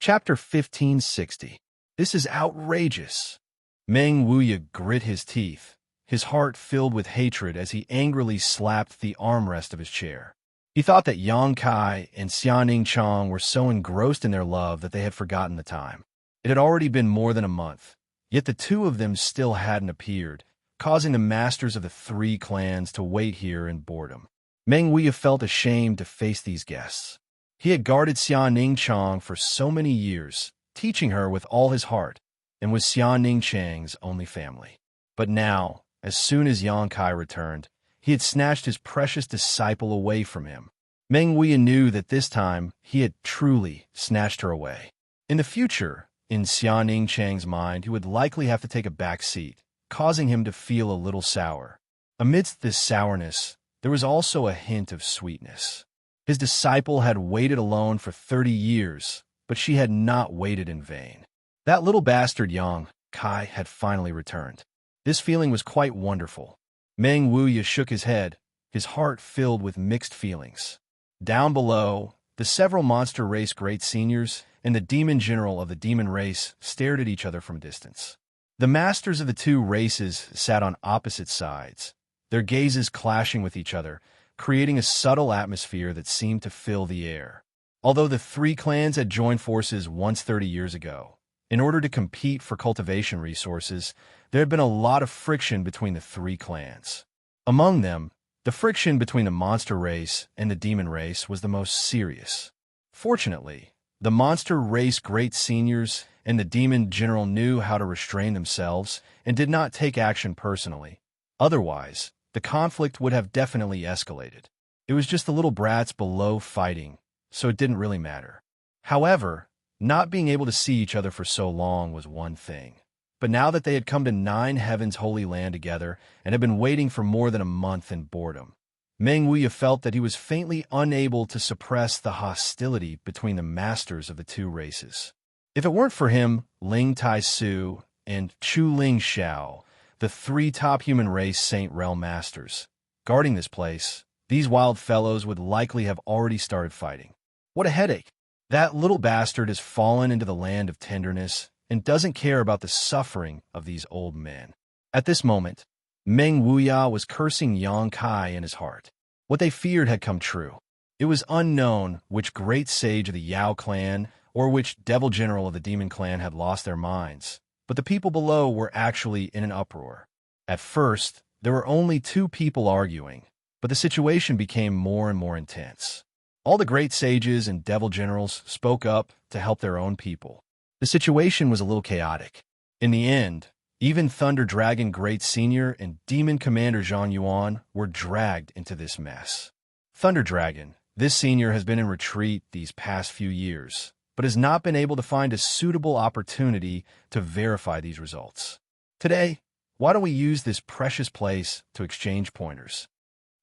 Chapter 1560. This is outrageous. Meng Wuya grit his teeth, his heart filled with hatred as he angrily slapped the armrest of his chair. He thought that Yang Kai and Xianxia were so engrossed in their love that they had forgotten the time. It had already been more than a month, yet the two of them still hadn't appeared, causing the masters of the three clans to wait here in boredom. Meng Wuya felt ashamed to face these guests. He had guarded Xianxia for so many years, teaching her with all his heart, and was Xianxia's only family. But now, as soon as Yang Kai returned, he had snatched his precious disciple away from him. Meng Wuya knew that this time he had truly snatched her away. In the future, in Xianxia's mind, he would likely have to take a back seat, causing him to feel a little sour. Amidst this sourness, there was also a hint of sweetness. His disciple had waited alone for 30 years, but she had not waited in vain. That little bastard Yang Kai had finally returned. This feeling was quite wonderful. Meng Wuya shook his head, his heart filled with mixed feelings. Down below, the several monster race great seniors and the demon general of the demon race stared at each other from a distance. The masters of the two races sat on opposite sides, their gazes clashing with each other, creating a subtle atmosphere that seemed to fill the air. Although the three clans had joined forces once 30 years ago, in order to compete for cultivation resources, there had been a lot of friction between the three clans. Among them, the friction between the monster race and the demon race was the most serious. Fortunately, the monster race great seniors and the demon general knew how to restrain themselves and did not take action personally. Otherwise, the conflict would have definitely escalated. It was just the little brats below fighting, so it didn't really matter. However, not being able to see each other for so long was one thing. But now that they had come to Nine Heavens' holy land together and had been waiting for more than a month in boredom, Meng Wuya felt that he was faintly unable to suppress the hostility between the masters of the two races. If it weren't for him, Ling Tai Su and Chu Ling Xiao, the three top human race Saint Realm masters, guarding this place, these wild fellows would likely have already started fighting. What a headache! That little bastard has fallen into the land of tenderness and doesn't care about the suffering of these old men. At this moment, Meng Wuya was cursing Yang Kai in his heart. What they feared had come true. It was unknown which great sage of the Yao clan or which devil general of the demon clan had lost their minds, but the people below were actually in an uproar. At first, there were only two people arguing, but the situation became more and more intense. All the great sages and devil generals spoke up to help their own people. The situation was a little chaotic. In the end, even Thunder Dragon Great Senior and Demon Commander Xianxia were dragged into this mess. Thunder Dragon, this senior has been in retreat these past few years, but has not been able to find a suitable opportunity to verify these results. Today, why don't we use this precious place to exchange pointers?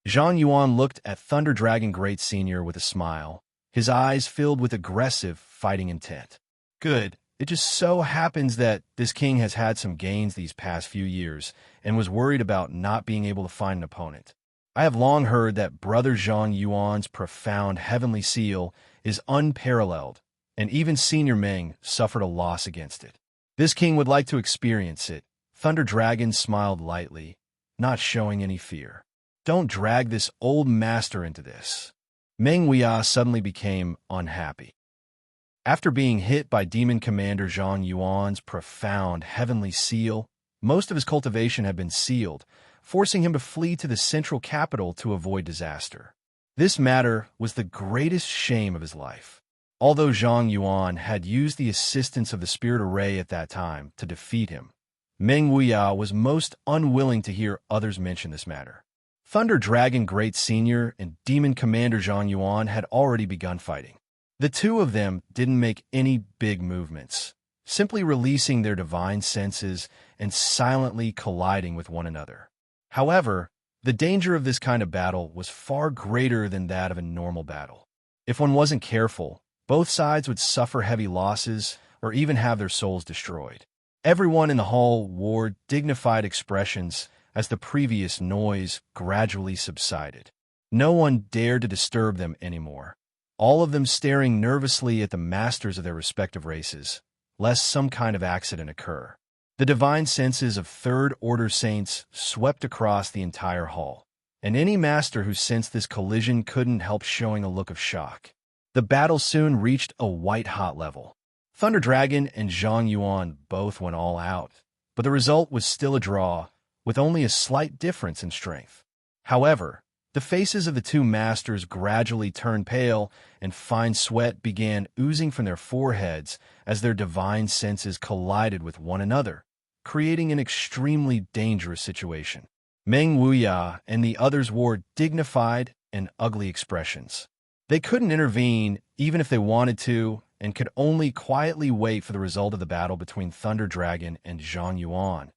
Xianxia looked at Thunder Dragon Great Senior with a smile, his eyes filled with aggressive, fighting intent. Good. It just so happens that this king has had some gains these past few years and was worried about not being able to find an opponent. I have long heard that Brother Xianxuan's profound heavenly seal is unparalleled, and even Senior Meng suffered a loss against it. This king would like to experience it. Thunder Dragon smiled lightly, not showing any fear. Don't drag this old master into this. Meng Wuxia suddenly became unhappy. After being hit by Demon Commander Xianxuan's profound heavenly seal, most of his cultivation had been sealed, forcing him to flee to the central capital to avoid disaster. This matter was the greatest shame of his life. Although Xianxuan had used the assistance of the Spirit Array at that time to defeat him, Meng Wuxia was most unwilling to hear others mention this matter. Thunder Dragon Great Senior and Demon Commander Xianxuan had already begun fighting. The two of them didn't make any big movements, simply releasing their divine senses and silently colliding with one another. However, the danger of this kind of battle was far greater than that of a normal battle. If one wasn't careful, both sides would suffer heavy losses or even have their souls destroyed. Everyone in the hall wore dignified expressions as the previous noise gradually subsided. No one dared to disturb them anymore, all of them staring nervously at the masters of their respective races, lest some kind of accident occur. The divine senses of third-order saints swept across the entire hall, and any master who sensed this collision couldn't help showing a look of shock. The battle soon reached a white-hot level. Thunder Dragon and Xianxuan both went all out, but the result was still a draw, with only a slight difference in strength. However, the faces of the two masters gradually turned pale, and fine sweat began oozing from their foreheads as their divine senses collided with one another, creating an extremely dangerous situation. Meng Wuxia and the others wore dignified and ugly expressions. They couldn't intervene even if they wanted to, and could only quietly wait for the result of the battle between Thunder Dragon and Xianxuan.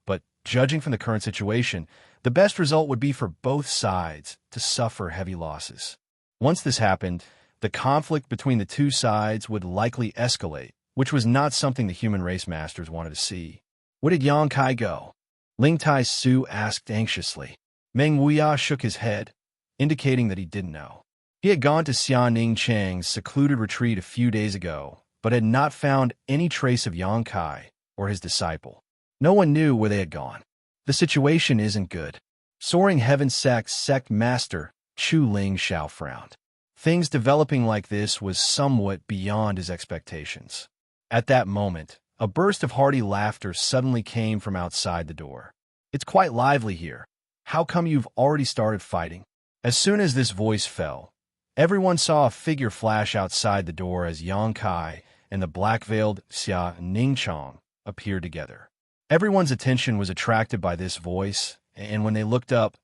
But judging from the current situation, the best result would be for both sides to suffer heavy losses. Once this happened, the conflict between the two sides would likely escalate, which was not something the human race masters wanted to see. Where did Yang Kai go? Ling Tai Su asked anxiously. Meng Wuxia shook his head, indicating that he didn't know. He had gone to Xianing Cheng's secluded retreat a few days ago, but had not found any trace of Yang Kai or his disciple. No one knew where they had gone. The situation isn't good. Soaring Heaven Sect Master Chu Ling Xiao frowned. Things developing like this was somewhat beyond his expectations. At that moment, a burst of hearty laughter suddenly came from outside the door. It's quite lively here. How come you've already started fighting? As soon as this voice fell, everyone saw a figure flash outside the door as Yang Kai and the black-veiled Xia Ningchong appeared together. Everyone's attention was attracted by this voice, and when they looked up,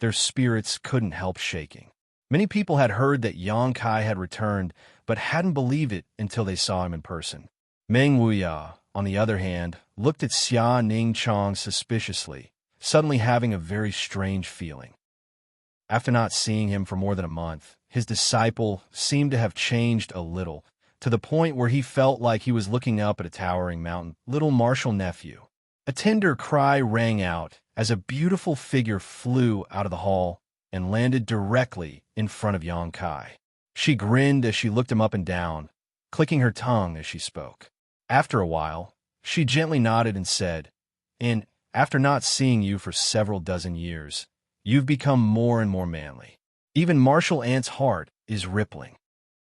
their spirits couldn't help shaking. Many people had heard that Yang Kai had returned, but hadn't believed it until they saw him in person. Meng Wuxia, on the other hand, looked at Xia Ningchong suspiciously, suddenly having a very strange feeling. After not seeing him for more than a month, his disciple seemed to have changed a little, to the point where he felt like he was looking up at a towering mountain. Little martial nephew. A tender cry rang out as a beautiful figure flew out of the hall and landed directly in front of Yang Kai. She grinned as she looked him up and down, clicking her tongue as she spoke. After a while, she gently nodded and said, after not seeing you for several dozen years, you've become more and more manly. Even Martial Ant's heart is rippling.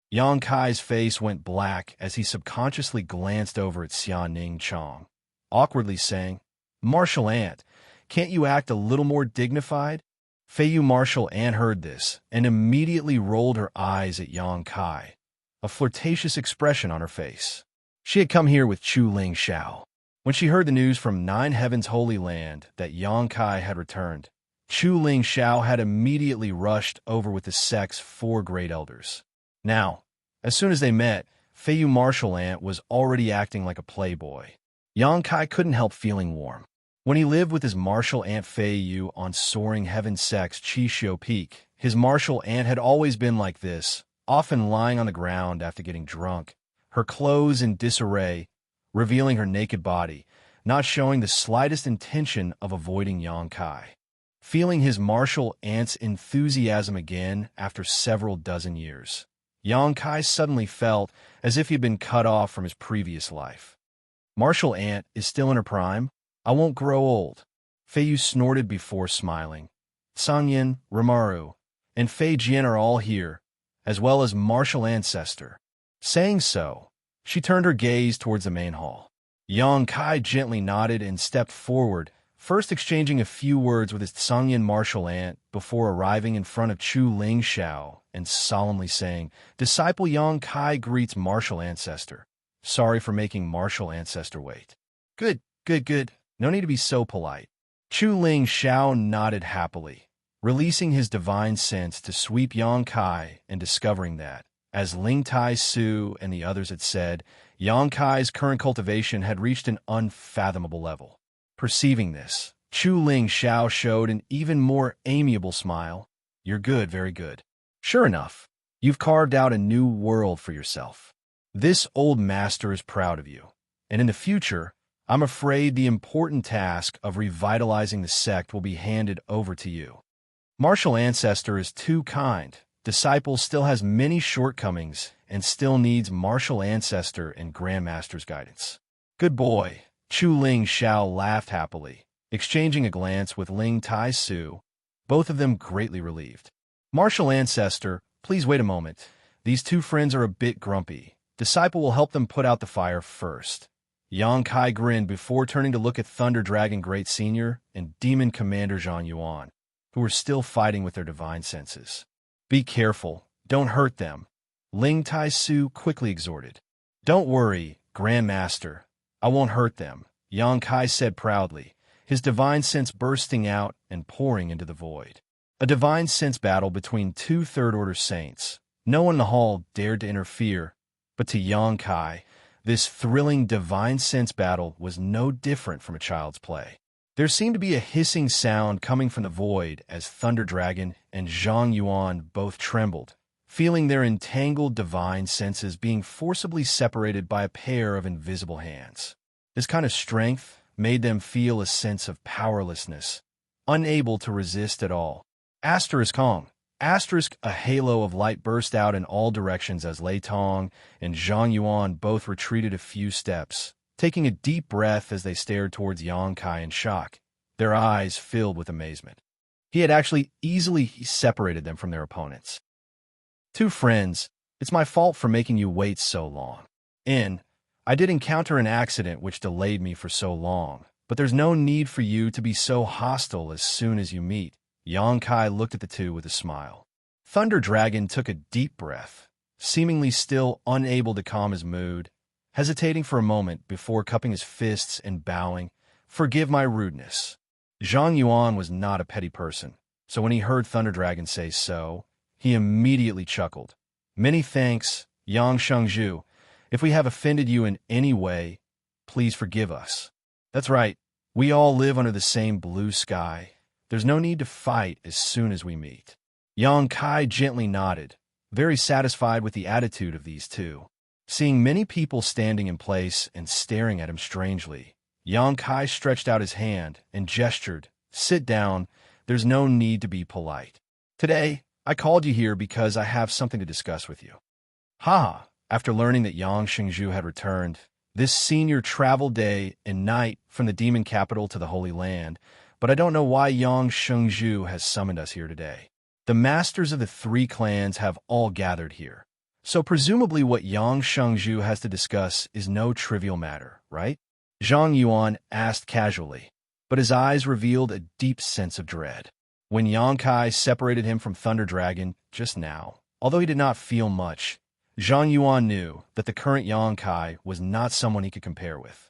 Yang Kai's face went black as he subconsciously glanced over at Xia Ningchong. awkwardly saying, "Martial Ant, can't you act a little more dignified?" Feiyu Martial Ant heard this and immediately rolled her eyes at Yang Kai, a flirtatious expression on her face. She had come here with Chu Ling Xiao. When she heard the news from Nine Heavens Holy Land that Yang Kai had returned, Chu Ling Xiao had immediately rushed over with the sect's 4 great elders. Now, as soon as they met, Feiyu Martial Ant was already acting like a playboy. Yang Kai couldn't help feeling warm. When he lived with his martial aunt Feiyu on soaring heaven sect's Qixio Peak, his martial aunt had always been like this, often lying on the ground after getting drunk, her clothes in disarray, revealing her naked body, not showing the slightest intention of avoiding Yang Kai. Feeling his martial aunt's enthusiasm again after several dozen years, Yang Kai suddenly felt as if he'd been cut off from his previous life. "Martial aunt is still in her prime? I won't grow old." Feiyu snorted before smiling. Sangyin, Rimaru, and Fei Jian are all here, as well as martial ancestor. Saying so, she turned her gaze towards the main hall. Yang Kai gently nodded and stepped forward, first exchanging a few words with his Sangyin martial aunt before arriving in front of Chu Ling Xiao and solemnly saying, "Disciple Yang Kai greets martial ancestor. Sorry for making martial ancestor wait." Good. No need to be so polite." Chu Ling Xiao nodded happily, releasing his divine sense to sweep Yang Kai and discovering that, as Ling Tai Su and the others had said, Yang Kai's current cultivation had reached an unfathomable level. Perceiving this, Chu Ling Xiao showed an even more amiable smile. "You're good, very good. Sure enough, you've carved out a new world for yourself. This old master is proud of you, and in the future, I'm afraid the important task of revitalizing the sect will be handed over to you. Martial Ancestor is too kind. Disciple still has many shortcomings and still needs Martial Ancestor and Grandmaster's guidance." "Good boy." Chu Ling Xiao laughed happily, exchanging a glance with Ling Tai Su, both of them greatly relieved. "Martial Ancestor, please wait a moment. These 2 friends are a bit grumpy. Disciple will help them put out the fire first." Yang Kai grinned before turning to look at Thunder Dragon Great Senior and Demon Commander Zhang Yuan, who were still fighting with their divine senses. "Be careful. Don't hurt them," Ling Tai Su quickly exhorted. "Don't worry, Grandmaster. I won't hurt them," Yang Kai said proudly, his divine sense bursting out and pouring into the void. A divine sense battle between 2 third-order saints. No one in the hall dared to interfere, but to Yang Kai, this thrilling divine sense battle was no different from a child's play. There seemed to be a hissing sound coming from the void as Thunder Dragon and Zhang Yuan both trembled, feeling their entangled divine senses being forcibly separated by a pair of invisible hands. This kind of strength made them feel a sense of powerlessness, unable to resist at all. Asterisk Kong. Asterisk, a halo of light burst out in all directions as Lei Tong and Zhang Yuan both retreated a few steps, taking a deep breath as they stared towards Yang Kai in shock, their eyes filled with amazement. He had actually easily separated them from their opponents. "2 friends, it's my fault for making you wait so long. I did encounter an accident which delayed me for so long, but there's no need for you to be so hostile as soon as you meet." Yang Kai looked at the 2 with a smile. Thunder Dragon took a deep breath, seemingly still unable to calm his mood, hesitating for a moment before cupping his fists and bowing, "Forgive my rudeness." Zhang Yuan was not a petty person, so when he heard Thunder Dragon say so, he immediately chuckled. "Many thanks, Yang Shengzhu. If we have offended you in any way, please forgive us. That's right, we all live under the same blue sky. There's no need to fight as soon as we meet." Yang Kai gently nodded, very satisfied with the attitude of these 2. Seeing many people standing in place and staring at him strangely, Yang Kai stretched out his hand and gestured, "Sit down, there's no need to be polite. Today, I called you here because I have something to discuss with you." "Ha!" After learning that Yang Shengzhu had returned, this senior traveled day and night from the demon capital to the Holy Land, but I don't know why Yang Shengzhu has summoned us here today. The masters of the 3 clans have all gathered here, so presumably what Yang Shengzhu has to discuss is no trivial matter, right? Zhang Yuan asked casually, but his eyes revealed a deep sense of dread. When Yang Kai separated him from Thunder Dragon just now, although he did not feel much, Zhang Yuan knew that the current Yang Kai was not someone he could compare with.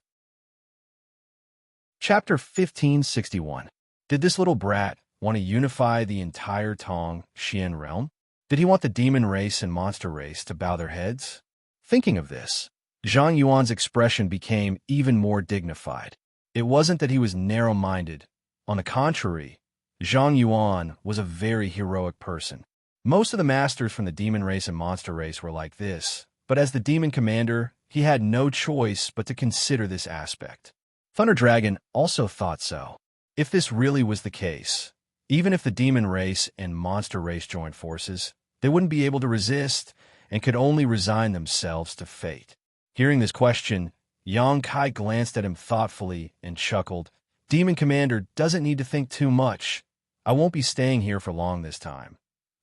Chapter 1561. Did this little brat want to unify the entire Tong Xian realm? Did he want the demon race and monster race to bow their heads? Thinking of this, Zhang Yuan's expression became even more dignified. It wasn't that he was narrow-minded. On the contrary, Zhang Yuan was a very heroic person. Most of the masters from the demon race and monster race were like this, but as the demon commander, he had no choice but to consider this aspect. Thunder Dragon also thought so. If this really was the case, even if the demon race and monster race joined forces, they wouldn't be able to resist and could only resign themselves to fate. Hearing this question, Yang Kai glanced at him thoughtfully and chuckled. Demon Commander doesn't need to think too much. I won't be staying here for long this time.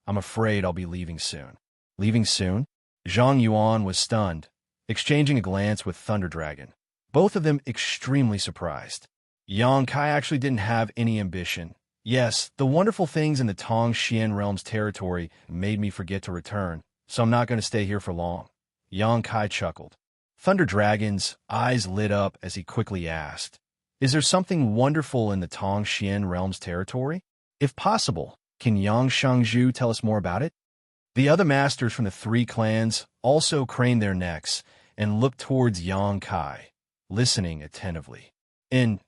I'm afraid I'll be leaving soon. Leaving soon? Zhang Yuan was stunned, exchanging a glance with Thunder Dragon, both of them extremely surprised. Yang Kai actually didn't have any ambition. Yes, the wonderful things in the Tong Xian realm's territory made me forget to return, so I'm not going to stay here for long. Yang Kai chuckled. Thunder Dragon's eyes lit up as he quickly asked, is there something wonderful in the Tong Xian realm's territory? If possible, can Yang Xianxia tell us more about it? The other masters from the three clans also craned their necks and looked towards Yang Kai, listening attentively. And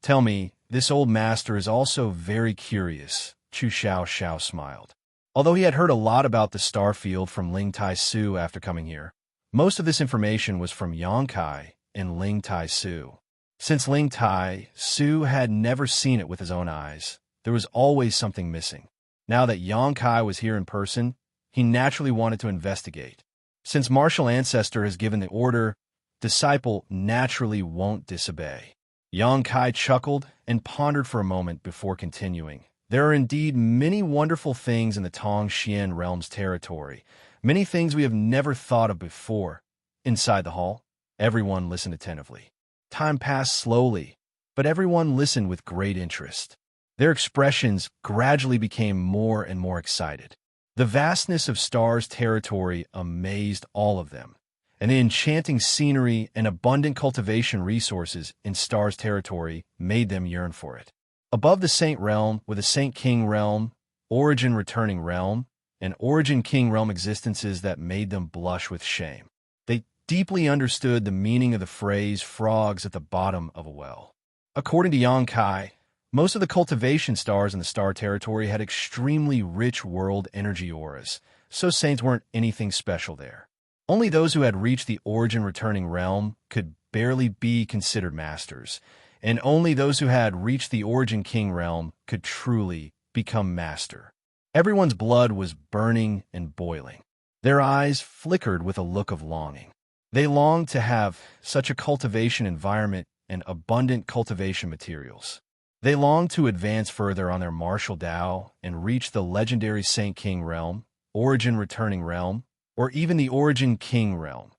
tell me, this old master is also very curious, Chu Xiao smiled. Although he had heard a lot about the Starfield from Ling Tai Su after coming here, most of this information was from Yang Kai and Ling Tai Su. Since Ling Tai Su had never seen it with his own eyes, there was always something missing. Now that Yang Kai was here in person, he naturally wanted to investigate. Since Martial Ancestor has given the order, disciple naturally won't disobey. Yang Kai chuckled and pondered for a moment before continuing. There are indeed many wonderful things in the Tong Xian realm's territory, many things we have never thought of before. Inside the hall, everyone listened attentively. Time passed slowly, but everyone listened with great interest. Their expressions gradually became more and more excited. The vastness of Star's territory amazed all of them, and the enchanting scenery and abundant cultivation resources in Star's territory made them yearn for it. Above the Saint Realm were the Saint King Realm, Origin Returning Realm, and Origin King Realm existences that made them blush with shame. They deeply understood the meaning of the phrase frogs at the bottom of a well. According to Yang Kai, most of the cultivation stars in the Star territory had extremely rich world energy auras, so saints weren't anything special there. Only those who had reached the Origin Returning Realm could barely be considered masters, and only those who had reached the Origin King Realm could truly become master. Everyone's blood was burning and boiling. Their eyes flickered with a look of longing. They longed to have such a cultivation environment and abundant cultivation materials. They longed to advance further on their martial Tao and reach the legendary Saint King Realm, Origin Returning Realm, or even the Origin King Realm.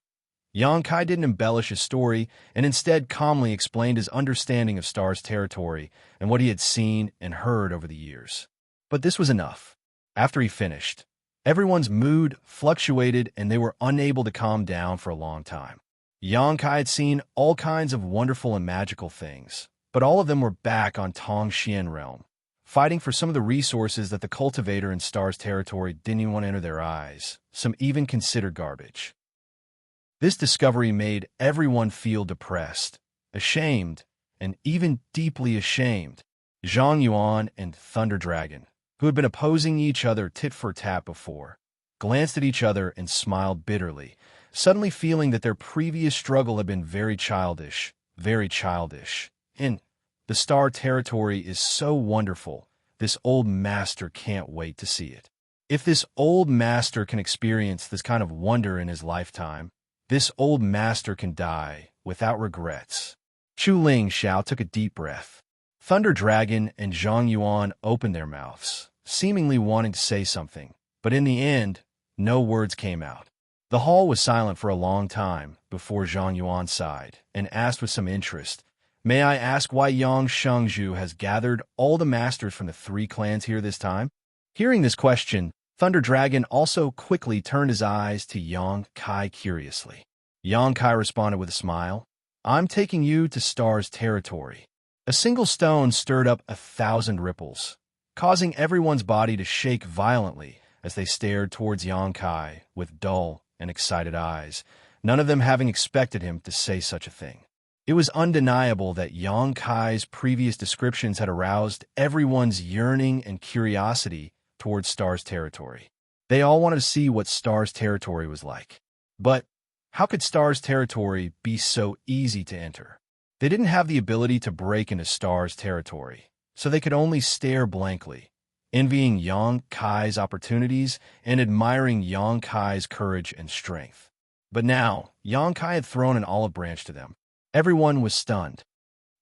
Yang Kai didn't embellish his story and instead calmly explained his understanding of Star's territory and what he had seen and heard over the years. But this was enough. After he finished, everyone's mood fluctuated and they were unable to calm down for a long time. Yang Kai had seen all kinds of wonderful and magical things, but all of them were back on Tong Xian Realm, fighting for some of the resources that the cultivator in Star's territory didn't even want to enter their eyes, some even considered garbage. This discovery made everyone feel depressed, ashamed, and even deeply ashamed. Zhang Yuan and Thunder Dragon, who had been opposing each other tit for tat before, glanced at each other and smiled bitterly, suddenly feeling that their previous struggle had been very childish, and the Star territory is so wonderful, this old master can't wait to see it. If this old master can experience this kind of wonder in his lifetime, this old master can die without regrets. Chu Ling Xiao took a deep breath. Thunder Dragon and Zhang Yuan opened their mouths, seemingly wanting to say something, but in the end, no words came out. The hall was silent for a long time before Zhang Yuan sighed and asked with some interest, May I ask why Xianxia has gathered all the masters from the 3 clans here this time? Hearing this question, Thunder Dragon also quickly turned his eyes to Yang Kai curiously. Yang Kai responded with a smile. I'm taking you to Star's territory. A single stone stirred up 1,000 ripples, causing everyone's body to shake violently as they stared towards Yang Kai with dull and excited eyes, none of them having expected him to say such a thing. It was undeniable that Yang Kai's previous descriptions had aroused everyone's yearning and curiosity towards Star's territory. They all wanted to see what Star's territory was like. But how could Star's territory be so easy to enter? They didn't have the ability to break into Star's territory, so they could only stare blankly, envying Yang Kai's opportunities and admiring Yang Kai's courage and strength. But now, Yang Kai had thrown an olive branch to them. Everyone was stunned.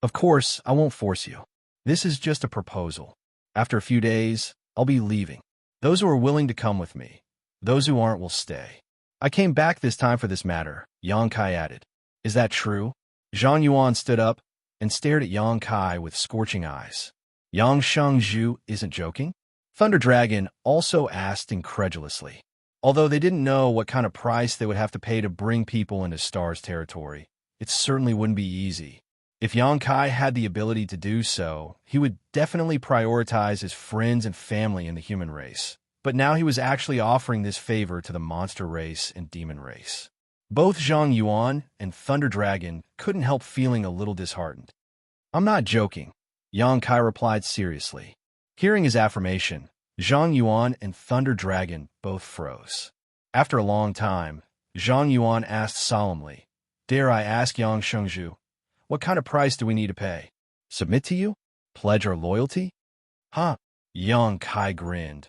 Of course, I won't force you. This is just a proposal. After a few days, I'll be leaving. Those who are willing to come with me. Those who aren't will stay. I came back this time for this matter, Yang Kai added. Is that true? Zhang Yuan stood up and stared at Yang Kai with scorching eyes. Yang Xianxia isn't joking? Thunder Dragon also asked incredulously. Although they didn't know what kind of price they would have to pay to bring people into Star's territory, it certainly wouldn't be easy. If Yang Kai had the ability to do so, he would definitely prioritize his friends and family in the human race. But now he was actually offering this favor to the monster race and demon race. Both Zhang Yuan and Thunder Dragon couldn't help feeling a little disheartened. I'm not joking, Yang Kai replied seriously. Hearing his affirmation, Zhang Yuan and Thunder Dragon both froze. After a long time, Zhang Yuan asked solemnly, Dare I ask Yang Xianxia, what kind of price do we need to pay? Submit to you? Pledge our loyalty? Huh? Yang Kai grinned,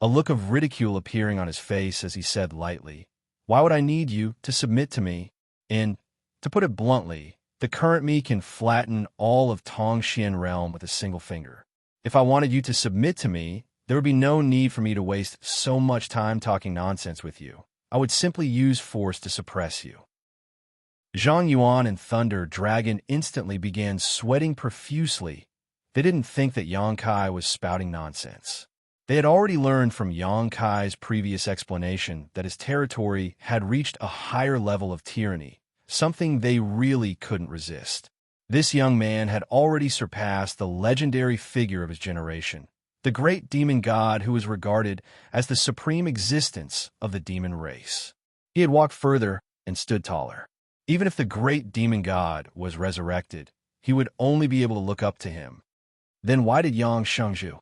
a look of ridicule appearing on his face as he said lightly, Why would I need you to submit to me? And, to put it bluntly, the current me can flatten all of Tongxian realm with a single finger. If I wanted you to submit to me, there would be no need for me to waste so much time talking nonsense with you. I would simply use force to suppress you. Zhang Yuan and Thunder Dragon instantly began sweating profusely. They didn't think that Yang Kai was spouting nonsense. They had already learned from Yang Kai's previous explanation that his territory had reached a higher level of tyranny, something they really couldn't resist. This young man had already surpassed the legendary figure of his generation, the great demon god who was regarded as the supreme existence of the demon race. He had walked further and stood taller. Even if the great demon god was resurrected, he would only be able to look up to him. Then why did Yang Xianxia?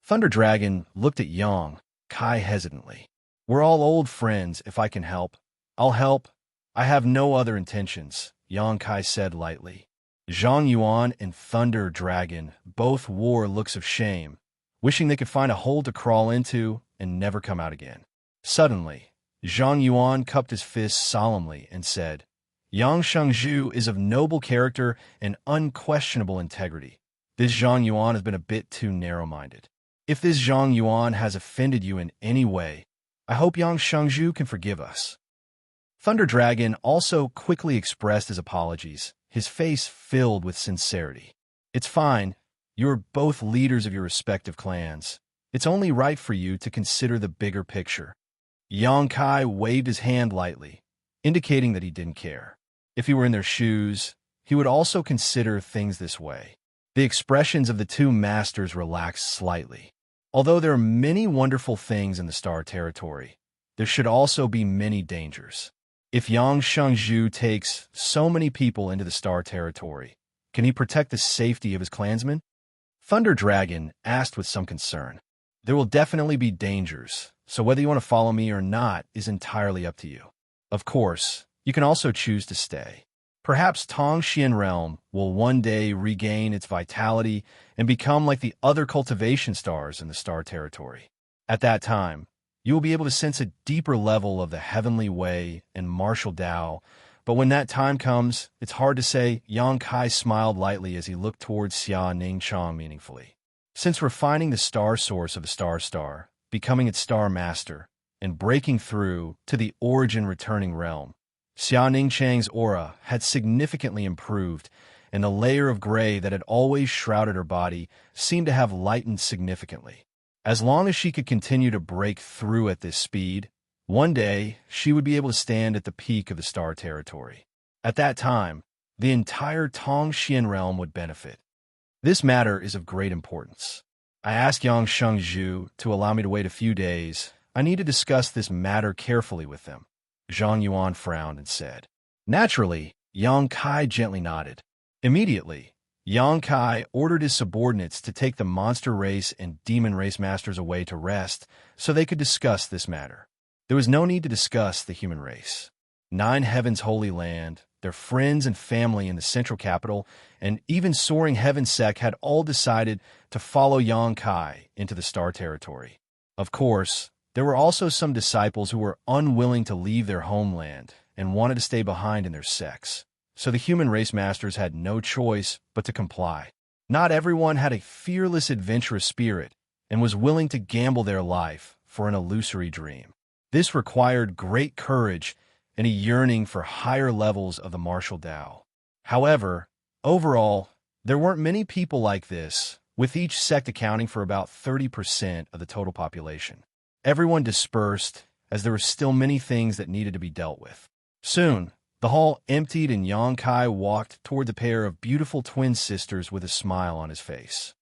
Thunder Dragon looked at Yang Kai hesitantly. We're all old friends. If I can help, I'll help. I have no other intentions, Yang Kai said lightly. Zhang Yuan and Thunder Dragon both wore looks of shame, wishing they could find a hole to crawl into and never come out again. Suddenly, Zhang Yuan cupped his fist solemnly and said, Yang Xianxia is of noble character and unquestionable integrity. This Zhang Yuan has been a bit too narrow-minded. If this Zhang Yuan has offended you in any way, I hope Yang Xianxia can forgive us. Thunder Dragon also quickly expressed his apologies, his face filled with sincerity. It's fine. You're both leaders of your respective clans. It's only right for you to consider the bigger picture. Yang Kai waved his hand lightly, indicating that he didn't care. If he were in their shoes, he would also consider things this way. The expressions of the two masters relaxed slightly. Although there are many wonderful things in the Star Territory, there should also be many dangers. If Yang Xianxia takes so many people into the Star Territory, can he protect the safety of his clansmen? Thunder Dragon asked with some concern. There will definitely be dangers, so whether you want to follow me or not is entirely up to you. Of course, you can also choose to stay. Perhaps Tongxian Realm will one day regain its vitality and become like the other cultivation stars in the Star Territory. At that time, you will be able to sense a deeper level of the heavenly way and martial Tao, but when that time comes, it's hard to say. Yang Kai smiled lightly as he looked towards Xia Ningchang meaningfully. Since refining the star source of a star, becoming its star master, and breaking through to the origin returning realm, Xia Ningchang's aura had significantly improved, and the layer of gray that had always shrouded her body seemed to have lightened significantly. As long as she could continue to break through at this speed, one day she would be able to stand at the peak of the star territory. At that time, the entire Tongxian realm would benefit. This matter is of great importance. I asked Xianxia to allow me to wait a few days. I need to discuss this matter carefully with them. Zhang Yuan frowned and said. Naturally, Yang Kai gently nodded. Immediately, Yang Kai ordered his subordinates to take the monster race and demon race masters away to rest so they could discuss this matter. There was no need to discuss the human race. 9 Heavens' holy land, their friends and family in the central capital, and even Soaring Heaven Sect had all decided to follow Yang Kai into the star territory. Of course, there were also some disciples who were unwilling to leave their homeland and wanted to stay behind in their sects. So the human race masters had no choice but to comply. Not everyone had a fearless adventurous spirit and was willing to gamble their life for an illusory dream. This required great courage and a yearning for higher levels of the martial Tao. However, overall, there weren't many people like this, with each sect accounting for about 30% of the total population. Everyone dispersed, as there were still many things that needed to be dealt with. Soon, the hall emptied and Yang Kai walked toward the pair of beautiful twin sisters with a smile on his face.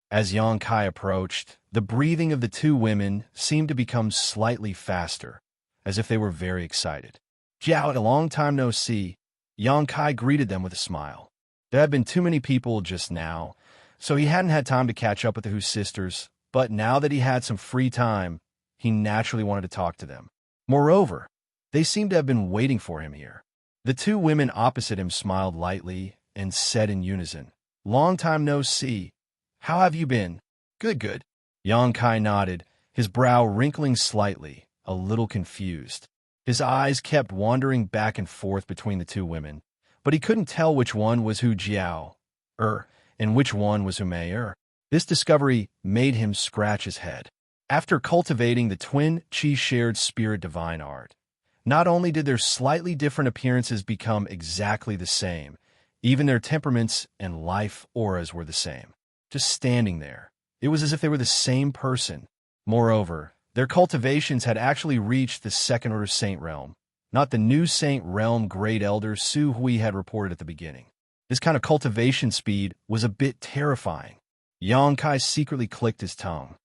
As Yang Kai approached, the breathing of the 2 women seemed to become slightly faster, as if they were very excited. Jiao, a long time no see, Yang Kai greeted them with a smile. There had been too many people just now, so he hadn't had time to catch up with the Hu sisters, but now that he had some free time, he naturally wanted to talk to them. Moreover, they seemed to have been waiting for him here. The 2 women opposite him smiled lightly and said in unison, Long time no see. How have you been? Good, good. Yang Kai nodded, his brow wrinkling slightly, a little confused. His eyes kept wandering back and forth between the 2 women, but he couldn't tell which one was Hu Jiao, and which one was Hu Mei. This discovery made him scratch his head. After cultivating the twin Qi-shared spirit divine art, not only did their slightly different appearances become exactly the same, even their temperaments and life auras were the same. Just standing there, it was as if they were the same person. Moreover, their cultivations had actually reached the second-order saint realm, not the new saint realm great elder Su Hui had reported at the beginning. This kind of cultivation speed was a bit terrifying. Yang Kai secretly clicked his tongue.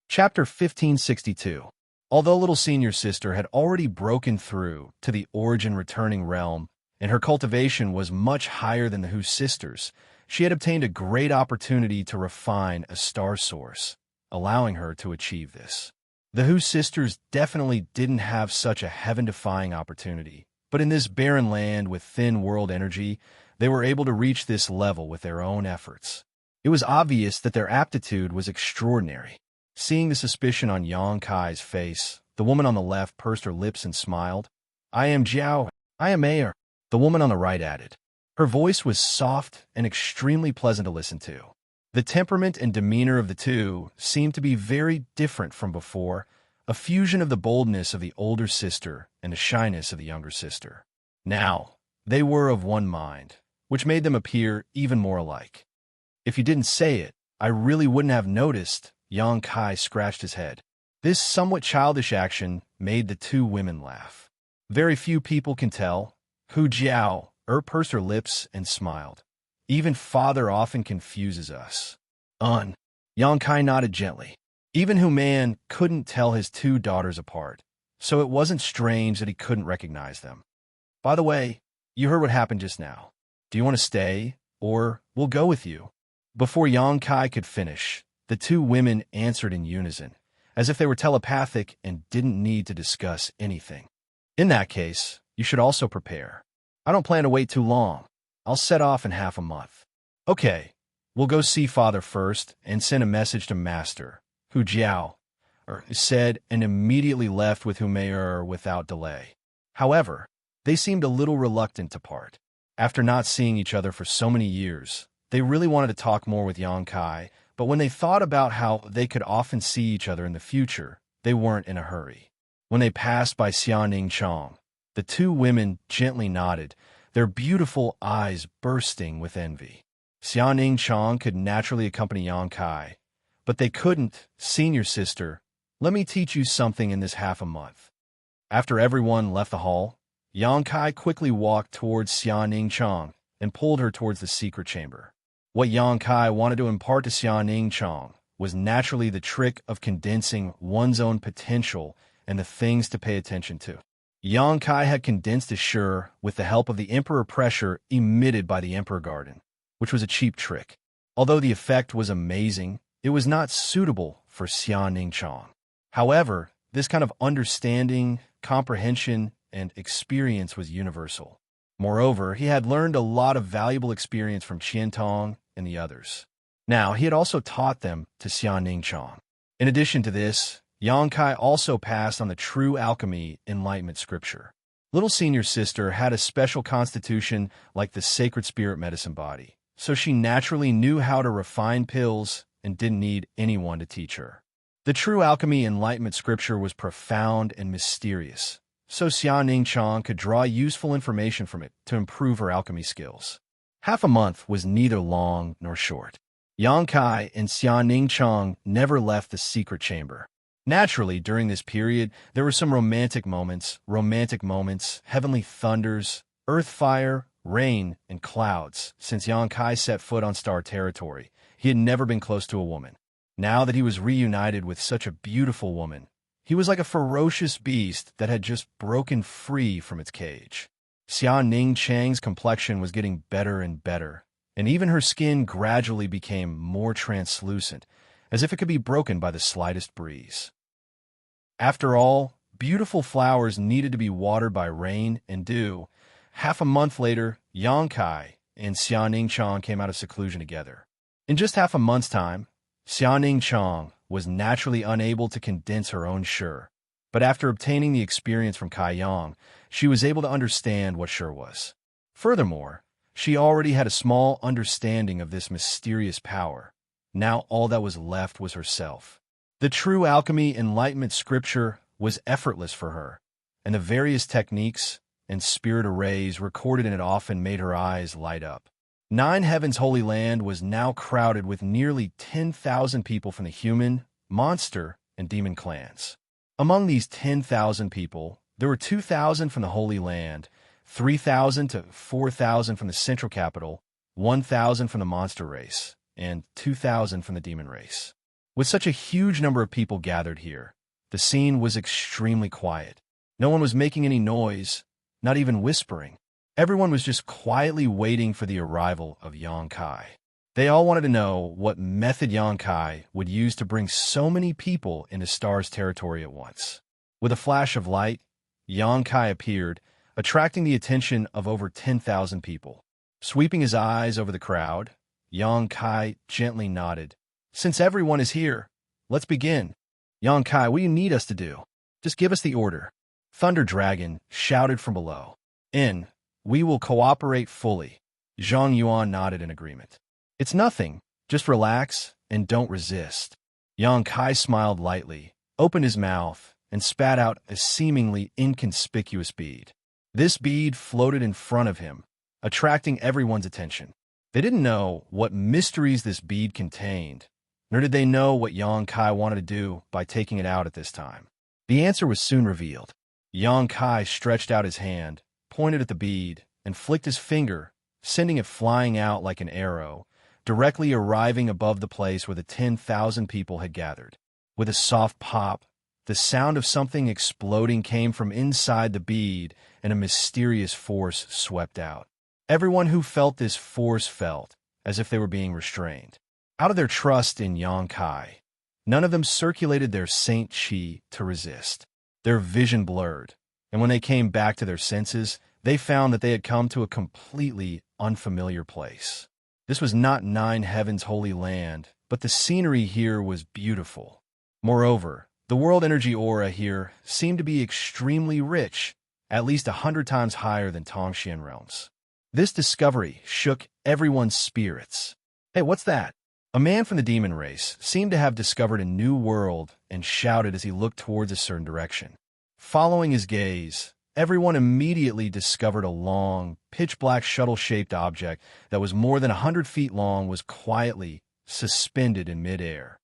Chapter 1562. Although little senior sister had already broken through to the origin-returning realm, and her cultivation was much higher than the Hu sisters, she had obtained a great opportunity to refine a star source, allowing her to achieve this. The Hu sisters definitely didn't have such a heaven-defying opportunity, but in this barren land with thin world energy, they were able to reach this level with their own efforts. It was obvious that their aptitude was extraordinary. Seeing the suspicion on Yang Kai's face, the woman on the left pursed her lips and smiled. I am Jiao. I am Mayor. The woman on the right added. Her voice was soft and extremely pleasant to listen to. The temperament and demeanor of the 2 seemed to be very different from before, a fusion of the boldness of the older sister and the shyness of the younger sister. Now, they were of one mind, which made them appear even more alike. If you didn't say it, I really wouldn't have noticed. Yang Kai scratched his head. This somewhat childish action made the 2 women laugh. Very few people can tell. Hu Jiao pursed her lips and smiled. Even father often confuses us. Yang Kai nodded gently. Even Hu Man couldn't tell his 2 daughters apart, so it wasn't strange that he couldn't recognize them. By the way, you heard what happened just now. Do you want to stay, or we'll go with you? Before Yang Kai could finish, the 2 women answered in unison, as if they were telepathic and didn't need to discuss anything. In that case, you should also prepare. I don't plan to wait too long. I'll set off in half a month. Okay, we'll go see father first and send a message to master, Hu Jiao, said, and immediately left with Hu Mei without delay. However, they seemed a little reluctant to part. After not seeing each other for so many years, they really wanted to talk more with Yang Kai, but when they thought about how they could often see each other in the future, they weren't in a hurry. When they passed by Xianxia, the 2 women gently nodded, their beautiful eyes bursting with envy. Xianxia could naturally accompany Yang Kai, but they couldn't. Senior sister, let me teach you something in this half a month. After everyone left the hall, Yang Kai quickly walked towards Xianxia and pulled her towards the secret chamber. What Yang Kai wanted to impart to Xianxia was naturally the trick of condensing one's own potential and the things to pay attention to. Yang Kai had condensed his Shi with the help of the Emperor pressure emitted by the Emperor Garden, which was a cheap trick. Although the effect was amazing, it was not suitable for Xianxia. However, this kind of understanding, comprehension, and experience was universal. Moreover, he had learned a lot of valuable experience from Qiantong and the others. Now, he had also taught them to Xianxia. In addition to this, Yang Kai also passed on the true alchemy enlightenment scripture. Little senior sister had a special constitution like the sacred spirit medicine body, so she naturally knew how to refine pills and didn't need anyone to teach her. The true alchemy enlightenment scripture was profound and mysterious, so Xianxia could draw useful information from it to improve her alchemy skills. Half a month was neither long nor short. Yang Kai and Xianxia never left the secret chamber. Naturally, during this period, there were some romantic moments, heavenly thunders, earth fire, rain, and clouds. Since Yang Kai set foot on star territory, he had never been close to a woman. Now that he was reunited with such a beautiful woman, he was like a ferocious beast that had just broken free from its cage. Xianxia's complexion was getting better and better, and even her skin gradually became more translucent, as if it could be broken by the slightest breeze. After all, beautiful flowers needed to be watered by rain and dew. Half a month later, Yang Kai and Xianxia came out of seclusion together. In just half a month's time, Xianxia was naturally unable to condense her own Shi, but after obtaining the experience from Kai Yang, she was able to understand what Shi was. Furthermore, she already had a small understanding of this mysterious power. Now all that was left was herself. The true alchemy enlightenment scripture was effortless for her, and the various techniques and spirit arrays recorded in it often made her eyes light up. 9 Heaven's Holy Land was now crowded with nearly 10,000 people from the human, monster, and demon clans. Among these 10,000 people, there were 2,000 from the Holy Land, 3,000 to 4,000 from the central capital, 1,000 from the monster race, and 2,000 from the demon race. With such a huge number of people gathered here, the scene was extremely quiet. No one was making any noise, not even whispering. Everyone was just quietly waiting for the arrival of Yang Kai. They all wanted to know what method Yang Kai would use to bring so many people into Star's territory at once. With a flash of light, Yang Kai appeared, attracting the attention of over 10,000 people. Sweeping his eyes over the crowd, Yang Kai gently nodded. Since everyone is here, let's begin. Yang Kai, what do you need us to do? Just give us the order. Thunder Dragon shouted from below. We will cooperate fully. Zhang Yuan nodded in agreement. It's nothing. Just relax and don't resist. Yang Kai smiled lightly, opened his mouth, and spat out a seemingly inconspicuous bead. This bead floated in front of him, attracting everyone's attention. They didn't know what mysteries this bead contained, nor did they know what Yang Kai wanted to do by taking it out at this time. The answer was soon revealed. Yang Kai stretched out his hand, pointed at the bead, and flicked his finger, sending it flying out like an arrow, directly arriving above the place where the 10,000 people had gathered. With a soft pop, the sound of something exploding came from inside the bead, and a mysterious force swept out. Everyone who felt this force felt as if they were being restrained. Out of their trust in Yang Kai, none of them circulated their saint chi to resist. Their vision blurred, and when they came back to their senses, they found that they had come to a completely unfamiliar place. This was not 9 Heaven's Holy Land, but the scenery here was beautiful. Moreover, the world energy aura here seemed to be extremely rich, at least 100 times higher than Tongxian realms. This discovery shook everyone's spirits. Hey, what's that? A man from the demon race seemed to have discovered a new world and shouted as he looked towards a certain direction. Following his gaze, everyone immediately discovered a long, pitch-black shuttle-shaped object that was more than 100 feet long was quietly suspended in midair.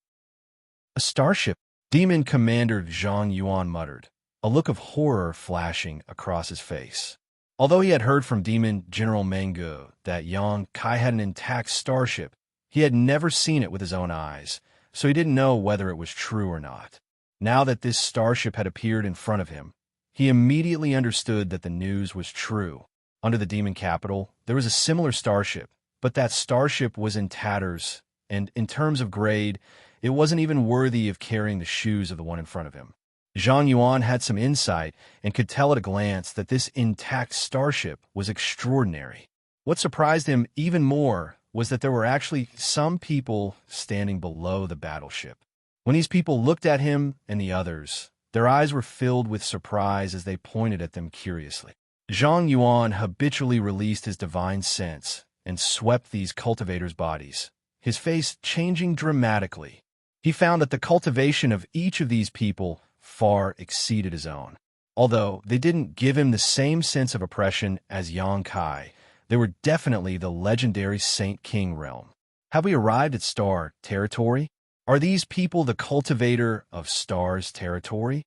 A starship, Demon Commander Zhang Yuan muttered, a look of horror flashing across his face. Although he had heard from Demon General Mengu that Yang Kai had an intact starship, he had never seen it with his own eyes, so he didn't know whether it was true or not. Now that this starship had appeared in front of him, he immediately understood that the news was true. Under the demon capital, there was a similar starship, but that starship was in tatters, and in terms of grade, it wasn't even worthy of carrying the shoes of the one in front of him. Zhang Yuan had some insight and could tell at a glance that this intact starship was extraordinary. What surprised him even more was that there were actually some people standing below the battleship. When these people looked at him and the others, their eyes were filled with surprise as they pointed at them curiously. Zhang Yuan habitually released his divine sense and swept these cultivators' bodies, his face changing dramatically. He found that the cultivation of each of these people far exceeded his own. Although they didn't give him the same sense of oppression as Yang Kai, they were definitely the legendary Saint King realm. Have we arrived at Star territory? Are these people the cultivator of Star's territory?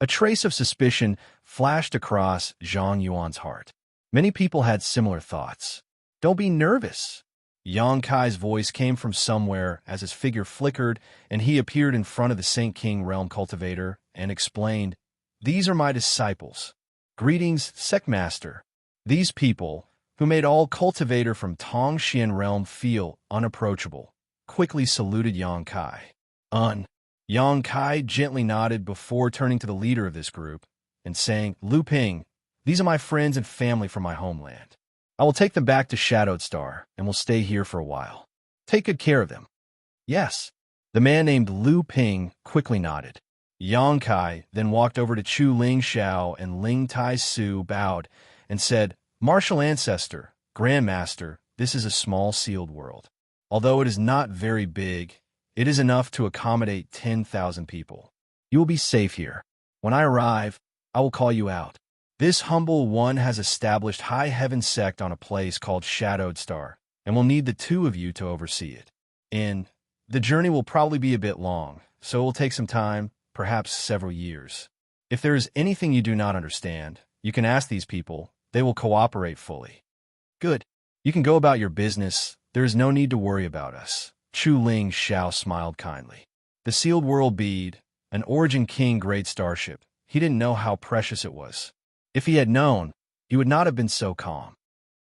A trace of suspicion flashed across Zhang Yuan's heart. Many people had similar thoughts. Don't be nervous. Yang Kai's voice came from somewhere as his figure flickered and he appeared in front of the Saint King realm cultivator and explained, "These are my disciples. Greetings, Sectmaster." These people, who made all cultivator from Tongxian realm feel unapproachable, quickly saluted Yang Kai. Yang Kai gently nodded before turning to the leader of this group and saying, "Lu Ping, these are my friends and family from my homeland. I will take them back to Shadowed Star and will stay here for a while. Take good care of them." "Yes." The man named Lu Ping quickly nodded. Yang Kai then walked over to Chu Ling Xiao and Ling Tai Su bowed and said, "Martial Ancestor, Grandmaster, this is a small sealed world. Although it is not very big, it is enough to accommodate 10,000 people. You will be safe here. When I arrive, I will call you out. This humble one has established High Heaven Sect on a place called Shadowed Star, and will need the two of you to oversee it. The journey will probably be a bit long, so it will take some time, perhaps several years. If there is anything you do not understand, you can ask these people. They will cooperate fully." "Good. You can go about your business. There is no need to worry about us." Chu Ling Xiao smiled kindly. The sealed world bead, an Origin King grade starship, he didn't know how precious it was. If he had known, he would not have been so calm.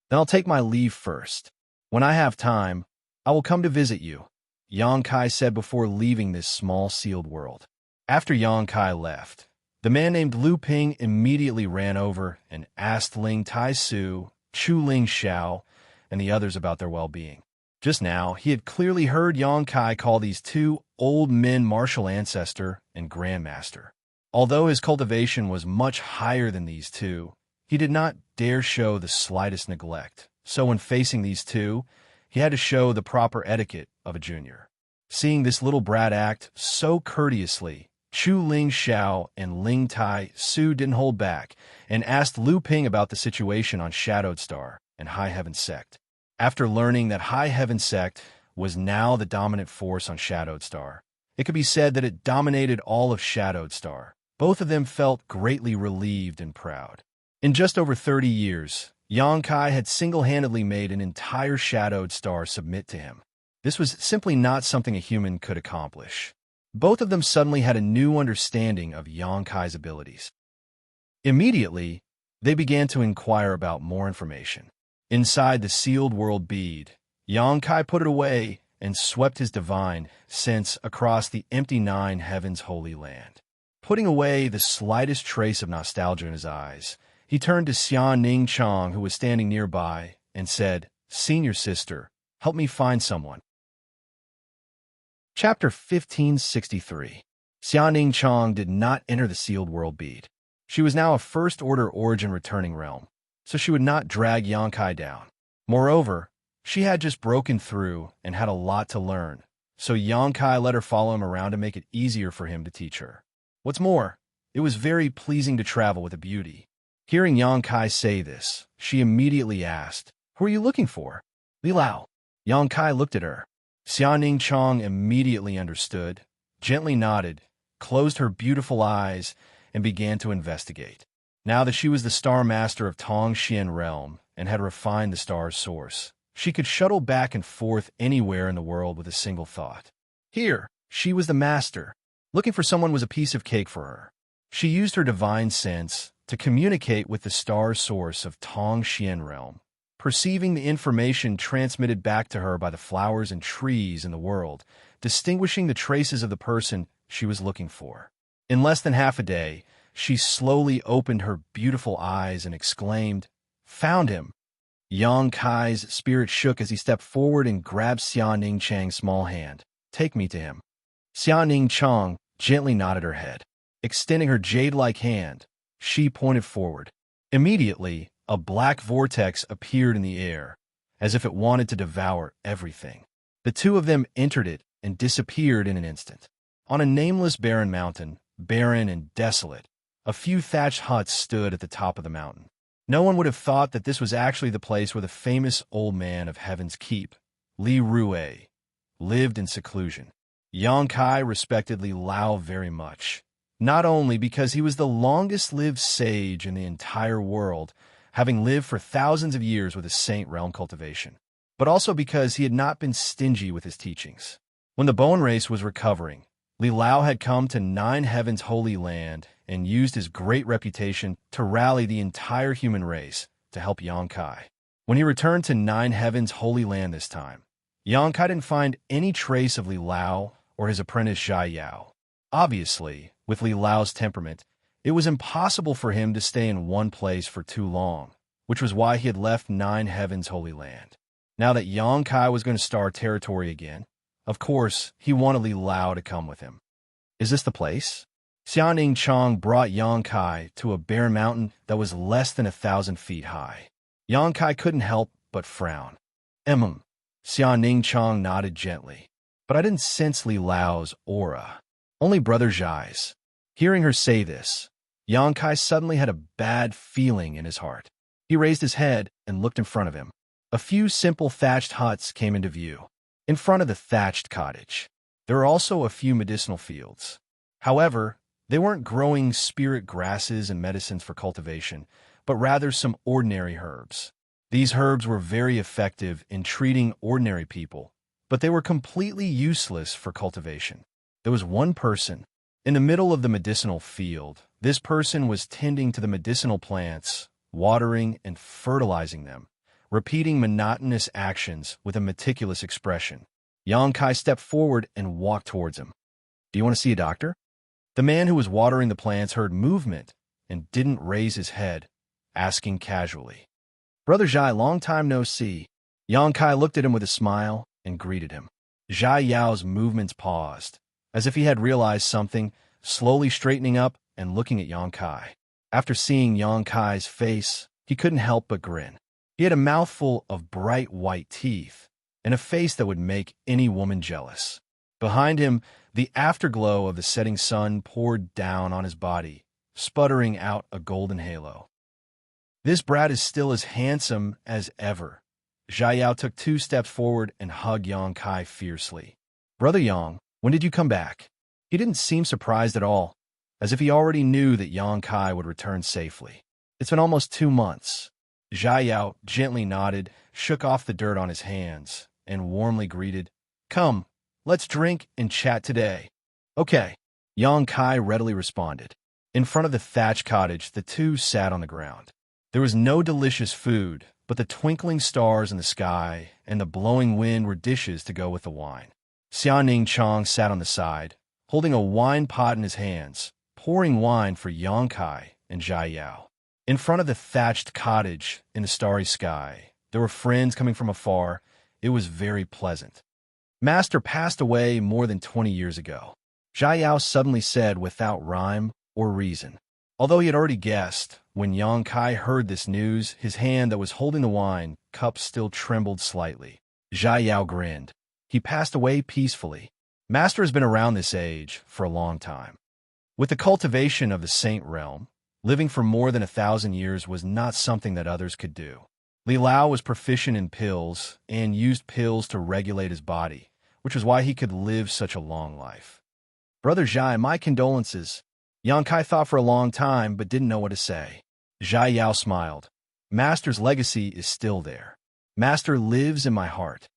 "Then I'll take my leave first. When I have time, I will come to visit you," Yang Kai said before leaving this small sealed world. After Yang Kai left, the man named Lu Ping immediately ran over and asked Ling Tai Su, Chu Ling Xiao, and the others about their well-being. Just now, he had clearly heard Yang Kai call these two old men Martial Ancestor and Grandmaster. Although his cultivation was much higher than these two, he did not dare show the slightest neglect. So when facing these two, he had to show the proper etiquette of a junior. Seeing this little brat act so courteously, Chu Ling Xiao and Ling Tai Su didn't hold back and asked Lu Ping about the situation on Shadowed Star and High Heaven Sect. After learning that High Heaven Sect was now the dominant force on Shadowed Star, it could be said that it dominated all of Shadowed Star. Both of them felt greatly relieved and proud. In just over 30 years, Yang Kai had single-handedly made an entire Shadowed Star submit to him. This was simply not something a human could accomplish. Both of them suddenly had a new understanding of Yang Kai's abilities. Immediately, they began to inquire about more information. Inside the sealed world bead, Yang Kai put it away and swept his divine sense across the empty nine heavens holy land. Putting away the slightest trace of nostalgia in his eyes, he turned to Xianning Chong, who was standing nearby, and said, "Senior sister, help me find someone." Chapter 1563. Xianning Chong did not enter the sealed world bead. She was now a first-order origin returning realm, so she would not drag Yang Kai down. Moreover, she had just broken through and had a lot to learn, so Yang Kai let her follow him around to make it easier for him to teach her. What's more, it was very pleasing to travel with a beauty. Hearing Yang Kai say this, she immediately asked, "Who are you looking for?" "Li Lao." Yang Kai looked at her. Xianing Chong immediately understood, gently nodded, closed her beautiful eyes, and began to investigate. Now that she was the Star Master of Tongxian Realm and had refined the star's source, she could shuttle back and forth anywhere in the world with a single thought. Here, she was the master. Looking for someone was a piece of cake for her. She used her divine sense to communicate with the star source of Tongxian Realm, perceiving the information transmitted back to her by the flowers and trees in the world, distinguishing the traces of the person she was looking for. In less than half a day, she slowly opened her beautiful eyes and exclaimed, "Found him!" Yang Kai's spirit shook as he stepped forward and grabbed Xianing Chang's small hand. "Take me to him." Xianing Chang gently nodded her head. Extending her jade-like hand, she pointed forward. Immediately, a black vortex appeared in the air, as if it wanted to devour everything. The two of them entered it and disappeared in an instant. On a nameless barren mountain, barren and desolate, a few thatched huts stood at the top of the mountain. No one would have thought that this was actually the place where the famous old man of Heaven's Keep, Li Rue, lived in seclusion. Yang Kai respected Li Lao very much, not only because he was the longest-lived sage in the entire world, having lived for thousands of years with a saint realm cultivation, but also because he had not been stingy with his teachings. When the bone race was recovering, Li Lao had come to Nine Heaven's holy land and used his great reputation to rally the entire human race to help Yang Kai. When he returned to Nine Heaven's holy land this time, Yang Kai didn't find any trace of Li Lao or his apprentice Xiao. Obviously, with Li Lao's temperament, it was impossible for him to stay in one place for too long, which was why he had left Nine Heaven's holy land. Now that Yang Kai was going to star territory again, of course, he wanted Li Lao to come with him. "Is this the place?" Xianing Chang brought Yang Kai to a bare mountain that was less than 1,000 feet high. Yang Kai couldn't help but frown. Xianing Chang nodded gently. "But I didn't sense Li Lao's aura. Only Brother Zhai's." Hearing her say this, Yang Kai suddenly had a bad feeling in his heart. He raised his head and looked in front of him. A few simple thatched huts came into view. In front of the thatched cottage, there were also a few medicinal fields. However, they weren't growing spirit grasses and medicines for cultivation, but rather some ordinary herbs. These herbs were very effective in treating ordinary people, but they were completely useless for cultivation. There was one person in the middle of the medicinal field. This person was tending to the medicinal plants, watering and fertilizing them, repeating monotonous actions with a meticulous expression. Yang Kai stepped forward and walked towards him. "Do you want to see a doctor?" The man who was watering the plants heard movement and didn't raise his head, asking casually, "Brother Zhai, long time no see." Yang Kai looked at him with a smile and greeted him. Zhai Yao's movements paused, as if he had realized something, slowly straightening up and looking at Yang Kai. After seeing Yang Kai's face, he couldn't help but grin. He had a mouthful of bright white teeth and a face that would make any woman jealous. Behind him, the afterglow of the setting sun poured down on his body, sputtering out a golden halo. "This brat is still as handsome as ever." Xiao took 2 steps forward and hugged Yang Kai fiercely. "Brother Yang, when did you come back?" He didn't seem surprised at all, as if he already knew that Yang Kai would return safely. "It's been almost 2 months." Xiao gently nodded, shook off the dirt on his hands, and warmly greeted, "Come, let's drink and chat today." "Okay," Yang Kai readily responded. In front of the thatched cottage, the two sat on the ground. There was no delicious food, but the twinkling stars in the sky and the blowing wind were dishes to go with the wine. Xianing Chang sat on the side, holding a wine pot in his hands, pouring wine for Yang Kai and Xiao. In front of the thatched cottage in the starry sky, there were friends coming from afar. It was very pleasant. "Master passed away more than 20 years ago," Xiao suddenly said without rhyme or reason. Although he had already guessed, when Yang Kai heard this news, his hand that was holding the wine cup still trembled slightly. Xiao grinned. "He passed away peacefully. Master has been around this age for a long time. With the cultivation of the saint realm, Living for more than 1,000 years was not something that others could do. Li Lao was proficient in pills and used pills to regulate his body, which was why he could live such a long life. Brother Zhai, my condolences. Yang Kai thought for a long time but didn't know what to say. Zhai Yao smiled. Master's legacy is still there. Master lives in my heart.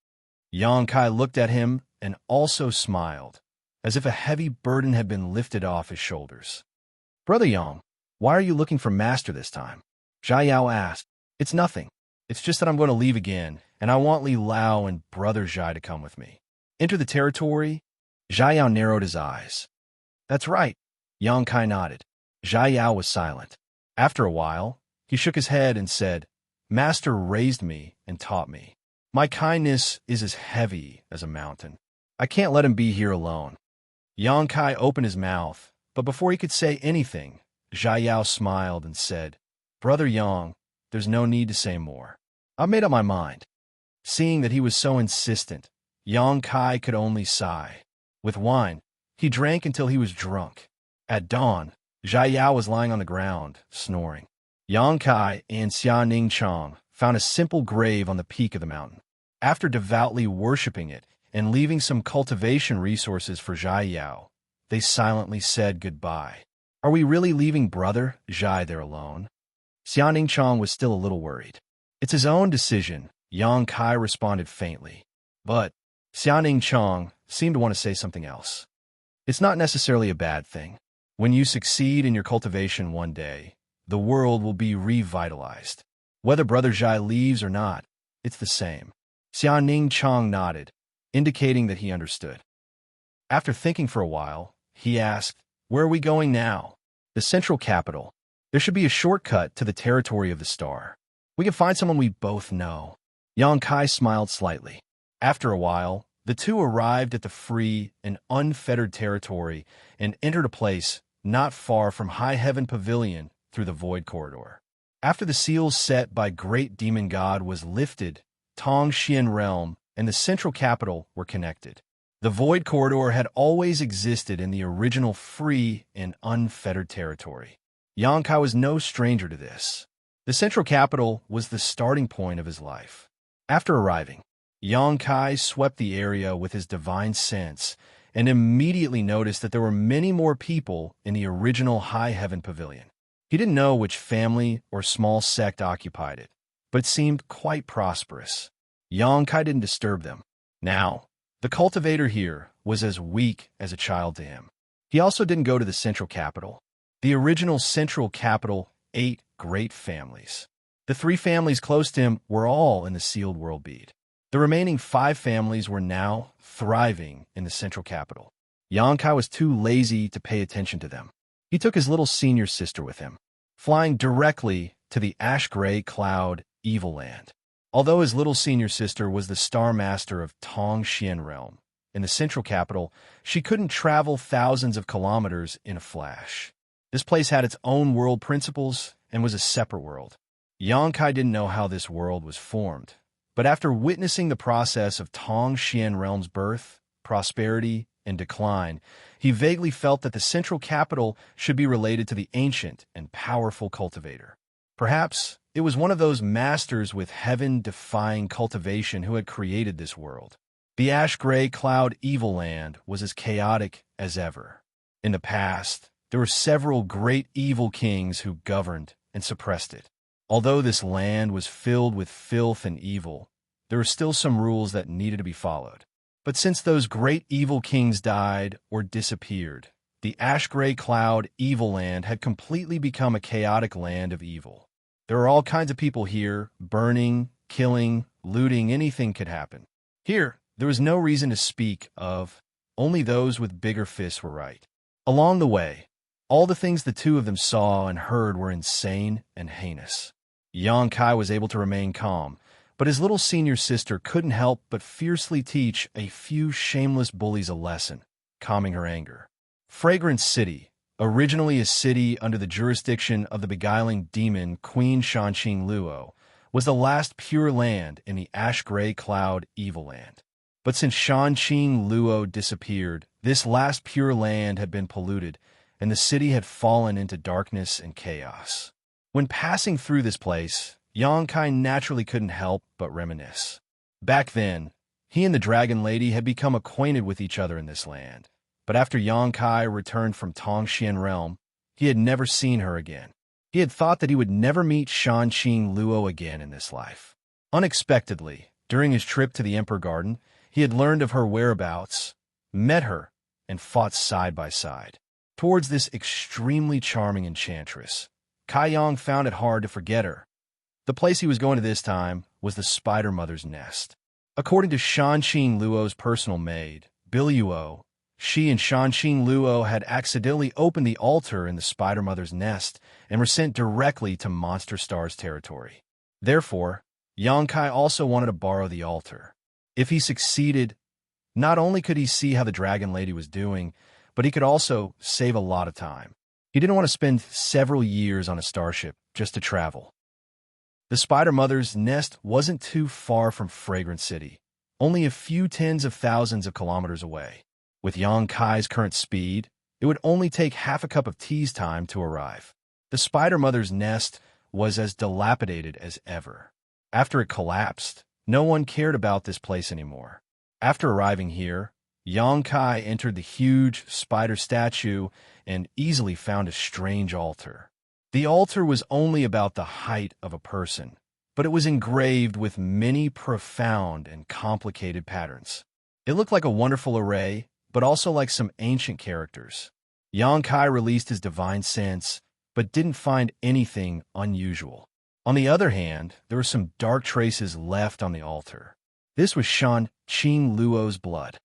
Yang Kai looked at him and also smiled, as if a heavy burden had been lifted off his shoulders. Brother Yang, why are you looking for Master this time? Zhai Yao asked. It's nothing. It's just that I'm going to leave again, and I want Li Lao and Brother Zhai to come with me. Enter the territory? Zhai Yao narrowed his eyes. That's right. Yang Kai nodded. Zhai Yao was silent. After a while, he shook his head and said, Master raised me and taught me. My kindness is as heavy as a mountain. I can't let him be here alone. Yang Kai opened his mouth, but before he could say anything, Zhai Yao smiled and said, Brother Yang, there's no need to say more. I've made up my mind. Seeing that he was so insistent, Yang Kai could only sigh. With wine, he drank until he was drunk. At dawn, Zhai Yao was lying on the ground, snoring. Yang Kai and Xianxia found a simple grave on the peak of the mountain. After devoutly worshipping it and leaving some cultivation resources for Zhai Yao, they silently said goodbye. Are we really leaving Brother Zhai there alone? Xianxia was still a little worried. It's his own decision, Yang Kai responded faintly. But Xianxia seemed to want to say something else. It's not necessarily a bad thing. When you succeed in your cultivation one day, the world will be revitalized. Whether Brother Zhai leaves or not, it's the same. Xianxia nodded, indicating that he understood. After thinking for a while, he asked, Where are we going now? The central capital. There should be a shortcut to the territory of the star. We can find someone we both know. Yang Kai smiled slightly. After a while, the two arrived at the free and unfettered territory and entered a place not far from High Heaven Pavilion through the Void Corridor. After the seals set by Great Demon God was lifted, Tongxian Realm and the central capital were connected. The Void Corridor had always existed in the original free and unfettered territory. Yang Kai was no stranger to this. The central capital was the starting point of his life. After arriving, Yang Kai swept the area with his divine sense and immediately noticed that there were many more people in the original High Heaven Pavilion. He didn't know which family or small sect occupied it, but it seemed quite prosperous. Yang Kai didn't disturb them. Now, the cultivator here was as weak as a child to him. He also didn't go to the central capital. The original central capital, 8 great families. The 3 families close to him were all in the sealed world bead. The remaining 5 families were now thriving in the central capital. Yang Kai was too lazy to pay attention to them. He took his little senior sister with him, flying directly to the ash-gray cloud evil land. Although his little senior sister was the star master of Tongxian Realm, in the central capital, she couldn't travel thousands of kilometers in a flash. This place had its own world principles and was a separate world. Yang Kai didn't know how this world was formed, but after witnessing the process of Tongxian Realm's birth, prosperity, and decline, he vaguely felt that the central capital should be related to the ancient and powerful cultivator. Perhaps it was one of those masters with heaven-defying cultivation who had created this world. The ash-gray cloud evil land was as chaotic as ever. In the past, there were several great evil kings who governed and suppressed it. Although this land was filled with filth and evil, there were still some rules that needed to be followed. But since those great evil kings died or disappeared, the ash-gray cloud evil land had completely become a chaotic land of evil. There are all kinds of people here, burning, killing, looting, anything could happen. Here, there was no reason to speak of. Only those with bigger fists were right. Along the way, all the things the two of them saw and heard were insane and heinous. Yang Kai was able to remain calm, but his little senior sister couldn't help but fiercely teach a few shameless bullies a lesson, calming her anger. Fragrance City, originally a city under the jurisdiction of the beguiling demon Queen Shanqing Luo, was the last pure land in the ash-gray cloud evil land. But since Shanqing Luo disappeared, this last pure land had been polluted, and the city had fallen into darkness and chaos. When passing through this place, Yongkai naturally couldn't help but reminisce. Back then, he and the Dragon Lady had become acquainted with each other in this land, but after Yongkai returned from Tongxian realm, he had never seen her again. He had thought that he would never meet Xianxia Luo again in this life. Unexpectedly, during his trip to the Emperor Garden, he had learned of her whereabouts, met her, and fought side by side. Towards this extremely charming enchantress, Kai Yang found it hard to forget her. The place he was going to this time was the Spider Mother's nest. According to Xianxia Luo's personal maid, Biluo, she and Xianxia Luo had accidentally opened the altar in the Spider Mother's nest and were sent directly to Monster Star's territory. Therefore, Yongkai also wanted to borrow the altar. If he succeeded, not only could he see how the Dragon Lady was doing, but he could also save a lot of time. He didn't want to spend several years on a starship just to travel. The Spider Mother's nest wasn't too far from Fragrant City, only a few tens of thousands of kilometers away. With Yongkai's current speed, it would only take half a cup of tea's time to arrive. The Spider Mother's nest was as dilapidated as ever. After it collapsed, no one cared about this place anymore. After arriving here, Yongkai entered the huge spider statue and easily found a strange altar. The altar was only about the height of a person, but it was engraved with many profound and complicated patterns. It looked like a wonderful array, but also like some ancient characters. Yongkai released his divine sense, but didn't find anything unusual. On the other hand, there were some dark traces left on the altar. This was Xianxia Luo's blood.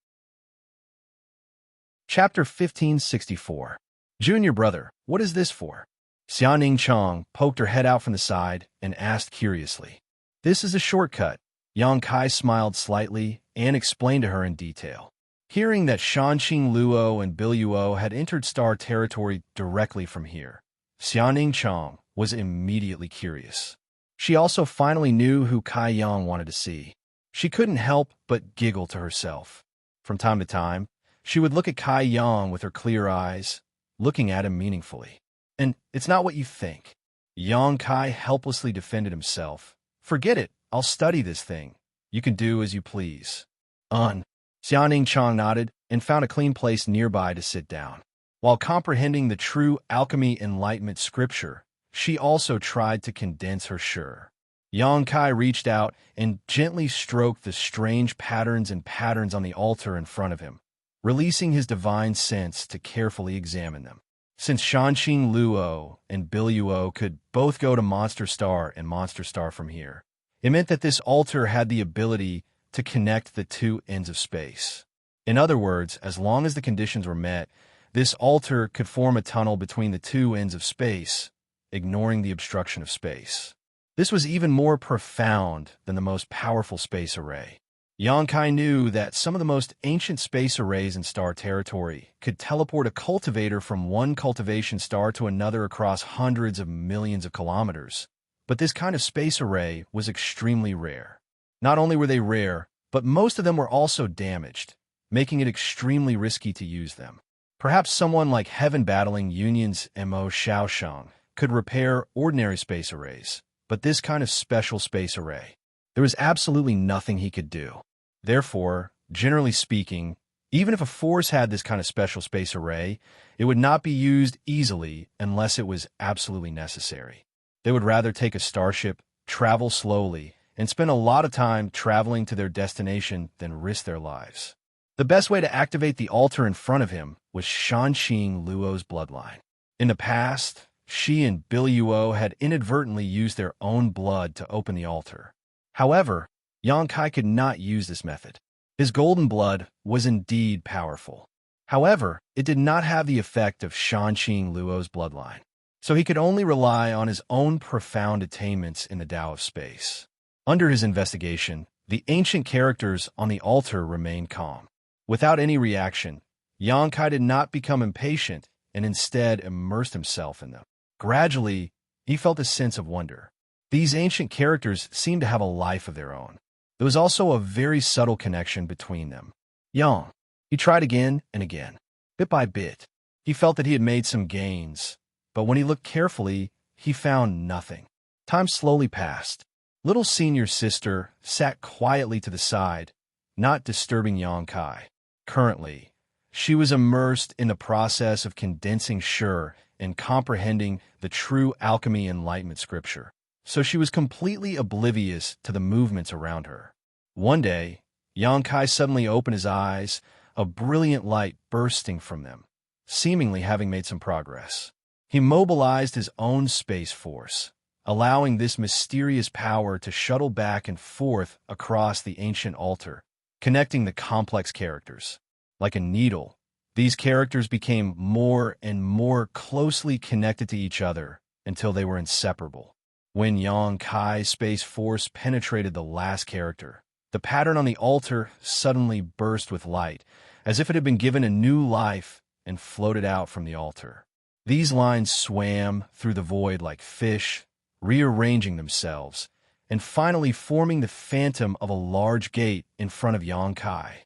Chapter 1564. Junior brother, what is this for? Xianing Chong poked her head out from the side and asked curiously. This is a shortcut. Yongkai smiled slightly and explained to her in detail. Hearing that Xianxia Luo and Biluo had entered Star territory directly from here, Xianing Chong was immediately curious. She also finally knew who Kai Yang wanted to see. She couldn't help but giggle to herself. From time to time, she would look at Kai Yang with her clear eyes, looking at him meaningfully. And it's not what you think. Yongkai helplessly defended himself. Forget it, I'll study this thing. You can do as you please. Xianing Chong nodded and found a clean place nearby to sit down. While comprehending the true alchemy enlightenment scripture, she also tried to condense her sure. Yongkai reached out and gently stroked the strange patterns on the altar in front of him, releasing his divine sense to carefully examine them. Since Xianxia Luo and Biluo could both go to Monster Star and Monster Star from here, it meant that this altar had the ability to connect the two ends of space. In other words, as long as the conditions were met, this altar could form a tunnel between the two ends of space, ignoring the obstruction of space. This was even more profound than the most powerful space array. Yongkai knew that some of the most ancient space arrays in star territory could teleport a cultivator from one cultivation star to another across hundreds of millions of kilometers. But this kind of space array was extremely rare. Not only were they rare, but most of them were also damaged, making it extremely risky to use them. Perhaps someone like Heaven Battling Union's Mo Xiaoshang could repair ordinary space arrays, but this kind of special space array, there was absolutely nothing he could do. Therefore, generally speaking, even if a force had this kind of special space array, it would not be used easily unless it was absolutely necessary. They would rather take a starship, travel slowly, and spend a lot of time traveling to their destination than risk their lives. The best way to activate the altar in front of him was Xianxia Luo's bloodline. In the past, she and Biluo had inadvertently used their own blood to open the altar. However, Yongkai could not use this method. His golden blood was indeed powerful. However, it did not have the effect of Xianxia Luo's bloodline, so he could only rely on his own profound attainments in the Tao of space. Under his investigation, the ancient characters on the altar remained calm. Without any reaction, Yongkai did not become impatient and instead immersed himself in them. Gradually, he felt a sense of wonder. These ancient characters seemed to have a life of their own. There was also a very subtle connection between them. Yang. He tried again and again. Bit by bit, He felt that he had made some gains, but when he looked carefully, he found nothing. Time slowly passed. Little senior sister sat quietly to the side, not disturbing Yangkai. Currently, she was immersed in the process of condensing Sure and comprehending the true alchemy enlightenment scripture, so she was completely oblivious to the movements around her. One day, Yangkai suddenly opened his eyes, a brilliant light bursting from them, seemingly having made some progress. He mobilized his own space force, allowing this mysterious power to shuttle back and forth across the ancient altar, connecting the complex characters. Like a needle, these characters became more and more closely connected to each other until they were inseparable. When Yang Kai's space force penetrated the last character, the pattern on the altar suddenly burst with light, as if it had been given a new life and floated out from the altar. These lines swam through the void like fish, rearranging themselves, and finally forming the phantom of a large gate in front of Yang Kai.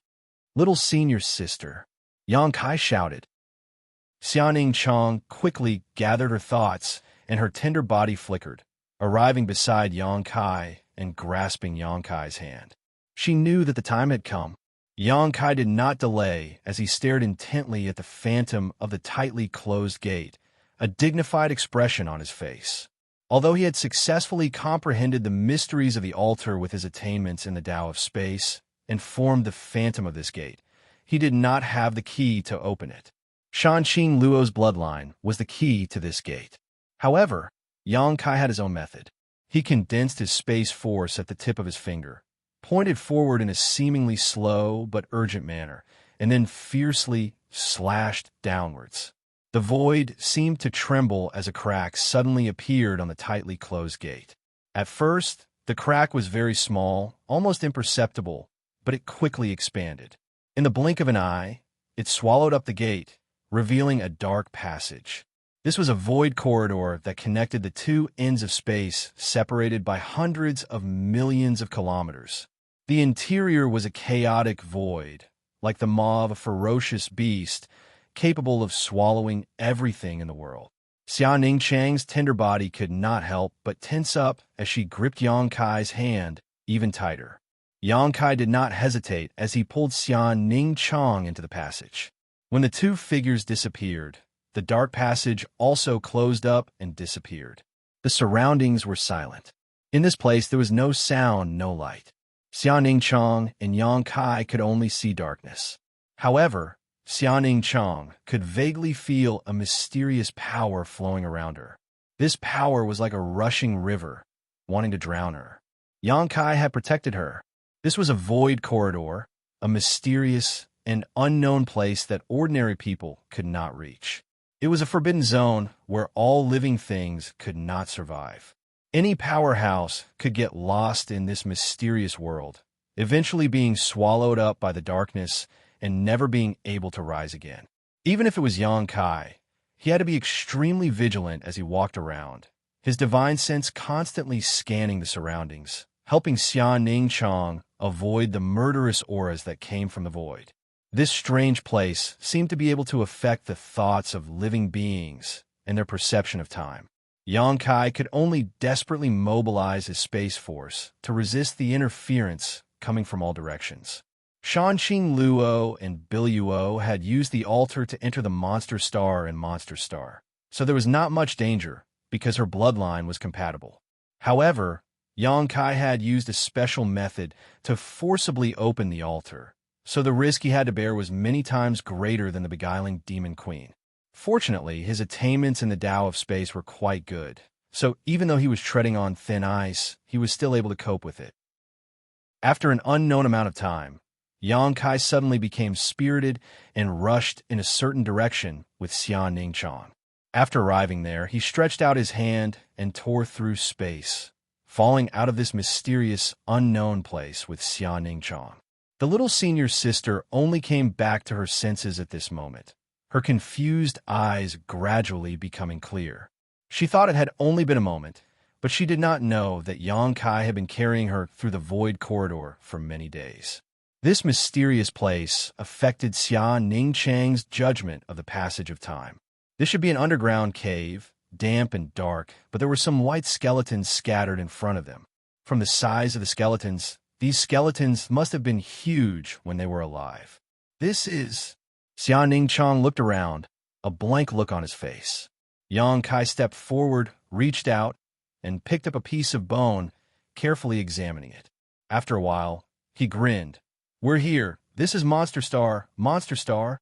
Little senior sister, Yang Kai shouted. Xianning Chang quickly gathered her thoughts, and her tender body flickered, arriving beside Yang Kai and grasping Yang Kai's hand. She knew that the time had come. Yang Kai did not delay as he stared intently at the phantom of the tightly closed gate, a dignified expression on his face. Although he had successfully comprehended the mysteries of the altar with his attainments in the Tao of space and formed the phantom of this gate, he did not have the key to open it. Shanqing Luo's bloodline was the key to this gate. However, Yang Kai had his own method. He condensed his space force at the tip of his finger, pointed forward in a seemingly slow but urgent manner, and then fiercely slashed downwards. The void seemed to tremble as a crack suddenly appeared on the tightly closed gate. At first, the crack was very small, almost imperceptible, but it quickly expanded. In the blink of an eye, it swallowed up the gate, revealing a dark passage. This was a void corridor that connected the two ends of space, separated by hundreds of millions of kilometers. The interior was a chaotic void, like the maw of a ferocious beast, capable of swallowing everything in the world. Xia Ningchang's tender body could not help but tense up as she gripped Yang Kai's hand even tighter. Yang Kai did not hesitate as he pulled Xia Ningchang into the passage. When the two figures disappeared, the dark passage also closed up and disappeared. The surroundings were silent. In this place there was no sound, no light. Xia Ningchang and Yang Kai could only see darkness. However, Xia Ningchang could vaguely feel a mysterious power flowing around her. This power was like a rushing river, wanting to drown her. Yang Kai had protected her. This was a void corridor, a mysterious and unknown place that ordinary people could not reach. It was a forbidden zone where all living things could not survive. Any powerhouse could get lost in this mysterious world, eventually being swallowed up by the darkness and never being able to rise again. Even if it was Yang Kai, he had to be extremely vigilant as he walked around, his divine sense constantly scanning the surroundings, helping Xia Ningchang avoid the murderous auras that came from the void. This strange place seemed to be able to affect the thoughts of living beings and their perception of time. Yang Kai could only desperately mobilize his space force to resist the interference coming from all directions. Shanqing Luo and Biluo had used the altar to enter the Monster Star and Monster Star, so there was not much danger because her bloodline was compatible. However, Yang Kai had used a special method to forcibly open the altar, so the risk he had to bear was many times greater than the beguiling Demon Queen. Fortunately, his attainments in the Tao of space were quite good, so even though he was treading on thin ice, he was still able to cope with it. After an unknown amount of time, Yang Kai suddenly became spirited and rushed in a certain direction with Xia Ningchang. After arriving there, he stretched out his hand and tore through space, falling out of this mysterious, unknown place with Xia Ningchang. The little senior sister only came back to her senses at this moment, her confused eyes gradually becoming clear. She thought it had only been a moment, but she did not know that Yang Kai had been carrying her through the void corridor for many days. This mysterious place affected Xianxia's judgment of the passage of time. This should be an underground cave, damp and dark, but there were some white skeletons scattered in front of them. From the size of the skeletons, these skeletons must have been huge when they were alive. This is... Xianxia looked around, a blank look on his face. Yang Kai stepped forward, reached out, and picked up a piece of bone, carefully examining it. After a while, he grinned. "We're here. This is Monster Star, Monster Star."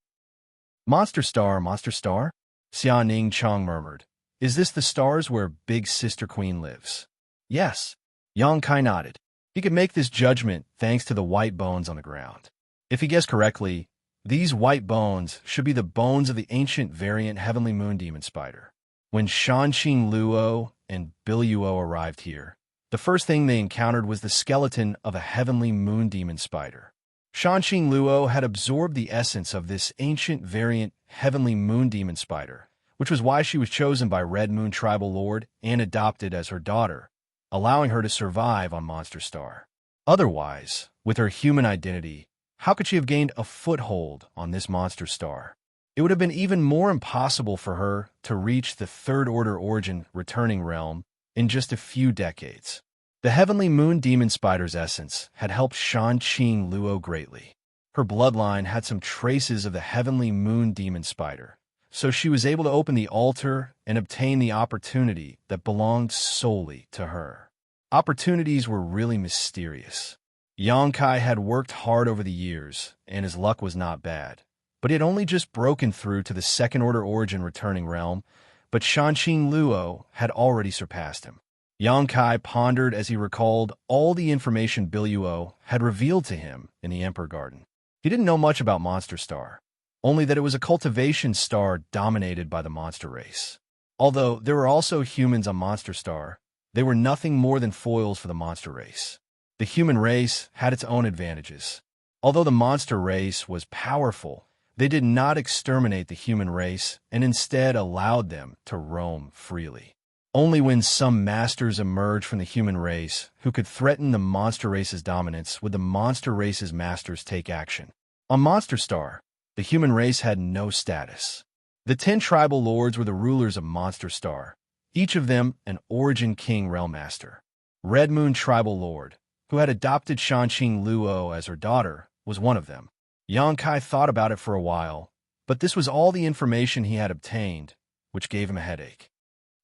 "Monster Star, Monster Star?" Xianxia murmured. "Is this the stars where Big Sister Queen lives?" "Yes." Yang Kai nodded. He could make this judgment thanks to the white bones on the ground. If he guessed correctly, these white bones should be the bones of the ancient variant Heavenly Moon Demon Spider. When Xianxia Luo and Biluo arrived here, the first thing they encountered was the skeleton of a Heavenly Moon Demon Spider. Xianxia Luo had absorbed the essence of this ancient variant Heavenly Moon Demon Spider, which was why she was chosen by Red Moon Tribal Lord and adopted as her daughter, allowing her to survive on Monster Star. Otherwise, with her human identity, how could she have gained a foothold on this Monster Star? It would have been even more impossible for her to reach the Third Order Origin returning realm in just a few decades. The Heavenly Moon Demon Spider's essence had helped Xianxia Luo greatly. Her bloodline had some traces of the Heavenly Moon Demon Spider, so she was able to open the altar and obtain the opportunity that belonged solely to her. Opportunities were really mysterious. Yang Kai had worked hard over the years, and his luck was not bad. But he had only just broken through to the Second Order Origin returning realm, but Xianxia Luo had already surpassed him. Yang Kai pondered as he recalled all the information Biluo had revealed to him in the Emperor Garden. He didn't know much about Monster Star, only that it was a cultivation star dominated by the monster race. Although there were also humans on Monster Star, they were nothing more than foils for the monster race. The human race had its own advantages. Although the monster race was powerful, they did not exterminate the human race and instead allowed them to roam freely. Only when some masters emerged from the human race who could threaten the monster race's dominance would the monster race's masters take action. On Monster Star, the human race had no status. The 10 tribal lords were the rulers of Monster Star, each of them an Origin King Realm Master. Red Moon Tribal Lord, who had adopted Xianxia Luo as her daughter, was one of them. Yang Kai thought about it for a while, but this was all the information he had obtained, which gave him a headache.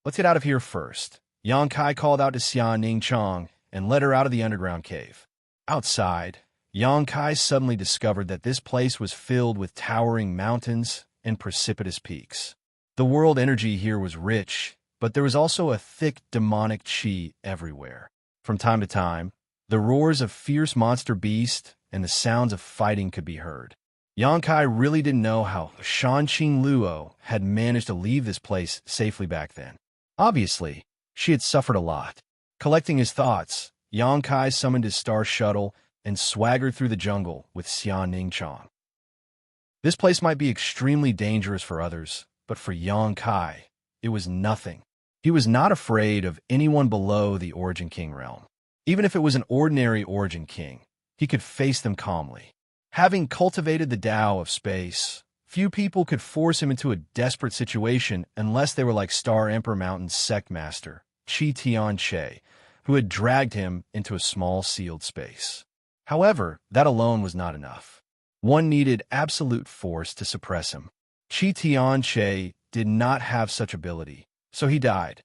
"Let's get out of here first." Yang Kai called out to Xianxia and led her out of the underground cave. Outside, Yang Kai suddenly discovered that this place was filled with towering mountains and precipitous peaks. The world energy here was rich, but there was also a thick demonic qi everywhere. From time to time, the roars of fierce monster beasts and the sounds of fighting could be heard. Yang Kai really didn't know how Xianxia Luo had managed to leave this place safely back then. Obviously, she had suffered a lot. Collecting his thoughts, Yang Kai summoned his star shuttle and swaggered through the jungle with Xianxia. This place might be extremely dangerous for others, but for Yang Kai, it was nothing. He was not afraid of anyone below the Origin King realm. Even if it was an ordinary Origin King, he could face them calmly. Having cultivated the Tao of space, few people could force him into a desperate situation unless they were like Star Emperor Mountain's sect master, Xianxia, who had dragged him into a small sealed space. However, that alone was not enough. One needed absolute force to suppress him. Xianxia did not have such ability, so he died.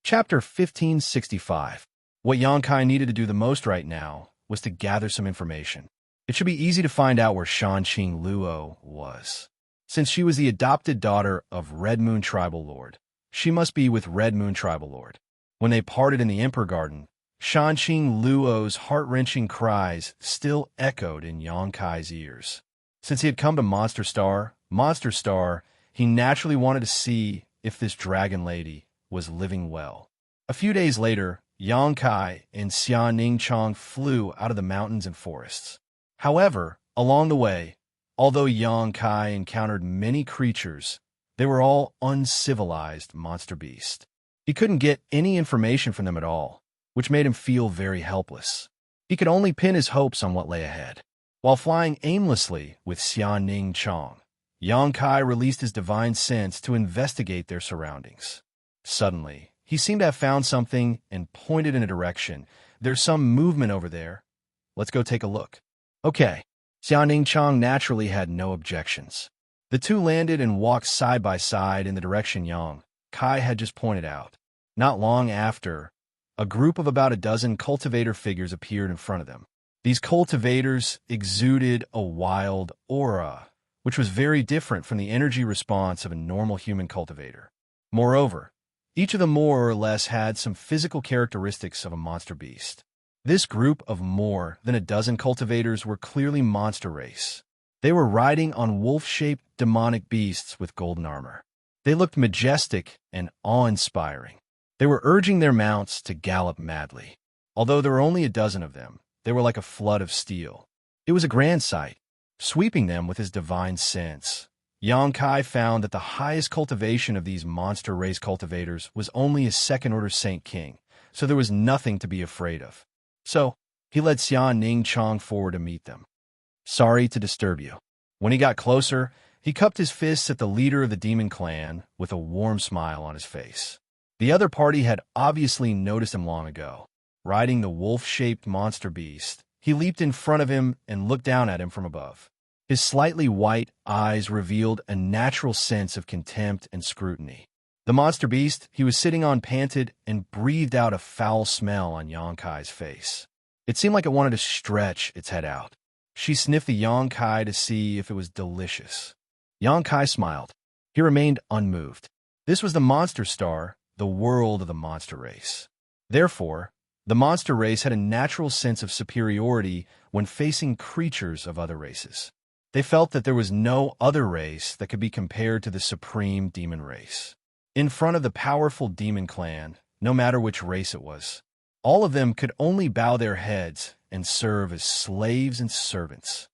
Chapter 1565. What Yang Kai needed to do the most right now was to gather some information. It should be easy to find out where Xianxia Luo was. Since she was the adopted daughter of Red Moon Tribal Lord, she must be with Red Moon Tribal Lord. When they parted in the Emperor Garden, Xianxia Luo's heart-wrenching cries still echoed in Yang Kai's ears. Since he had come to Monster Star, he naturally wanted to see if this dragon lady was living well. A few days later, Yang Kai and Xianxia flew out of the mountains and forests. However, along the way, although Yang Kai encountered many creatures, they were all uncivilized monster beasts. He couldn't get any information from them at all, which made him feel very helpless. He could only pin his hopes on what lay ahead. While flying aimlessly with Xianxia, Yang Kai released his divine sense to investigate their surroundings. Suddenly, he seemed to have found something and pointed in a direction. There's some movement over there. Let's go take a look. Okay. Xianxia naturally had no objections. The two landed and walked side by side in the direction Yang Kai had just pointed out. Not long after, a group of about a dozen cultivator figures appeared in front of them. These cultivators exuded a wild aura, which was very different from the energy response of a normal human cultivator. Moreover, each of them more or less had some physical characteristics of a monster beast. This group of more than a dozen cultivators were clearly monster race. They were riding on wolf-shaped demonic beasts with golden armor. They looked majestic and awe-inspiring. They were urging their mounts to gallop madly. Although there were only a dozen of them, they were like a flood of steel. It was a grand sight. Sweeping them with his divine sense, Yang Kai found that the highest cultivation of these monster race cultivators was only a second-order Saint King, so there was nothing to be afraid of. So, he led Xianxia forward to meet them. Sorry to disturb you. When he got closer, he cupped his fists at the leader of the demon clan with a warm smile on his face. The other party had obviously noticed him long ago. Riding the wolf-shaped monster beast, he leaped in front of him and looked down at him from above. His slightly white eyes revealed a natural sense of contempt and scrutiny. The monster beast he was sitting on panted and breathed out a foul smell on Yang Kai's face. It seemed like it wanted to stretch its head out. She sniffed the Yang Kai to see if it was delicious. Yang Kai smiled. He remained unmoved. This was the monster star, the world of the monster race. Therefore, the monster race had a natural sense of superiority when facing creatures of other races. They felt that there was no other race that could be compared to the supreme demon race. In front of the powerful demon clan, no matter which race it was, all of them could only bow their heads and serve as slaves and servants.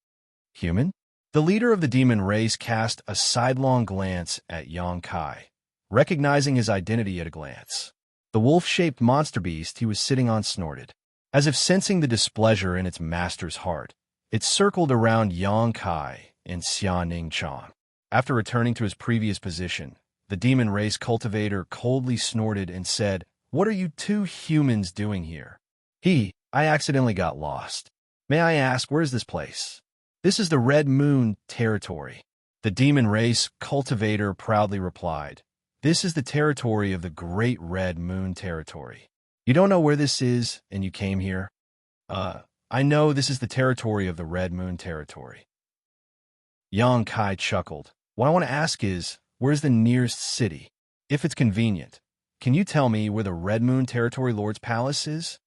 Human? The leader of the demon race cast a sidelong glance at Yang Kai, recognizing his identity at a glance. The wolf-shaped monster beast he was sitting on snorted. As if sensing the displeasure in its master's heart, it circled around Yang Kai and Xianxia. After returning to his previous position, the demon race cultivator coldly snorted and said, "What are you two humans doing here?" I accidentally got lost. May I ask, where is this place? This is the Red Moon territory. The demon race cultivator proudly replied, "This is the territory of the Great Red Moon territory. You don't know where this is, and you came here?" I know this is the territory of the Red Moon territory." Yang Kai chuckled. "What I want to ask is, where's the nearest city? If it's convenient, can you tell me where the Red Moon territory lord's palace is?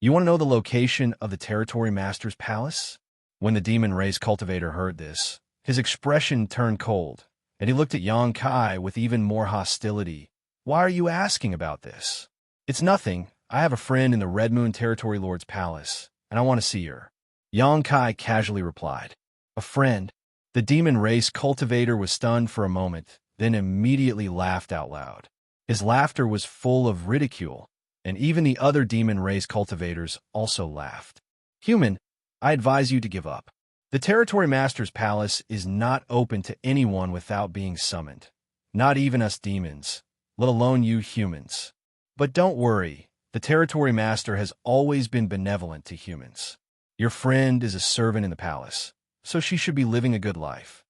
You want to know the location of the territory master's palace?" When the demon race cultivator heard this, his expression turned cold, and he looked at Yang Kai with even more hostility. "Why are you asking about this?" "It's nothing. I have a friend in the Red Moon territory lord's palace, and I want to see her." Yang Kai casually replied. "A friend?" The demon race cultivator was stunned for a moment, then immediately laughed out loud. His laughter was full of ridicule, and even the other demon race cultivators also laughed. "Human, I advise you to give up. The territory master's palace is not open to anyone without being summoned. Not even us demons, let alone you humans. But don't worry, the territory master has always been benevolent to humans. Your friend is a servant in the palace, so she should be living a good life."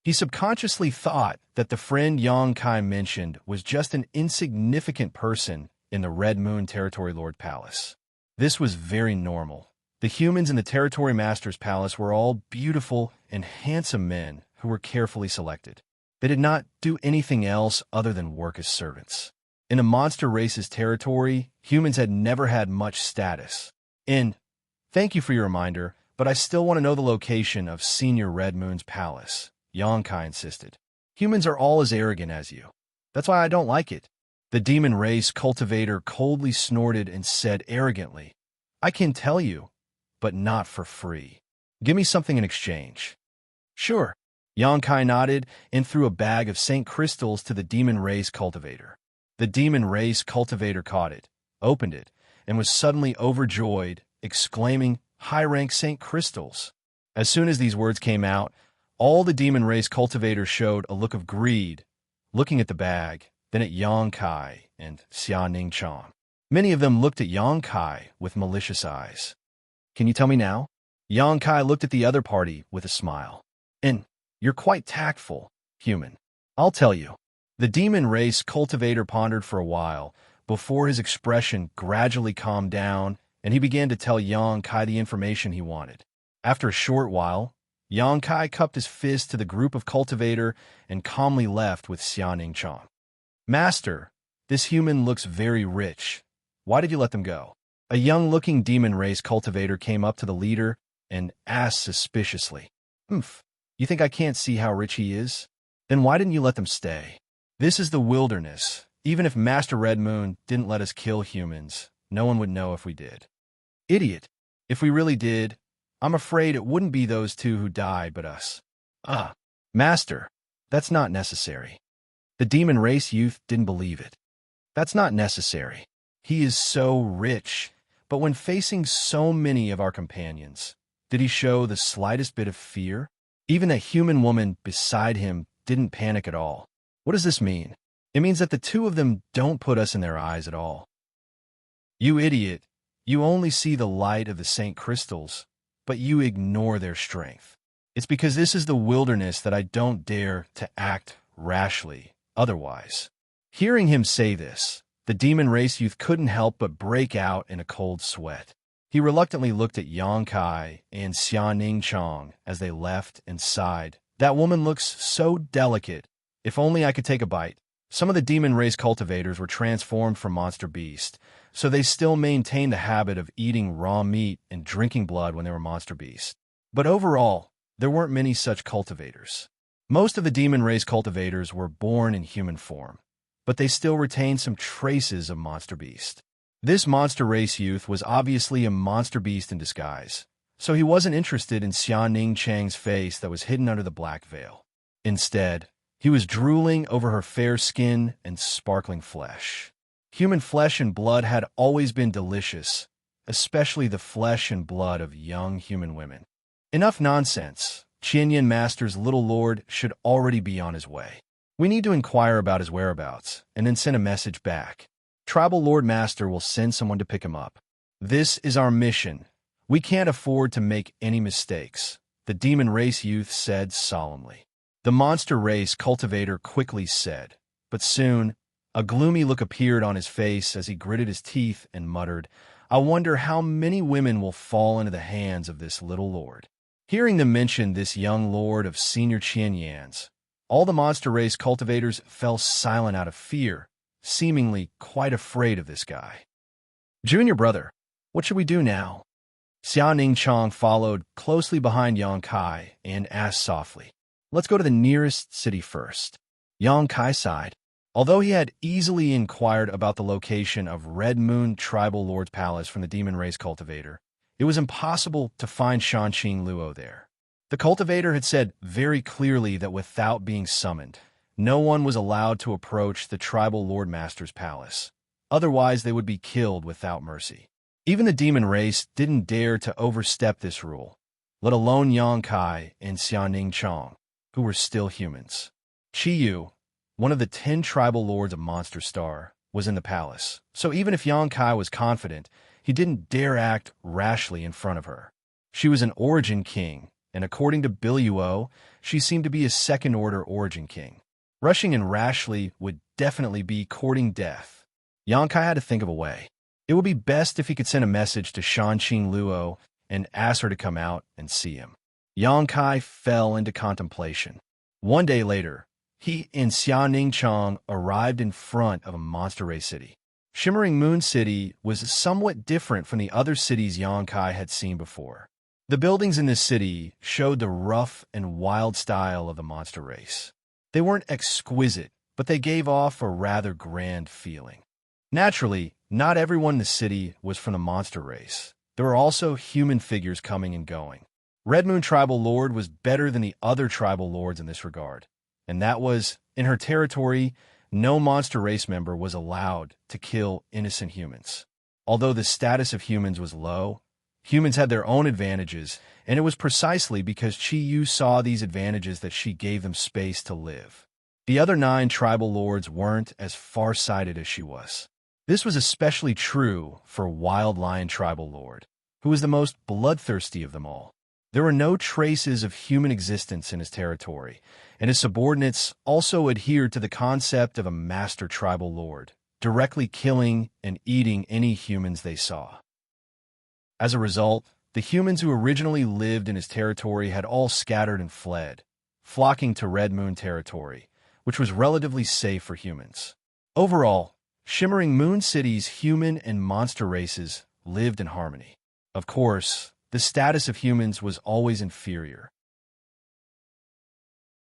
He subconsciously thought that the friend Yang Kai mentioned was just an insignificant person in the Red Moon territory lord palace. This was very normal. The humans in the territory master's palace were all beautiful and handsome men who were carefully selected. They did not do anything else other than work as servants. In a monster race's territory, humans had never had much status. Thank you for your reminder, but I still want to know the location of Senior Red Moon's palace, Yang Kai insisted. Humans are all as arrogant as you. That's why I don't like it. The demon race cultivator coldly snorted and said arrogantly, "I can tell you, but not for free. Give me something in exchange." "Sure." Yang Kai nodded and threw a bag of Saint crystals to the demon race cultivator. The demon race cultivator caught it, opened it, and was suddenly overjoyed, exclaiming, high-rank St. Crystals. As soon as these words came out, all the demon race cultivators showed a look of greed, looking at the bag, then at Yang Kai and Xianxia. Many of them looked at Yang Kai with malicious eyes. Can you tell me now? Yang Kai looked at the other party with a smile. And you're quite tactful, human. I'll tell you. The demon race cultivator pondered for a while before his expression gradually calmed down and he began to tell Yang Kai the information he wanted. After a short while, Yang Kai cupped his fist to the group of cultivator and calmly left with Xianxia. Master, this human looks very rich. Why did you let them go? A young-looking demon race cultivator came up to the leader and asked suspiciously, you think I can't see how rich he is? Then why didn't you let them stay? This is the wilderness. Even if Master Red Moon didn't let us kill humans, no one would know if we did. Idiot. If we really did, I'm afraid it wouldn't be those two who died, but us. Master, that's not necessary. The demon race youth didn't believe it. That's not necessary. He is so rich, but when facing so many of our companions, did he show the slightest bit of fear? Even the human woman beside him didn't panic at all. What does this mean? It means that the two of them don't put us in their eyes at all. You idiot, you only see the light of the St. Crystals, but you ignore their strength. It's because this is the wilderness that I don't dare to act rashly otherwise. Hearing him say this, the demon race youth couldn't help but break out in a cold sweat. He reluctantly looked at Yang Kai and Xianxia as they left and sighed. That woman looks so delicate. If only I could take a bite. Some of the demon race cultivators were transformed from monster beast, so they still maintained the habit of eating raw meat and drinking blood when they were monster beast. But overall, there weren't many such cultivators. Most of the demon race cultivators were born in human form, but they still retained some traces of monster beast. This monster race youth was obviously a monster beast in disguise, so he wasn't interested in Xianxia's face that was hidden under the black veil. Instead, he was drooling over her fair skin and sparkling flesh. Human flesh and blood had always been delicious, especially the flesh and blood of young human women. Enough nonsense. Qianyan Master's little lord should already be on his way. We need to inquire about his whereabouts and then send a message back. Tribal Lord Master will send someone to pick him up. This is our mission. We can't afford to make any mistakes, the demon race youth said solemnly. The monster race cultivator quickly said, but soon, a gloomy look appeared on his face as he gritted his teeth and muttered, I wonder how many women will fall into the hands of this little lord. Hearing them mention this young lord of senior Qianyans, all the monster race cultivators fell silent out of fear, seemingly quite afraid of this guy. Junior brother, what should we do now? Xianxia followed closely behind Yang Kai and asked softly, let's go to the nearest city first. Yang Kai sighed. Although he had easily inquired about the location of Red Moon Tribal Lord's Palace from the demon race cultivator, it was impossible to find Shanxin Luo there. The cultivator had said very clearly that without being summoned, no one was allowed to approach the tribal Lord Master's palace. Otherwise, they would be killed without mercy. Even the demon race didn't dare to overstep this rule, let alone Yang Kai and Xianxia, who were still humans. Qiyu, one of the 10 tribal lords of Monster Star, was in the palace, so even if Yang Kai was confident, he didn't dare act rashly in front of her. She was an origin king, and according to Biluo, she seemed to be a second-order origin king. Rushing in rashly would definitely be courting death. Yang Kai had to think of a way. It would be best if he could send a message to Shanxin Luo and ask her to come out and see him. Yang Kai fell into contemplation. One day later, he and Xianxia arrived in front of a monster race city. Shimmering Moon City was somewhat different from the other cities Yang Kai had seen before. The buildings in this city showed the rough and wild style of the monster race. They weren't exquisite, but they gave off a rather grand feeling. Naturally, not everyone in the city was from the monster race. There were also human figures coming and going. Red Moon Tribal Lord was better than the other tribal lords in this regard, and that was, in her territory, no monster race member was allowed to kill innocent humans. Although the status of humans was low, Humans had their own advantages, and it was precisely because Chi Yu saw these advantages that she gave them space to live. The other 9 tribal lords weren't as far-sighted as she was. This was especially true for Wild Lion Tribal Lord, who was the most bloodthirsty of them all. There were no traces of human existence in his territory, and his subordinates also adhered to the concept of a master tribal lord, directly killing and eating any humans they saw. As a result, the humans who originally lived in his territory had all scattered and fled, flocking to Red Moon territory, which was relatively safe for humans. Overall, Shimmering Moon City's human and monster races lived in harmony. Of course, the status of humans was always inferior.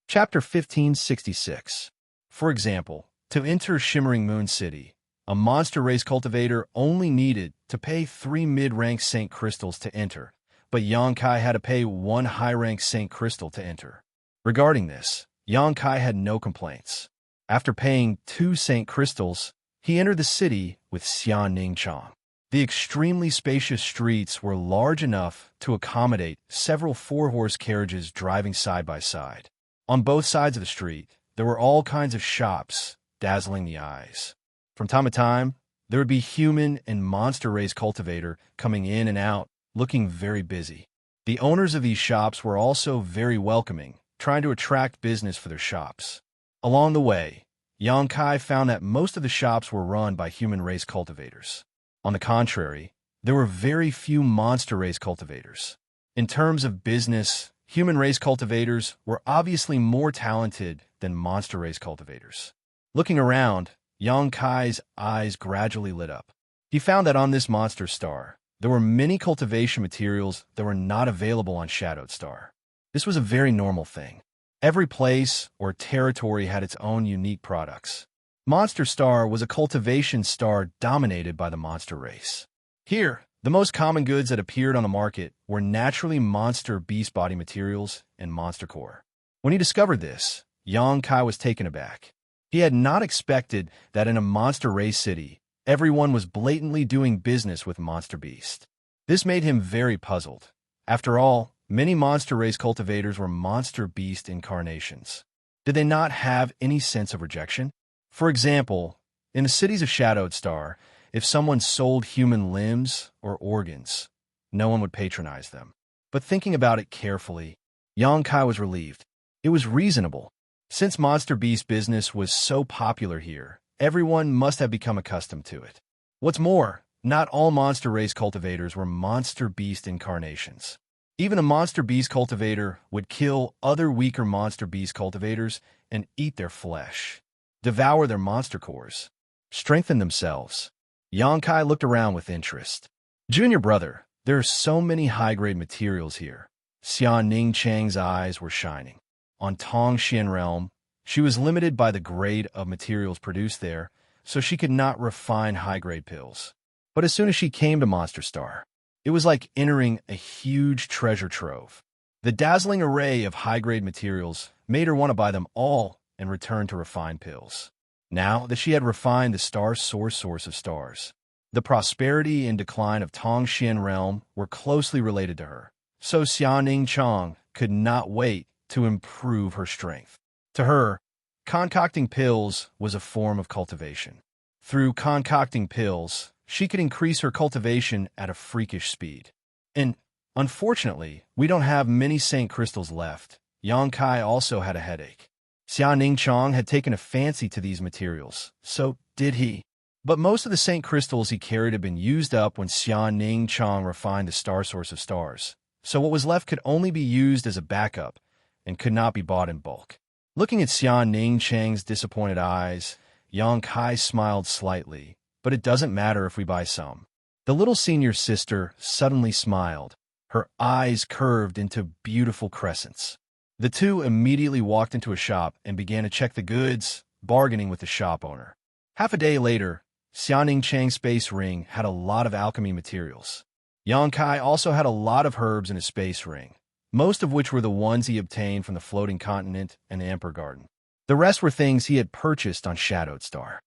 Chapter 1566. For example, to enter Shimmering Moon City, a monster race cultivator only needed to pay 3 mid-rank Saint Crystals to enter, but Xianxia had to pay 1 high-rank Saint Crystal to enter. Regarding this, Xianxia had no complaints. After paying 2 Saint Crystals, he entered the city with Xianxia. The extremely spacious streets were large enough to accommodate several 4-horse carriages driving side by side. On both sides of the street, there were all kinds of shops, dazzling the eyes. From time to time, there would be human and monster race cultivator coming in and out, looking very busy. The owners of these shops were also very welcoming, trying to attract business for their shops. Along the way, Xianxia found that most of the shops were run by human race cultivators. On the contrary, there were very few monster race cultivators. In terms of business, human race cultivators were obviously more talented than monster race cultivators. Looking around, Xianxia's eyes gradually lit up. He found that on this monster star, there were many cultivation materials that were not available on Shadowed Star. This was a very normal thing. Every place or territory had its own unique products. Monster Star was a cultivation star dominated by the monster race. Here, the most common goods that appeared on the market were naturally monster beast body materials and monster core. When he discovered this, Xianxia was taken aback. He had not expected that in a monster race city, everyone was blatantly doing business with monster beast. This made him very puzzled. After all, many monster race cultivators were monster beast incarnations. Did they not have any sense of rejection? For example, in the cities of Shadowed Star, if someone sold human limbs or organs, no one would patronize them. But thinking about it carefully, Xianxia was relieved. It was reasonable. Since monster beast business was so popular here, everyone must have become accustomed to it. What's more, not all monster race cultivators were monster beast incarnations. Even a monster beast cultivator would kill other weaker monster beast cultivators and eat their flesh, devour their monster cores, strengthen themselves. Xianxia looked around with interest. Junior brother, there are so many high-grade materials here. Xianxia's eyes were shining. On Tongxian Realm, she was limited by the grade of materials produced there, so she could not refine high-grade pills. But as soon as she came to Monster Star, it was like entering a huge treasure trove. The dazzling array of high-grade materials made her want to buy them all and return to refined pills. Now that she had refined the star source of stars, the prosperity and decline of Tongxian Realm were closely related to her, so Xianxia could not wait to improve her strength. To her, concocting pills was a form of cultivation. Through concocting pills, she could increase her cultivation at a freakish speed. And, unfortunately, we don't have many Saint Crystals left. Xianxia also had a headache. Xianxia had taken a fancy to these materials, so did he. But most of the Saint Crystals he carried had been used up when Xianxia refined the star source of stars, so what was left could only be used as a backup and could not be bought in bulk. Looking at Xianxia's disappointed eyes, Xianxia smiled slightly. But it doesn't matter if we buy some. The little senior sister suddenly smiled. Her eyes curved into beautiful crescents. The two immediately walked into a shop and began to check the goods, bargaining with the shop owner. Half a day later, Xianxia's space ring had a lot of alchemy materials. Xianxia also had a lot of herbs in his space ring, most of which were the ones he obtained from the floating continent and the Emperor Garden. The rest were things he had purchased on Shadowed Star.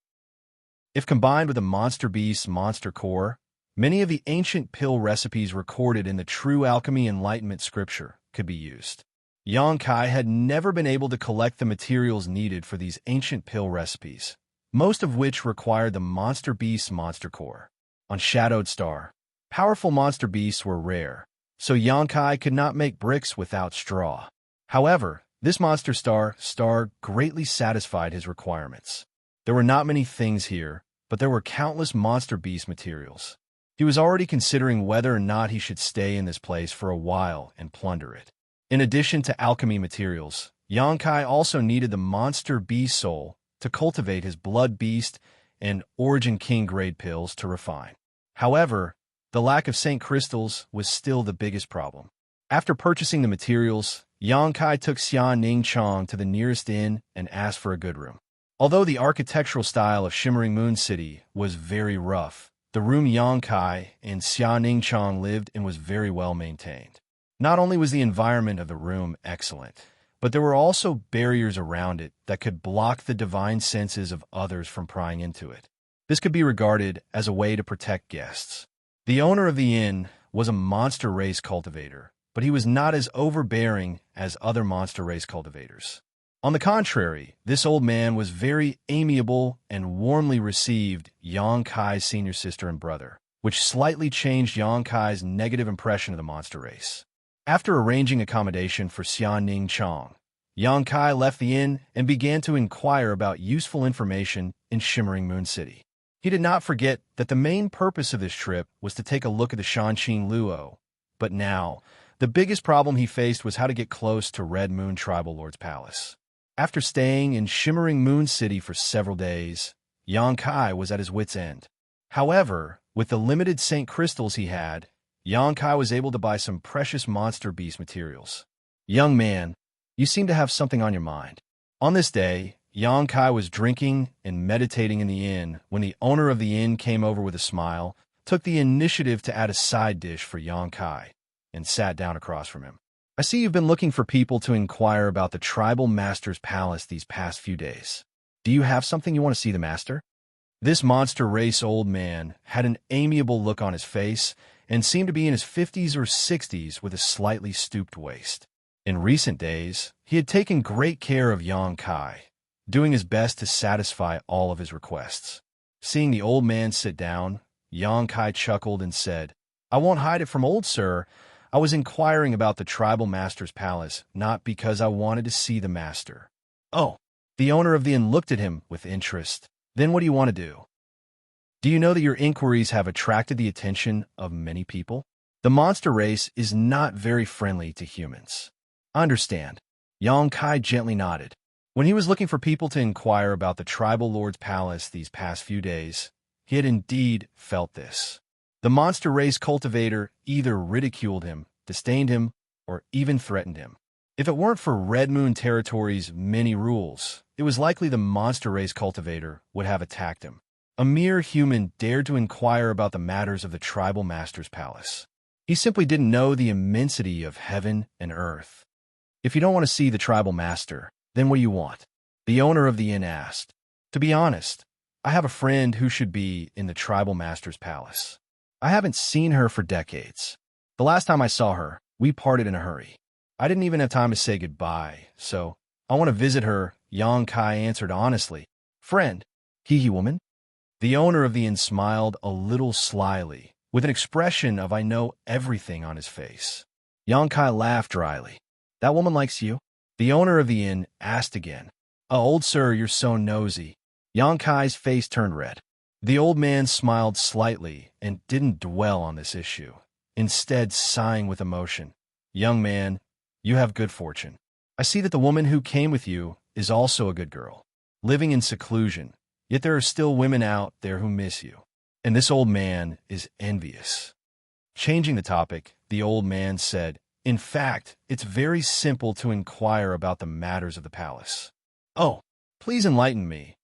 If combined with a monster beast monster core, Many of the ancient pill recipes recorded in the True Alchemy Enlightenment scripture could be used. Xianxia had never been able to collect the materials needed for these ancient pill recipes, most of which required the Monster Beast's monster core. On Shadowed Star, powerful monster beasts were rare, so Xianxia could not make bricks without straw. However, this monster star greatly satisfied his requirements. There were not many things here, but there were countless monster beast materials. He was already considering whether or not he should stay in this place for a while and plunder it. In addition to alchemy materials, Xianxia also needed the monster beast soul to cultivate his blood beast and origin king grade pills to refine. However, the lack of Saint crystals was still the biggest problem. After purchasing the materials, Xianxia took Xianxia to the nearest inn and asked for a good room. Although the architectural style of Shimmering Moon City was very rough, the room Xianxia and Xianxia lived in was very well maintained. Not only was the environment of the room excellent, but there were also barriers around it that could block the divine senses of others from prying into it. This could be regarded as a way to protect guests. The owner of the inn was a monster race cultivator, but he was not as overbearing as other monster race cultivators. On the contrary, this old man was very amiable and warmly received Xianxia's senior sister and brother, which slightly changed Xianxia's negative impression of the monster race. After arranging accommodation for Xianxia, Xianxia left the inn and began to inquire about useful information in Shimmering Moon City. He did not forget that the main purpose of this trip was to take a look at the Shanqing Luo, but now, the biggest problem he faced was how to get close to Red Moon Tribal Lord's palace. After staying in Shimmering Moon City for several days, Xianxia was at his wit's end. However, with the limited Saint crystals he had, Xianxia was able to buy some precious monster beast materials. Young man, you seem to have something on your mind. On this day, Xianxia was drinking and meditating in the inn when the owner of the inn came over with a smile, took the initiative to add a side dish for Xianxia, and sat down across from him. I see you've been looking for people to inquire about the tribal master's palace these past few days. Do you have something you want to see the master? This monster race old man had an amiable look on his face and seemed to be in his 50s or 60s with a slightly stooped waist. In recent days, he had taken great care of Xianxia, doing his best to satisfy all of his requests. Seeing the old man sit down, Xianxia chuckled and said, I won't hide it from old sir. I was inquiring about the tribal master's palace, not because I wanted to see the master. Oh, the owner of the inn looked at him with interest. Then what do you want to do? Do you know that your inquiries have attracted the attention of many people? The monster race is not very friendly to humans. I understand. Xianxia gently nodded. When he was looking for people to inquire about the tribal lord's palace these past few days, he had indeed felt this. The monster race cultivator either ridiculed him, disdained him, or even threatened him. If it weren't for Red Moon Territory's many rules, it was likely the monster race cultivator would have attacked him. A mere human dared to inquire about the matters of the tribal master's palace. He simply didn't know the immensity of heaven and earth. If you don't want to see the tribal master, then what do you want? The owner of the inn asked. To be honest, I have a friend who should be in the tribal master's palace. I haven't seen her for decades. The last time I saw her, we parted in a hurry. I didn't even have time to say goodbye, so I want to visit her, Xianxia answered honestly. Friend, he woman? The owner of the inn smiled a little slyly, with an expression of I know everything on his face. Xianxia laughed dryly. That woman likes you? The owner of the inn asked again. Oh, old sir, you're so nosy. Xianxia's face turned red. The old man smiled slightly and didn't dwell on this issue, instead sighing with emotion. Young man, you have good fortune. I see that the woman who came with you is also a good girl, living in seclusion, yet there are still women out there who miss you. And this old man is envious. Changing the topic, the old man said, in fact, it's very simple to inquire about the matters of the palace. Oh, please enlighten me,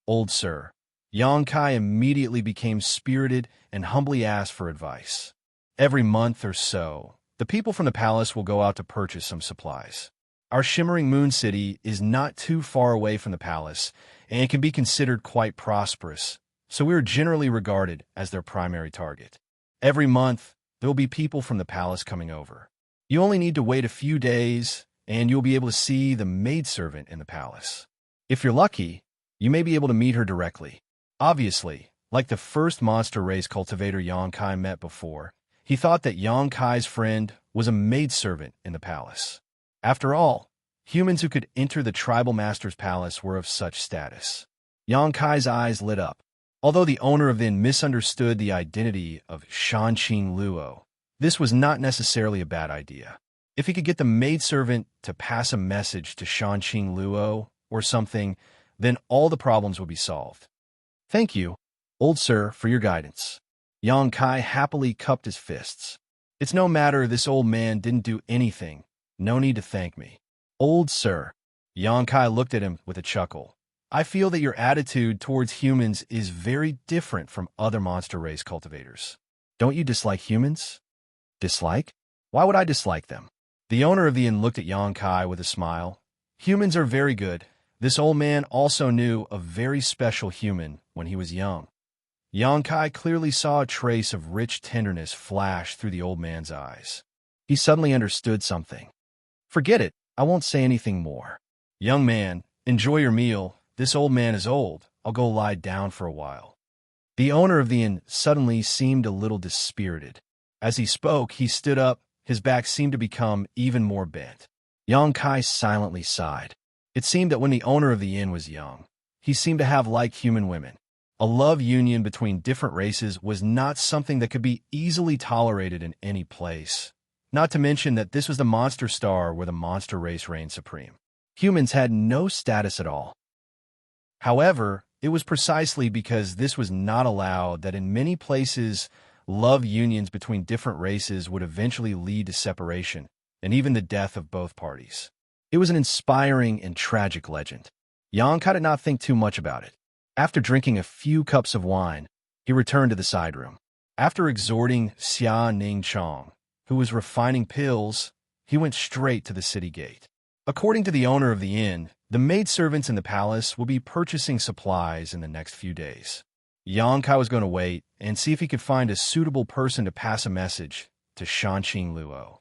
old sir. Xianxia immediately became spirited and humbly asked for advice. Every month or so, the people from the palace will go out to purchase some supplies. Our Shimmering Moon City is not too far away from the palace, and it can be considered quite prosperous, so we are generally regarded as their primary target. Every month, there will be people from the palace coming over. You only need to wait a few days, and you'll be able to see the maidservant in the palace. If you're lucky, you may be able to meet her directly. Obviously, like the first monster race cultivator Xianxia met before, he thought that Xianxia's friend was a maidservant in the palace. After all, humans who could enter the tribal master's palace were of such status. Xianxia's eyes lit up. Although the owner of the inn misunderstood the identity of Luo, this was not necessarily a bad idea. If he could get the maidservant to pass a message to Luo or something, then all the problems would be solved. Thank you, old sir, for your guidance. Xianxia happily cupped his fists. It's no matter, this old man didn't do anything. No need to thank me. Old sir. Xianxia looked at him with a chuckle. I feel that your attitude towards humans is very different from other monster race cultivators. Don't you dislike humans? Dislike? Why would I dislike them? The owner of the inn looked at Xianxia with a smile. Humans are very good. This old man also knew a very special human when he was young. Xianxia clearly saw a trace of rich tenderness flash through the old man's eyes. He suddenly understood something. Forget it, I won't say anything more. Young man, enjoy your meal. This old man is old. I'll go lie down for a while. The owner of the inn suddenly seemed a little dispirited. As he spoke, he stood up. His back seemed to become even more bent. Xianxia silently sighed. It seemed that when the owner of the inn was young, he seemed to have like human women. A love union between different races was not something that could be easily tolerated in any place. Not to mention that this was the monster star where the monster race reigned supreme. Humans had no status at all. However, it was precisely because this was not allowed that in many places, love unions between different races would eventually lead to separation and even the death of both parties. It was an inspiring and tragic legend. Xianxia did not think too much about it. After drinking a few cups of wine, he returned to the side room. After exhorting Xia Ningchong, who was refining pills, he went straight to the city gate. According to the owner of the inn, the maidservants in the palace will be purchasing supplies in the next few days. Xianxia was going to wait and see if he could find a suitable person to pass a message to Luo.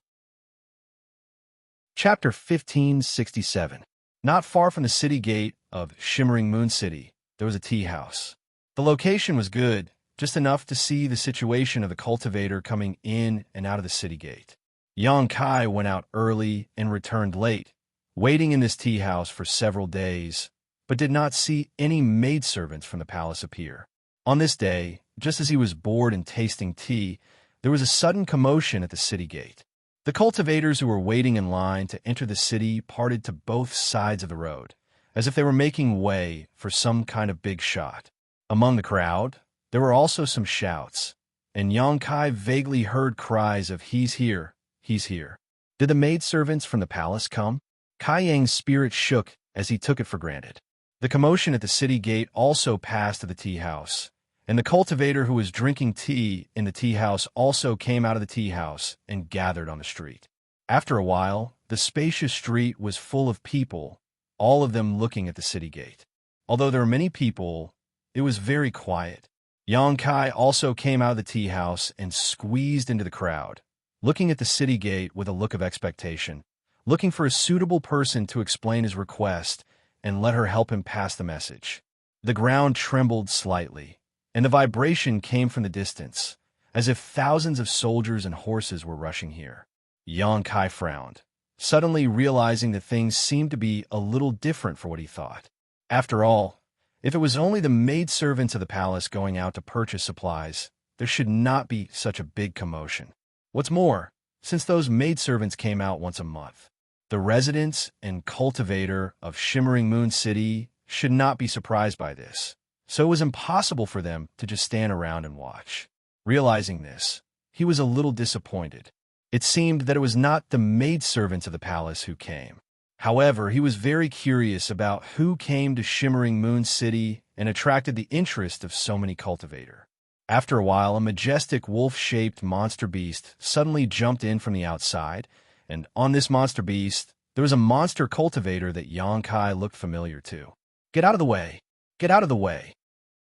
Chapter 1567. Not far from the city gate of Shimmering Moon City, there was a tea house. The location was good, just enough to see the situation of the cultivator coming in and out of the city gate. Xianxia went out early and returned late, waiting in this tea house for several days, but did not see any maidservants from the palace appear. On this day, just as he was bored and tasting tea, there was a sudden commotion at the city gate. The cultivators who were waiting in line to enter the city parted to both sides of the road, as if they were making way for some kind of big shot. Among the crowd, there were also some shouts, and Xianxia vaguely heard cries of "He's here, he's here." Did the maidservants from the palace come? Kai Yang's spirit shook as he took it for granted. The commotion at the city gate also passed to the tea house, and the cultivator who was drinking tea in the tea house also came out of the tea house and gathered on the street. After a while, the spacious street was full of people, all of them looking at the city gate. Although there were many people, it was very quiet. Xianxia also came out of the tea house and squeezed into the crowd, looking at the city gate with a look of expectation, looking for a suitable person to explain his request and let her help him pass the message. The ground trembled slightly, and the vibration came from the distance, as if thousands of soldiers and horses were rushing here. Xianxia frowned, suddenly realizing that things seemed to be a little different for what he thought. After all, if it was only the maidservants of the palace going out to purchase supplies, there should not be such a big commotion. What's more, since those maidservants came out once a month, the residents and cultivator of Shimmering Moon City should not be surprised by this, so it was impossible for them to just stand around and watch. Realizing this, he was a little disappointed. It seemed that it was not the maidservants of the palace who came. However, he was very curious about who came to Shimmering Moon City and attracted the interest of so many cultivators. After a while, a majestic wolf-shaped monster beast suddenly jumped in from the outside, and on this monster beast, there was a monster cultivator that Xianxia looked familiar to. "Get out of the way! Get out of the way!"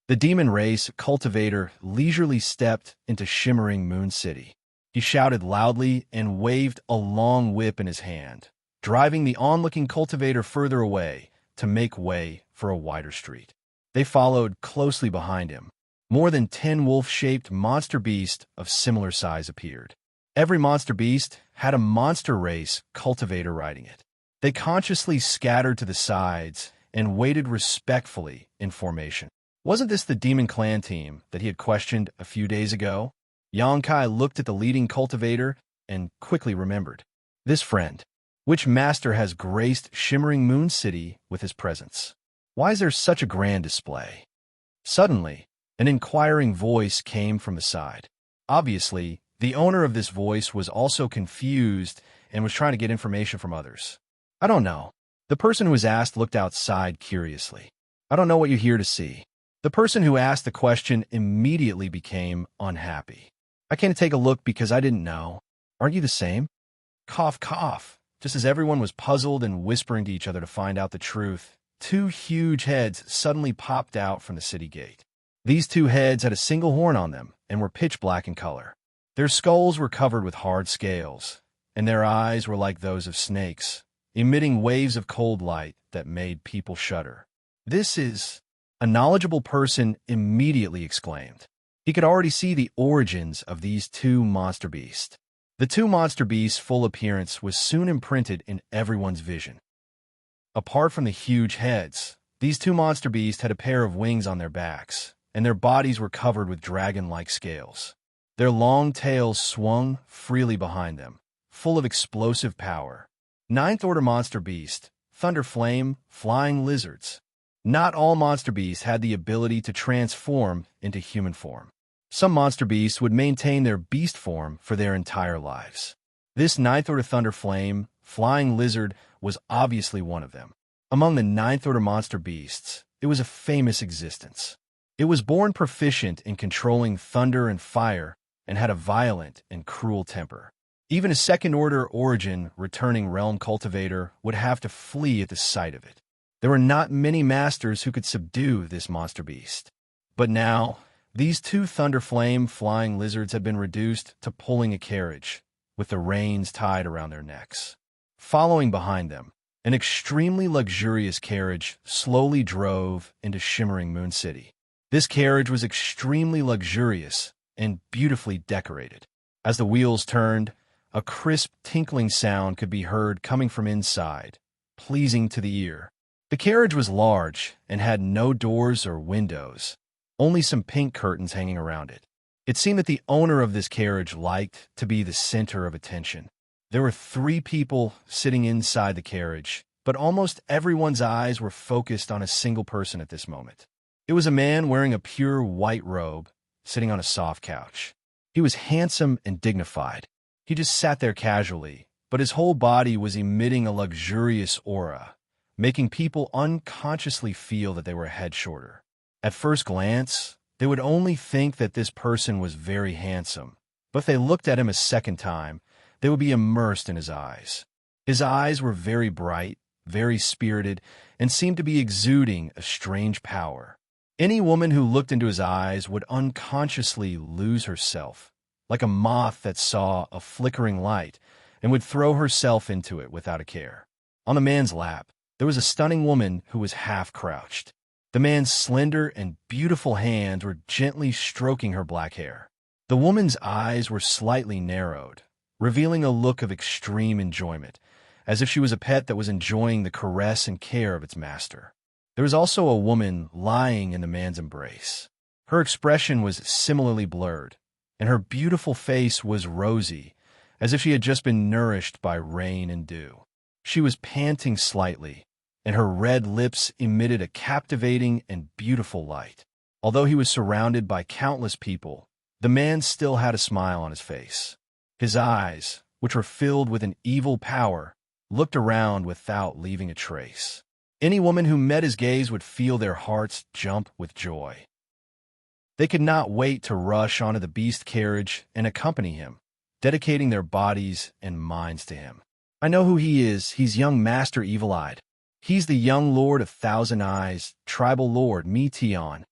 The demon race cultivator leisurely stepped into shimmering Moon City. He shouted loudly and waved a long whip in his hand, driving the onlooking cultivator further away to make way for a wider street. They followed closely behind him. More than 10 wolf-shaped monster beasts of similar size appeared. Every monster beast had a monster race cultivator riding it. They consciously scattered to the sides and waited respectfully in formation. Wasn't this the demon clan team that he had questioned a few days ago? Xianxia looked at the leading cultivator and quickly remembered. This friend. Which master has graced shimmering Moon City with his presence? Why is there such a grand display? Suddenly, an inquiring voice came from the side. Obviously, the owner of this voice was also confused and was trying to get information from others. I don't know. The person who was asked looked outside curiously. I don't know what you're here to see. The person who asked the question immediately became unhappy. I can't take a look because I didn't know. Aren't you the same? Cough, cough. Just as everyone was puzzled and whispering to each other to find out the truth, 2 huge heads suddenly popped out from the city gate. These 2 heads had a single horn on them and were pitch black in color. Their skulls were covered with hard scales, and their eyes were like those of snakes, emitting waves of cold light that made people shudder. This is... A knowledgeable person immediately exclaimed. He could already see the origins of these 2 monster beasts. The 2 monster beasts' full appearance was soon imprinted in everyone's vision. Apart from the huge heads, these 2 monster beasts had a pair of wings on their backs, and their bodies were covered with dragon-like scales. Their long tails swung freely behind them, full of explosive power. 9th Order monster beast, Thunder Flame, flying lizards. Not all monster beasts had the ability to transform into human form. Some monster beasts would maintain their beast form for their entire lives. This 9th Order Thunder Flame, flying lizard, was obviously one of them. Among the 9th Order monster beasts, it was a famous existence. It was born proficient in controlling thunder and fire and had a violent and cruel temper. Even a 2nd Order origin returning realm cultivator would have to flee at the sight of it. There were not many masters who could subdue this monster beast. But now, these 2 Thunder Flame flying lizards had been reduced to pulling a carriage, with the reins tied around their necks. Following behind them, an extremely luxurious carriage slowly drove into shimmering Moon City. This carriage was extremely luxurious and beautifully decorated. As the wheels turned, a crisp tinkling sound could be heard coming from inside, pleasing to the ear. The carriage was large and had no doors or windows, only some pink curtains hanging around it. It seemed that the owner of this carriage liked to be the center of attention. There were 3 people sitting inside the carriage, but almost everyone's eyes were focused on a single person at this moment. It was a man wearing a pure white robe, sitting on a soft couch. He was handsome and dignified. He just sat there casually, but his whole body was emitting a luxurious aura, making people unconsciously feel that they were a head shorter. At first glance, they would only think that this person was very handsome, but if they looked at him a second time, they would be immersed in his eyes. His eyes were very bright, very spirited, and seemed to be exuding a strange power. Any woman who looked into his eyes would unconsciously lose herself, like a moth that saw a flickering light and would throw herself into it without a care. On the man's lap, there was a stunning woman who was half crouched. The man's slender and beautiful hands were gently stroking her black hair. The woman's eyes were slightly narrowed, revealing a look of extreme enjoyment, as if she was a pet that was enjoying the caress and care of its master. There was also a woman lying in the man's embrace. Her expression was similarly blurred, and her beautiful face was rosy, as if she had just been nourished by rain and dew. She was panting slightly, and her red lips emitted a captivating and beautiful light. Although he was surrounded by countless people, the man still had a smile on his face. His eyes, which were filled with an evil power, looked around without leaving a trace. Any woman who met his gaze would feel their hearts jump with joy. They could not wait to rush onto the beast carriage and accompany him, dedicating their bodies and minds to him. I know who he is. He's young Master Evil-Eyed. He's the young Lord of Thousand Eyes, Tribal Lord Mi Tian.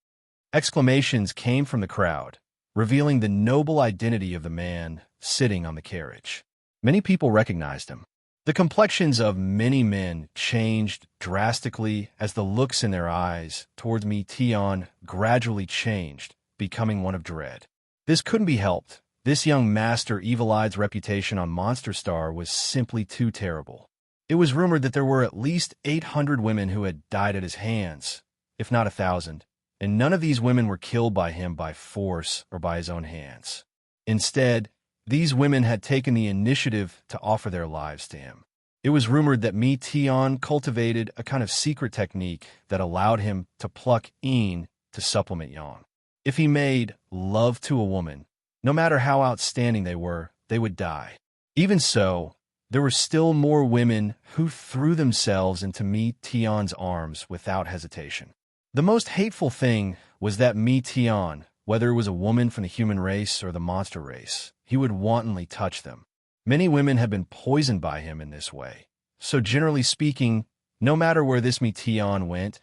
Exclamations came from the crowd, revealing the noble identity of the man sitting on the carriage. Many people recognized him. The complexions of many men changed drastically as the looks in their eyes towards Mi Tian gradually changed, becoming one of dread. This couldn't be helped. This young master Evil-Eye's reputation on Monster Star was simply too terrible. It was rumored that there were at least 800 women who had died at his hands, if not 1,000, and none of these women were killed by him by force or by his own hands. Instead, these women had taken the initiative to offer their lives to him. It was rumored that Mi Tian cultivated a kind of secret technique that allowed him to pluck Yin to supplement Yang. If he made love to a woman, no matter how outstanding they would die. Even so, there were still more women who threw themselves into Mi Tian's arms without hesitation. The most hateful thing was that Mi Tian, whether it was a woman from the human race or the monster race, he would wantonly touch them. Many women had been poisoned by him in this way. So generally speaking, no matter where this Mi Tian went,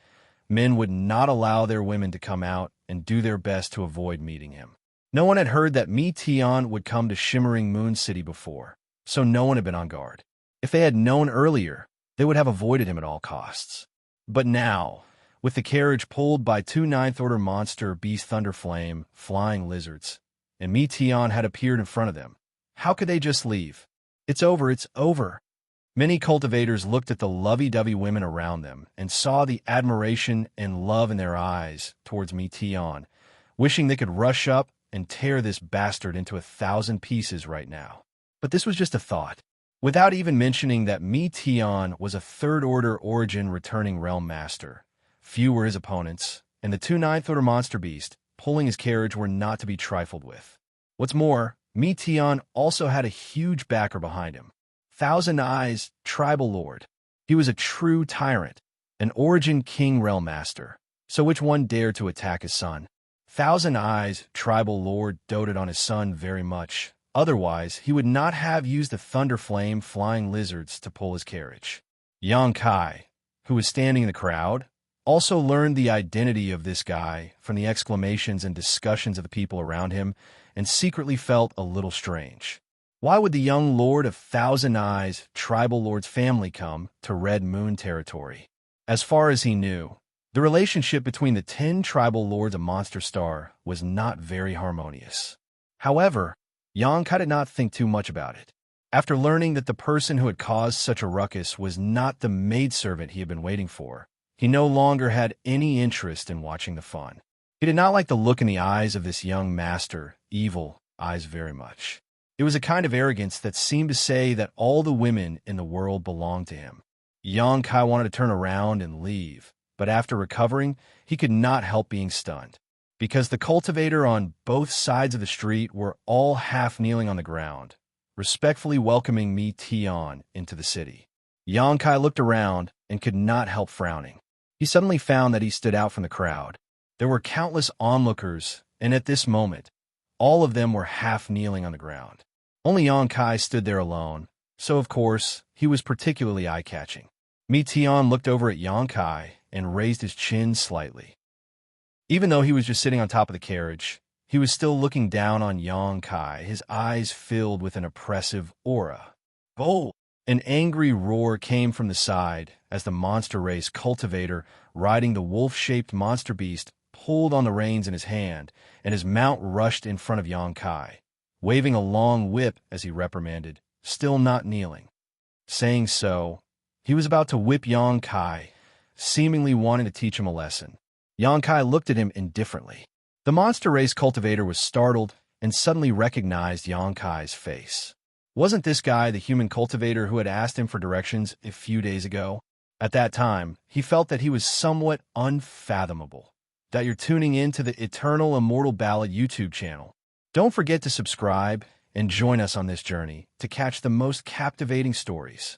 men would not allow their women to come out and do their best to avoid meeting him. No one had heard that Mi Tian would come to Shimmering Moon City before, so no one had been on guard. If they had known earlier, they would have avoided him at all costs. But now, with the carriage pulled by 2 ninth-order monster beast Thunderflame, flying lizards, and Mi Tian had appeared in front of them, how could they just leave? It's over, it's over. Many cultivators looked at the lovey-dovey women around them and saw the admiration and love in their eyes towards Mi Tian, wishing they could rush up and tear this bastard into 1,000 pieces right now. But this was just a thought. Without even mentioning that Mi Tian was a third-order origin returning realm master, few were his opponents, and the 2 ninth-order monster beast pulling his carriage were not to be trifled with. What's more, Mi Tian also had a huge backer behind him. Thousand Eyes Tribal Lord. He was a true tyrant, an origin king realm master. So which one dared to attack his son? Thousand Eyes Tribal Lord doted on his son very much. Otherwise, he would not have used the Thunderflame flying lizards to pull his carriage. Yang Kai, who was standing in the crowd, also learned the identity of this guy from the exclamations and discussions of the people around him, and secretly felt a little strange. Why would the young Lord of Thousand Eyes Tribal Lord's family come to Red Moon territory? As far as he knew, the relationship between the 10 tribal lords of Monster Star was not very harmonious. However, Yang Kai did not think too much about it. After learning that the person who had caused such a ruckus was not the maidservant he had been waiting for, he no longer had any interest in watching the fun. He did not like the look in the eyes of this young master, Evil Eyes, very much. It was a kind of arrogance that seemed to say that all the women in the world belonged to him. Yang Kai wanted to turn around and leave, but after recovering, he could not help being stunned, because the cultivator on both sides of the street were all half kneeling on the ground, respectfully welcoming Mi Tian into the city. Yang Kai looked around and could not help frowning. He suddenly found that he stood out from the crowd. There were countless onlookers, and at this moment, all of them were half kneeling on the ground. Only Yang Kai stood there alone, so of course, he was particularly eye-catching. Mi Tian looked over at Yang Kai and raised his chin slightly. Even though he was just sitting on top of the carriage, he was still looking down on Yang Kai, his eyes filled with an oppressive aura. Oh! An angry roar came from the side as the monster race cultivator riding the wolf-shaped monster beast pulled on the reins in his hand, and his mount rushed in front of Yang Kai, waving a long whip as he reprimanded, still not kneeling. Saying so, he was about to whip Yang Kai, seemingly wanting to teach him a lesson. Yang Kai looked at him indifferently. The monster race cultivator was startled and suddenly recognized Yang Kai's face. Wasn't this guy the human cultivator who had asked him for directions a few days ago? At that time, he felt that he was somewhat unfathomable. That you're tuning in to the Eternal Immortal Ballad YouTube channel. Don't forget to subscribe and join us on this journey to catch the most captivating stories.